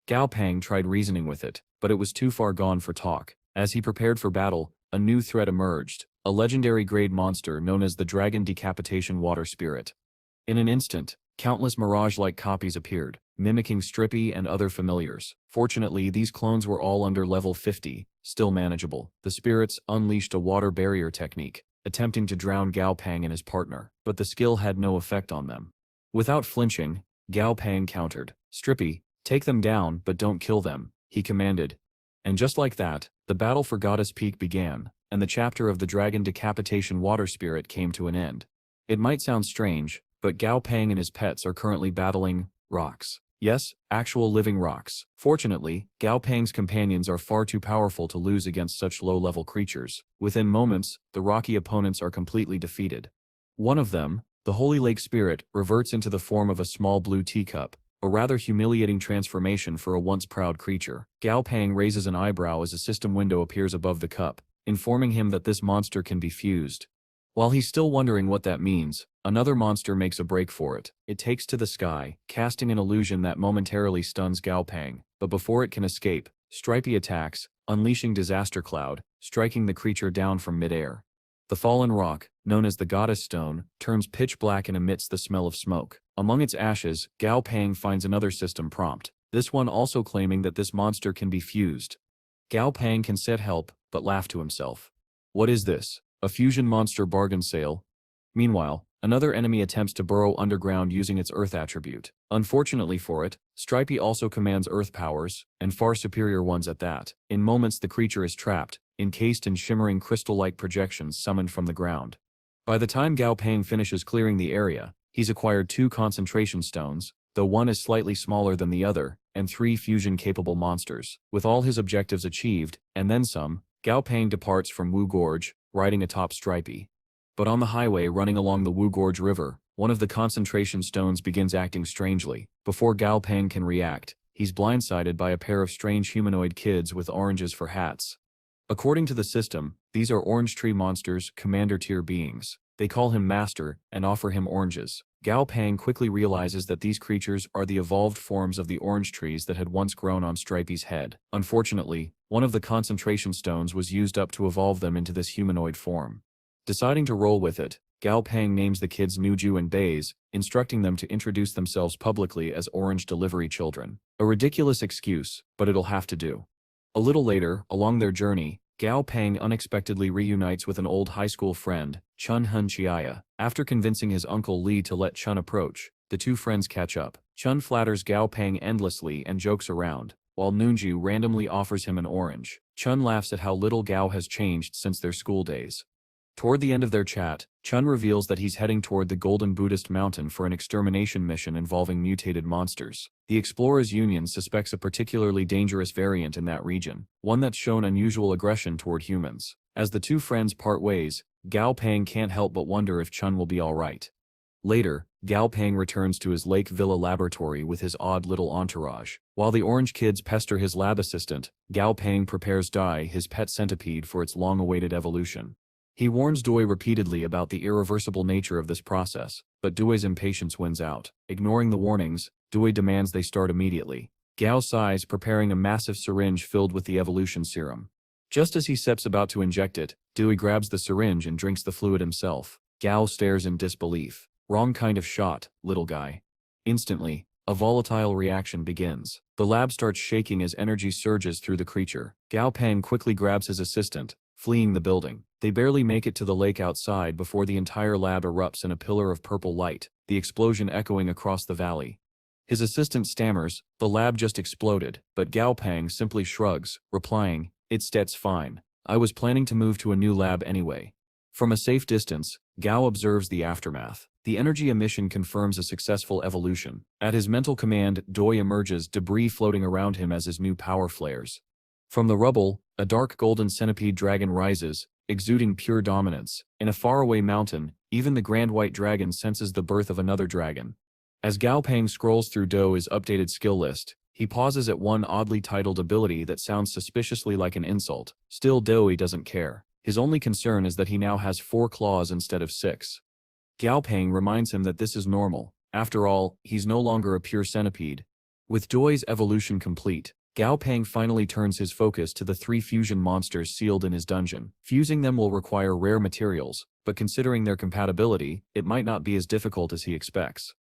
Gong Pang tried reasoning with it, but it was too far gone for talk. As he prepared for battle, a new threat emerged, a legendary grade monster known as the Dragon Decapitation Water Spirit. In an instant, countless mirage-like copies appeared, mimicking Stripey and other familiars. Fortunately, these clones were all under level 50, still manageable. The spirits unleashed a water barrier technique, attempting to drown Gong Pang and his partner, but the skill had no effect on them. Without flinching, Gong Pang countered. "Stripey, take them down but don't kill them," he commanded. And just like that, the battle for Goddess Peak began, and the chapter of the Dragon Decapitation Water Spirit came to an end. It might sound strange, but Gong Pang and his pets are currently battling rocks. Yes, actual living rocks. Fortunately, Gong Pang's companions are far too powerful to lose against such low-level creatures. Within moments, the rocky opponents are completely defeated. One of them, the Holy Lake Spirit, reverts into the form of a small blue teacup, a rather humiliating transformation for a once proud creature. Gong Pang raises an eyebrow as a system window appears above the cup, informing him that this monster can be fused. While he's still wondering what that means, another monster makes a break for it. It takes to the sky, casting an illusion that momentarily stuns Gong Pang, but before it can escape, Stripey attacks, unleashing Disaster Cloud, striking the creature down from midair. The fallen rock, known as the Goddess Stone, turns pitch black and emits the smell of smoke. Among its ashes, Gong Pang finds another system prompt, this one also claiming that this monster can be fused. Gong Pang can set help, but laugh to himself. What is this? A fusion monster bargain sale? Meanwhile, another enemy attempts to burrow underground using its earth attribute. Unfortunately for it, Stripey also commands earth powers, and far superior ones at that. In moments the creature is trapped, encased in shimmering crystal-like projections summoned from the ground. By the time Gong Pang finishes clearing the area, he's acquired 2 concentration stones, though one is slightly smaller than the other, and 3 fusion-capable monsters. With all his objectives achieved, and then some, Gong Pang departs from Wu Gorge, riding atop Stripey. But on the highway running along the Wu Gorge River, one of the concentration stones begins acting strangely. Before Gong Pang can react, he's blindsided by a pair of strange humanoid kids with oranges for hats. According to the system, these are Orange Tree monsters, commander-tier beings. They call him Master, and offer him oranges. Gong Pang quickly realizes that these creatures are the evolved forms of the orange trees that had once grown on Stripey's head. Unfortunately, one of the concentration stones was used up to evolve them into this humanoid form. Deciding to roll with it, Gong Pang names the kids Nuju and Baze, instructing them to introduce themselves publicly as orange delivery children. A ridiculous excuse, but it'll have to do. A little later, along their journey, Gong Pang unexpectedly reunites with an old high school friend, Chun Hun Chiaya. After convincing his uncle Lee to let Chun approach, the two friends catch up. Chun flatters Gong Pang endlessly and jokes around, while Noonju randomly offers him an orange. Chun laughs at how little Gao has changed since their school days. Toward the end of their chat, Chun reveals that he's heading toward the Golden Buddhist Mountain for an extermination mission involving mutated monsters. The Explorers Union suspects a particularly dangerous variant in that region, one that's shown unusual aggression toward humans. As the two friends part ways, Gao Pang can't help but wonder if Chun will be alright. Later, Gao Pang returns to his Lake Villa laboratory with his odd little entourage. While the orange kids pester his lab assistant, Gao Pang prepares Dai, his pet centipede, for its long-awaited evolution. He warns Doi repeatedly about the irreversible nature of this process, but Doi's impatience wins out. Ignoring the warnings, Doi demands they start immediately. Gao sighs, preparing a massive syringe filled with the evolution serum. Just as he steps about to inject it, Doi grabs the syringe and drinks the fluid himself. Gao stares in disbelief. Wrong kind of shot, little guy. Instantly, a volatile reaction begins. The lab starts shaking as energy surges through the creature. Gao Pang quickly grabs his assistant, fleeing the building. They barely make it to the lake outside before the entire lab erupts in a pillar of purple light, the explosion echoing across the valley. His assistant stammers, "The lab just exploded," but Gao Pang simply shrugs, replying, "That's fine. I was planning to move to a new lab anyway." From a safe distance, Gao observes the aftermath. The energy emission confirms a successful evolution. At his mental command, Doi emerges, debris floating around him as his new power flares. From the rubble, a dark golden centipede dragon rises, exuding pure dominance. In a faraway mountain, even the grand white dragon senses the birth of another dragon. As Gao Pang scrolls through Doi's updated skill list, he pauses at one oddly titled ability that sounds suspiciously like an insult. Still, Doi doesn't care. His only concern is that he now has 4 claws instead of 6. Gao Pang reminds him that this is normal. After all, he's no longer a pure centipede. With Doi's evolution complete, Gao Pang finally turns his focus to the 3 fusion monsters sealed in his dungeon. Fusing them will require rare materials, but considering their compatibility, it might not be as difficult as he expects.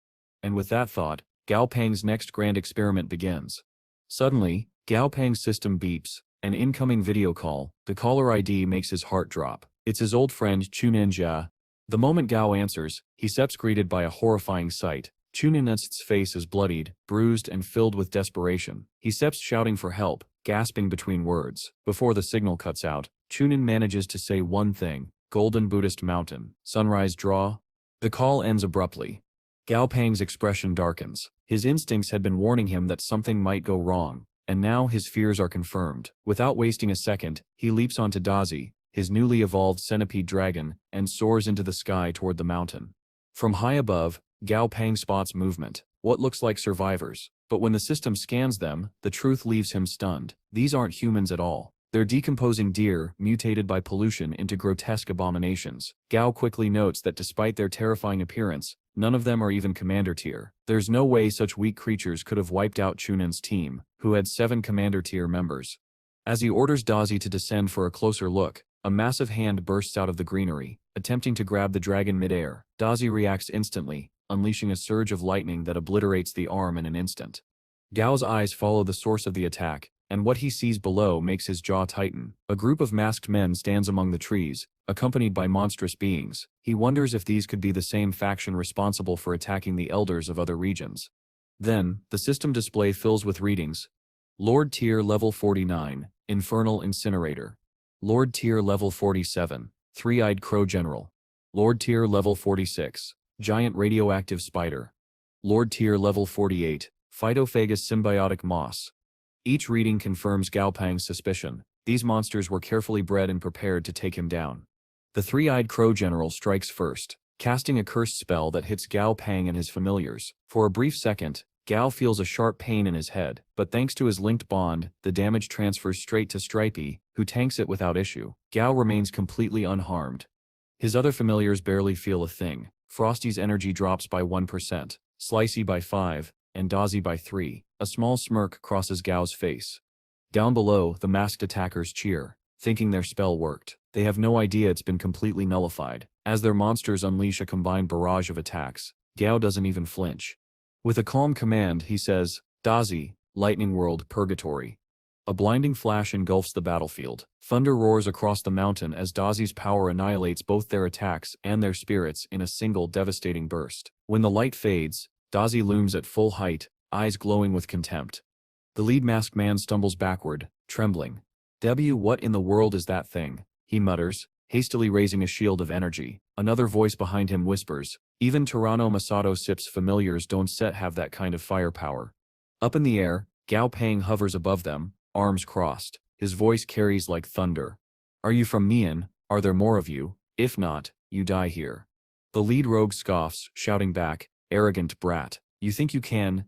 And with that thought, Gao Pang's next grand experiment begins. Suddenly, Gao Pang's system beeps. An incoming video call. The caller ID makes his heart drop. It's his old friend Chuninjia. The moment Gao answers, he steps greeted by a horrifying sight. Chunin's face is bloodied, bruised, and filled with desperation. He steps shouting for help, gasping between words. Before the signal cuts out, Chunin manages to say one thing: Golden Buddhist Mountain. Sunrise draw. The call ends abruptly. Gao Pang's expression darkens. His instincts had been warning him that something might go wrong, and now his fears are confirmed. Without wasting a second, he leaps onto Dazi, his newly evolved centipede dragon, and soars into the sky toward the mountain. From high above, Gao Pang spots movement, what looks like survivors, but when the system scans them, the truth leaves him stunned. These aren't humans at all. They're decomposing deer, mutated by pollution into grotesque abominations. Gao quickly notes that despite their terrifying appearance, none of them are even commander tier. There's no way such weak creatures could have wiped out Chunin's team, who had 7 commander tier members. As he orders Dazi to descend for a closer look, a massive hand bursts out of the greenery, attempting to grab the dragon midair. Dazi reacts instantly, unleashing a surge of lightning that obliterates the arm in an instant. Gao's eyes follow the source of the attack, and what he sees below makes his jaw tighten. A group of masked men stands among the trees, accompanied by monstrous beings. He wonders if these could be the same faction responsible for attacking the elders of other regions. Then, the system display fills with readings. Lord Tier Level 49, Infernal Incinerator. Lord Tier Level 47, Three-Eyed Crow General. Lord Tier Level 46, Giant Radioactive Spider. Lord Tier Level 48, Phytophagus Symbiotic Moss. Each reading confirms Gao Pang's suspicion. These monsters were carefully bred and prepared to take him down. The Three-Eyed Crow General strikes first, casting a cursed spell that hits Gao Pang and his familiars. For a brief second, Gao feels a sharp pain in his head, but thanks to his linked bond, the damage transfers straight to Stripey, who tanks it without issue. Gao remains completely unharmed. His other familiars barely feel a thing. Frosty's energy drops by 1%, Slicey by 5, and Dazi by 3. A small smirk crosses Gao's face. Down below, the masked attackers cheer, thinking their spell worked. They have no idea it's been completely nullified. As their monsters unleash a combined barrage of attacks, Gao doesn't even flinch. With a calm command, he says, "Dazi, Lightning World, Purgatory." A blinding flash engulfs the battlefield. Thunder roars across the mountain as Dazi's power annihilates both their attacks and their spirits in a single devastating burst. When the light fades, Dazi looms at full height, eyes glowing with contempt. The lead masked man stumbles backward, trembling. What in the world is that thing? He mutters, hastily raising a shield of energy. Another voice behind him whispers, even Tyranno Masato Sip's familiars don't have that kind of firepower. Up in the air, Gao Pang hovers above them, arms crossed. His voice carries like thunder. Are you from Mian? Are there more of you? If not, you die here. The lead rogue scoffs, shouting back, arrogant brat. You think you can?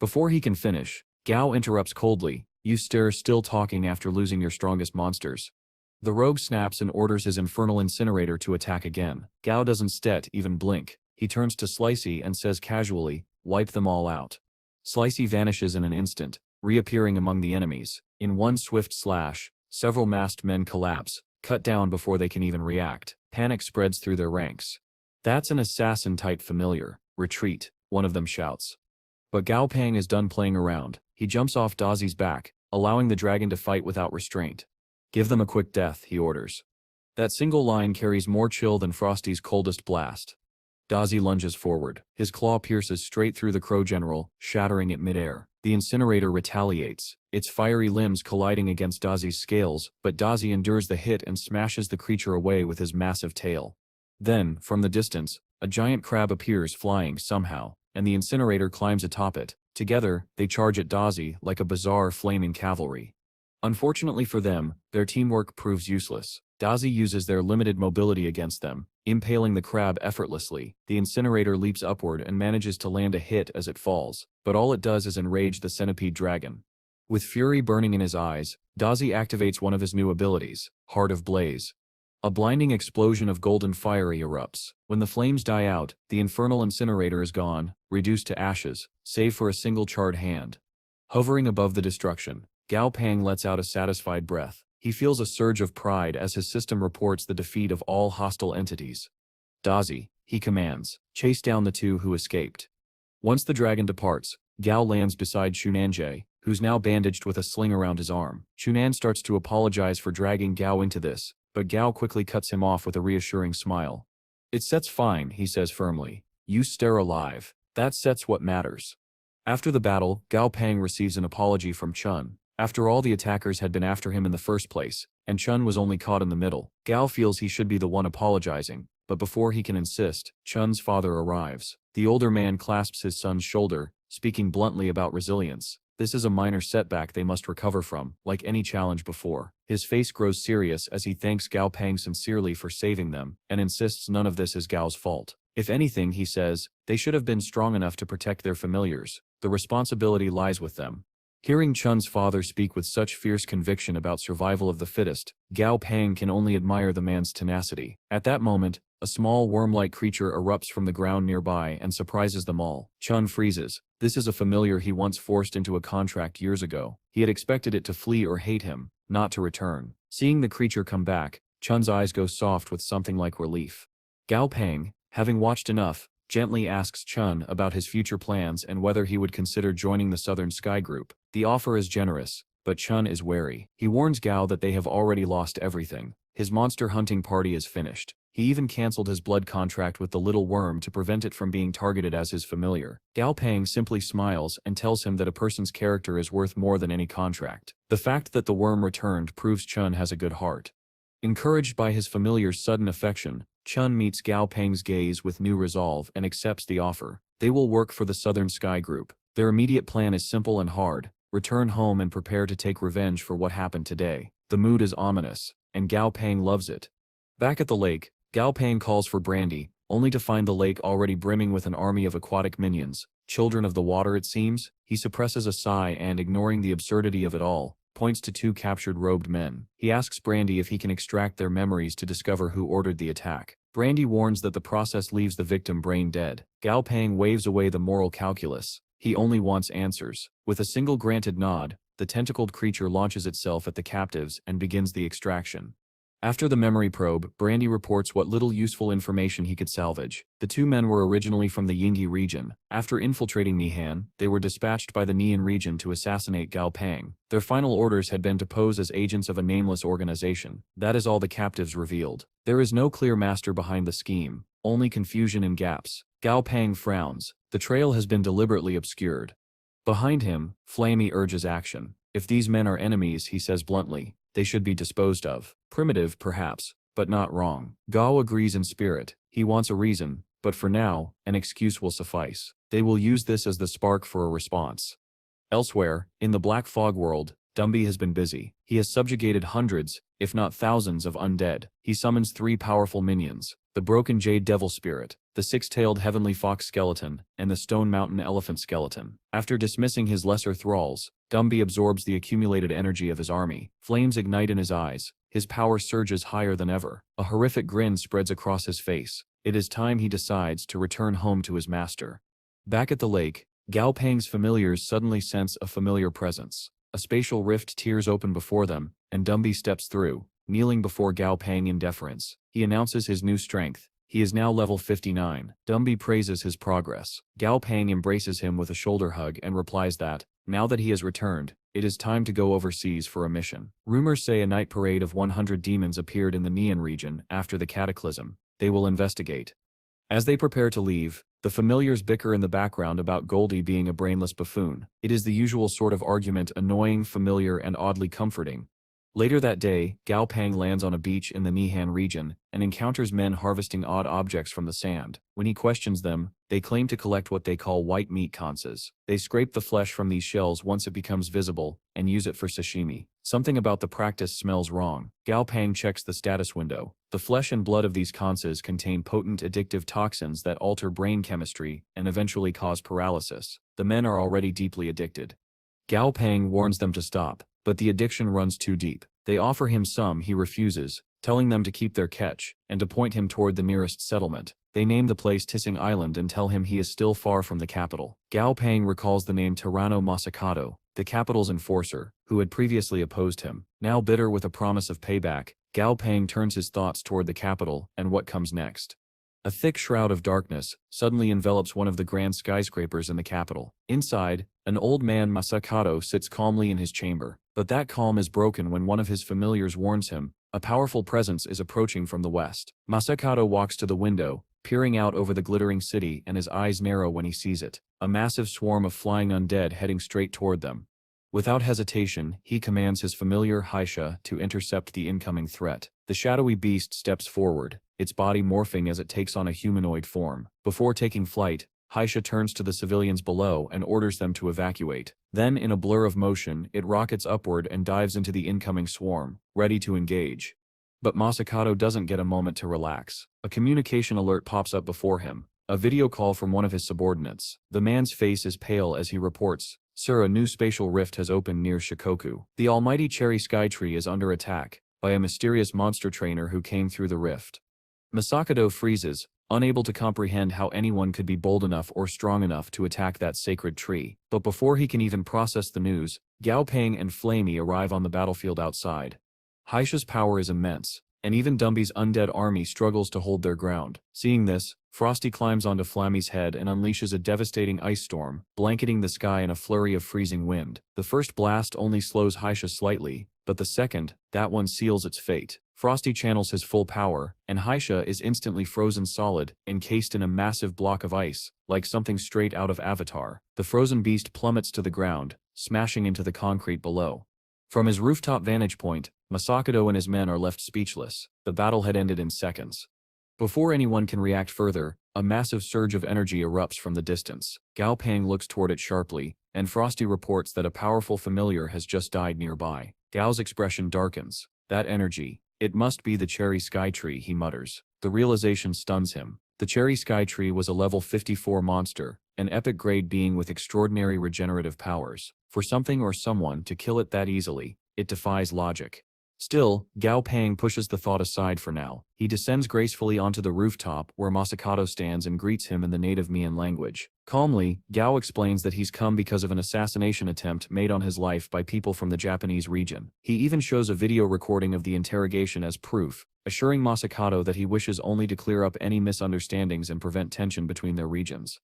Before he can finish, Gao interrupts coldly, you still talking after losing your strongest monsters. The rogue snaps and orders his infernal incinerator to attack again. Gao doesn't even blink. He turns to Stripey and says casually, wipe them all out. Stripey vanishes in an instant, reappearing among the enemies. In one swift slash, several masked men collapse, cut down before they can even react. Panic spreads through their ranks. That's an assassin-type familiar. Retreat, one of them shouts. But Gao Pang is done playing around. He jumps off Dazi's back, allowing the dragon to fight without restraint. Give them a quick death, he orders. That single line carries more chill than Frosty's coldest blast. Dazi lunges forward. His claw pierces straight through the crow general, shattering it midair. The incinerator retaliates, its fiery limbs colliding against Dazi's scales, but Dazi endures the hit and smashes the creature away with his massive tail. Then, from the distance, a giant crab appears flying somehow, and the incinerator climbs atop it. Together, they charge at Dazi like a bizarre flaming cavalry. Unfortunately for them, their teamwork proves useless. Dazi uses their limited mobility against them, impaling the crab effortlessly. The incinerator leaps upward and manages to land a hit as it falls, but all it does is enrage the centipede dragon. With fury burning in his eyes, Dazi activates one of his new abilities, Heart of Blaze. A blinding explosion of golden fire erupts. When the flames die out, the infernal incinerator is gone, reduced to ashes, save for a single charred hand. Hovering above the destruction, Gao Pang lets out a satisfied breath. He feels a surge of pride as his system reports the defeat of all hostile entities. Dazi, he commands, chase down the two who escaped. Once the dragon departs, Gao lands beside Shunanje, who's now bandaged with a sling around his arm. Shunan starts to apologize for dragging Gao into this, but Gao quickly cuts him off with a reassuring smile. That's fine, he says firmly. You stay alive. That's what matters. After the battle, Gao Pang receives an apology from Chun. After all, the attackers had been after him in the first place, and Chun was only caught in the middle. Gao feels he should be the one apologizing, but before he can insist, Chun's father arrives. The older man clasps his son's shoulder, speaking bluntly about resilience. This is a minor setback they must recover from, like any challenge before. His face grows serious as he thanks Gao Pang sincerely for saving them, and insists none of this is Gao's fault. If anything, he says, they should have been strong enough to protect their familiars. The responsibility lies with them. Hearing Chun's father speak with such fierce conviction about survival of the fittest, Gao Pang can only admire the man's tenacity. At that moment, a small worm-like creature erupts from the ground nearby and surprises them all. Chun freezes. This is a familiar he once forced into a contract years ago. He had expected it to flee or hate him, not to return. Seeing the creature come back, Chun's eyes go soft with something like relief. Gao Pang, having watched enough, gently asks Chun about his future plans and whether he would consider joining the Southern Sky Group. The offer is generous, but Chun is wary. He warns Gao that they have already lost everything. His monster hunting party is finished. He even cancelled his blood contract with the little worm to prevent it from being targeted as his familiar. Gao Pang simply smiles and tells him that a person's character is worth more than any contract. The fact that the worm returned proves Chun has a good heart. Encouraged by his familiar's sudden affection, Chun meets Gao Pang's gaze with new resolve and accepts the offer. They will work for the Southern Sky Group. Their immediate plan is simple and hard: return home and prepare to take revenge for what happened today. The mood is ominous, and Gao Pang loves it. Back at the lake, Gao Pang calls for brandy, only to find the lake already brimming with an army of aquatic minions. Children of the water, it seems. He suppresses a sigh and, ignoring the absurdity of it all, points to two captured robed men. He asks Brandy if he can extract their memories to discover who ordered the attack. Brandy warns that the process leaves the victim brain dead. Gao Pang waves away the moral calculus. He only wants answers. With a single granted nod, the tentacled creature launches itself at the captives and begins the extraction. After the memory probe, Brandy reports what little useful information he could salvage. The two men were originally from the Yingyi region. After infiltrating Nihan, they were dispatched by the Nian region to assassinate Gao Pang. Their final orders had been to pose as agents of a nameless organization. That is all the captives revealed. There is no clear master behind the scheme, only confusion and gaps. Gao Pang frowns. The trail has been deliberately obscured. Behind him, Flamey urges action. If these men are enemies, he says bluntly, they should be disposed of. Primitive, perhaps, but not wrong. Gao agrees in spirit. He wants a reason, but for now, an excuse will suffice. They will use this as the spark for a response. Elsewhere, in the Black Fog world, Dumby has been busy. He has subjugated hundreds, if not thousands of undead. He summons 3 powerful minions, the Broken Jade Devil Spirit, the 6-tailed Heavenly Fox Skeleton, and the Stone Mountain Elephant Skeleton. After dismissing his lesser thralls, Dumby absorbs the accumulated energy of his army. Flames ignite in his eyes. His power surges higher than ever. A horrific grin spreads across his face. It is time he decides to return home to his master. Back at the lake, Gao Pang's familiars suddenly sense a familiar presence. A spatial rift tears open before them, and Dumby steps through, kneeling before Gao Pang in deference. He announces his new strength. He is now level 59. Dumby praises his progress. Gao Pang embraces him with a shoulder hug and replies that, now that he has returned, it is time to go overseas for a mission. Rumors say a night parade of 100 demons appeared in the Neon region after the cataclysm. They will investigate. As they prepare to leave, the familiars bicker in the background about Goldie being a brainless buffoon. It is the usual sort of argument, annoying, familiar, and oddly comforting. Later that day, Gao Pang lands on a beach in the Nihan region and encounters men harvesting odd objects from the sand. When he questions them, they claim to collect what they call white meat conches. They scrape the flesh from these shells once it becomes visible and use it for sashimi. Something about the practice smells wrong. Gao Pang checks the status window. The flesh and blood of these conches contain potent addictive toxins that alter brain chemistry and eventually cause paralysis. The men are already deeply addicted. Gao Pang warns them to stop, but the addiction runs too deep. They offer him some, he refuses, telling them to keep their catch, and to point him toward the nearest settlement. They name the place Tissing Island and tell him he is still far from the capital. Gao Pang recalls the name Tyranno Masakato, the capital's enforcer, who had previously opposed him. Now bitter with a promise of payback, Gao Pang turns his thoughts toward the capital and what comes next. A thick shroud of darkness suddenly envelops one of the grand skyscrapers in the capital. Inside, an old man Masakato sits calmly in his chamber, but that calm is broken when one of his familiars warns him a powerful presence is approaching from the west. Masakato walks to the window, peering out over the glittering city, and his eyes narrow when he sees it. A massive swarm of flying undead heading straight toward them. Without hesitation, he commands his familiar Haisha to intercept the incoming threat. The shadowy beast steps forward, its body morphing as it takes on a humanoid form. Before taking flight, Haisha turns to the civilians below and orders them to evacuate. Then, in a blur of motion, it rockets upward and dives into the incoming swarm, ready to engage. But Masakato doesn't get a moment to relax. A communication alert pops up before him, a video call from one of his subordinates. The man's face is pale as he reports, "Sir, a new spatial rift has opened near Shikoku. The almighty cherry skytree is under attack by a mysterious monster trainer who came through the rift." Masakato freezes, unable to comprehend how anyone could be bold enough or strong enough to attack that sacred tree. But before he can even process the news, Gao Pang and Flamey arrive on the battlefield outside. Haisha's power is immense, and even Dumby's undead army struggles to hold their ground. Seeing this, Frosty climbs onto Flammy's head and unleashes a devastating ice storm, blanketing the sky in a flurry of freezing wind. The first blast only slows Haisha slightly, but the second, that one seals its fate. Frosty channels his full power, and Haisha is instantly frozen solid, encased in a massive block of ice, like something straight out of Avatar. The frozen beast plummets to the ground, smashing into the concrete below. From his rooftop vantage point, Masakato and his men are left speechless. The battle had ended in seconds. Before anyone can react further, a massive surge of energy erupts from the distance. Gao Pang looks toward it sharply, and Frosty reports that a powerful familiar has just died nearby. Gao's expression darkens. That energy, it must be the cherry skytree, he mutters. The realization stuns him. The cherry skytree was a level 54 monster, an epic grade being with extraordinary regenerative powers. For something or someone to kill it that easily, it defies logic. Still, Gao Pang pushes the thought aside for now. He descends gracefully onto the rooftop where Masakato stands and greets him in the native Mian language. Calmly, Gao explains that he's come because of an assassination attempt made on his life by people from the Japanese region. He even shows a video recording of the interrogation as proof, assuring Masakato that he wishes only to clear up any misunderstandings and prevent tension between their regions.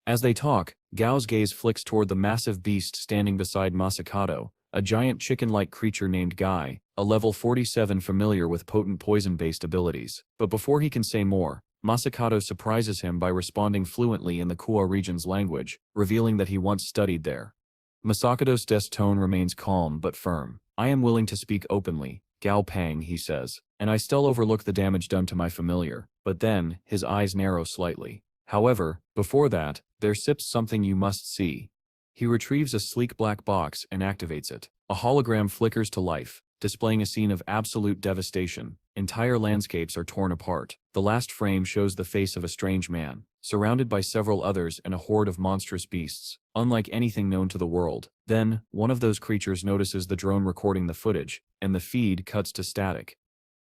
As they talk, Gao's gaze flicks toward the massive beast standing beside Masakato, a giant chicken-like creature named Guy, a level 47 familiar with potent poison-based abilities. But before he can say more, Masakato surprises him by responding fluently in the Kua region's language, revealing that he once studied there. Masakado's desk tone remains calm but firm. I am willing to speak openly, Gao Pang, he says, and I still overlook the damage done to my familiar, but then, his eyes narrow slightly. However, before that, there sips something you must see. He retrieves a sleek black box and activates it. A hologram flickers to life, displaying a scene of absolute devastation. Entire landscapes are torn apart. The last frame shows the face of a strange man, surrounded by several others and a horde of monstrous beasts, unlike anything known to the world. Then, one of those creatures notices the drone recording the footage, and the feed cuts to static.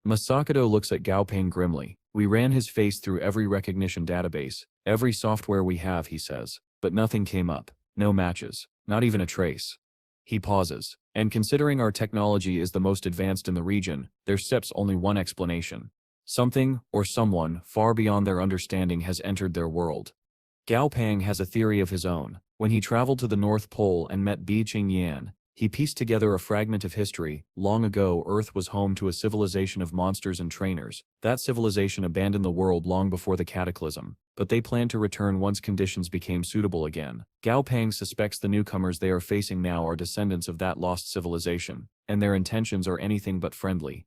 Masakado looks at Gao Pang grimly. We ran his face through every recognition database, every software we have, he says, but nothing came up. No matches, not even a trace. He pauses, and considering our technology is the most advanced in the region, there steps only one explanation. Something, or someone, far beyond their understanding has entered their world. Gao Pang has a theory of his own. When he traveled to the North Pole and met Bi Ching Yan, he pieced together a fragment of history. Long ago, Earth was home to a civilization of monsters and trainers. That civilization abandoned the world long before the cataclysm, but they planned to return once conditions became suitable again. Gao Pang suspects the newcomers they are facing now are descendants of that lost civilization, and their intentions are anything but friendly.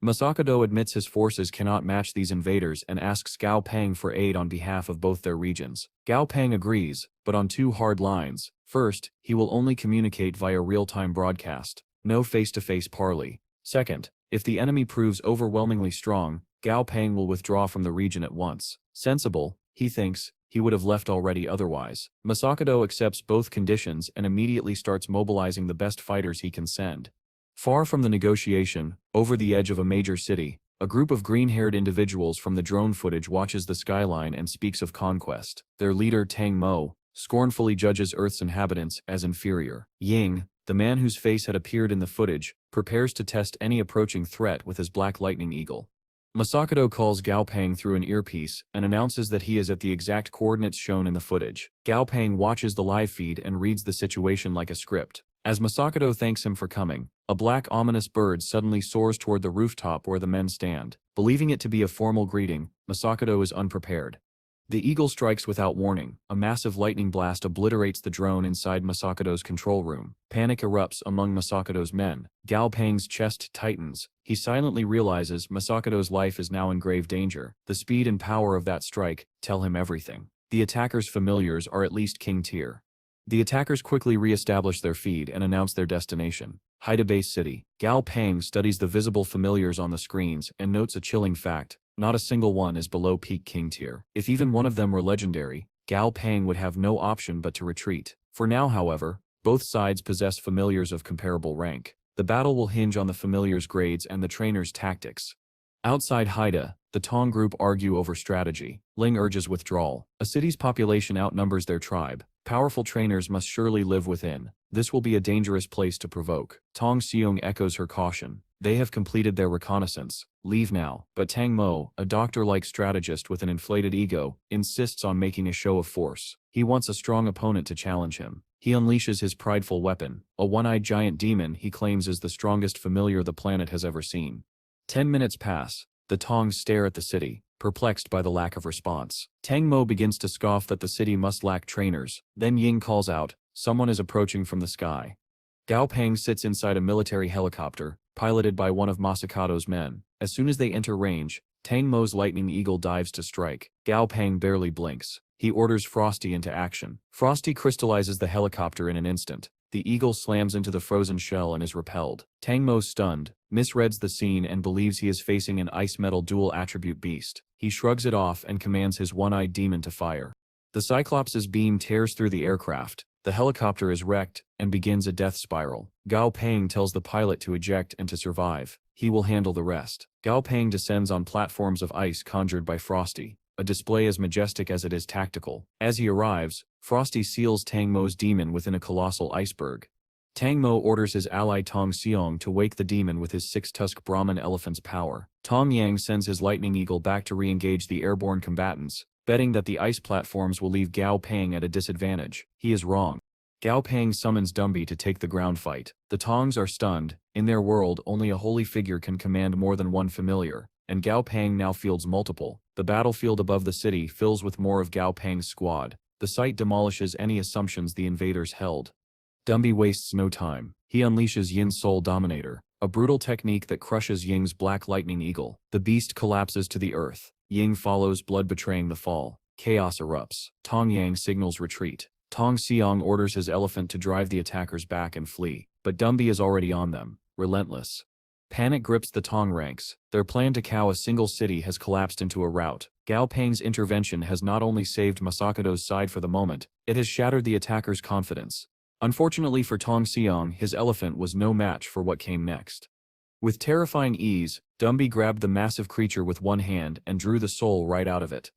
Masakado admits his forces cannot match these invaders and asks Gao Pang for aid on behalf of both their regions. Gao Pang agrees, but on two hard lines. First, he will only communicate via real-time broadcast, no face-to-face parley. Second, if the enemy proves overwhelmingly strong, Gao Pang will withdraw from the region at once. Sensible, he thinks, he would have left already otherwise. Masakado accepts both conditions and immediately starts mobilizing the best fighters he can send. Far from the negotiation, over the edge of a major city, a group of green-haired individuals from the drone footage watches the skyline and speaks of conquest. Their leader Tang Mo scornfully judges Earth's inhabitants as inferior. Ying, the man whose face had appeared in the footage, prepares to test any approaching threat with his black lightning eagle. Masakado calls Gao Pang through an earpiece and announces that he is at the exact coordinates shown in the footage. Gao Pang watches the live feed and reads the situation like a script. As Masakado thanks him for coming, a black ominous bird suddenly soars toward the rooftop where the men stand. Believing it to be a formal greeting, Masakado is unprepared. The eagle strikes without warning. A massive lightning blast obliterates the drone inside Masakado's control room. Panic erupts among Masakado's men. Gao Pang's chest tightens. He silently realizes Masakado's life is now in grave danger. The speed and power of that strike tell him everything. The attackers' familiars are at least king tier. The attackers quickly re-establish their feed and announce their destination, Haida Base City. Gao Pang studies the visible familiars on the screens and notes a chilling fact: not a single one is below peak king tier. If even one of them were legendary, Gao Pang would have no option but to retreat. For now, however, both sides possess familiars of comparable rank. The battle will hinge on the familiars' grades and the trainers' tactics. Outside Haida, the Tong group argue over strategy. Ling urges withdrawal. A city's population outnumbers their tribe. Powerful trainers must surely live within. This will be a dangerous place to provoke. Tong Seong echoes her caution. They have completed their reconnaissance. Leave now. But Tang Mo, a doctor-like strategist with an inflated ego, insists on making a show of force. He wants a strong opponent to challenge him. He unleashes his prideful weapon, a one-eyed giant demon he claims is the strongest familiar the planet has ever seen. 10 minutes pass. The Tongs stare at the city, perplexed by the lack of response. Tang Mo begins to scoff that the city must lack trainers. Then Ying calls out, "Someone is approaching from the sky." Gao Pang sits inside a military helicopter, piloted by one of Masakado's men. As soon as they enter range, Tang Mo's lightning eagle dives to strike. Gao Pang barely blinks. He orders Frosty into action. Frosty crystallizes the helicopter in an instant. The eagle slams into the frozen shell and is repelled. Tang Mo, stunned, misreads the scene and believes he is facing an ice metal dual attribute beast. He shrugs it off and commands his one-eyed demon to fire. The Cyclops' beam tears through the aircraft. The helicopter is wrecked and begins a death spiral. Gao Pang tells the pilot to eject and to survive. He will handle the rest. Gao Pang descends on platforms of ice conjured by Frosty, a display as majestic as it is tactical. As he arrives, Frosty seals Tang Mo's demon within a colossal iceberg. Tang Mo orders his ally Tong Seong to wake the demon with his six-tusk Brahmin elephant's power. Tong Yang sends his lightning eagle back to re-engage the airborne combatants, betting that the ice platforms will leave Gao Pang at a disadvantage. He is wrong. Gao Pang summons Dumby to take the ground fight. The Tongs are stunned. In their world, only a holy figure can command more than one familiar, and Gao Pang now fields multiple. The battlefield above the city fills with more of Gao Pang's squad. The sight demolishes any assumptions the invaders held. Dumby wastes no time. He unleashes Yin's Soul Dominator, a brutal technique that crushes Ying's Black Lightning Eagle. The beast collapses to the earth. Ying follows, blood betraying the fall. Chaos erupts. Tong Yang signals retreat. Tong Xiang orders his elephant to drive the attackers back and flee, but Dumby is already on them, relentless. Panic grips the Tong ranks. Their plan to cow a single city has collapsed into a rout. Gao Pang's intervention has not only saved Masakado's side for the moment, it has shattered the attackers' confidence. Unfortunately for Tong Xiang, his elephant was no match for what came next. With terrifying ease, Dumby grabbed the massive creature with one hand and drew the soul right out of it.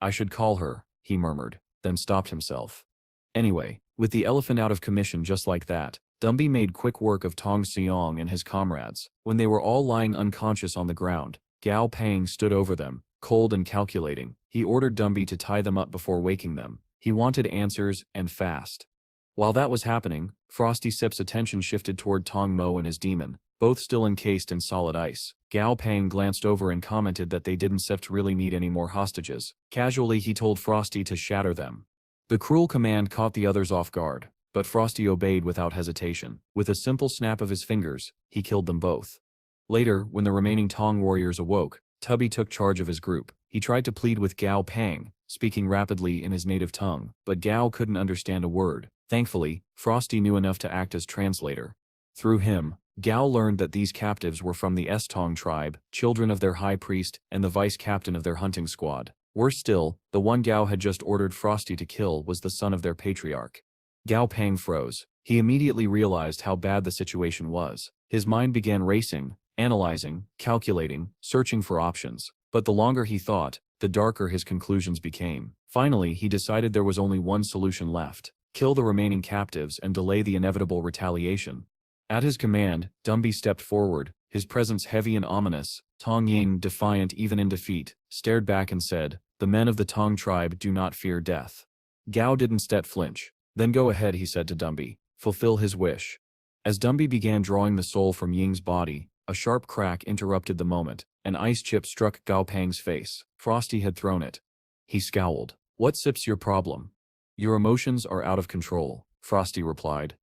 I should call her, he murmured, then stopped himself. Anyway, with the elephant out of commission just like that, Dumby made quick work of Tong Xiang and his comrades. When they were all lying unconscious on the ground, Gao Pang stood over them, cold and calculating. He ordered Dumby to tie them up before waking them. He wanted answers, and fast. While that was happening, Frosty Sip's attention shifted toward Tong Mo and his demon, both still encased in solid ice. Gao Pang glanced over and commented that they didn't really need any more hostages. Casually he told Frosty to shatter them. The cruel command caught the others off guard, but Frosty obeyed without hesitation. With a simple snap of his fingers, he killed them both. Later, when the remaining Tong warriors awoke, Tubby took charge of his group. He tried to plead with Gao Pang, speaking rapidly in his native tongue, but Gao couldn't understand a word. Thankfully, Frosty knew enough to act as translator. Through him, Gao learned that these captives were from the Tong tribe, children of their high priest and the vice captain of their hunting squad. Worse still, the one Gao had just ordered Frosty to kill was the son of their patriarch. Gao Pang froze. He immediately realized how bad the situation was. His mind began racing, analyzing, calculating, searching for options. But the longer he thought, the darker his conclusions became. Finally, he decided there was only one solution left: kill the remaining captives and delay the inevitable retaliation. At his command, Dumby stepped forward, his presence heavy and ominous. Tong Ying, defiant even in defeat, stared back and said, "The men of the Tong tribe do not fear death." Gao didn't flinch. "Then go ahead," he said to Dumby. "Fulfill his wish." As Dumby began drawing the soul from Ying's body, a sharp crack interrupted the moment. An ice chip struck Gao Pang's face. Frosty had thrown it. He scowled. "What Sip's your problem?" "Your emotions are out of control," Frosty replied.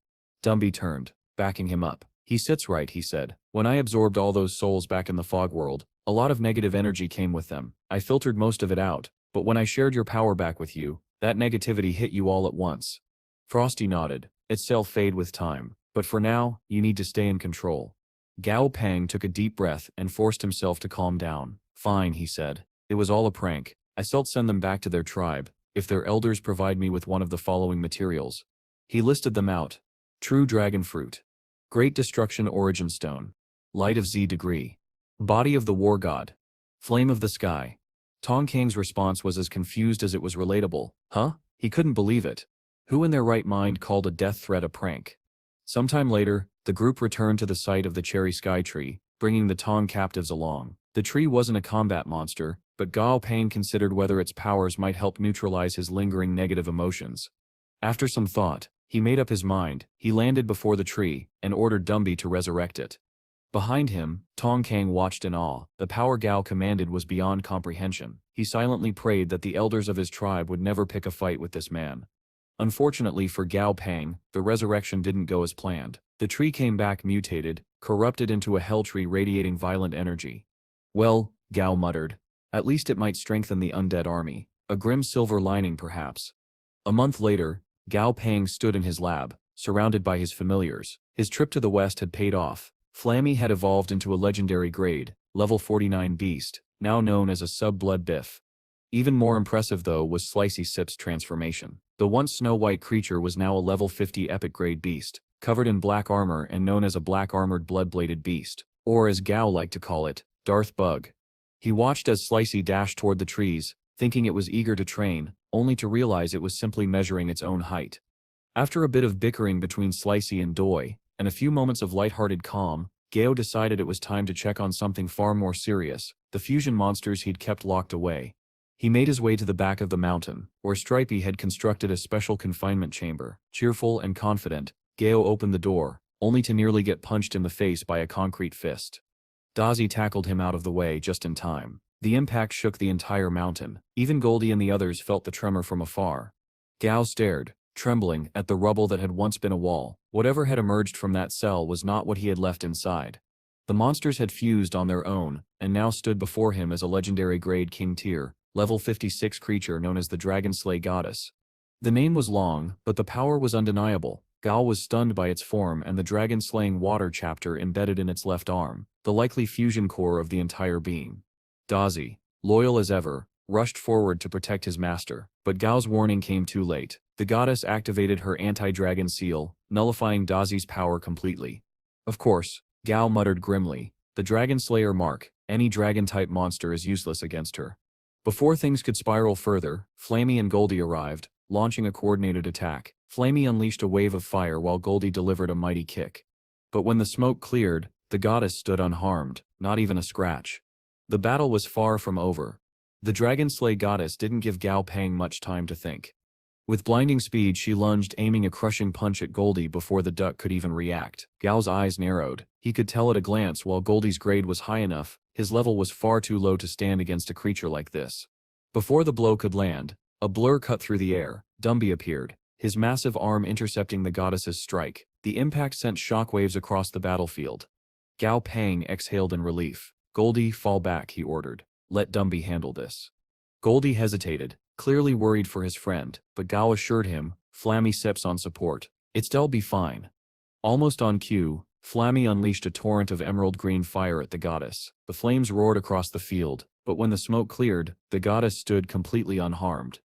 Dumby turned, backing him up. "He sits right," he said. "When I absorbed all those souls back in the fog world, a lot of negative energy came with them. I filtered most of it out, but when I shared your power back with you, that negativity hit you all at once." Frosty nodded. "It'll fade with time, but for now, you need to stay in control." Gao Pang took a deep breath and forced himself to calm down. "Fine," he said. "It was all a prank. I'll send them back to their tribe, if their elders provide me with one of the following materials." He listed them out. True Dragon Fruit. Great Destruction Origin Stone. Light of Z Degree. Body of the War God. Flame of the Sky. Tong Kang's response was as confused as it was relatable. Huh? He couldn't believe it. Who in their right mind called a death threat a prank? Sometime later, the group returned to the site of the Cherry Sky Tree, bringing the Tong captives along. The tree wasn't a combat monster, but Gao Pang considered whether its powers might help neutralize his lingering negative emotions. After some thought, he made up his mind. He landed before the tree, and ordered Dumby to resurrect it. Behind him, Tong Kang watched in awe. The power Gao commanded was beyond comprehension. He silently prayed that the elders of his tribe would never pick a fight with this man. Unfortunately for Gao Pang, the resurrection didn't go as planned. The tree came back mutated, corrupted into a hell tree radiating violent energy. "Well," Gao muttered, "at least it might strengthen the undead army. A grim silver lining perhaps." A month later, Gao Pang stood in his lab, surrounded by his familiars. His trip to the west had paid off. Flammy had evolved into a legendary grade, level 49 beast, now known as a sub-blood biff. Even more impressive though was Slicey Sip's transformation. The once snow-white creature was now a level 50 epic grade beast, covered in black armor and known as a black-armored blood-bladed beast, or as Gao liked to call it, Darth Bug. He watched as Slicey dashed toward the trees, thinking it was eager to train, only to realize it was simply measuring its own height. After a bit of bickering between Slicey and Doi, and a few moments of lighthearted calm, Gao decided it was time to check on something far more serious, the fusion monsters he'd kept locked away. He made his way to the back of the mountain, where Stripey had constructed a special confinement chamber. Cheerful and confident, Gao opened the door, only to nearly get punched in the face by a concrete fist. Dazzy tackled him out of the way just in time. The impact shook the entire mountain. Even Goldie and the others felt the tremor from afar. Gao stared, trembling at the rubble that had once been a wall. Whatever had emerged from that cell was not what he had left inside. The monsters had fused on their own, and now stood before him as a legendary grade King tier, level 56 creature known as the Dragon Slay Goddess. The name was long, but the power was undeniable. Gao was stunned by its form and the dragon-slaying water chapter embedded in its left arm, the likely fusion core of the entire being. Dazi, loyal as ever, rushed forward to protect his master, but Gao's warning came too late. The goddess activated her anti-dragon seal, nullifying Dazi's power completely. Of course, Gao muttered grimly, the Dragon Slayer mark, any dragon-type monster is useless against her. Before things could spiral further, Flamey and Goldie arrived, launching a coordinated attack. Flamey unleashed a wave of fire while Goldie delivered a mighty kick. But when the smoke cleared, the goddess stood unharmed, not even a scratch. The battle was far from over. The Dragon Slay Goddess didn't give Gao Pang much time to think. With blinding speed she lunged, aiming a crushing punch at Goldie before the duck could even react. Gao's eyes narrowed. He could tell at a glance while Goldie's grade was high enough, his level was far too low to stand against a creature like this. Before the blow could land, a blur cut through the air. Dumby appeared, his massive arm intercepting the goddess's strike. The impact sent shockwaves across the battlefield. Gao Pang exhaled in relief. Goldie, fall back, he ordered. Let Dumby handle this. Goldie hesitated, clearly worried for his friend, but Gao assured him, Flammy sips on support. It'll be fine. Almost on cue, Flammy unleashed a torrent of emerald green fire at the goddess. The flames roared across the field, but when the smoke cleared, the goddess stood completely unharmed.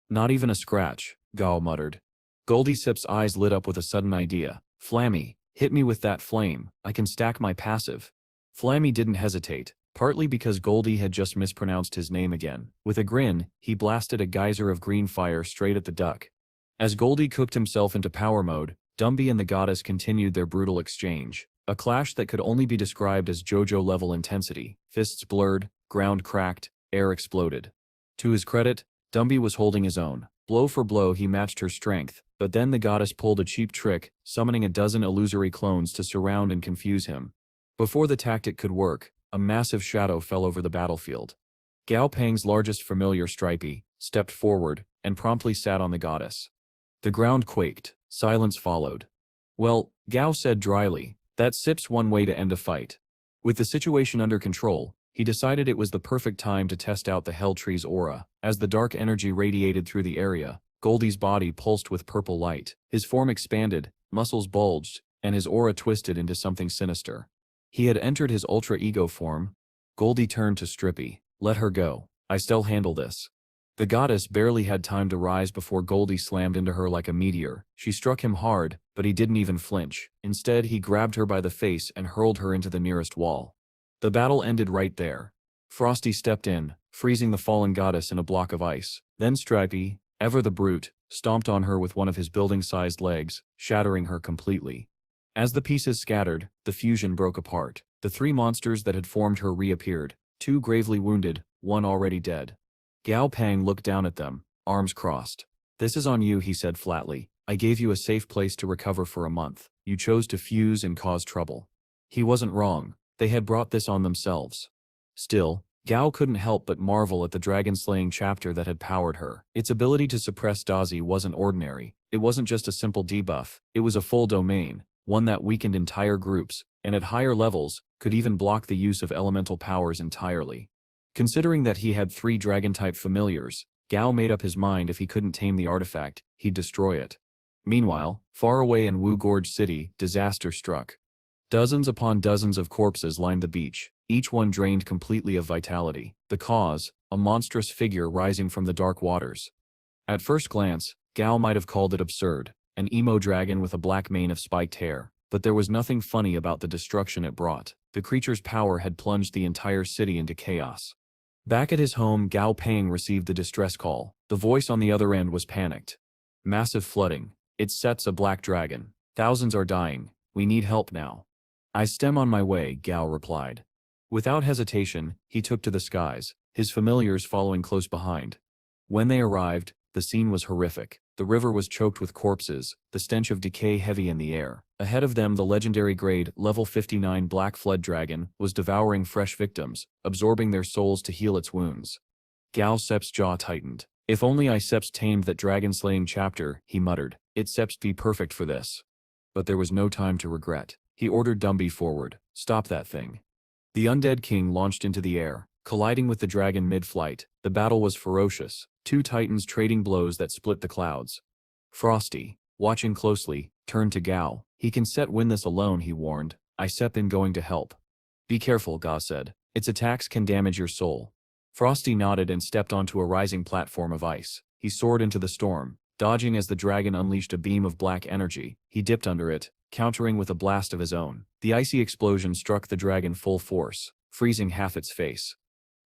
Not even a scratch, Gao muttered. Goldie Sip's eyes lit up with a sudden idea. Flammy, hit me with that flame, I can stack my passive. Flammy didn't hesitate, partly because Goldie had just mispronounced his name again. With a grin, he blasted a geyser of green fire straight at the duck. As Goldie cooked himself into power mode, Dumby and the goddess continued their brutal exchange. A clash that could only be described as JoJo-level intensity. Fists blurred, ground cracked, air exploded. To his credit, Dumby was holding his own. Blow for blow he matched her strength, but then the goddess pulled a cheap trick, summoning a dozen illusory clones to surround and confuse him. Before the tactic could work, a massive shadow fell over the battlefield. Gao Pang's largest familiar, Stripey, stepped forward and promptly sat on the goddess. The ground quaked. Silence followed. Well, Gao said dryly, that Sip's one way to end a fight. With the situation under control, he decided it was the perfect time to test out the Hell Tree's aura. As the dark energy radiated through the area, Goldie's body pulsed with purple light. His form expanded, muscles bulged, and his aura twisted into something sinister. He had entered his ultra ego form. Goldie turned to Stripey. Let her go. I still handle this. The goddess barely had time to rise before Goldie slammed into her like a meteor. She struck him hard, but he didn't even flinch. Instead, he grabbed her by the face and hurled her into the nearest wall. The battle ended right there. Frosty stepped in, freezing the fallen goddess in a block of ice. Then Stripey, ever the brute, stomped on her with one of his building-sized legs, shattering her completely. As the pieces scattered, the fusion broke apart. The three monsters that had formed her reappeared, two gravely wounded, one already dead. Gao Pang looked down at them, arms crossed. This is on you, he said flatly. I gave you a safe place to recover for a month. You chose to fuse and cause trouble. He wasn't wrong. They had brought this on themselves. Still, Gao couldn't help but marvel at the dragon-slaying chapter that had powered her. Its ability to suppress Dazi wasn't ordinary. It wasn't just a simple debuff. It was a full domain, one that weakened entire groups, and at higher levels, could even block the use of elemental powers entirely. Considering that he had 3 dragon-type familiars, Gao made up his mind if he couldn't tame the artifact, he'd destroy it. Meanwhile, far away in Wu Gorge City, disaster struck. Dozens upon dozens of corpses lined the beach, each one drained completely of vitality. The cause, a monstrous figure rising from the dark waters. At first glance, Gao might have called it absurd, an emo dragon with a black mane of spiked hair, but there was nothing funny about the destruction it brought. The creature's power had plunged the entire city into chaos. Back at his home, Gao Pang received the distress call. The voice on the other end was panicked. Massive flooding. It sets a black dragon. Thousands are dying. We need help now. I stem on my way, Gao replied. Without hesitation, he took to the skies, his familiars following close behind. When they arrived, the scene was horrific. The river was choked with corpses, the stench of decay heavy in the air. Ahead of them, the legendary grade, level 59 Black Flood Dragon was devouring fresh victims, absorbing their souls to heal its wounds. Gao Sep's jaw tightened. If only I seps tamed that dragon-slaying chapter, he muttered. It seps be perfect for this. But there was no time to regret. He ordered Dumby forward. Stop that thing. The undead king launched into the air, colliding with the dragon mid-flight. The battle was ferocious, two titans trading blows that split the clouds. Frosty, watching closely, turned to Gao. He can win this alone, he warned. I sep in going to help. Be careful, Gao said. Its attacks can damage your soul. Frosty nodded and stepped onto a rising platform of ice. He soared into the storm, dodging as the dragon unleashed a beam of black energy. He dipped under it, countering with a blast of his own. The icy explosion struck the dragon full force, freezing half its face.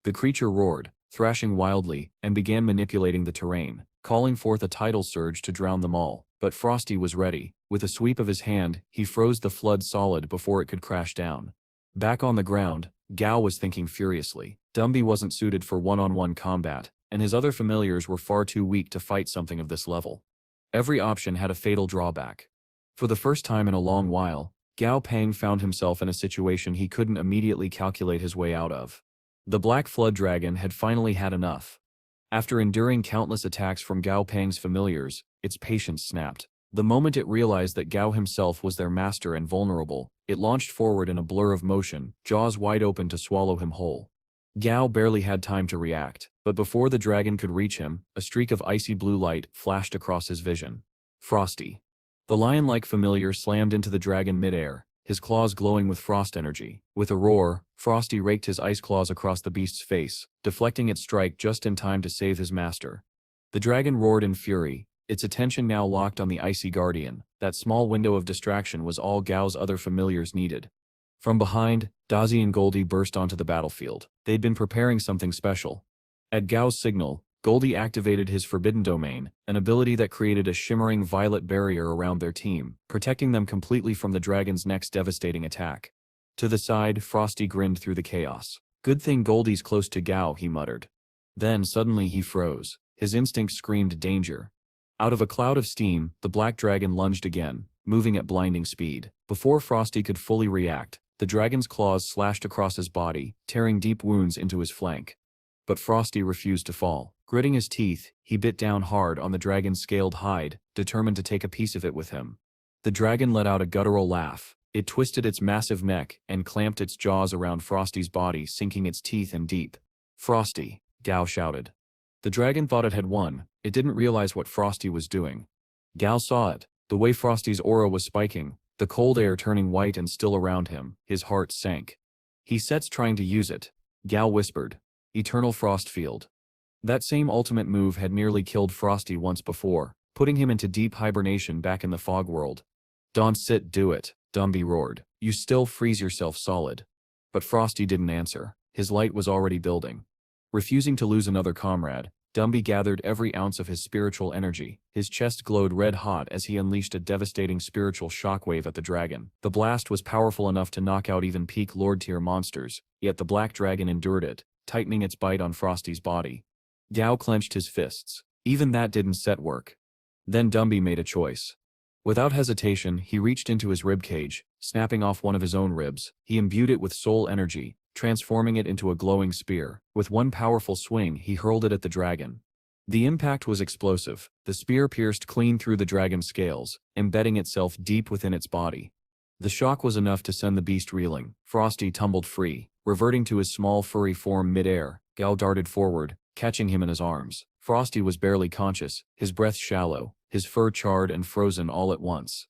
The creature roared, thrashing wildly, and began manipulating the terrain, calling forth a tidal surge to drown them all. But Frosty was ready. With a sweep of his hand, he froze the flood solid before it could crash down. Back on the ground, Gao was thinking furiously. Dumby wasn't suited for one-on-one combat, and his other familiars were far too weak to fight something of this level. Every option had a fatal drawback. For the first time in a long while, Gong Pang found himself in a situation he couldn't immediately calculate his way out of. The Black Flood Dragon had finally had enough. After enduring countless attacks from Gong Pang's familiars, its patience snapped. The moment it realized that Gao himself was their master and vulnerable, it launched forward in a blur of motion, jaws wide open to swallow him whole. Gao barely had time to react, but before the dragon could reach him, a streak of icy blue light flashed across his vision. Frosty. The lion-like familiar slammed into the dragon midair, his claws glowing with frost energy. With a roar, Frosty raked his ice claws across the beast's face, deflecting its strike just in time to save his master. The dragon roared in fury, its attention now locked on the icy guardian. That small window of distraction was all Gao's other familiars needed. From behind, Dazi and Goldie burst onto the battlefield. They'd been preparing something special. At Gao's signal, Goldie activated his Forbidden Domain, an ability that created a shimmering violet barrier around their team, protecting them completely from the dragon's next devastating attack. To the side, Frosty grinned through the chaos. Good thing Goldie's close to Gao, he muttered. Then suddenly he froze. His instinct screamed danger. Out of a cloud of steam, the black dragon lunged again, moving at blinding speed. Before Frosty could fully react, the dragon's claws slashed across his body, tearing deep wounds into his flank. But Frosty refused to fall. Gritting his teeth, he bit down hard on the dragon's scaled hide, determined to take a piece of it with him. The dragon let out a guttural laugh. It twisted its massive neck and clamped its jaws around Frosty's body, sinking its teeth in deep. Frosty, Gao shouted. The dragon thought it had won. It didn't realize what Frosty was doing. Gao saw it. The way Frosty's aura was spiking, the cold air turning white and still around him, his heart sank. He sets trying to use it. Gao whispered. Eternal Frost Field. That same ultimate move had nearly killed Frosty once before, putting him into deep hibernation back in the fog world. Don't sit, do it, Dumby roared. You still freeze yourself solid. But Frosty didn't answer. His light was already building. Refusing to lose another comrade, Dumby gathered every ounce of his spiritual energy. His chest glowed red-hot as he unleashed a devastating spiritual shockwave at the dragon. The blast was powerful enough to knock out even peak Lord-tier monsters, yet the black dragon endured it, tightening its bite on Frosty's body. Gao clenched his fists. Even that didn't set work. Then Dumby made a choice. Without hesitation, he reached into his ribcage, snapping off one of his own ribs. He imbued it with soul energy, transforming it into a glowing spear. With one powerful swing, he hurled it at the dragon. The impact was explosive. The spear pierced clean through the dragon's scales, embedding itself deep within its body. The shock was enough to send the beast reeling. Frosty tumbled free, reverting to his small furry form mid-air. Gao darted forward, catching him in his arms. Frosty was barely conscious, his breath shallow, his fur charred and frozen all at once.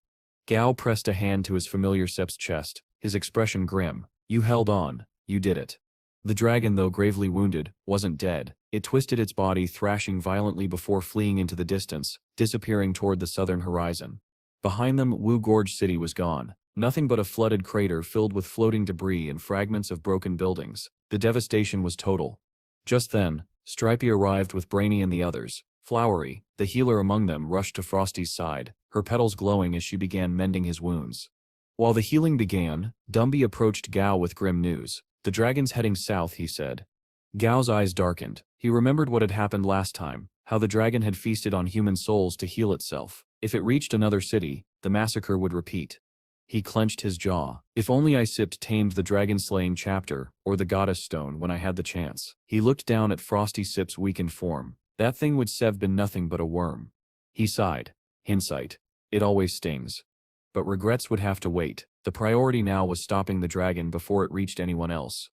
Gao pressed a hand to his familiar Sep's chest, his expression grim. You held on. You did it. The dragon, though gravely wounded, wasn't dead. It twisted its body, thrashing violently before fleeing into the distance, disappearing toward the southern horizon. Behind them, Wu Gorge City was gone. Nothing but a flooded crater filled with floating debris and fragments of broken buildings. The devastation was total. Just then, Stripey arrived with Brainy and the others. Flowery, the healer among them, rushed to Frosty's side, her petals glowing as she began mending his wounds. While the healing began, Dumby approached Gao with grim news. The dragon's heading south, he said. Gao's eyes darkened. He remembered what had happened last time, how the dragon had feasted on human souls to heal itself. If it reached another city, the massacre would repeat. He clenched his jaw. If only I tamed the dragon-slaying chapter, or the goddess stone when I had the chance. He looked down at Frosty Sip's weakened form. That thing would have been nothing but a worm. He sighed. Hindsight. It always stings. But regrets would have to wait. The priority now was stopping the dragon before it reached anyone else.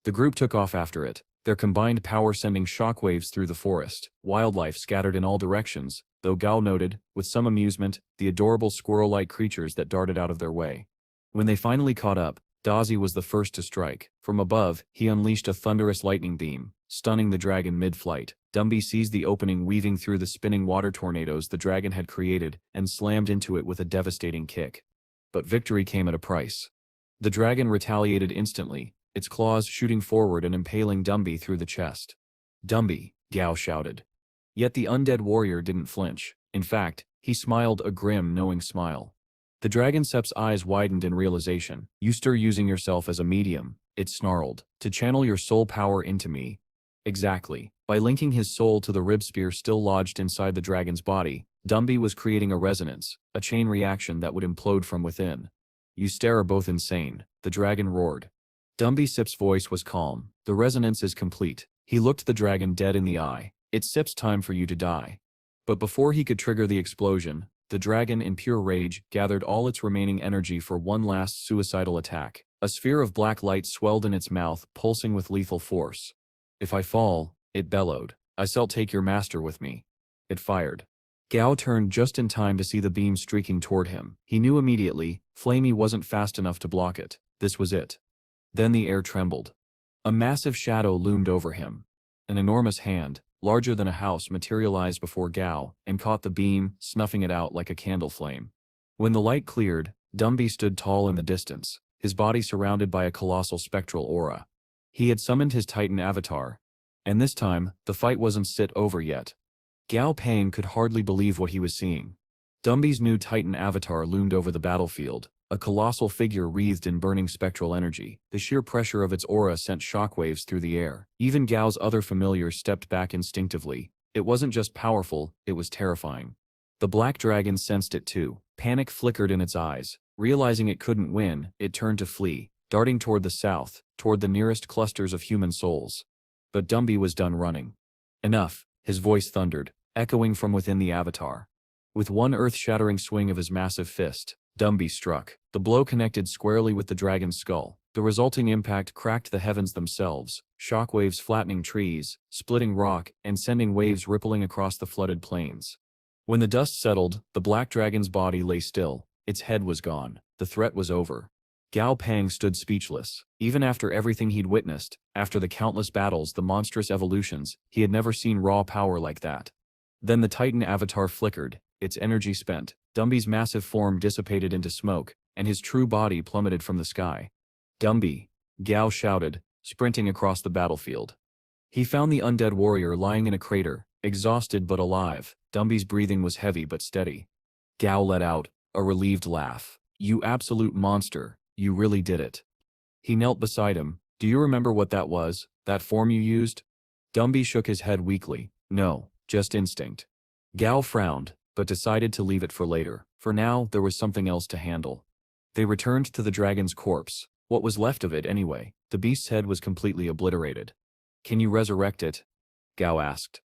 The group took off after it, their combined power sending shockwaves through the forest, wildlife scattered in all directions, though Gao noted, with some amusement, the adorable squirrel-like creatures that darted out of their way. When they finally caught up, Dazi was the first to strike. From above, he unleashed a thunderous lightning beam, stunning the dragon mid-flight. Dumby seized the opening weaving through the spinning water tornadoes the dragon had created and slammed into it with a devastating kick. But victory came at a price. The dragon retaliated instantly, its claws shooting forward and impaling Dumby through the chest. "Dumby," Gao shouted. Yet the undead warrior didn't flinch. In fact, he smiled a grim, knowing smile. The dragon sep's eyes widened in realization. "You stir using yourself as a medium," it snarled, "to channel your soul power into me." Exactly. By linking his soul to the rib spear still lodged inside the dragon's body, Dumby was creating a resonance, a chain reaction that would implode from within. "You are both insane," the dragon roared. Dumby Sip's voice was calm. "The resonance is complete." He looked the dragon dead in the eye. "It's Sip's time for you to die." But before he could trigger the explosion, the dragon in pure rage gathered all its remaining energy for one last suicidal attack. A sphere of black light swelled in its mouth, pulsing with lethal force. "If I fall," it bellowed, "I shall take your master with me." It fired. Gao turned just in time to see the beam streaking toward him. He knew immediately, Flamey wasn't fast enough to block it. This was it. Then the air trembled. A massive shadow loomed over him. An enormous hand, larger than a house, materialized before Gao and caught the beam, snuffing it out like a candle flame. When the light cleared, Dumby stood tall in the distance, his body surrounded by a colossal spectral aura. He had summoned his Titan avatar. And this time, the fight wasn't over yet. Gao Pang could hardly believe what he was seeing. Dumby's new Titan avatar loomed over the battlefield, a colossal figure wreathed in burning spectral energy. The sheer pressure of its aura sent shockwaves through the air. Even Gao's other familiars stepped back instinctively. It wasn't just powerful, it was terrifying. The black dragon sensed it too. Panic flickered in its eyes. Realizing it couldn't win, it turned to flee, darting toward the south, toward the nearest clusters of human souls. But Dumby was done running. "Enough," his voice thundered, echoing from within the avatar. With one earth-shattering swing of his massive fist, Dumby struck. The blow connected squarely with the dragon's skull. The resulting impact cracked the heavens themselves, shockwaves flattening trees, splitting rock, and sending waves rippling across the flooded plains. When the dust settled, the black dragon's body lay still. Its head was gone. The threat was over. Gao Pang stood speechless. Even after everything he'd witnessed, after the countless battles, the monstrous evolutions, he had never seen raw power like that. Then the Titan avatar flickered, its energy spent. Dumby's massive form dissipated into smoke, and his true body plummeted from the sky. "Dumby!" Gao shouted, sprinting across the battlefield. He found the undead warrior lying in a crater, exhausted but alive. Dumby's breathing was heavy but steady. Gao let out a relieved laugh. "You absolute monster, you really did it." He knelt beside him. "Do you remember what that was, that form you used?" Dumby shook his head weakly. "No, just instinct." Gao frowned, but decided to leave it for later. For now, there was something else to handle. They returned to the dragon's corpse. What was left of it anyway? The beast's head was completely obliterated. "Can you resurrect it?" Gao asked.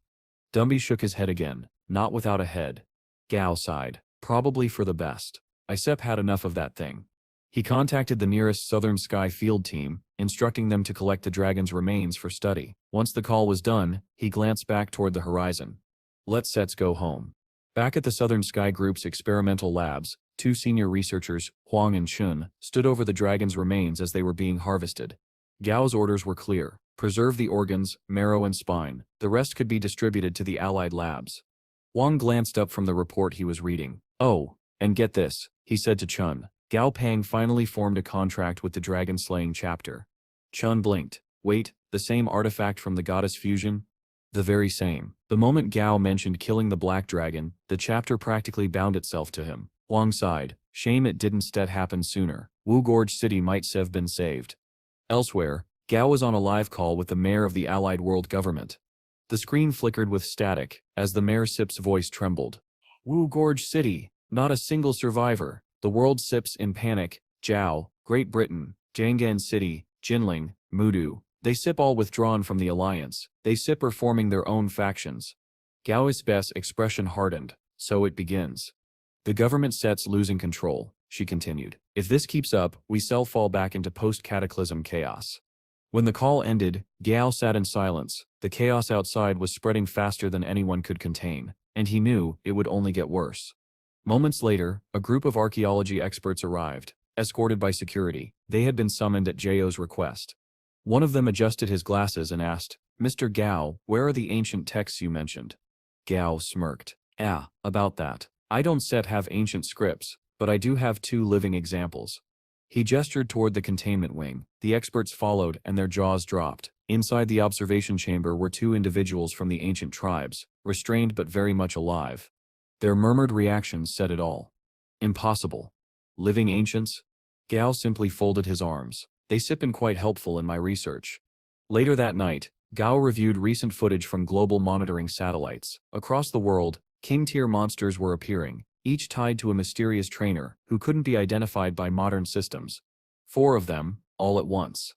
Dumby shook his head again. "Not without a head." Gao sighed. "Probably for the best. Isep had enough of that thing." He contacted the nearest Southern Sky field team, instructing them to collect the dragon's remains for study. Once the call was done, he glanced back toward the horizon. "Let's go home." Back at the Southern Sky Group's experimental labs, two senior researchers, Huang and Chun, stood over the dragon's remains as they were being harvested. Gao's orders were clear: preserve the organs, marrow and spine. The rest could be distributed to the allied labs. Huang glanced up from the report he was reading. "Oh, and get this," he said to Chun. Gao Pang finally formed a contract with the dragon-slaying chapter. Chun blinked. "Wait, the same artifact from the goddess fusion?" "The very same." The moment Gao mentioned killing the black dragon, the chapter practically bound itself to him. Huang sighed. "Shame it didn't happen sooner. Wu Gorge City might have been saved." Elsewhere, Gao was on a live call with the mayor of the Allied World Government. The screen flickered with static, as the mayor Sip's voice trembled. "Wu Gorge City, not a single survivor. The world Sips in panic. Jiao, Great Britain, Jianghan City, Jinling, Mudu. They Sip all withdrawn from the alliance. They Sip are forming their own factions." Gao's best expression hardened. So it begins. The government sets losing control, she continued. If this keeps up, we fall back into post-cataclysm chaos. When the call ended, Gao sat in silence. The chaos outside was spreading faster than anyone could contain, and he knew it would only get worse. Moments later, a group of archaeology experts arrived, escorted by security. They had been summoned at Jao's request. One of them adjusted his glasses and asked, "Mr. Gao, where are the ancient texts you mentioned?" Gao smirked. About that. I don't have ancient scripts, but I do have 2 living examples. He gestured toward the containment wing. The experts followed and their jaws dropped. Inside the observation chamber were 2 individuals from the ancient tribes, restrained but very much alive. Their murmured reactions said it all. Impossible. Living ancients? Gao simply folded his arms. They've been quite helpful in my research. Later that night, Gao reviewed recent footage from global monitoring satellites. Across the world, king-tier monsters were appearing, each tied to a mysterious trainer who couldn't be identified by modern systems. 4 of them, all at once.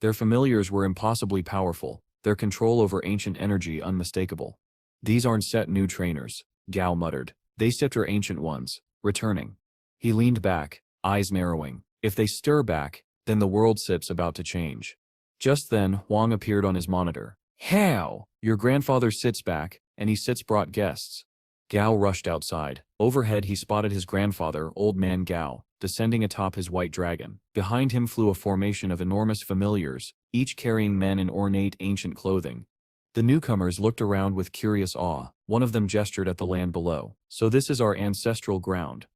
Their familiars were impossibly powerful, their control over ancient energy unmistakable. These aren't new trainers, Gao muttered. They are ancient ones, returning. He leaned back, eyes narrowing. If they stir back, then the world about to change. Just then, Huang appeared on his monitor. How? Your grandfather sits back, and he brought guests. Gao rushed outside. Overhead he spotted his grandfather, Old Man Gao, descending atop his white dragon. Behind him flew a formation of enormous familiars, each carrying men in ornate ancient clothing. The newcomers looked around with curious awe. One of them gestured at the land below. So this is our ancestral ground.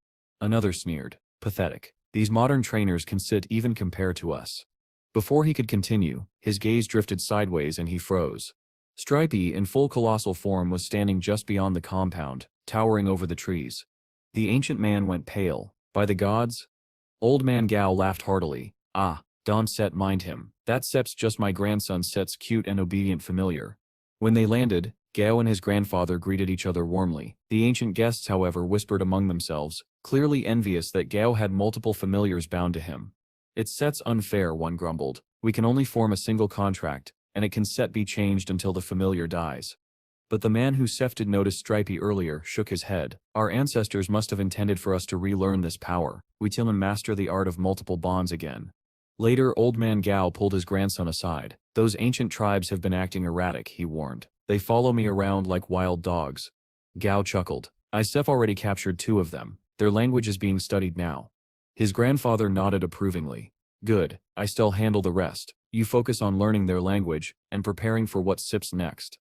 Another sneered. Pathetic. These modern trainers can even compare to us. Before he could continue, his gaze drifted sideways and he froze. Stripey, in full colossal form, was standing just beyond the compound, towering over the trees. The ancient man went pale. By the gods? Old Man Gao laughed heartily. Don't mind him. That's just my grandson cute and obedient familiar. When they landed, Gao and his grandfather greeted each other warmly. The ancient guests, however, whispered among themselves, clearly envious that Gao had multiple familiars bound to him. It's unfair, one grumbled. We can only form a single contract, and it can be changed until the familiar dies. But the man who did notice Stripey earlier shook his head. Our ancestors must have intended for us to relearn this power. We till and master the art of multiple bonds again. Later, Old Man Gao pulled his grandson aside. Those ancient tribes have been acting erratic, he warned. They follow me around like wild dogs. Gao chuckled. I've already captured 2 of them. Their language is being studied now. His grandfather nodded approvingly. Good, I handle the rest. You focus on learning their language and preparing for what next.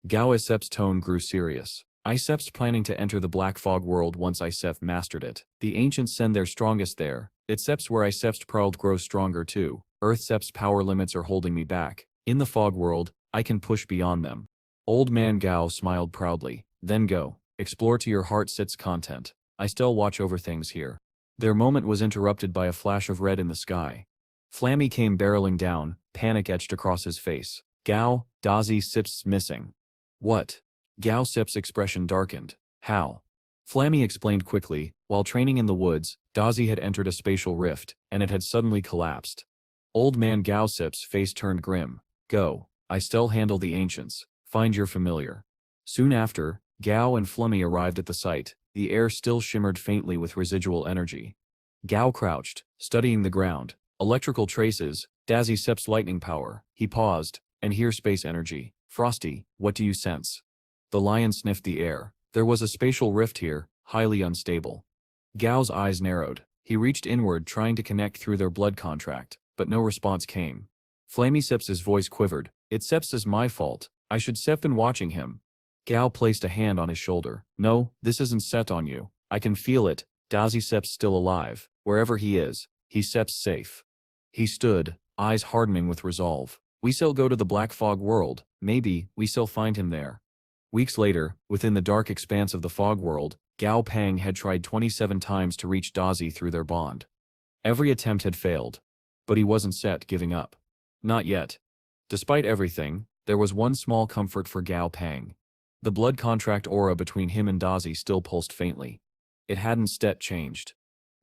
Gao's tone grew serious. Icep's planning to enter the Black Fog world once Icep mastered it. The ancients send their strongest there. It's where Icep's proud grows stronger too. Earth's power limits are holding me back. In the Fog world, I can push beyond them. Old Man Gao smiled proudly. Then go. Explore to your heart's content. I watch over things here. Their moment was interrupted by a flash of red in the sky. Flammy came barreling down, panic etched across his face. Gao, Dazi Sip's missing. What? Gao Sip's expression darkened. How? Flammy explained quickly. While training in the woods, Dazi had entered a spatial rift, and it had suddenly collapsed. Old Man Gao Sip's face turned grim. Go. I handle the ancients. Find your familiar. Soon after, Gao and Flummy arrived at the site. The air still shimmered faintly with residual energy. Gao crouched, studying the ground. Electrical traces, Dazi Sep's lightning power. He paused, and here space energy. Frosty, what do you sense? The lion sniffed the air. There was a spatial rift here, highly unstable. Gao's eyes narrowed. He reached inward, trying to connect through their blood contract, but no response came. Flammy Sep's voice quivered. It's my fault. I should been watching him. Gao placed a hand on his shoulder. No, this isn't set on you. I can feel it. Dazi Sep's still alive. Wherever he is, he's safe. He stood, eyes hardening with resolve. We go to the Black Fog world. Maybe we find him there. Weeks later, within the dark expanse of the Fog world, Gong Pang had tried 27 times to reach Dazi through their bond. Every attempt had failed. But he wasn't giving up. Not yet. Despite everything, there was one small comfort for Gong Pang. The blood contract aura between him and Dazi still pulsed faintly. It hadn't changed.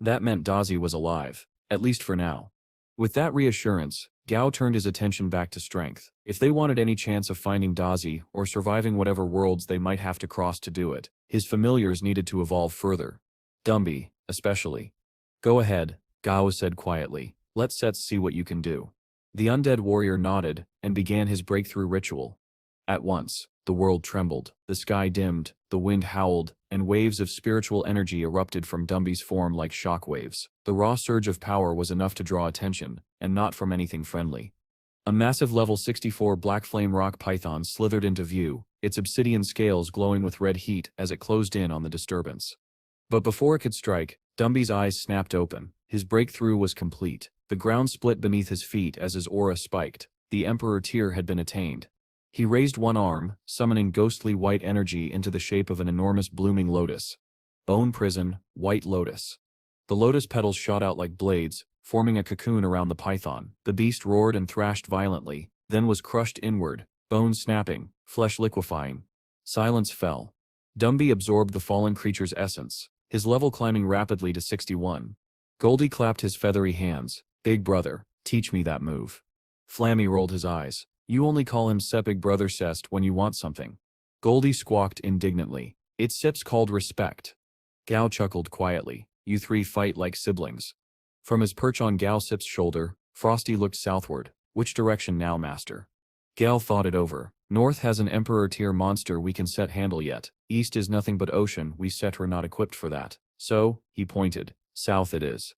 That meant Dazi was alive, at least for now. With that reassurance, Gao turned his attention back to strength. If they wanted any chance of finding Dazi or surviving whatever worlds they might have to cross to do it, his familiars needed to evolve further. Dumby, especially. Go ahead, Gao said quietly. Let's see what you can do. The undead warrior nodded and began his breakthrough ritual. At once, the world trembled, the sky dimmed, the wind howled, and waves of spiritual energy erupted from Dumby's form like shockwaves. The raw surge of power was enough to draw attention, and not from anything friendly. A massive level 64 black flame rock python slithered into view, its obsidian scales glowing with red heat as it closed in on the disturbance. But before it could strike, Dumby's eyes snapped open. His breakthrough was complete. The ground split beneath his feet as his aura spiked. The Emperor tier had been attained. He raised one arm, summoning ghostly white energy into the shape of an enormous blooming lotus. Bone prison, white lotus. The lotus petals shot out like blades, forming a cocoon around the python. The beast roared and thrashed violently, then was crushed inward, bones snapping, flesh liquefying. Silence fell. Dumby absorbed the fallen creature's essence, his level climbing rapidly to 61. Goldie clapped his feathery hands. Big brother, teach me that move. Flammy rolled his eyes. You only call him Sepig brother Cest when you want something. Goldie squawked indignantly. It's Sips called respect. Gao chuckled quietly. You three fight like siblings. From his perch on Gao Sip's shoulder, Frosty looked southward. Which direction now, master? Gao thought it over. North has an Emperor tier monster we can set handle yet. East is nothing but ocean, we set were not equipped for that. So, he pointed, south it is.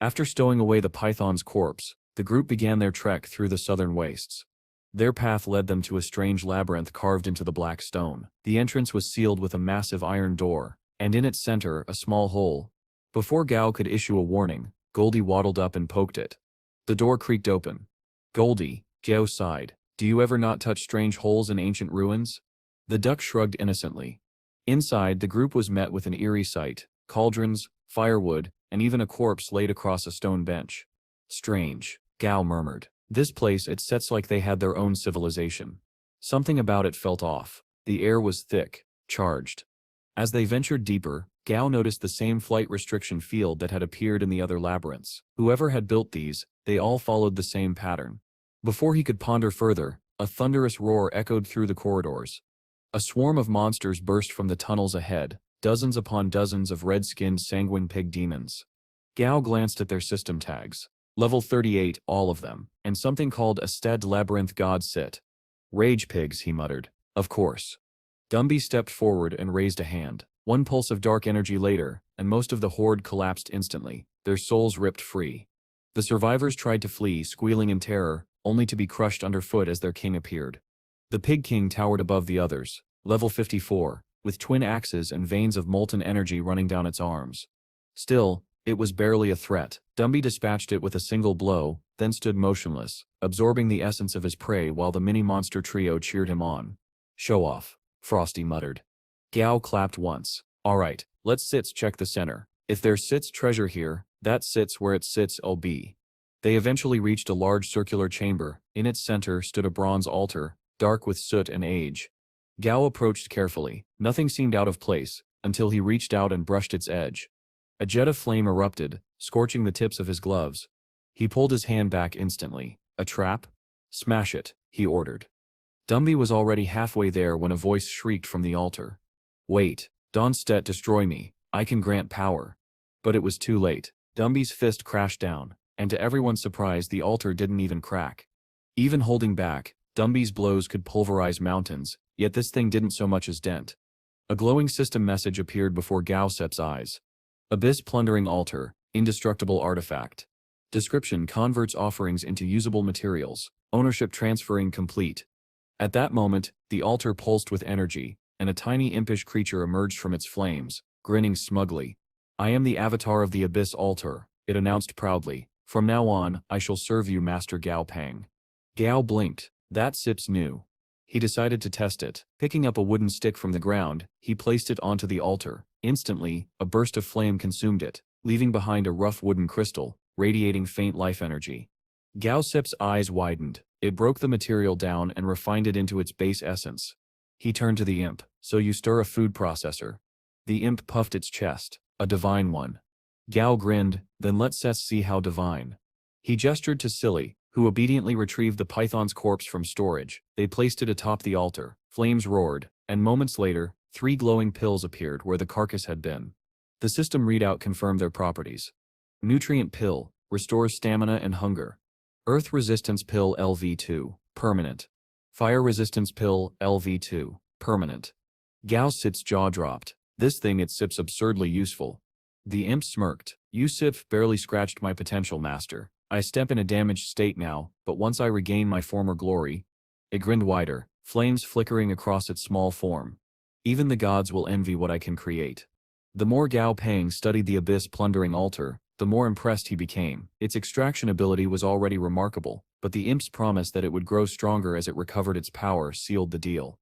After stowing away the python's corpse, the group began their trek through the southern wastes. Their path led them to a strange labyrinth carved into the black stone. The entrance was sealed with a massive iron door, and in its center a small hole. Before Gao could issue a warning, Goldie waddled up and poked it. The door creaked open. Goldie, Gao sighed. Do you ever not touch strange holes in ancient ruins? The duck shrugged innocently. Inside, the group was met with an eerie sight. Cauldrons, firewood, and even a corpse laid across a stone bench. Strange, Gao murmured. This place, it sets like they had their own civilization. Something about it felt off. The air was thick, charged. As they ventured deeper, Gao noticed the same flight restriction field that had appeared in the other labyrinths. Whoever had built these, they all followed the same pattern. Before he could ponder further, a thunderous roar echoed through the corridors. A swarm of monsters burst from the tunnels ahead, dozens upon dozens of red-skinned sanguine pig demons. Gao glanced at their system tags. Level 38, all of them, and something called a Stead Labyrinth God Sit. Rage pigs, he muttered. Of course. Dumby stepped forward and raised a hand. One pulse of dark energy later, and most of the horde collapsed instantly, their souls ripped free. The survivors tried to flee, squealing in terror, only to be crushed underfoot as their king appeared. The Pig King towered above the others, level 54, with twin axes and veins of molten energy running down its arms. Still, it was barely a threat. Dumby dispatched it with a single blow, then stood motionless, absorbing the essence of his prey while the mini-monster trio cheered him on. Show off, Frosty muttered. Gao clapped once. All right, let's check the center. If there's treasure here, that sits where it sits'll be. They eventually reached a large circular chamber. In its center stood a bronze altar, dark with soot and age. Gao approached carefully. Nothing seemed out of place, until he reached out and brushed its edge. A jet of flame erupted, scorching the tips of his gloves. He pulled his hand back instantly. A trap? Smash it, he ordered. Dumby was already halfway there when a voice shrieked from the altar. Wait, don't destroy me, I can grant power. But it was too late. Dumby's fist crashed down, and to everyone's surprise the altar didn't even crack. Even holding back, Dumby's blows could pulverize mountains, yet this thing didn't so much as dent. A glowing system message appeared before Gao Sep's eyes. Abyss plundering altar, indestructible artifact. Description: converts offerings into usable materials. Ownership transferring complete. At that moment, the altar pulsed with energy, and a tiny impish creature emerged from its flames, grinning smugly. I am the avatar of the Abyss altar, it announced proudly. From now on, I shall serve you, Master Gong Pang. Gao blinked. That Sips knew. He decided to test it. Picking up a wooden stick from the ground, he placed it onto the altar. Instantly, a burst of flame consumed it, leaving behind a rough wooden crystal, radiating faint life energy. Gao Sep's eyes widened. It broke the material down and refined it into its base essence. He turned to the imp. So you stir a food processor. The imp puffed its chest. A divine one. Gao grinned, then let's see how divine. He gestured to Silly, who obediently retrieved the python's corpse from storage. They placed it atop the altar. Flames roared, and moments later, 3 glowing pills appeared where the carcass had been. The system readout confirmed their properties. Nutrient pill, restores stamina and hunger. Earth resistance pill LV2, permanent. Fire resistance pill LV2, permanent. Gao Sip's jaw dropped. This thing it sips absurdly useful. The imp smirked. You sip barely scratched my potential, master. I step in a damaged state now, but once I regain my former glory. It grinned wider, flames flickering across its small form. Even the gods will envy what I can create. The more Gong Pang studied the abyss plundering altar, the more impressed he became. Its extraction ability was already remarkable, but the imp's promise that it would grow stronger as it recovered its power sealed the deal.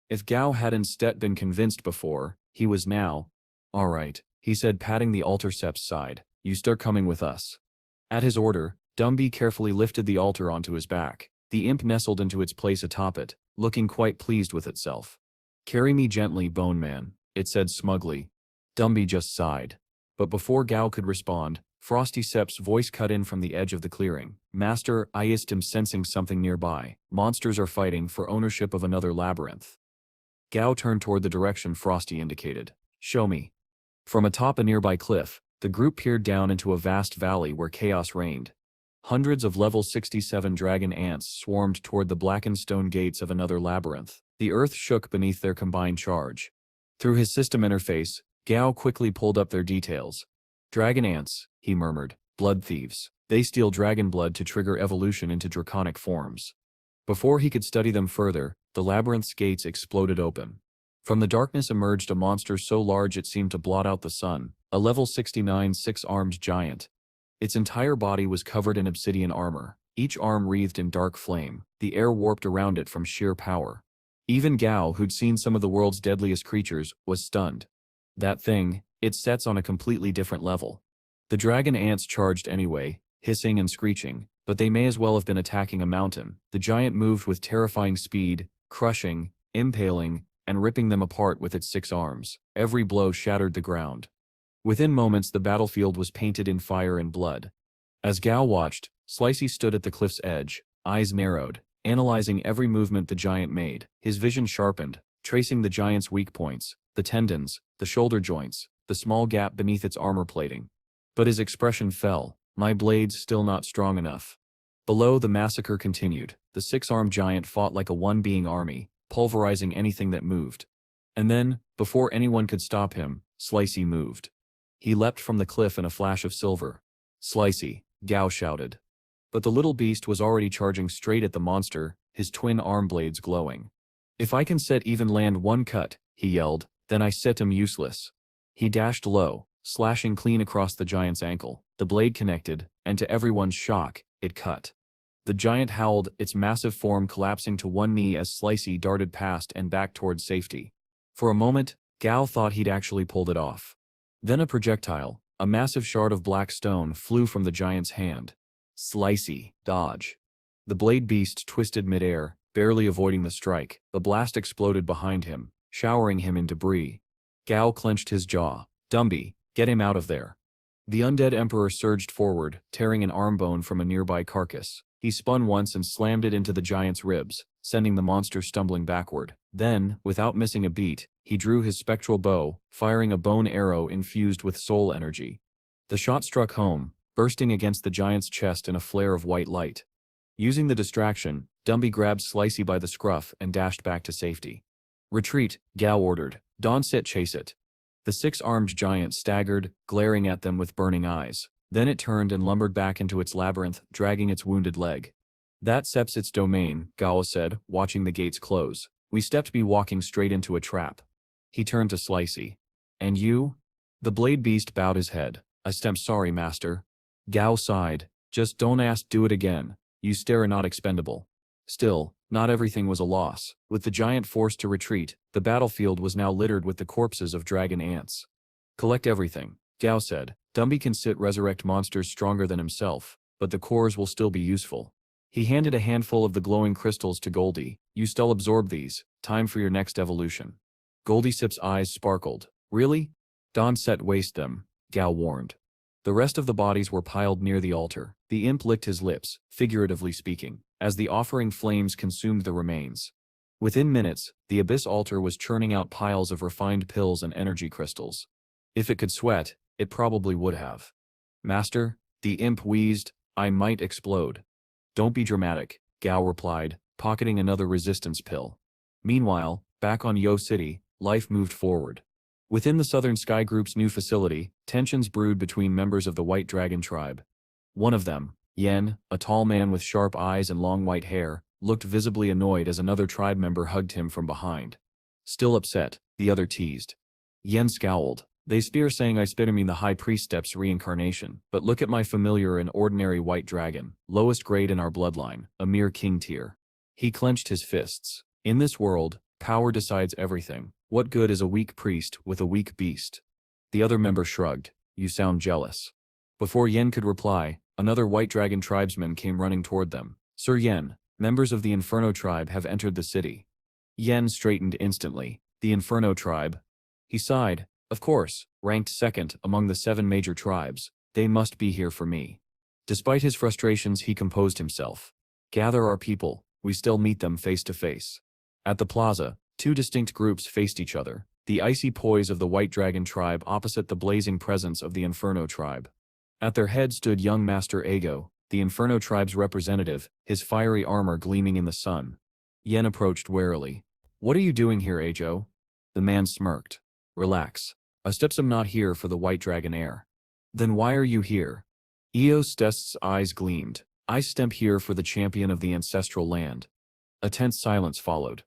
If Gao had instead been convinced before, he was now. All right, he said, patting the altar sep's side. You start coming with us. At his order, Dumby carefully lifted the altar onto his back. The imp nestled into its place atop it, looking quite pleased with itself. Carry me gently, Bone Man, it said smugly. Dumby just sighed. But before Gao could respond, Frosty Sep's voice cut in from the edge of the clearing. Master, I asked him, sensing something nearby. Monsters are fighting for ownership of another labyrinth. Gao turned toward the direction Frosty indicated. Show me. From atop a nearby cliff, the group peered down into a vast valley where chaos reigned. Hundreds of level 67 dragon ants swarmed toward the blackened stone gates of another labyrinth. The earth shook beneath their combined charge. Through his system interface, Gao quickly pulled up their details. Dragon ants, he murmured, blood thieves. They steal dragon blood to trigger evolution into draconic forms. Before he could study them further, the labyrinth's gates exploded open. From the darkness emerged a monster so large it seemed to blot out the sun, a level 69 six-armed giant. Its entire body was covered in obsidian armor, each arm wreathed in dark flame, the air warped around it from sheer power. Even Gao, who'd seen some of the world's deadliest creatures, was stunned. That thing, it sets on a completely different level. The dragon ants charged anyway, hissing and screeching, but they may as well have been attacking a mountain. The giant moved with terrifying speed, crushing, impaling, and ripping them apart with its 6 arms. Every blow shattered the ground. Within moments the battlefield was painted in fire and blood. As Gao watched, Slicey stood at the cliff's edge, eyes narrowed, analyzing every movement the giant made. His vision sharpened, tracing the giant's weak points, the tendons, the shoulder joints, the small gap beneath its armor plating. But his expression fell. My blade's still not strong enough. Below, the massacre continued. The 6-armed giant fought like a one-being army, pulverizing anything that moved. And then, before anyone could stop him, Slicey moved. He leapt from the cliff in a flash of silver. Slicey, Gao shouted. But the little beast was already charging straight at the monster, his twin arm blades glowing. If I can set even land one cut, he yelled, then I set him useless. He dashed low, slashing clean across the giant's ankle. The blade connected, and to everyone's shock, it cut. The giant howled, its massive form collapsing to one knee as Slicey darted past and back toward safety. For a moment, Gao thought he'd actually pulled it off. Then a projectile, a massive shard of black stone, flew from the giant's hand. Slicey, dodge. The blade beast twisted midair, barely avoiding the strike. The blast exploded behind him, showering him in debris. Gao clenched his jaw. Dumby, get him out of there. The undead emperor surged forward, tearing an arm bone from a nearby carcass. He spun once and slammed it into the giant's ribs, sending the monster stumbling backward. Then, without missing a beat, he drew his spectral bow, firing a bone arrow infused with soul energy. The shot struck home, bursting against the giant's chest in a flare of white light. Using the distraction, Dumby grabbed Slicey by the scruff and dashed back to safety. Retreat, Gao ordered. Don't chase it. The 6-armed giant staggered, glaring at them with burning eyes. Then it turned and lumbered back into its labyrinth, dragging its wounded leg. That sep's its domain, Gao said, watching the gates close. We stepped be walking straight into a trap. He turned to Slicey. And you? The blade beast bowed his head. I stem sorry, master. Gao sighed. Just don't ask, do it again. You stare are not expendable. Still, not everything was a loss. With the giant forced to retreat, the battlefield was now littered with the corpses of dragon ants. Collect everything, Gao said. Dumby can resurrect monsters stronger than himself, but the cores will still be useful. He handed a handful of the glowing crystals to Goldie. You still absorb these. Time for your next evolution. Goldie Sip's eyes sparkled. Really? Don't waste them, Gao warned. The rest of the bodies were piled near the altar. The imp licked his lips, figuratively speaking, as the offering flames consumed the remains. Within minutes, the abyss altar was churning out piles of refined pills and energy crystals. If it could sweat, it probably would have. Master, the imp wheezed, I might explode. Don't be dramatic, Gao replied, pocketing another resistance pill. Meanwhile, back on Yo City, life moved forward. Within the Southern Sky Group's new facility, tensions brewed between members of the White Dragon tribe. One of them, Yen, a tall man with sharp eyes and long white hair, looked visibly annoyed as another tribe member hugged him from behind. Still upset, the other teased. Yen scowled. They spear saying I mean the High Priest Step's reincarnation, but look at my familiar and ordinary white dragon, lowest grade in our bloodline, a mere king tier. He clenched his fists. In this world, power decides everything. What good is a weak priest with a weak beast? The other member shrugged. You sound jealous. Before Yen could reply, another white dragon tribesman came running toward them. Sir Yen, members of the Inferno tribe have entered the city. Yen straightened instantly. The Inferno tribe? He sighed. Of course, ranked second among the 7 major tribes, they must be here for me. Despite his frustrations, he composed himself. Gather our people, we still meet them face to face. At the plaza, 2 distinct groups faced each other, the icy poise of the White Dragon tribe opposite the blazing presence of the Inferno tribe. At their head stood young Master Ago, the Inferno tribe's representative, his fiery armor gleaming in the sun. Yen approached warily. What are you doing here, Ago? The man smirked. Relax. I'm not here for the White Dragon heir. Then why are you here? Eostest's eyes gleamed. I stemp here for the champion of the ancestral land. A tense silence followed.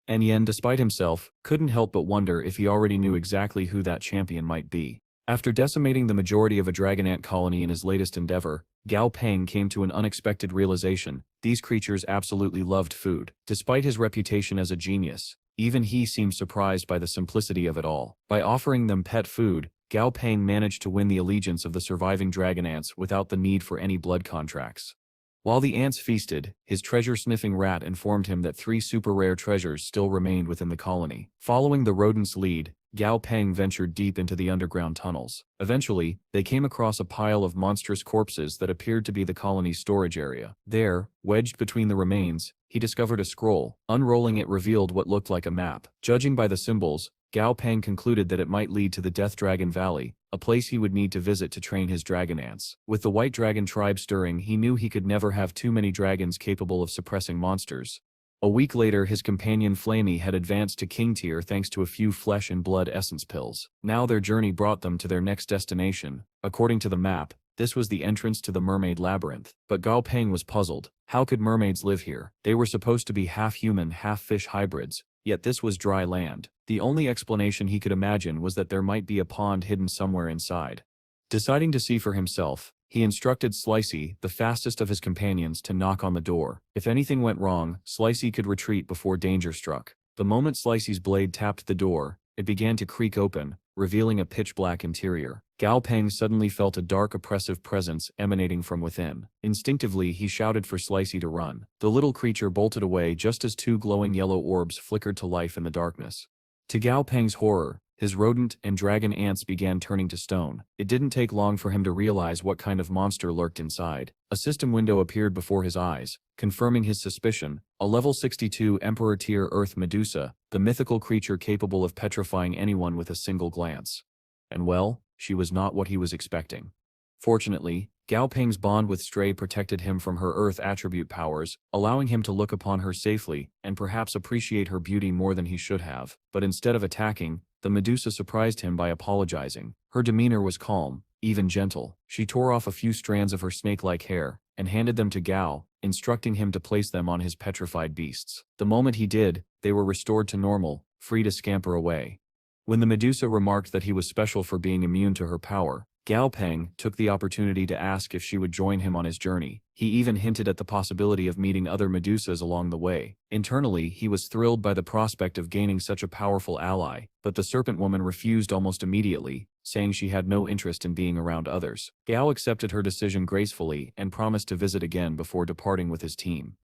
And Yen, despite himself, couldn't help but wonder if he already knew exactly who that champion might be. After decimating the majority of a dragon ant colony in his latest endeavor, Gong Pang came to an unexpected realization: these creatures absolutely loved food. Despite his reputation as a genius, even he seemed surprised by the simplicity of it all. By offering them pet food, Gong Pang managed to win the allegiance of the surviving dragon ants without the need for any blood contracts. While the ants feasted, his treasure-sniffing rat informed him that 3 super-rare treasures still remained within the colony. Following the rodent's lead, Gong Pang ventured deep into the underground tunnels. Eventually, they came across a pile of monstrous corpses that appeared to be the colony's storage area. There, wedged between the remains, he discovered a scroll. Unrolling it revealed what looked like a map. Judging by the symbols, Gong Pang concluded that it might lead to the Death Dragon Valley, a place he would need to visit to train his dragon ants. With the White Dragon tribe stirring, he knew he could never have too many dragons capable of suppressing monsters. A week later, his companion Flamey had advanced to king tier thanks to a few flesh and blood essence pills. Now their journey brought them to their next destination. According to the map, this was the entrance to the mermaid labyrinth. But Gong Pang was puzzled. How could mermaids live here? They were supposed to be half-human, half-fish hybrids, yet this was dry land. The only explanation he could imagine was that there might be a pond hidden somewhere inside. Deciding to see for himself, he instructed Slicey, the fastest of his companions, to knock on the door. If anything went wrong, Slicey could retreat before danger struck. The moment Slicey's blade tapped the door, it began to creak open, revealing a pitch-black interior. Gong Pang suddenly felt a dark, oppressive presence emanating from within. Instinctively, he shouted for Slicey to run. The little creature bolted away just as 2 glowing yellow orbs flickered to life in the darkness. To Gong Pang's horror, his rodent and dragon ants began turning to stone. It didn't take long for him to realize what kind of monster lurked inside. A system window appeared before his eyes, confirming his suspicion. A level 62 Emperor tier Earth Medusa, the mythical creature capable of petrifying anyone with a single glance. And well, she was not what he was expecting. Fortunately, Gong Pang's bond with Stray protected him from her Earth attribute powers, allowing him to look upon her safely and perhaps appreciate her beauty more than he should have. But instead of attacking, the Medusa surprised him by apologizing. Her demeanor was calm, even gentle. She tore off a few strands of her snake-like hair and handed them to Gao, instructing him to place them on his petrified beasts. The moment he did, they were restored to normal, free to scamper away. When the Medusa remarked that he was special for being immune to her power, Gong Pang took the opportunity to ask if she would join him on his journey. He even hinted at the possibility of meeting other Medusas along the way. Internally, he was thrilled by the prospect of gaining such a powerful ally, but the serpent woman refused almost immediately, saying she had no interest in being around others. Gao accepted her decision gracefully and promised to visit again before departing with his team.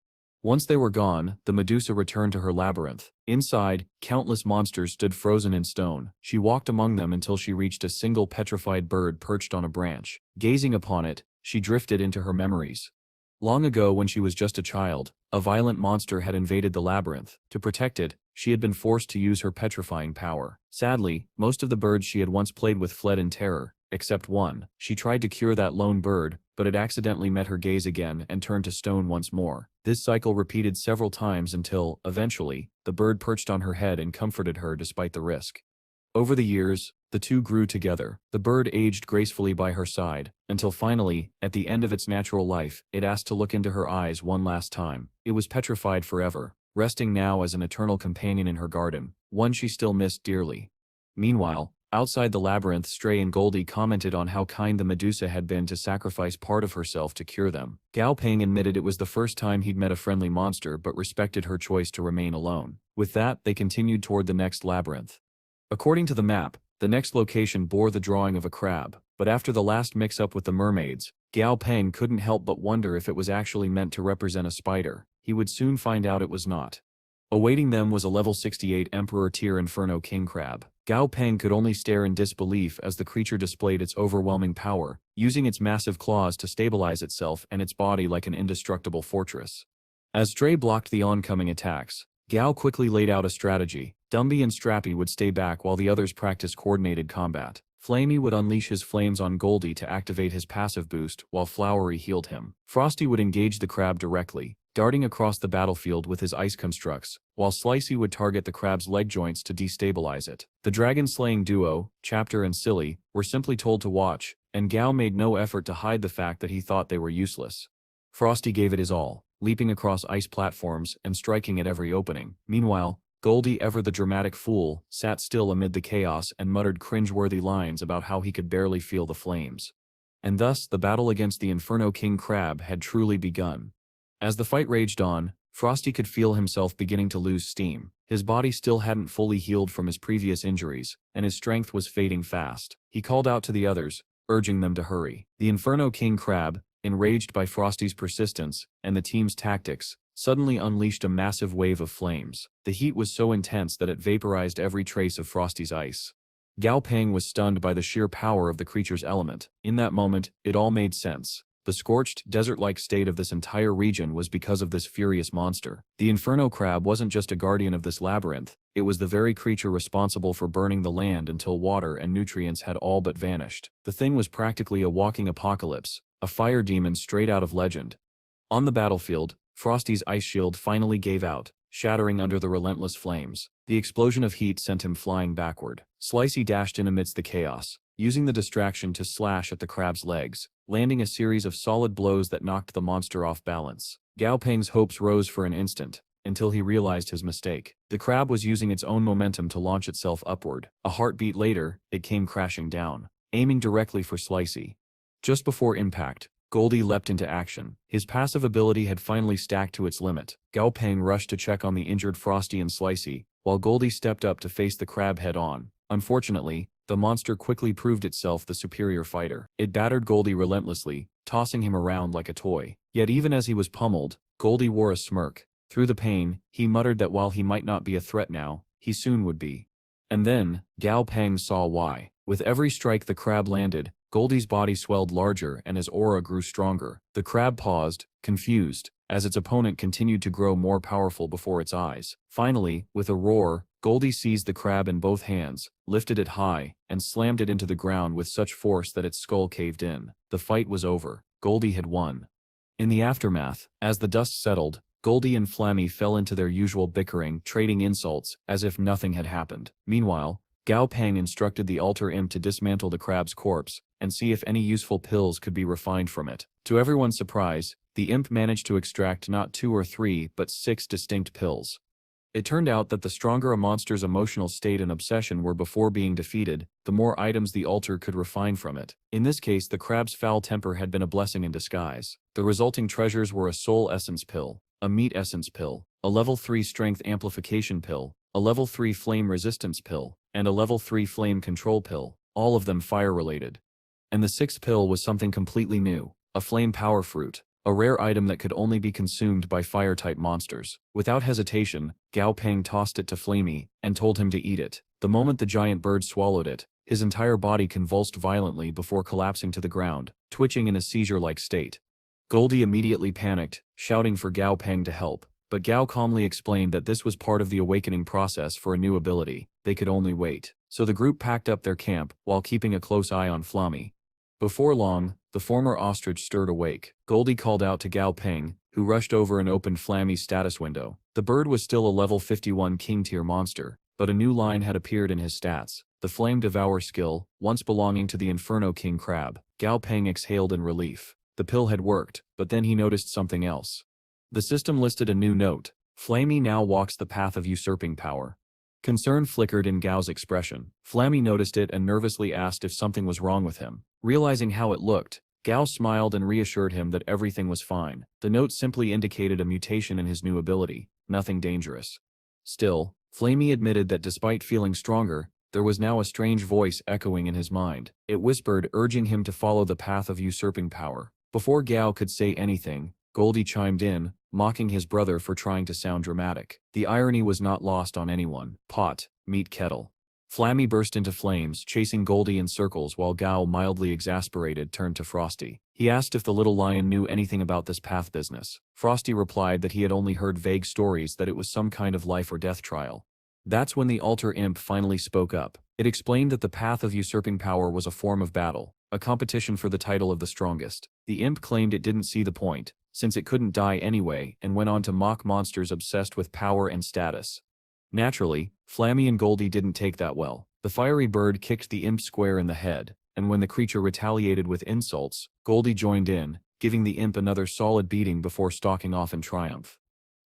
Once they were gone, the Medusa returned to her labyrinth. Inside, countless monsters stood frozen in stone. She walked among them until she reached a single petrified bird perched on a branch. Gazing upon it, she drifted into her memories. Long ago, when she was just a child, a violent monster had invaded the labyrinth. To protect it, she had been forced to use her petrifying power. Sadly, most of the birds she had once played with fled in terror, except one. She tried to cure that lone bird, but it accidentally met her gaze again and turned to stone once more. This cycle repeated several times until, eventually, the bird perched on her head and comforted her despite the risk. Over the years, the two grew together. The bird aged gracefully by her side, until finally, at the end of its natural life, it asked to look into her eyes one last time. It was petrified forever, resting now as an eternal companion in her garden, one she still missed dearly. Meanwhile, outside the labyrinth, Stray and Goldie commented on how kind the Medusa had been to sacrifice part of herself to cure them. Gong Pang admitted it was the first time he'd met a friendly monster but respected her choice to remain alone. With that, they continued toward the next labyrinth. According to the map, the next location bore the drawing of a crab, but after the last mix-up with the mermaids, Gong Pang couldn't help but wonder if it was actually meant to represent a spider. He would soon find out it was not. Awaiting them was a level 68 Emperor tier Inferno King Crab. Gong Pang could only stare in disbelief as the creature displayed its overwhelming power, using its massive claws to stabilize itself and its body like an indestructible fortress. As Stray blocked the oncoming attacks, Gao quickly laid out a strategy. Dumby and Stripey would stay back while the others practiced coordinated combat. Flamey would unleash his flames on Goldie to activate his passive boost, while Flowery healed him. Frosty would engage the crab directly, darting across the battlefield with his ice constructs, while Slicey would target the crab's leg joints to destabilize it. The dragon-slaying duo, Chapter and Silly, were simply told to watch, and Gao made no effort to hide the fact that he thought they were useless. Frosty gave it his all, leaping across ice platforms and striking at every opening. Meanwhile, Goldie, ever the dramatic fool, sat still amid the chaos and muttered cringe-worthy lines about how he could barely feel the flames. And thus, the battle against the Inferno King Crab had truly begun. As the fight raged on, Frosty could feel himself beginning to lose steam. His body still hadn't fully healed from his previous injuries, and his strength was fading fast. He called out to the others, urging them to hurry. The Inferno King Crab, enraged by Frosty's persistence and the team's tactics, suddenly unleashed a massive wave of flames. The heat was so intense that it vaporized every trace of Frosty's ice. Gong Pang was stunned by the sheer power of the creature's element. In that moment, it all made sense. The scorched, desert-like state of this entire region was because of this furious monster. The Inferno Crab wasn't just a guardian of this labyrinth, it was the very creature responsible for burning the land until water and nutrients had all but vanished. The thing was practically a walking apocalypse, a fire demon straight out of legend. On the battlefield, Frosty's ice shield finally gave out, shattering under the relentless flames. The explosion of heat sent him flying backward. Slicey dashed in amidst the chaos, using the distraction to slash at the crab's legs, landing a series of solid blows that knocked the monster off balance. Gong Pang's hopes rose for an instant, until he realized his mistake. The crab was using its own momentum to launch itself upward. A heartbeat later, it came crashing down, aiming directly for Slicey. Just before impact, Goldie leapt into action. His passive ability had finally stacked to its limit. Gong Pang rushed to check on the injured Frosty and Slicey, while Goldie stepped up to face the crab head-on. Unfortunately, the monster quickly proved itself the superior fighter. It battered Goldie relentlessly, tossing him around like a toy. Yet even as he was pummeled, Goldie wore a smirk. Through the pain, he muttered that while he might not be a threat now, he soon would be. And then, Gong Pang saw why. With every strike the crab landed, Goldie's body swelled larger and his aura grew stronger. The crab paused, confused, as its opponent continued to grow more powerful before its eyes. Finally, with a roar, Goldie seized the crab in both hands, lifted it high, and slammed it into the ground with such force that its skull caved in. The fight was over. Goldie had won. In the aftermath, as the dust settled, Goldie and Flammy fell into their usual bickering, trading insults, as if nothing had happened. Meanwhile, Gong Pang instructed the altar imp to dismantle the crab's corpse, and see if any useful pills could be refined from it. To everyone's surprise, the imp managed to extract not 2 or 3, but 6 distinct pills. It turned out that the stronger a monster's emotional state and obsession were before being defeated, the more items the altar could refine from it. In this case, the crab's foul temper had been a blessing in disguise. The resulting treasures were a soul essence pill, a meat essence pill, a level 3 strength amplification pill, a level 3 flame resistance pill, and a level 3 flame control pill, all of them fire-related. And the 6th pill was something completely new, a flame power fruit. a rare item that could only be consumed by fire-type monsters. Without hesitation, Gao Pang tossed it to Flamey and told him to eat it. The moment the giant bird swallowed it, his entire body convulsed violently before collapsing to the ground, twitching in a seizure-like state. Goldie immediately panicked, shouting for Gao Pang to help, but Gao calmly explained that this was part of the awakening process for a new ability. They could only wait. So the group packed up their camp while keeping a close eye on Flamey. Before long, the former ostrich stirred awake. Goldie called out to Gao Pang, who rushed over and opened Flamey's status window. The bird was still a level 51 king-tier monster, but a new line had appeared in his stats. The Flame Devour skill, once belonging to the Inferno King Crab. Gao Pang exhaled in relief. The pill had worked, but then he noticed something else. The system listed a new note. Flamey now walks the path of usurping power. Concern flickered in Gao's expression. Flamey noticed it and nervously asked if something was wrong with him. Realizing how it looked, Gao smiled and reassured him that everything was fine. The note simply indicated a mutation in his new ability, nothing dangerous. Still, Flamey admitted that despite feeling stronger, there was now a strange voice echoing in his mind. It whispered, urging him to follow the path of usurping power. Before Gao could say anything, Goldie chimed in, mocking his brother for trying to sound dramatic. The irony was not lost on anyone. Pot, meet kettle. Flamey burst into flames, chasing Goldie in circles while Gao, mildly exasperated, turned to Frosty. He asked if the little lion knew anything about this path business. Frosty replied that he had only heard vague stories that it was some kind of life or death trial. That's when the altar imp finally spoke up. It explained that the path of usurping power was a form of battle, a competition for the title of the strongest. The imp claimed it didn't see the point, since it couldn't die anyway, and went on to mock monsters obsessed with power and status. Naturally, Flamey and Goldie didn't take that well. The fiery bird kicked the imp square in the head, and when the creature retaliated with insults, Goldie joined in, giving the imp another solid beating before stalking off in triumph.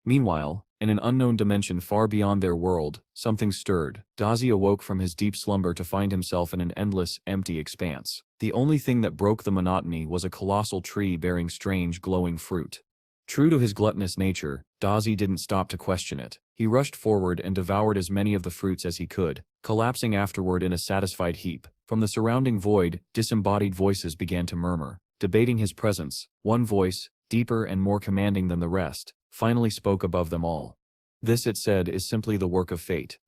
Meanwhile, in an unknown dimension far beyond their world, something stirred. Dazi awoke from his deep slumber to find himself in an endless, empty expanse. The only thing that broke the monotony was a colossal tree bearing strange, glowing fruit. True to his gluttonous nature, Dazi didn't stop to question it. He rushed forward and devoured as many of the fruits as he could, collapsing afterward in a satisfied heap. From the surrounding void, disembodied voices began to murmur, debating his presence. One voice, deeper and more commanding than the rest, finally spoke above them all. This, it said, is simply the work of fate.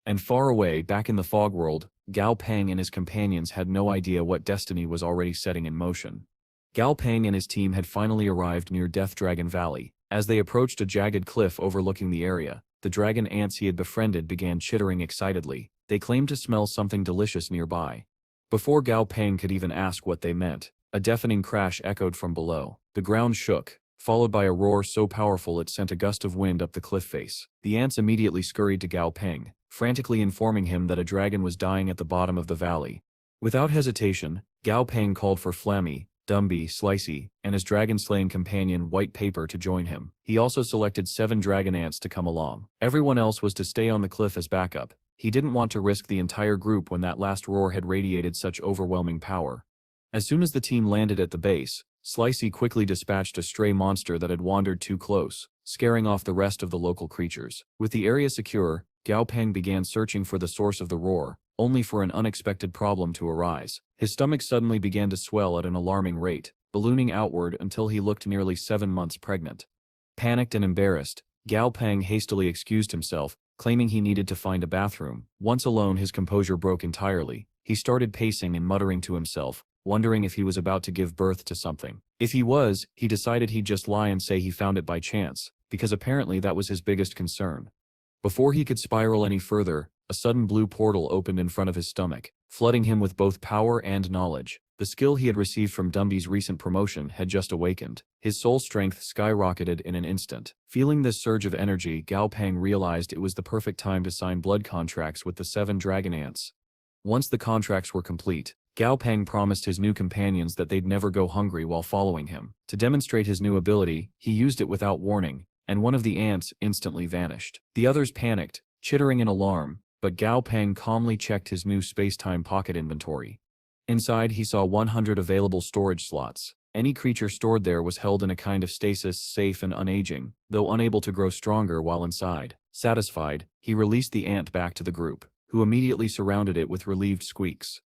And far away, back in the fog world, Gao Pang and his companions had no idea what destiny was already setting in motion. Gao Pang and his team had finally arrived near Death Dragon Valley. As they approached a jagged cliff overlooking the area, the dragon ants he had befriended began chittering excitedly. They claimed to smell something delicious nearby. Before Gao Pang could even ask what they meant, a deafening crash echoed from below. The ground shook, followed by a roar so powerful it sent a gust of wind up the cliff face. The ants immediately scurried to Gao Pang, frantically informing him that a dragon was dying at the bottom of the valley. Without hesitation, Gao Pang called for Flammy, Dumby, Slicey, and his dragon-slaying companion White Paper to join him. He also selected 7 dragon ants to come along. Everyone else was to stay on the cliff as backup. He didn't want to risk the entire group when that last roar had radiated such overwhelming power. As soon as the team landed at the base, Slicey quickly dispatched a stray monster that had wandered too close, scaring off the rest of the local creatures. With the area secure, Gao Pang began searching for the source of the roar, only for an unexpected problem to arise. His stomach suddenly began to swell at an alarming rate, ballooning outward until he looked nearly 7 months pregnant. Panicked and embarrassed, Gao Pang hastily excused himself, claiming he needed to find a bathroom. Once alone, his composure broke entirely. He started pacing and muttering to himself, wondering if he was about to give birth to something. If he was, he decided he'd just lie and say he found it by chance, because apparently that was his biggest concern. Before he could spiral any further, a sudden blue portal opened in front of his stomach, flooding him with both power and knowledge. The skill he had received from Dumby's recent promotion had just awakened. His soul strength skyrocketed in an instant. Feeling this surge of energy, Gao Pang realized it was the perfect time to sign blood contracts with the 7 dragon ants. Once the contracts were complete, Gao Pang promised his new companions that they'd never go hungry while following him. To demonstrate his new ability, he used it without warning, and one of the ants instantly vanished. The others panicked, chittering in alarm, but Gao Pang calmly checked his new space-time pocket inventory. Inside, he saw 100 available storage slots. Any creature stored there was held in a kind of stasis, safe and unaging, though unable to grow stronger while inside. Satisfied, he released the ant back to the group, who immediately surrounded it with relieved squeaks.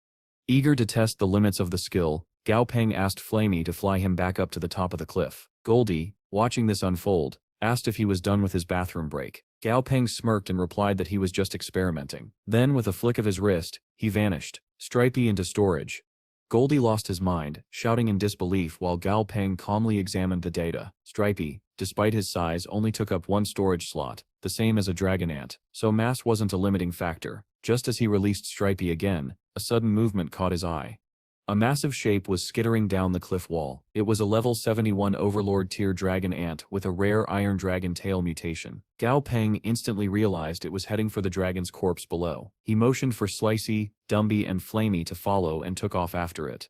Eager to test the limits of the skill, Gao Pang asked Flamey to fly him back up to the top of the cliff. Goldie, watching this unfold, asked if he was done with his bathroom break. Gao Pang smirked and replied that he was just experimenting. Then, with a flick of his wrist, he vanished, Stripey into storage. Goldie lost his mind, shouting in disbelief while Gao Pang calmly examined the data. Stripey, despite his size, only took up one storage slot, the same as a dragon ant, so mass wasn't a limiting factor. Just as he released Stripey again, a sudden movement caught his eye. A massive shape was skittering down the cliff wall. It was a level 71 Overlord tier dragon ant with a rare iron dragon tail mutation. Gao Pang instantly realized it was heading for the dragon's corpse below. He motioned for Slicey, Dumby and Flamey to follow and took off after it.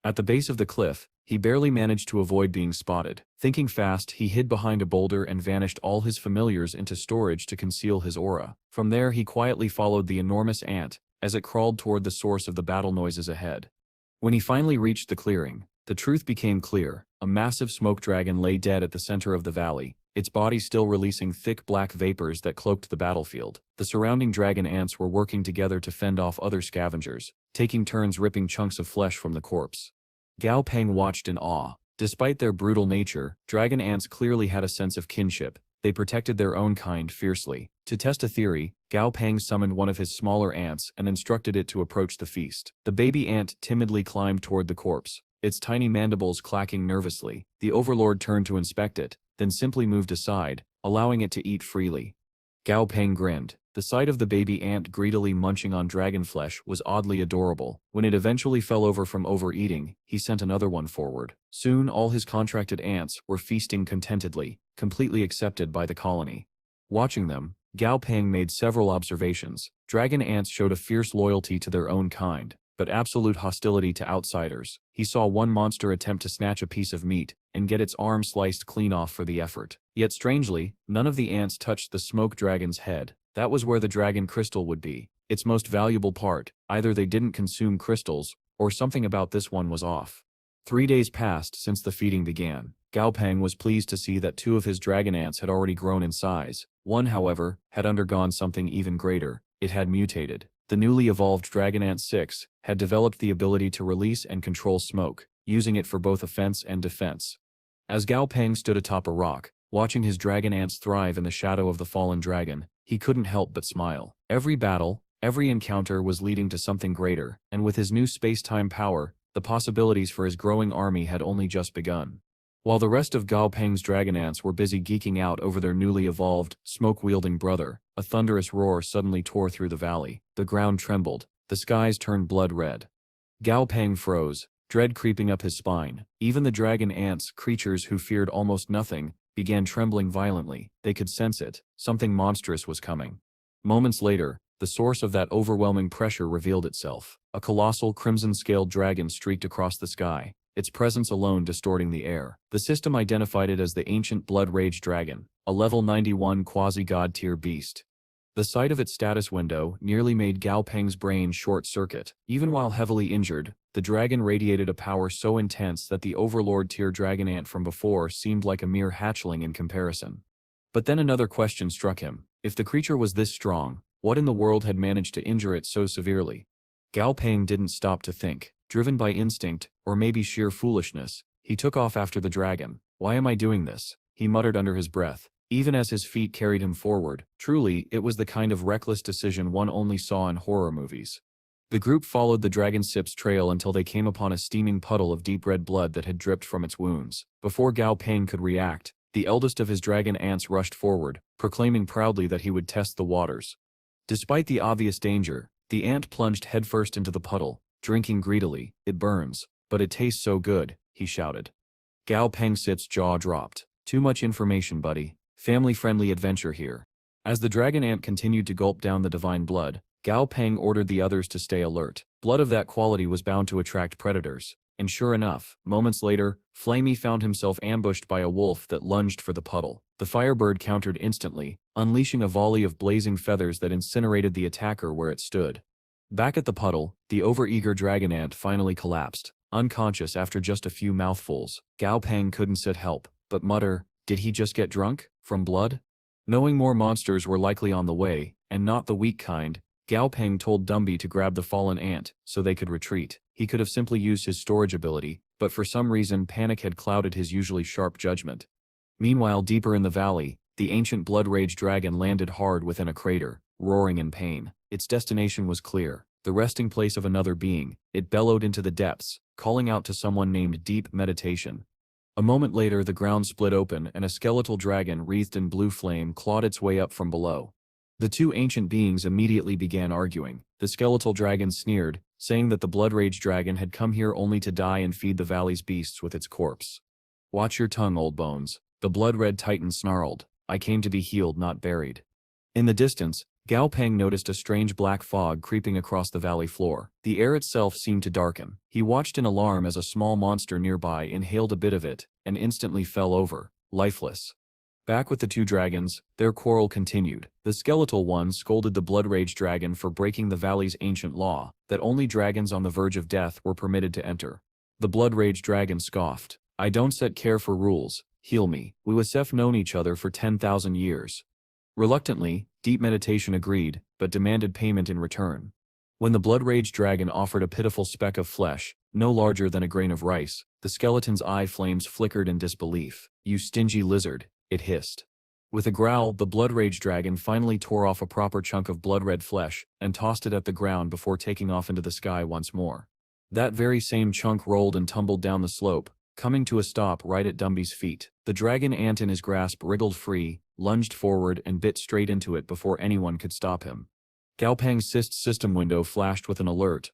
At the base of the cliff, he barely managed to avoid being spotted. Thinking fast, he hid behind a boulder and vanished all his familiars into storage to conceal his aura. From there he quietly followed the enormous ant as it crawled toward the source of the battle noises ahead. When he finally reached the clearing, the truth became clear. A massive smoke dragon lay dead at the center of the valley, its body still releasing thick black vapors that cloaked the battlefield. The surrounding dragon ants were working together to fend off other scavengers, taking turns ripping chunks of flesh from the corpse. Gao Pang watched in awe. Despite their brutal nature, dragon ants clearly had a sense of kinship. They protected their own kind fiercely. To test a theory, Gao Pang summoned one of his smaller ants and instructed it to approach the feast. The baby ant timidly climbed toward the corpse, its tiny mandibles clacking nervously. The overlord turned to inspect it, then simply moved aside, allowing it to eat freely. Gao Pang grinned. The sight of the baby ant greedily munching on dragon flesh was oddly adorable. When it eventually fell over from overeating, he sent another one forward. Soon all his contracted ants were feasting contentedly, completely accepted by the colony. Watching them, Gao Pang made several observations. Dragon ants showed a fierce loyalty to their own kind, but absolute hostility to outsiders. He saw one monster attempt to snatch a piece of meat and get its arm sliced clean off for the effort. Yet strangely, none of the ants touched the smoke dragon's head. That was where the dragon crystal would be, its most valuable part. Either they didn't consume crystals, or something about this one was off. 3 days passed since the feeding began. Gao Pang was pleased to see that 2 of his dragon ants had already grown in size. One, however, had undergone something even greater. It had mutated. The newly evolved Dragon Ant 6 had developed the ability to release and control smoke, using it for both offense and defense. As Gao Pang stood atop a rock, watching his dragon ants thrive in the shadow of the fallen dragon, he couldn't help but smile. Every battle, every encounter was leading to something greater, and with his new space-time power, the possibilities for his growing army had only just begun. While the rest of Gao Pang's dragon ants were busy geeking out over their newly evolved, smoke-wielding brother, a thunderous roar suddenly tore through the valley. The ground trembled, the skies turned blood red. Gao Pang froze, dread creeping up his spine. Even the dragon ants, creatures who feared almost nothing, began trembling violently. They could sense it. Something monstrous was coming. Moments later, the source of that overwhelming pressure revealed itself. A colossal crimson-scaled dragon streaked across the sky, its presence alone distorting the air. The system identified it as the ancient Blood Rage Dragon, a level 91 quasi-god tier beast. The sight of its status window nearly made Gao Pang's brain short-circuit. Even while heavily injured, the dragon radiated a power so intense that the Overlord tier dragon ant from before seemed like a mere hatchling in comparison. But then another question struck him. If the creature was this strong, what in the world had managed to injure it so severely? Gao Pang didn't stop to think. Driven by instinct, or maybe sheer foolishness, he took off after the dragon. "Why am I doing this?" he muttered under his breath, even as his feet carried him forward. Truly, it was the kind of reckless decision one only saw in horror movies. The group followed the dragon sip's trail until they came upon a steaming puddle of deep red blood that had dripped from its wounds. Before Gao Pang could react, the eldest of his dragon ants rushed forward, proclaiming proudly that he would test the waters. Despite the obvious danger, the ant plunged headfirst into the puddle, drinking greedily. "It burns, but it tastes so good," he shouted. Gao Pangsit's jaw dropped. "Too much information, buddy. Family-friendly adventure here." As the dragon ant continued to gulp down the divine blood, Gao Pang ordered the others to stay alert. Blood of that quality was bound to attract predators. And sure enough, moments later, Flamey found himself ambushed by a wolf that lunged for the puddle. The firebird countered instantly, unleashing a volley of blazing feathers that incinerated the attacker where it stood. Back at the puddle, the overeager dragon ant finally collapsed, unconscious after just a few mouthfuls. Gao Pang couldn't sit help but mutter, "Did he just get drunk? From blood?" Knowing more monsters were likely on the way, and not the weak kind, Gao Pang told Dumby to grab the fallen ant so they could retreat. He could have simply used his storage ability, but for some reason panic had clouded his usually sharp judgment. Meanwhile, deeper in the valley, the ancient blood rage dragon landed hard within a crater, roaring in pain. Its destination was clear, the resting place of another being. It bellowed into the depths, calling out to someone named Deep Meditation. A moment later, the ground split open and a skeletal dragon wreathed in blue flame clawed its way up from below. The two ancient beings immediately began arguing. The skeletal dragon sneered, saying that the blood rage dragon had come here only to die and feed the valley's beasts with its corpse. "Watch your tongue, old bones," the blood-red titan snarled. "I came to be healed, not buried." In the distance, Gao Pang noticed a strange black fog creeping across the valley floor. The air itself seemed to darken. He watched in alarm as a small monster nearby inhaled a bit of it, and instantly fell over, lifeless. Back with the two dragons, their quarrel continued. The skeletal one scolded the blood rage dragon for breaking the valley's ancient law, that only dragons on the verge of death were permitted to enter. The blood rage dragon scoffed. "I don't set care for rules, heal me. We have known each other for 10,000 years. Reluctantly, Deep Meditation agreed, but demanded payment in return. When the blood rage dragon offered a pitiful speck of flesh, no larger than a grain of rice, the skeleton's eye flames flickered in disbelief. "You stingy lizard," it hissed. With a growl, the blood rage dragon finally tore off a proper chunk of blood-red flesh and tossed it at the ground before taking off into the sky once more. That very same chunk rolled and tumbled down the slope, coming to a stop right at Dumby's feet. The dragon ant in his grasp wriggled free, lunged forward and bit straight into it before anyone could stop him. Gao Pang's system window flashed with an alert.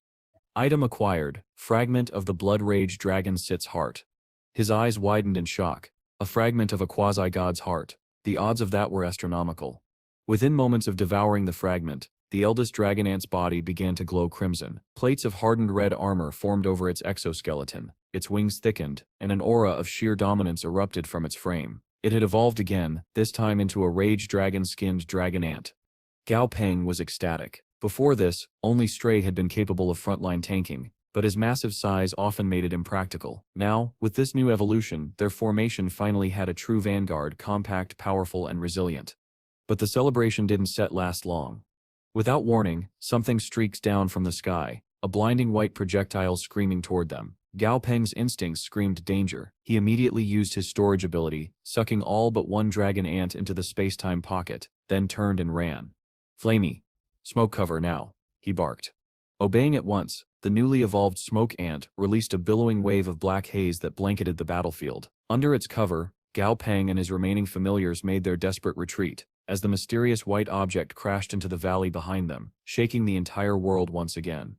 Item acquired, fragment of the blood rage dragon Sit's heart. His eyes widened in shock. A fragment of a quasi-god's heart. The odds of that were astronomical. Within moments of devouring the fragment, the eldest dragon ant's body began to glow crimson. Plates of hardened red armor formed over its exoskeleton. Its wings thickened, and an aura of sheer dominance erupted from its frame. It had evolved again, this time into a rage dragon-skinned dragon ant. Gao Pang was ecstatic. Before this, only Stray had been capable of frontline tanking, but his massive size often made it impractical. Now, with this new evolution, their formation finally had a true vanguard, compact, powerful, and resilient. But the celebration didn't last long. Without warning, something streaked down from the sky, a blinding white projectile screaming toward them. Gao Peng's instincts screamed danger. He immediately used his storage ability, sucking all but one dragon ant into the space-time pocket, then turned and ran. "Flamey. Smoke cover now," he barked. Obeying at once, the newly evolved smoke ant released a billowing wave of black haze that blanketed the battlefield. Under its cover, Gao Pang and his remaining familiars made their desperate retreat, as the mysterious white object crashed into the valley behind them, shaking the entire world once again.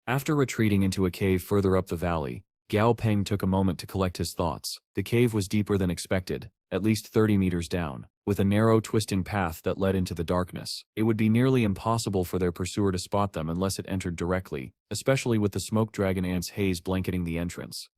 After retreating into a cave further up the valley, Gao Peng took a moment to collect his thoughts. The cave was deeper than expected, at least 30 meters down, with a narrow twisting path that led into the darkness. It would be nearly impossible for their pursuer to spot them unless it entered directly, especially with the smoke dragon ant's haze blanketing the entrance.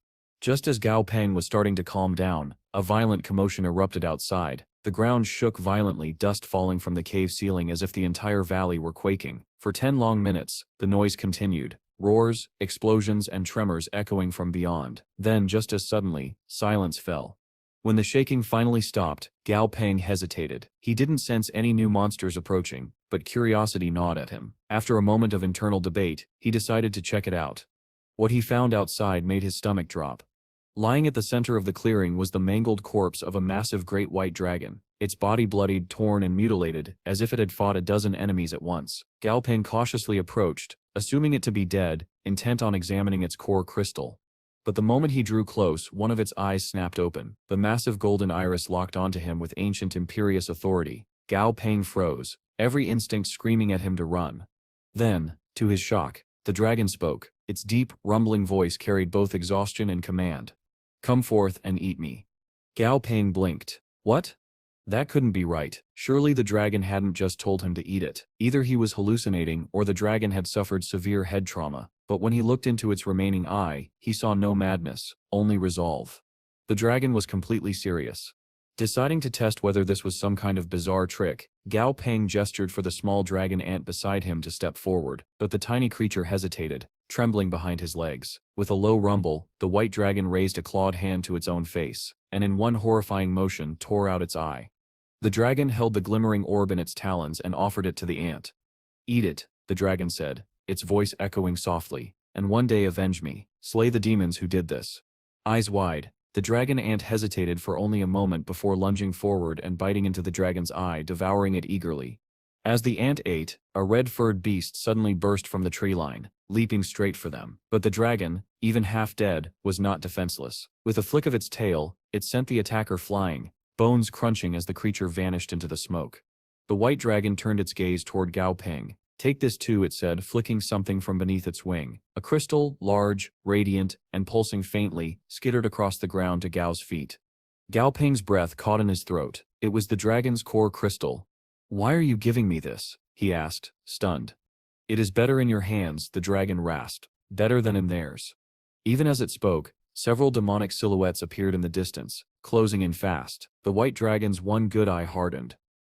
Just as Gao Peng was starting to calm down, a violent commotion erupted outside. The ground shook violently, dust falling from the cave ceiling as if the entire valley were quaking. For 10 long minutes, the noise continued. Roars, explosions, and tremors echoing from beyond. Then, just as suddenly, silence fell. When the shaking finally stopped, Gao Peng hesitated. He didn't sense any new monsters approaching, but curiosity gnawed at him. After a moment of internal debate, he decided to check it out. What he found outside made his stomach drop. Lying at the center of the clearing was the mangled corpse of a massive great white dragon, its body bloodied, torn, and mutilated, as if it had fought a dozen enemies at once. Gao Peng cautiously approached, assuming it to be dead, intent on examining its core crystal. But the moment he drew close, one of its eyes snapped open. The massive golden iris locked onto him with ancient imperious authority. Gao Peng froze, every instinct screaming at him to run. Then, to his shock, the dragon spoke. Its deep, rumbling voice carried both exhaustion and command. "Come forth and eat me." Gao Peng blinked. What? That couldn't be right. Surely the dragon hadn't just told him to eat it. Either he was hallucinating or the dragon had suffered severe head trauma. But when he looked into its remaining eye, he saw no madness, only resolve. The dragon was completely serious. Deciding to test whether this was some kind of bizarre trick, Gao Peng gestured for the small dragon ant beside him to step forward, but the tiny creature hesitated, trembling behind his legs. With a low rumble, the white dragon raised a clawed hand to its own face, and in one horrifying motion tore out its eye. The dragon held the glimmering orb in its talons and offered it to the ant. "Eat it," the dragon said, its voice echoing softly. and one day avenge me. Slay the demons who did this." Eyes wide, the dragon ant hesitated for only a moment before lunging forward and biting into the dragon's eye, devouring it eagerly. As the ant ate, a red-furred beast suddenly burst from the tree line, leaping straight for them. But the dragon, even half dead, was not defenseless. With a flick of its tail, it sent the attacker flying, bones crunching as the creature vanished into the smoke. The white dragon turned its gaze toward Gong Pang. "Take this too," it said, flicking something from beneath its wing. A crystal, large, radiant, and pulsing faintly, skittered across the ground to Gao's feet. Gong Pang's breath caught in his throat. It was the dragon's core crystal. "Why are you giving me this?" he asked, stunned. "It is better in your hands," the dragon rasped. "Better than in theirs." Even as it spoke, several demonic silhouettes appeared in the distance, closing in fast. The white dragon's one good eye hardened.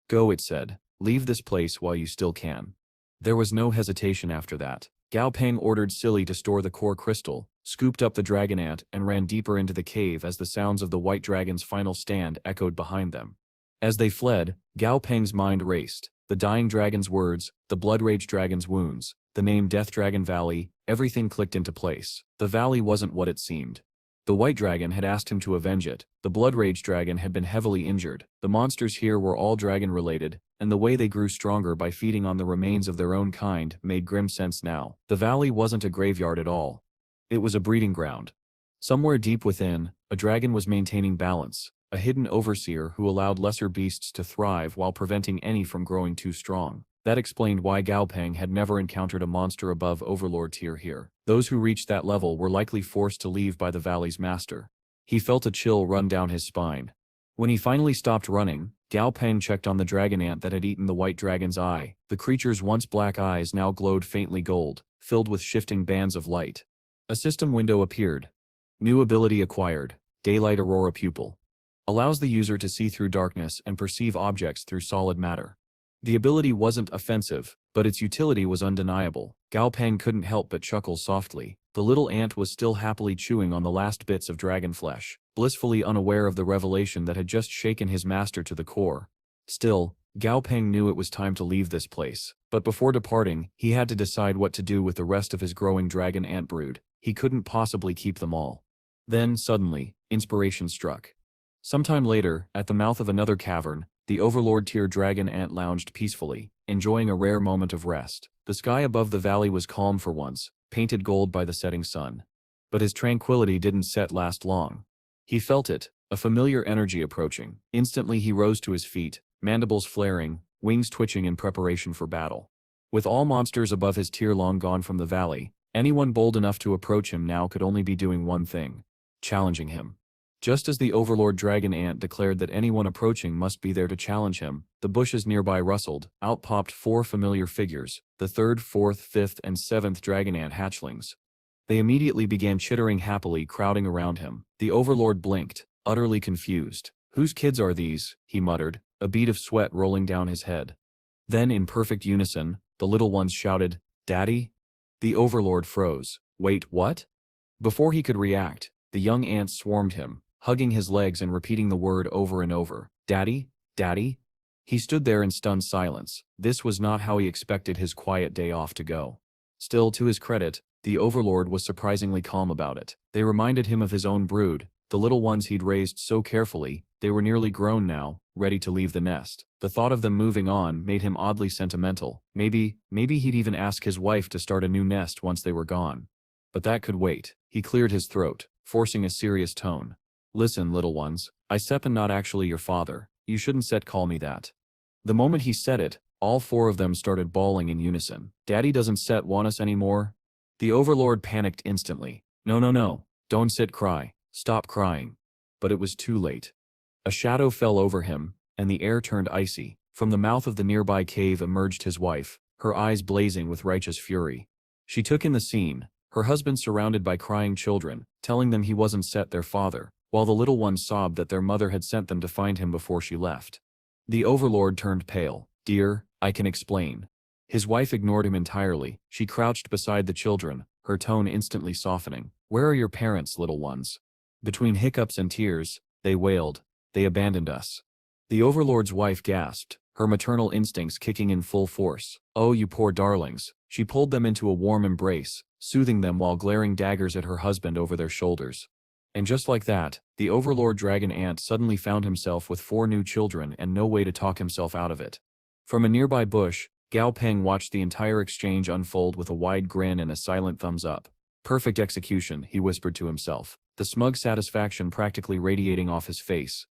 "Go," it said. "Leave this place while you still can." There was no hesitation after that. Gong Pang ordered Silly to store the core crystal, scooped up the dragon ant, and ran deeper into the cave as the sounds of the white dragon's final stand echoed behind them. As they fled, Gong Pang's mind raced. The dying dragon's words, the blood rage dragon's wounds, the name Death Dragon Valley, everything clicked into place. The valley wasn't what it seemed. The white dragon had asked him to avenge it. The blood rage dragon had been heavily injured. The monsters here were all dragon-related, and the way they grew stronger by feeding on the remains of their own kind made grim sense now. The valley wasn't a graveyard at all. It was a breeding ground. Somewhere deep within, a dragon was maintaining balance, a hidden overseer who allowed lesser beasts to thrive while preventing any from growing too strong. That explained why Gong Pang had never encountered a monster above Overlord tier here. Those who reached that level were likely forced to leave by the valley's master. He felt a chill run down his spine. When he finally stopped running, Gong Pang checked on the dragon ant that had eaten the white dragon's eye. The creature's once black eyes now glowed faintly gold, filled with shifting bands of light. A system window appeared. New ability acquired. Daylight Aurora Pupil. Allows the user to see through darkness and perceive objects through solid matter. The ability wasn't offensive, but its utility was undeniable. Gong Pang couldn't help but chuckle softly. The little ant was still happily chewing on the last bits of dragon flesh, blissfully unaware of the revelation that had just shaken his master to the core. Still, Gong Pang knew it was time to leave this place. But before departing, he had to decide what to do with the rest of his growing dragon ant brood. He couldn't possibly keep them all. Then, suddenly, inspiration struck. Sometime later, at the mouth of another cavern, the Overlord tier dragon ant lounged peacefully, enjoying a rare moment of rest. The sky above the valley was calm for once, painted gold by the setting sun. But his tranquility didn't last long. He felt it, a familiar energy approaching. Instantly he rose to his feet, mandibles flaring, wings twitching in preparation for battle. With all monsters above his tier long gone from the valley, anyone bold enough to approach him now could only be doing one thing: challenging him. Just as the Overlord dragon ant declared that anyone approaching must be there to challenge him, the bushes nearby rustled. Out popped 4 familiar figures, the 3rd, 4th, 5th, and 7th dragon ant hatchlings. They immediately began chittering happily, crowding around him. The Overlord blinked, utterly confused. "Whose kids are these?" he muttered, a bead of sweat rolling down his head. Then, in perfect unison, the little ones shouted, "Daddy?" The Overlord froze. "Wait, what?" Before he could react, the young ants swarmed him, hugging his legs and repeating the word over and over. "Daddy? Daddy?" He stood there in stunned silence. This was not how he expected his quiet day off to go. Still, to his credit, the Overlord was surprisingly calm about it. They reminded him of his own brood, the little ones he'd raised so carefully. They were nearly grown now, ready to leave the nest. The thought of them moving on made him oddly sentimental. Maybe he'd even ask his wife to start a new nest once they were gone. But that could wait. He cleared his throat, forcing a serious tone. "Listen, little ones, I am not actually your father. You shouldn't call me that." The moment he said it, all 4 of them started bawling in unison. "Daddy doesn't want us anymore?" The Overlord panicked instantly. No, don't cry, stop crying." But it was too late. A shadow fell over him, and the air turned icy. From the mouth of the nearby cave emerged his wife, her eyes blazing with righteous fury. She took in the scene, her husband surrounded by crying children, telling them he wasn't their father, while the little ones sobbed that their mother had sent them to find him before she left. The Overlord turned pale. "Dear, I can explain." His wife ignored him entirely. She crouched beside the children, her tone instantly softening. "Where are your parents, little ones?" Between hiccups and tears, they wailed, "They abandoned us." The Overlord's wife gasped, her maternal instincts kicking in full force. "Oh, you poor darlings." She pulled them into a warm embrace, soothing them while glaring daggers at her husband over their shoulders. And just like that, the overlord dragon ant suddenly found himself with 4 new children and no way to talk himself out of it. From a nearby bush, Gao Peng watched the entire exchange unfold with a wide grin and a silent thumbs up. Perfect execution, he whispered to himself, the smug satisfaction practically radiating off his face.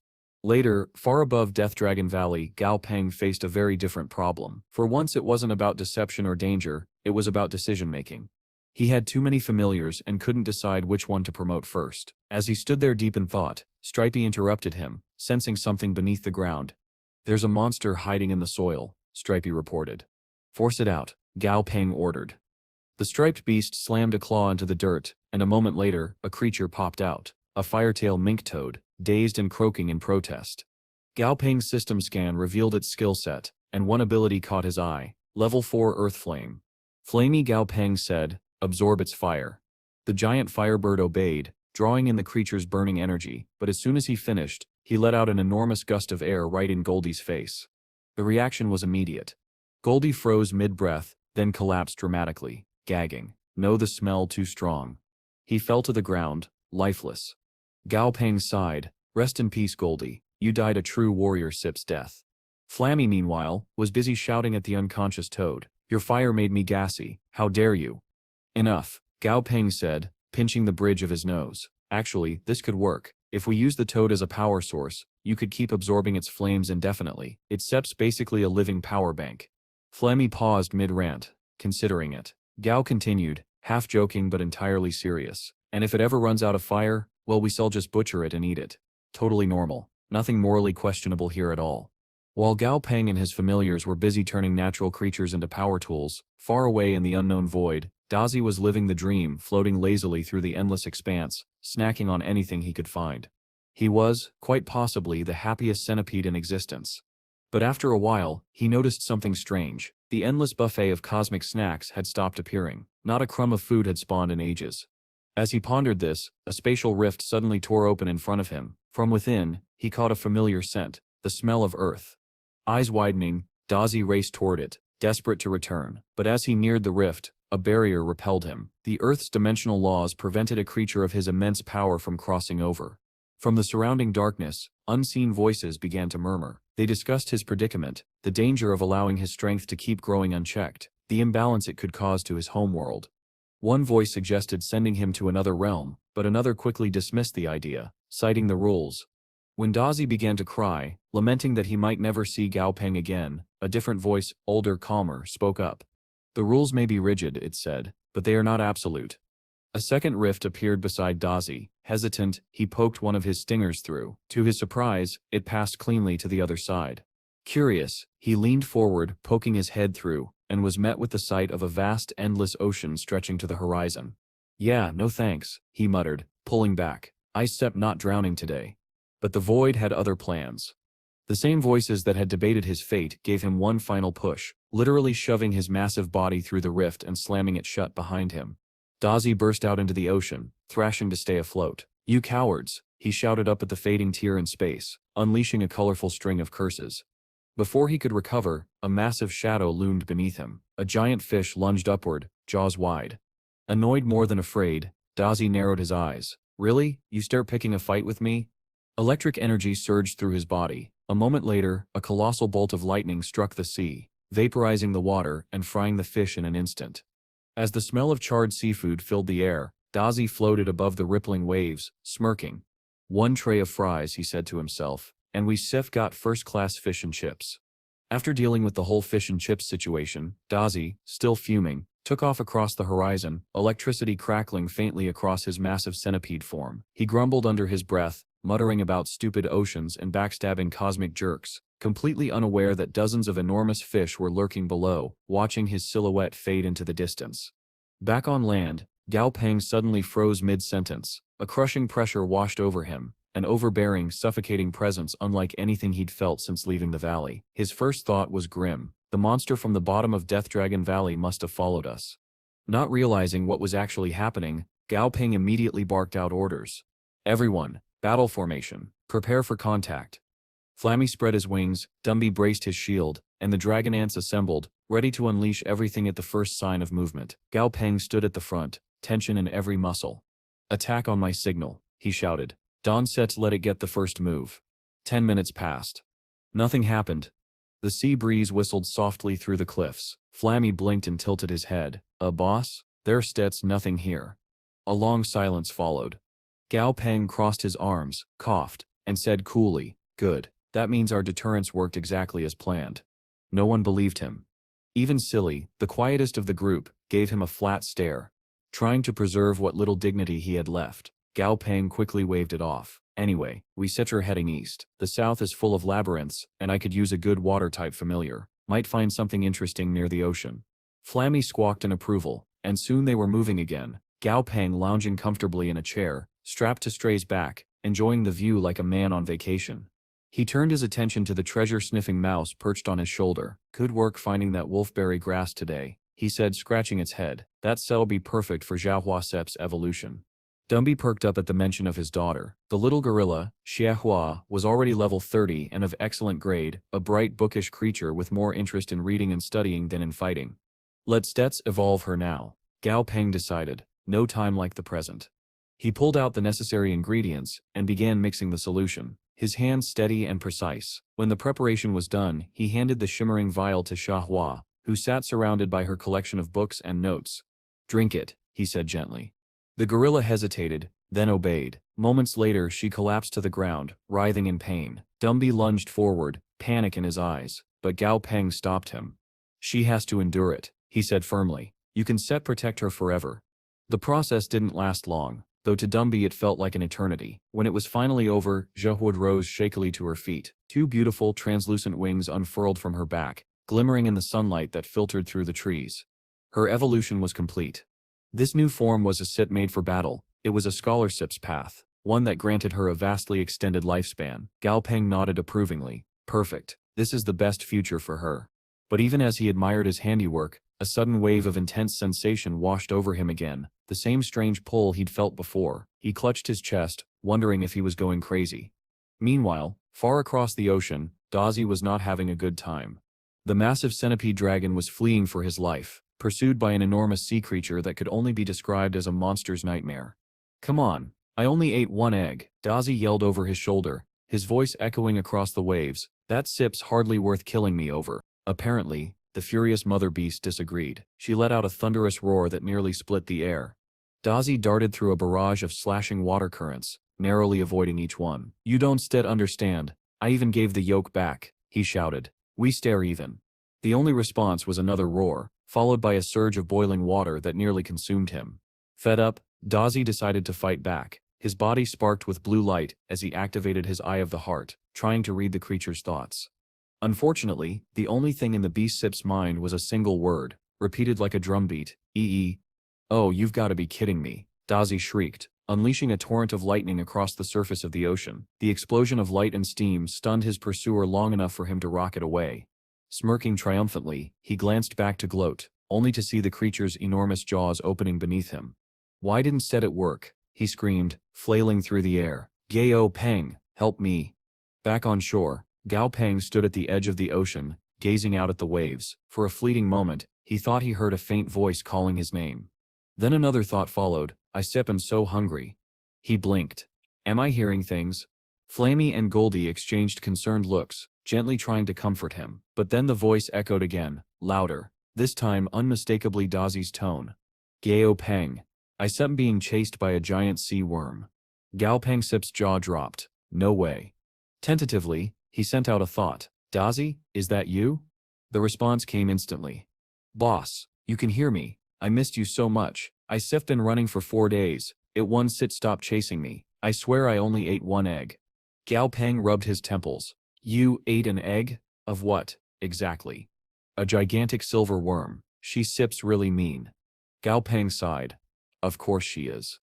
Later, far above Death Dragon Valley, Gao Peng faced a very different problem. For once it wasn't about deception or danger, it was about decision-making. He had too many familiars and couldn't decide which one to promote first. As he stood there deep in thought, Stripey interrupted him, sensing something beneath the ground. "There's a monster hiding in the soil," Stripey reported. "Force it out," Gao Peng ordered. The striped beast slammed a claw into the dirt, and a moment later, a creature popped out, a firetail mink toad, dazed and croaking in protest. Gao Peng's system scan revealed its skill set, and one ability caught his eye, level 4 Earth Flame. "Flamey," Gao Peng said, "absorb its fire." The giant firebird obeyed, drawing in the creature's burning energy, but as soon as he finished, he let out an enormous gust of air right in Goldie's face. The reaction was immediate. Goldie froze mid-breath, then collapsed dramatically, gagging. No, the smell too strong. He fell to the ground, lifeless. Gao Peng sighed. "Rest in peace, Goldie. You died a true warrior sip's death." Flammy, meanwhile, was busy shouting at the unconscious toad. "Your fire made me gassy. How dare you?" "Enough," Gao Peng said, pinching the bridge of his nose. "Actually, this could work. If we use the toad as a power source, you could keep absorbing its flames indefinitely. Its sep's basically a living power bank." Flammy paused mid-rant, considering it. Gao continued, half joking but entirely serious. "And if it ever runs out of fire, well, we shall just butcher it and eat it. Totally normal. Nothing morally questionable here at all." While Gao Peng and his familiars were busy turning natural creatures into power tools, far away in the unknown void, Dazi was living the dream, floating lazily through the endless expanse, snacking on anything he could find. He was, quite possibly, the happiest centipede in existence. But after a while, he noticed something strange. The endless buffet of cosmic snacks had stopped appearing. Not a crumb of food had spawned in ages. As he pondered this, a spatial rift suddenly tore open in front of him. From within, he caught a familiar scent, the smell of earth. Eyes widening, Dazi raced toward it, desperate to return. But as he neared the rift, a barrier repelled him. The Earth's dimensional laws prevented a creature of his immense power from crossing over. From the surrounding darkness, unseen voices began to murmur. They discussed his predicament, the danger of allowing his strength to keep growing unchecked, the imbalance it could cause to his homeworld. One voice suggested sending him to another realm, but another quickly dismissed the idea, citing the rules. When Dazi began to cry, lamenting that he might never see Gao Peng again, a different voice, older, calmer, spoke up. "The rules may be rigid," it said, "but they are not absolute." A second rift appeared beside Dazi. Hesitant, he poked one of his stingers through. To his surprise, it passed cleanly to the other side. Curious, he leaned forward, poking his head through, and was met with the sight of a vast, endless ocean stretching to the horizon. "Yeah, no thanks," he muttered, pulling back. "I step not drowning today." But the void had other plans. The same voices that had debated his fate gave him one final push, literally shoving his massive body through the rift and slamming it shut behind him. Dazi burst out into the ocean, thrashing to stay afloat. "You cowards," he shouted up at the fading tier in space, unleashing a colorful string of curses. Before he could recover, a massive shadow loomed beneath him. A giant fish lunged upward, jaws wide. Annoyed more than afraid, Dazi narrowed his eyes. "Really? You start picking a fight with me?" Electric energy surged through his body. A moment later, a colossal bolt of lightning struck the sea, vaporizing the water and frying the fish in an instant. As the smell of charred seafood filled the air, Dazi floated above the rippling waves, smirking. "One tray of fries," he said to himself, "and we sef got first-class fish and chips." After dealing with the whole fish and chips situation, Dazi, still fuming, took off across the horizon, electricity crackling faintly across his massive centipede form. He grumbled under his breath, muttering about stupid oceans and backstabbing cosmic jerks, completely unaware that dozens of enormous fish were lurking below, watching his silhouette fade into the distance. Back on land, Gao Peng suddenly froze mid-sentence. A crushing pressure washed over him, an overbearing, suffocating presence unlike anything he'd felt since leaving the valley. His first thought was grim. The monster from the bottom of Death Dragon Valley must have followed us. Not realizing what was actually happening, Gao Peng immediately barked out orders. "Everyone, battle formation. Prepare for contact." Flammy spread his wings, Dumby braced his shield, and the dragon ants assembled, ready to unleash everything at the first sign of movement. Gao Peng stood at the front, tension in every muscle. "Attack on my signal," he shouted. "Don sets let it get the first move." 10 minutes passed. Nothing happened. The sea breeze whistled softly through the cliffs. Flammy blinked and tilted his head. Boss? There stets nothing here." A long silence followed. Gao Peng crossed his arms, coughed, and said coolly, "Good. That means our deterrence worked exactly as planned." No one believed him. Even Silly, the quietest of the group, gave him a flat stare. Trying to preserve what little dignity he had left, Gao Peng quickly waved it off. "Anyway, we set her heading east. The south is full of labyrinths, and I could use a good water-type familiar. Might find something interesting near the ocean." Flammy squawked in approval, and soon they were moving again, Gao Peng lounging comfortably in a chair, strapped to Stray's back, enjoying the view like a man on vacation. He turned his attention to the treasure-sniffing mouse perched on his shoulder. "Good work finding that wolfberry grass today," he said, scratching its head. "That cell'll be perfect for Xiaohua Sep's evolution." Dumby perked up at the mention of his daughter. The little gorilla, Xiahua, was already level 30 and of excellent grade, a bright bookish creature with more interest in reading and studying than in fighting. Let Stets evolve her now, Gao Peng decided. No time like the present. He pulled out the necessary ingredients and began mixing the solution, his hands steady and precise. When the preparation was done, he handed the shimmering vial to Xiahua, who sat surrounded by her collection of books and notes. "Drink it," he said gently. The gorilla hesitated, then obeyed. Moments later she collapsed to the ground, writhing in pain. Dumby lunged forward, panic in his eyes, but Gao Peng stopped him. "She has to endure it," he said firmly. "You can protect her forever." The process didn't last long, though to Dumby it felt like an eternity. When it was finally over, Xiahua rose shakily to her feet. Two beautiful, translucent wings unfurled from her back, glimmering in the sunlight that filtered through the trees. Her evolution was complete. This new form was a SIP made for battle. It was a scholarship's path, one that granted her a vastly extended lifespan. Gao Peng nodded approvingly. "Perfect. This is the best future for her." But even as he admired his handiwork, a sudden wave of intense sensation washed over him again, the same strange pull he'd felt before. He clutched his chest, wondering if he was going crazy. Meanwhile, far across the ocean, Dazi was not having a good time. The massive centipede dragon was fleeing for his life, pursued by an enormous sea creature that could only be described as a monster's nightmare. "Come on, I only ate one egg," Dazi yelled over his shoulder, his voice echoing across the waves. "That SIP's hardly worth killing me over." Apparently, the furious mother beast disagreed. She let out a thunderous roar that nearly split the air. Dazi darted through a barrage of slashing water currents, narrowly avoiding each one. "You don't understand. I even gave the yoke back," he shouted. "We stare even." The only response was another roar, followed by a surge of boiling water that nearly consumed him. Fed up, Dazi decided to fight back. His body sparked with blue light as he activated his Eye of the Heart, trying to read the creature's thoughts. Unfortunately, the only thing in the beast SIP's mind was a single word, repeated like a drumbeat, "ee." "Oh, you've got to be kidding me," Dazi shrieked, unleashing a torrent of lightning across the surface of the ocean. The explosion of light and steam stunned his pursuer long enough for him to rocket away. Smirking triumphantly, he glanced back to gloat, only to see the creature's enormous jaws opening beneath him. "Why didn't it work?" he screamed, flailing through the air. "Gao Peng, help me." Back on shore, Gao Peng stood at the edge of the ocean, gazing out at the waves. For a fleeting moment, he thought he heard a faint voice calling his name. Then another thought followed. "I am so hungry." He blinked. "Am I hearing things?" Flammy and Goldie exchanged concerned looks, gently trying to comfort him. But then the voice echoed again, louder, this time unmistakably Dazi's tone. "Gao Peng. I am being chased by a giant sea worm." Gao Peng Sip's jaw dropped. "No way." Tentatively, he sent out a thought. "Dazi, is that you?" The response came instantly. "Boss, you can hear me. I missed you so much. I been running for 4 days. It one sit stop chasing me. I swear I only ate one egg." Gao Peng rubbed his temples. "You ate an egg? Of what, exactly?" "A gigantic silver worm. She sips really mean." Gao Peng sighed. "Of course she is."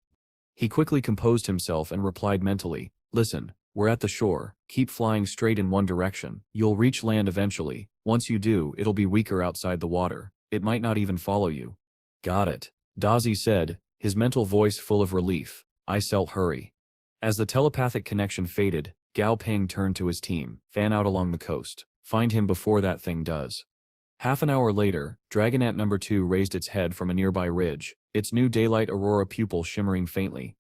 He quickly composed himself and replied mentally, "Listen, we're at the shore. Keep flying straight in one direction. You'll reach land eventually. Once you do, it'll be weaker outside the water. It might not even follow you." "Got it," Dazi said, his mental voice full of relief. "I shall hurry." As the telepathic connection faded, Gao Peng turned to his team. "Fan out along the coast. Find him before that thing does. Half an hour later, Dragonette number 2 raised its head from a nearby ridge, its new daylight aurora pupil shimmering faintly.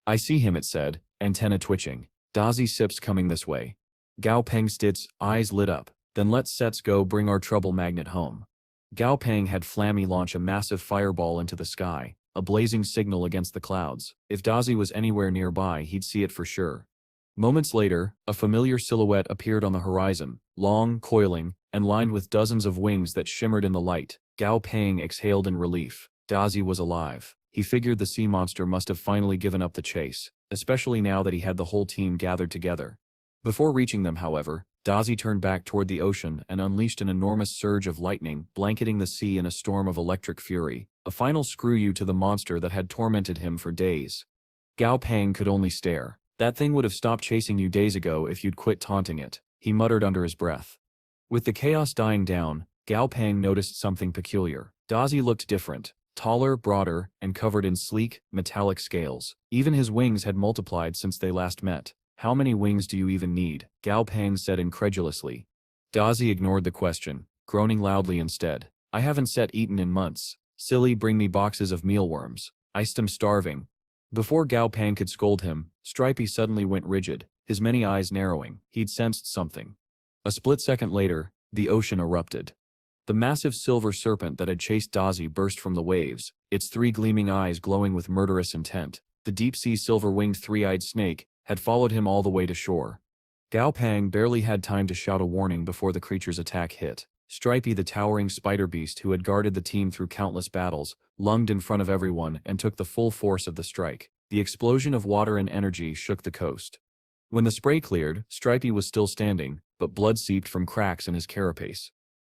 I see him, it said, antenna twitching. Dazi sips coming this way. Gao Peng's eyes lit up. Then let's go bring our trouble magnet home. Gao Peng had Flammy launch a massive fireball into the sky, a blazing signal against the clouds. If Dazi was anywhere nearby, he'd see it for sure. Moments later, a familiar silhouette appeared on the horizon, long, coiling, and lined with dozens of wings that shimmered in the light. Gao Peng exhaled in relief. Dazi was alive. He figured the sea monster must have finally given up the chase, especially now that he had the whole team gathered together. Before reaching them, however, Dazi turned back toward the ocean and unleashed an enormous surge of lightning, blanketing the sea in a storm of electric fury, a final screw-you to the monster that had tormented him for days. Gao Peng could only stare. That thing would have stopped chasing you days ago if you'd quit taunting it, he muttered under his breath. With the chaos dying down, Gao Peng noticed something peculiar. Dazi looked different, taller, broader, and covered in sleek, metallic scales. Even his wings had multiplied since they last met. How many wings do you even need? Gao Peng said incredulously. Dazi ignored the question, groaning loudly instead. I haven't eaten in months. Silly, bring me boxes of mealworms. I'm starving. Before Gao Peng could scold him, Stripey suddenly went rigid, his many eyes narrowing. He'd sensed something. A split second later, the ocean erupted. The massive silver serpent that had chased Dazi burst from the waves, its 3 gleaming eyes glowing with murderous intent. The deep-sea silver-winged three-eyed snake had followed him all the way to shore. Gao Peng barely had time to shout a warning before the creature's attack hit. Stripey, the towering spider beast who had guarded the team through countless battles, lunged in front of everyone and took the full force of the strike. The explosion of water and energy shook the coast. When the spray cleared, Stripey was still standing, but blood seeped from cracks in his carapace.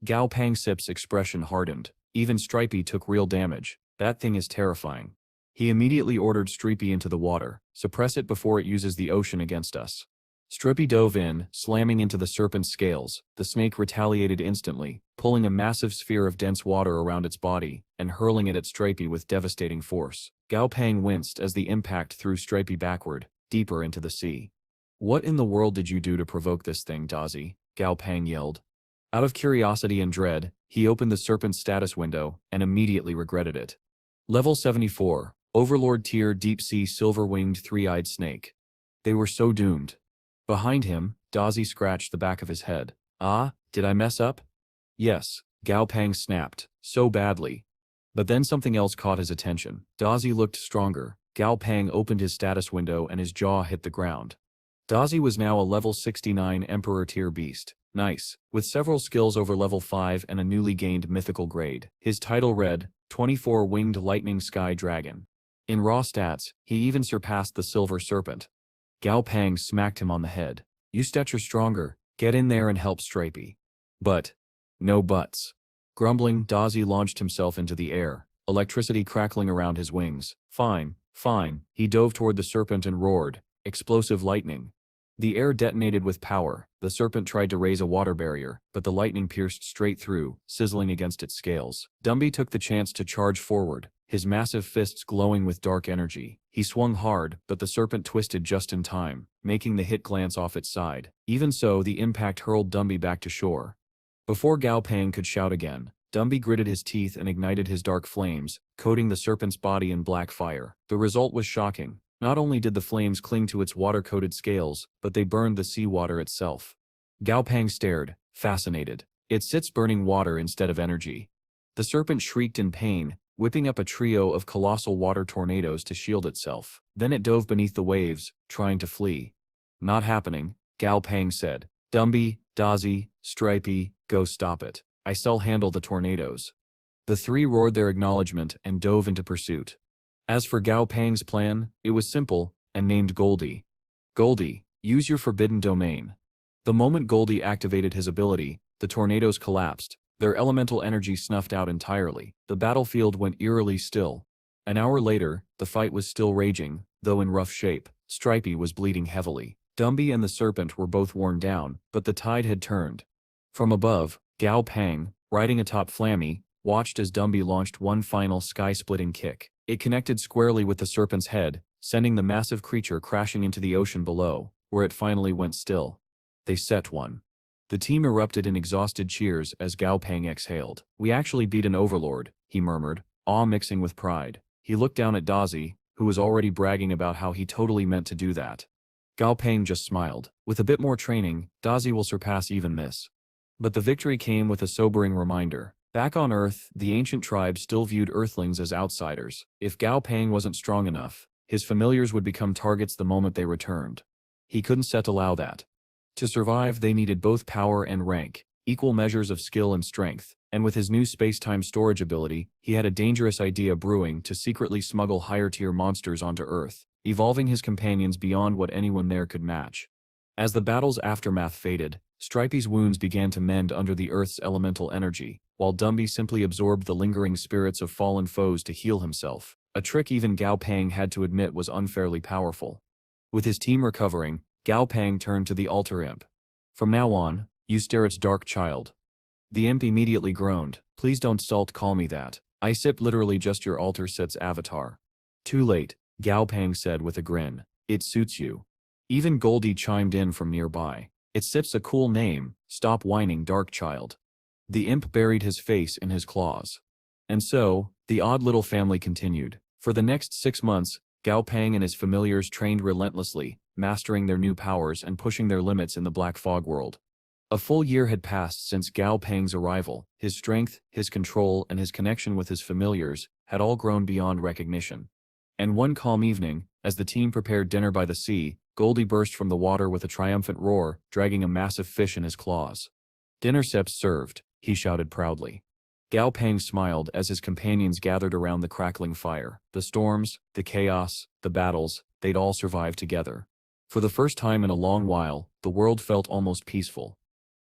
Gao Peng's expression hardened. Even Stripey took real damage. That thing is terrifying. He immediately ordered Stripey into the water. Suppress it before it uses the ocean against us. Stripey dove in, slamming into the serpent's scales. The snake retaliated instantly, pulling a massive sphere of dense water around its body, and hurling it at Stripey with devastating force. Gao Peng winced as the impact threw Stripey backward, deeper into the sea. What in the world did you do to provoke this thing, Dazi? Gao Peng yelled. Out of curiosity and dread, he opened the serpent's status window, and immediately regretted it. Level 74. Overlord tier deep-sea silver-winged three-eyed snake. They were so doomed. Behind him, Dazi scratched the back of his head. Ah, did I mess up? Yes, Gao Peng snapped, so badly. But then something else caught his attention. Dazi looked stronger. Gao Peng opened his status window and his jaw hit the ground. Dazi was now a level 69 Emperor tier beast. Nice, with several skills over level 5 and a newly gained mythical grade. His title read, 24 Winged Lightning Sky Dragon. In raw stats, he even surpassed the Silver Serpent. Gao Peng smacked him on the head. You stature stronger, get in there and help Stripey. But, no buts. Grumbling, Dazi launched himself into the air, electricity crackling around his wings. Fine, fine. He dove toward the serpent and roared, explosive lightning. The air detonated with power. The serpent tried to raise a water barrier, but the lightning pierced straight through, sizzling against its scales. Dumby took the chance to charge forward, his massive fists glowing with dark energy. He swung hard, but the serpent twisted just in time, making the hit glance off its side. Even so, the impact hurled Dumby back to shore. Before Gao Peng could shout again, Dumby gritted his teeth and ignited his dark flames, coating the serpent's body in black fire. The result was shocking. Not only did the flames cling to its water-coated scales, but they burned the seawater itself. Gao Peng stared, fascinated. It sits burning water instead of energy. The serpent shrieked in pain, whipping up a trio of colossal water tornadoes to shield itself. Then it dove beneath the waves, trying to flee. Not happening, Gao Peng said. Dumby, Dazi, Stripey, go stop it. I'll handle the tornadoes. The three roared their acknowledgement and dove into pursuit. As for Gao Peng's plan, it was simple, and named Goldie. Goldie, use your forbidden domain. The moment Goldie activated his ability, the tornadoes collapsed, their elemental energy snuffed out entirely. The battlefield went eerily still. An hour later, the fight was still raging, though in rough shape. Stripey was bleeding heavily. Dumby and the serpent were both worn down, but the tide had turned. From above, Gao Peng, riding atop Flammy, watched as Dumby launched one final sky-splitting kick. It connected squarely with the serpent's head, sending the massive creature crashing into the ocean below, where it finally went still. They set one. The team erupted in exhausted cheers as Gao Pang exhaled. "We actually beat an overlord," he murmured, awe mixing with pride. He looked down at Dazi, who was already bragging about how he totally meant to do that. Gao Pang just smiled. "With a bit more training, Dazi will surpass even this." But the victory came with a sobering reminder. Back on Earth, the ancient tribe still viewed Earthlings as outsiders. If Gao Pang wasn't strong enough, his familiars would become targets the moment they returned. He couldn't allow that. To survive, they needed both power and rank, equal measures of skill and strength, and with his new space-time storage ability, he had a dangerous idea brewing to secretly smuggle higher-tier monsters onto Earth, evolving his companions beyond what anyone there could match. As the battle's aftermath faded, Stripey's wounds began to mend under the Earth's elemental energy, while Dumby simply absorbed the lingering spirits of fallen foes to heal himself, a trick even Gao Pang had to admit was unfairly powerful. With his team recovering, Gao Pang turned to the altar imp. "From now on, you stare its dark child." The imp immediately groaned. "Please don't call me that. I sip literally just your altar set's avatar." "Too late," Gao Pang said with a grin. "It suits you." Even Goldie chimed in from nearby. "It sips a cool name, stop whining dark child." The imp buried his face in his claws. And so, the odd little family continued. For the next 6 months, Gao Pang and his familiars trained relentlessly, mastering their new powers and pushing their limits in the Black Fog world. A full year had passed since Gao Pang's arrival. His strength, his control, and his connection with his familiars had all grown beyond recognition. And one calm evening, as the team prepared dinner by the sea, Goldie burst from the water with a triumphant roar, dragging a massive fish in his claws. "Dinner steps served," he shouted proudly. Gao Pang smiled as his companions gathered around the crackling fire. The storms, the chaos, the battles, they'd all survived together. For the first time in a long while, the world felt almost peaceful.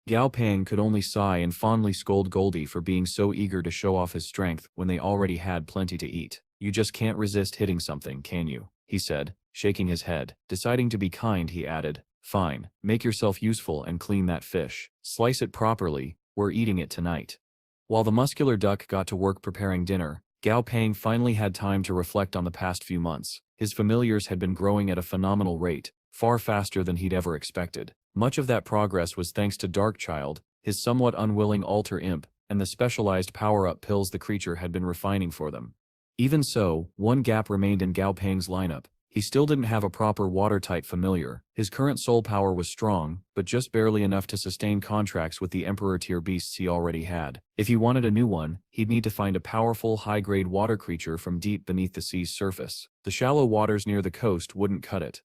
Gao Pang could only sigh and fondly scold Goldie for being so eager to show off his strength when they already had plenty to eat. "You just can't resist hitting something, can you?" he said, shaking his head. Deciding to be kind, he added, "Fine, make yourself useful and clean that fish. Slice it properly, we're eating it tonight." While the muscular duck got to work preparing dinner, Gao Pang finally had time to reflect on the past few months. His familiars had been growing at a phenomenal rate, far faster than he'd ever expected. Much of that progress was thanks to Darkchild, his somewhat unwilling altar imp, and the specialized power-up pills the creature had been refining for them. Even so, one gap remained in Gao Pang's lineup. He still didn't have a proper water-type familiar. His current soul power was strong, but just barely enough to sustain contracts with the Emperor-tier beasts he already had. If he wanted a new one, he'd need to find a powerful, high-grade water creature from deep beneath the sea's surface. The shallow waters near the coast wouldn't cut it.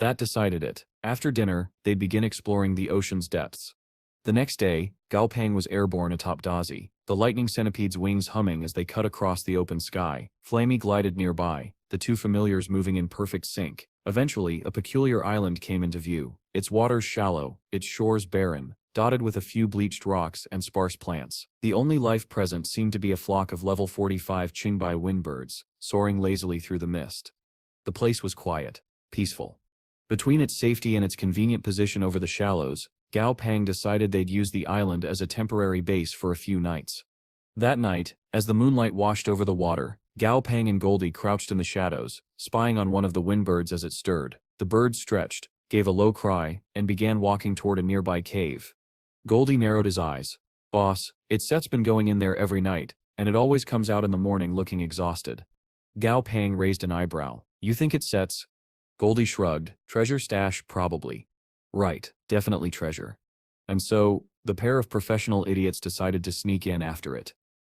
That decided it. After dinner, they'd begin exploring the ocean's depths. The next day, Gao Pang was airborne atop Dazi, the lightning centipede's wings humming as they cut across the open sky. Flamey glided nearby, the two familiars moving in perfect sync. Eventually, a peculiar island came into view. Its waters shallow, its shores barren, dotted with a few bleached rocks and sparse plants. The only life present seemed to be a flock of level 45 Qingbai windbirds, soaring lazily through the mist. The place was quiet, peaceful. Between its safety and its convenient position over the shallows, Gao Pang decided they'd use the island as a temporary base for a few nights. That night, as the moonlight washed over the water, Gao Pang and Goldie crouched in the shadows, spying on one of the windbirds as it stirred. The bird stretched, gave a low cry, and began walking toward a nearby cave. Goldie narrowed his eyes. "Boss, its set's been going in there every night, and it always comes out in the morning looking exhausted." Gao Pang raised an eyebrow. "You think it sets?" Goldie shrugged. "Treasure stash, probably." "Right, definitely treasure." And so, the pair of professional idiots decided to sneak in after it.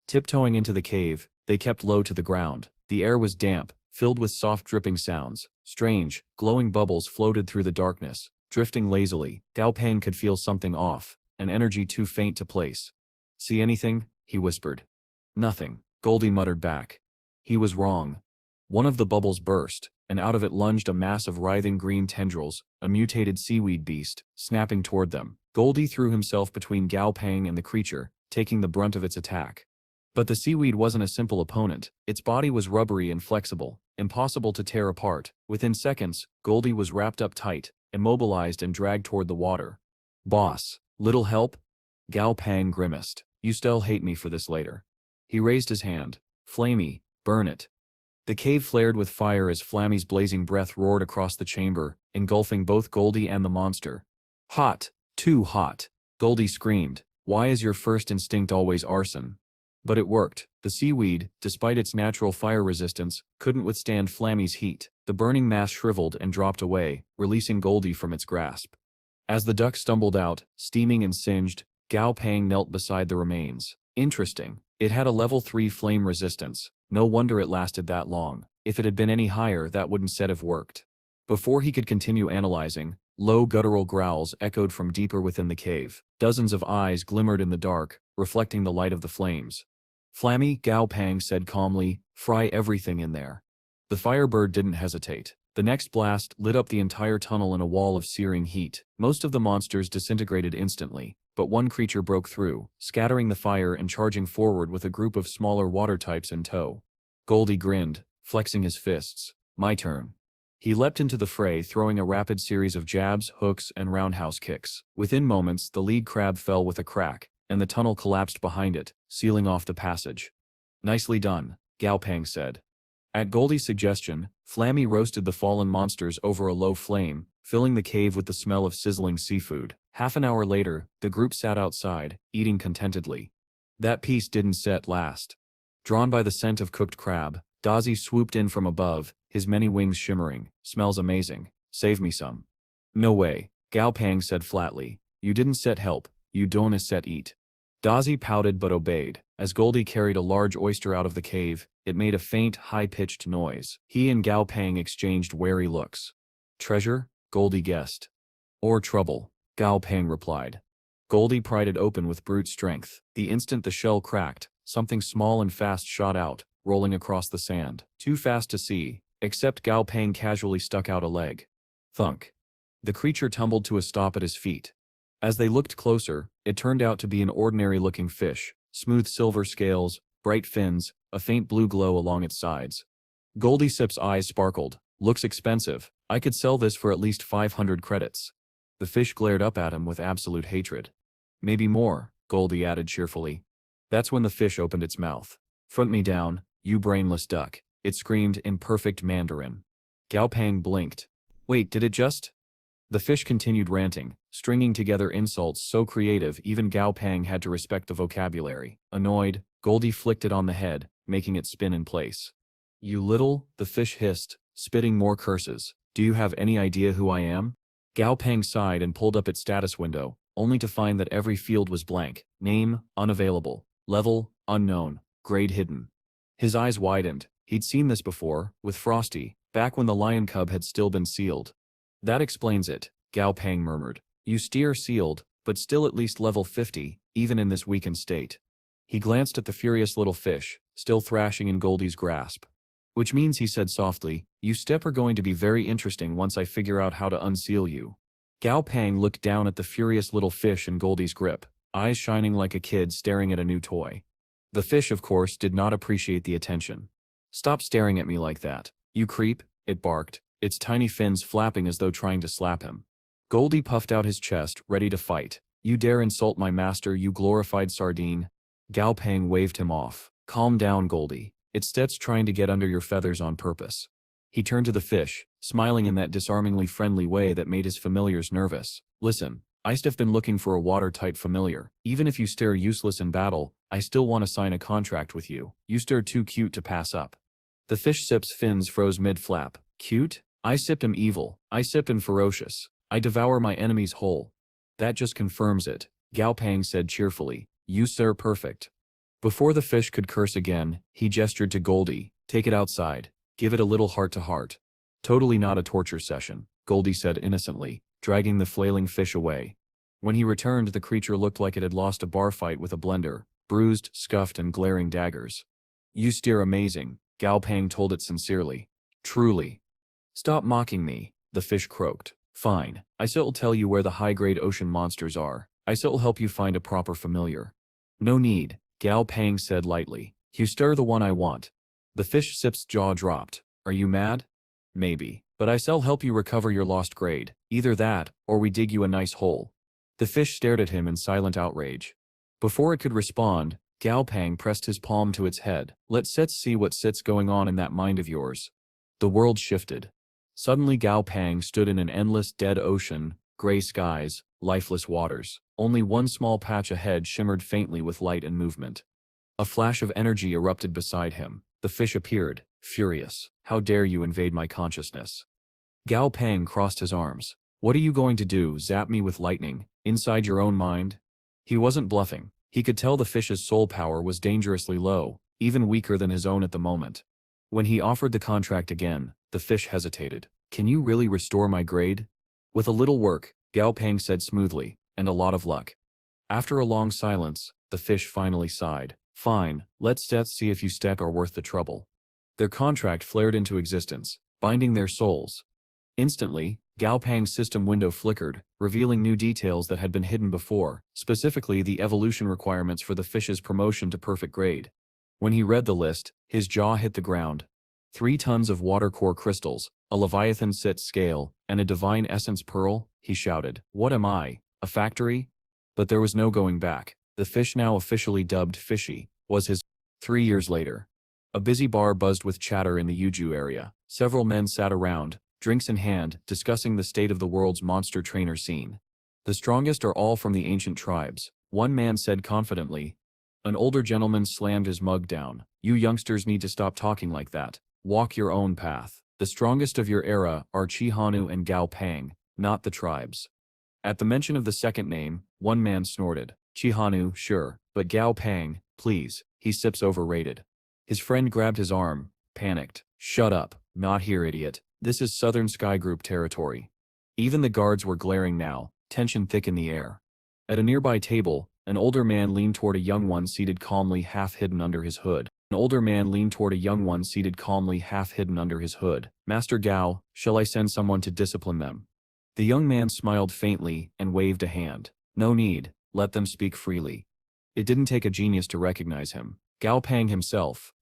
Tiptoeing into the cave, they kept low to the ground. The air was damp, filled with soft dripping sounds. Strange, glowing bubbles floated through the darkness, drifting lazily. Gao Pang could feel something off, an energy too faint to place. "See anything?" he whispered. "Nothing," Goldie muttered back. He was wrong. One of the bubbles burst, and out of it lunged a mass of writhing green tendrils, a mutated seaweed beast, snapping toward them. Goldie threw himself between Gao Pang and the creature, taking the brunt of its attack. But the seaweed wasn't a simple opponent. Its body was rubbery and flexible, impossible to tear apart. Within seconds, Goldie was wrapped up tight, immobilized and dragged toward the water. "Boss, little help?" Gao Pang grimaced. "You still hate me for this later." He raised his hand. "Flamey, burn it." The cave flared with fire as Flammy's blazing breath roared across the chamber, engulfing both Goldie and the monster. "Hot, too hot." Goldie screamed, "Why is your first instinct always arson?" But it worked. The seaweed, despite its natural fire resistance, couldn't withstand Flammy's heat. The burning mass shriveled and dropped away, releasing Goldie from its grasp. As the duck stumbled out, steaming and singed, Gao Pang knelt beside the remains. Interesting. It had a level 3 flame resistance. No wonder it lasted that long. If it had been any higher, that wouldn't set have worked. Before he could continue analyzing, low guttural growls echoed from deeper within the cave. Dozens of eyes glimmered in the dark, reflecting the light of the flames. "Flammy," Gao Pang said calmly, "fry everything in there." The firebird didn't hesitate. The next blast lit up the entire tunnel in a wall of searing heat. Most of the monsters disintegrated instantly, but one creature broke through, scattering the fire and charging forward with a group of smaller water types in tow. Goldie grinned, flexing his fists. "My turn." He leapt into the fray, throwing a rapid series of jabs, hooks, and roundhouse kicks. Within moments, the lead crab fell with a crack, and the tunnel collapsed behind it, sealing off the passage. "Nicely done," Gao Pang said. At Goldie's suggestion, Flammy roasted the fallen monsters over a low flame, filling the cave with the smell of sizzling seafood. Half an hour later, the group sat outside, eating contentedly. That piece didn't last. Drawn by the scent of cooked crab, Dazi swooped in from above, his many wings shimmering. "Smells amazing. Save me some." "No way," Gao Pang said flatly. "You didn't help, you don't eat." Dazi pouted but obeyed. As Goldie carried a large oyster out of the cave, it made a faint, high-pitched noise. He and Gao Pang exchanged wary looks. "Treasure?" Goldie guessed. "Or trouble," Gao Pang replied. Goldie pried it open with brute strength. The instant the shell cracked, something small and fast shot out, rolling across the sand. Too fast to see, except Gao Pang casually stuck out a leg. Thunk. The creature tumbled to a stop at his feet. As they looked closer, it turned out to be an ordinary-looking fish, smooth silver scales, bright fins, a faint blue glow along its sides. Goldie Sip's eyes sparkled. "Looks expensive. I could sell this for at least 500 credits." The fish glared up at him with absolute hatred. "Maybe more," Goldie added cheerfully. That's when the fish opened its mouth. "Front me down, you brainless duck," it screamed in perfect Mandarin. Gao Pang blinked. "Wait, did it just?" The fish continued ranting, stringing together insults so creative even Gao Pang had to respect the vocabulary. Annoyed, Goldie flicked it on the head, making it spin in place. "You little," the fish hissed, spitting more curses. "Do you have any idea who I am?" Gao Pang sighed and pulled up its status window, only to find that every field was blank. Name, unavailable. Level, unknown. Grade hidden. His eyes widened. He'd seen this before, with Frosty, back when the lion cub had still been sealed. "That explains it," Gao Pang murmured. "You steer sealed, but still at least level 50, even in this weakened state." He glanced at the furious little fish, still thrashing in Goldie's grasp. "Which means," he said softly, "you are going to be very interesting once I figure out how to unseal you." Gao Pang looked down at the furious little fish in Goldie's grip, eyes shining like a kid staring at a new toy. The fish, of course, did not appreciate the attention. "Stop staring at me like that, you creep," it barked, its tiny fins flapping as though trying to slap him. Goldie puffed out his chest, ready to fight. "You dare insult my master, you glorified sardine." Gao Pang waved him off. "Calm down, Goldie. It's trying to get under your feathers on purpose." He turned to the fish, smiling in that disarmingly friendly way that made his familiars nervous. "Listen, I've been looking for a watertight familiar. Even if you stare useless in battle, I still want to sign a contract with you. You stare too cute to pass up." The fish Sip's fins froze mid-flap. "Cute? I sipped him evil. I sipped him ferocious. I devour my enemies whole." "That just confirms it," Gao Pang said cheerfully. "You sir perfect." Before the fish could curse again, he gestured to Goldie. "Take it outside. Give it a little heart-to-heart." "Totally not a torture session," Goldie said innocently, dragging the flailing fish away. When he returned, the creature looked like it had lost a bar fight with a blender, bruised, scuffed, and glaring daggers. "You steer amazing," Gao Pang told it sincerely. "Truly." "Stop mocking me," the fish croaked. "Fine. I still tell you where the high-grade ocean monsters are. I still help you find a proper familiar." "No need," Gao Pang said lightly. "You stir the one I want." The fish Sip's jaw dropped. "Are you mad?" "Maybe. But I shall help you recover your lost grade. Either that, or we dig you a nice hole." The fish stared at him in silent outrage. Before it could respond, Gao Pang pressed his palm to its head. "Let's see what's going on in that mind of yours." The world shifted. Suddenly Gao Pang stood in an endless dead ocean, gray skies, lifeless waters. Only one small patch ahead shimmered faintly with light and movement. A flash of energy erupted beside him. The fish appeared, furious. How dare you invade my consciousness? Gao Pang crossed his arms. What are you going to do, zap me with lightning, inside your own mind? He wasn't bluffing. He could tell the fish's soul power was dangerously low, even weaker than his own at the moment. When he offered the contract again, the fish hesitated. Can you really restore my grade? With a little work, Gao Pang said smoothly, and a lot of luck. After a long silence, the fish finally sighed. Fine, let's see if you are worth the trouble. Their contract flared into existence, binding their souls. Instantly, Gao Pang's system window flickered, revealing new details that had been hidden before, specifically the evolution requirements for the fish's promotion to perfect grade. When he read the list, his jaw hit the ground. 3 tons of water core crystals, a Leviathan sit scale, and a divine essence pearl, he shouted. What am I, a factory? But there was no going back. The fish, now officially dubbed Fishy, was his. 3 years later. A busy bar buzzed with chatter in the Yuju area. Several men sat around, drinks in hand, discussing the state of the world's monster trainer scene. The strongest are all from the ancient tribes, one man said confidently. An older gentleman slammed his mug down. You youngsters need to stop talking like that. Walk your own path. The strongest of your era are Chihanu and Gao Pang, not the tribes. At the mention of the second name, one man snorted. Chihanu, sure, but Gao Pang, please, he sips overrated. His friend grabbed his arm, panicked. Shut up, not here, idiot. This is Southern Sky Group territory. Even the guards were glaring now, tension thick in the air. At a nearby table, an older man leaned toward a young one seated calmly, half hidden under his hood. Master Gao, shall I send someone to discipline them? The young man smiled faintly and waved a hand. No need, let them speak freely. It didn't take a genius to recognize him. Gao Pang himself.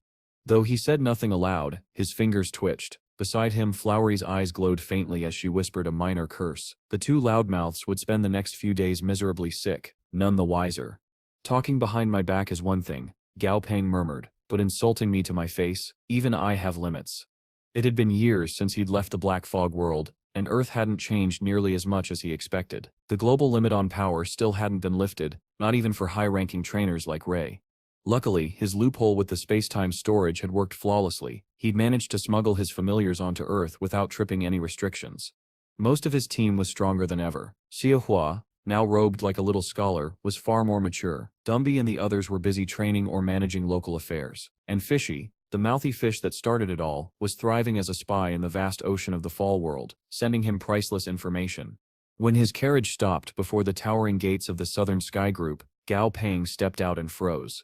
Though he said nothing aloud, his fingers twitched. Beside him, Flowery's eyes glowed faintly as she whispered a minor curse. The 2 loudmouths would spend the next few days miserably sick, none the wiser. Talking behind my back is one thing, Gao Pang murmured, but insulting me to my face, even I have limits. It had been years since he'd left the Black Fog world, and Earth hadn't changed nearly as much as he expected. The global limit on power still hadn't been lifted, not even for high-ranking trainers like Ray. Luckily, his loophole with the space-time storage had worked flawlessly. He'd managed to smuggle his familiars onto Earth without tripping any restrictions. Most of his team was stronger than ever. Xia Hua, now robed like a little scholar, was far more mature. Dumby and the others were busy training or managing local affairs. And Fishy, the mouthy fish that started it all, was thriving as a spy in the vast ocean of the Fall world, sending him priceless information. When his carriage stopped before the towering gates of the Southern Sky Group, Gao Pang stepped out and froze.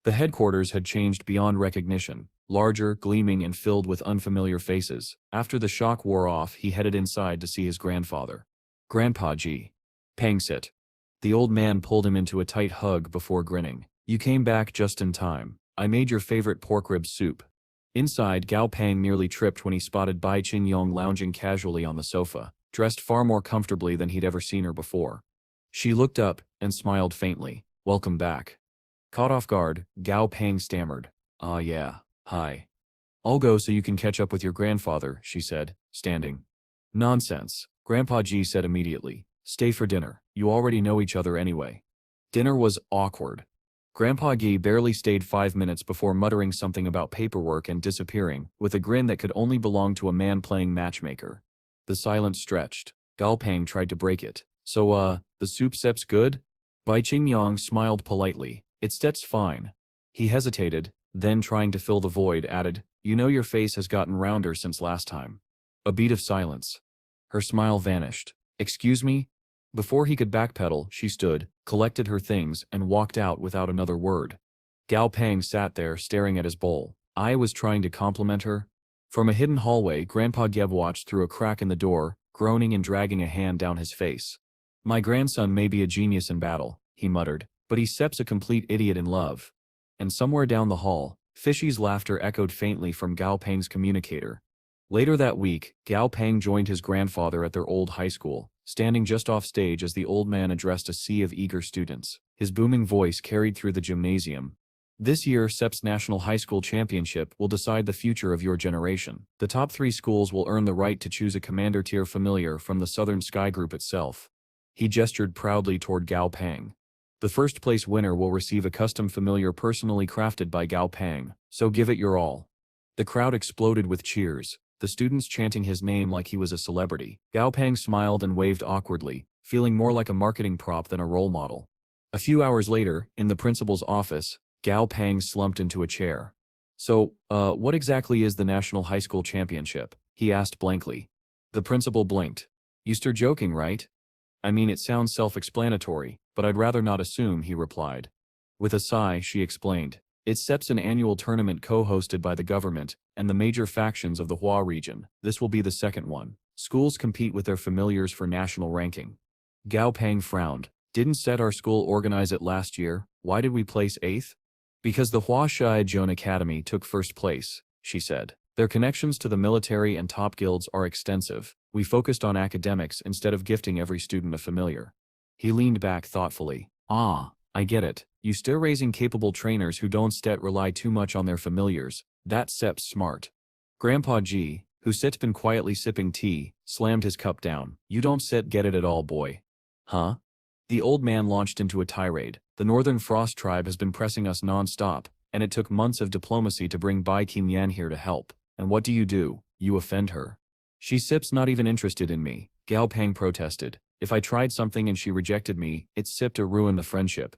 The headquarters had changed beyond recognition, larger, gleaming, and filled with unfamiliar faces. After the shock wore off, he headed inside to see his grandfather. Grandpa G. Pang sit. The old man pulled him into a tight hug before grinning. You came back just in time. I made your favorite pork rib soup. Inside, Gao Pang nearly tripped when he spotted Bai Qingyong lounging casually on the sofa, dressed far more comfortably than he'd ever seen her before. She looked up and smiled faintly. Welcome back. Caught off guard, Gao Pang stammered. Ah yeah, hi. I'll go so you can catch up with your grandfather, she said, standing. Nonsense, Grandpa G said immediately. Stay for dinner, you already know each other anyway. Dinner was awkward. Grandpa G barely stayed 5 minutes before muttering something about paperwork and disappearing, with a grin that could only belong to a man playing matchmaker. The silence stretched. Gao Pang tried to break it. So, the soup sep's good? Bai Qingyong smiled politely. It's fine. He hesitated, then trying to fill the void added, you know your face has gotten rounder since last time. A beat of silence. Her smile vanished. Excuse me? Before he could backpedal, she stood, collected her things, and walked out without another word. Gao Pang sat there staring at his bowl. I was trying to compliment her. From a hidden hallway, Grandpa Geb watched through a crack in the door, groaning and dragging a hand down his face. My grandson may be a genius in battle, he muttered, but he seps a complete idiot in love. And somewhere down the hall, Fishy's laughter echoed faintly from Gao Pang's communicator. Later that week, Gao Pang joined his grandfather at their old high school, standing just off stage as the old man addressed a sea of eager students. His booming voice carried through the gymnasium. This year, SEP's National High School Championship will decide the future of your generation. The top 3 schools will earn the right to choose a commander-tier familiar from the Southern Sky Group itself. He gestured proudly toward Gao Pang. The first place winner will receive a custom familiar personally crafted by Gao Pang, so give it your all. The crowd exploded with cheers, the students chanting his name like he was a celebrity. Gao Pang smiled and waved awkwardly, feeling more like a marketing prop than a role model. A few hours later, in the principal's office, Gao Pang slumped into a chair. So, what exactly is the National High School Championship? He asked blankly. The principal blinked. You're joking, right? I mean, it sounds self-explanatory, but I'd rather not assume, he replied. With a sigh, she explained. It's SEP's an annual tournament co-hosted by the government and the major factions of the Hua region. This will be the second one. Schools compete with their familiars for national ranking. Gao Pang frowned. Didn't SET our school organize it last year? Why did we place 8th? Because the Hua Shijian Academy took first place, she said. Their connections to the military and top guilds are extensive. We focused on academics instead of gifting every student a familiar. He leaned back thoughtfully. Ah, I get it. You still raising capable trainers who don't rely too much on their familiars. That's SEP's smart. Grandpa G, who sit's been quietly sipping tea, slammed his cup down. You don't get it at all, boy. Huh? The old man launched into a tirade. The Northern Frost tribe has been pressing us non-stop, and it took months of diplomacy to bring Bai Kim Yan here to help. And what do? You offend her. She's not even interested in me, Gao Pang protested. If I tried something and she rejected me, it's to ruin the friendship.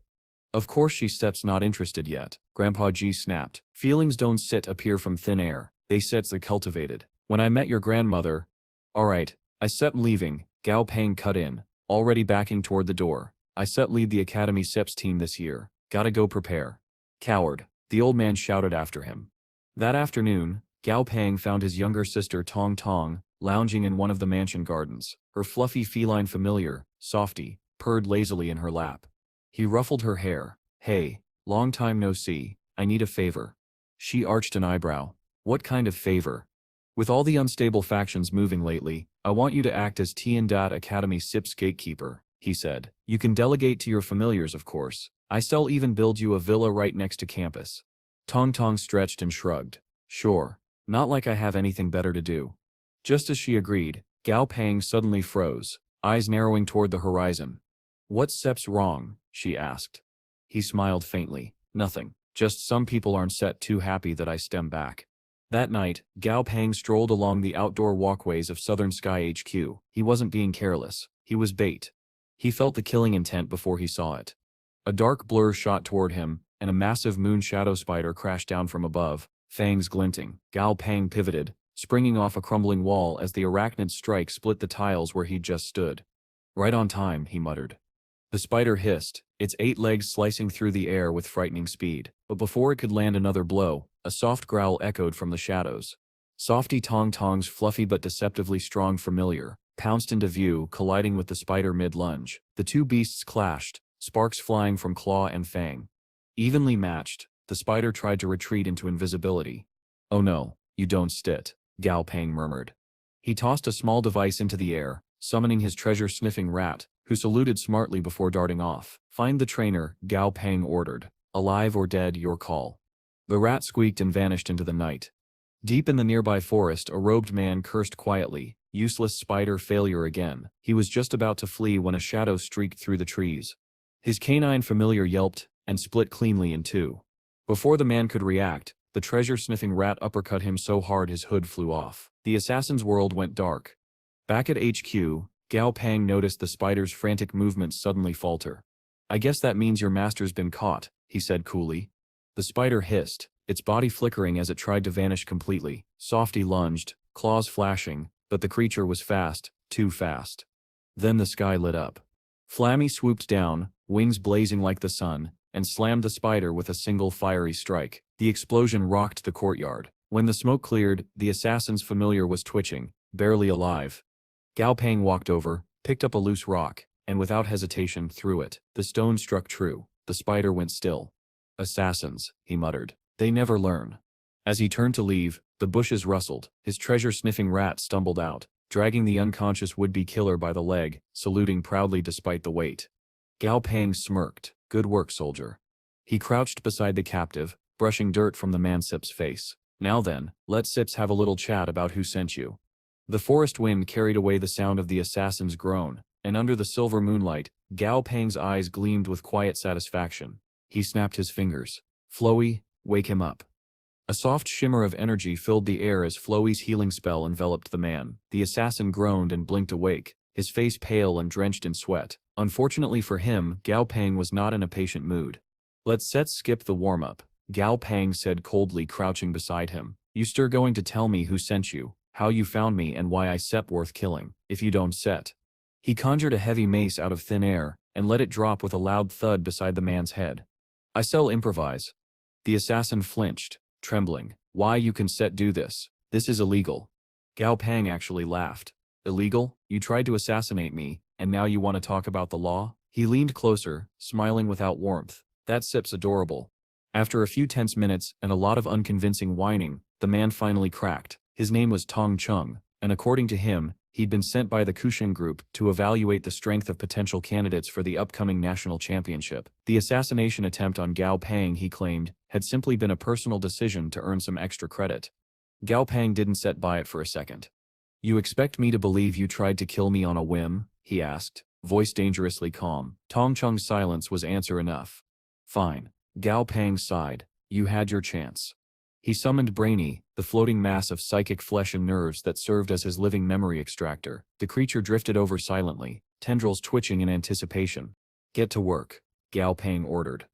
Of course she's not interested yet, Grandpa G snapped. Feelings don't appear from thin air, they're cultivated. When I met your grandmother… Alright, I leaving, Gao Pang cut in, already backing toward the door. I lead the Academy SEP's team this year, gotta go prepare. Coward, the old man shouted after him. That afternoon, Gao Pang found his younger sister Tong Tong, lounging in one of the mansion gardens. Her fluffy feline familiar, Softy, purred lazily in her lap. He ruffled her hair. Hey, long time no see, I need a favor. She arched an eyebrow. What kind of favor? With all the unstable factions moving lately, I want you to act as Tiandat Academy SIP's gatekeeper, he said. You can delegate to your familiars, of course. I'll even build you a villa right next to campus. Tong Tong stretched and shrugged. Sure. Not like I have anything better to do. Just as she agreed, Gao Pang suddenly froze, eyes narrowing toward the horizon. What's SEP's wrong? She asked. He smiled faintly. Nothing. Just some people aren't too happy that I stem back. That night, Gao Pang strolled along the outdoor walkways of Southern Sky HQ. He wasn't being careless. He was bait. He felt the killing intent before he saw it. A dark blur shot toward him, and a massive moon shadow spider crashed down from above, fangs glinting. Gao Pang pivoted, springing off a crumbling wall as the arachnid strike split the tiles where he'd just stood. Right on time, he muttered. The spider hissed, its 8 legs slicing through the air with frightening speed. But before it could land another blow, a soft growl echoed from the shadows. Softy Tong Tong's fluffy but deceptively strong familiar pounced into view, colliding with the spider mid-lunge. The two beasts clashed, sparks flying from claw and fang. Evenly matched, the spider tried to retreat into invisibility. Oh no, you don't Gao Pang murmured. He tossed a small device into the air, summoning his treasure-sniffing rat, who saluted smartly before darting off. Find the trainer, Gao Pang ordered. Alive or dead, your call. The rat squeaked and vanished into the night. Deep in the nearby forest, a robed man cursed quietly. Useless spider failure again. He was just about to flee when a shadow streaked through the trees. His canine familiar yelped and split cleanly in two. Before the man could react, the treasure-sniffing rat uppercut him so hard his hood flew off. The assassin's world went dark. Back at HQ, Gao Pang noticed the spider's frantic movements suddenly falter. I guess that means your master's been caught, he said coolly. The spider hissed, its body flickering as it tried to vanish completely. Softy lunged, claws flashing, but the creature was fast, too fast. Then the sky lit up. Flammy swooped down, wings blazing like the sun, and slammed the spider with a single fiery strike. The explosion rocked the courtyard. When the smoke cleared, the assassin's familiar was twitching, barely alive. Gao Pang walked over, picked up a loose rock, and without hesitation threw it. The stone struck true. The spider went still. Assassins, he muttered. They never learn. As he turned to leave, the bushes rustled. His treasure-sniffing rat stumbled out, dragging the unconscious would-be killer by the leg, saluting proudly despite the weight. Gao Pang smirked. Good work, soldier. He crouched beside the captive, brushing dirt from the man-Sip's face. Now then, let Sips have a little chat about who sent you. The forest wind carried away the sound of the assassin's groan, and under the silver moonlight, Gao Pang's eyes gleamed with quiet satisfaction. He snapped his fingers. Floey, wake him up. A soft shimmer of energy filled the air as Floey's healing spell enveloped the man. The assassin groaned and blinked awake, his face pale and drenched in sweat. Unfortunately for him, Gao Pang was not in a patient mood. Let's skip the warm-up, Gao Pang said coldly, crouching beside him. You still going to tell me who sent you, how you found me, and why I sep worth killing, if you don't set. He conjured a heavy mace out of thin air, and let it drop with a loud thud beside the man's head. I sell improvise. The assassin flinched, trembling. Why you can set do this? This is illegal. Gao Pang actually laughed. Illegal? You tried to assassinate me, and now you want to talk about the law? He leaned closer, smiling without warmth. That sip's adorable. After a few tense minutes and a lot of unconvincing whining, the man finally cracked. His name was Tong Chung, and according to him, he'd been sent by the Kushan group to evaluate the strength of potential candidates for the upcoming national championship. The assassination attempt on Gao Pang, he claimed, had simply been a personal decision to earn some extra credit. Gao Pang didn't sit by it for a second. You expect me to believe you tried to kill me on a whim? He asked, voice dangerously calm. Tong Chung's silence was answer enough. Fine. Gao Pang sighed. You had your chance. He summoned Brainy, the floating mass of psychic flesh and nerves that served as his living memory extractor. The creature drifted over silently, tendrils twitching in anticipation. Get to work, Gao Pang ordered.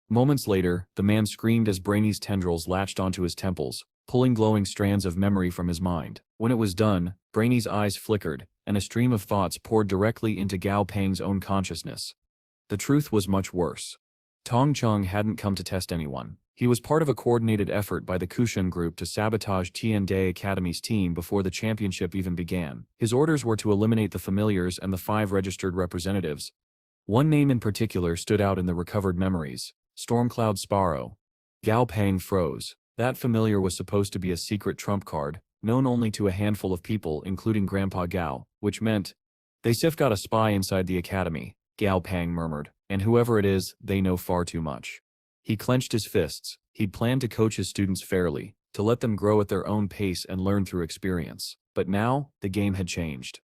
Moments later, the man screamed as Brainy's tendrils latched onto his temples, pulling glowing strands of memory from his mind. When it was done, Brainy's eyes flickered, and a stream of thoughts poured directly into Gao Pang's own consciousness. The truth was much worse. Tong Chung hadn't come to test anyone. He was part of a coordinated effort by the Kushan group to sabotage Tiande Academy's team before the championship even began. His orders were to eliminate the familiars and the 5 registered representatives. One name in particular stood out in the recovered memories: Stormcloud Sparrow. Gao Pang froze. That familiar was supposed to be a secret trump card, known only to a handful of people including Grandpa Gao, which meant, "They've got a spy inside the academy," Gao Pang murmured, "and whoever it is, they know far too much." He clenched his fists. He'd planned to coach his students fairly, to let them grow at their own pace and learn through experience. But now, the game had changed.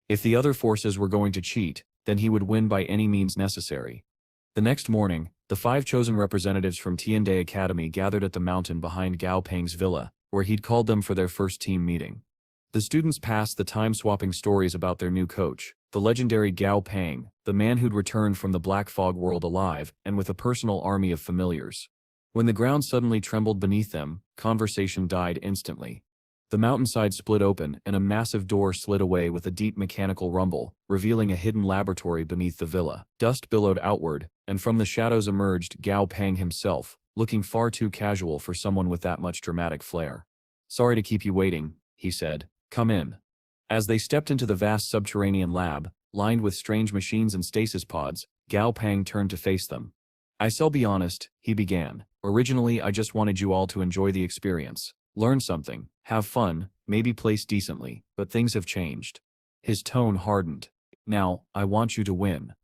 If the other forces were going to cheat, then he would win by any means necessary. The next morning, the 5 chosen representatives from Tiande Academy gathered at the mountain behind Gao Pang's villa, where he'd called them for their first team meeting. The students passed the time-swapping stories about their new coach, the legendary Gao Pang, the man who'd returned from the Black Fog world alive and with a personal army of familiars. When the ground suddenly trembled beneath them, conversation died instantly. The mountainside split open and a massive door slid away with a deep mechanical rumble, revealing a hidden laboratory beneath the villa. Dust billowed outward, and from the shadows emerged Gao Pang himself, looking far too casual for someone with that much dramatic flair. "Sorry to keep you waiting," he said. "Come in." As they stepped into the vast subterranean lab, lined with strange machines and stasis pods, Gao Pang turned to face them. "I'll be honest," he began. "Originally I just wanted you all to enjoy the experience. Learn something, have fun, maybe place decently, but things have changed." His tone hardened. "Now, I want you to win."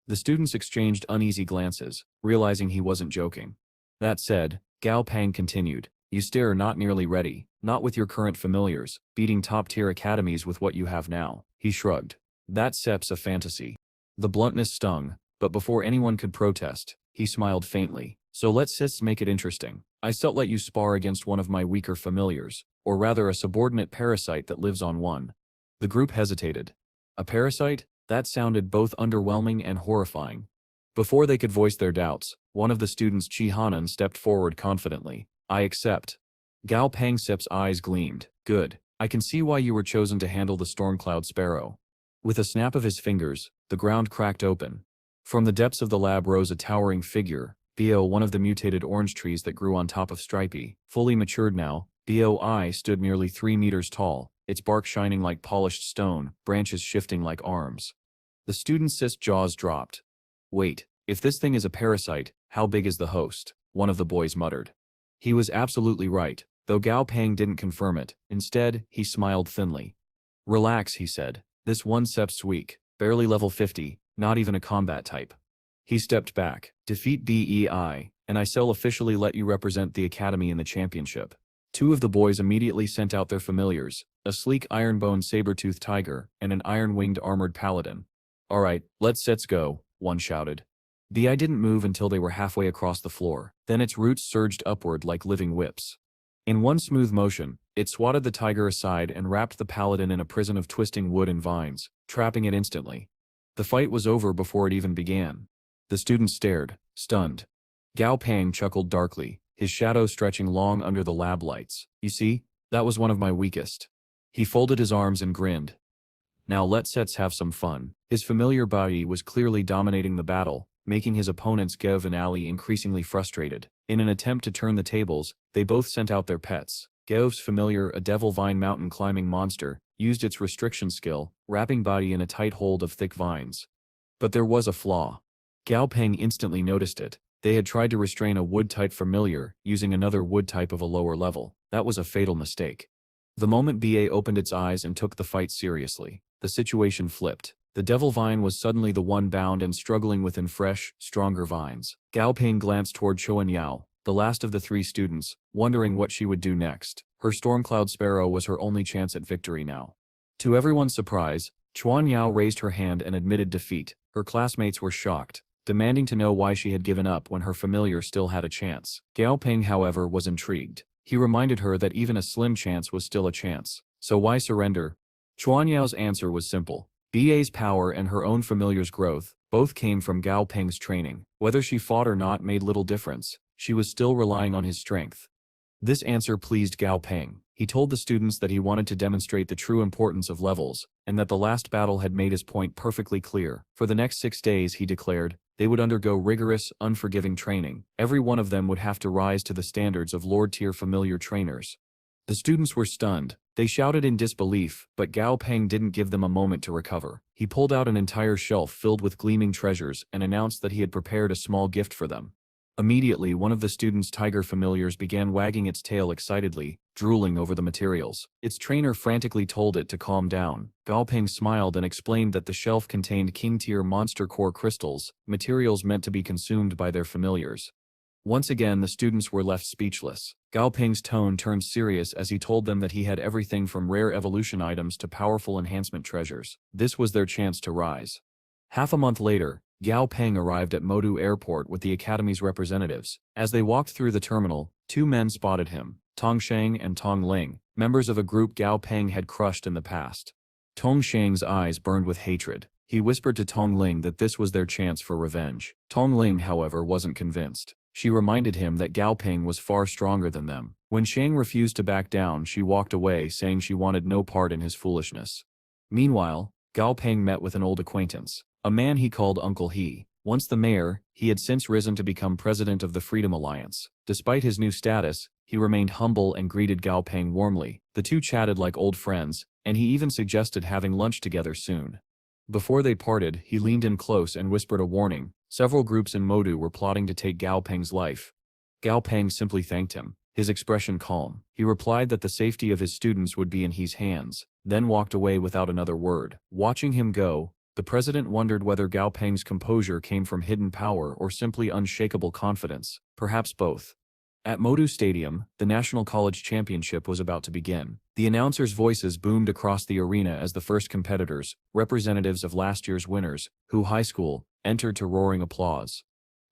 The students exchanged uneasy glances, realizing he wasn't joking. That said, Gao Pang continued, "You still are not nearly ready, not with your current familiars, beating top-tier academies with what you have now." He shrugged. "That sep's a fantasy." The bluntness stung, but before anyone could protest, he smiled faintly. "So let's make it interesting. I still let you spar against one of my weaker familiars, or rather a subordinate parasite that lives on one." The group hesitated. A parasite? That sounded both underwhelming and horrifying. Before they could voice their doubts, one of the students, Chi Hanan, stepped forward confidently. "I accept." Gao Pangsep's eyes gleamed. "Good. I can see why you were chosen to handle the Stormcloud Sparrow." With a snap of his fingers, the ground cracked open. From the depths of the lab rose a towering figure, Bo, one of the mutated orange trees that grew on top of Stripey. Fully matured now, Boi stood nearly 3 meters tall, its bark shining like polished stone, branches shifting like arms. The student's jaws dropped. "Wait, if this thing is a parasite, how big is the host?" one of the boys muttered. He was absolutely right, though Gao Pang didn't confirm it. Instead, he smiled thinly. "Relax," he said. "This one sep's weak, barely level 50, not even a combat type." He stepped back. "Defeat Bei, and I'll officially let you represent the academy in the championship." 2 of the boys immediately sent out their familiars, a sleek iron-boned saber-toothed tiger and an iron-winged armored paladin. Alright, let's go, one shouted. The eye didn't move until they were halfway across the floor, then its roots surged upward like living whips. In one smooth motion, it swatted the tiger aside and wrapped the paladin in a prison of twisting wood and vines, trapping it instantly. The fight was over before it even began. The students stared, stunned. Gao Pang chuckled darkly, his shadow stretching long under the lab lights. You see, that was one of my weakest. He folded his arms and grinned. Now let's have some fun. His familiar body was clearly dominating the battle, making his opponents Gev and Ali increasingly frustrated. In an attempt to turn the tables, they both sent out their pets. Gev's familiar, a devil vine mountain climbing monster, used its restriction skill, wrapping body in a tight hold of thick vines. But there was a flaw. Gao Peng instantly noticed it. They had tried to restrain a wood-type familiar, using another wood type of a lower level. That was a fatal mistake. The moment BA opened its eyes and took the fight seriously, the situation flipped. The devil vine was suddenly the one bound and struggling within fresh, stronger vines. Gao Ping glanced toward Chuan Yao, the last of the three students, wondering what she would do next. Her Stormcloud Sparrow was her only chance at victory now. To everyone's surprise, Chuan Yao raised her hand and admitted defeat. Her classmates were shocked, demanding to know why she had given up when her familiar still had a chance. Gao Ping, however, was intrigued. He reminded her that even a slim chance was still a chance. So why surrender? Chuan Yao's answer was simple. BA's power and her own familiar's growth, both came from Gao Peng's training. Whether she fought or not made little difference. She was still relying on his strength. This answer pleased Gao Peng. He told the students that he wanted to demonstrate the true importance of levels, and that the last battle had made his point perfectly clear. For the next 6 days, he declared, they would undergo rigorous, unforgiving training. Every one of them would have to rise to the standards of Lord-tier familiar trainers. The students were stunned. They shouted in disbelief, but Gao Peng didn't give them a moment to recover. He pulled out an entire shelf filled with gleaming treasures and announced that he had prepared a small gift for them. Immediately, one of the students' tiger familiars began wagging its tail excitedly, drooling over the materials. Its trainer frantically told it to calm down. Gao Peng smiled and explained that the shelf contained king-tier monster core crystals, materials meant to be consumed by their familiars. Once again, the students were left speechless. Gao Peng's tone turned serious as he told them that he had everything from rare evolution items to powerful enhancement treasures. This was their chance to rise. Half a month later, Gao Peng arrived at Modu Airport with the Academy's representatives. As they walked through the terminal, 2 men spotted him, Tong Sheng and Tong Ling, members of a group Gao Peng had crushed in the past. Tong Sheng's eyes burned with hatred. He whispered to Tong Ling that this was their chance for revenge. Tong Ling, however, wasn't convinced. She reminded him that Gao Peng was far stronger than them. When Sheng refused to back down, she walked away, saying she wanted no part in his foolishness. Meanwhile, Gao Peng met with an old acquaintance, a man he called Uncle He. Once the mayor, he had since risen to become president of the Freedom Alliance. Despite his new status, he remained humble and greeted Gao Peng warmly. The two chatted like old friends, and he even suggested having lunch together soon. Before they parted, he leaned in close and whispered a warning. Several groups in Modu were plotting to take Gao Peng's life. Gao Peng simply thanked him, his expression calm. He replied that the safety of his students would be in his hands, then walked away without another word. Watching him go, the president wondered whether Gao Peng's composure came from hidden power or simply unshakable confidence, perhaps both. At Modu Stadium, the National College Championship was about to begin. The announcers' voices boomed across the arena as the first competitors, representatives of last year's winners, Hu High School, entered to roaring applause.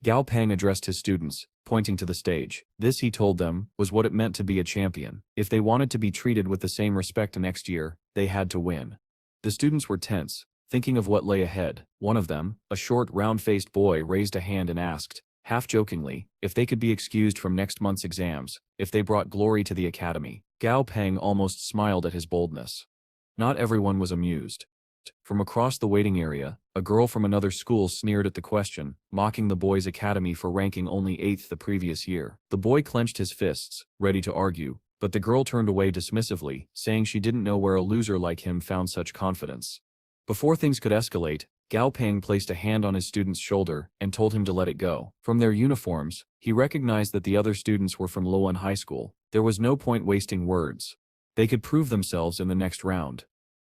Gao Peng addressed his students, pointing to the stage. This, he told them, was what it meant to be a champion. If they wanted to be treated with the same respect next year, they had to win. The students were tense, thinking of what lay ahead. One of them, a short, round-faced boy, raised a hand and asked, half-jokingly, if they could be excused from next month's exams, if they brought glory to the academy. Gao Peng almost smiled at his boldness. Not everyone was amused. From across the waiting area, a girl from another school sneered at the question, mocking the boys' academy for ranking only 8th the previous year. The boy clenched his fists, ready to argue, but the girl turned away dismissively, saying she didn't know where a loser like him found such confidence. Before things could escalate, Gao Peng placed a hand on his student's shoulder and told him to let it go. From their uniforms, he recognized that the other students were from Luan High School. There was no point wasting words. They could prove themselves in the next round.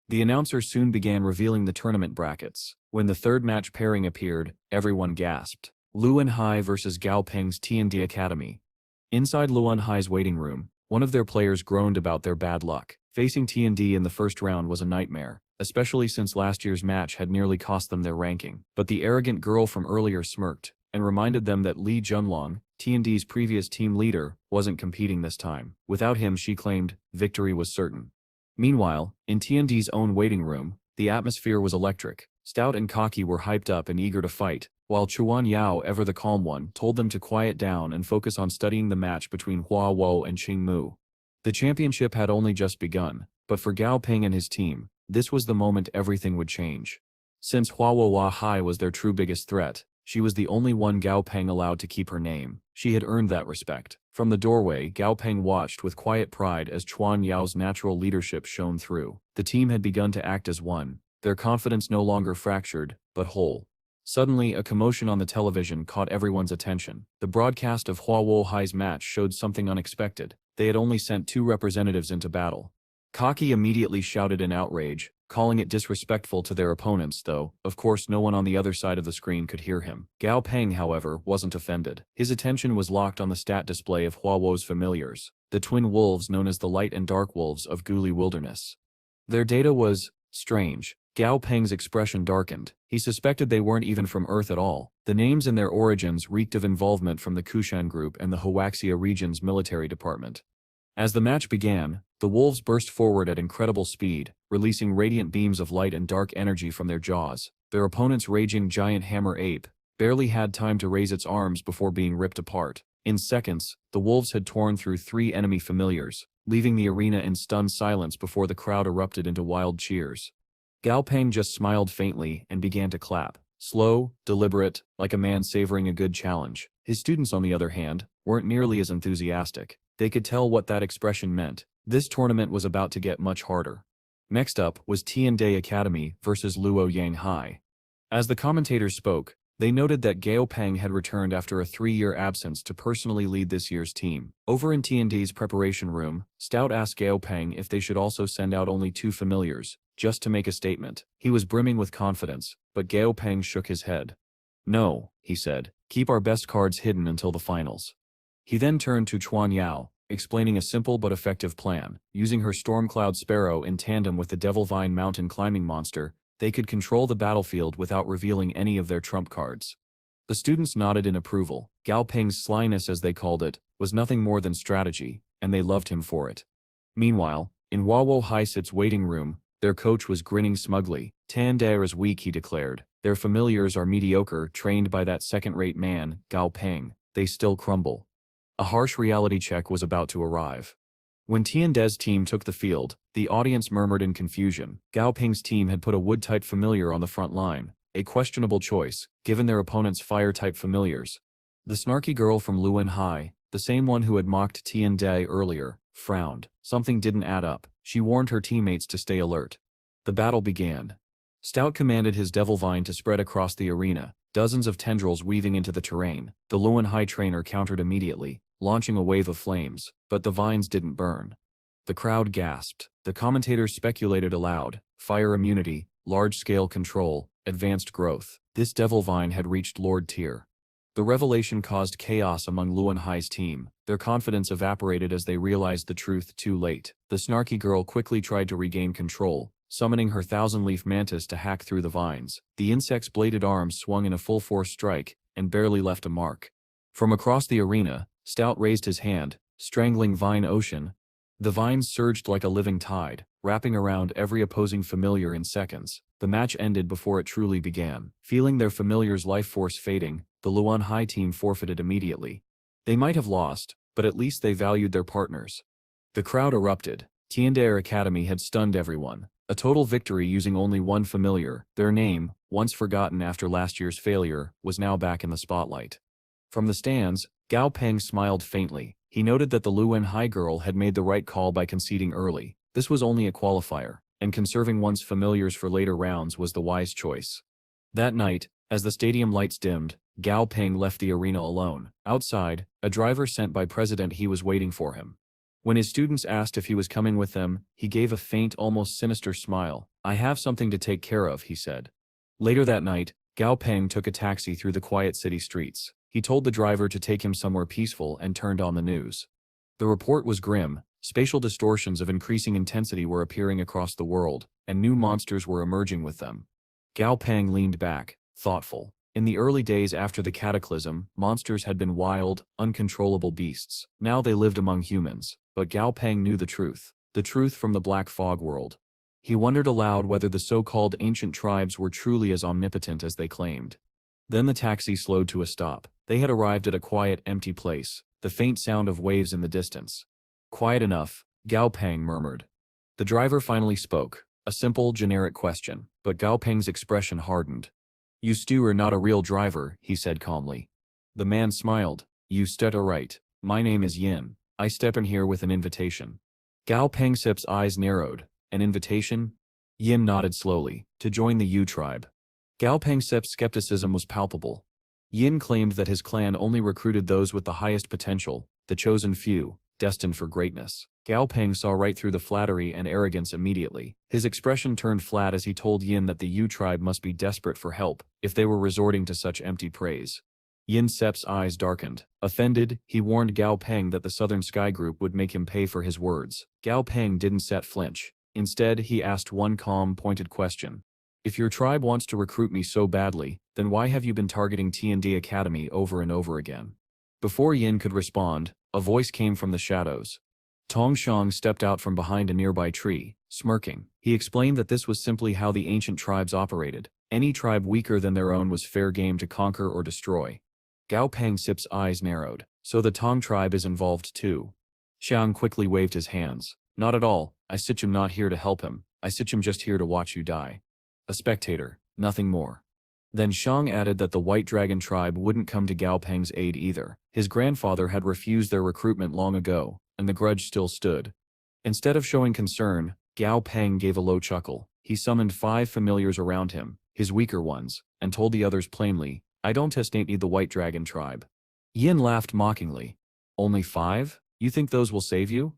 The announcer soon began revealing the tournament brackets. When the third match pairing appeared, everyone gasped. Luan High versus Gao Peng's T&D Academy. Inside Luan High's waiting room, one of their players groaned about their bad luck. Facing T&D in the first round was a nightmare. especially since last year's match had nearly cost them their ranking. But the arrogant girl from earlier smirked and reminded them that Li Junlong, T&D's previous team leader, wasn't competing this time. Without him, she claimed, victory was certain. Meanwhile, in T&D's own waiting room, the atmosphere was electric. Stout and Cocky were hyped up and eager to fight, while Chuan Yao, ever the calm one, told them to quiet down and focus on studying the match between Hua Wo and Qing Mu. The championship had only just begun, but for Gao Ping and his team, this was the moment everything would change. Since Hua Wo Hai was their true biggest threat, she was the only one Gao Peng allowed to keep her name. She had earned that respect. From the doorway, Gao Peng watched with quiet pride as Chuan Yao's natural leadership shone through. The team had begun to act as one, their confidence no longer fractured, but whole. Suddenly, a commotion on the television caught everyone's attention. The broadcast of Hua Wo Hai's match showed something unexpected. They had only sent 2 representatives into battle. Cocky immediately shouted in outrage, calling it disrespectful to their opponents, though, of course, no one on the other side of the screen could hear him. Gao Peng, however, wasn't offended. His attention was locked on the stat display of Hua Wo's familiars, the twin wolves known as the Light and Dark Wolves of Guli Wilderness. Their data was strange. Gao Peng's expression darkened. He suspected they weren't even from Earth at all. The names and their origins reeked of involvement from the Kushan Group and the Huaxia region's military department. As the match began, the wolves burst forward at incredible speed, releasing radiant beams of light and dark energy from their jaws. Their opponent's raging giant hammer ape barely had time to raise its arms before being ripped apart. In seconds, the wolves had torn through 3 enemy familiars, leaving the arena in stunned silence before the crowd erupted into wild cheers. Gao Peng just smiled faintly and began to clap. Slow, deliberate, like a man savoring a good challenge. His students, on the other hand, weren't nearly as enthusiastic. They could tell what that expression meant. This tournament was about to get much harder. Next up was Tiande Academy versus Luo Yang Hai. As the commentators spoke, they noted that Gao Peng had returned after a 3-year absence to personally lead this year's team. Over in Tiande's preparation room, Stout asked Gao Peng if they should also send out only 2 familiars, just to make a statement. He was brimming with confidence, but Gao Peng shook his head. No, he said, keep our best cards hidden until the finals. He then turned to Chuan Yao, explaining a simple but effective plan. Using her Stormcloud Sparrow in tandem with the Devil Vine mountain climbing monster, they could control the battlefield without revealing any of their trump cards. The students nodded in approval. Gao Peng's slyness, as they called it, was nothing more than strategy, and they loved him for it. Meanwhile, in Hua Wo Haisit's waiting room, their coach was grinning smugly. Tandare is weak, he declared. Their familiars are mediocre, trained by that second-rate man, Gao Peng. They still crumble. A harsh reality check was about to arrive. When Tiande's team took the field, the audience murmured in confusion. Gao Ping's team had put a wood-type familiar on the front line, a questionable choice, given their opponent's fire-type familiars. The snarky girl from Luan Hai, the same one who had mocked Tiande earlier, frowned. Something didn't add up. She warned her teammates to stay alert. The battle began. Stout commanded his Devil Vine to spread across the arena, dozens of tendrils weaving into the terrain. The Luan Hai trainer countered immediately, launching a wave of flames, but the vines didn't burn. The crowd gasped. The commentators speculated aloud. Fire immunity, large-scale control, advanced growth. This Devil Vine had reached Lord Tier. The revelation caused chaos among Luan Hai's team. Their confidence evaporated as they realized the truth too late. The snarky girl quickly tried to regain control, summoning her thousand-leaf mantis to hack through the vines. The insect's bladed arms swung in a full-force strike, and barely left a mark. From across the arena, Stout raised his hand, strangling Vine Ocean. The vines surged like a living tide, wrapping around every opposing familiar in seconds. The match ended before it truly began. Feeling their familiar's life force fading, the Luan Hai team forfeited immediately. They might have lost, but at least they valued their partners. The crowd erupted. Tiandare Academy had stunned everyone. A total victory using only 1 familiar. Their name, once forgotten after last year's failure, was now back in the spotlight. From the stands, Gao Peng smiled faintly. He noted that the Luan Hai girl had made the right call by conceding early. This was only a qualifier, and conserving one's familiars for later rounds was the wise choice. That night, as the stadium lights dimmed, Gao Peng left the arena alone. Outside, a driver sent by President He was waiting for him. When his students asked if he was coming with them, he gave a faint, almost sinister smile. "I have something to take care of," he said. Later that night, Gao Peng took a taxi through the quiet city streets. He told the driver to take him somewhere peaceful and turned on the news. The report was grim. Spatial distortions of increasing intensity were appearing across the world, and new monsters were emerging with them. Gao Pang leaned back, thoughtful. In the early days after the cataclysm, monsters had been wild, uncontrollable beasts. Now they lived among humans, but Gao Pang knew the truth from the Black Fog world. He wondered aloud whether the so-called ancient tribes were truly as omnipotent as they claimed. Then the taxi slowed to a stop. They had arrived at a quiet, empty place, the faint sound of waves in the distance. Quiet enough, Gao Pang murmured. The driver finally spoke, a simple, generic question, but Gao Pang's expression hardened. "You stew are not a real driver," he said calmly. The man smiled. "You stead are right. My name is Yin. I step in here with an invitation." Gao Pangsip's eyes narrowed. "An invitation?" Yin nodded slowly. "To join the Yu tribe." Gao Pangsip's skepticism was palpable. Yin claimed that his clan only recruited those with the highest potential, the chosen few, destined for greatness. Gao Pang saw right through the flattery and arrogance immediately. His expression turned flat as he told Yin that the Yu tribe must be desperate for help if they were resorting to such empty praise. Yin Sep's eyes darkened. Offended, he warned Gao Pang that the Southern Sky Group would make him pay for his words. Gao Pang didn't flinch. Instead, he asked one calm, pointed question. "If your tribe wants to recruit me so badly, then why have you been targeting T&D Academy over and over again?" Before Yin could respond, a voice came from the shadows. Tong Shang stepped out from behind a nearby tree, smirking. He explained that this was simply how the ancient tribes operated. Any tribe weaker than their own was fair game to conquer or destroy. Gao Pangsip's eyes narrowed. "So the Tong tribe is involved too?" Xiang quickly waved his hands. "Not at all. I am not here to help him. I am just here to watch you die. A spectator, nothing more." Then Shang added that the White Dragon tribe wouldn't come to Gao Pang's aid either. His grandfather had refused their recruitment long ago, and the grudge still stood. Instead of showing concern, Gao Pang gave a low chuckle. He summoned 5 familiars around him, his weaker ones, and told the others plainly, "I don't need the White Dragon tribe." Yin laughed mockingly. "Only 5? You think those will save you?"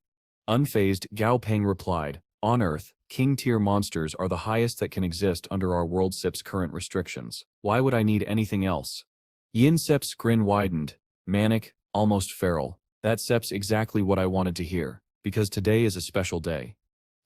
Unfazed, Gao Pang replied, "On Earth, king-tier monsters are the highest that can exist under our world SIP's current restrictions. Why would I need anything else?" Yin Sep's grin widened. Manic, almost feral. "That Sep's exactly what I wanted to hear, because today is a special day."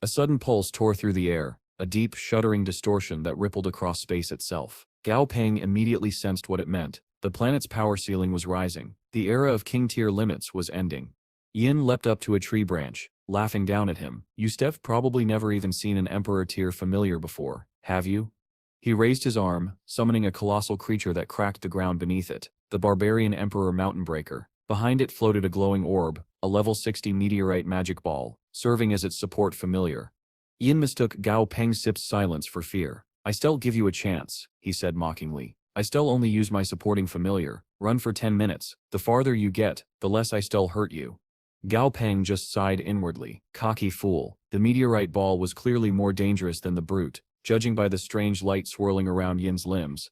A sudden pulse tore through the air, a deep, shuddering distortion that rippled across space itself. Gao Pang immediately sensed what it meant. The planet's power ceiling was rising. The era of king-tier limits was ending. Yin leapt up to a tree branch, laughing down at him. "You've probably never even seen an Emperor-tier familiar before, have you?" He raised his arm, summoning a colossal creature that cracked the ground beneath it, the barbarian Emperor Mountain Breaker. Behind it floated a glowing orb, a level 60 meteorite magic ball, serving as its support familiar. Yin mistook Gao Pangsip's silence for fear. "I still give you a chance," he said mockingly. "I still only use my supporting familiar. Run for 10 minutes. The farther you get, the less I still hurt you." Gao Pang just sighed inwardly. Cocky fool. The meteorite ball was clearly more dangerous than the brute, judging by the strange light swirling around Yin's limbs.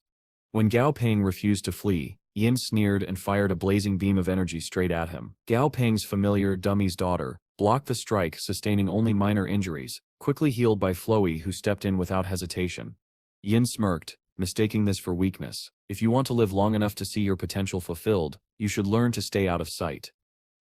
When Gao Pang refused to flee, Yin sneered and fired a blazing beam of energy straight at him. Gao Pang's familiar, Dummy's daughter, blocked the strike, sustaining only minor injuries, quickly healed by Floey, who stepped in without hesitation. Yin smirked, mistaking this for weakness. "If you want to live long enough to see your potential fulfilled, you should learn to stay out of sight."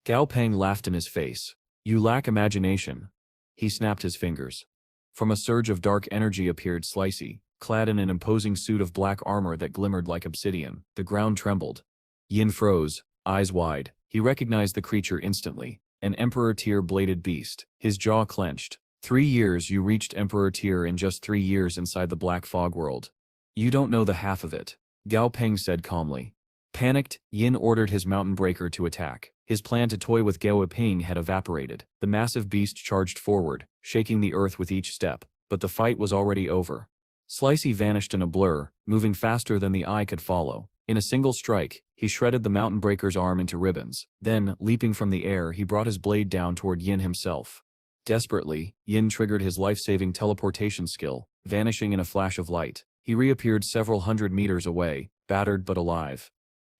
Gao Pang laughed in his face. "You lack imagination." He snapped his fingers. From a surge of dark energy appeared Stripey, clad in an imposing suit of black armor that glimmered like obsidian. The ground trembled. Yin froze, eyes wide. He recognized the creature instantly. An Emperor-tier bladed beast. His jaw clenched. 3 years you reached Emperor-tier in just 3 years inside the Black Fog world. You don't know the half of it, Gao Pang said calmly. Panicked, Yin ordered his mountain breaker to attack. His plan to toy with Gao Ping had evaporated. The massive beast charged forward, shaking the earth with each step, but the fight was already over. Stripey vanished in a blur, moving faster than the eye could follow. In a single strike, he shredded the mountain breaker's arm into ribbons. Then, leaping from the air, he brought his blade down toward Yin himself. Desperately, Yin triggered his life-saving teleportation skill, vanishing in a flash of light. He reappeared several hundred meters away, battered but alive.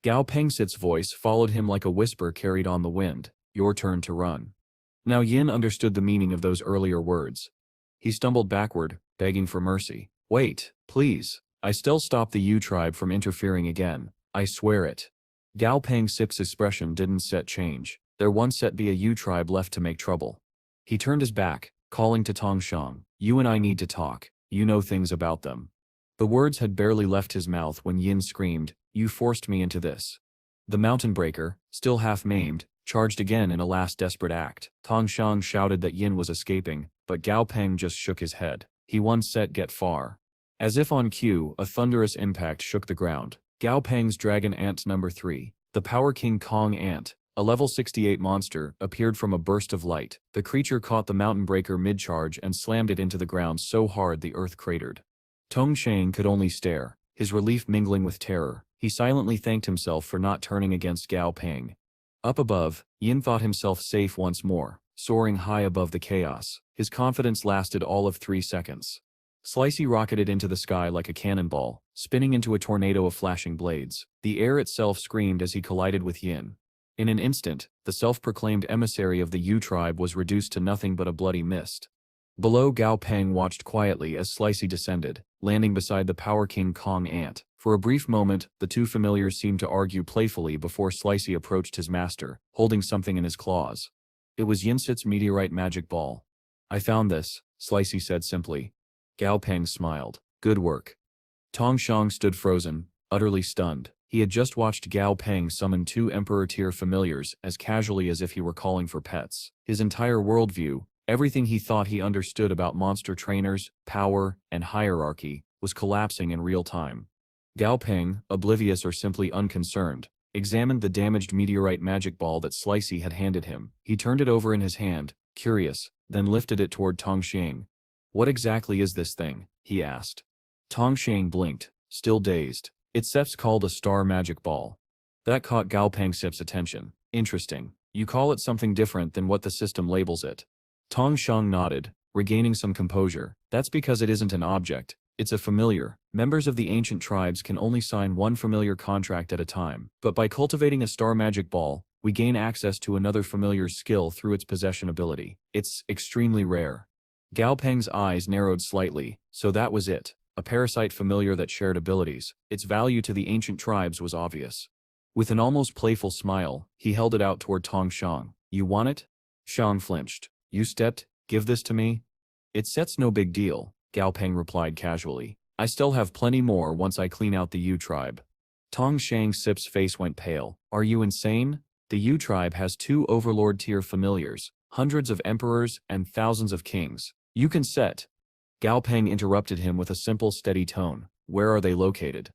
Gao Pangsit's voice followed him like a whisper carried on the wind. "Your turn to run." Now Yin understood the meaning of those earlier words. He stumbled backward, begging for mercy. "Wait, please. I still stop the Yu tribe from interfering again. I swear it." Gao Pangsit's expression didn't change. There once be a Yu tribe left to make trouble. He turned his back, calling to Tong Shang, "You and I need to talk. You know things about them." The words had barely left his mouth when Yin screamed, "You forced me into this." The mountain breaker, still half maimed, charged again in a last desperate act. Tong Shang shouted that Yin was escaping, but Gao Peng just shook his head. He won set get far. As if on cue, a thunderous impact shook the ground. Gao Peng's Dragon Ant number 3, the Power King Kong Ant, a level 68 monster, appeared from a burst of light. The creature caught the mountain breaker mid-charge and slammed it into the ground so hard the earth cratered. Tong Shang could only stare, his relief mingling with terror. He silently thanked himself for not turning against Gao Peng. Up above, Yin thought himself safe once more, soaring high above the chaos. His confidence lasted all of 3 seconds. Slicey rocketed into the sky like a cannonball, spinning into a tornado of flashing blades. The air itself screamed as he collided with Yin. In an instant, the self-proclaimed emissary of the Yu tribe was reduced to nothing but a bloody mist. Below, Gao Peng watched quietly as Slicey descended, landing beside the Power King Kong Ant. For a brief moment, the two familiars seemed to argue playfully before Slicey approached his master, holding something in his claws. It was Yinsit's meteorite magic ball. "I found this," Slicey said simply. Gao Peng smiled. "Good work." Tong Shang stood frozen, utterly stunned. He had just watched Gao Peng summon 2 Emperor-tier familiars as casually as if he were calling for pets. His entire worldview, everything he thought he understood about monster trainers, power, and hierarchy, was collapsing in real time. Gao Peng, oblivious or simply unconcerned, examined the damaged meteorite magic ball that Slicey had handed him. He turned it over in his hand, curious, then lifted it toward Tong Shang. "What exactly is this thing?" he asked. Tong Shang blinked, still dazed. "It's Sep's called a star magic ball." That caught Gao Peng Sep's attention. "Interesting. You call it something different than what the system labels it." Tong Shang nodded, regaining some composure. "That's because it isn't an object. It's a familiar. Members of the ancient tribes can only sign one familiar contract at a time. But by cultivating a star magic ball, we gain access to another familiar's skill through its possession ability. It's extremely rare." Gao Peng's eyes narrowed slightly. So that was it. A parasite familiar that shared abilities. Its value to the ancient tribes was obvious. With an almost playful smile, he held it out toward Tong Shang. "You want it?" Shang flinched. "You stepped? Give this to me?" "It sets no big deal," Gao Peng replied casually. "I still have plenty more once I clean out the Yu tribe." Tong Shang Sip's face went pale. "Are you insane? The Yu tribe has 2 overlord-tier familiars, hundreds of emperors, and thousands of kings. You can set." Gao Peng interrupted him with a simple, steady tone. "Where are they located?"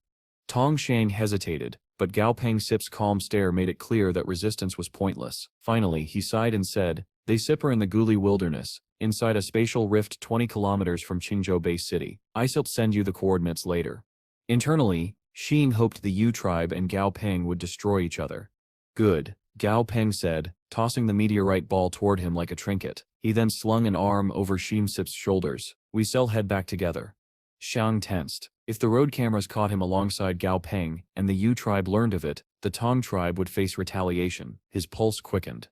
Tong Shang hesitated, but Gao Peng Sip's calm stare made it clear that resistance was pointless. Finally, he sighed and said, "They sipper in the Guli Wilderness, inside a spatial rift 20 kilometers from Qingzhou Base City. I'll send you the coordinates later." Internally, Xing hoped the Yu tribe and Gao Peng would destroy each other. "Good," Gao Peng said, tossing the meteorite ball toward him like a trinket. He then slung an arm over Xing Sip's shoulders. "We'll head back together." Shang tensed. If the road cameras caught him alongside Gao Peng, and the Yu tribe learned of it, the Tong tribe would face retaliation. His pulse quickened.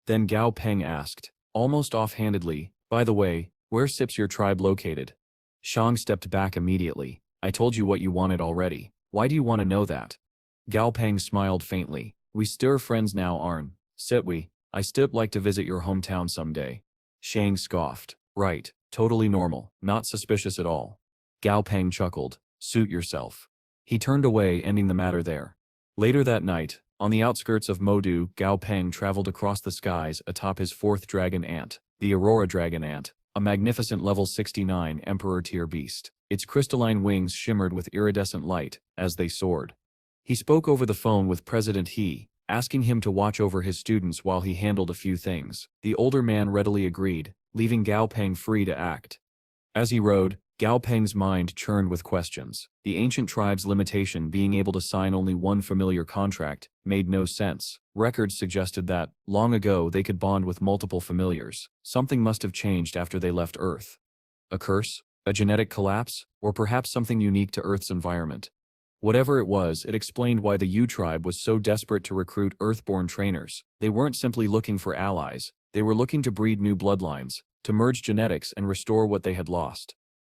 Then Gao Peng asked, almost offhandedly, "By the way, where's Sip's your tribe located?" Shang stepped back immediately. "I told you what you wanted already. Why do you want to know that?" Gao Peng smiled faintly. "We stir friends now, Arn. Sit we. I still like to visit your hometown someday." Shang scoffed. "Right, totally normal, not suspicious at all." Gao Peng chuckled. "Suit yourself." He turned away, ending the matter there. Later that night, on the outskirts of Modu, Gao Peng traveled across the skies atop his 4th dragon ant, the Aurora Dragon Ant, a magnificent level 69 Emperor-tier beast. Its crystalline wings shimmered with iridescent light as they soared. He spoke over the phone with President He, asking him to watch over his students while he handled a few things. The older man readily agreed, leaving Gao Peng free to act. As he rode, Gao Peng's mind churned with questions. The ancient tribe's limitation, being able to sign only one familiar contract, made no sense. Records suggested that, long ago, they could bond with multiple familiars. Something must have changed after they left Earth. A curse? A genetic collapse? Or perhaps something unique to Earth's environment? Whatever it was, it explained why the Yu tribe was so desperate to recruit Earthborn trainers. They weren't simply looking for allies. They were looking to breed new bloodlines, to merge genetics and restore what they had lost.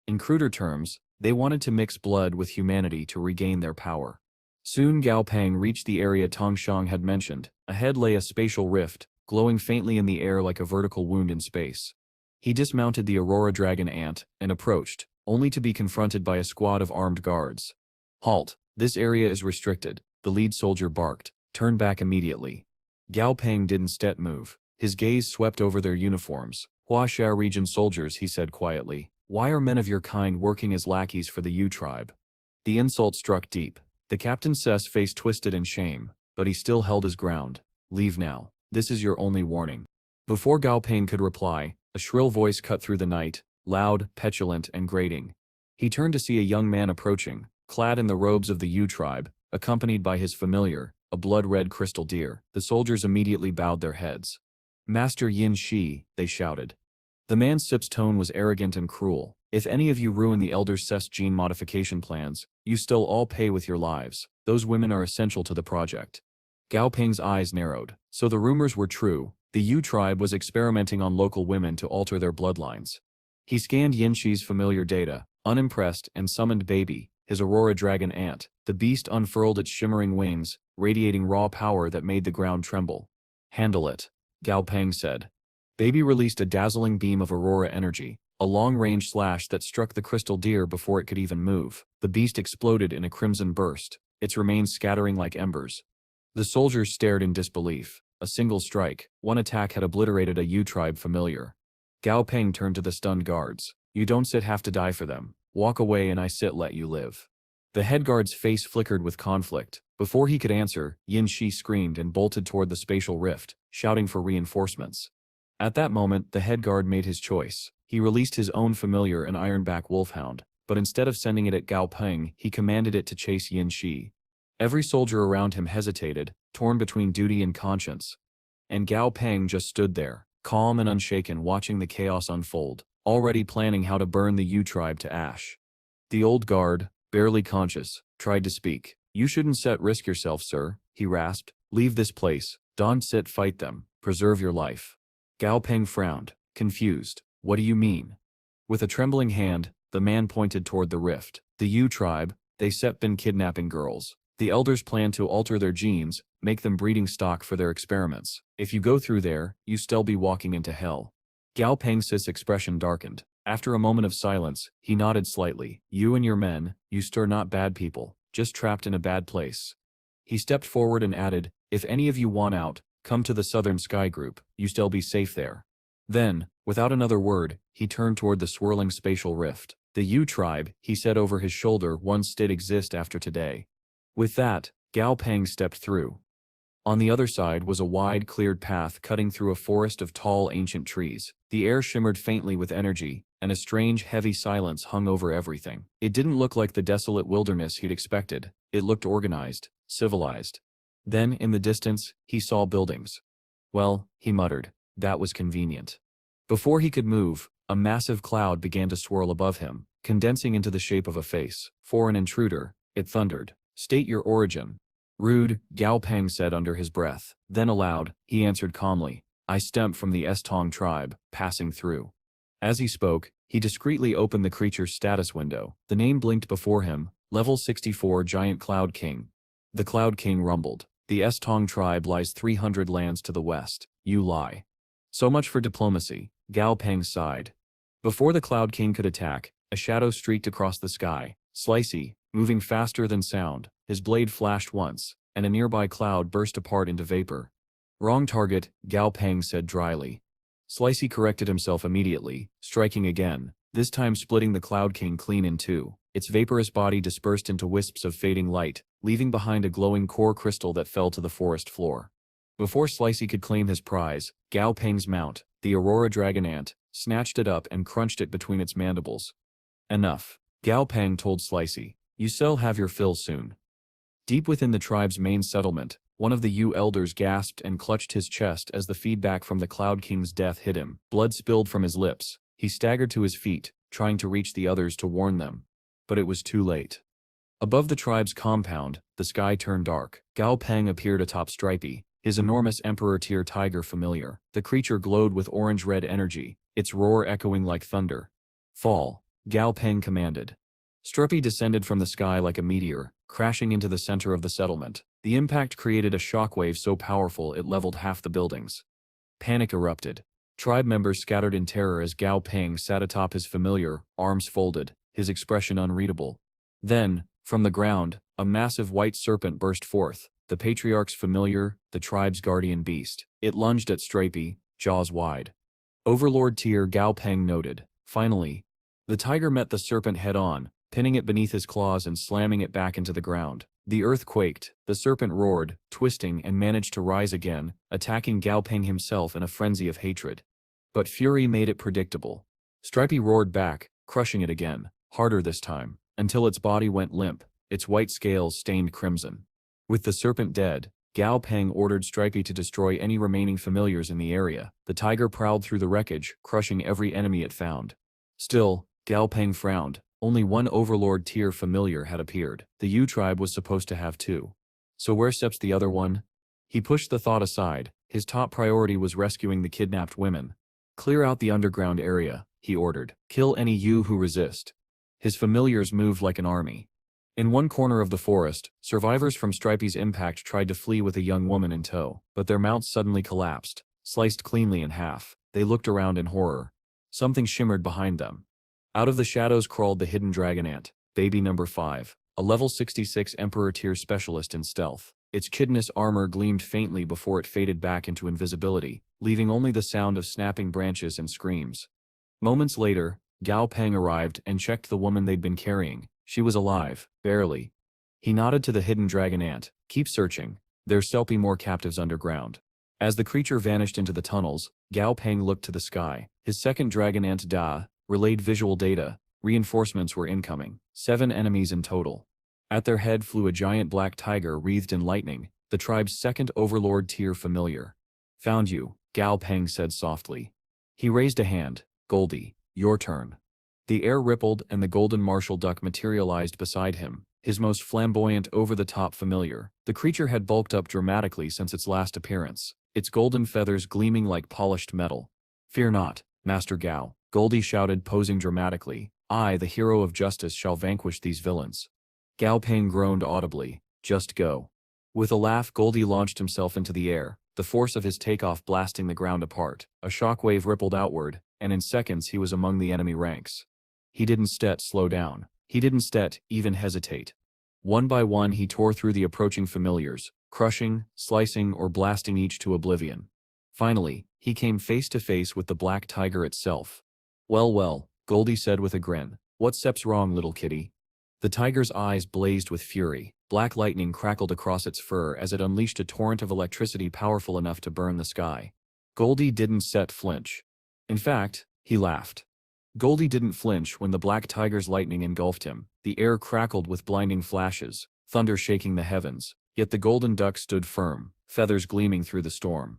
In cruder terms, they wanted to mix blood with humanity to regain their power. Soon Gao Peng reached the area Tong Shang had mentioned. Ahead lay a spatial rift, glowing faintly in the air like a vertical wound in space. He dismounted the Aurora Dragon ant and approached, only to be confronted by a squad of armed guards. "Halt, this area is restricted," the lead soldier barked. "Turn back immediately." Gao Peng didn't move. His gaze swept over their uniforms. "Huaxia region soldiers," he said quietly. "Why are men of your kind working as lackeys for the Yu tribe?" The insult struck deep. The captain's face twisted in shame, but he still held his ground. "Leave now. This is your only warning." Before Gao Peng could reply, a shrill voice cut through the night, loud, petulant, and grating. He turned to see a young man approaching, clad in the robes of the Yu tribe, accompanied by his familiar, a blood-red crystal deer. The soldiers immediately bowed their heads. "Master Yin Shi," they shouted. The man's tone was arrogant and cruel. "If any of you ruin the Elder's Cess gene modification plans, you still all pay with your lives. Those women are essential to the project." Gao Peng's eyes narrowed. So the rumors were true. The Yu tribe was experimenting on local women to alter their bloodlines. He scanned Yin Shi's familiar data, unimpressed, and summoned Baby, his Aurora Dragon ant. The beast unfurled its shimmering wings, radiating raw power that made the ground tremble. "Handle it," Gao Peng said. Baby released a dazzling beam of Aurora energy, a long-range slash that struck the crystal deer before it could even move. The beast exploded in a crimson burst, its remains scattering like embers. The soldiers stared in disbelief. A single strike, one attack had obliterated a Yu tribe familiar. Gao Peng turned to the stunned guards. "You don't have to die for them. Walk away and I let you live." The head guard's face flickered with conflict. Before he could answer, Yin Shi screamed and bolted toward the spatial rift, shouting for reinforcements. At that moment, the head guard made his choice. He released his own familiar, an ironback wolfhound, but instead of sending it at Gao Peng, he commanded it to chase Yin Shi. Every soldier around him hesitated, torn between duty and conscience. And Gao Peng just stood there, calm and unshaken, watching the chaos unfold, already planning how to burn the Yu tribe to ash. The old guard, barely conscious, tried to speak. "You shouldn't risk yourself, sir," he rasped. "Leave this place. Don't fight them. Preserve your life." Gao Peng frowned, confused. "What do you mean?" With a trembling hand, the man pointed toward the rift. "The Yu tribe, they've been kidnapping girls. The elders plan to alter their genes, make them breeding stock for their experiments. If you go through there, you still be walking into hell." Gao Peng's expression darkened. After a moment of silence, he nodded slightly. "You and your men, you stir not bad people, just trapped in a bad place." He stepped forward and added, "If any of you want out, come to the Southern Sky Group, you still be safe there." Then, without another word, he turned toward the swirling spatial rift. "The Yu tribe," he said over his shoulder, "once did exist after today." With that, Gao Peng stepped through. On the other side was a wide, cleared path cutting through a forest of tall, ancient trees. The air shimmered faintly with energy, and a strange, heavy silence hung over everything. It didn't look like the desolate wilderness he'd expected. It looked organized, civilized. Then, in the distance, he saw buildings. "Well," he muttered, "that was convenient." Before he could move, a massive cloud began to swirl above him, condensing into the shape of a face. "For an intruder," it thundered. "State your origin." "Rude," Gao Peng said under his breath. Then aloud, he answered calmly, "I stem from the Estong tribe, passing through." As he spoke, he discreetly opened the creature's status window. The name blinked before him, Level 64 Giant Cloud King. The Cloud King rumbled. "The Estong tribe lies 300 lands to the west. You lie." "So much for diplomacy," Gao Peng sighed. Before the Cloud King could attack, a shadow streaked across the sky. Slicey, moving faster than sound, his blade flashed once, and a nearby cloud burst apart into vapor. "Wrong target," Gao Peng said dryly. Slicey corrected himself immediately, striking again, this time splitting the Cloud King clean in two. Its vaporous body dispersed into wisps of fading light, leaving behind a glowing core crystal that fell to the forest floor. Before Slicey could claim his prize, Gao Peng's mount, the Aurora Dragon ant, snatched it up and crunched it between its mandibles. "Enough," Gao Peng told Slicey. "You shall have your fill soon." Deep within the tribe's main settlement, one of the Yu elders gasped and clutched his chest as the feedback from the Cloud King's death hit him. Blood spilled from his lips. He staggered to his feet, trying to reach the others to warn them. But it was too late. Above the tribe's compound, the sky turned dark. Gao Peng appeared atop Stripey, his enormous Emperor-tier tiger familiar. The creature glowed with orange-red energy, its roar echoing like thunder. "Fall," Gao Peng commanded. Stripey descended from the sky like a meteor, crashing into the center of the settlement. The impact created a shockwave so powerful it leveled half the buildings. Panic erupted. Tribe members scattered in terror as Gao Pang sat atop his familiar, arms folded, his expression unreadable. Then, from the ground, a massive white serpent burst forth, the patriarch's familiar, the tribe's guardian beast. It lunged at Stripey, jaws wide. Overlord tier Gao Pang noted. Finally, the tiger met the serpent head-on, pinning it beneath his claws and slamming it back into the ground. The earth quaked, the serpent roared, twisting and managed to rise again, attacking Gao Pang himself in a frenzy of hatred. But fury made it predictable. Stripey roared back, crushing it again, harder this time, until its body went limp, its white scales stained crimson. With the serpent dead, Gao Pang ordered Stripey to destroy any remaining familiars in the area. The tiger prowled through the wreckage, crushing every enemy it found. Still, Gao Pang frowned. Only one Overlord tier familiar had appeared. The U tribe was supposed to have two. So where steps the other one? He pushed the thought aside. His top priority was rescuing the kidnapped women. Clear out the underground area, he ordered. Kill any U who resist. His familiars moved like an army. In one corner of the forest, survivors from Stripey's impact tried to flee with a young woman in tow, but their mounts suddenly collapsed, sliced cleanly in half. They looked around in horror. Something shimmered behind them. Out of the shadows crawled the hidden dragon ant, baby number 5, a level 66 Emperor tier specialist in stealth. Its chidness armor gleamed faintly before it faded back into invisibility, leaving only the sound of snapping branches and screams. Moments later, Gao Pang arrived and checked the woman they'd been carrying. She was alive, barely. He nodded to the hidden dragon ant. Keep searching. There shall be more captives underground. As the creature vanished into the tunnels, Gao Pang looked to the sky. His second dragon ant relayed visual data. Reinforcements were incoming. 7 enemies in total. At their head flew a giant black tiger wreathed in lightning, the tribe's second Overlord tier familiar. Found you, Gao Pang said softly. He raised a hand. Goldie, your turn. The air rippled and the golden martial duck materialized beside him, his most flamboyant over-the-top familiar. The creature had bulked up dramatically since its last appearance, its golden feathers gleaming like polished metal. Fear not, Master Gao, Goldie shouted, posing dramatically. I, the hero of justice, shall vanquish these villains. Gao Pang groaned audibly. Just go. With a laugh, Goldie launched himself into the air, the force of his takeoff blasting the ground apart. A shockwave rippled outward, and in seconds he was among the enemy ranks. He didn't slow down. He didn't even hesitate. One by one he tore through the approaching familiars, crushing, slicing or blasting each to oblivion. Finally, he came face to face with the black tiger itself. Well, Goldie said with a grin. What step's wrong, little kitty? The tiger's eyes blazed with fury. Black lightning crackled across its fur as it unleashed a torrent of electricity powerful enough to burn the sky. Goldie didn't flinch. In fact, he laughed. Goldie didn't flinch when the black tiger's lightning engulfed him. The air crackled with blinding flashes, thunder shaking the heavens, yet the golden duck stood firm, feathers gleaming through the storm.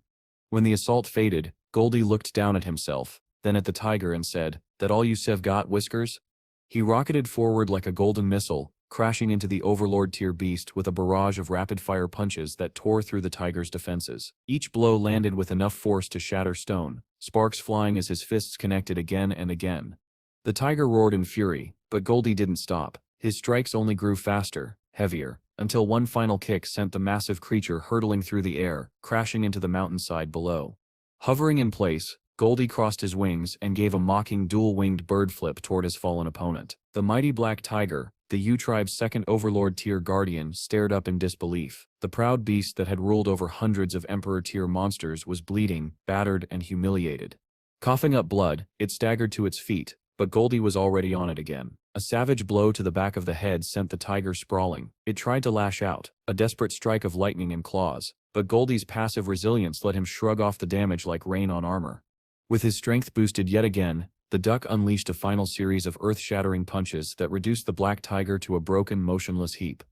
When the assault faded, Goldie looked down at himself, then at the tiger and said, "That all you sev got, Whiskers?" He rocketed forward like a golden missile, crashing into the Overlord tier beast with a barrage of rapid-fire punches that tore through the tiger's defenses. Each blow landed with enough force to shatter stone, sparks flying as his fists connected again and again. The tiger roared in fury, but Goldie didn't stop. His strikes only grew faster, heavier, until one final kick sent the massive creature hurtling through the air, crashing into the mountainside below. Hovering in place, Goldie crossed his wings and gave a mocking dual-winged bird flip toward his fallen opponent. The mighty black tiger, the U tribe's second Overlord tier guardian, stared up in disbelief. The proud beast that had ruled over hundreds of Emperor tier monsters was bleeding, battered and humiliated. Coughing up blood, it staggered to its feet, but Goldie was already on it again. A savage blow to the back of the head sent the tiger sprawling. It tried to lash out, a desperate strike of lightning and claws, but Goldie's passive resilience let him shrug off the damage like rain on armor. With his strength boosted yet again, the duck unleashed a final series of earth-shattering punches that reduced the black tiger to a broken, motionless heap.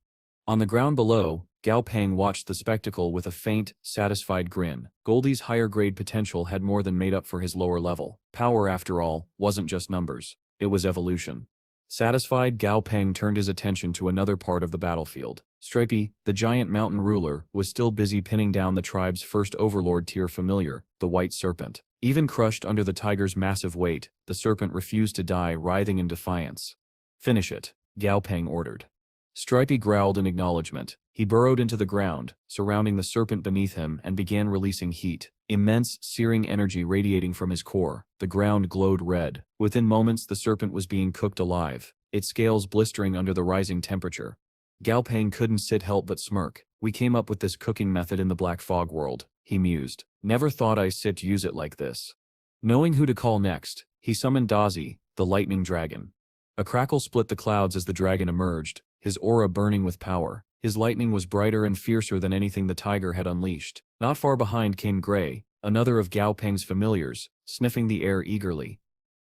On the ground below, Gao Pang watched the spectacle with a faint, satisfied grin. Goldie's higher-grade potential had more than made up for his lower level. Power, after all, wasn't just numbers. It was evolution. Satisfied, Gao Pang turned his attention to another part of the battlefield. Stripey, the giant mountain ruler, was still busy pinning down the tribe's first Overlord tier familiar, the white serpent. Even crushed under the tiger's massive weight, the serpent refused to die, writhing in defiance. Finish it, Gao Pang ordered. Stripey growled in acknowledgement. He burrowed into the ground, surrounding the serpent beneath him, and began releasing heat. Immense, searing energy radiating from his core. The ground glowed red. Within moments the serpent was being cooked alive, its scales blistering under the rising temperature. Gao Pang couldn't help but smirk. We came up with this cooking method in the Black Fog world, he mused. Never thought I'd use it like this. Knowing who to call next, he summoned Dazi, the lightning dragon. A crackle split the clouds as the dragon emerged, his aura burning with power. His lightning was brighter and fiercer than anything the tiger had unleashed. Not far behind came Gray, another of Gao Peng's familiars, sniffing the air eagerly.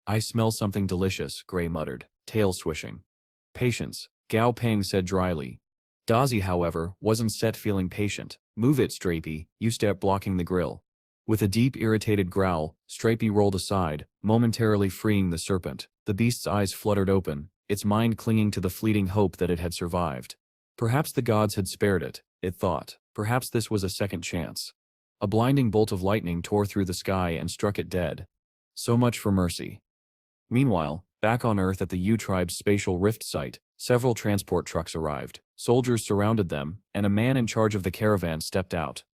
I smell something delicious, Gray muttered, tail swishing. Patience, Gao Peng said dryly. Dazi, however, wasn't feeling patient. Move it, Stripey, you step blocking the grill. With a deep irritated growl, Stripey rolled aside, momentarily freeing the serpent. The beast's eyes fluttered open, its mind clinging to the fleeting hope that it had survived. Perhaps the gods had spared it, it thought. Perhaps this was a second chance. A blinding bolt of lightning tore through the sky and struck it dead. So much for mercy. Meanwhile, back on Earth at the U tribe's spatial rift site, several transport trucks arrived. Soldiers surrounded them, and a man in charge of the caravan stepped out.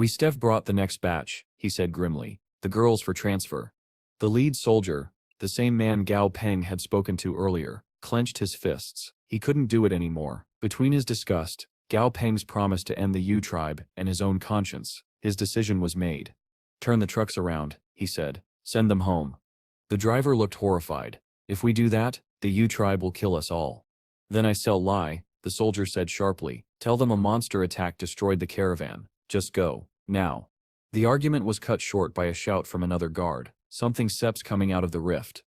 Steph brought the next batch, he said grimly. The girls for transfer. The lead soldier, the same man Gao Peng had spoken to earlier, clenched his fists. He couldn't do it anymore. Between his disgust, Gao Peng's promise to end the U tribe, and his own conscience, his decision was made. Turn the trucks around, he said. Send them home. The driver looked horrified. If we do that, the U tribe will kill us all. Then I lie, the soldier said sharply. Tell them a monster attack destroyed the caravan. Just go, now. The argument was cut short by a shout from another guard. Something steps coming out of the rift.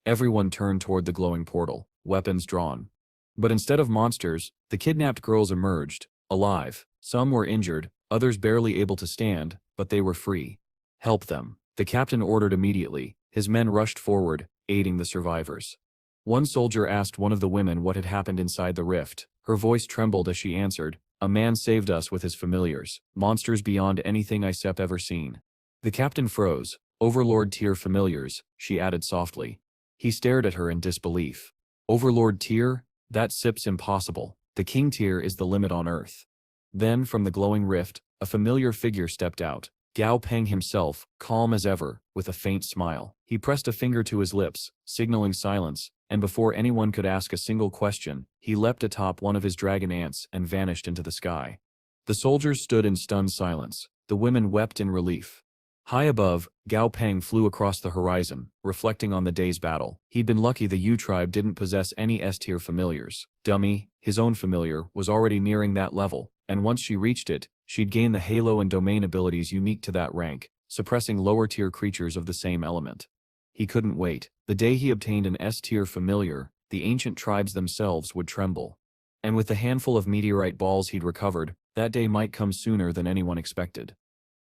Everyone turned toward the glowing portal, weapons drawn. But instead of monsters, the kidnapped girls emerged, alive. Some were injured, others barely able to stand, but they were free. Help them, the captain ordered immediately. His men rushed forward, aiding the survivors. One soldier asked one of the women what had happened inside the rift. Her voice trembled as she answered, "A man saved us with his familiars, monsters beyond anything I've ever seen." The captain froze. "Overlord tier familiars," she added softly. He stared at her in disbelief. "Overlord tier? That sip's impossible. The king tier is the limit on Earth." Then, from the glowing rift, a familiar figure stepped out. Gao Peng himself, calm as ever, with a faint smile. He pressed a finger to his lips, signaling silence, and before anyone could ask a single question, he leapt atop one of his dragon ants and vanished into the sky. The soldiers stood in stunned silence. The women wept in relief. High above, Gao Peng flew across the horizon, reflecting on the day's battle. He'd been lucky the U tribe didn't possess any S-tier familiars. Dummy, his own familiar, was already nearing that level, and once she reached it, she'd gain the halo and domain abilities unique to that rank, suppressing lower-tier creatures of the same element. He couldn't wait. The day he obtained an S-tier familiar, the ancient tribes themselves would tremble. And with the handful of meteorite balls he'd recovered, that day might come sooner than anyone expected.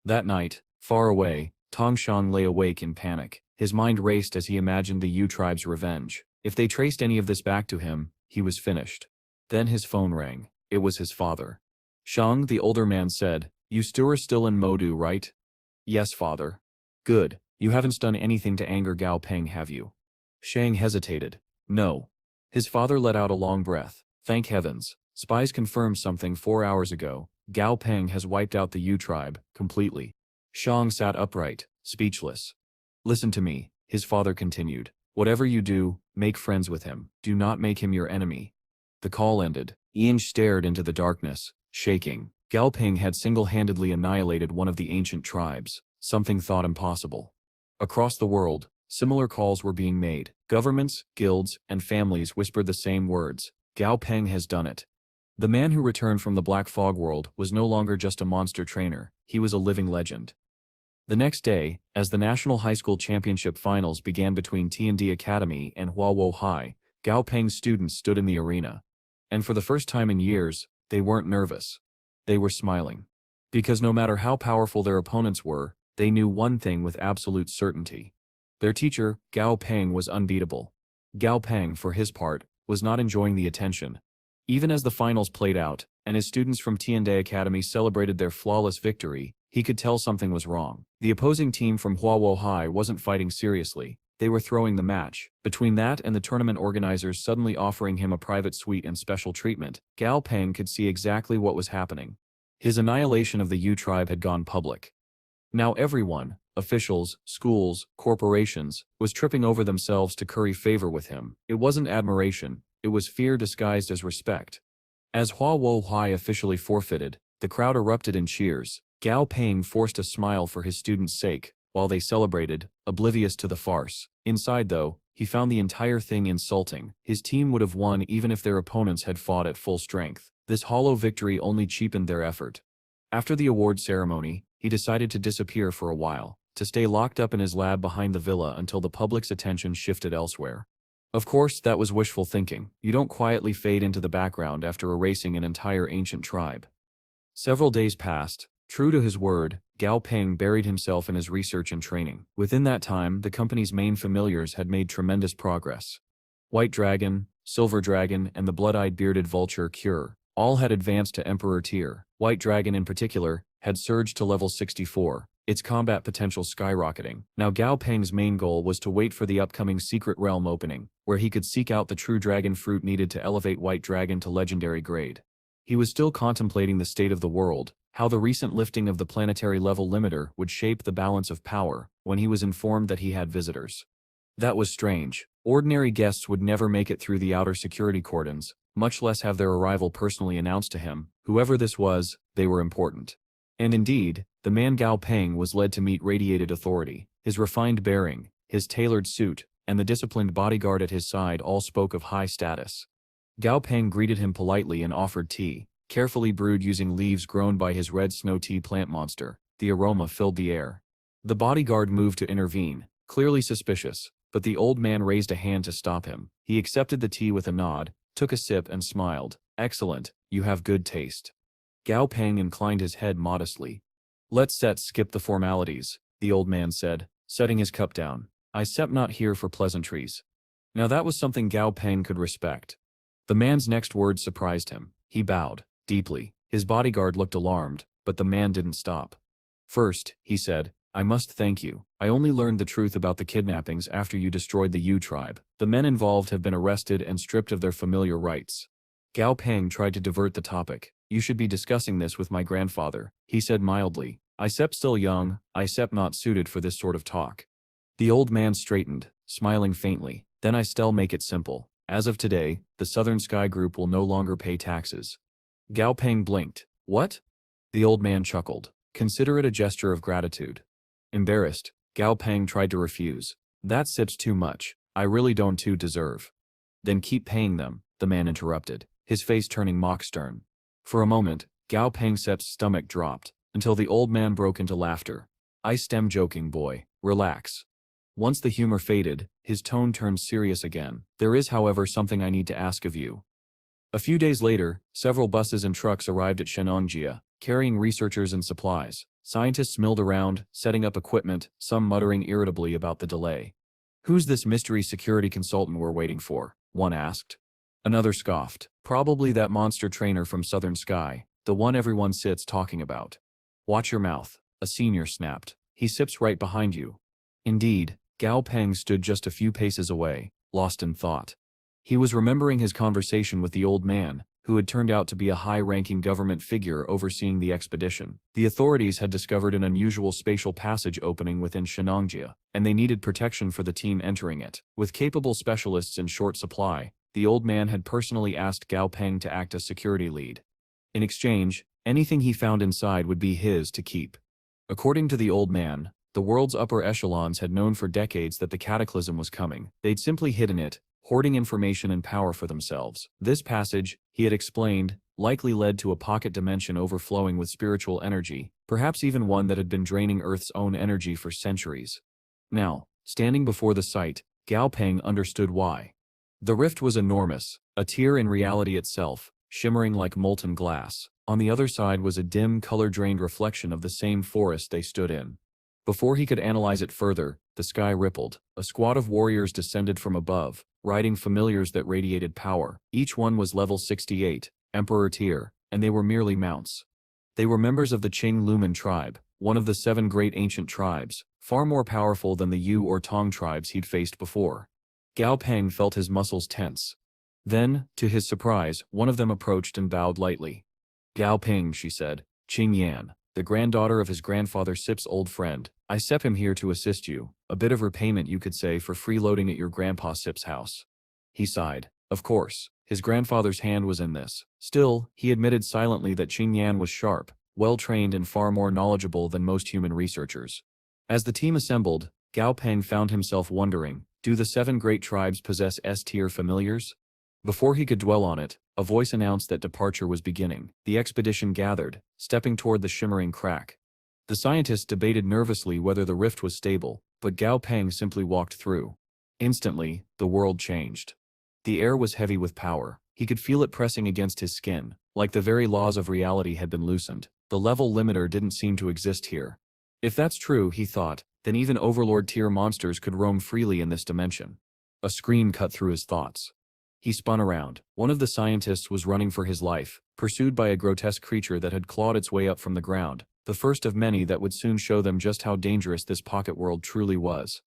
That night, far away, Tongshan lay awake in panic. His mind raced as he imagined the U tribe's revenge. If they traced any of this back to him, he was finished. Then his phone rang. It was his father. "Shang," the older man said, "You are still in Modu, right?" "Yes, father." "Good. You haven't done anything to anger Gao Peng, have you?" Shang hesitated. "No." His father let out a long breath. "Thank heavens. Spies confirmed something 4 hours ago. Gao Peng has wiped out the U tribe, completely." Shang sat upright, speechless. "Listen to me," his father continued. "Whatever you do, make friends with him. Do not make him your enemy." The call ended. Ian stared into the darkness, shaking. Gao Peng had single-handedly annihilated one of the ancient tribes, something thought impossible. Across the world, similar calls were being made. Governments, guilds, and families whispered the same words. Gao Peng has done it. The man who returned from the Black Fog world was no longer just a monster trainer, he was a living legend. The next day, as the National High School Championship Finals began between T&D Academy and Huawo High, Gao Peng's students stood in the arena. And for the first time in years, they weren't nervous. They were smiling. Because no matter how powerful their opponents were, they knew one thing with absolute certainty. Their teacher, Gao Peng, was unbeatable. Gao Peng, for his part, was not enjoying the attention. Even as the finals played out, and his students from T&D Academy celebrated their flawless victory, he could tell something was wrong. The opposing team from Huawo High wasn't fighting seriously. They were throwing the match. Between that and the tournament organizers suddenly offering him a private suite and special treatment, Gao Pang could see exactly what was happening. His annihilation of the Yu tribe had gone public. Now everyone, officials, schools, corporations, was tripping over themselves to curry favor with him. It wasn't admiration, it was fear disguised as respect. As Hua Wo Huai officially forfeited, the crowd erupted in cheers. Gao Pang forced a smile for his students' sake, while they celebrated, oblivious to the farce. Inside though, he found the entire thing insulting. His team would have won even if their opponents had fought at full strength. This hollow victory only cheapened their effort. After the award ceremony, he decided to disappear for a while, to stay locked up in his lab behind the villa until the public's attention shifted elsewhere. Of course, that was wishful thinking. You don't quietly fade into the background after erasing an entire ancient tribe. Several days passed. True to his word, Gao Pang buried himself in his research and training. Within that time, the company's main familiars had made tremendous progress. White Dragon, Silver Dragon, and the blood-eyed bearded vulture Cure all had advanced to Emperor tier. White Dragon in particular had surged to level 64, its combat potential skyrocketing. Now Gao Pang's main goal was to wait for the upcoming Secret Realm opening, where he could seek out the true dragon fruit needed to elevate White Dragon to legendary grade. He was still contemplating the state of the world, how the recent lifting of the planetary level limiter would shape the balance of power, when he was informed that he had visitors. That was strange. Ordinary guests would never make it through the outer security cordons, much less have their arrival personally announced to him. Whoever this was, they were important. And indeed, the man Gao Pang was led to meet radiated authority. His refined bearing, his tailored suit, and the disciplined bodyguard at his side all spoke of high status. Gao Pang greeted him politely and offered tea, carefully brewed using leaves grown by his red snow tea plant monster. The aroma filled the air. The bodyguard moved to intervene, clearly suspicious, but the old man raised a hand to stop him. He accepted the tea with a nod, took a sip and smiled. Excellent, you have good taste. Gao Pang inclined his head modestly. Let's skip the formalities, the old man said, setting his cup down. I step not here for pleasantries. Now that was something Gao Pang could respect. The man's next words surprised him. He bowed, deeply. His bodyguard looked alarmed, but the man didn't stop. First, he said, I must thank you. I only learned the truth about the kidnappings after you destroyed the Yu tribe. The men involved have been arrested and stripped of their familiar rights. Gao Pang tried to divert the topic. You should be discussing this with my grandfather, he said mildly. I sep still young, I sep not suited for this sort of talk. The old man straightened, smiling faintly. Then I still make it simple. As of today, the Southern Sky Group will no longer pay taxes. Gao Pang blinked. What? The old man chuckled. Consider it a gesture of gratitude. Embarrassed, Gao Pang tried to refuse. That sip's too much. I really don't too deserve. Then keep paying them, the man interrupted, his face turning mock stern. For a moment, Gao Pang Sep's stomach dropped, until the old man broke into laughter. I stem joking, boy. Relax. Once the humor faded, his tone turned serious again. There is, however, something I need to ask of you. A few days later, several buses and trucks arrived at Shenongjia, carrying researchers and supplies. Scientists milled around, setting up equipment, some muttering irritably about the delay. Who's this mystery security consultant we're waiting for? One asked. Another scoffed. Probably that monster trainer from Southern Sky, the one everyone sits talking about. Watch your mouth, a senior snapped. He sips right behind you. Indeed, Gao Pang stood just a few paces away, lost in thought. He was remembering his conversation with the old man, who had turned out to be a high-ranking government figure overseeing the expedition. The authorities had discovered an unusual spatial passage opening within Shenongjia, and they needed protection for the team entering it. With capable specialists in short supply, the old man had personally asked Gao Pang to act as security lead. In exchange, anything he found inside would be his to keep. According to the old man, the world's upper echelons had known for decades that the cataclysm was coming. They'd simply hidden it, hoarding information and power for themselves. This passage, he had explained, likely led to a pocket dimension overflowing with spiritual energy, perhaps even one that had been draining Earth's own energy for centuries. Now, standing before the site, Gao Pang understood why. The rift was enormous, a tear in reality itself, shimmering like molten glass. On the other side was a dim, color-drained reflection of the same forest they stood in. Before he could analyze it further, the sky rippled. A squad of warriors descended from above, riding familiars that radiated power. Each one was level 68, Emperor tier, and they were merely mounts. They were members of the Qing Lumen tribe, one of the 7 great ancient tribes, far more powerful than the Yu or Tong tribes he'd faced before. Gao Peng felt his muscles tense. Then, to his surprise, one of them approached and bowed lightly. Gao Peng, she said, Qing Yan, the granddaughter of his grandfather Sip's old friend, I sent him here to assist you, a bit of repayment you could say for freeloading at your grandpa Sip's house. He sighed. Of course, his grandfather's hand was in this. Still, he admitted silently that Qing Yan was sharp, well-trained and far more knowledgeable than most human researchers. As the team assembled, Gao Peng found himself wondering, do the 7 great tribes possess S-tier familiars? Before he could dwell on it, a voice announced that departure was beginning. The expedition gathered, stepping toward the shimmering crack. The scientists debated nervously whether the rift was stable, but Gao Peng simply walked through. Instantly, the world changed. The air was heavy with power. He could feel it pressing against his skin, like the very laws of reality had been loosened. The level limiter didn't seem to exist here. If that's true, he thought, then even Overlord-tier monsters could roam freely in this dimension. A scream cut through his thoughts. He spun around. One of the scientists was running for his life, pursued by a grotesque creature that had clawed its way up from the ground, the first of many that would soon show them just how dangerous this pocket world truly was.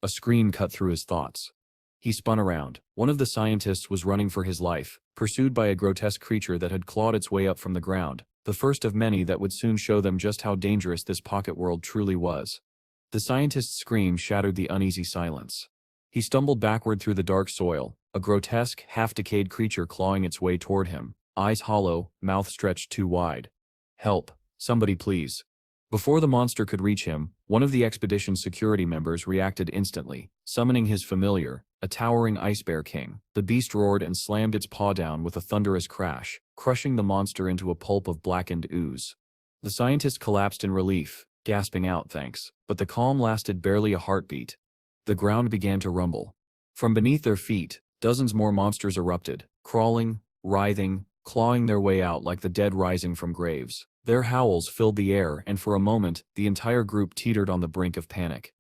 A scream cut through his thoughts. He spun around. One of the scientists was running for his life, pursued by a grotesque creature that had clawed its way up from the ground, the first of many that would soon show them just how dangerous this pocket world truly was. The scientist's scream shattered the uneasy silence. He stumbled backward through the dark soil, a grotesque, half-decayed creature clawing its way toward him, eyes hollow, mouth stretched too wide. Help, somebody please. Before the monster could reach him, one of the expedition's security members reacted instantly, summoning his familiar, a towering ice bear king. The beast roared and slammed its paw down with a thunderous crash, crushing the monster into a pulp of blackened ooze. The scientist collapsed in relief, gasping out thanks, but the calm lasted barely a heartbeat. The ground began to rumble. From beneath their feet, dozens more monsters erupted, crawling, writhing, clawing their way out like the dead rising from graves. Their howls filled the air, and for a moment, the entire group teetered on the brink of panic.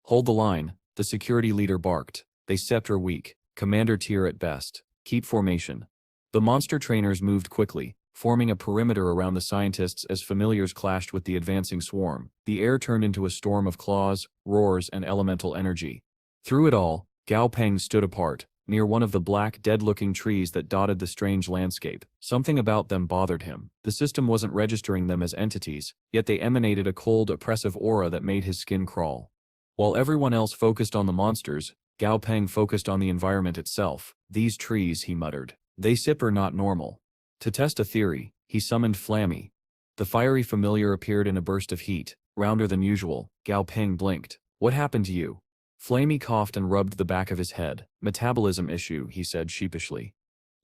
Hold the line, the security leader barked. They scepter weak, commander tier at best. Keep formation. The monster trainers moved quickly, forming a perimeter around the scientists as familiars clashed with the advancing swarm. The air turned into a storm of claws, roars, and elemental energy. Through it all, Gao Peng stood apart, near one of the black, dead-looking trees that dotted the strange landscape. Something about them bothered him. The system wasn't registering them as entities, yet they emanated a cold, oppressive aura that made his skin crawl. While everyone else focused on the monsters, Gao Peng focused on the environment itself. These trees, he muttered. They sip are not normal. To test a theory, he summoned Flammy. The fiery familiar appeared in a burst of heat, rounder than usual. Gao Peng blinked. What happened to you? Flammy coughed and rubbed the back of his head. Metabolism issue, he said sheepishly.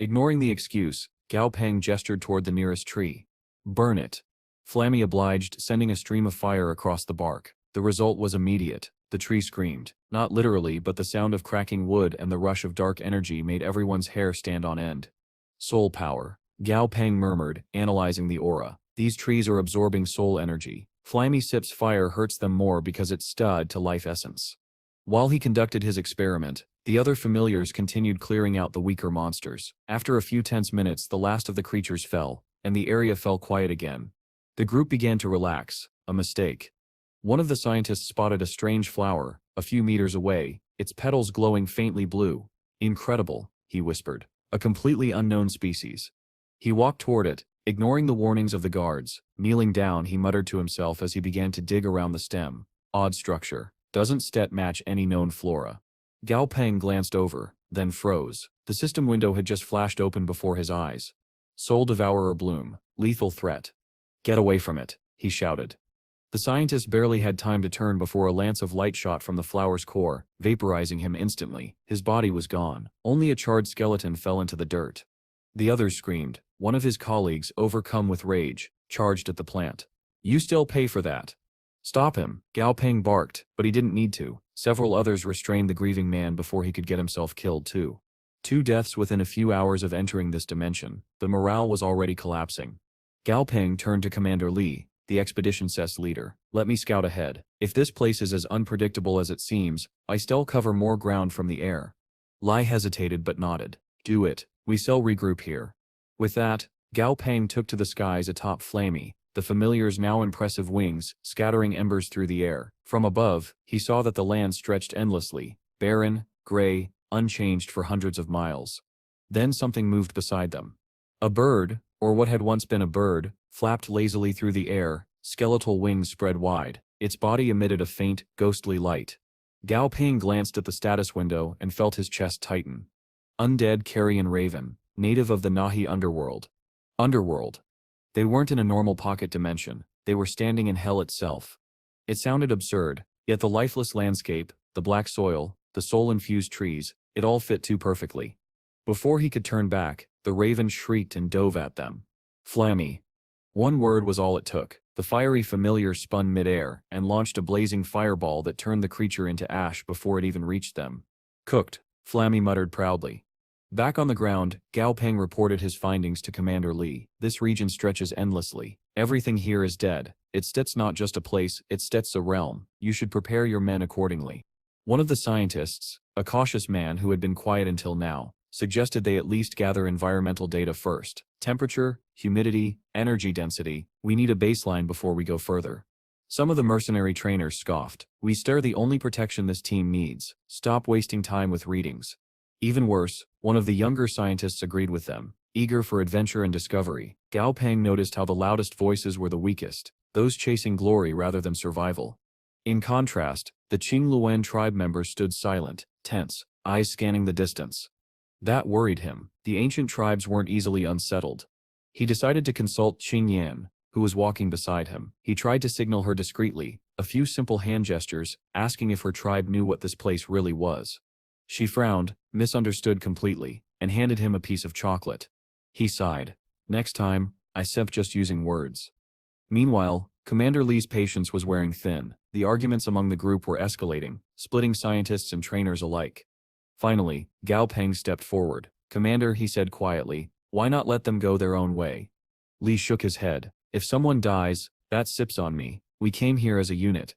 Ignoring the excuse, Gao Peng gestured toward the nearest tree. Burn it. Flammy obliged, sending a stream of fire across the bark. The result was immediate. The tree screamed. Not literally, but the sound of cracking wood and the rush of dark energy made everyone's hair stand on end. Soul power. Gao Peng murmured, analyzing the aura. These trees are absorbing soul energy. Flammy Sip's fire hurts them more because it's stud to life essence. While he conducted his experiment, the other familiars continued clearing out the weaker monsters. After a few tense minutes, the last of the creatures fell, and the area fell quiet again. The group began to relax. A mistake. One of the scientists spotted a strange flower, a few meters away, its petals glowing faintly blue. Incredible, he whispered. A completely unknown species. He walked toward it, ignoring the warnings of the guards. Kneeling down, he muttered to himself as he began to dig around the stem. Odd structure. Doesn't stet match any known flora. Gao Peng glanced over, then froze. The system window had just flashed open before his eyes. Soul Devourer bloom. Lethal threat. Get away from it, he shouted. The scientist barely had time to turn before a lance of light shot from the flower's core, vaporizing him instantly. His body was gone. Only a charred skeleton fell into the dirt. The others screamed. One of his colleagues, overcome with rage, charged at the plant. You still pay for that. Stop him, Gao Peng barked, but he didn't need to. Several others restrained the grieving man before he could get himself killed too. 2 deaths within a few hours of entering this dimension. The morale was already collapsing. Gao Peng turned to Commander Li, the expedition's leader. Let me scout ahead. If this place is as unpredictable as it seems, I still cover more ground from the air. Li hesitated but nodded. Do it. We shall regroup here. With that, Gao Peng took to the skies atop Flammy, the familiar's now impressive wings, scattering embers through the air. From above, he saw that the land stretched endlessly, barren, gray, unchanged for hundreds of miles. Then something moved beside them. A bird, or what had once been a bird, flapped lazily through the air, skeletal wings spread wide. Its body emitted a faint, ghostly light. Gao Ping glanced at the status window and felt his chest tighten. Undead carrion raven, native of the Nahi underworld. Underworld. They weren't in a normal pocket dimension, they were standing in hell itself. It sounded absurd, yet the lifeless landscape, the black soil, the soul-infused trees, it all fit too perfectly. Before he could turn back, the raven shrieked and dove at them. Flammy. One word was all it took. The fiery familiar spun mid-air and launched a blazing fireball that turned the creature into ash before it even reached them. Cooked, Flammy muttered proudly. Back on the ground, Gao Peng reported his findings to Commander Li. This region stretches endlessly. Everything here is dead. It's not just a place, it's a realm. You should prepare your men accordingly. One of the scientists, a cautious man who had been quiet until now, suggested they at least gather environmental data first. Temperature, humidity, energy density, we need a baseline before we go further. Some of the mercenary trainers scoffed. We're the only protection this team needs. Stop wasting time with readings. Even worse, one of the younger scientists agreed with them. Eager for adventure and discovery, Gao Peng noticed how the loudest voices were the weakest, those chasing glory rather than survival. In contrast, the Qingluan tribe members stood silent, tense, eyes scanning the distance. That worried him. The ancient tribes weren't easily unsettled. He decided to consult Qing Yan, who was walking beside him. He tried to signal her discreetly, a few simple hand gestures, asking if her tribe knew what this place really was. She frowned, misunderstood completely, and handed him a piece of chocolate. He sighed. Next time, I sep just using words. Meanwhile, Commander Li's patience was wearing thin. The arguments among the group were escalating, splitting scientists and trainers alike. Finally, Gao Peng stepped forward. Commander, he said quietly, why not let them go their own way? Li shook his head. If someone dies, that sips on me. We came here as a unit.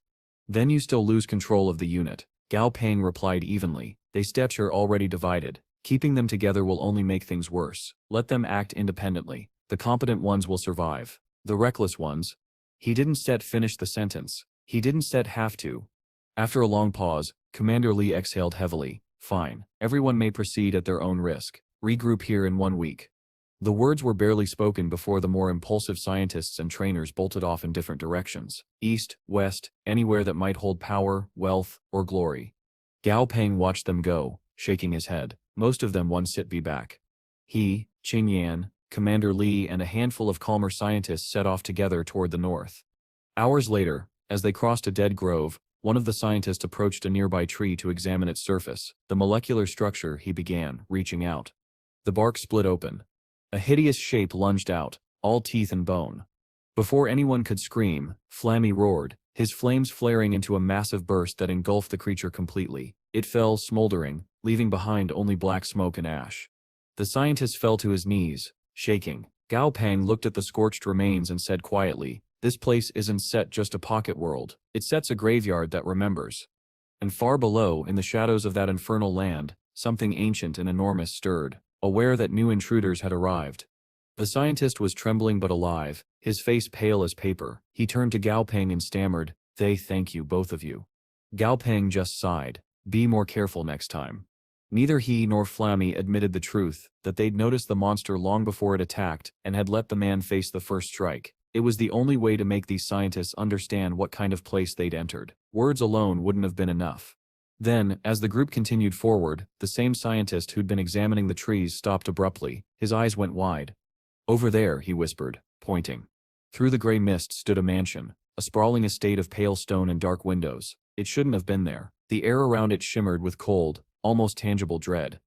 Then you still lose control of the unit. Gao Peng replied evenly. They steps are already divided. Keeping them together will only make things worse. Let them act independently. The competent ones will survive. The reckless ones. He didn't finish the sentence. He didn't have to. After a long pause, Commander Li exhaled heavily. Fine. Everyone may proceed at their own risk. Regroup here in 1 week. The words were barely spoken before the more impulsive scientists and trainers bolted off in different directions. East, west, anywhere that might hold power, wealth, or glory. Gao Peng watched them go, shaking his head. Most of them one sit be back. He, Qing Yan, Commander Li and a handful of calmer scientists set off together toward the north. Hours later, as they crossed a dead grove, one of the scientists approached a nearby tree to examine its surface. The molecular structure, he began, reaching out. The bark split open. A hideous shape lunged out, all teeth and bone. Before anyone could scream, Flammy roared, his flames flaring into a massive burst that engulfed the creature completely. It fell, smoldering, leaving behind only black smoke and ash. The scientist fell to his knees, shaking. Gao Peng looked at the scorched remains and said quietly, this place isn't just a pocket world, it's a graveyard that remembers. And far below, in the shadows of that infernal land, something ancient and enormous stirred, aware that new intruders had arrived. The scientist was trembling but alive, his face pale as paper. He turned to Gao Peng and stammered, thank you both of you. Gao Peng just sighed. Be more careful next time. Neither he nor Flammy admitted the truth, that they'd noticed the monster long before it attacked and had let the man face the first strike. It was the only way to make these scientists understand what kind of place they'd entered. Words alone wouldn't have been enough. Then, as the group continued forward, the same scientist who'd been examining the trees stopped abruptly. His eyes went wide. Over there, he whispered, pointing. Through the gray mist stood a mansion, a sprawling estate of pale stone and dark windows. It shouldn't have been there. The air around it shimmered with cold, almost tangible dread.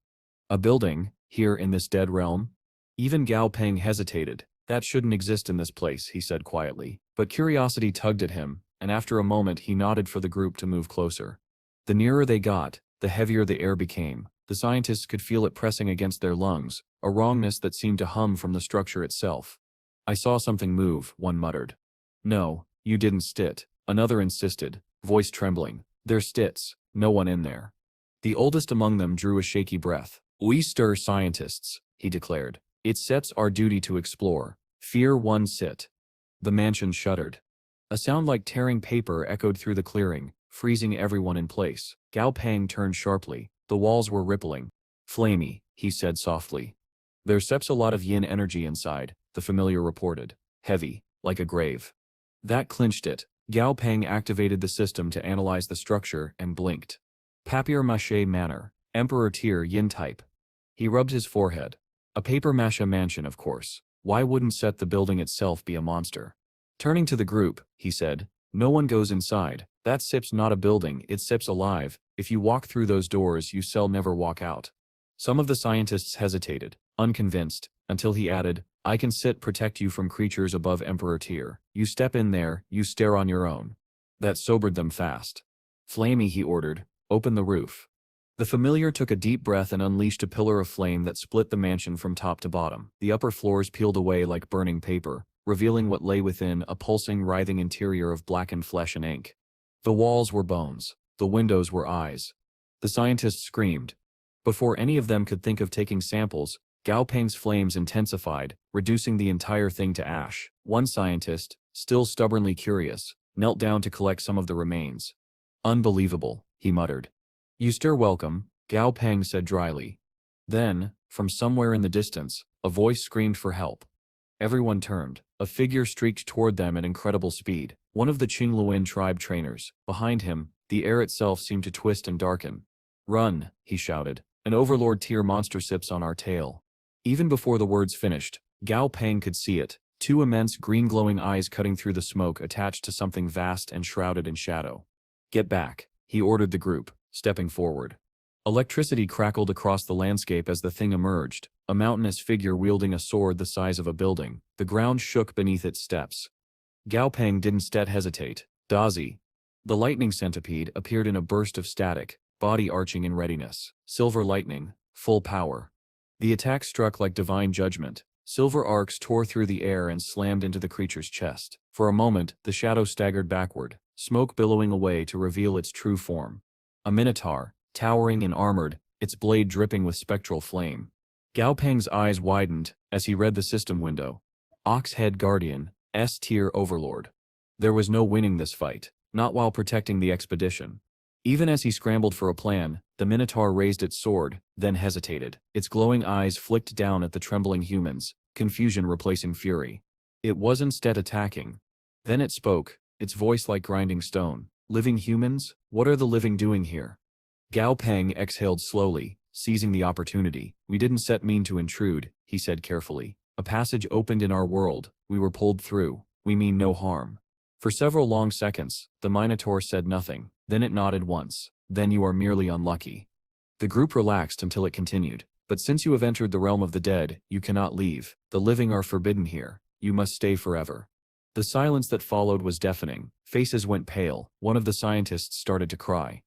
A building, here in this dead realm? Even Gao Peng hesitated. That shouldn't exist in this place, he said quietly. But curiosity tugged at him, and after a moment he nodded for the group to move closer. The nearer they got, the heavier the air became. The scientists could feel it pressing against their lungs, a wrongness that seemed to hum from the structure itself. I saw something move, one muttered. No, you didn't stit, another insisted, voice trembling. There's stits, no one in there. The oldest among them drew a shaky breath. We stir scientists, he declared. It's our duty to explore. Fear one sit. The mansion shuddered. A sound like tearing paper echoed through the clearing, freezing everyone in place. Gao Pang turned sharply. The walls were rippling. "Flamey," he said softly. "There's a lot of yin energy inside," the familiar reported. "Heavy, like a grave." That clinched it. Gao Pang activated the system to analyze the structure and blinked. Papier-mâché manor, Emperor tier yin type. He rubbed his forehead. A paper-mâché mansion, of course. Why wouldn't the building itself be a monster? Turning to the group, he said, "No one goes inside. That SIP's not a building, it's SIP's alive. If you walk through those doors, you never walk out." Some of the scientists hesitated, unconvinced, until he added, "I can protect you from creatures above Emperor tier. You step in there, you stare on your own." That sobered them fast. "Flamey," he ordered, "open the roof." The familiar took a deep breath and unleashed a pillar of flame that split the mansion from top to bottom. The upper floors peeled away like burning paper, revealing what lay within, a pulsing, writhing interior of blackened flesh and ink. The walls were bones. The windows were eyes. The scientists screamed. Before any of them could think of taking samples, Gao Peng's flames intensified, reducing the entire thing to ash. One scientist, still stubbornly curious, knelt down to collect some of the remains. "Unbelievable," he muttered. "You're welcome," Gao Peng said dryly. Then, from somewhere in the distance, a voice screamed for help. Everyone turned. A figure streaked toward them at incredible speed. One of the Qingluan tribe trainers. Behind him, the air itself seemed to twist and darken. "Run," he shouted. "An overlord tier monster sips on our tail." Even before the words finished, Gao Peng could see it. Two immense green glowing eyes cutting through the smoke attached to something vast and shrouded in shadow. "Get back," he ordered the group, stepping forward. Electricity crackled across the landscape as the thing emerged, a mountainous figure wielding a sword the size of a building. The ground shook beneath its steps. Gao Peng didn't hesitate. Dazi, the lightning centipede, appeared in a burst of static, body arching in readiness. Silver lightning, full power. The attack struck like divine judgment. Silver arcs tore through the air and slammed into the creature's chest. For a moment, the shadow staggered backward, smoke billowing away to reveal its true form. A minotaur, towering and armored, its blade dripping with spectral flame. Gao Peng's eyes widened as he read the system window. Ox-head Guardian, S-tier Overlord. There was no winning this fight, not while protecting the expedition. Even as he scrambled for a plan, the Minotaur raised its sword, then hesitated. Its glowing eyes flicked down at the trembling humans, confusion replacing fury. It was instead attacking. Then it spoke, its voice like grinding stone. "Living humans? What are the living doing here?" Gao Peng exhaled slowly, seizing the opportunity. "We didn't mean to intrude," he said carefully. "A passage opened in our world, we were pulled through, we mean no harm." For several long seconds, the Minotaur said nothing, then it nodded once. "Then you are merely unlucky." The group relaxed until it continued. "But since you have entered the realm of the dead, you cannot leave. The living are forbidden here. You must stay forever." The silence that followed was deafening. Faces went pale. One of the scientists started to cry.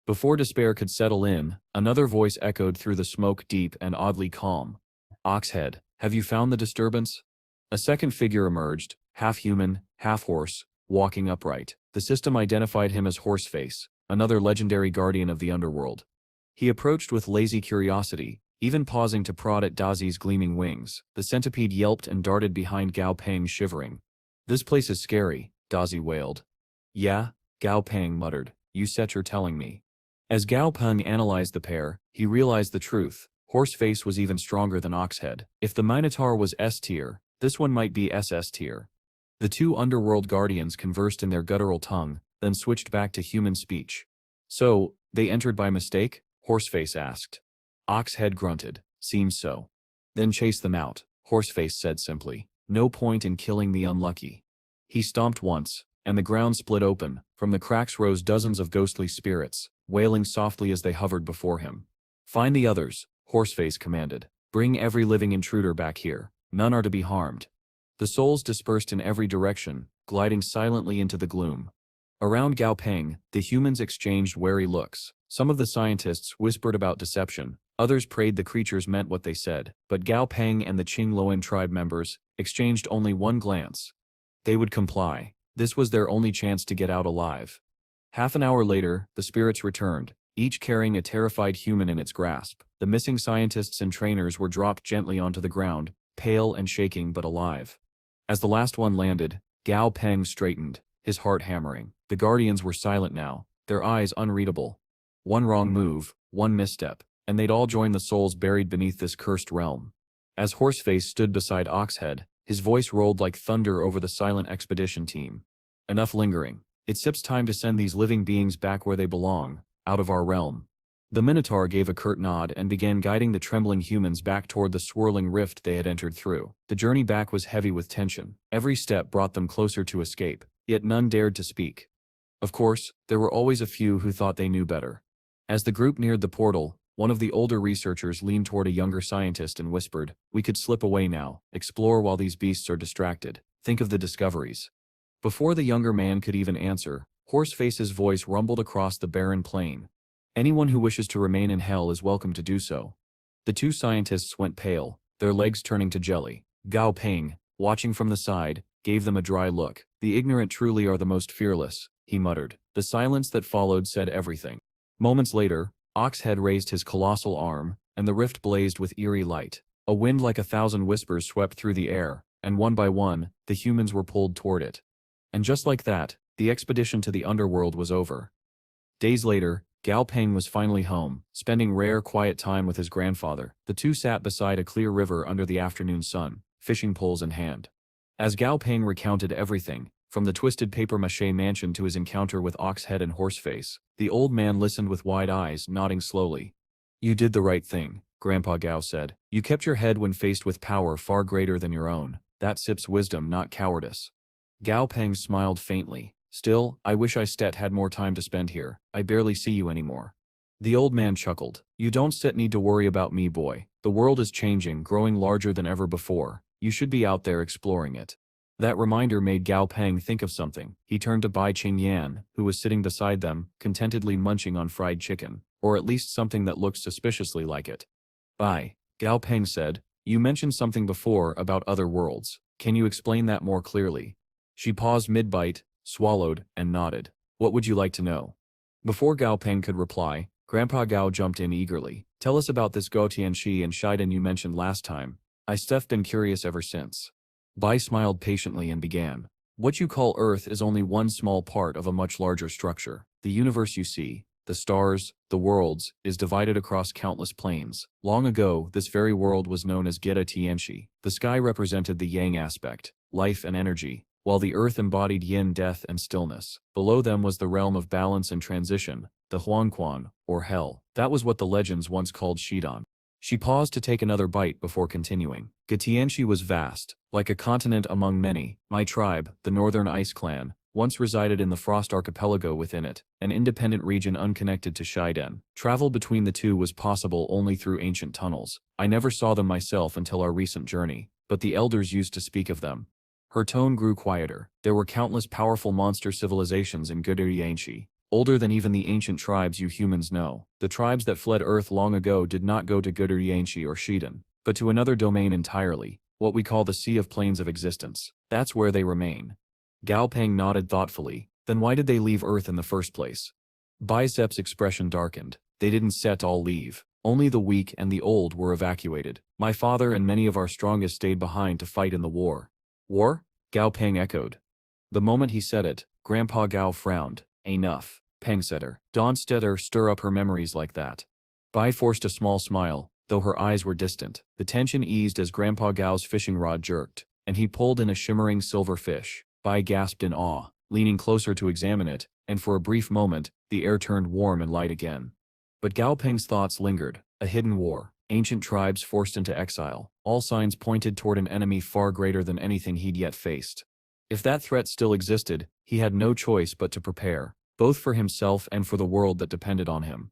Before despair could settle in, another voice echoed through the smoke, deep and oddly calm. "Oxhead, have you found the disturbance?" A second figure emerged, half human, half horse, walking upright. The system identified him as Horseface, another legendary guardian of the underworld. He approached with lazy curiosity, even pausing to prod at Dazi's gleaming wings. The centipede yelped and darted behind Gao Peng, shivering. "This place is scary," Dazi wailed. "Yeah," Gao Peng muttered. You're telling me." As Gao Peng analyzed the pair, he realized the truth. Horseface was even stronger than Oxhead. If the Minotaur was S-tier, this one might be SS-tier. The two underworld guardians conversed in their guttural tongue, then switched back to human speech. "So, they entered by mistake?" Horseface asked. Oxhead grunted. "Seems so." "Then chase them out," Horseface said simply. "No point in killing the unlucky." He stomped once, and the ground split open. From the cracks rose dozens of ghostly spirits, wailing softly as they hovered before him. "Find the others," Horseface commanded. "Bring every living intruder back here. None are to be harmed." The souls dispersed in every direction, gliding silently into the gloom. Around Gao Peng, the humans exchanged wary looks. Some of the scientists whispered about deception, others prayed the creatures meant what they said, but Gao Peng and the Qingluan tribe members exchanged only one glance. They would comply. This was their only chance to get out alive. Half an hour later, the spirits returned, each carrying a terrified human in its grasp. The missing scientists and trainers were dropped gently onto the ground, pale and shaking but alive. As the last one landed, Gao Peng straightened. his heart hammering. The guardians were silent now, their eyes unreadable. One wrong move, one misstep, and they'd all join the souls buried beneath this cursed realm. As Horseface stood beside Oxhead, his voice rolled like thunder over the silent expedition team. Enough lingering. It's time to send these living beings back where they belong, out of our realm. The Minotaur gave a curt nod and began guiding the trembling humans back toward the swirling rift they had entered through. The journey back was heavy with tension. Every step brought them closer to escape, yet none dared to speak. Of course, there were always a few who thought they knew better. As the group neared the portal, one of the older researchers leaned toward a younger scientist and whispered, "We could slip away now, explore while these beasts are distracted. Think of the discoveries." Before the younger man could even answer, Horseface's voice rumbled across the barren plain. "Anyone who wishes to remain in hell is welcome to do so." The two scientists went pale, their legs turning to jelly. Gong Pang, watching from the side, gave them a dry look. "The ignorant truly are the most fearless," he muttered. The silence that followed said everything. Moments later, Oxhead raised his colossal arm, and the rift blazed with eerie light. A wind like 1,000 whispers swept through the air, and one by one, the humans were pulled toward it. And just like that, the expedition to the underworld was over. Days later, Gong Pang was finally home, spending rare quiet time with his grandfather. The two sat beside a clear river under the afternoon sun, fishing poles in hand. As Gong Pang recounted everything, from the twisted papier-mâché mansion to his encounter with Oxhead and Horseface, the old man listened with wide eyes, nodding slowly. "You did the right thing," Grandpa Gao said. "You kept your head when faced with power far greater than your own. That sips wisdom, not cowardice." Gong Pang smiled faintly. "Still, I wish I had more time to spend here. I barely see you anymore." The old man chuckled. "You don't need to worry about me, boy. The world is changing, growing larger than ever before. You should be out there exploring it." That reminder made Gong Pang think of something. He turned to Bai Qingyan, who was sitting beside them, contentedly munching on fried chicken, or at least something that looked suspiciously like it. "Bai," Gong Pang said, "you mentioned something before about other worlds. Can you explain that more clearly?" She paused mid-bite, swallowed, and nodded. "What would you like to know?" Before Gong Pang could reply, Grandpa Gao jumped in eagerly. "Tell us about this Guo Tianxi and Shiden you mentioned last time. I've been curious ever since." Bai smiled patiently and began. "What you call Earth is only one small part of a much larger structure. The universe you see, the stars, the worlds, is divided across countless planes. Long ago, this very world was known as Geta Tianxi. The sky represented the yang aspect, life and energy, while the earth embodied yin, death and stillness. Below them was the realm of balance and transition, the Huangquan, or hell. That was what the legends once called Shidong." She paused to take another bite before continuing. "Getianshi was vast, like a continent among many. My tribe, the Northern Ice Clan, once resided in the Frost Archipelago within it, an independent region unconnected to Shiden. Travel between the two was possible only through ancient tunnels. I never saw them myself until our recent journey, but the elders used to speak of them." Her tone grew quieter. "There were countless powerful monster civilizations in Getianshi. Older than even the ancient tribes you humans know. The tribes that fled Earth long ago did not go to Guderianshi or Shiden, but to another domain entirely, what we call the Sea of Planes of Existence. That's where they remain." Gong Pang nodded thoughtfully. "Then why did they leave Earth in the first place?" Bicep's expression darkened. "They didn't all leave. Only the weak and the old were evacuated. My father and many of our strongest stayed behind to fight in the war." "War?" Gong Pang echoed. The moment he said it, Grandpa Gao frowned. "Enough," Pang said her. "Don't stir up her memories like that." Bai forced a small smile, though her eyes were distant. The tension eased as Grandpa Gao's fishing rod jerked, and he pulled in a shimmering silver fish. Bai gasped in awe, leaning closer to examine it, and for a brief moment, the air turned warm and light again. But Gong Pang's thoughts lingered. A hidden war, ancient tribes forced into exile. All signs pointed toward an enemy far greater than anything he'd yet faced. If that threat still existed, he had no choice but to prepare, both for himself and for the world that depended on him.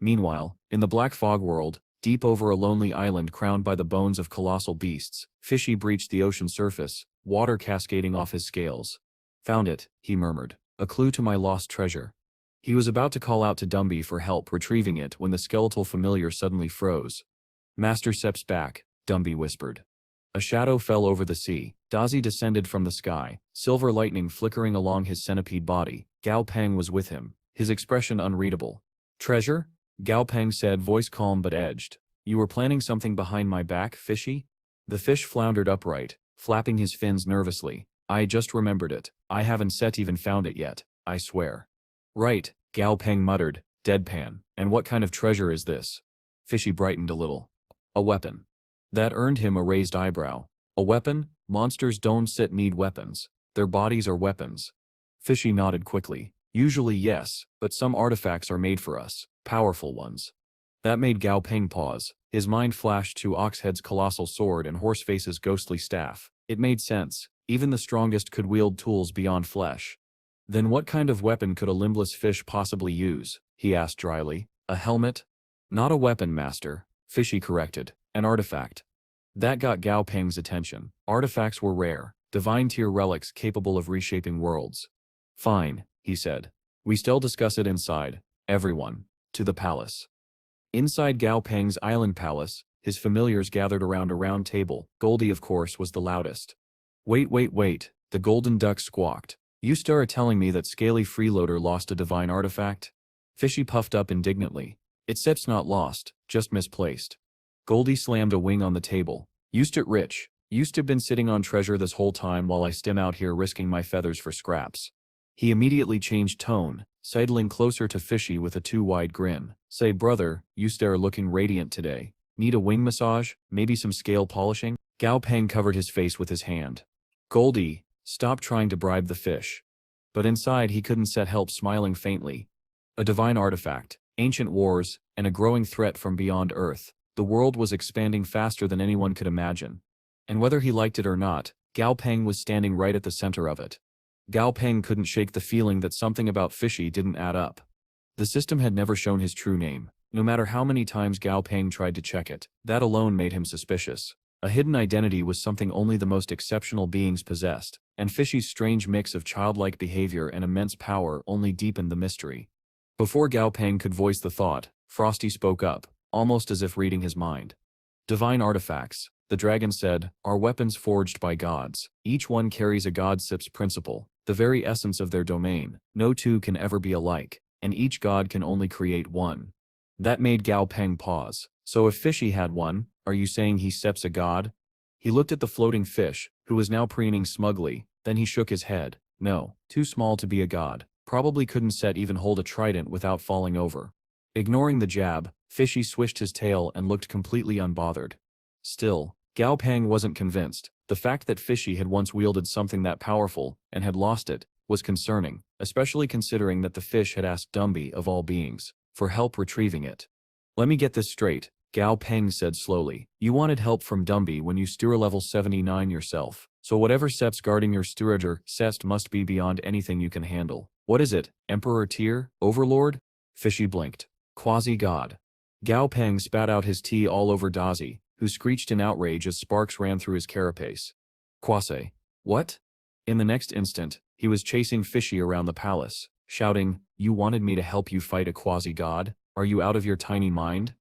Meanwhile, in the Black Fog world, deep over a lonely island crowned by the bones of colossal beasts, Fishy breached the ocean surface, water cascading off his scales. "Found it," he murmured. "A clue to my lost treasure." He was about to call out to Dumby for help retrieving it when the skeletal familiar suddenly froze. "Master Sep's back," Dumby whispered. A shadow fell over the sea. Dazi descended from the sky, silver lightning flickering along his centipede body. Gong Pang was with him, his expression unreadable. "Treasure?" Gong Pang said, voice calm but edged. "You were planning something behind my back, Fishy?" The fish floundered upright, flapping his fins nervously. I just remembered it. I haven't set even found it yet, I swear. Right, Gao Peng muttered, deadpan. And what kind of treasure is this? Fishy brightened a little. A weapon. That earned him a raised eyebrow. A weapon? Monsters don't need weapons. Their bodies are weapons. Fishy nodded quickly. Usually yes, but some artifacts are made for us. Powerful ones. That made Gao Peng pause. His mind flashed to Oxhead's colossal sword and Horseface's ghostly staff. It made sense. Even the strongest could wield tools beyond flesh. Then what kind of weapon could a limbless fish possibly use? He asked dryly. A helmet? Not a weapon, master, Fishy corrected. An artifact. That got Gao Peng's attention. Artifacts were rare, divine-tier relics capable of reshaping worlds. Fine, he said. We still discuss it inside. Everyone. To the palace. Inside Gao Peng's island palace, his familiars gathered around a round table. Goldie, of course, was the loudest. Wait, the golden duck squawked. You still are telling me that Scaly Freeloader lost a divine artifact? Fishy puffed up indignantly. It's not lost, just misplaced. Goldie slammed a wing on the table. Used it rich. Used to been sitting on treasure this whole time while I stim out here risking my feathers for scraps. He immediately changed tone, sidling closer to Fishy with a too-wide grin. Say brother, you are looking radiant today. Need a wing massage? Maybe some scale polishing? Gao Peng covered his face with his hand. Goldie, stop trying to bribe the fish. But inside he couldn't help smiling faintly. A divine artifact, ancient wars, and a growing threat from beyond Earth. The world was expanding faster than anyone could imagine. And whether he liked it or not, Gao Peng was standing right at the center of it. Gao Peng couldn't shake the feeling that something about Fishy didn't add up. The system had never shown his true name. No matter how many times Gao Peng tried to check it, that alone made him suspicious. A hidden identity was something only the most exceptional beings possessed, and Fishy's strange mix of childlike behavior and immense power only deepened the mystery. Before Gao Peng could voice the thought, Frosty spoke up, almost as if reading his mind. Divine artifacts, the dragon said, are weapons forged by gods. Each one carries a godship's principle, the very essence of their domain. No two can ever be alike, and each god can only create one. That made Gao Peng pause. So if Fishy had one, are you saying he steps a god? He looked at the floating fish, who was now preening smugly, then he shook his head. No, too small to be a god. Probably couldn't even hold a trident without falling over. Ignoring the jab, Fishy swished his tail and looked completely unbothered. Still, Gao Peng wasn't convinced. The fact that Fishy had once wielded something that powerful, and had lost it, was concerning, especially considering that the fish had asked Dumby, of all beings, for help retrieving it. Let me get this straight, Gao Peng said slowly. You wanted help from Dumby when you steer level 79 yourself, so whatever Sep's guarding your steerager Sest must be beyond anything you can handle. What is it, Emperor tier, Overlord? Fishy blinked. Quasi-god. Gao Peng spat out his tea all over Dazi, who screeched in outrage as sparks ran through his carapace. Quasi. What? In the next instant, he was chasing Fishy around the palace, shouting, You wanted me to help you fight a quasi-god? Are you out of your tiny mind?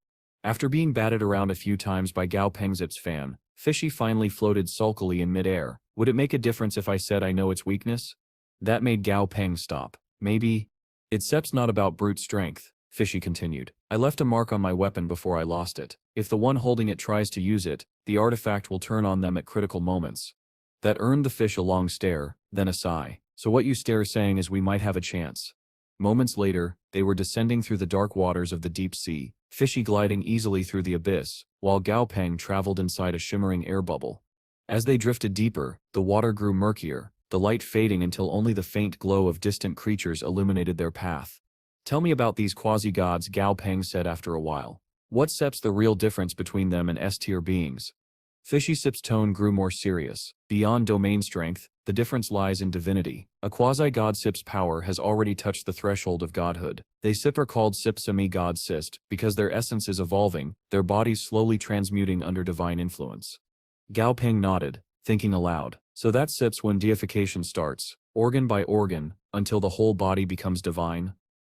After being batted around a few times by Gao Pengzip's fan, Fishy finally floated sulkily in midair. Would it make a difference if I said I know its weakness? That made Gao Peng stop. Maybe. It's not about brute strength, Fishy continued. I left a mark on my weapon before I lost it. If the one holding it tries to use it, the artifact will turn on them at critical moments. That earned the fish a long stare, then a sigh. So what you stare saying is we might have a chance. Moments later, they were descending through the dark waters of the deep sea, Fishy gliding easily through the abyss, while Gao Peng traveled inside a shimmering air bubble. As they drifted deeper, the water grew murkier, the light fading until only the faint glow of distant creatures illuminated their path. Tell me about these quasi-gods, Gao Peng said after a while. What sets the real difference between them and S-tier beings? Fishy Sip's tone grew more serious. Beyond domain strength, the difference lies in divinity. A quasi-god Sip's power has already touched the threshold of godhood. They Sip are called Sip semi-god Sist because their essence is evolving, their bodies slowly transmuting under divine influence. Gao Peng nodded, thinking aloud. So that Sip's when deification starts, organ by organ, until the whole body becomes divine?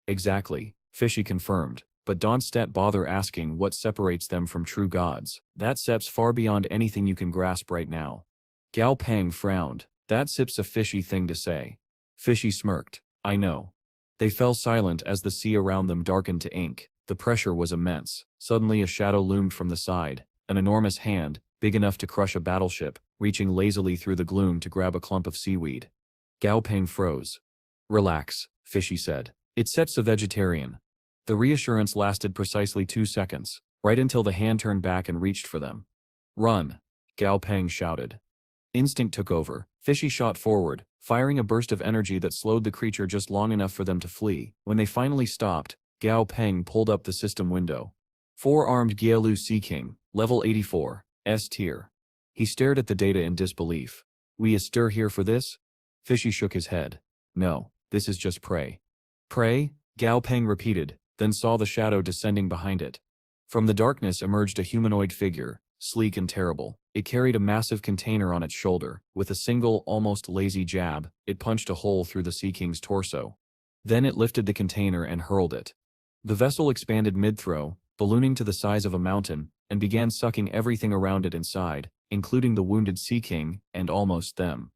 Exactly, Fishy confirmed. But don't bother asking what separates them from true gods. That Sep's far beyond anything you can grasp right now. Gao Peng frowned. That Sip's a fishy thing to say. Fishy smirked. I know. They fell silent as the sea around them darkened to ink. The pressure was immense. Suddenly a shadow loomed from the side. An enormous hand, big enough to crush a battleship, reaching lazily through the gloom to grab a clump of seaweed. Gao Peng froze. Relax, Fishy said. It's Set's a vegetarian. The reassurance lasted precisely 2 seconds, right until the hand turned back and reached for them. Run! Gao Peng shouted. Instinct took over. Fishy shot forward, firing a burst of energy that slowed the creature just long enough for them to flee. When they finally stopped, Gao Peng pulled up the system window. Four-armed Gielu Sea King, level 84, S tier. He stared at the data in disbelief. We a stir here for this? Fishy shook his head. No, this is just prey. Prey? Gao Peng repeated, then saw the shadow descending behind it. From the darkness emerged a humanoid figure, sleek and terrible. It carried a massive container on its shoulder. With a single, almost lazy jab, it punched a hole through the Sea King's torso. Then it lifted the container and hurled it. The vessel expanded mid-throw, ballooning to the size of a mountain, and began sucking everything around it inside, including the wounded Sea King, and almost them.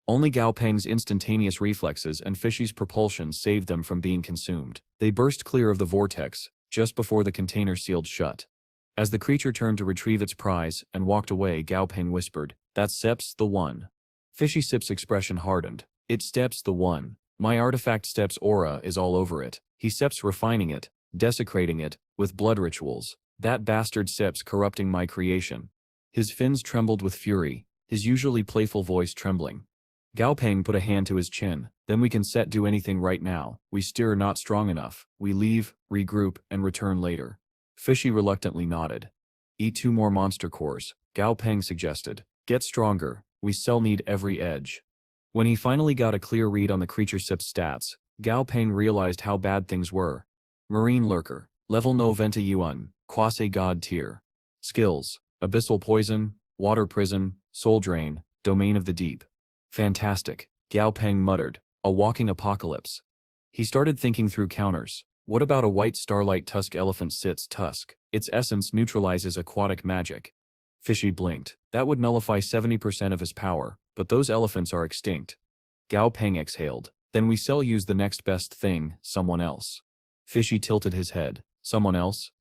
Only Gao Peng's instantaneous reflexes and Fishy's propulsion saved them from being consumed. They burst clear of the vortex, just before the container sealed shut. As the creature turned to retrieve its prize and walked away, Gao Peng whispered, "That's Steps the one." Fishy Sip's expression hardened. "It's Steps the one. My artifact Steps aura is all over it. He Steps refining it, desecrating it, with blood rituals. That bastard Steps corrupting my creation." His fins trembled with fury, his usually playful voice trembling. Gao Peng put a hand to his chin. "Then we can set do anything right now. We stir not strong enough. We leave, regroup, and return later." Fishy reluctantly nodded. "Eat 2 more monster cores," Gao Peng suggested. "Get stronger. We still need every edge." When he finally got a clear read on the creature Sip's stats, Gao Peng realized how bad things were. Marine Lurker, level no Venta Yuan, Quasi-God tier. Skills, Abyssal Poison, Water Prison, Soul Drain, Domain of the Deep. Fantastic, Gao Peng muttered. A walking apocalypse. He started thinking through counters. What about a white starlight tusk elephant Sit's tusk? Its essence neutralizes aquatic magic. Fishy blinked. That would nullify 70% of his power, but those elephants are extinct. Gao Peng exhaled. Then we shall use the next best thing, someone else. Fishy tilted his head. Someone else?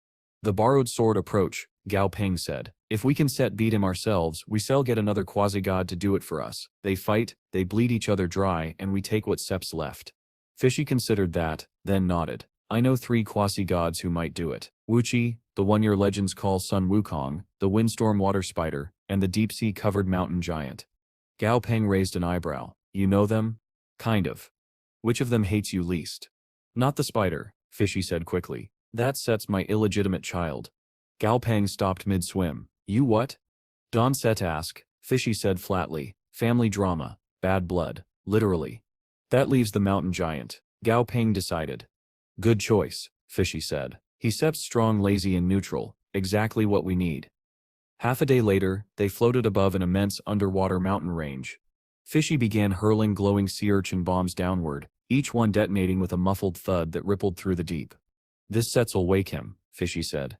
The borrowed sword approach, Gao Peng said. If we can beat him ourselves, we shall get another quasi-god to do it for us. They fight, they bleed each other dry, and we take what Sep's left. Fishy considered that, then nodded. I know 3 quasi-gods who might do it. Wuchi, the one your legends call Sun Wukong, the windstorm water spider, and the deep-sea covered mountain giant. Gao Peng raised an eyebrow. You know them? Kind of. Which of them hates you least? Not the spider, Fishy said quickly. That Set's my illegitimate child. Gao Peng stopped mid-swim. You what? Don Set asked, Fishy said flatly. Family drama, bad blood, literally. That leaves the mountain giant, Gao Peng decided. Good choice, Fishy said. He Sep's strong, lazy, and neutral, exactly what we need. Half a day later, they floated above an immense underwater mountain range. Fishy began hurling glowing sea urchin bombs downward, each one detonating with a muffled thud that rippled through the deep. This Set'll wake him, Fishy said.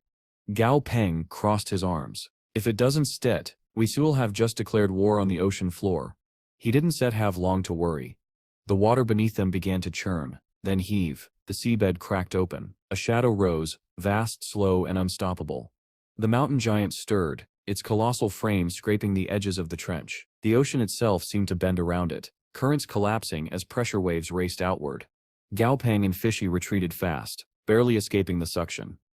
Gao Peng crossed his arms. If it doesn't stet, we will have just declared war on the ocean floor. He didn't have long to worry. The water beneath them began to churn, then heave. The seabed cracked open. A shadow rose, vast, slow, and unstoppable. The mountain giant stirred, its colossal frame scraping the edges of the trench. The ocean itself seemed to bend around it, currents collapsing as pressure waves raced outward. Gao Peng and Fishy retreated fast, barely escaping the suction.